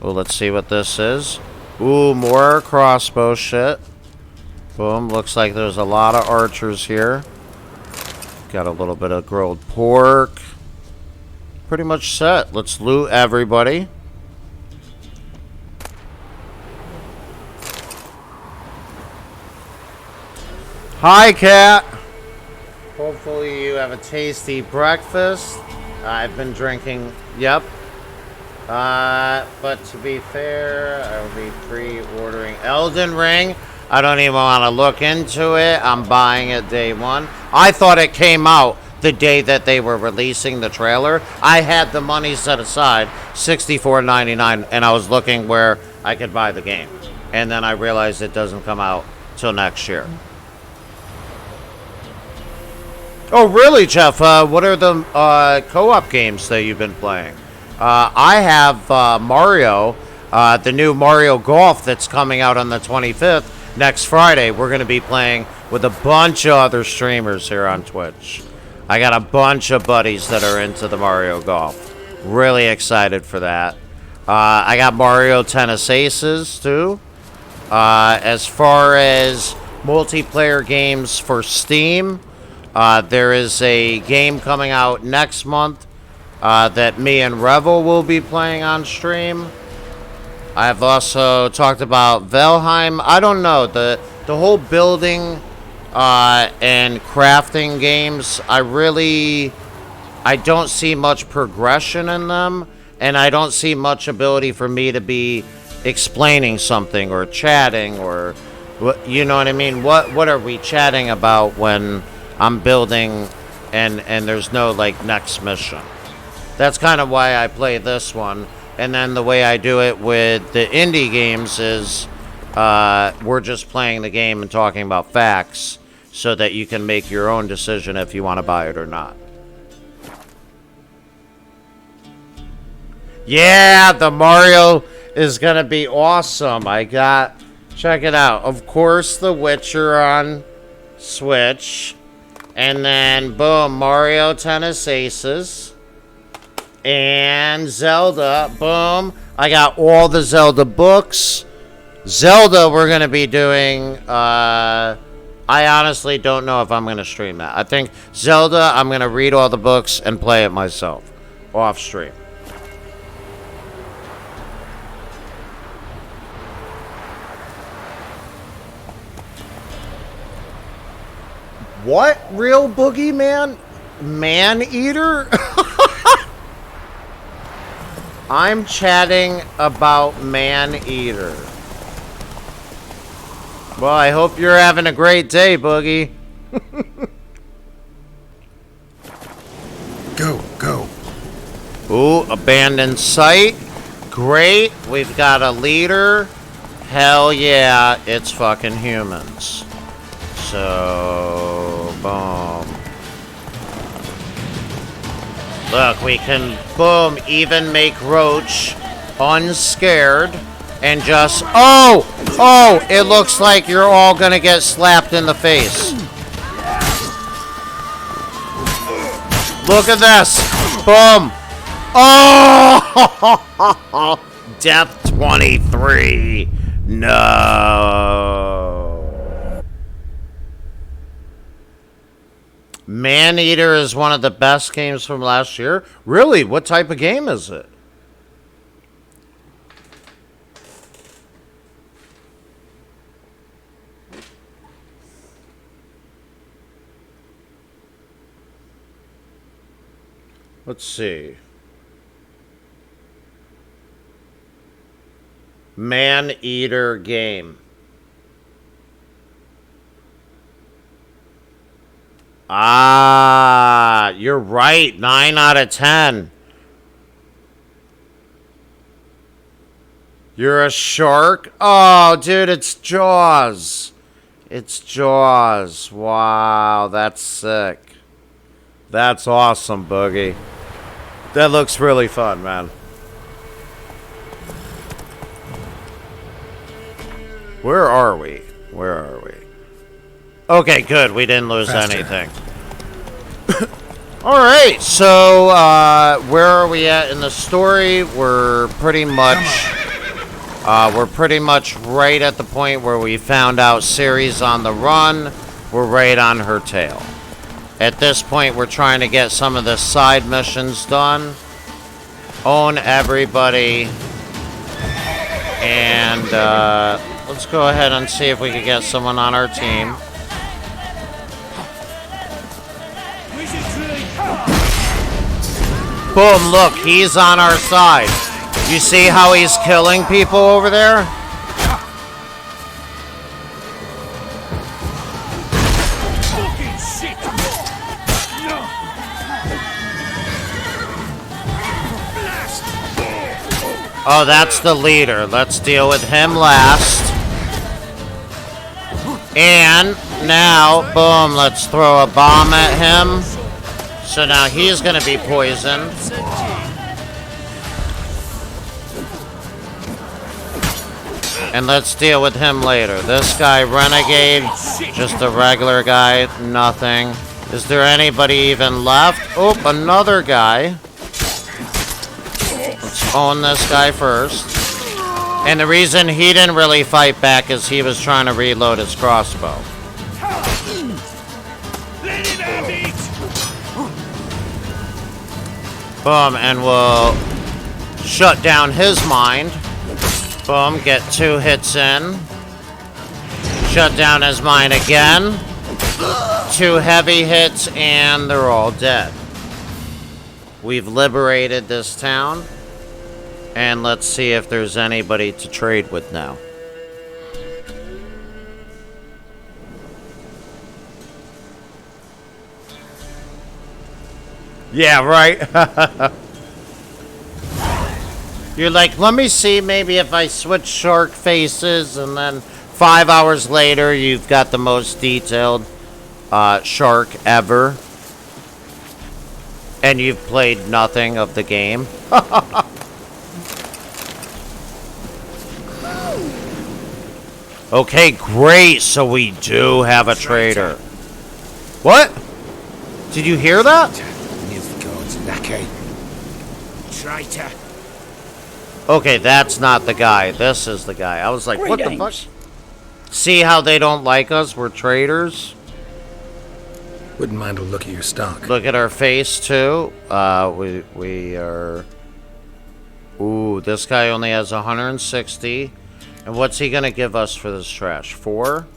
Oh, let's see what this is. Ooh, more crossbow shit. Boom. Looks like there's a lot of archers here. Got a little bit of grilled pork. Pretty much set. Let's loot everybody. Hi, cat. Hopefully you have a tasty breakfast. I've been drinking, yep. But to be fair, I will be pre-ordering Elden Ring. I don't even want to look into it. I'm buying it day one. I thought it came out the day that they were releasing the trailer, I had the money set aside, $64.99, and I was looking where I could buy the game. And then I realized it doesn't come out till next year. Oh, really, Jeff? What are the co-op games that you've been playing? I have Mario, the new Mario Golf that's coming out on the 25th. Next Friday, we're going to be playing with a bunch of other streamers here on Twitch. I got a bunch of buddies that are into the Mario Golf. Really excited for that. I got Mario Tennis Aces, too. As far as multiplayer games for Steam, there is a game coming out next month that me and Revel will be playing on stream. I've also talked about Valheim. I don't know, the whole building and crafting games, I don't see much progression in them, and I don't see much ability for me to be explaining something or chatting, or you know what I mean? What are we chatting about when I'm building and there's no like next mission? That's kind of why I play this one. And then the way I do it with the indie games is we're just playing the game and talking about facts so that you can make your own decision if you want to buy it or not. Yeah, the Mario is going to be awesome. Check it out. Of course, The Witcher on Switch. And then, boom, Mario Tennis Aces. And Zelda, boom. I got all the Zelda books. Zelda, we're going to be doing, I honestly don't know if I'm going to stream that. I think Zelda, I'm going to read all the books and play it myself off stream. What? Real boogeyman? Man-eater? I'm chatting about Man-eater. Well, I hope you're having a great day, Boogie. Go. Ooh, abandoned site. Great. We've got a leader. Hell yeah, it's fucking humans. So, boom. Look, we can, boom, even make Roach unscared and just, oh, it looks like you're all gonna get slapped in the face. Look at this, boom. Oh, Death 23, no. Man-eater is one of the best games from last year. Really? What type of game is it? Let's see. Man-eater game. Ah, you're right. 9 out of 10. You're a shark? Oh, dude, it's Jaws. It's Jaws. Wow, that's sick. That's awesome, Boogie. That looks really fun, man. Where are we? Okay, good. We didn't lose anything. All right, so where are we at in the story? We're pretty much right at the point where we found out Ciri's on the run. We're right on her tail. At this point, we're trying to get some of the side missions done. Own everybody. And let's go ahead and see if we can get someone on our team. Boom, look, he's on our side. You see how he's killing people over there? Oh, that's the leader. Let's deal with him last. And now, boom, let's throw a bomb at him. So now he's gonna be poisoned. And let's deal with him later. This guy, Renegade, just a regular guy, nothing. Is there anybody even left? Oh, another guy. Let's own this guy first. And the reason he didn't really fight back is he was trying to reload his crossbow. Boom, and we'll shut down his mind. Boom, get 2 hits in. Shut down his mind again. 2 heavy hits, and they're all dead. We've liberated this town. And let's see if there's anybody to trade with now. Yeah, right? You're like, let me see maybe if I switch shark faces, and then 5 hours later, you've got the most detailed shark ever. And you've played nothing of the game. Okay, great. So we do have a trader. What? Did you hear that? Traitor. Okay, that's not the guy. This is the guy. I was like, what the fuck? See how they don't like us? We're traitors. Wouldn't mind a look at your stock. Look at our face, too. We are... Ooh, this guy only has 160. And what's he going to give us for this trash? 4?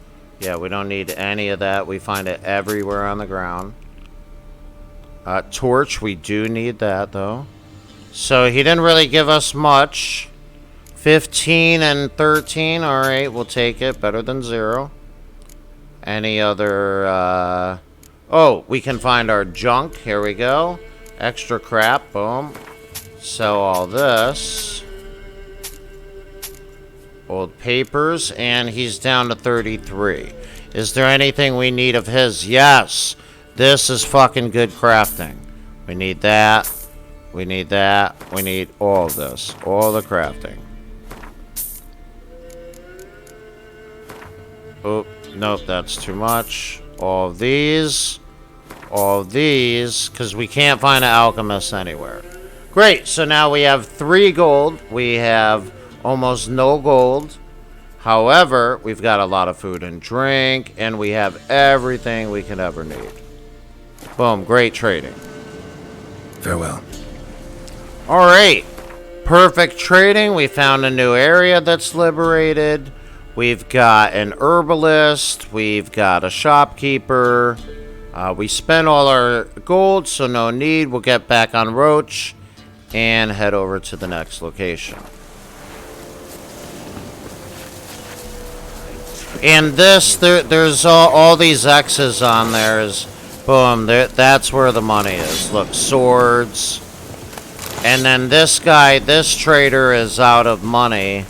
Yeah, we don't need any of that. We find it everywhere on the ground. Torch, we do need that, though. So he didn't really give us much. 15 and 13. Alright, we'll take it. Better than 0. Any other... Oh, we can find our junk. Here we go. Extra crap. Boom. Sell all this. Old papers. And he's down to 33. Is there anything we need of his? Yes. This is fucking good crafting. We need that. We need that. We need all of this. All the crafting. Oh, nope, that's too much. All of these. All of these. Because we can't find an alchemist anywhere. Great, so now we have 3 gold. We have almost no gold. However, we've got a lot of food and drink. And we have everything we could ever need. Boom, great trading. Farewell. Alright. Perfect trading. We found a new area that's liberated. We've got an herbalist. We've got a shopkeeper. We spent all our gold, so no need. We'll get back on Roach and head over to the next location. And this, there's all these X's on there. Is boom, that's where the money is. Look, swords. And then this guy, this trader is out of money.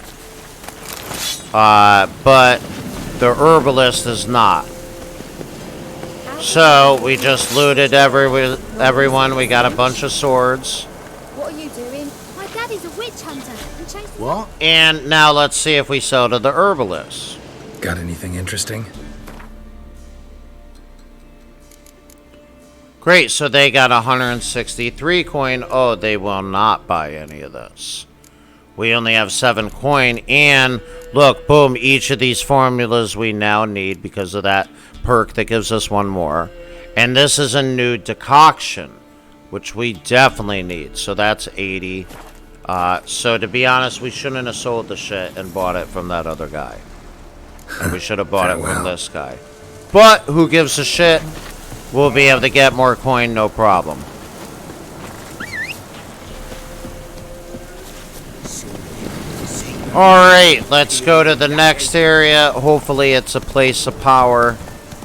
But the herbalist is not. So we just looted everyone. We got a bunch of swords. What are you doing? My daddy's a witch hunter and chasing... What? And now let's see if we sell to the herbalist. Got anything interesting? Great, so they got 163 coin. Oh, they will not buy any of this. We only have 7 coin. And look, boom, each of these formulas we now need because of that perk that gives us 1 more. And this is a new decoction, which we definitely need. So that's 80. So to be honest, we shouldn't have sold the shit and bought it from that other guy. And we should have bought it from this guy. But who gives a shit? We'll be able to get more coin, no problem. Alright, let's go to the next area. Hopefully it's a place of power.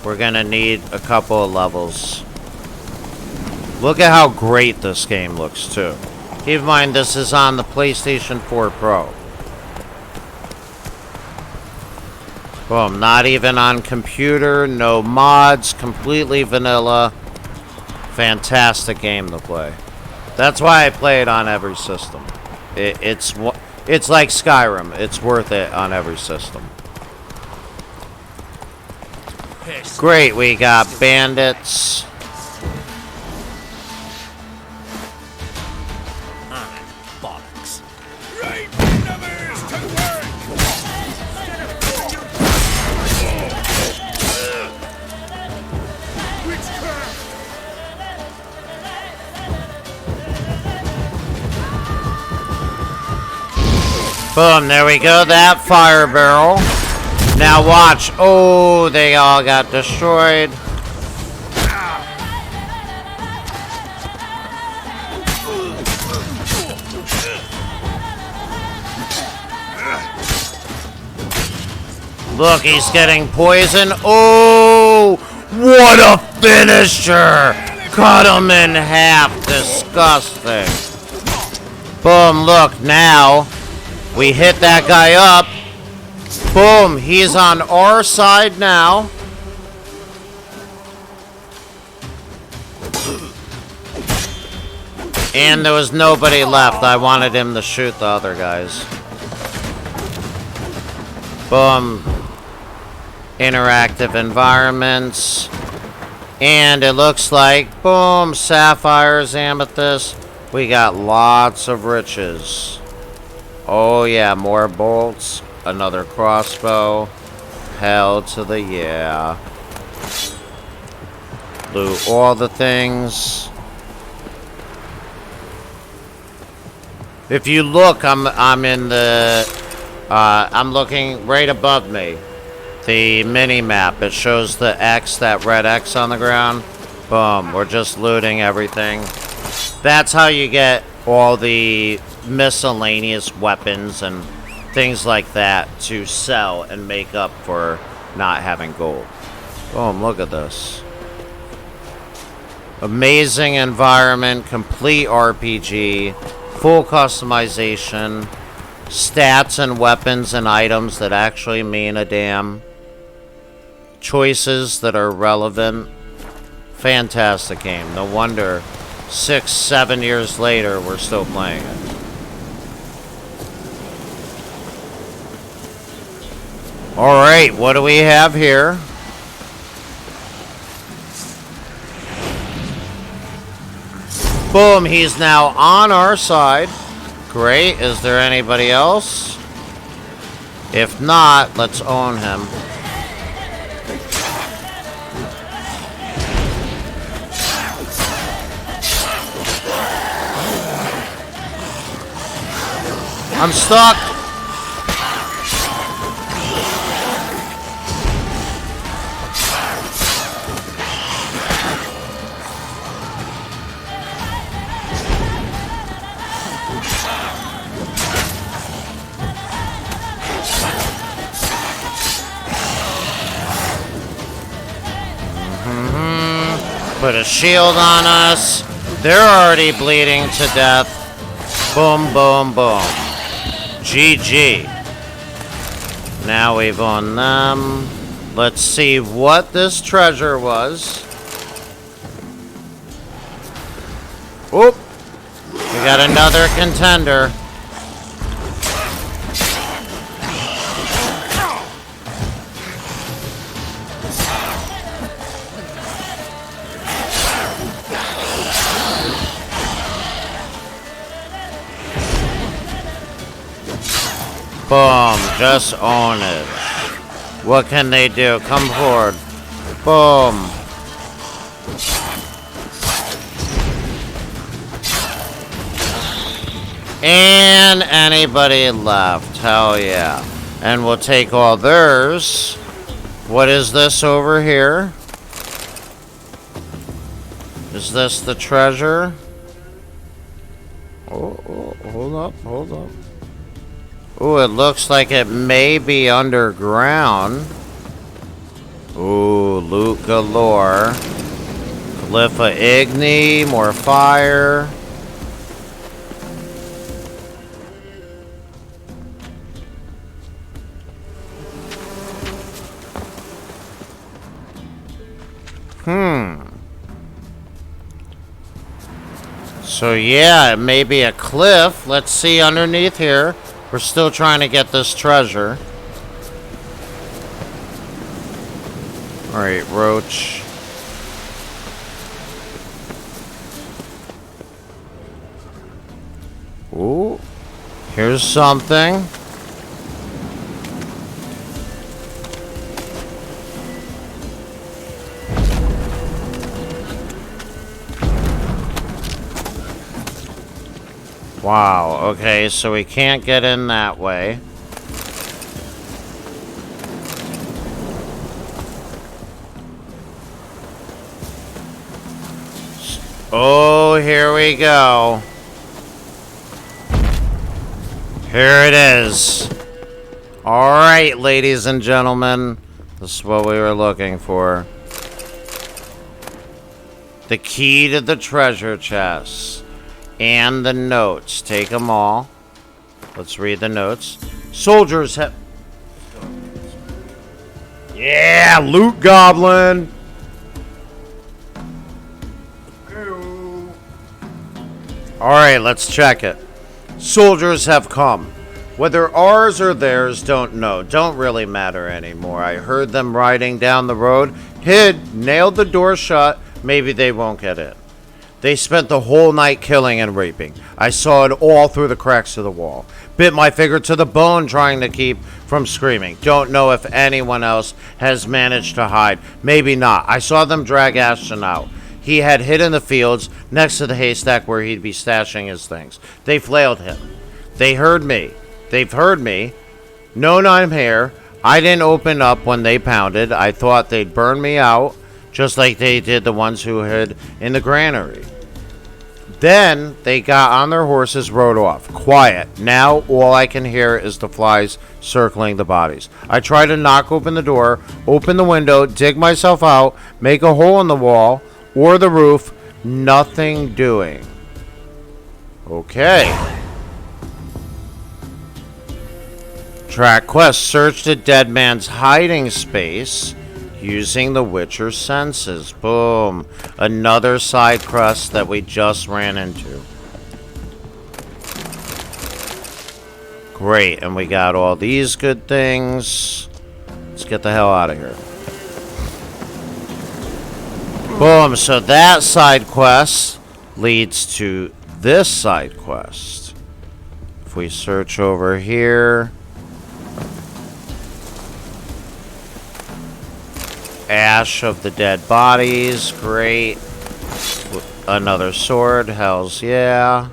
We're gonna need a couple of levels. Look at how great this game looks, too. Keep in mind, this is on the PlayStation 4 Pro. Boom, not even on computer, no mods, completely vanilla. Fantastic game to play. That's why I play it on every system. It's like Skyrim. It's worth it on every system. Great, we got bandits. Bollocks. Right numbers to work! Boom, there we go, that fire barrel. Now watch. Oh, they all got destroyed. Look, he's getting poisoned. Oh, what a finisher! Cut him in half. Disgusting. Boom, look, now we hit that guy up. Boom, he's on our side now. And there was nobody left. I wanted him to shoot the other guys. Boom. Interactive environments. And it looks like, boom, sapphires, amethyst. We got lots of riches. Oh yeah, more bolts. Another crossbow. Hell to the yeah. Loot all the things. If you look, I'm in the I'm looking right above me. The mini map. It shows the X, that red X on the ground. Boom. We're just looting everything. That's how you get all the miscellaneous weapons and things like that to sell and make up for not having gold. Boom, look at this. Amazing environment, complete RPG, full customization, stats and weapons and items that actually mean a damn, choices that are relevant. Fantastic game. No wonder 6-7 years later we're still playing it. Alright, what do we have here? Boom, he's now on our side. Great, is there anybody else? If not, let's own him. I'm stuck. Put a shield on us. They're already bleeding to death. Boom, boom, boom. GG. Now we've owned them. Let's see what this treasure was. Oop. We got another contender. Boom, just own it. What can they do? Come forward. Boom. And anybody left. Hell yeah. And we'll take all theirs. What is this over here? Is this the treasure? Oh, hold up, hold up. Ooh, it looks like it may be underground. Ooh, loot galore. Glyph of Igni, more fire. So yeah, it may be a cliff. Let's see underneath here. We're still trying to get this treasure. Alright, roach. Ooh. Here's something. Wow, okay, so we can't get in that way. Oh, here we go. Here it is. Alright, ladies and gentlemen. This is what we were looking for. The key to the treasure chest. And the notes. Take them all. Let's read the notes. Soldiers have... Yeah, loot goblin. Alright, let's check it. Soldiers have come. Whether ours or theirs, don't know. Don't really matter anymore. I heard them riding down the road. Hid, nailed the door shut. Maybe they won't get in. They spent the whole night killing and raping. I saw it all through the cracks of the wall. Bit my finger to the bone trying to keep from screaming. Don't know if anyone else has managed to hide. Maybe not. I saw them drag Ashton out. He had hid in the fields next to the haystack where he'd be stashing his things. They flailed him. They heard me. They've heard me. Known I'm here. I didn't open up when they pounded. I thought they'd burn me out, just like they did the ones who hid in the granary. Then they got on their horses, rode off. Quiet. Now all I can hear is the flies circling the bodies. I try to knock open the door, open the window, dig myself out, make a hole in the wall or the roof. Nothing doing. Okay. Track quest. Search the dead man's hiding space using the Witcher's senses. Boom. Another side quest that we just ran into. Great. And we got all these good things. Let's get the hell out of here. Boom. So that side quest leads to this side quest. If we search over here. Ash of the dead bodies. Great. Another sword. Hells yeah.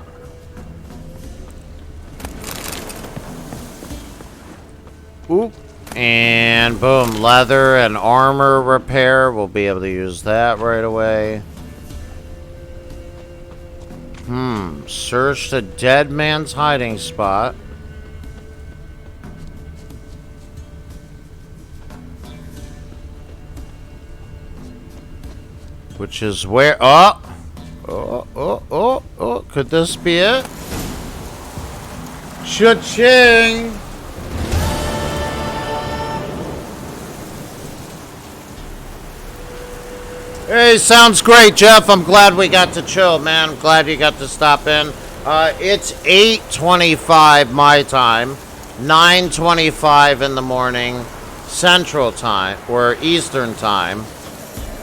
Oop. And boom. Leather and armor repair. We'll be able to use that right away. Search the dead man's hiding spot. Which is where... Oh! Could this be it? Cha-ching! Hey, sounds great, Jeff. I'm glad we got to chill, man. I'm glad you got to stop in. It's 8:25 my time. 9:25 in the morning. Central time. Or Eastern time.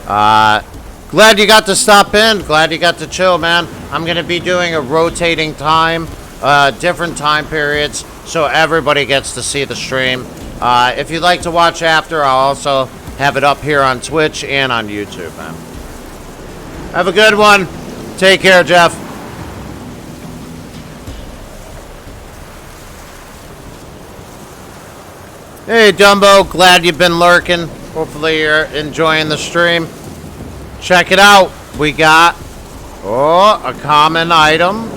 Glad you got to stop in. Glad you got to chill, man. I'm going to be doing a rotating time, different time periods, so everybody gets to see the stream. If you'd like to watch after, I'll also have it up here on Twitch and on YouTube, man. Have a good one. Take care, Jeff. Hey, Dumbo. Glad you've been lurking. Hopefully you're enjoying the stream. Check it out. We got, a common item,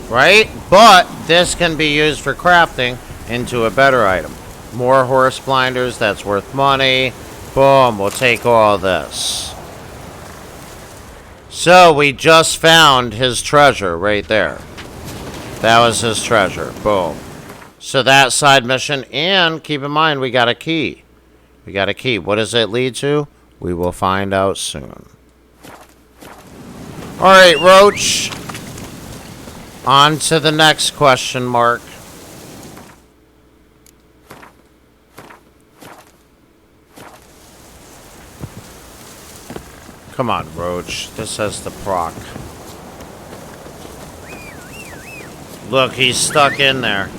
right? But this can be used for crafting into a better item. More horse blinders. That's worth money. Boom. We'll take all this. So we just found his treasure right there. That was his treasure. Boom. So that side mission. And keep in mind, we got a key. We got a key. What does it lead to? We will find out soon. Alright, Roach. On to the next question mark. Come on, Roach. This has the proc. Look, he's stuck in there.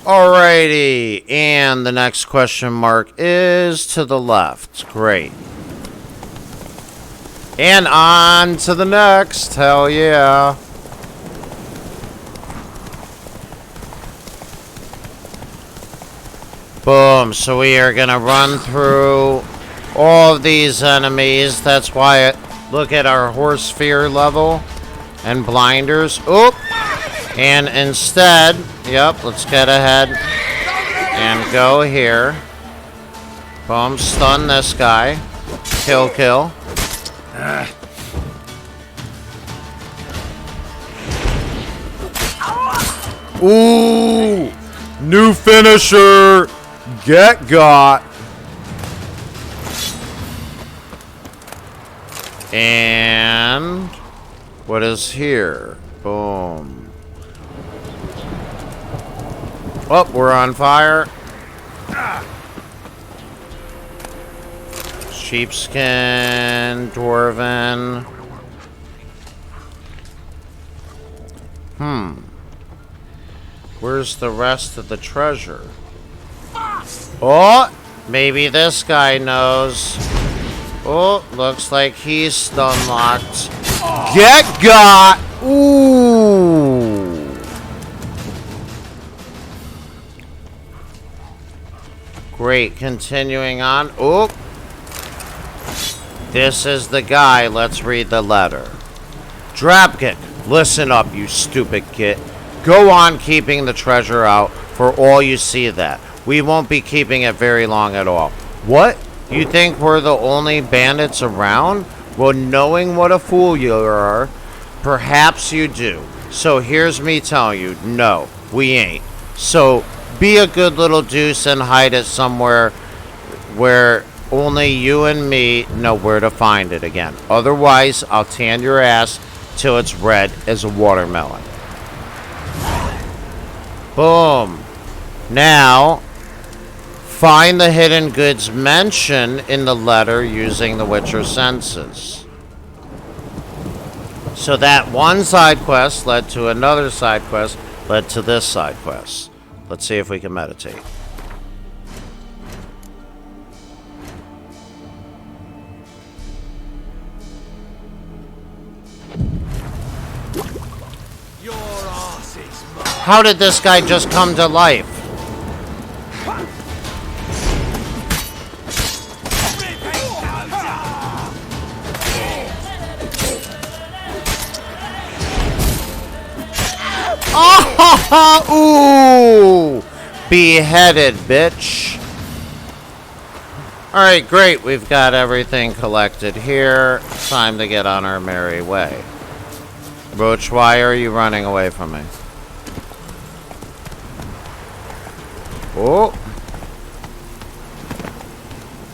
Alrighty, and the next question mark is to the left. Great. And on to the next. Hell yeah. Boom. So we are going to run through all of these enemies. That's why look at our horse fear level and blinders. Oop. And instead, yep, let's get ahead and go here. Boom, stun this guy. Kill, kill. Ooh! New finisher! Get got! And what is here? Boom. Oh, we're on fire. Sheepskin, dwarven. Where's the rest of the treasure? Oh, maybe this guy knows. Oh, looks like he's stun locked. Get got! Ooh. Great, continuing on. Oh, this is the guy. Let's read the letter. Drapkick, listen up, you stupid git. Go on keeping the treasure out for all you see that. We won't be keeping it very long at all. What? You think we're the only bandits around? Well, knowing what a fool you are, perhaps you do. So here's me telling you, no, we ain't. So be a good little deuce and hide it somewhere where only you and me know where to find it again. Otherwise, I'll tan your ass till it's red as a watermelon. Boom. Now, find the hidden goods mentioned in the letter using the Witcher senses. So that one side quest led to another side quest, led to this side quest. Let's see if we can meditate. How did this guy just come to life? Oh, ooh! Beheaded, bitch. Alright, great. We've got everything collected here. Time to get on our merry way. Roach, why are you running away from me? Oh.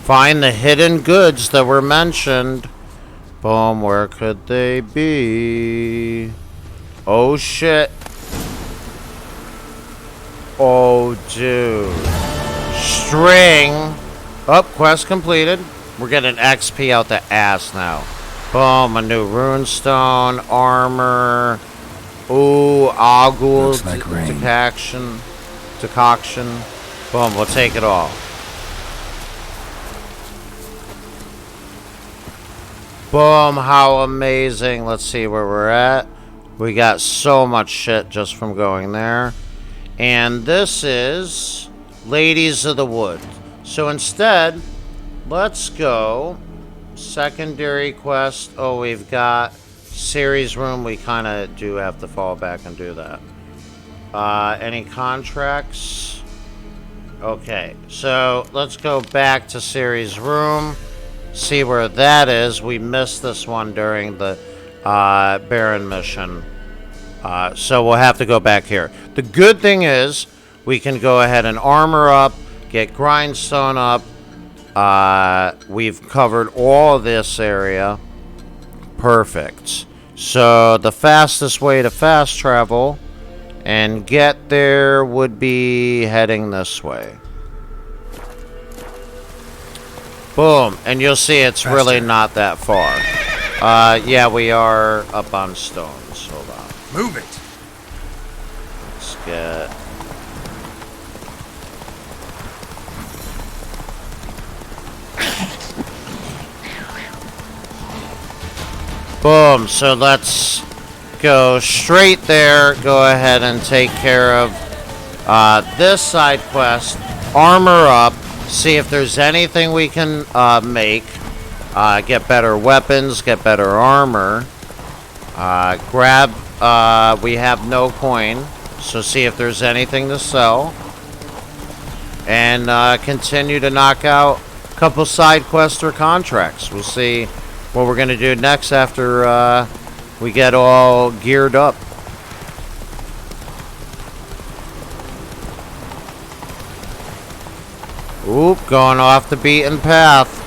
Find the hidden goods that were mentioned. Boom, where could they be? Oh, shit. Oh, dude. String. Oh, quest completed. We're getting XP out the ass now. Boom, a new runestone, armor. Ooh, Ogul like decoction. Boom, we'll take it all. Boom, how amazing. Let's see where we're at. We got so much shit just from going there. And this is Ladies of the Wood. So instead, let's go secondary quest. Oh, we've got Ciri's room. We kind of do have to fall back and do that. Any contracts? Okay, so let's go back to Ciri's room. See where that is. We missed this one during the Baron mission. So we'll have to go back here. The good thing is we can go ahead and armor up, get grindstone up. We've covered all this area. Perfect. So the fastest way to fast travel and get there would be heading this way. Boom. And you'll see it's really not that far. Yeah, we are up on stones. Hold on. Move it. Let's get... Boom. So let's go straight there. Go ahead and take care of this side quest. Armor up. See if there's anything we can make. Get better weapons. Get better armor. Grab... we have no coin. So see if there's anything to sell. And continue to knock out a couple side quests or contracts. We'll see what we're going to do next after we get all geared up. Oop, going off the beaten path.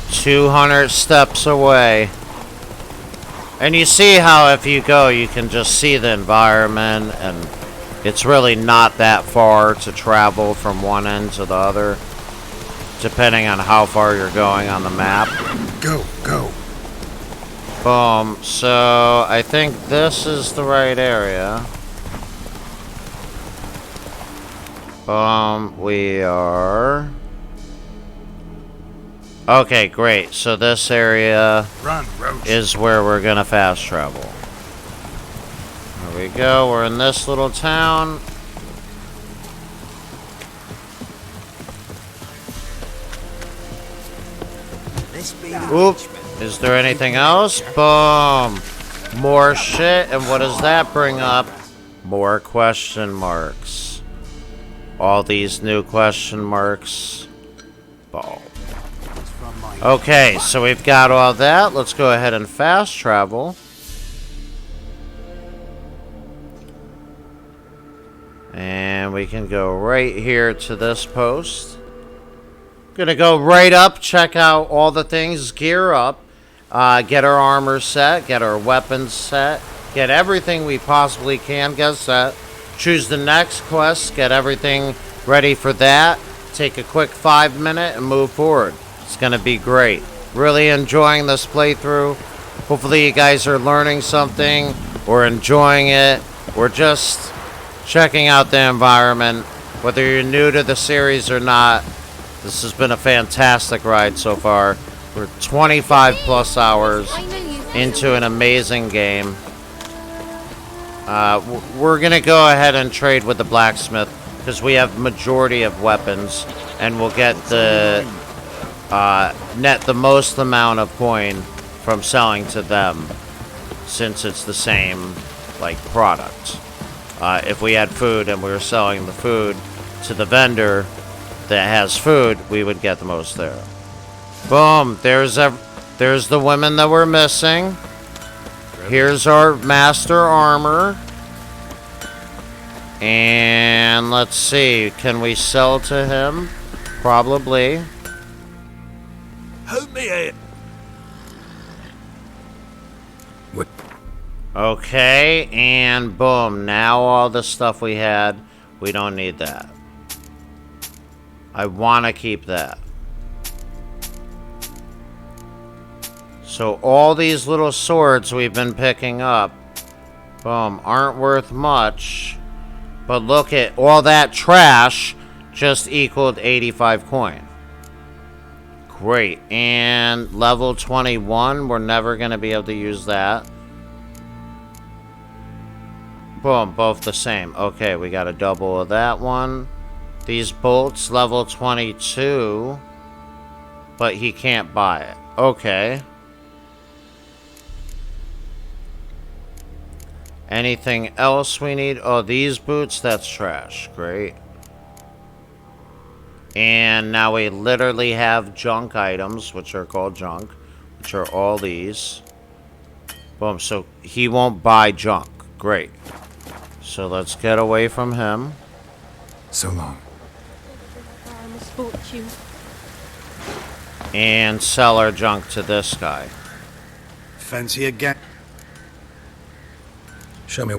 "200 steps away." And you see how if you go, you can just see the environment, and it's really not that far to travel from one end to the other, depending on how far you're going on the map. Go, go. Boom. So I think this is the right area. We are... Okay, great. So this area is where we're gonna fast travel. There we go. We're in this little town. Oop. Is there anything else? Boom. More shit. And what does that bring up? More question marks. All these new question marks. Ball. Okay, so we've got all that. Let's go ahead and fast travel. And we can go right here to this post. Gonna go right up, check out all the things, gear up, get our armor set, get our weapons set, get everything we possibly can get set. Choose the next quest, get everything ready for that. Take a quick 5 minute and move forward. It's gonna be great. Really enjoying this playthrough. Hopefully you guys are learning something or enjoying it or just checking out the environment. Whether you're new to the series or not, this has been a fantastic ride so far. We're 25 plus hours into an amazing game. We're gonna go ahead and trade with the blacksmith because we have majority of weapons, and we'll get the net the most amount of coin from selling to them, since it's the same like product. If we had food and we were selling the food to the vendor that has food, we would get the most there. Boom. There's the women that we're missing. Here's our master armor. And let's see, can we sell to him? Probably. Help me out. What? Okay, and boom. Now all the stuff we had, we don't need that. I want to keep that. So all these little swords we've been picking up, boom, aren't worth much. But look at all that trash just equaled 85 coin. Great. And level 21, we're never going to be able to use that. Boom, both the same. Okay, we got a double of that one. These bolts, level 22. But he can't buy it. Okay. Anything else we need? Oh, these boots, that's trash. Great. And now we literally have junk items, which are called junk, which are all these. Boom, so he won't buy junk. Great. So let's get away from him. So long. Misfortune. And sell our junk to this guy. Fancy a gang? Show me.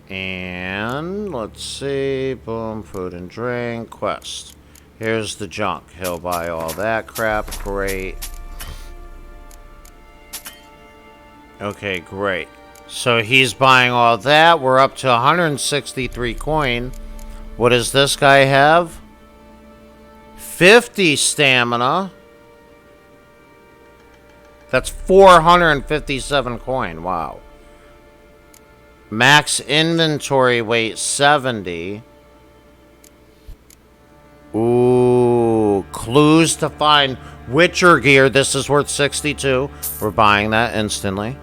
And let's see. Boom, food and drink. Quest. Here's the junk. He'll buy all that crap. Great. Okay, great. So he's buying all that. We're up to 163 coin. What does this guy have? 50 stamina. That's 457 coin. Wow. Max inventory weight 70. Ooh. Clues to find Witcher gear. This is worth 62. We're buying that instantly.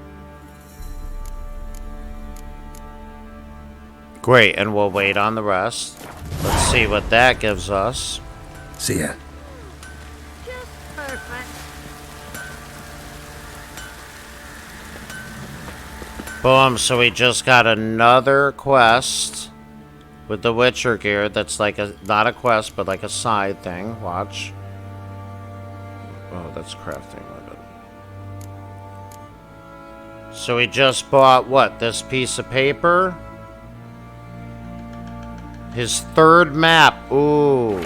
Great, and we'll wait on the rest. Let's see what that gives us. See ya. Perfect. Boom, so we just got another quest with the Witcher gear that's like a, not a quest, but like a side thing. Watch. Oh, that's crafting. So we just bought, what, this piece of paper? His third map. Ooh.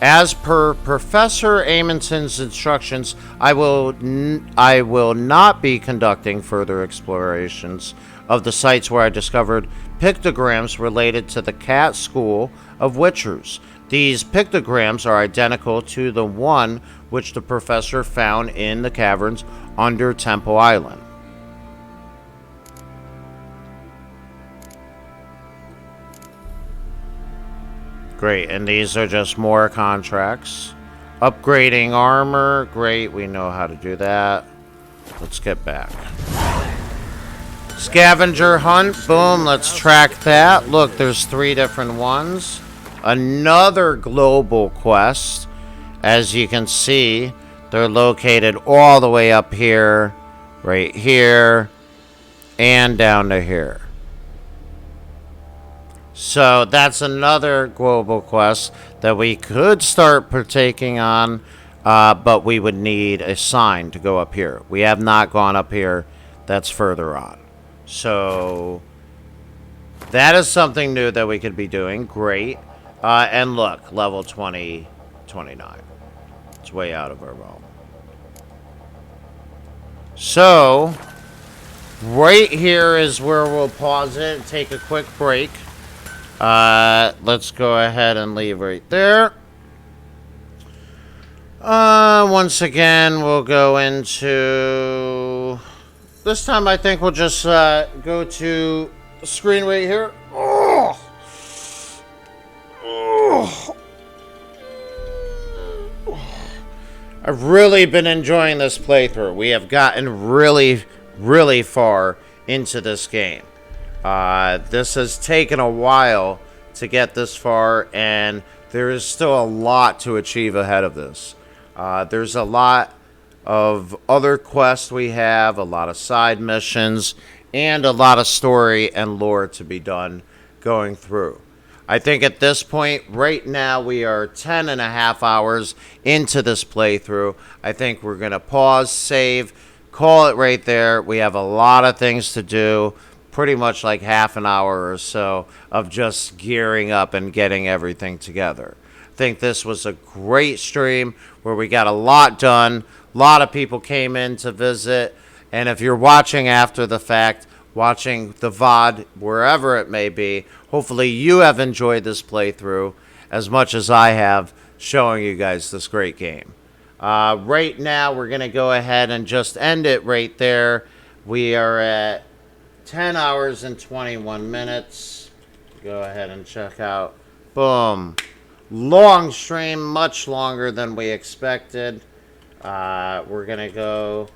As per Professor Amundsen's instructions, I will not be conducting further explorations of the sites where I discovered pictograms related to the cat school of witchers. These pictograms are identical to the one which the professor found in the caverns under Temple Island. Great, and these are just more contracts. Upgrading armor, great, we know how to do that. Let's get back. Scavenger hunt, boom, let's track that. Look, there's 3 different ones. Another global quest. As you can see, they're located all the way up here, right here, and down to here. So that's another global quest that we could start partaking on, but we would need a sign to go up here. We have not gone up here. That's further on. So that is something new that we could be doing. Great. And look, level 20, 29. It's way out of our realm. So right here is where we'll pause it and take a quick break. Let's go ahead and leave right there. Once again, we'll go into... This time, I think we'll just go to the screen right here. Oh! Oh! I've really been enjoying this playthrough. We have gotten really, really far into this game. This has taken a while to get this far, and there is still a lot to achieve ahead of this. There's a lot of other quests we have, a lot of side missions, and a lot of story and lore to be done going through. I think at this point, right now, we are 10.5 hours into this playthrough. I think we're going to pause, save, call it right there. We have a lot of things to do. Pretty much like half an hour or so of just gearing up and getting everything together. I think this was a great stream where we got a lot done. A lot of people came in to visit. And if you're watching after the fact, watching the VOD, wherever it may be, hopefully you have enjoyed this playthrough as much as I have showing you guys this great game. Right now, we're going to go ahead and just end it right there. We are at 10 hours and 21 minutes. Go ahead and check out. Boom. Long stream, much longer than we expected. We're going to go,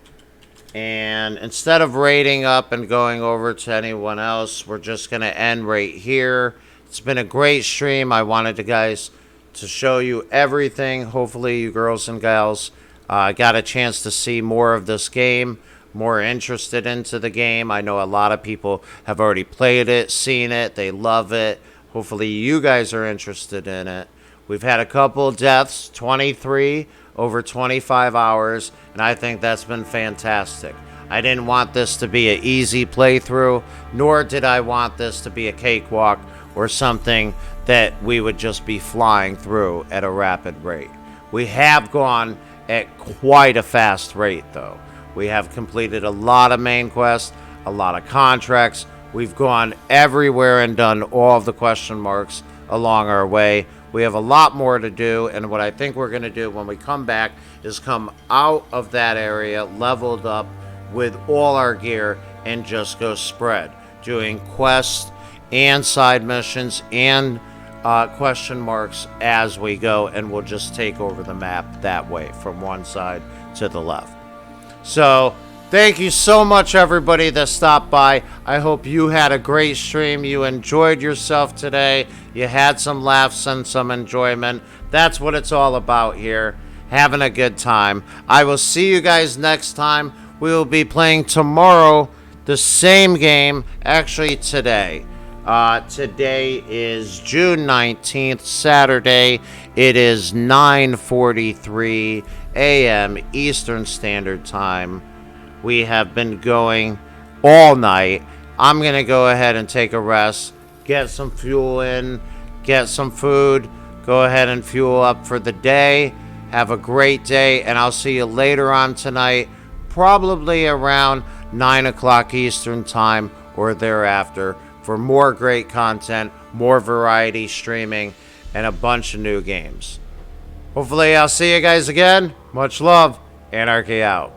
and instead of rating up and going over to anyone else, we're just going to end right here. It's been a great stream. I wanted you guys to show you everything. Hopefully you girls and gals got a chance to see more of this game, more interested into the game. I know a lot of people have already played it, seen it, they love it. Hopefully you guys are interested in it. We've had a couple deaths, 23 over 25 hours, and I think that's been fantastic. I didn't want this to be an easy playthrough, nor did I want this to be a cakewalk or something that we would just be flying through at a rapid rate. We have gone at quite a fast rate, though. We have completed a lot of main quests, a lot of contracts. We've gone everywhere and done all of the question marks along our way. We have a lot more to do, and what I think we're going to do when we come back is come out of that area leveled up with all our gear and just go spread, doing quests and side missions and question marks as we go, and we'll just take over the map that way from one side to the left. So thank you so much, everybody that stopped by. I hope you had a great stream. You enjoyed yourself today. You had some laughs and some enjoyment. That's what it's all about here, having a good time. I will see you guys next time. We will be playing tomorrow the same game, actually today. Today is June 19th, Saturday. It is 9:43 a.m. Eastern Standard Time. We have been going all night. I'm going to go ahead and take a rest, get some fuel in, get some food, go ahead and fuel up for the day. Have a great day, and I'll see you later on tonight, probably around 9 o'clock Eastern Time or thereafter, for more great content, more variety streaming, and a bunch of new games. Hopefully I'll see you guys again. Much love. Anarchy out.